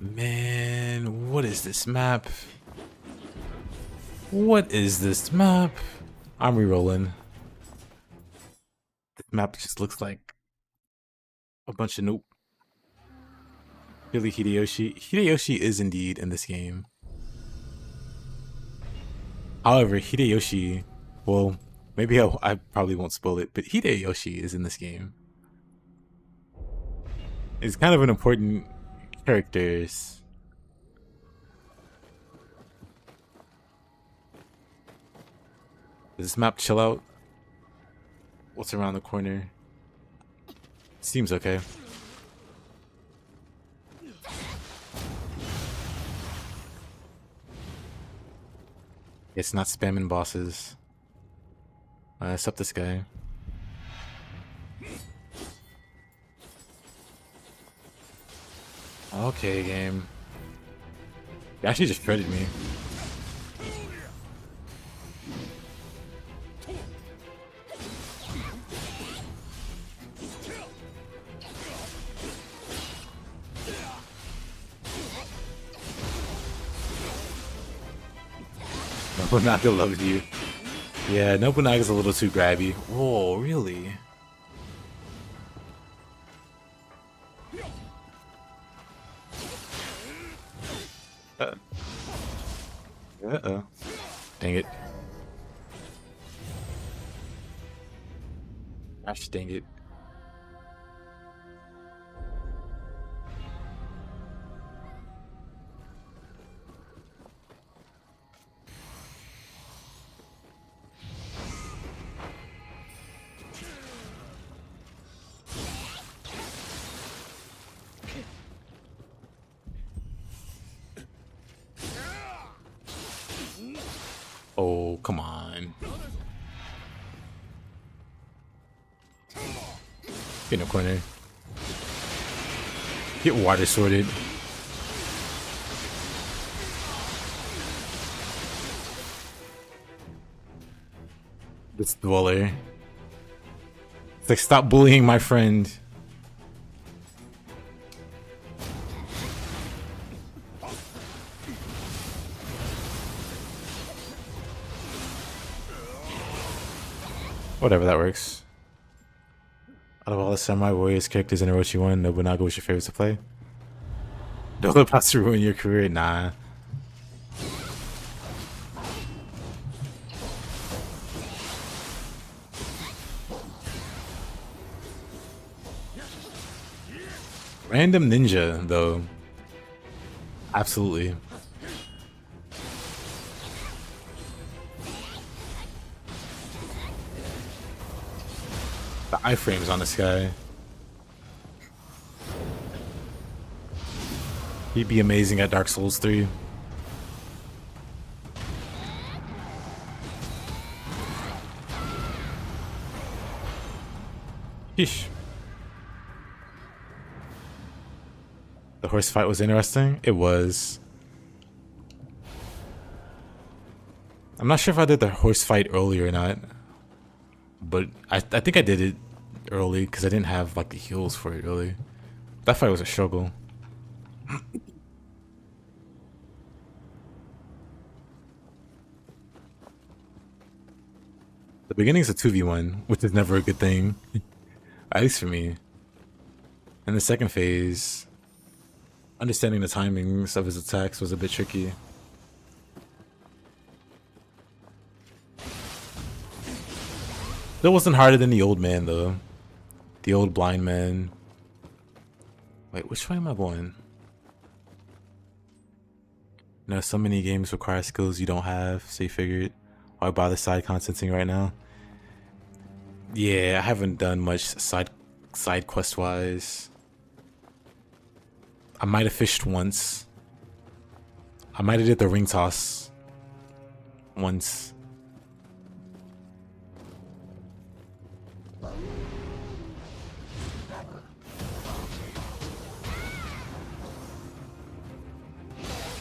[SPEAKER 1] Man, what is this map? What is this map? I'm re-rolling. This map just looks like a bunch of nope. Really, Hideyoshi. Hideyoshi is indeed in this game. However, Hideyoshi, well, maybe I probably won't spoil it, but Hideyoshi is in this game. It's kind of an important character. Does this map chill out? What's around the corner? Seems okay. It's not spamming bosses. Except this guy. Okay, game. You actually just shredded me. Nobunaga loves you. Yeah, Nobunaga's a little too grabby. Whoa, really? Uh-oh. Dang it. Gosh dang it. Oh, come on. Get in the corner. Get water sorted. This dweller. It's like, stop bullying my friend. Whatever, that works. Out of all the Samurai Warriors characters in Orochi 1, Nobunaga was your favorite to play? Don't let about to ruin your career? Nah. Random ninja, though. Absolutely. The iframes on this guy. He'd be amazing at Dark Souls 3. Sheesh. The horse fight was interesting. It was. I'm not sure if I did the horse fight early or not. But I think I did it early because I didn't have like the heals for it early. That fight was a struggle. The beginning's a 2v1, which is never a good thing. At least for me. And the second phase, understanding the timings of his attacks was a bit tricky. That wasn't harder than the old man, though. The old blind man. Wait, which way am I going? know, so many games require skills you don't have, so you figured, why bother side contenting right now? Yeah, I haven't done much side quest wise. I might have fished once. I might have did the ring toss once.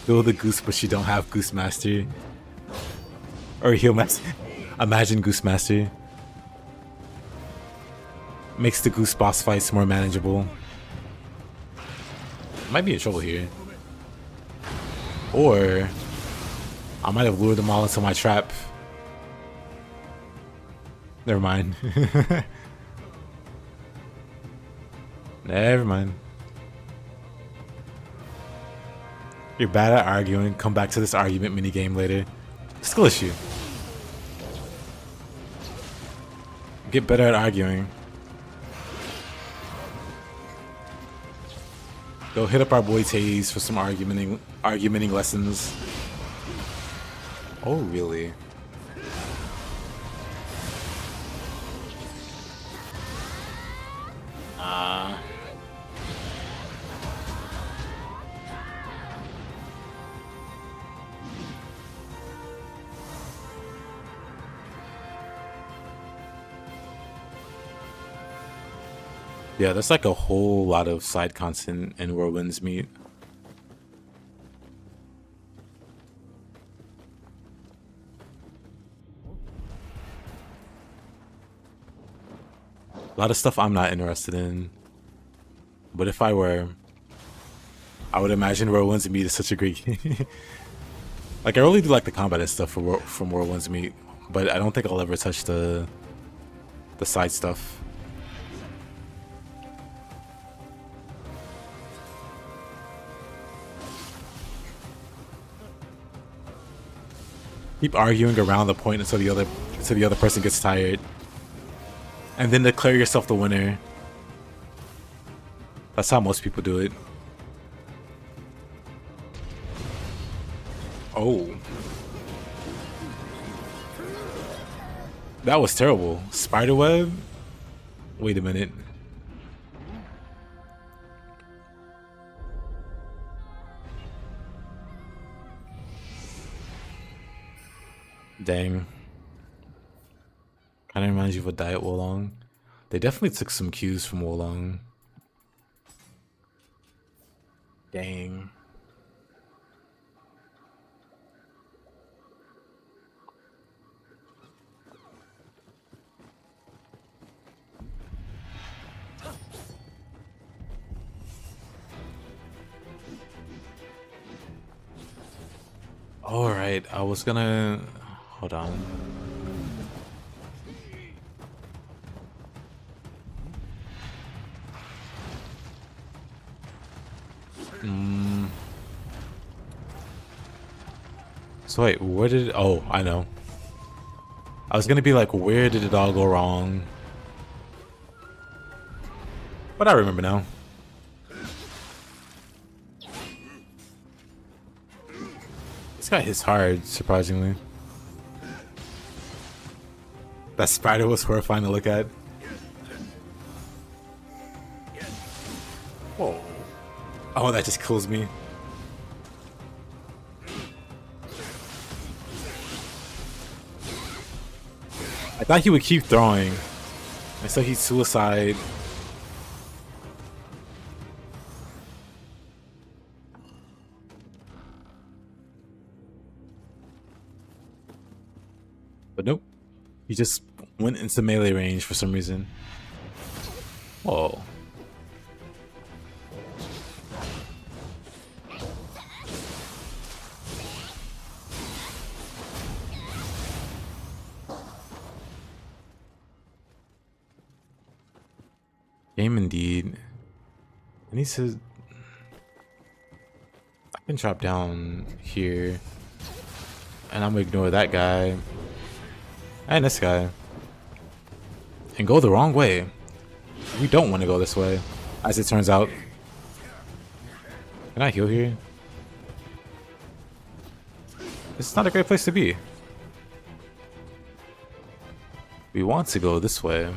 [SPEAKER 1] Feel the goose, but you don't have Goose Master. Or Heel Master. Imagine Goose Master. Makes the goose boss fights more manageable. Might be in trouble here. Or I might have lured them all into my trap. Never mind. Never mind. You're bad at arguing. Come back to this argument minigame later. Skill issue. Get better at arguing. Go hit up our boy Taze for some argumenting lessons. Oh, really? Yeah, there's like a whole lot of side content in Whirlwind's Meet. A lot of stuff I'm not interested in. But if I were, I would imagine Whirlwind's Meet is such a great game. Like, I really do like the combat and stuff from Whirlwind's Meet, but I don't think I'll ever touch the side stuff. Keep arguing around the point until the other person gets tired, and then declare yourself the winner. That's how most people do it. Oh, that was terrible. Spiderweb? Wait a minute. Dang. Kind of reminds you of a Diet Wolong. They definitely took some cues from Wolong. Dang. Alright, I was gonna... Hold on. So wait, where did... Oh, I know. I was gonna be like, where did it all go wrong? But I remember now. This guy hits hard, surprisingly. That spider was horrifying to look at. Whoa. Oh, that just kills me. I thought he would keep throwing. And so he'd suicide. But nope. He just went into melee range for some reason. Whoa. Game indeed. I need to... I can drop down here. And I'm gonna ignore that guy. And this guy. And go the wrong way. We don't want to go this way, as it turns out. Can I heal here? It's not a great place to be. We want to go this way.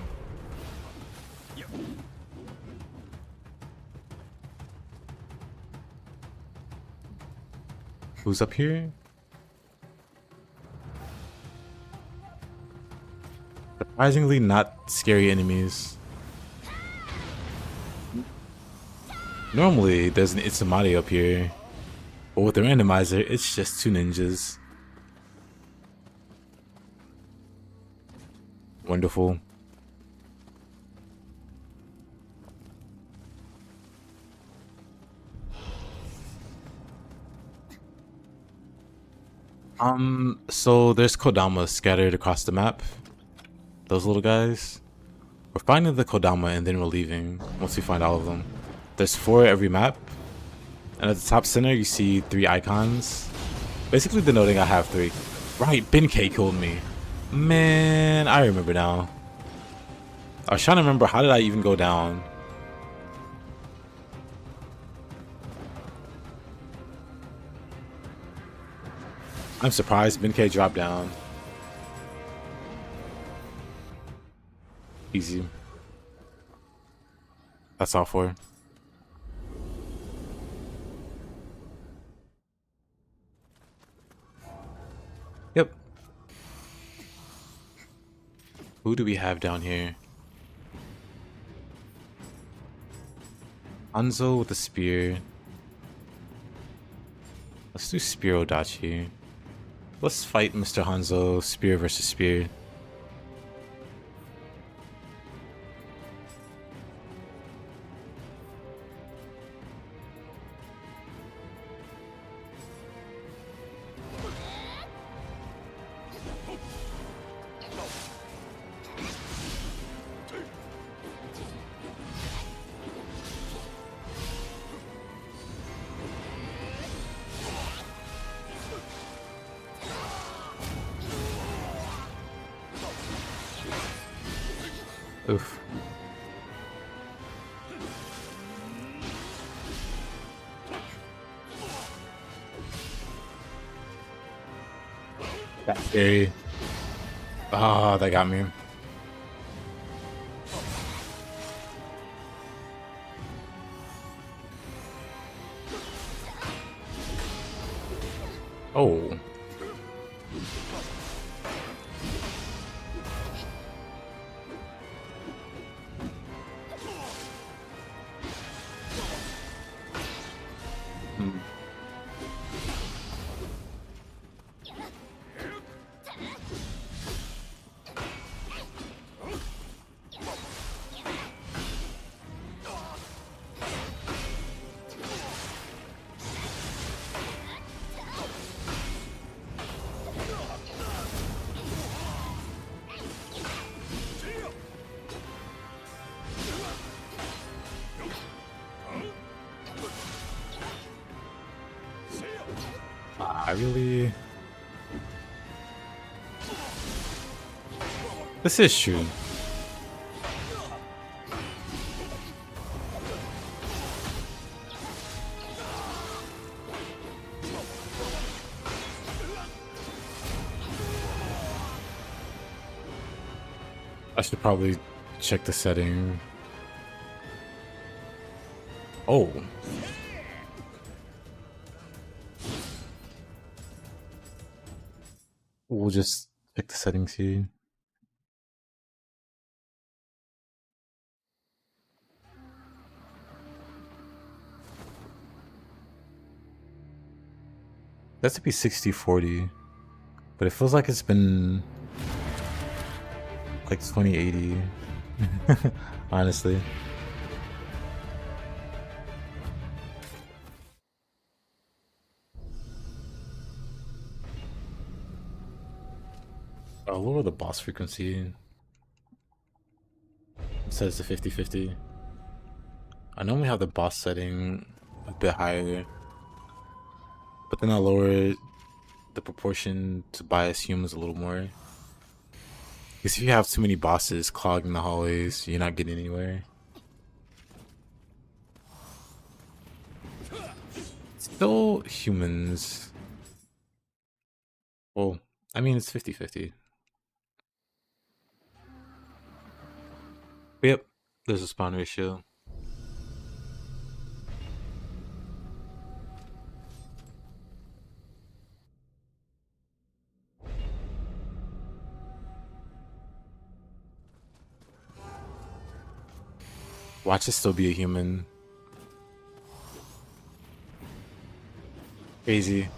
[SPEAKER 1] Who's up here? Surprisingly not scary enemies. Normally there's an Itsamari up here, but with the randomizer it's just two ninjas. Wonderful. So there's Kodama scattered across the map. Those little guys. We're finding the Kodama and then we're leaving once we find all of them. There's 4 every map. And at the top center you see 3 icons. Basically denoting I have 3. Right, Benkei killed me. Man, I remember now. I was trying to remember, how did I even go down? I'm surprised Benkei dropped down. Easy. That's all for. Yep. Who do we have down here? Hanzo with the spear. Let's do Spear Odachi. Let's fight Mr. Hanzo, spear versus spear. Oof. That's scary. Ah, that got me. Oh. I really... This is true. I should probably check the setting. Oh. We'll just check the settings here. That's to be 60/40, but it feels like it's been like 2080. Honestly. I'll lower the boss frequency. It says the 50/50. I normally have the boss setting a bit higher, but then I'll lower the proportion to bias humans a little more. Because if you have too many bosses clogging the hallways, you're not getting anywhere. Still humans. Well, I mean, it's 50-50. Yep, there's a spawn ratio. Watch it still be a human. Crazy.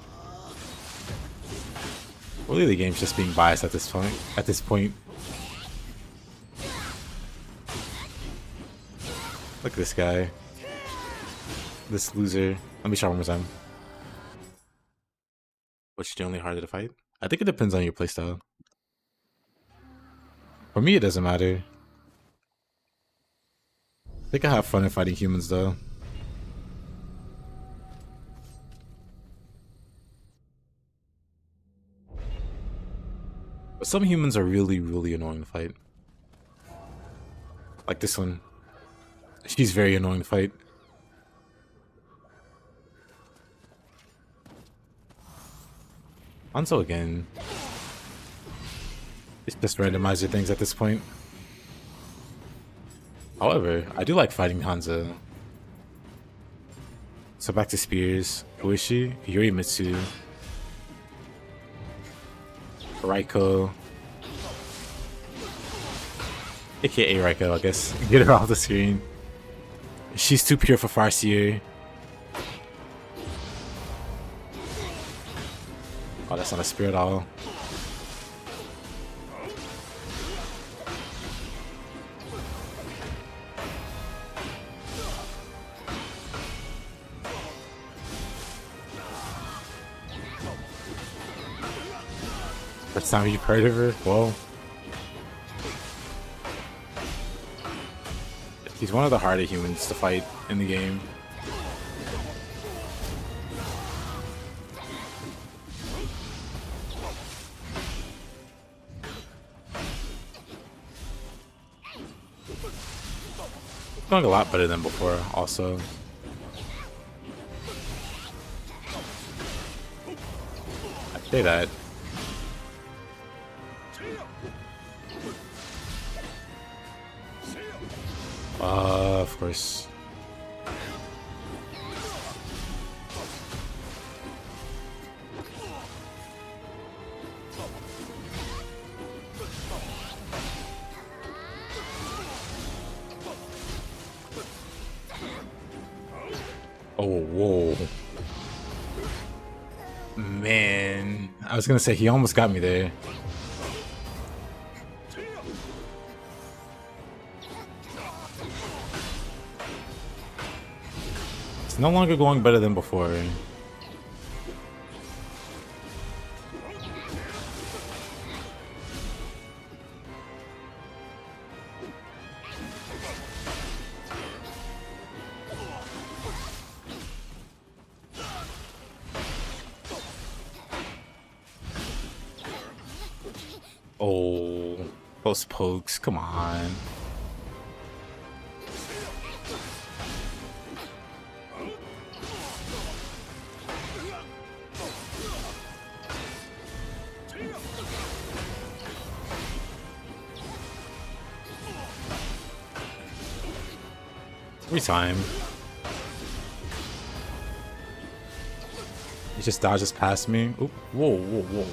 [SPEAKER 1] Really, the game's just being biased at this point. Look at this guy. This loser. Let me try one more time. Which generally harder to fight? I think it depends on your playstyle. For me, it doesn't matter. I think I have fun in fighting humans, though. But some humans are really, really annoying to fight. Like this one. She's very annoying to fight. Hanzo again. It's just randomizer things at this point. However, I do like fighting Hanzo. So back to spears. Who is she? Yorimitsu. Raiko. AKA Raiko, I guess. Get her off the screen. She's too pure for Farseer. Oh, that's not a spear at all. First time you've heard of her? Whoa. He's one of the harder humans to fight in the game. It's going a lot better than before, also. I say that. Of course. Oh, whoa. Man. I was gonna say, he almost got me there. It's no longer going better than before. Oh, those pokes, come on. Every time. He just dodges past me. Oop. Whoa, whoa, whoa.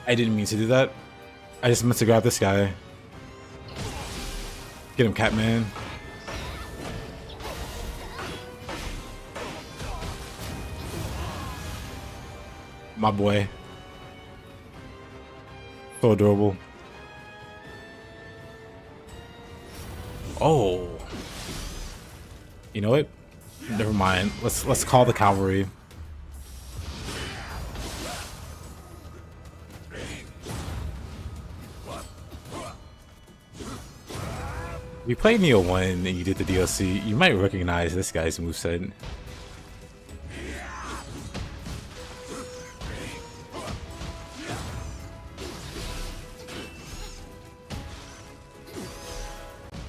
[SPEAKER 1] I didn't mean to do that. I just meant to grab this guy. Get him, Catman. My boy. So adorable. Oh. You know what? Never mind. Let's call the cavalry. If you played Nioh 1 and you did the DLC, you might recognize this guy's moveset.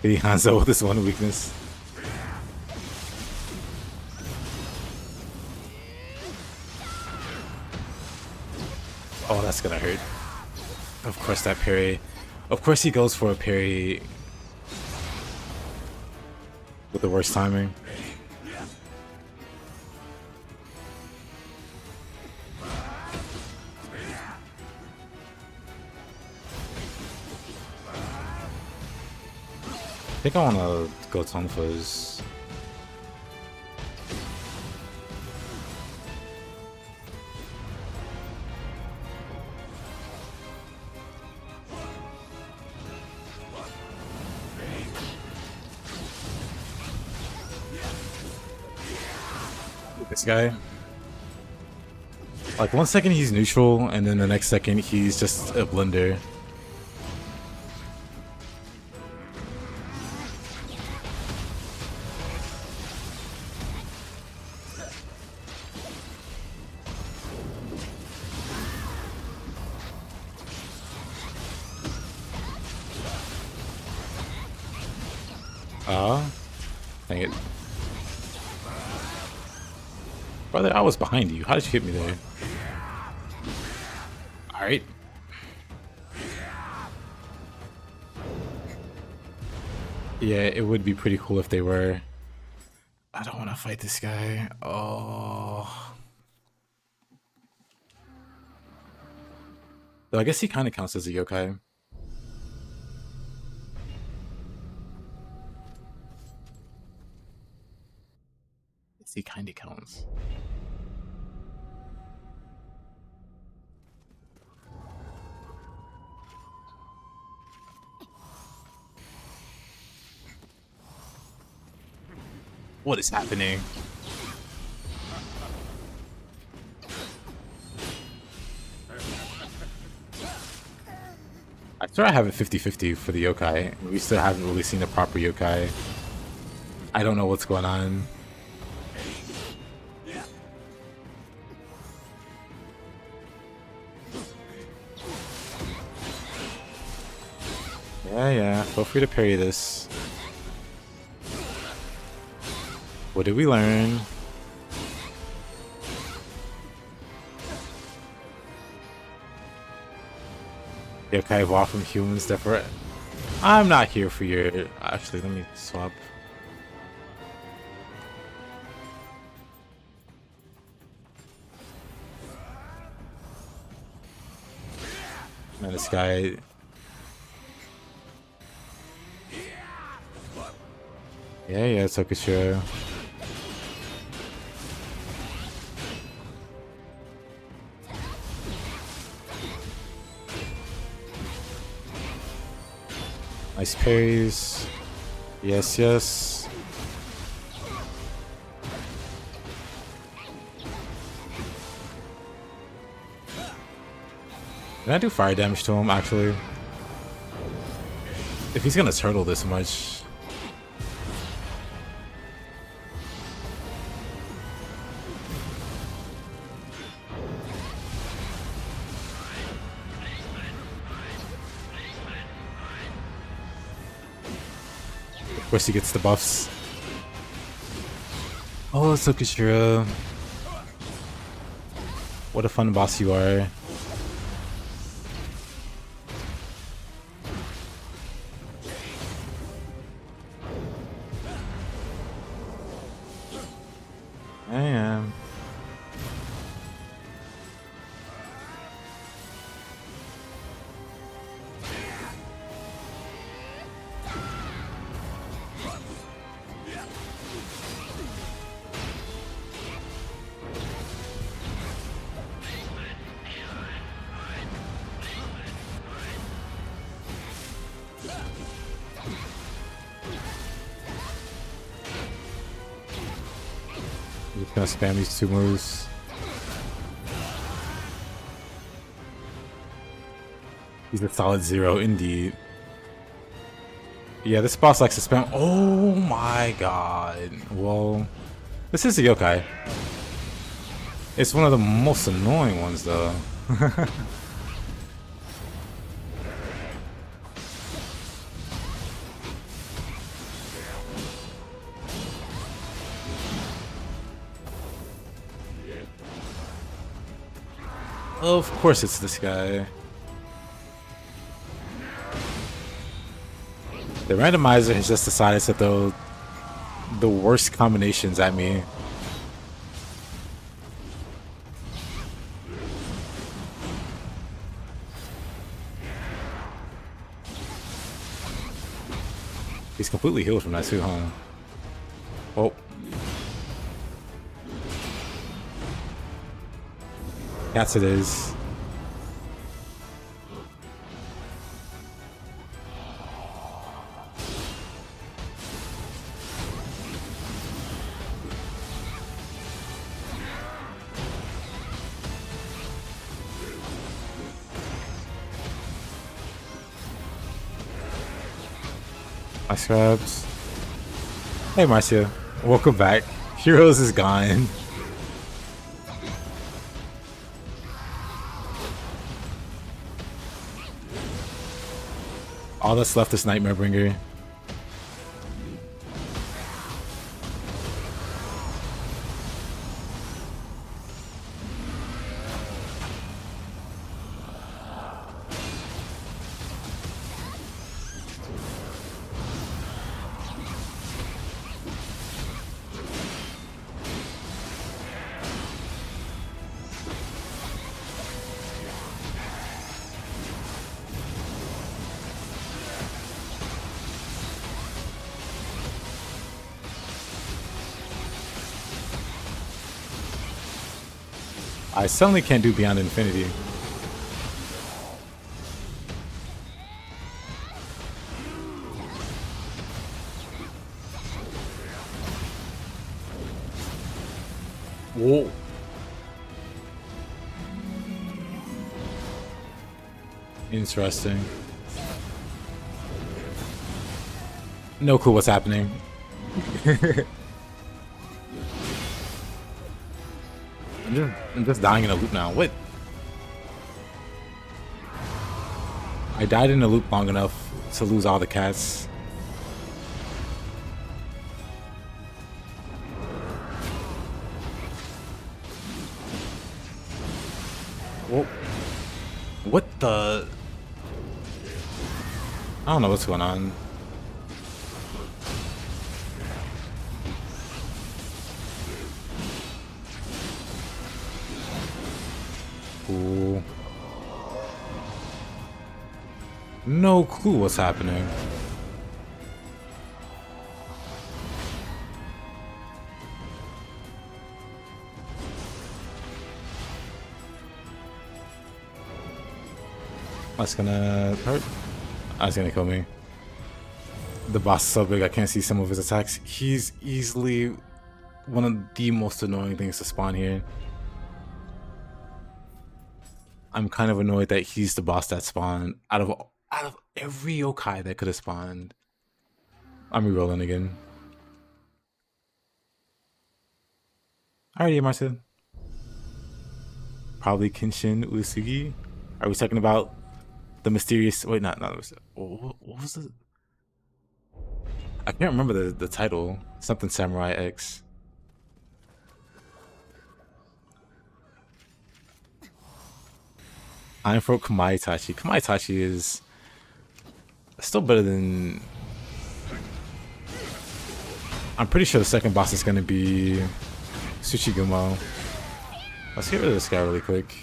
[SPEAKER 1] Hitting Hanzo with this one weakness. that's gonna hurt. Of course that parry. Of course he goes for a parry with the worst timing. I think I wanna go Tonfa's. This guy. Like 1 second he's neutral, and then the next second he's just a blender. Dang it. Brother, I was behind you. How did you hit me there? Alright. Yeah, it would be pretty cool if they were. I don't want to fight this guy. Oh. Though I guess he kind of counts as a yokai. He kind of counts. What is happening? I swear I have it 50-50 for the yokai. We still haven't really seen a proper yokai. I don't know what's going on. Yeah, feel free to parry this. What did we learn? Yokai evolve from humans, therefore I'm not here for your... Actually, let me swap. Man, this guy... Yeah, Tokishiro. Nice parries. Yes. Can I do fire damage to him, actually? If he's gonna turtle this much... Of course he gets the buffs. Oh, Tsukishira. What a fun boss you are. I am. Just gonna spam these two moves. He's a solid 0 indeed. Yeah, this boss likes to spam. Oh my god. Well, this is a yokai. It's one of the most annoying ones though. Of course it's this guy. The randomizer has just decided to throw the worst combinations at me. He's completely healed from that too, huh? Oh. Cats it is. My scrubs. Hey Marcia, welcome back. Heroes is gone. All that's left is Nightmare Bringer. I suddenly can't do Beyond Infinity. Whoa. Interesting. No clue what's happening. I'm just dying in a loop now. What? I died in a loop long enough to lose all the cats. Whoa. What the? I don't know what's going on. Cool. No clue what's happening. That's gonna hurt. That's gonna kill me. The boss is so big I can't see some of his attacks. He's easily one of the most annoying things to spawn here. I'm kind of annoyed that he's the boss that spawned out of every yokai that could have spawned. I'm rerolling again. Alrighty, Marcel. Probably Kenshin Uesugi. Are we talking about the mysterious? Wait, not. What was the? I can't remember the title. Something Samurai X. I'm for Kamaitachi. Kamaitachi is still better than. I'm pretty sure the second boss is gonna be Tsuchigumo. Let's get rid of this guy really quick.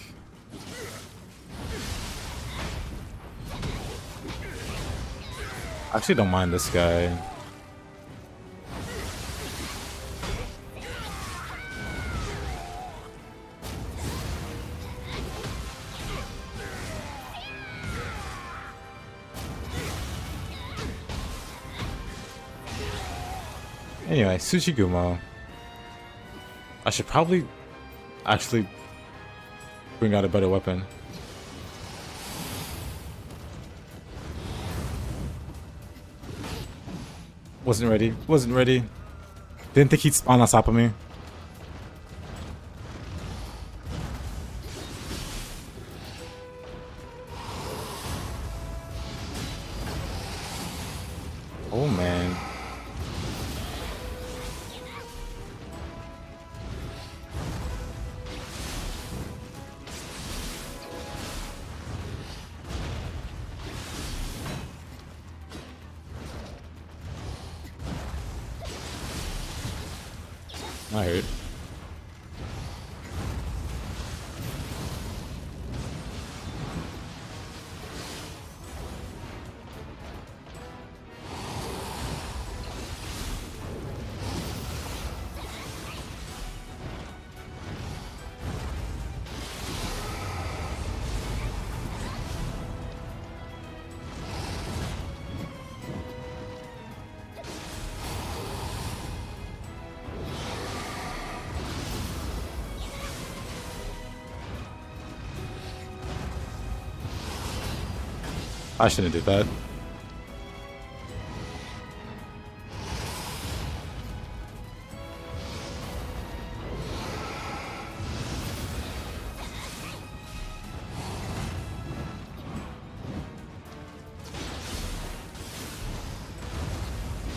[SPEAKER 1] I actually don't mind this guy. Anyway, Tsuchigumo. I should probably actually bring out a better weapon. Wasn't ready. Didn't think he'd spawn on top of me. Oh man. I heard. I shouldn't have did that.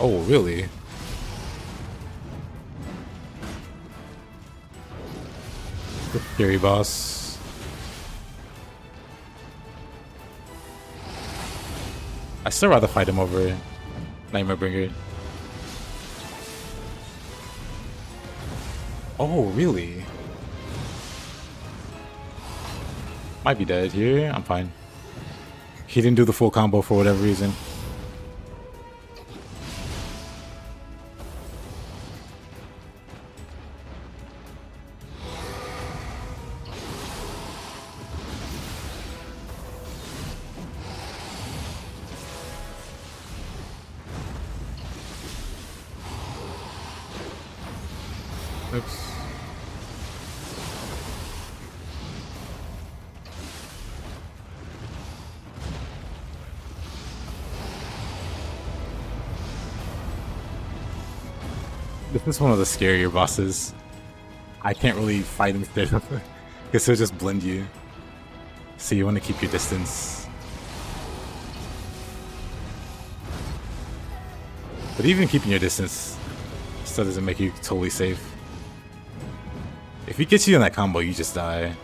[SPEAKER 1] Oh, really? Scary boss. I still rather fight him over Nightmare Bringer. Oh, really? Might be dead here. I'm fine. He didn't do the full combo for whatever reason. Oops. This is one of the scarier bosses. I can't really fight him straight up because he'll just blend you. So you want to keep your distance. But even keeping your distance still doesn't make you totally safe. If he gets you in that combo, you just die.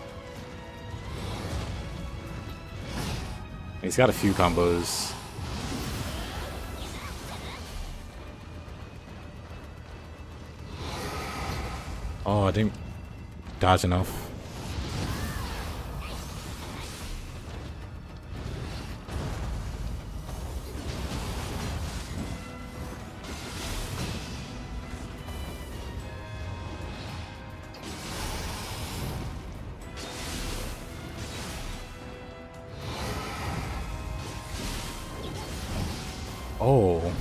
[SPEAKER 1] He's got a few combos. Oh, I didn't dodge enough. Oh.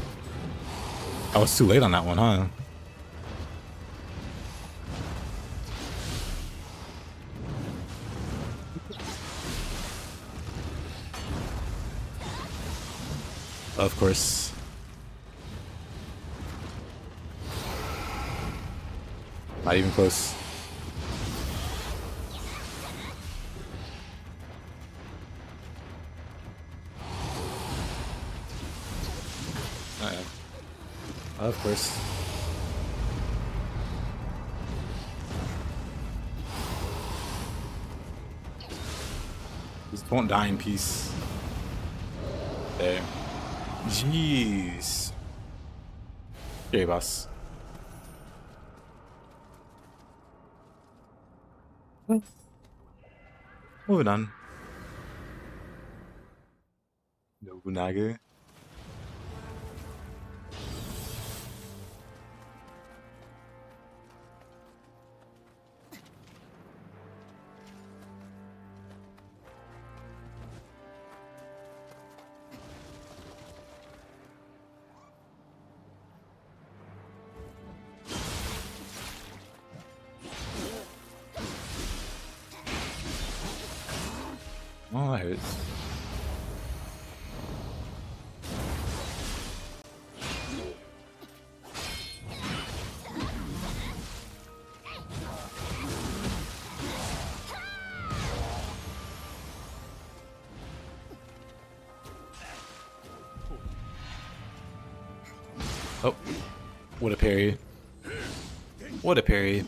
[SPEAKER 1] I was too late on that one, huh? Of course. Not even close. Of course. Just won't die in peace. There. Jeez. Okay, boss. Moving on. Nobunaga. Oh, that hurts. Oh, what a parry. What a parry.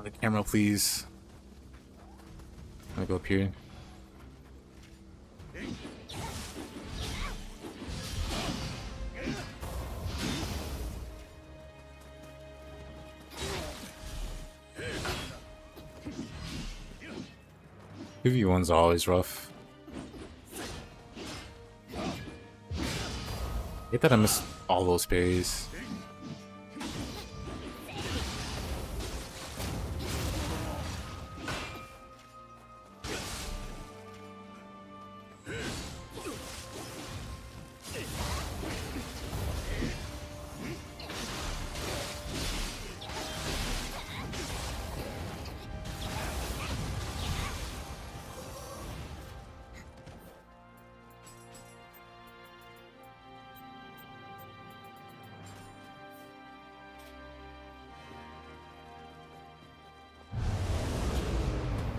[SPEAKER 1] The camera, please. I'm gonna go up here. PvE1's always rough. I hate that I missed all those parries.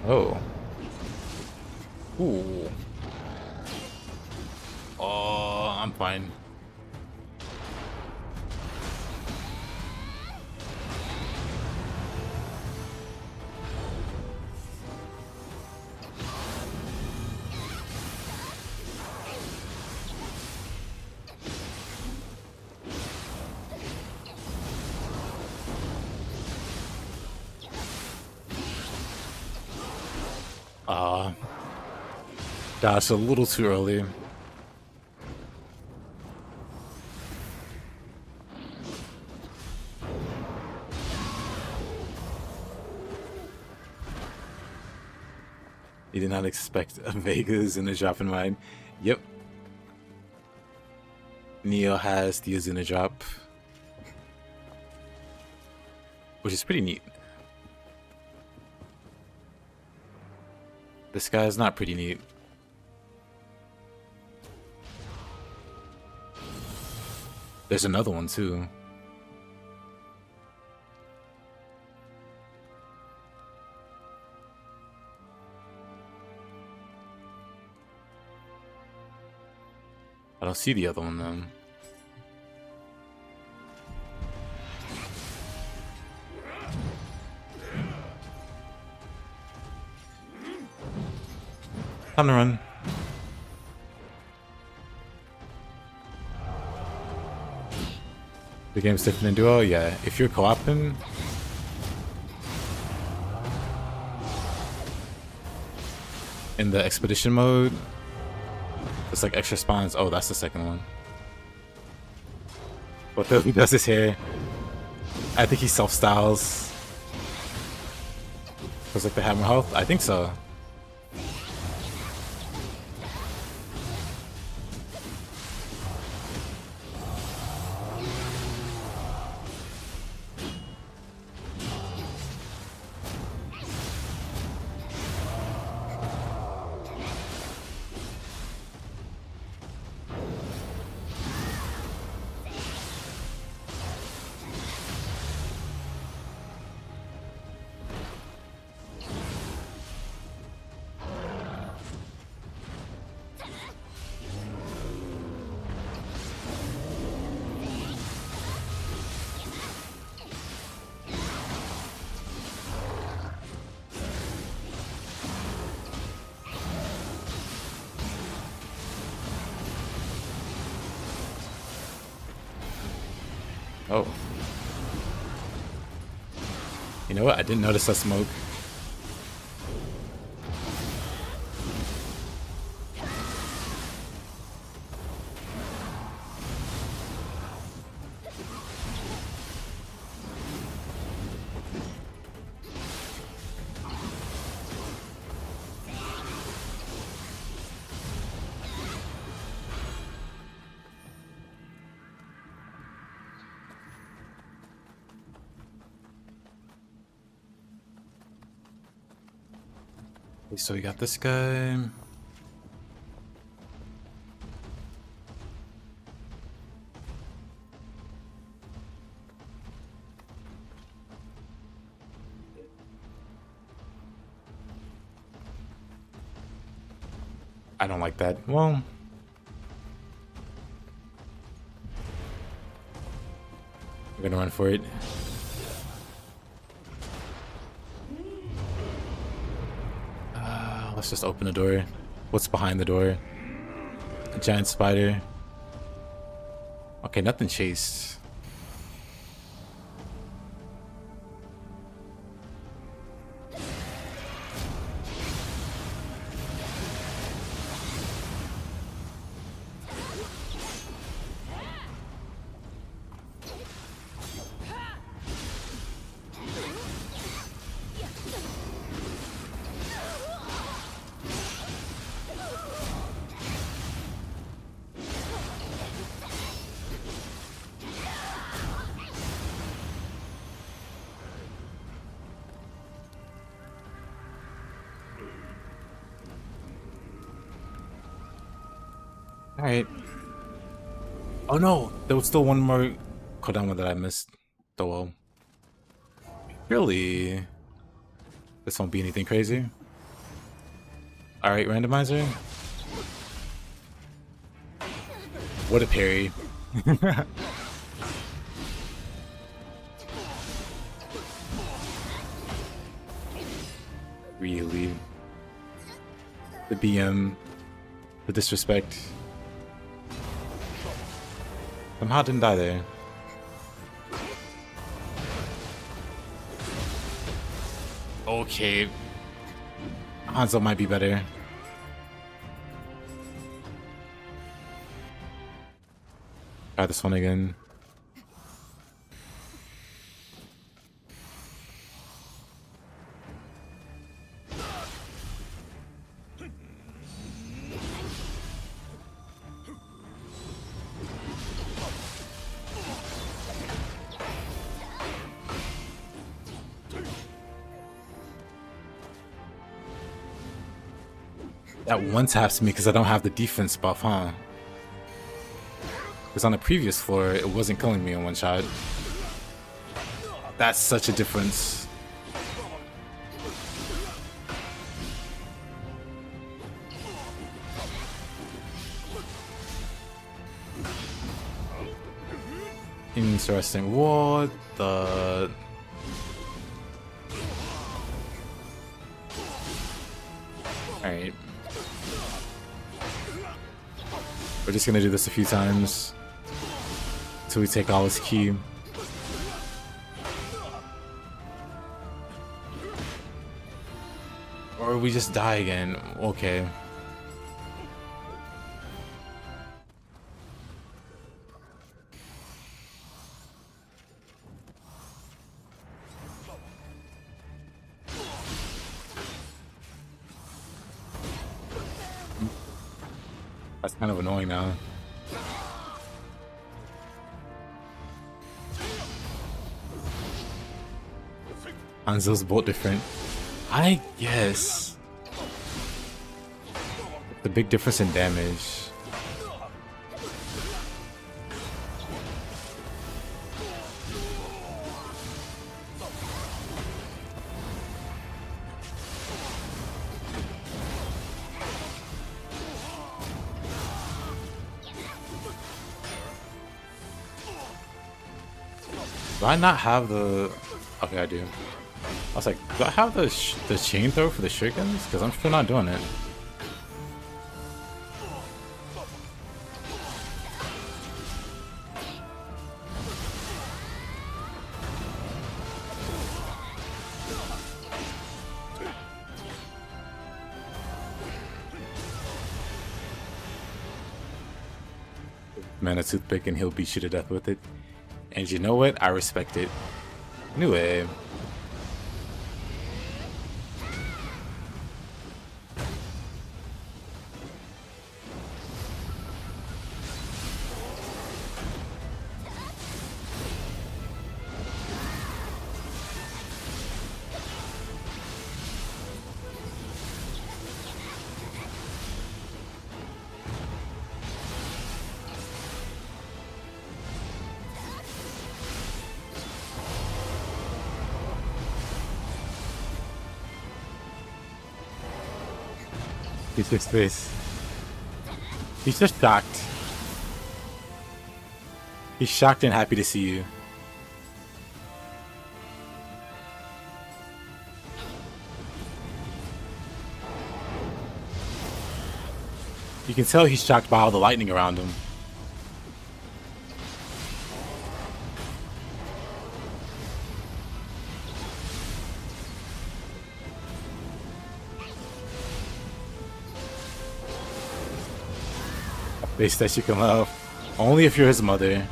[SPEAKER 1] Oh. Ooh. Oh, I'm fine. That's a little too early. You did not expect a Vegas in the drop in mine. Yep. Nioh has the Azuna drop, which is pretty neat. This guy is not pretty neat. There's another one too. I don't see the other one though. Time to run. The game's different in duo, yeah. If you're co-oping, in the expedition mode, it's like extra spawns. Oh, that's the second one. What the he does his hair? I think he self-styles. Was like the hammer health? I think so. Oh. You know what? I didn't notice that smoke. So we got this guy. I don't like that. Well, we're gonna run for it. Let's just open the door. What's behind the door? A giant spider. Okay, nothing chased. Alright. Oh no! There was still one more Kodama that I missed. Oh well. Really? This won't be anything crazy. Alright, Randomizer. What a parry. Really? The BM. The disrespect. Somehow didn't die there. Okay. Hanzo might be better. Try this one again. That one taps me because I don't have the defense buff, huh? Because on the previous floor, it wasn't killing me in one shot. That's such a difference. Interesting. What the... Alright. We're just gonna do this a few times until we take all his ki. Or we just die again. Okay. That's kind of annoying now. Hanzo's both different. I guess. The big difference in damage. Do I not have the... Okay, I do. I was like, do I have the chain throw for the shurikens? Because I'm still not doing it. Man, a toothpick and he'll beat you to death with it. And you know what? I respect it. Anyway. He's just this. He's just shocked. He's shocked and happy to see you. You can tell he's shocked by all the lightning around him. Face that you can love. Only if you're his mother.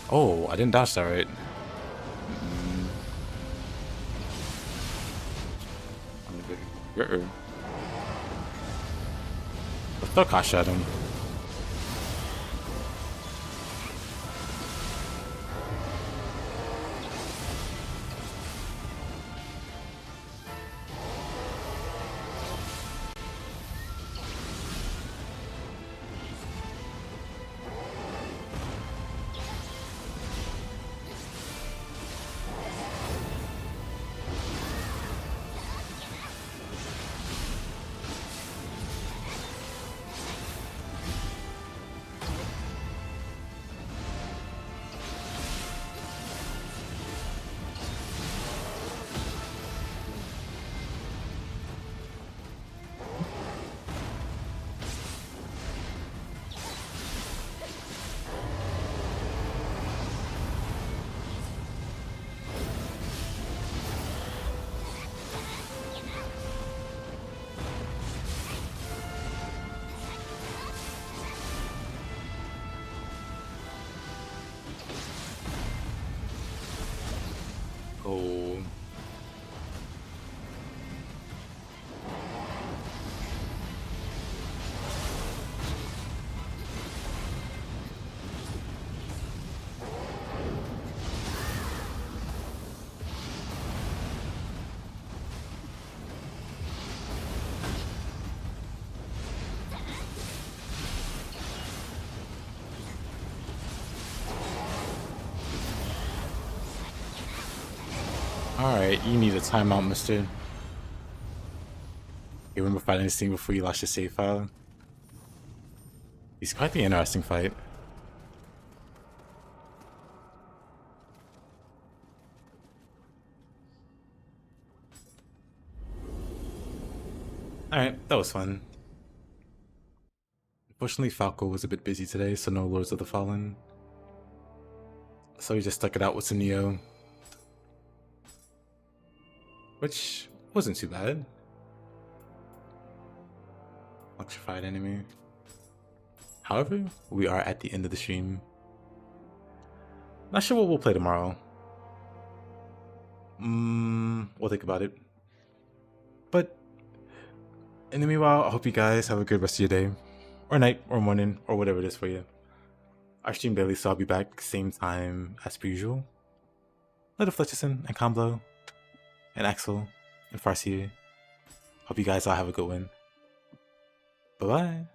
[SPEAKER 1] Oh, I didn't dodge that right. I thought I shot him. Oh. Alright, you need a timeout, mister. You remember fighting this thing before you lost your save file? It's quite the interesting fight. Alright, that was fun. Unfortunately, Falco was a bit busy today, so no Lords of the Fallen. So we just stuck it out with some Nioh. Which wasn't too bad. Electrified enemy. However, we are at the end of the stream. Not sure what we'll play tomorrow. We'll think about it. But in the meanwhile, I hope you guys have a good rest of your day, or night, or morning, or whatever it is for you. I stream daily, so I'll be back same time as per usual. Little Fletcherson and Comblo and Axel and Farseer. Hope you guys all have a good one. Bye bye.